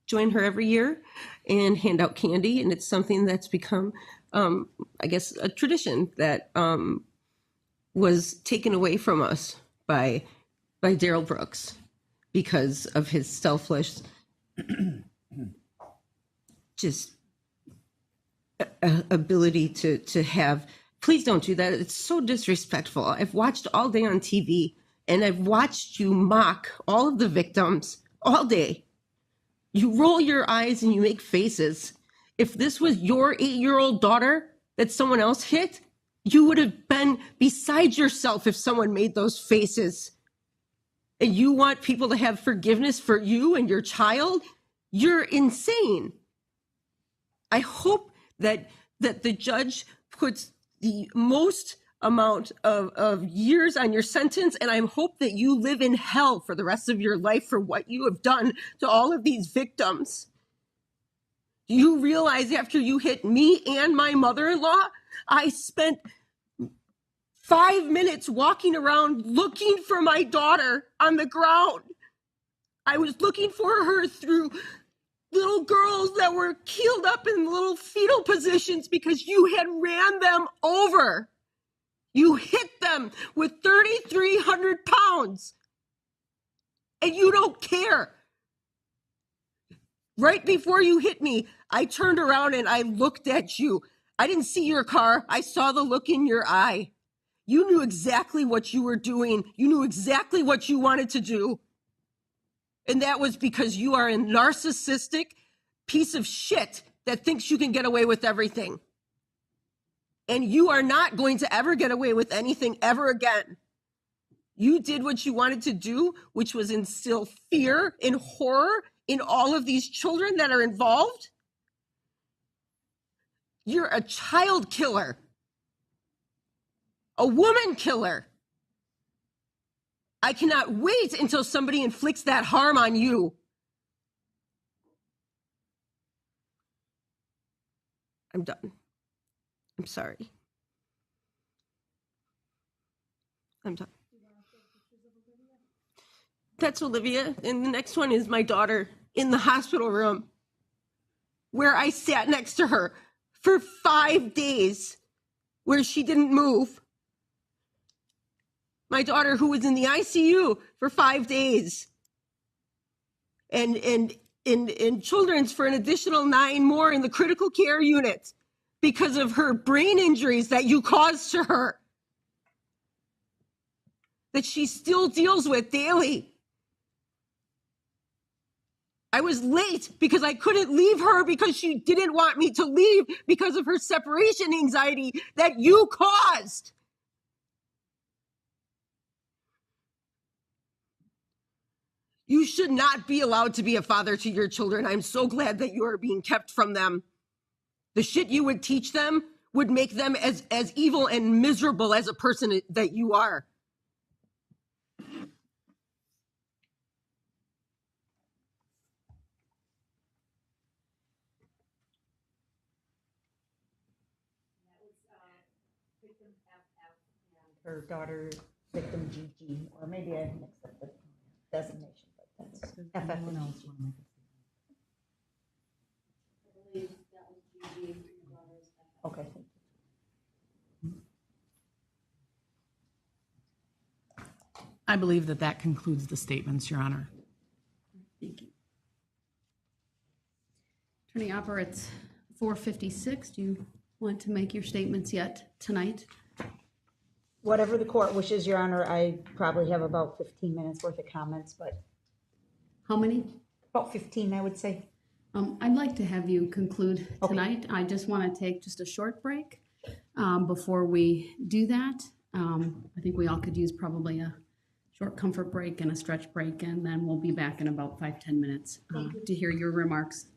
join her every year and hand out candy. And it's something that's become, I guess, a tradition that was taken away from us by Darrell Brooks because of his selfless, just ability to have. Please don't do that. It's so disrespectful. I've watched all day on TV, and I've watched you mock all of the victims all day. You roll your eyes and you make faces. If this was your 8-year-old daughter that someone else hit, you would have been beside yourself if someone made those faces. And you want people to have forgiveness for you and your child? You're insane. I hope that the judge puts the most amount of years on your sentence, and I hope that you live in hell for the rest of your life for what you have done to all of these victims. Do you realize after you hit me and my mother-in-law, I spent 5 minutes walking around looking for my daughter on the ground. I was looking for her through little girls that were keeled up in little fetal positions because you had ran them over. You hit them with 3,300 pounds, and you don't care. Right before you hit me, I turned around and I looked at you. I didn't see your car. I saw the look in your eye. You knew exactly what you were doing. You knew exactly what you wanted to do. And that was because you are a narcissistic piece of shit that thinks you can get away with everything. And you are not going to ever get away with anything ever again. You did what you wanted to do, which was instill fear and horror in all of these children that are involved. You're a child killer, a woman killer. I cannot wait until somebody inflicts that harm on you. I'm done. I'm sorry. I'm done. That's Olivia, and the next one is my daughter in the hospital room where I sat next to her for 5 days where she didn't move. My daughter who was in the ICU for 5 days and in children's for an additional 9 more in the critical care unit because of her brain injuries that you caused to her, that she still deals with daily. I was late because I couldn't leave her because she didn't want me to leave because of her separation anxiety that you caused. You should not be allowed to be a father to your children. I'm so glad that you are being kept from them. The shit you would teach them would make them as evil and miserable as a person that you are. Her daughter, victim GG, or maybe I mixed up the designation, but that's FF. Okay. I believe that that concludes the statements, Your Honor. Thank you. Attorney Opper, it's 4:56. Do you want to make your statements yet tonight? Whatever the court wishes, Your Honor. I probably have about 15 minutes worth of comments, but. How many? About 15, I would say. I'd like to have you conclude tonight. I just want to take just a short break before we do that. I think we all could use probably a short comfort break and a stretch break, and then we'll be back in about 5-10 minutes to hear your remarks.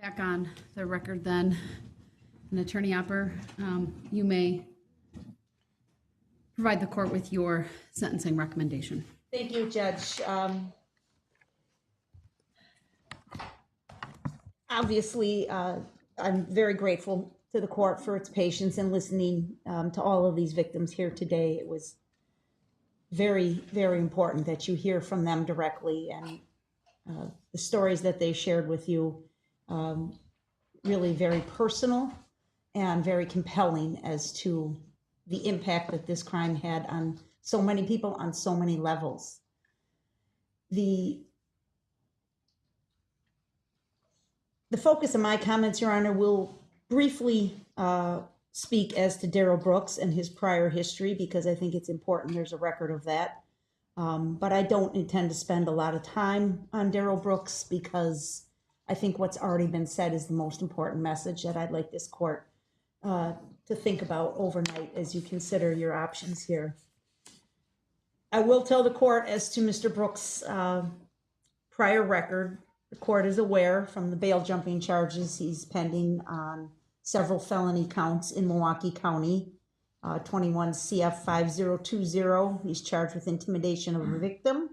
Back on the record then, and Attorney Opper, you may provide the court with your sentencing recommendation. Thank you, Judge. Obviously, I'm very grateful to the court for its patience in listening to all of these victims here today. It was very, very important that you hear from them directly, and the stories that they shared with you, really very personal and very compelling as to the impact that this crime had on so many people on so many levels. The focus of my comments, Your Honor, will briefly speak as to Darrell Brooks and his prior history, because I think it's important there's a record of that. But I don't intend to spend a lot of time on Darrell Brooks, because I think what's already been said is the most important message that I'd like this court to think about overnight as you consider your options here. I will tell the court as to Mr. Brooks' prior record. The court is aware from the bail jumping charges he's pending on several felony counts in Milwaukee County. 21 CF 5020, he's charged with intimidation of a victim,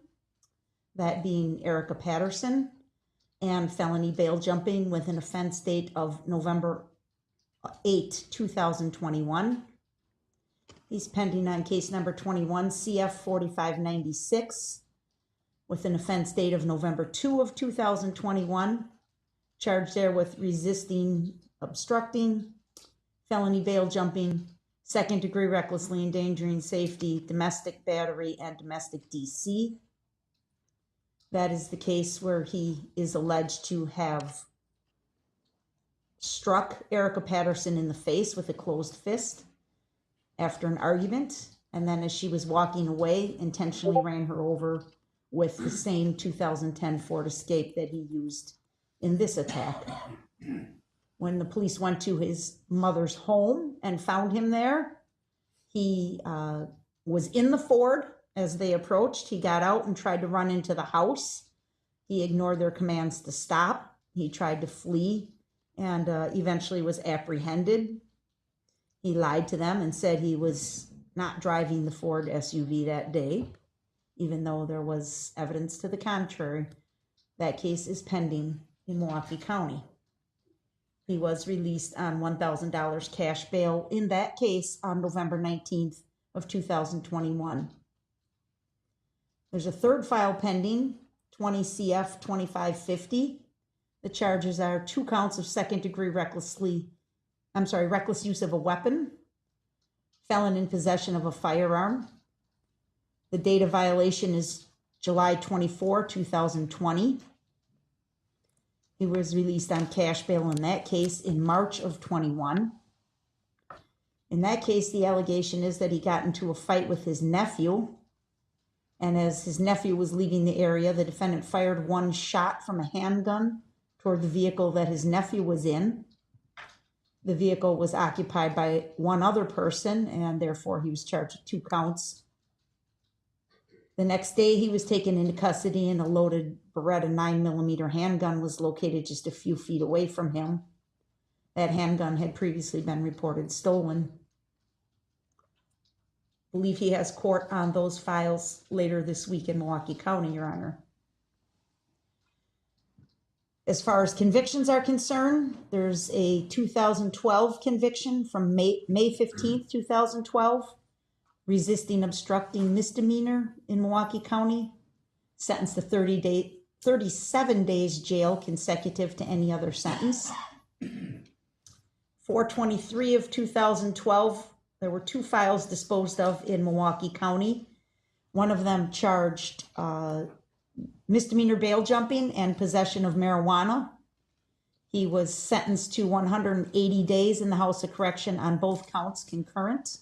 that being Erica Patterson, and felony bail jumping with an offense date of November 8, 2021. He's pending on case number 21 CF 4596 with an offense date of November 2 of 2021, charged there with resisting, obstructing, felony bail jumping, second degree recklessly endangering safety, domestic battery, and domestic DC. That is the case where he is alleged to have struck Erica Patterson in the face with a closed fist after an argument, and then as she was walking away, intentionally ran her over with the same 2010 Ford Escape that he used in this attack. When the police went to his mother's home and found him there, he was in the Ford as they approached. He got out and tried to run into the house. He ignored their commands to stop. He tried to flee and eventually was apprehended. He lied to them and said he was not driving the Ford SUV that day, even though there was evidence to the contrary. That case is pending in Milwaukee County. He was released on $1,000 cash bail in that case on November 19th of 2021. There's a third file pending, 20 CF 2550. The charges are 2 counts of second degree reckless use of a weapon, felon in possession of a firearm. The date of violation is July 24, 2020. He was released on cash bail in that case in March of 21. In that case, the allegation is that he got into a fight with his nephew, and as his nephew was leaving the area, the defendant fired 1 shot from a handgun toward the vehicle that his nephew was in. The vehicle was occupied by 1 other person, and therefore he was charged with 2 counts. The next day, he was taken into custody, and a loaded Beretta 9mm handgun was located just a few feet away from him. That handgun had previously been reported stolen. I believe he has court on those files later this week in Milwaukee County, Your Honor. As far as convictions are concerned, there's a 2012 conviction from May 15th, 2012. Resisting obstructing misdemeanor in Milwaukee County, sentenced to 37 days jail consecutive to any other sentence. 4/23 of 2012, there were 2 files disposed of in Milwaukee County. One of them charged misdemeanor bail jumping and possession of marijuana. He was sentenced to 180 days in the House of Correction on both counts concurrent.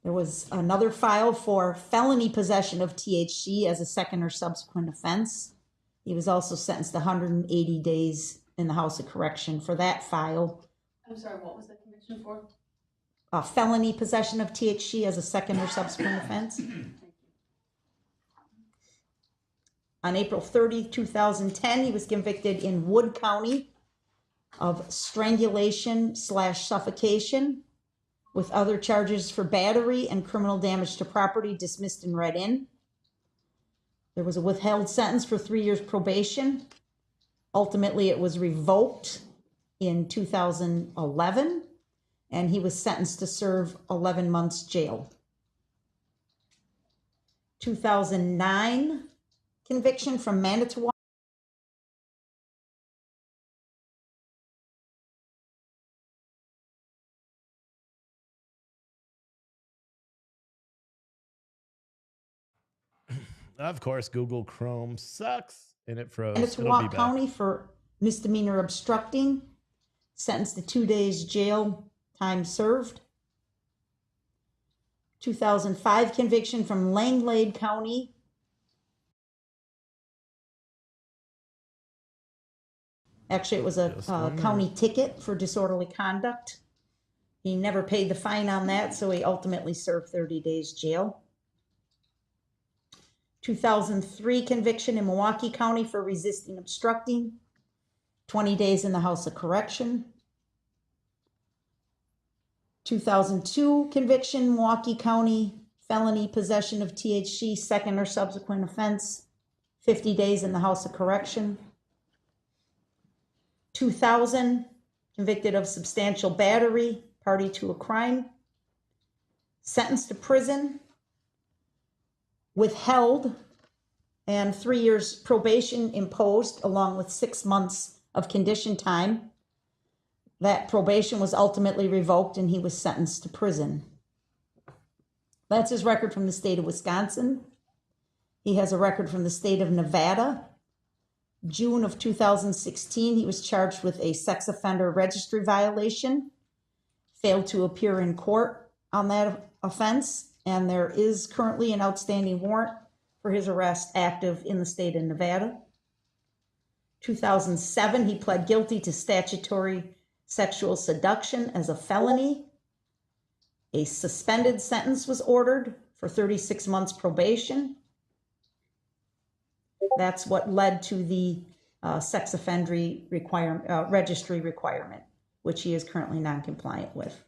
There was another file for felony possession of THC as a second or subsequent offense. He was also sentenced to 180 days in the House of Correction for that file. I'm sorry, what was the conviction for? Felony possession of THC as a second or subsequent offense. On April 30, 2010, he was convicted in Wood County of strangulation/suffocation with other charges for battery and criminal damage to property dismissed and read in. There was a withheld sentence for 3 years probation. Ultimately, it was revoked in 2011, and he was sentenced to serve 11 months jail. 2009 conviction from Manitowoc. Of course, Google Chrome sucks, and it froze. Manitowoc County for misdemeanor obstructing, sentenced to 2 days jail, time served. 2005 conviction from Langlade County. Actually, it was a county ticket for disorderly conduct. He never paid the fine on that, so he ultimately served 30 days jail. 2003 conviction in Milwaukee County for resisting obstructing, 20 days in the House of Correction. 2002 conviction, Milwaukee County, felony possession of THC, second or subsequent offense, 50 days in the House of Correction. 2000, convicted of substantial battery, party to a crime, sentenced to prison, withheld, and 3 years probation imposed along with 6 months of condition time. That probation was ultimately revoked and he was sentenced to prison. That's his record from the state of Wisconsin. He has a record from the state of Nevada. June of 2016, he was charged with a sex offender registry violation, failed to appear in court on that offense, and there is currently an outstanding warrant for his arrest active in the state of Nevada. 2007, he pled guilty to statutory sexual seduction as a felony. A suspended sentence was ordered for 36 months probation. That's what led to the sex offender registry requirement, which he is currently non-compliant with.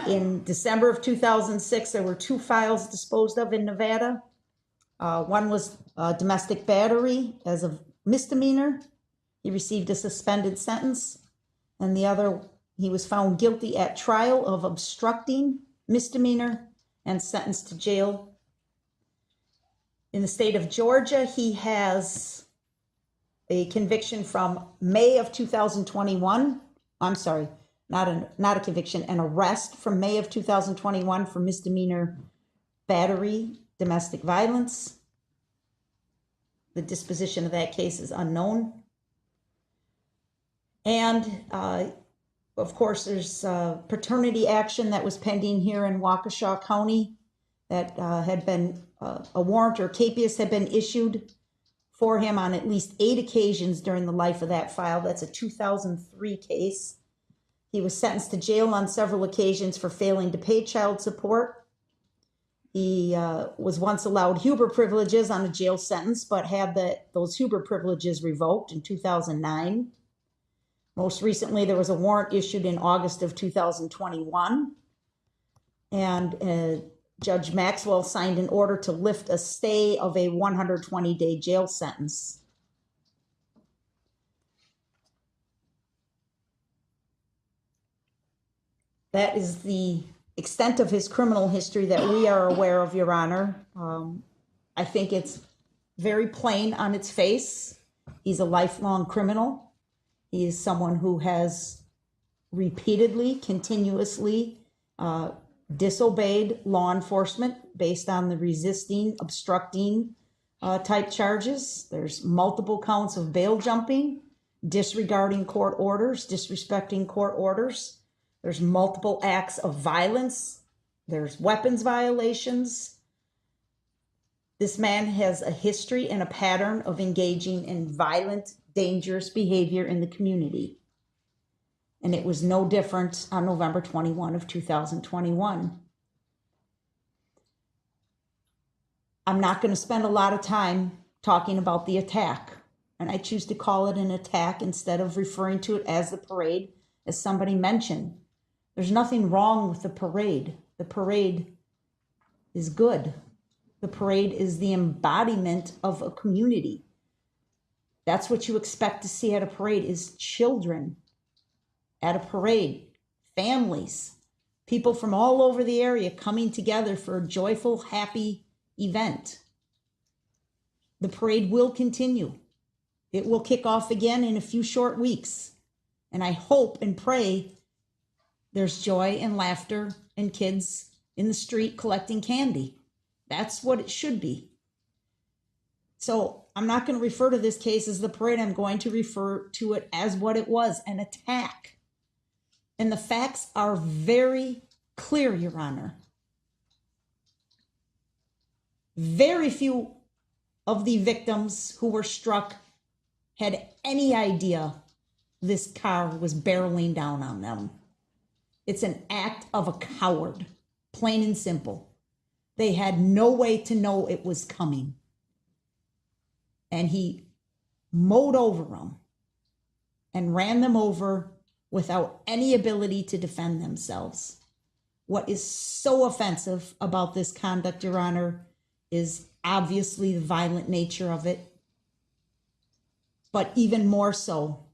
In December of 2006, there were 2 files disposed of in Nevada. One was domestic battery as a misdemeanor. He received a suspended sentence. And the other, he was found guilty at trial of obstructing, misdemeanor, and sentenced to jail. In the state of Georgia, he has a conviction from May of 2021. I'm sorry, not a conviction, an arrest from May of 2021 for misdemeanor battery, domestic violence. The disposition of that case is unknown. And of course, there's paternity action that was pending here in Waukesha County that had been a warrant or capias had been issued for him on at least 8 occasions during the life of that file. That's a 2003 case. He was sentenced to jail on several occasions for failing to pay child support. He was once allowed Huber privileges on a jail sentence, but had those Huber privileges revoked in 2009. Most recently, there was a warrant issued in August of 2021, and Judge Maxwell signed an order to lift a stay of a 120-day jail sentence. That is the extent of his criminal history that we are aware of, Your Honor. I think it's very plain on its face. He's a lifelong criminal. He is someone who has repeatedly, continuously disobeyed law enforcement based on the resisting, obstructing type charges. There's multiple counts of bail jumping, disregarding court orders, disrespecting court orders. There's multiple acts of violence. There's weapons violations. This man has a history and a pattern of engaging in violent, dangerous behavior in the community. And it was no different on November 21 of 2021. I'm not going to spend a lot of time talking about the attack. And I choose to call it an attack instead of referring to it as the parade, as somebody mentioned. There's nothing wrong with the parade. The parade is good. The parade is the embodiment of a community. That's what you expect to see at a parade, is children at a parade, families, people from all over the area coming together for a joyful, happy event. The parade will continue. It will kick off again in a few short weeks. And I hope and pray there's joy and laughter and kids in the street collecting candy. That's what it should be. So I'm not going to refer to this case as the parade. I'm going to refer to it as what it was, an attack. And the facts are very clear, Your Honor. Very few of the victims who were struck had any idea this car was barreling down on them. It's an act of a coward, plain and simple. They had no way to know it was coming. And he mowed over them and ran them over without any ability to defend themselves. What is so offensive about this conduct, Your Honor, is obviously the violent nature of it, but even more so,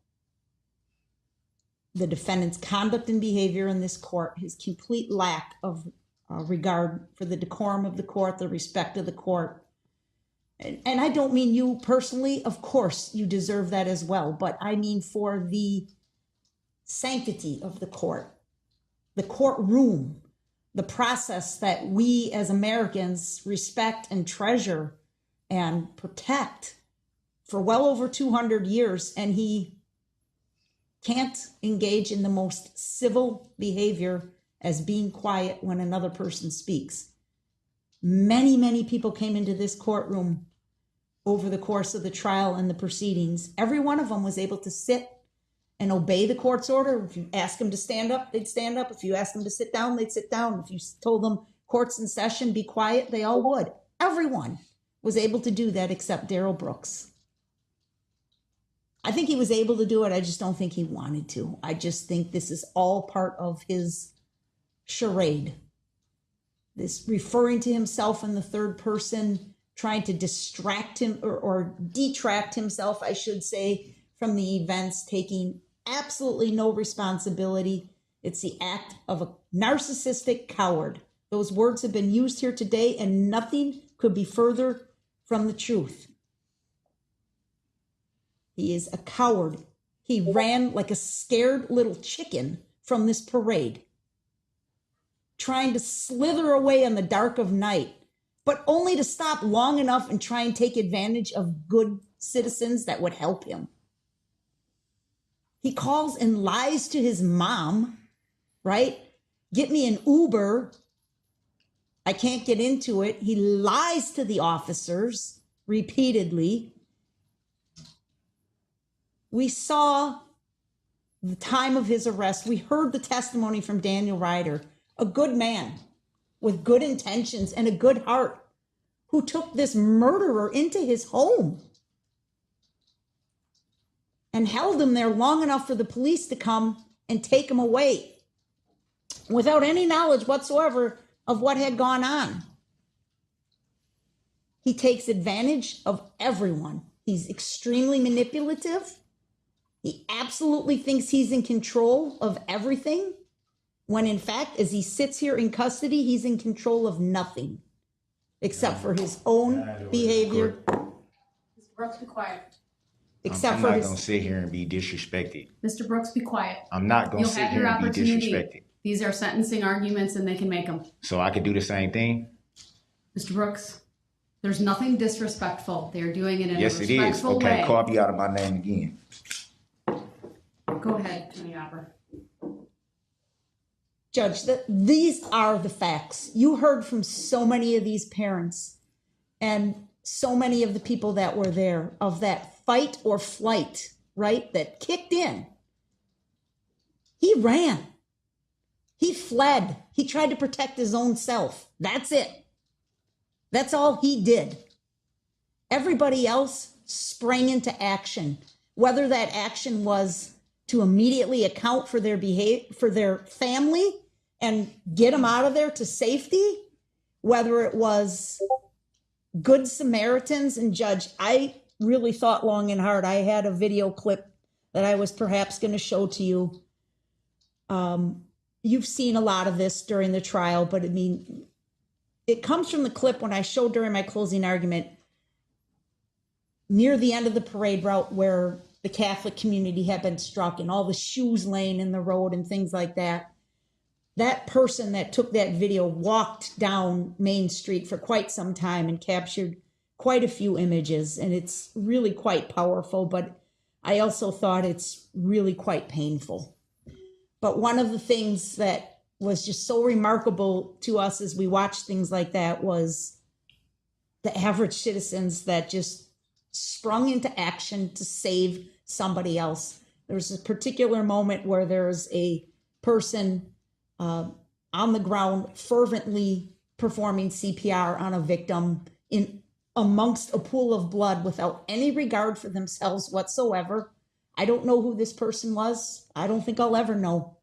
the defendant's conduct and behavior in this court, his complete lack of regard for the decorum of the court, the respect of the court. And I don't mean you personally, of course you deserve that as well, but I mean for the sanctity of the court, the courtroom, the process that we as Americans respect and treasure and protect for well over 200 years, and he can't engage in the most civil behavior as being quiet when another person speaks. Many, many people came into this courtroom over the course of the trial and the proceedings. Every one of them was able to sit and obey the court's order. If you ask them to stand up, they'd stand up. If you asked them to sit down, they'd sit down. If you told them court's in session, be quiet, they all would. Everyone was able to do that except Darrell Brooks. I think he was able to do it. I just don't think he wanted to. I just think this is all part of his charade. This referring to himself in the third person, trying to distract him or detract himself, I should say, from the events, taking absolutely no responsibility. It's the act of a narcissistic coward. Those words have been used here today, and nothing could be further from the truth. He is a coward. He ran like a scared little chicken from this parade, trying to slither away in the dark of night, but only to stop long enough and try and take advantage of good citizens that would help him. He calls and lies to his mom, right? Get me an Uber. I can't get into it. He lies to the officers repeatedly. We saw the time of his arrest. We heard the testimony from Daniel Ryder, a good man with good intentions and a good heart, who took this murderer into his home and held him there long enough for the police to come and take him away without any knowledge whatsoever of what had gone on. He takes advantage of everyone. He's extremely manipulative. He absolutely thinks he's in control of everything, when in fact, as he sits here in custody, he's in control of nothing except for his own behavior. Mr. Brooks, be quiet. I'm not going to sit here and be disrespected. Mr. Brooks, be quiet. I'm not going to sit here and be disrespected. These are sentencing arguments and they can make them. So I could do the same thing? Mr. Brooks, there's nothing disrespectful. They're doing it in a Yes, it respectful is. way. Okay, call me out of my name again. Go ahead, Attorney Opper. Judge, these are the facts. You heard from so many of these parents and so many of the people that were there of that fight or flight, right, that kicked in. He ran. He fled. He tried to protect his own self. That's it. That's all he did. Everybody else sprang into action, whether that action was to immediately account for their behavior, for their family and get them out of there to safety, whether it was good Samaritans. And Judge, I really thought long and hard. I had a video clip that I was perhaps going to show to you. You've seen a lot of this during the trial, but I mean, it comes from the clip when I showed during my closing argument near the end of the parade route where the Catholic community had been struck and all the shoes laying in the road and things like that. That person that took that video walked down Main Street for quite some time and captured quite a few images, and it's really quite powerful, but I also thought it's really quite painful. But one of the things that was just so remarkable to us as we watched things like that was the average citizens that just sprung into action to save somebody else. There's a particular moment where there's a person on the ground fervently performing CPR on a victim in amongst a pool of blood without any regard for themselves whatsoever. I don't know who this person was. I don't think I'll ever know,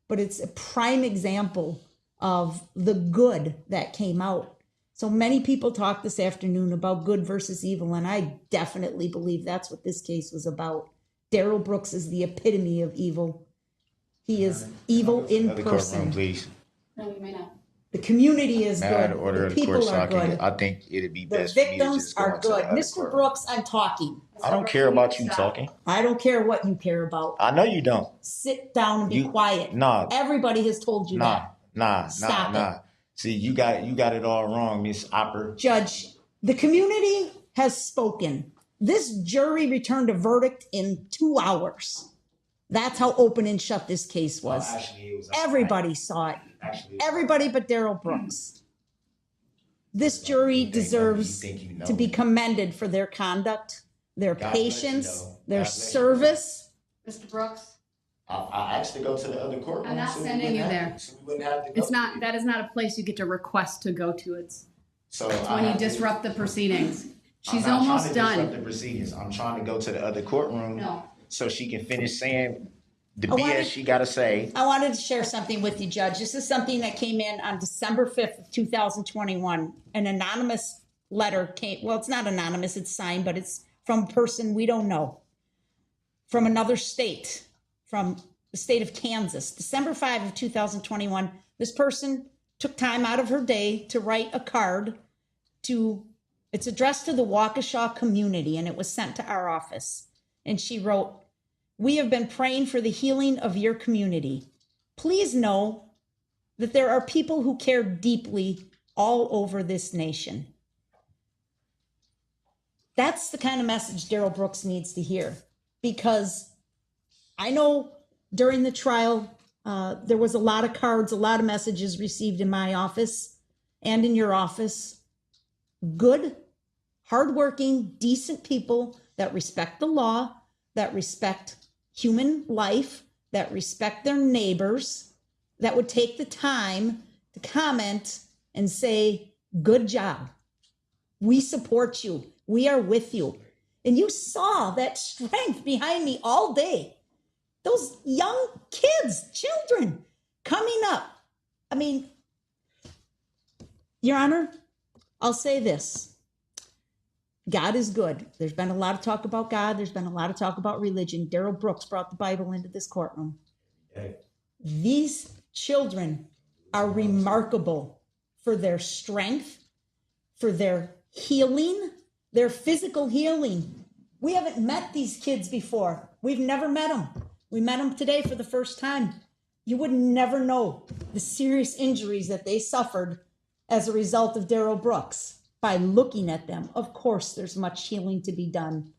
but it's a prime example of the good that came out. So many people talked this afternoon about good versus evil, and I definitely believe that's what this case was about. Darrell Brooks is the epitome of evil. He is evil in person. Courtroom, please. No, you may not. The community is good. Order The people are good. I think it'd be The best for me to victims just go are into good. the other Mr. courtroom. Brooks, I'm talking. I don't care about you talking. I don't care what you care about. I know you don't. Sit down and be quiet. Nah. Everybody has told you that. Stop it. See, you got it all wrong, Miss Opper. Judge, the community has spoken. This jury returned a verdict in 2 hours. That's how open and shut this case was. Actually, it was Everybody saw it. Everybody but Darrell Brooks. This jury deserves to be commended for their conduct, their patience, their service. Mr. Brooks, I asked to go to the other courtroom. I'm not sending you there. It's not. That is not a place you get to request to go to. It's when you disrupt the proceedings. She's almost done. Disrupt the proceedings. I'm trying to go to the other courtroom. No. So she can finish saying the BS she got to say. I wanted to share something with you, Judge. This is something that came in on December 5th of 2021. An anonymous letter came. Well, it's not anonymous. It's signed, but it's from a person we don't know. From another state, from the state of Kansas. December 5 of 2021, this person took time out of her day to write a card it's addressed to the Waukesha community, and it was sent to our office. And she wrote, "We have been praying for the healing of your community. Please know that there are people who care deeply all over this nation." That's the kind of message Darrell Brooks needs to hear, because I know during the trial, there was a lot of cards, a lot of messages received in my office and in your office. Good, hardworking, decent people that respect the law, that respect human life, that respect their neighbors, that would take the time to comment and say, "Good job. We support you. We are with you." And you saw that strength behind me all day. Those young kids, children coming up. I mean, Your Honor, I'll say this. God is good. There's been a lot of talk about God. There's been a lot of talk about religion. Darrell Brooks brought the Bible into this courtroom. These children are remarkable for their strength, for their healing, their physical healing. We haven't met these kids before. We've never met them. We met them today for the first time. You would never know the serious injuries that they suffered as a result of Darrell Brooks by looking at them. Of course, there's much healing to be done.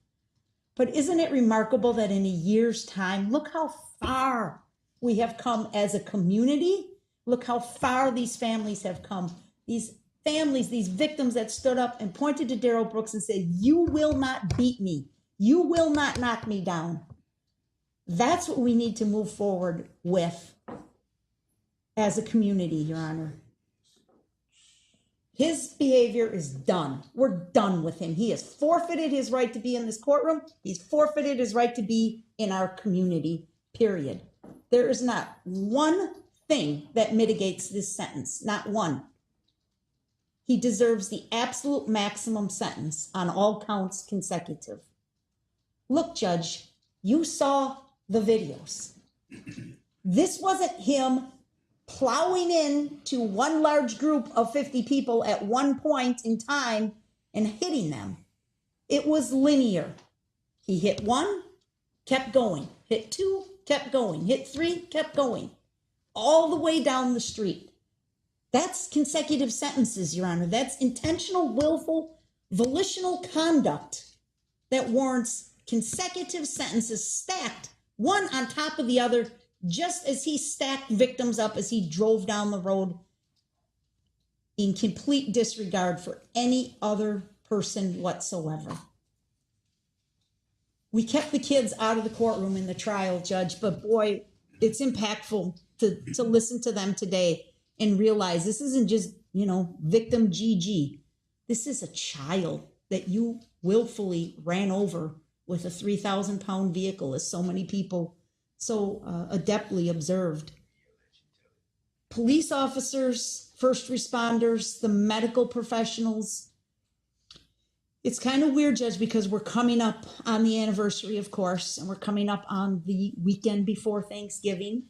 But isn't it remarkable that in a year's time, look how far we have come as a community. Look how far these families have come. These families, these victims that stood up and pointed to Darrell Brooks and said, "You will not beat me. You will not knock me down." That's what we need to move forward with as a community, Your Honor. His behavior is done. We're done with him. He has forfeited his right to be in this courtroom. He's forfeited his right to be in our community, period. There is not one thing that mitigates this sentence, not one. He deserves the absolute maximum sentence on all counts consecutive. Look, Judge, you saw the videos. This wasn't him plowing in to one large group of 50 people at one point in time and hitting them. It was linear. He hit one, kept going. Hit two, kept going. Hit three, kept going. All the way down the street. That's consecutive sentences, Your Honor. That's intentional, willful, volitional conduct that warrants consecutive sentences stacked one on top of the other, just as he stacked victims up as he drove down the road in complete disregard for any other person whatsoever. We kept the kids out of the courtroom in the trial, Judge, but boy, it's impactful to listen to them today and realize this isn't just, victim GG. This is a child that you willfully ran over with a 3,000-pound vehicle, as so many people so adeptly observed. Police officers, first responders, the medical professionals. It's kind of weird, Judge, because we're coming up on the anniversary, of course, and we're coming up on the weekend before Thanksgiving,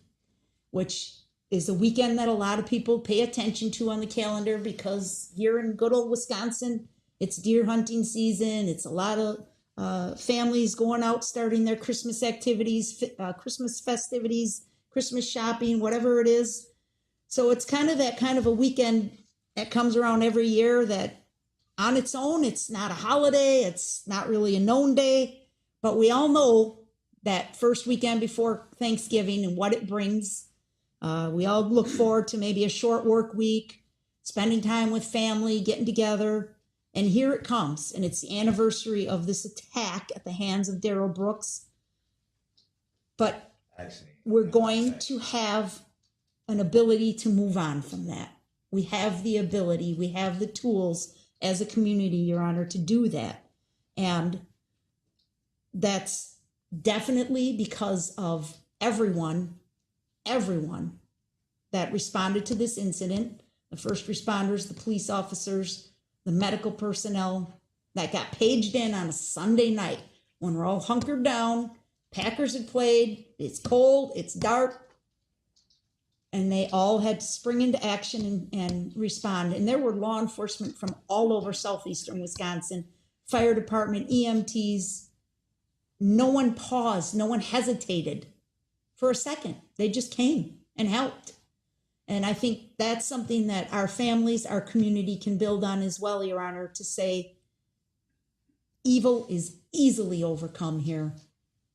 which is a weekend that a lot of people pay attention to on the calendar because here in good old Wisconsin, it's deer hunting season. It's a lot of families going out, starting their Christmas activities, Christmas festivities, Christmas shopping, whatever it is. So it's kind of a weekend that comes around every year that on its own, it's not a holiday. It's not really a known day, but we all know that first weekend before Thanksgiving and what it brings. We all look forward to maybe a short work week, spending time with family, getting together. And here it comes, and it's the anniversary of this attack at the hands of Darrell Brooks. But we're going to have an ability to move on from that. We have the ability, we have the tools as a community, Your Honor, to do that. And that's definitely because of everyone that responded to this incident, the first responders, the police officers, the medical personnel that got paged in on a Sunday night when we're all hunkered down, Packers had played, it's cold, it's dark, and they all had to spring into action and respond. And there were law enforcement from all over southeastern Wisconsin, fire department, EMTs. No one paused, no one hesitated for a second. They just came and helped. And I think that's something that our families, our community can build on as well, Your Honor, to say evil is easily overcome here.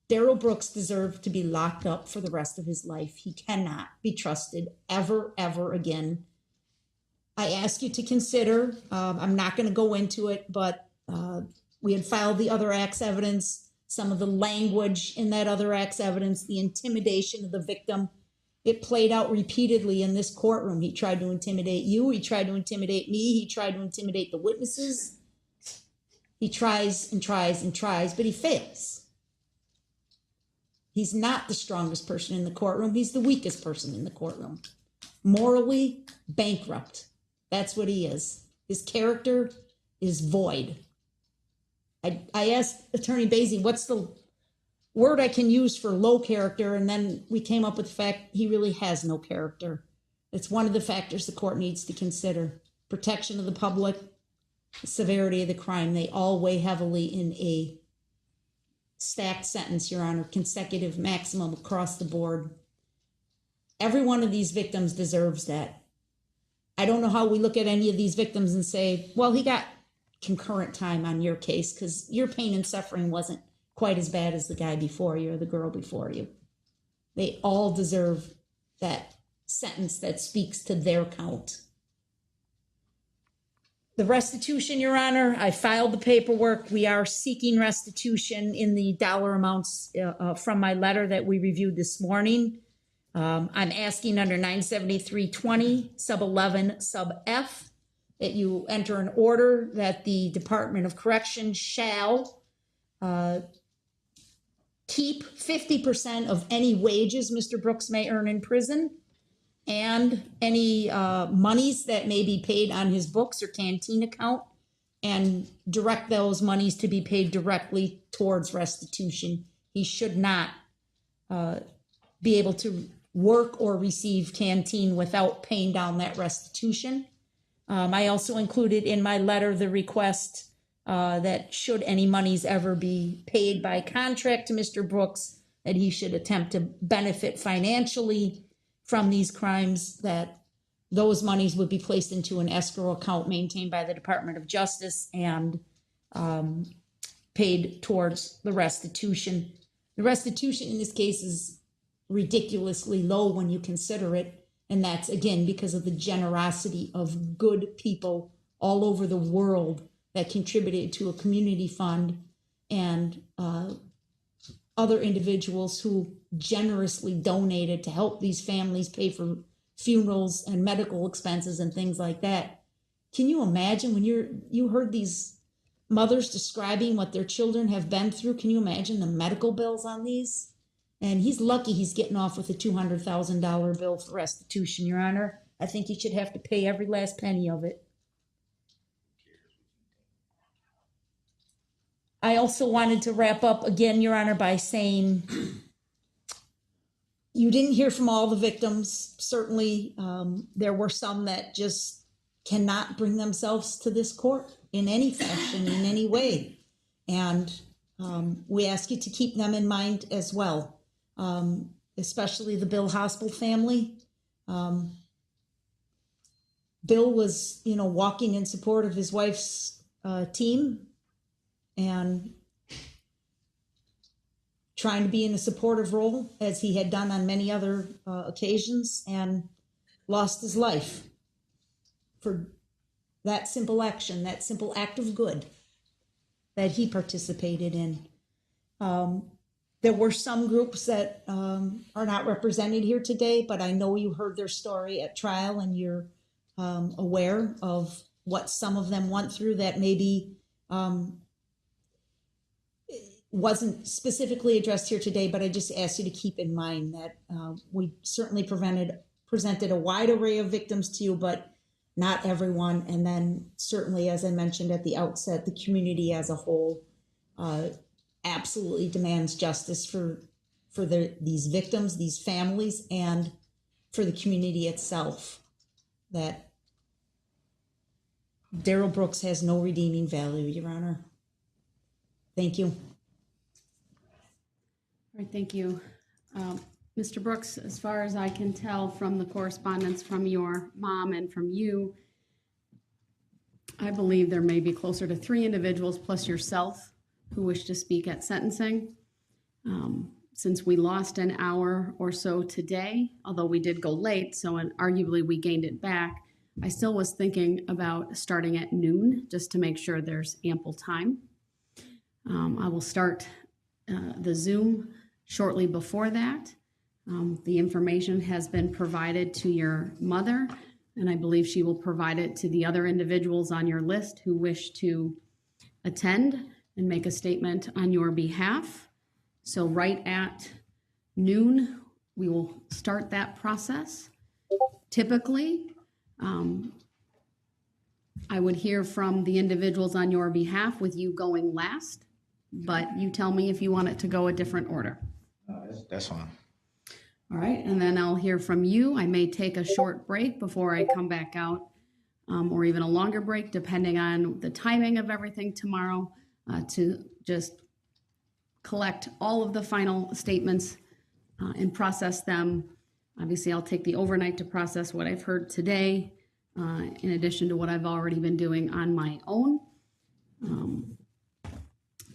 Darrell Brooks deserved to be locked up for the rest of his life. He cannot be trusted ever, ever again. I ask you to consider, I'm not going to go into it, but we had filed the other act's evidence, some of the language in that other act's evidence, the intimidation of the victim. It played out repeatedly in this courtroom. He tried to intimidate you. He tried to intimidate me. He tried to intimidate the witnesses. He tries and tries and tries, but he fails. He's not the strongest person in the courtroom. He's the weakest person in the courtroom. Morally bankrupt. That's what he is. His character is void. I asked Attorney Basie, what's the word I can use for low character, and then we came up with the fact he really has no character. It's one of the factors the court needs to consider. Protection of the public, the severity of the crime, they all weigh heavily in a stacked sentence, Your Honor, consecutive maximum across the board. Every one of these victims deserves that. I don't know how we look at any of these victims and say, well, he got concurrent time on your case because your pain and suffering wasn't quite as bad as the guy before you or the girl before you. They all deserve that sentence that speaks to their count. The restitution, Your Honor, I filed the paperwork. We are seeking restitution in the dollar amounts from my letter that we reviewed this morning. I'm asking under 973.20 sub 11 sub F that you enter an order that the Department of Corrections shall keep 50% of any wages Mr. Brooks may earn in prison and any monies that may be paid on his books or canteen account, and direct those monies to be paid directly towards restitution. He should not be able to work or receive canteen without paying down that restitution. I also included in my letter the request that should any monies ever be paid by contract to Mr. Brooks, that he should attempt to benefit financially from these crimes, that those monies would be placed into an escrow account maintained by the Department of Justice and paid towards the restitution. The restitution in this case is ridiculously low when you consider it, and that's again because of the generosity of good people all over the world that contributed to a community fund, and other individuals who generously donated to help these families pay for funerals and medical expenses and things like that. Can you imagine when you heard these mothers describing what their children have been through? Can you imagine the medical bills on these? And he's lucky he's getting off with a $200,000 bill for restitution, Your Honor. I think he should have to pay every last penny of it. I also wanted to wrap up again, Your Honor, by saying you didn't hear from all the victims. Certainly, there were some that just cannot bring themselves to this court in any fashion, in any way. And we ask you to keep them in mind as well, especially the Bill Hospital family. Bill was, walking in support of his wife's team and trying to be in a supportive role, as he had done on many other occasions, and lost his life for that simple action, that simple act of good that he participated in. There were some groups that are not represented here today, but I know you heard their story at trial, and you're aware of what some of them went through that maybe wasn't specifically addressed here today, but I just ask you to keep in mind that we certainly presented a wide array of victims to you, but not everyone. And then certainly, as I mentioned at the outset, the community as a whole absolutely demands justice for these victims, these families, and for the community itself. That Darrell Brooks has no redeeming value, Your Honor. Thank you. All right, thank you. Mr. Brooks, as far as I can tell from the correspondence from your mom and from you, I believe there may be closer to 3 individuals plus yourself who wish to speak at sentencing. Since we lost an hour or so today, although we did go late, so arguably we gained it back, I still was thinking about starting at noon just to make sure there's ample time. I will start the Zoom shortly before that. The information has been provided to your mother, and I believe she will provide it to the other individuals on your list who wish to attend and make a statement on your behalf. So right at noon, we will start that process. Typically, I would hear from the individuals on your behalf with you going last, but you tell me if you want it to go a different order. That's fine. All right, and then I'll hear from you. I may take a short break before I come back out, or even a longer break, depending on the timing of everything tomorrow, to just collect all of the final statements and process them. Obviously, I'll take the overnight to process what I've heard today, in addition to what I've already been doing on my own.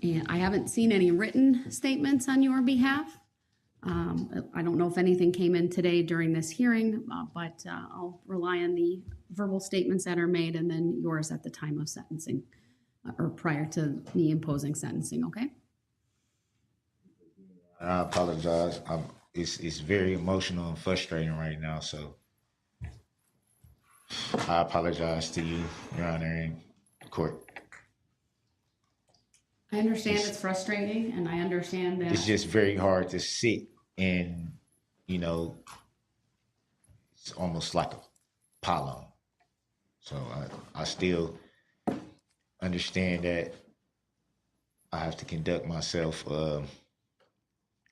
And I haven't seen any written statements on your behalf. I don't know if anything came in today during this hearing, but I'll rely on the verbal statements that are made and then yours at the time of sentencing or prior to me imposing sentencing, okay? I apologize. It's very emotional and frustrating right now, so I apologize to you, Your Honor, in court. I understand it's frustrating, and I understand that It's just very hard to sit and, it's almost like a pylon. So I still understand that I have to conduct myself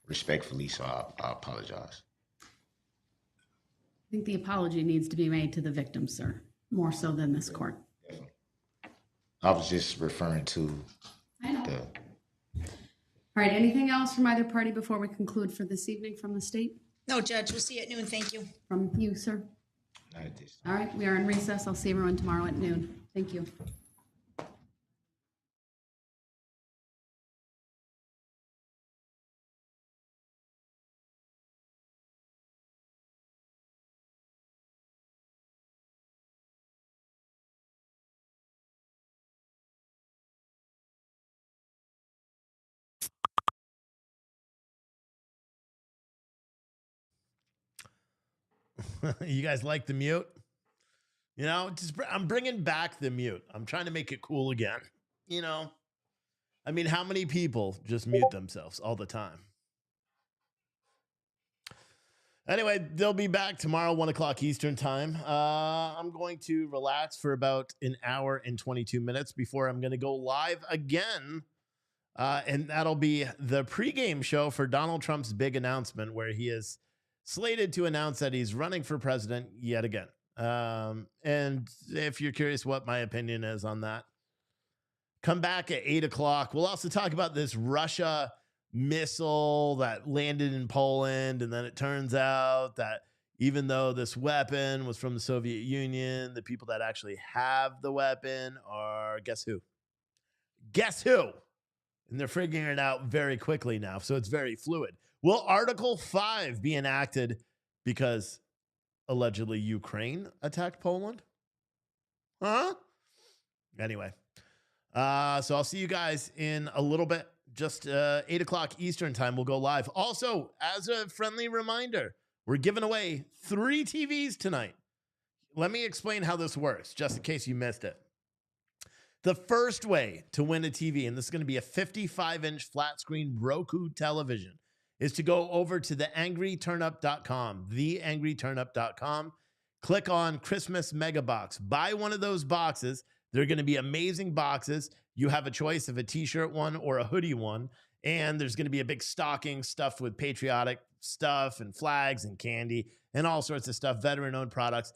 respectfully, so I apologize. I think the apology needs to be made to the victim, sir, more so than this court. I was just referring to I know. the... All right, anything else from either party before we conclude for this evening from the state? No, Judge, we'll see you at noon. Thank you. From you, sir? Not at this All right, we are in recess. I'll see everyone tomorrow at noon. Thank you. You guys like the mute? I'm bringing back the mute. I'm trying to make it cool again. I mean, how many people just mute themselves all the time? Anyway, they'll be back tomorrow, 1 o'clock Eastern time. I'm going to relax for about an hour and 22 minutes before I'm going to go live again. And that'll be the pregame show for Donald Trump's big announcement, where he is slated to announce that he's running for president yet again. And if you're curious what my opinion is on that, come back at 8 o'clock. We'll also talk about this Russia missile that landed in Poland. And then it turns out that even though this weapon was from the Soviet Union, the people that actually have the weapon are, guess who? Guess who? And they're figuring it out very quickly now. So it's very fluid. Will Article 5 be enacted because allegedly Ukraine attacked Poland? Huh? Anyway, so I'll see you guys in a little bit. Just 8 o'clock Eastern time, we'll go live. Also, as a friendly reminder, we're giving away 3 TVs tonight. Let me explain how this works, just in case you missed it. The first way to win a TV, and this is going to be a 55-inch flat screen Roku television, is to go over to theangryturnup.com, theangryturnup.com. Click on Christmas Mega Box. Buy one of those boxes. They're going to be amazing boxes. You have a choice of a t-shirt one or a hoodie one. And there's going to be a big stocking stuffed with patriotic stuff and flags and candy and all sorts of stuff, veteran-owned products.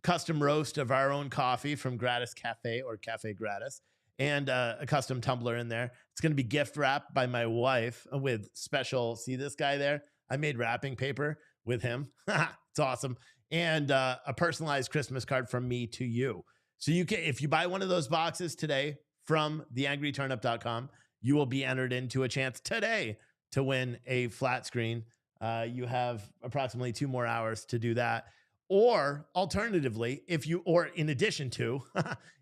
Custom roast of our own coffee from Gratis Cafe or Cafe Gratis, and a custom tumbler in there. It's going to be gift wrapped by my wife with special, see this guy there? I made wrapping paper with him. It's awesome. And a personalized Christmas card from me to you. So you can, if you buy one of those boxes today from theangryturnup.com, you will be entered into a chance today to win a flat screen. You have approximately 2 more hours to do that. Or alternatively, in addition to,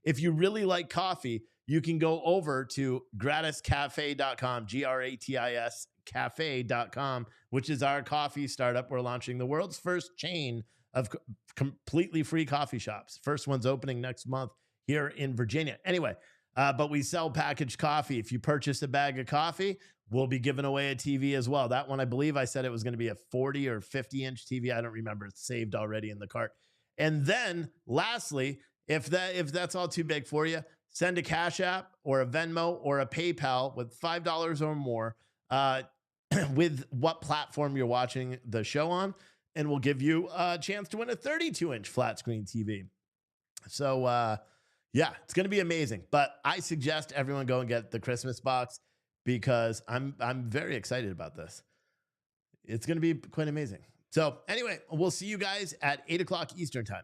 if you really like coffee, you can go over to gratiscafe.com, Gratis cafe.com, which is our coffee startup. We're launching the world's first chain of completely free coffee shops. First one's opening next month here in Virginia. Anyway, but we sell packaged coffee. If you purchase a bag of coffee, we'll be giving away a TV as well. That one, I believe I said it was going to be a 40 or 50-inch TV. I don't remember. It's saved already in the cart. And then lastly, if that's all too big for you, send a Cash App or a Venmo or a PayPal with $5 or more with what platform you're watching the show on, and we'll give you a chance to win a 32-inch flat screen TV. So, yeah, it's going to be amazing. But I suggest everyone go and get the Christmas box, because I'm very excited about this. It's going to be quite amazing. So anyway, we'll see you guys at 8 o'clock Eastern time.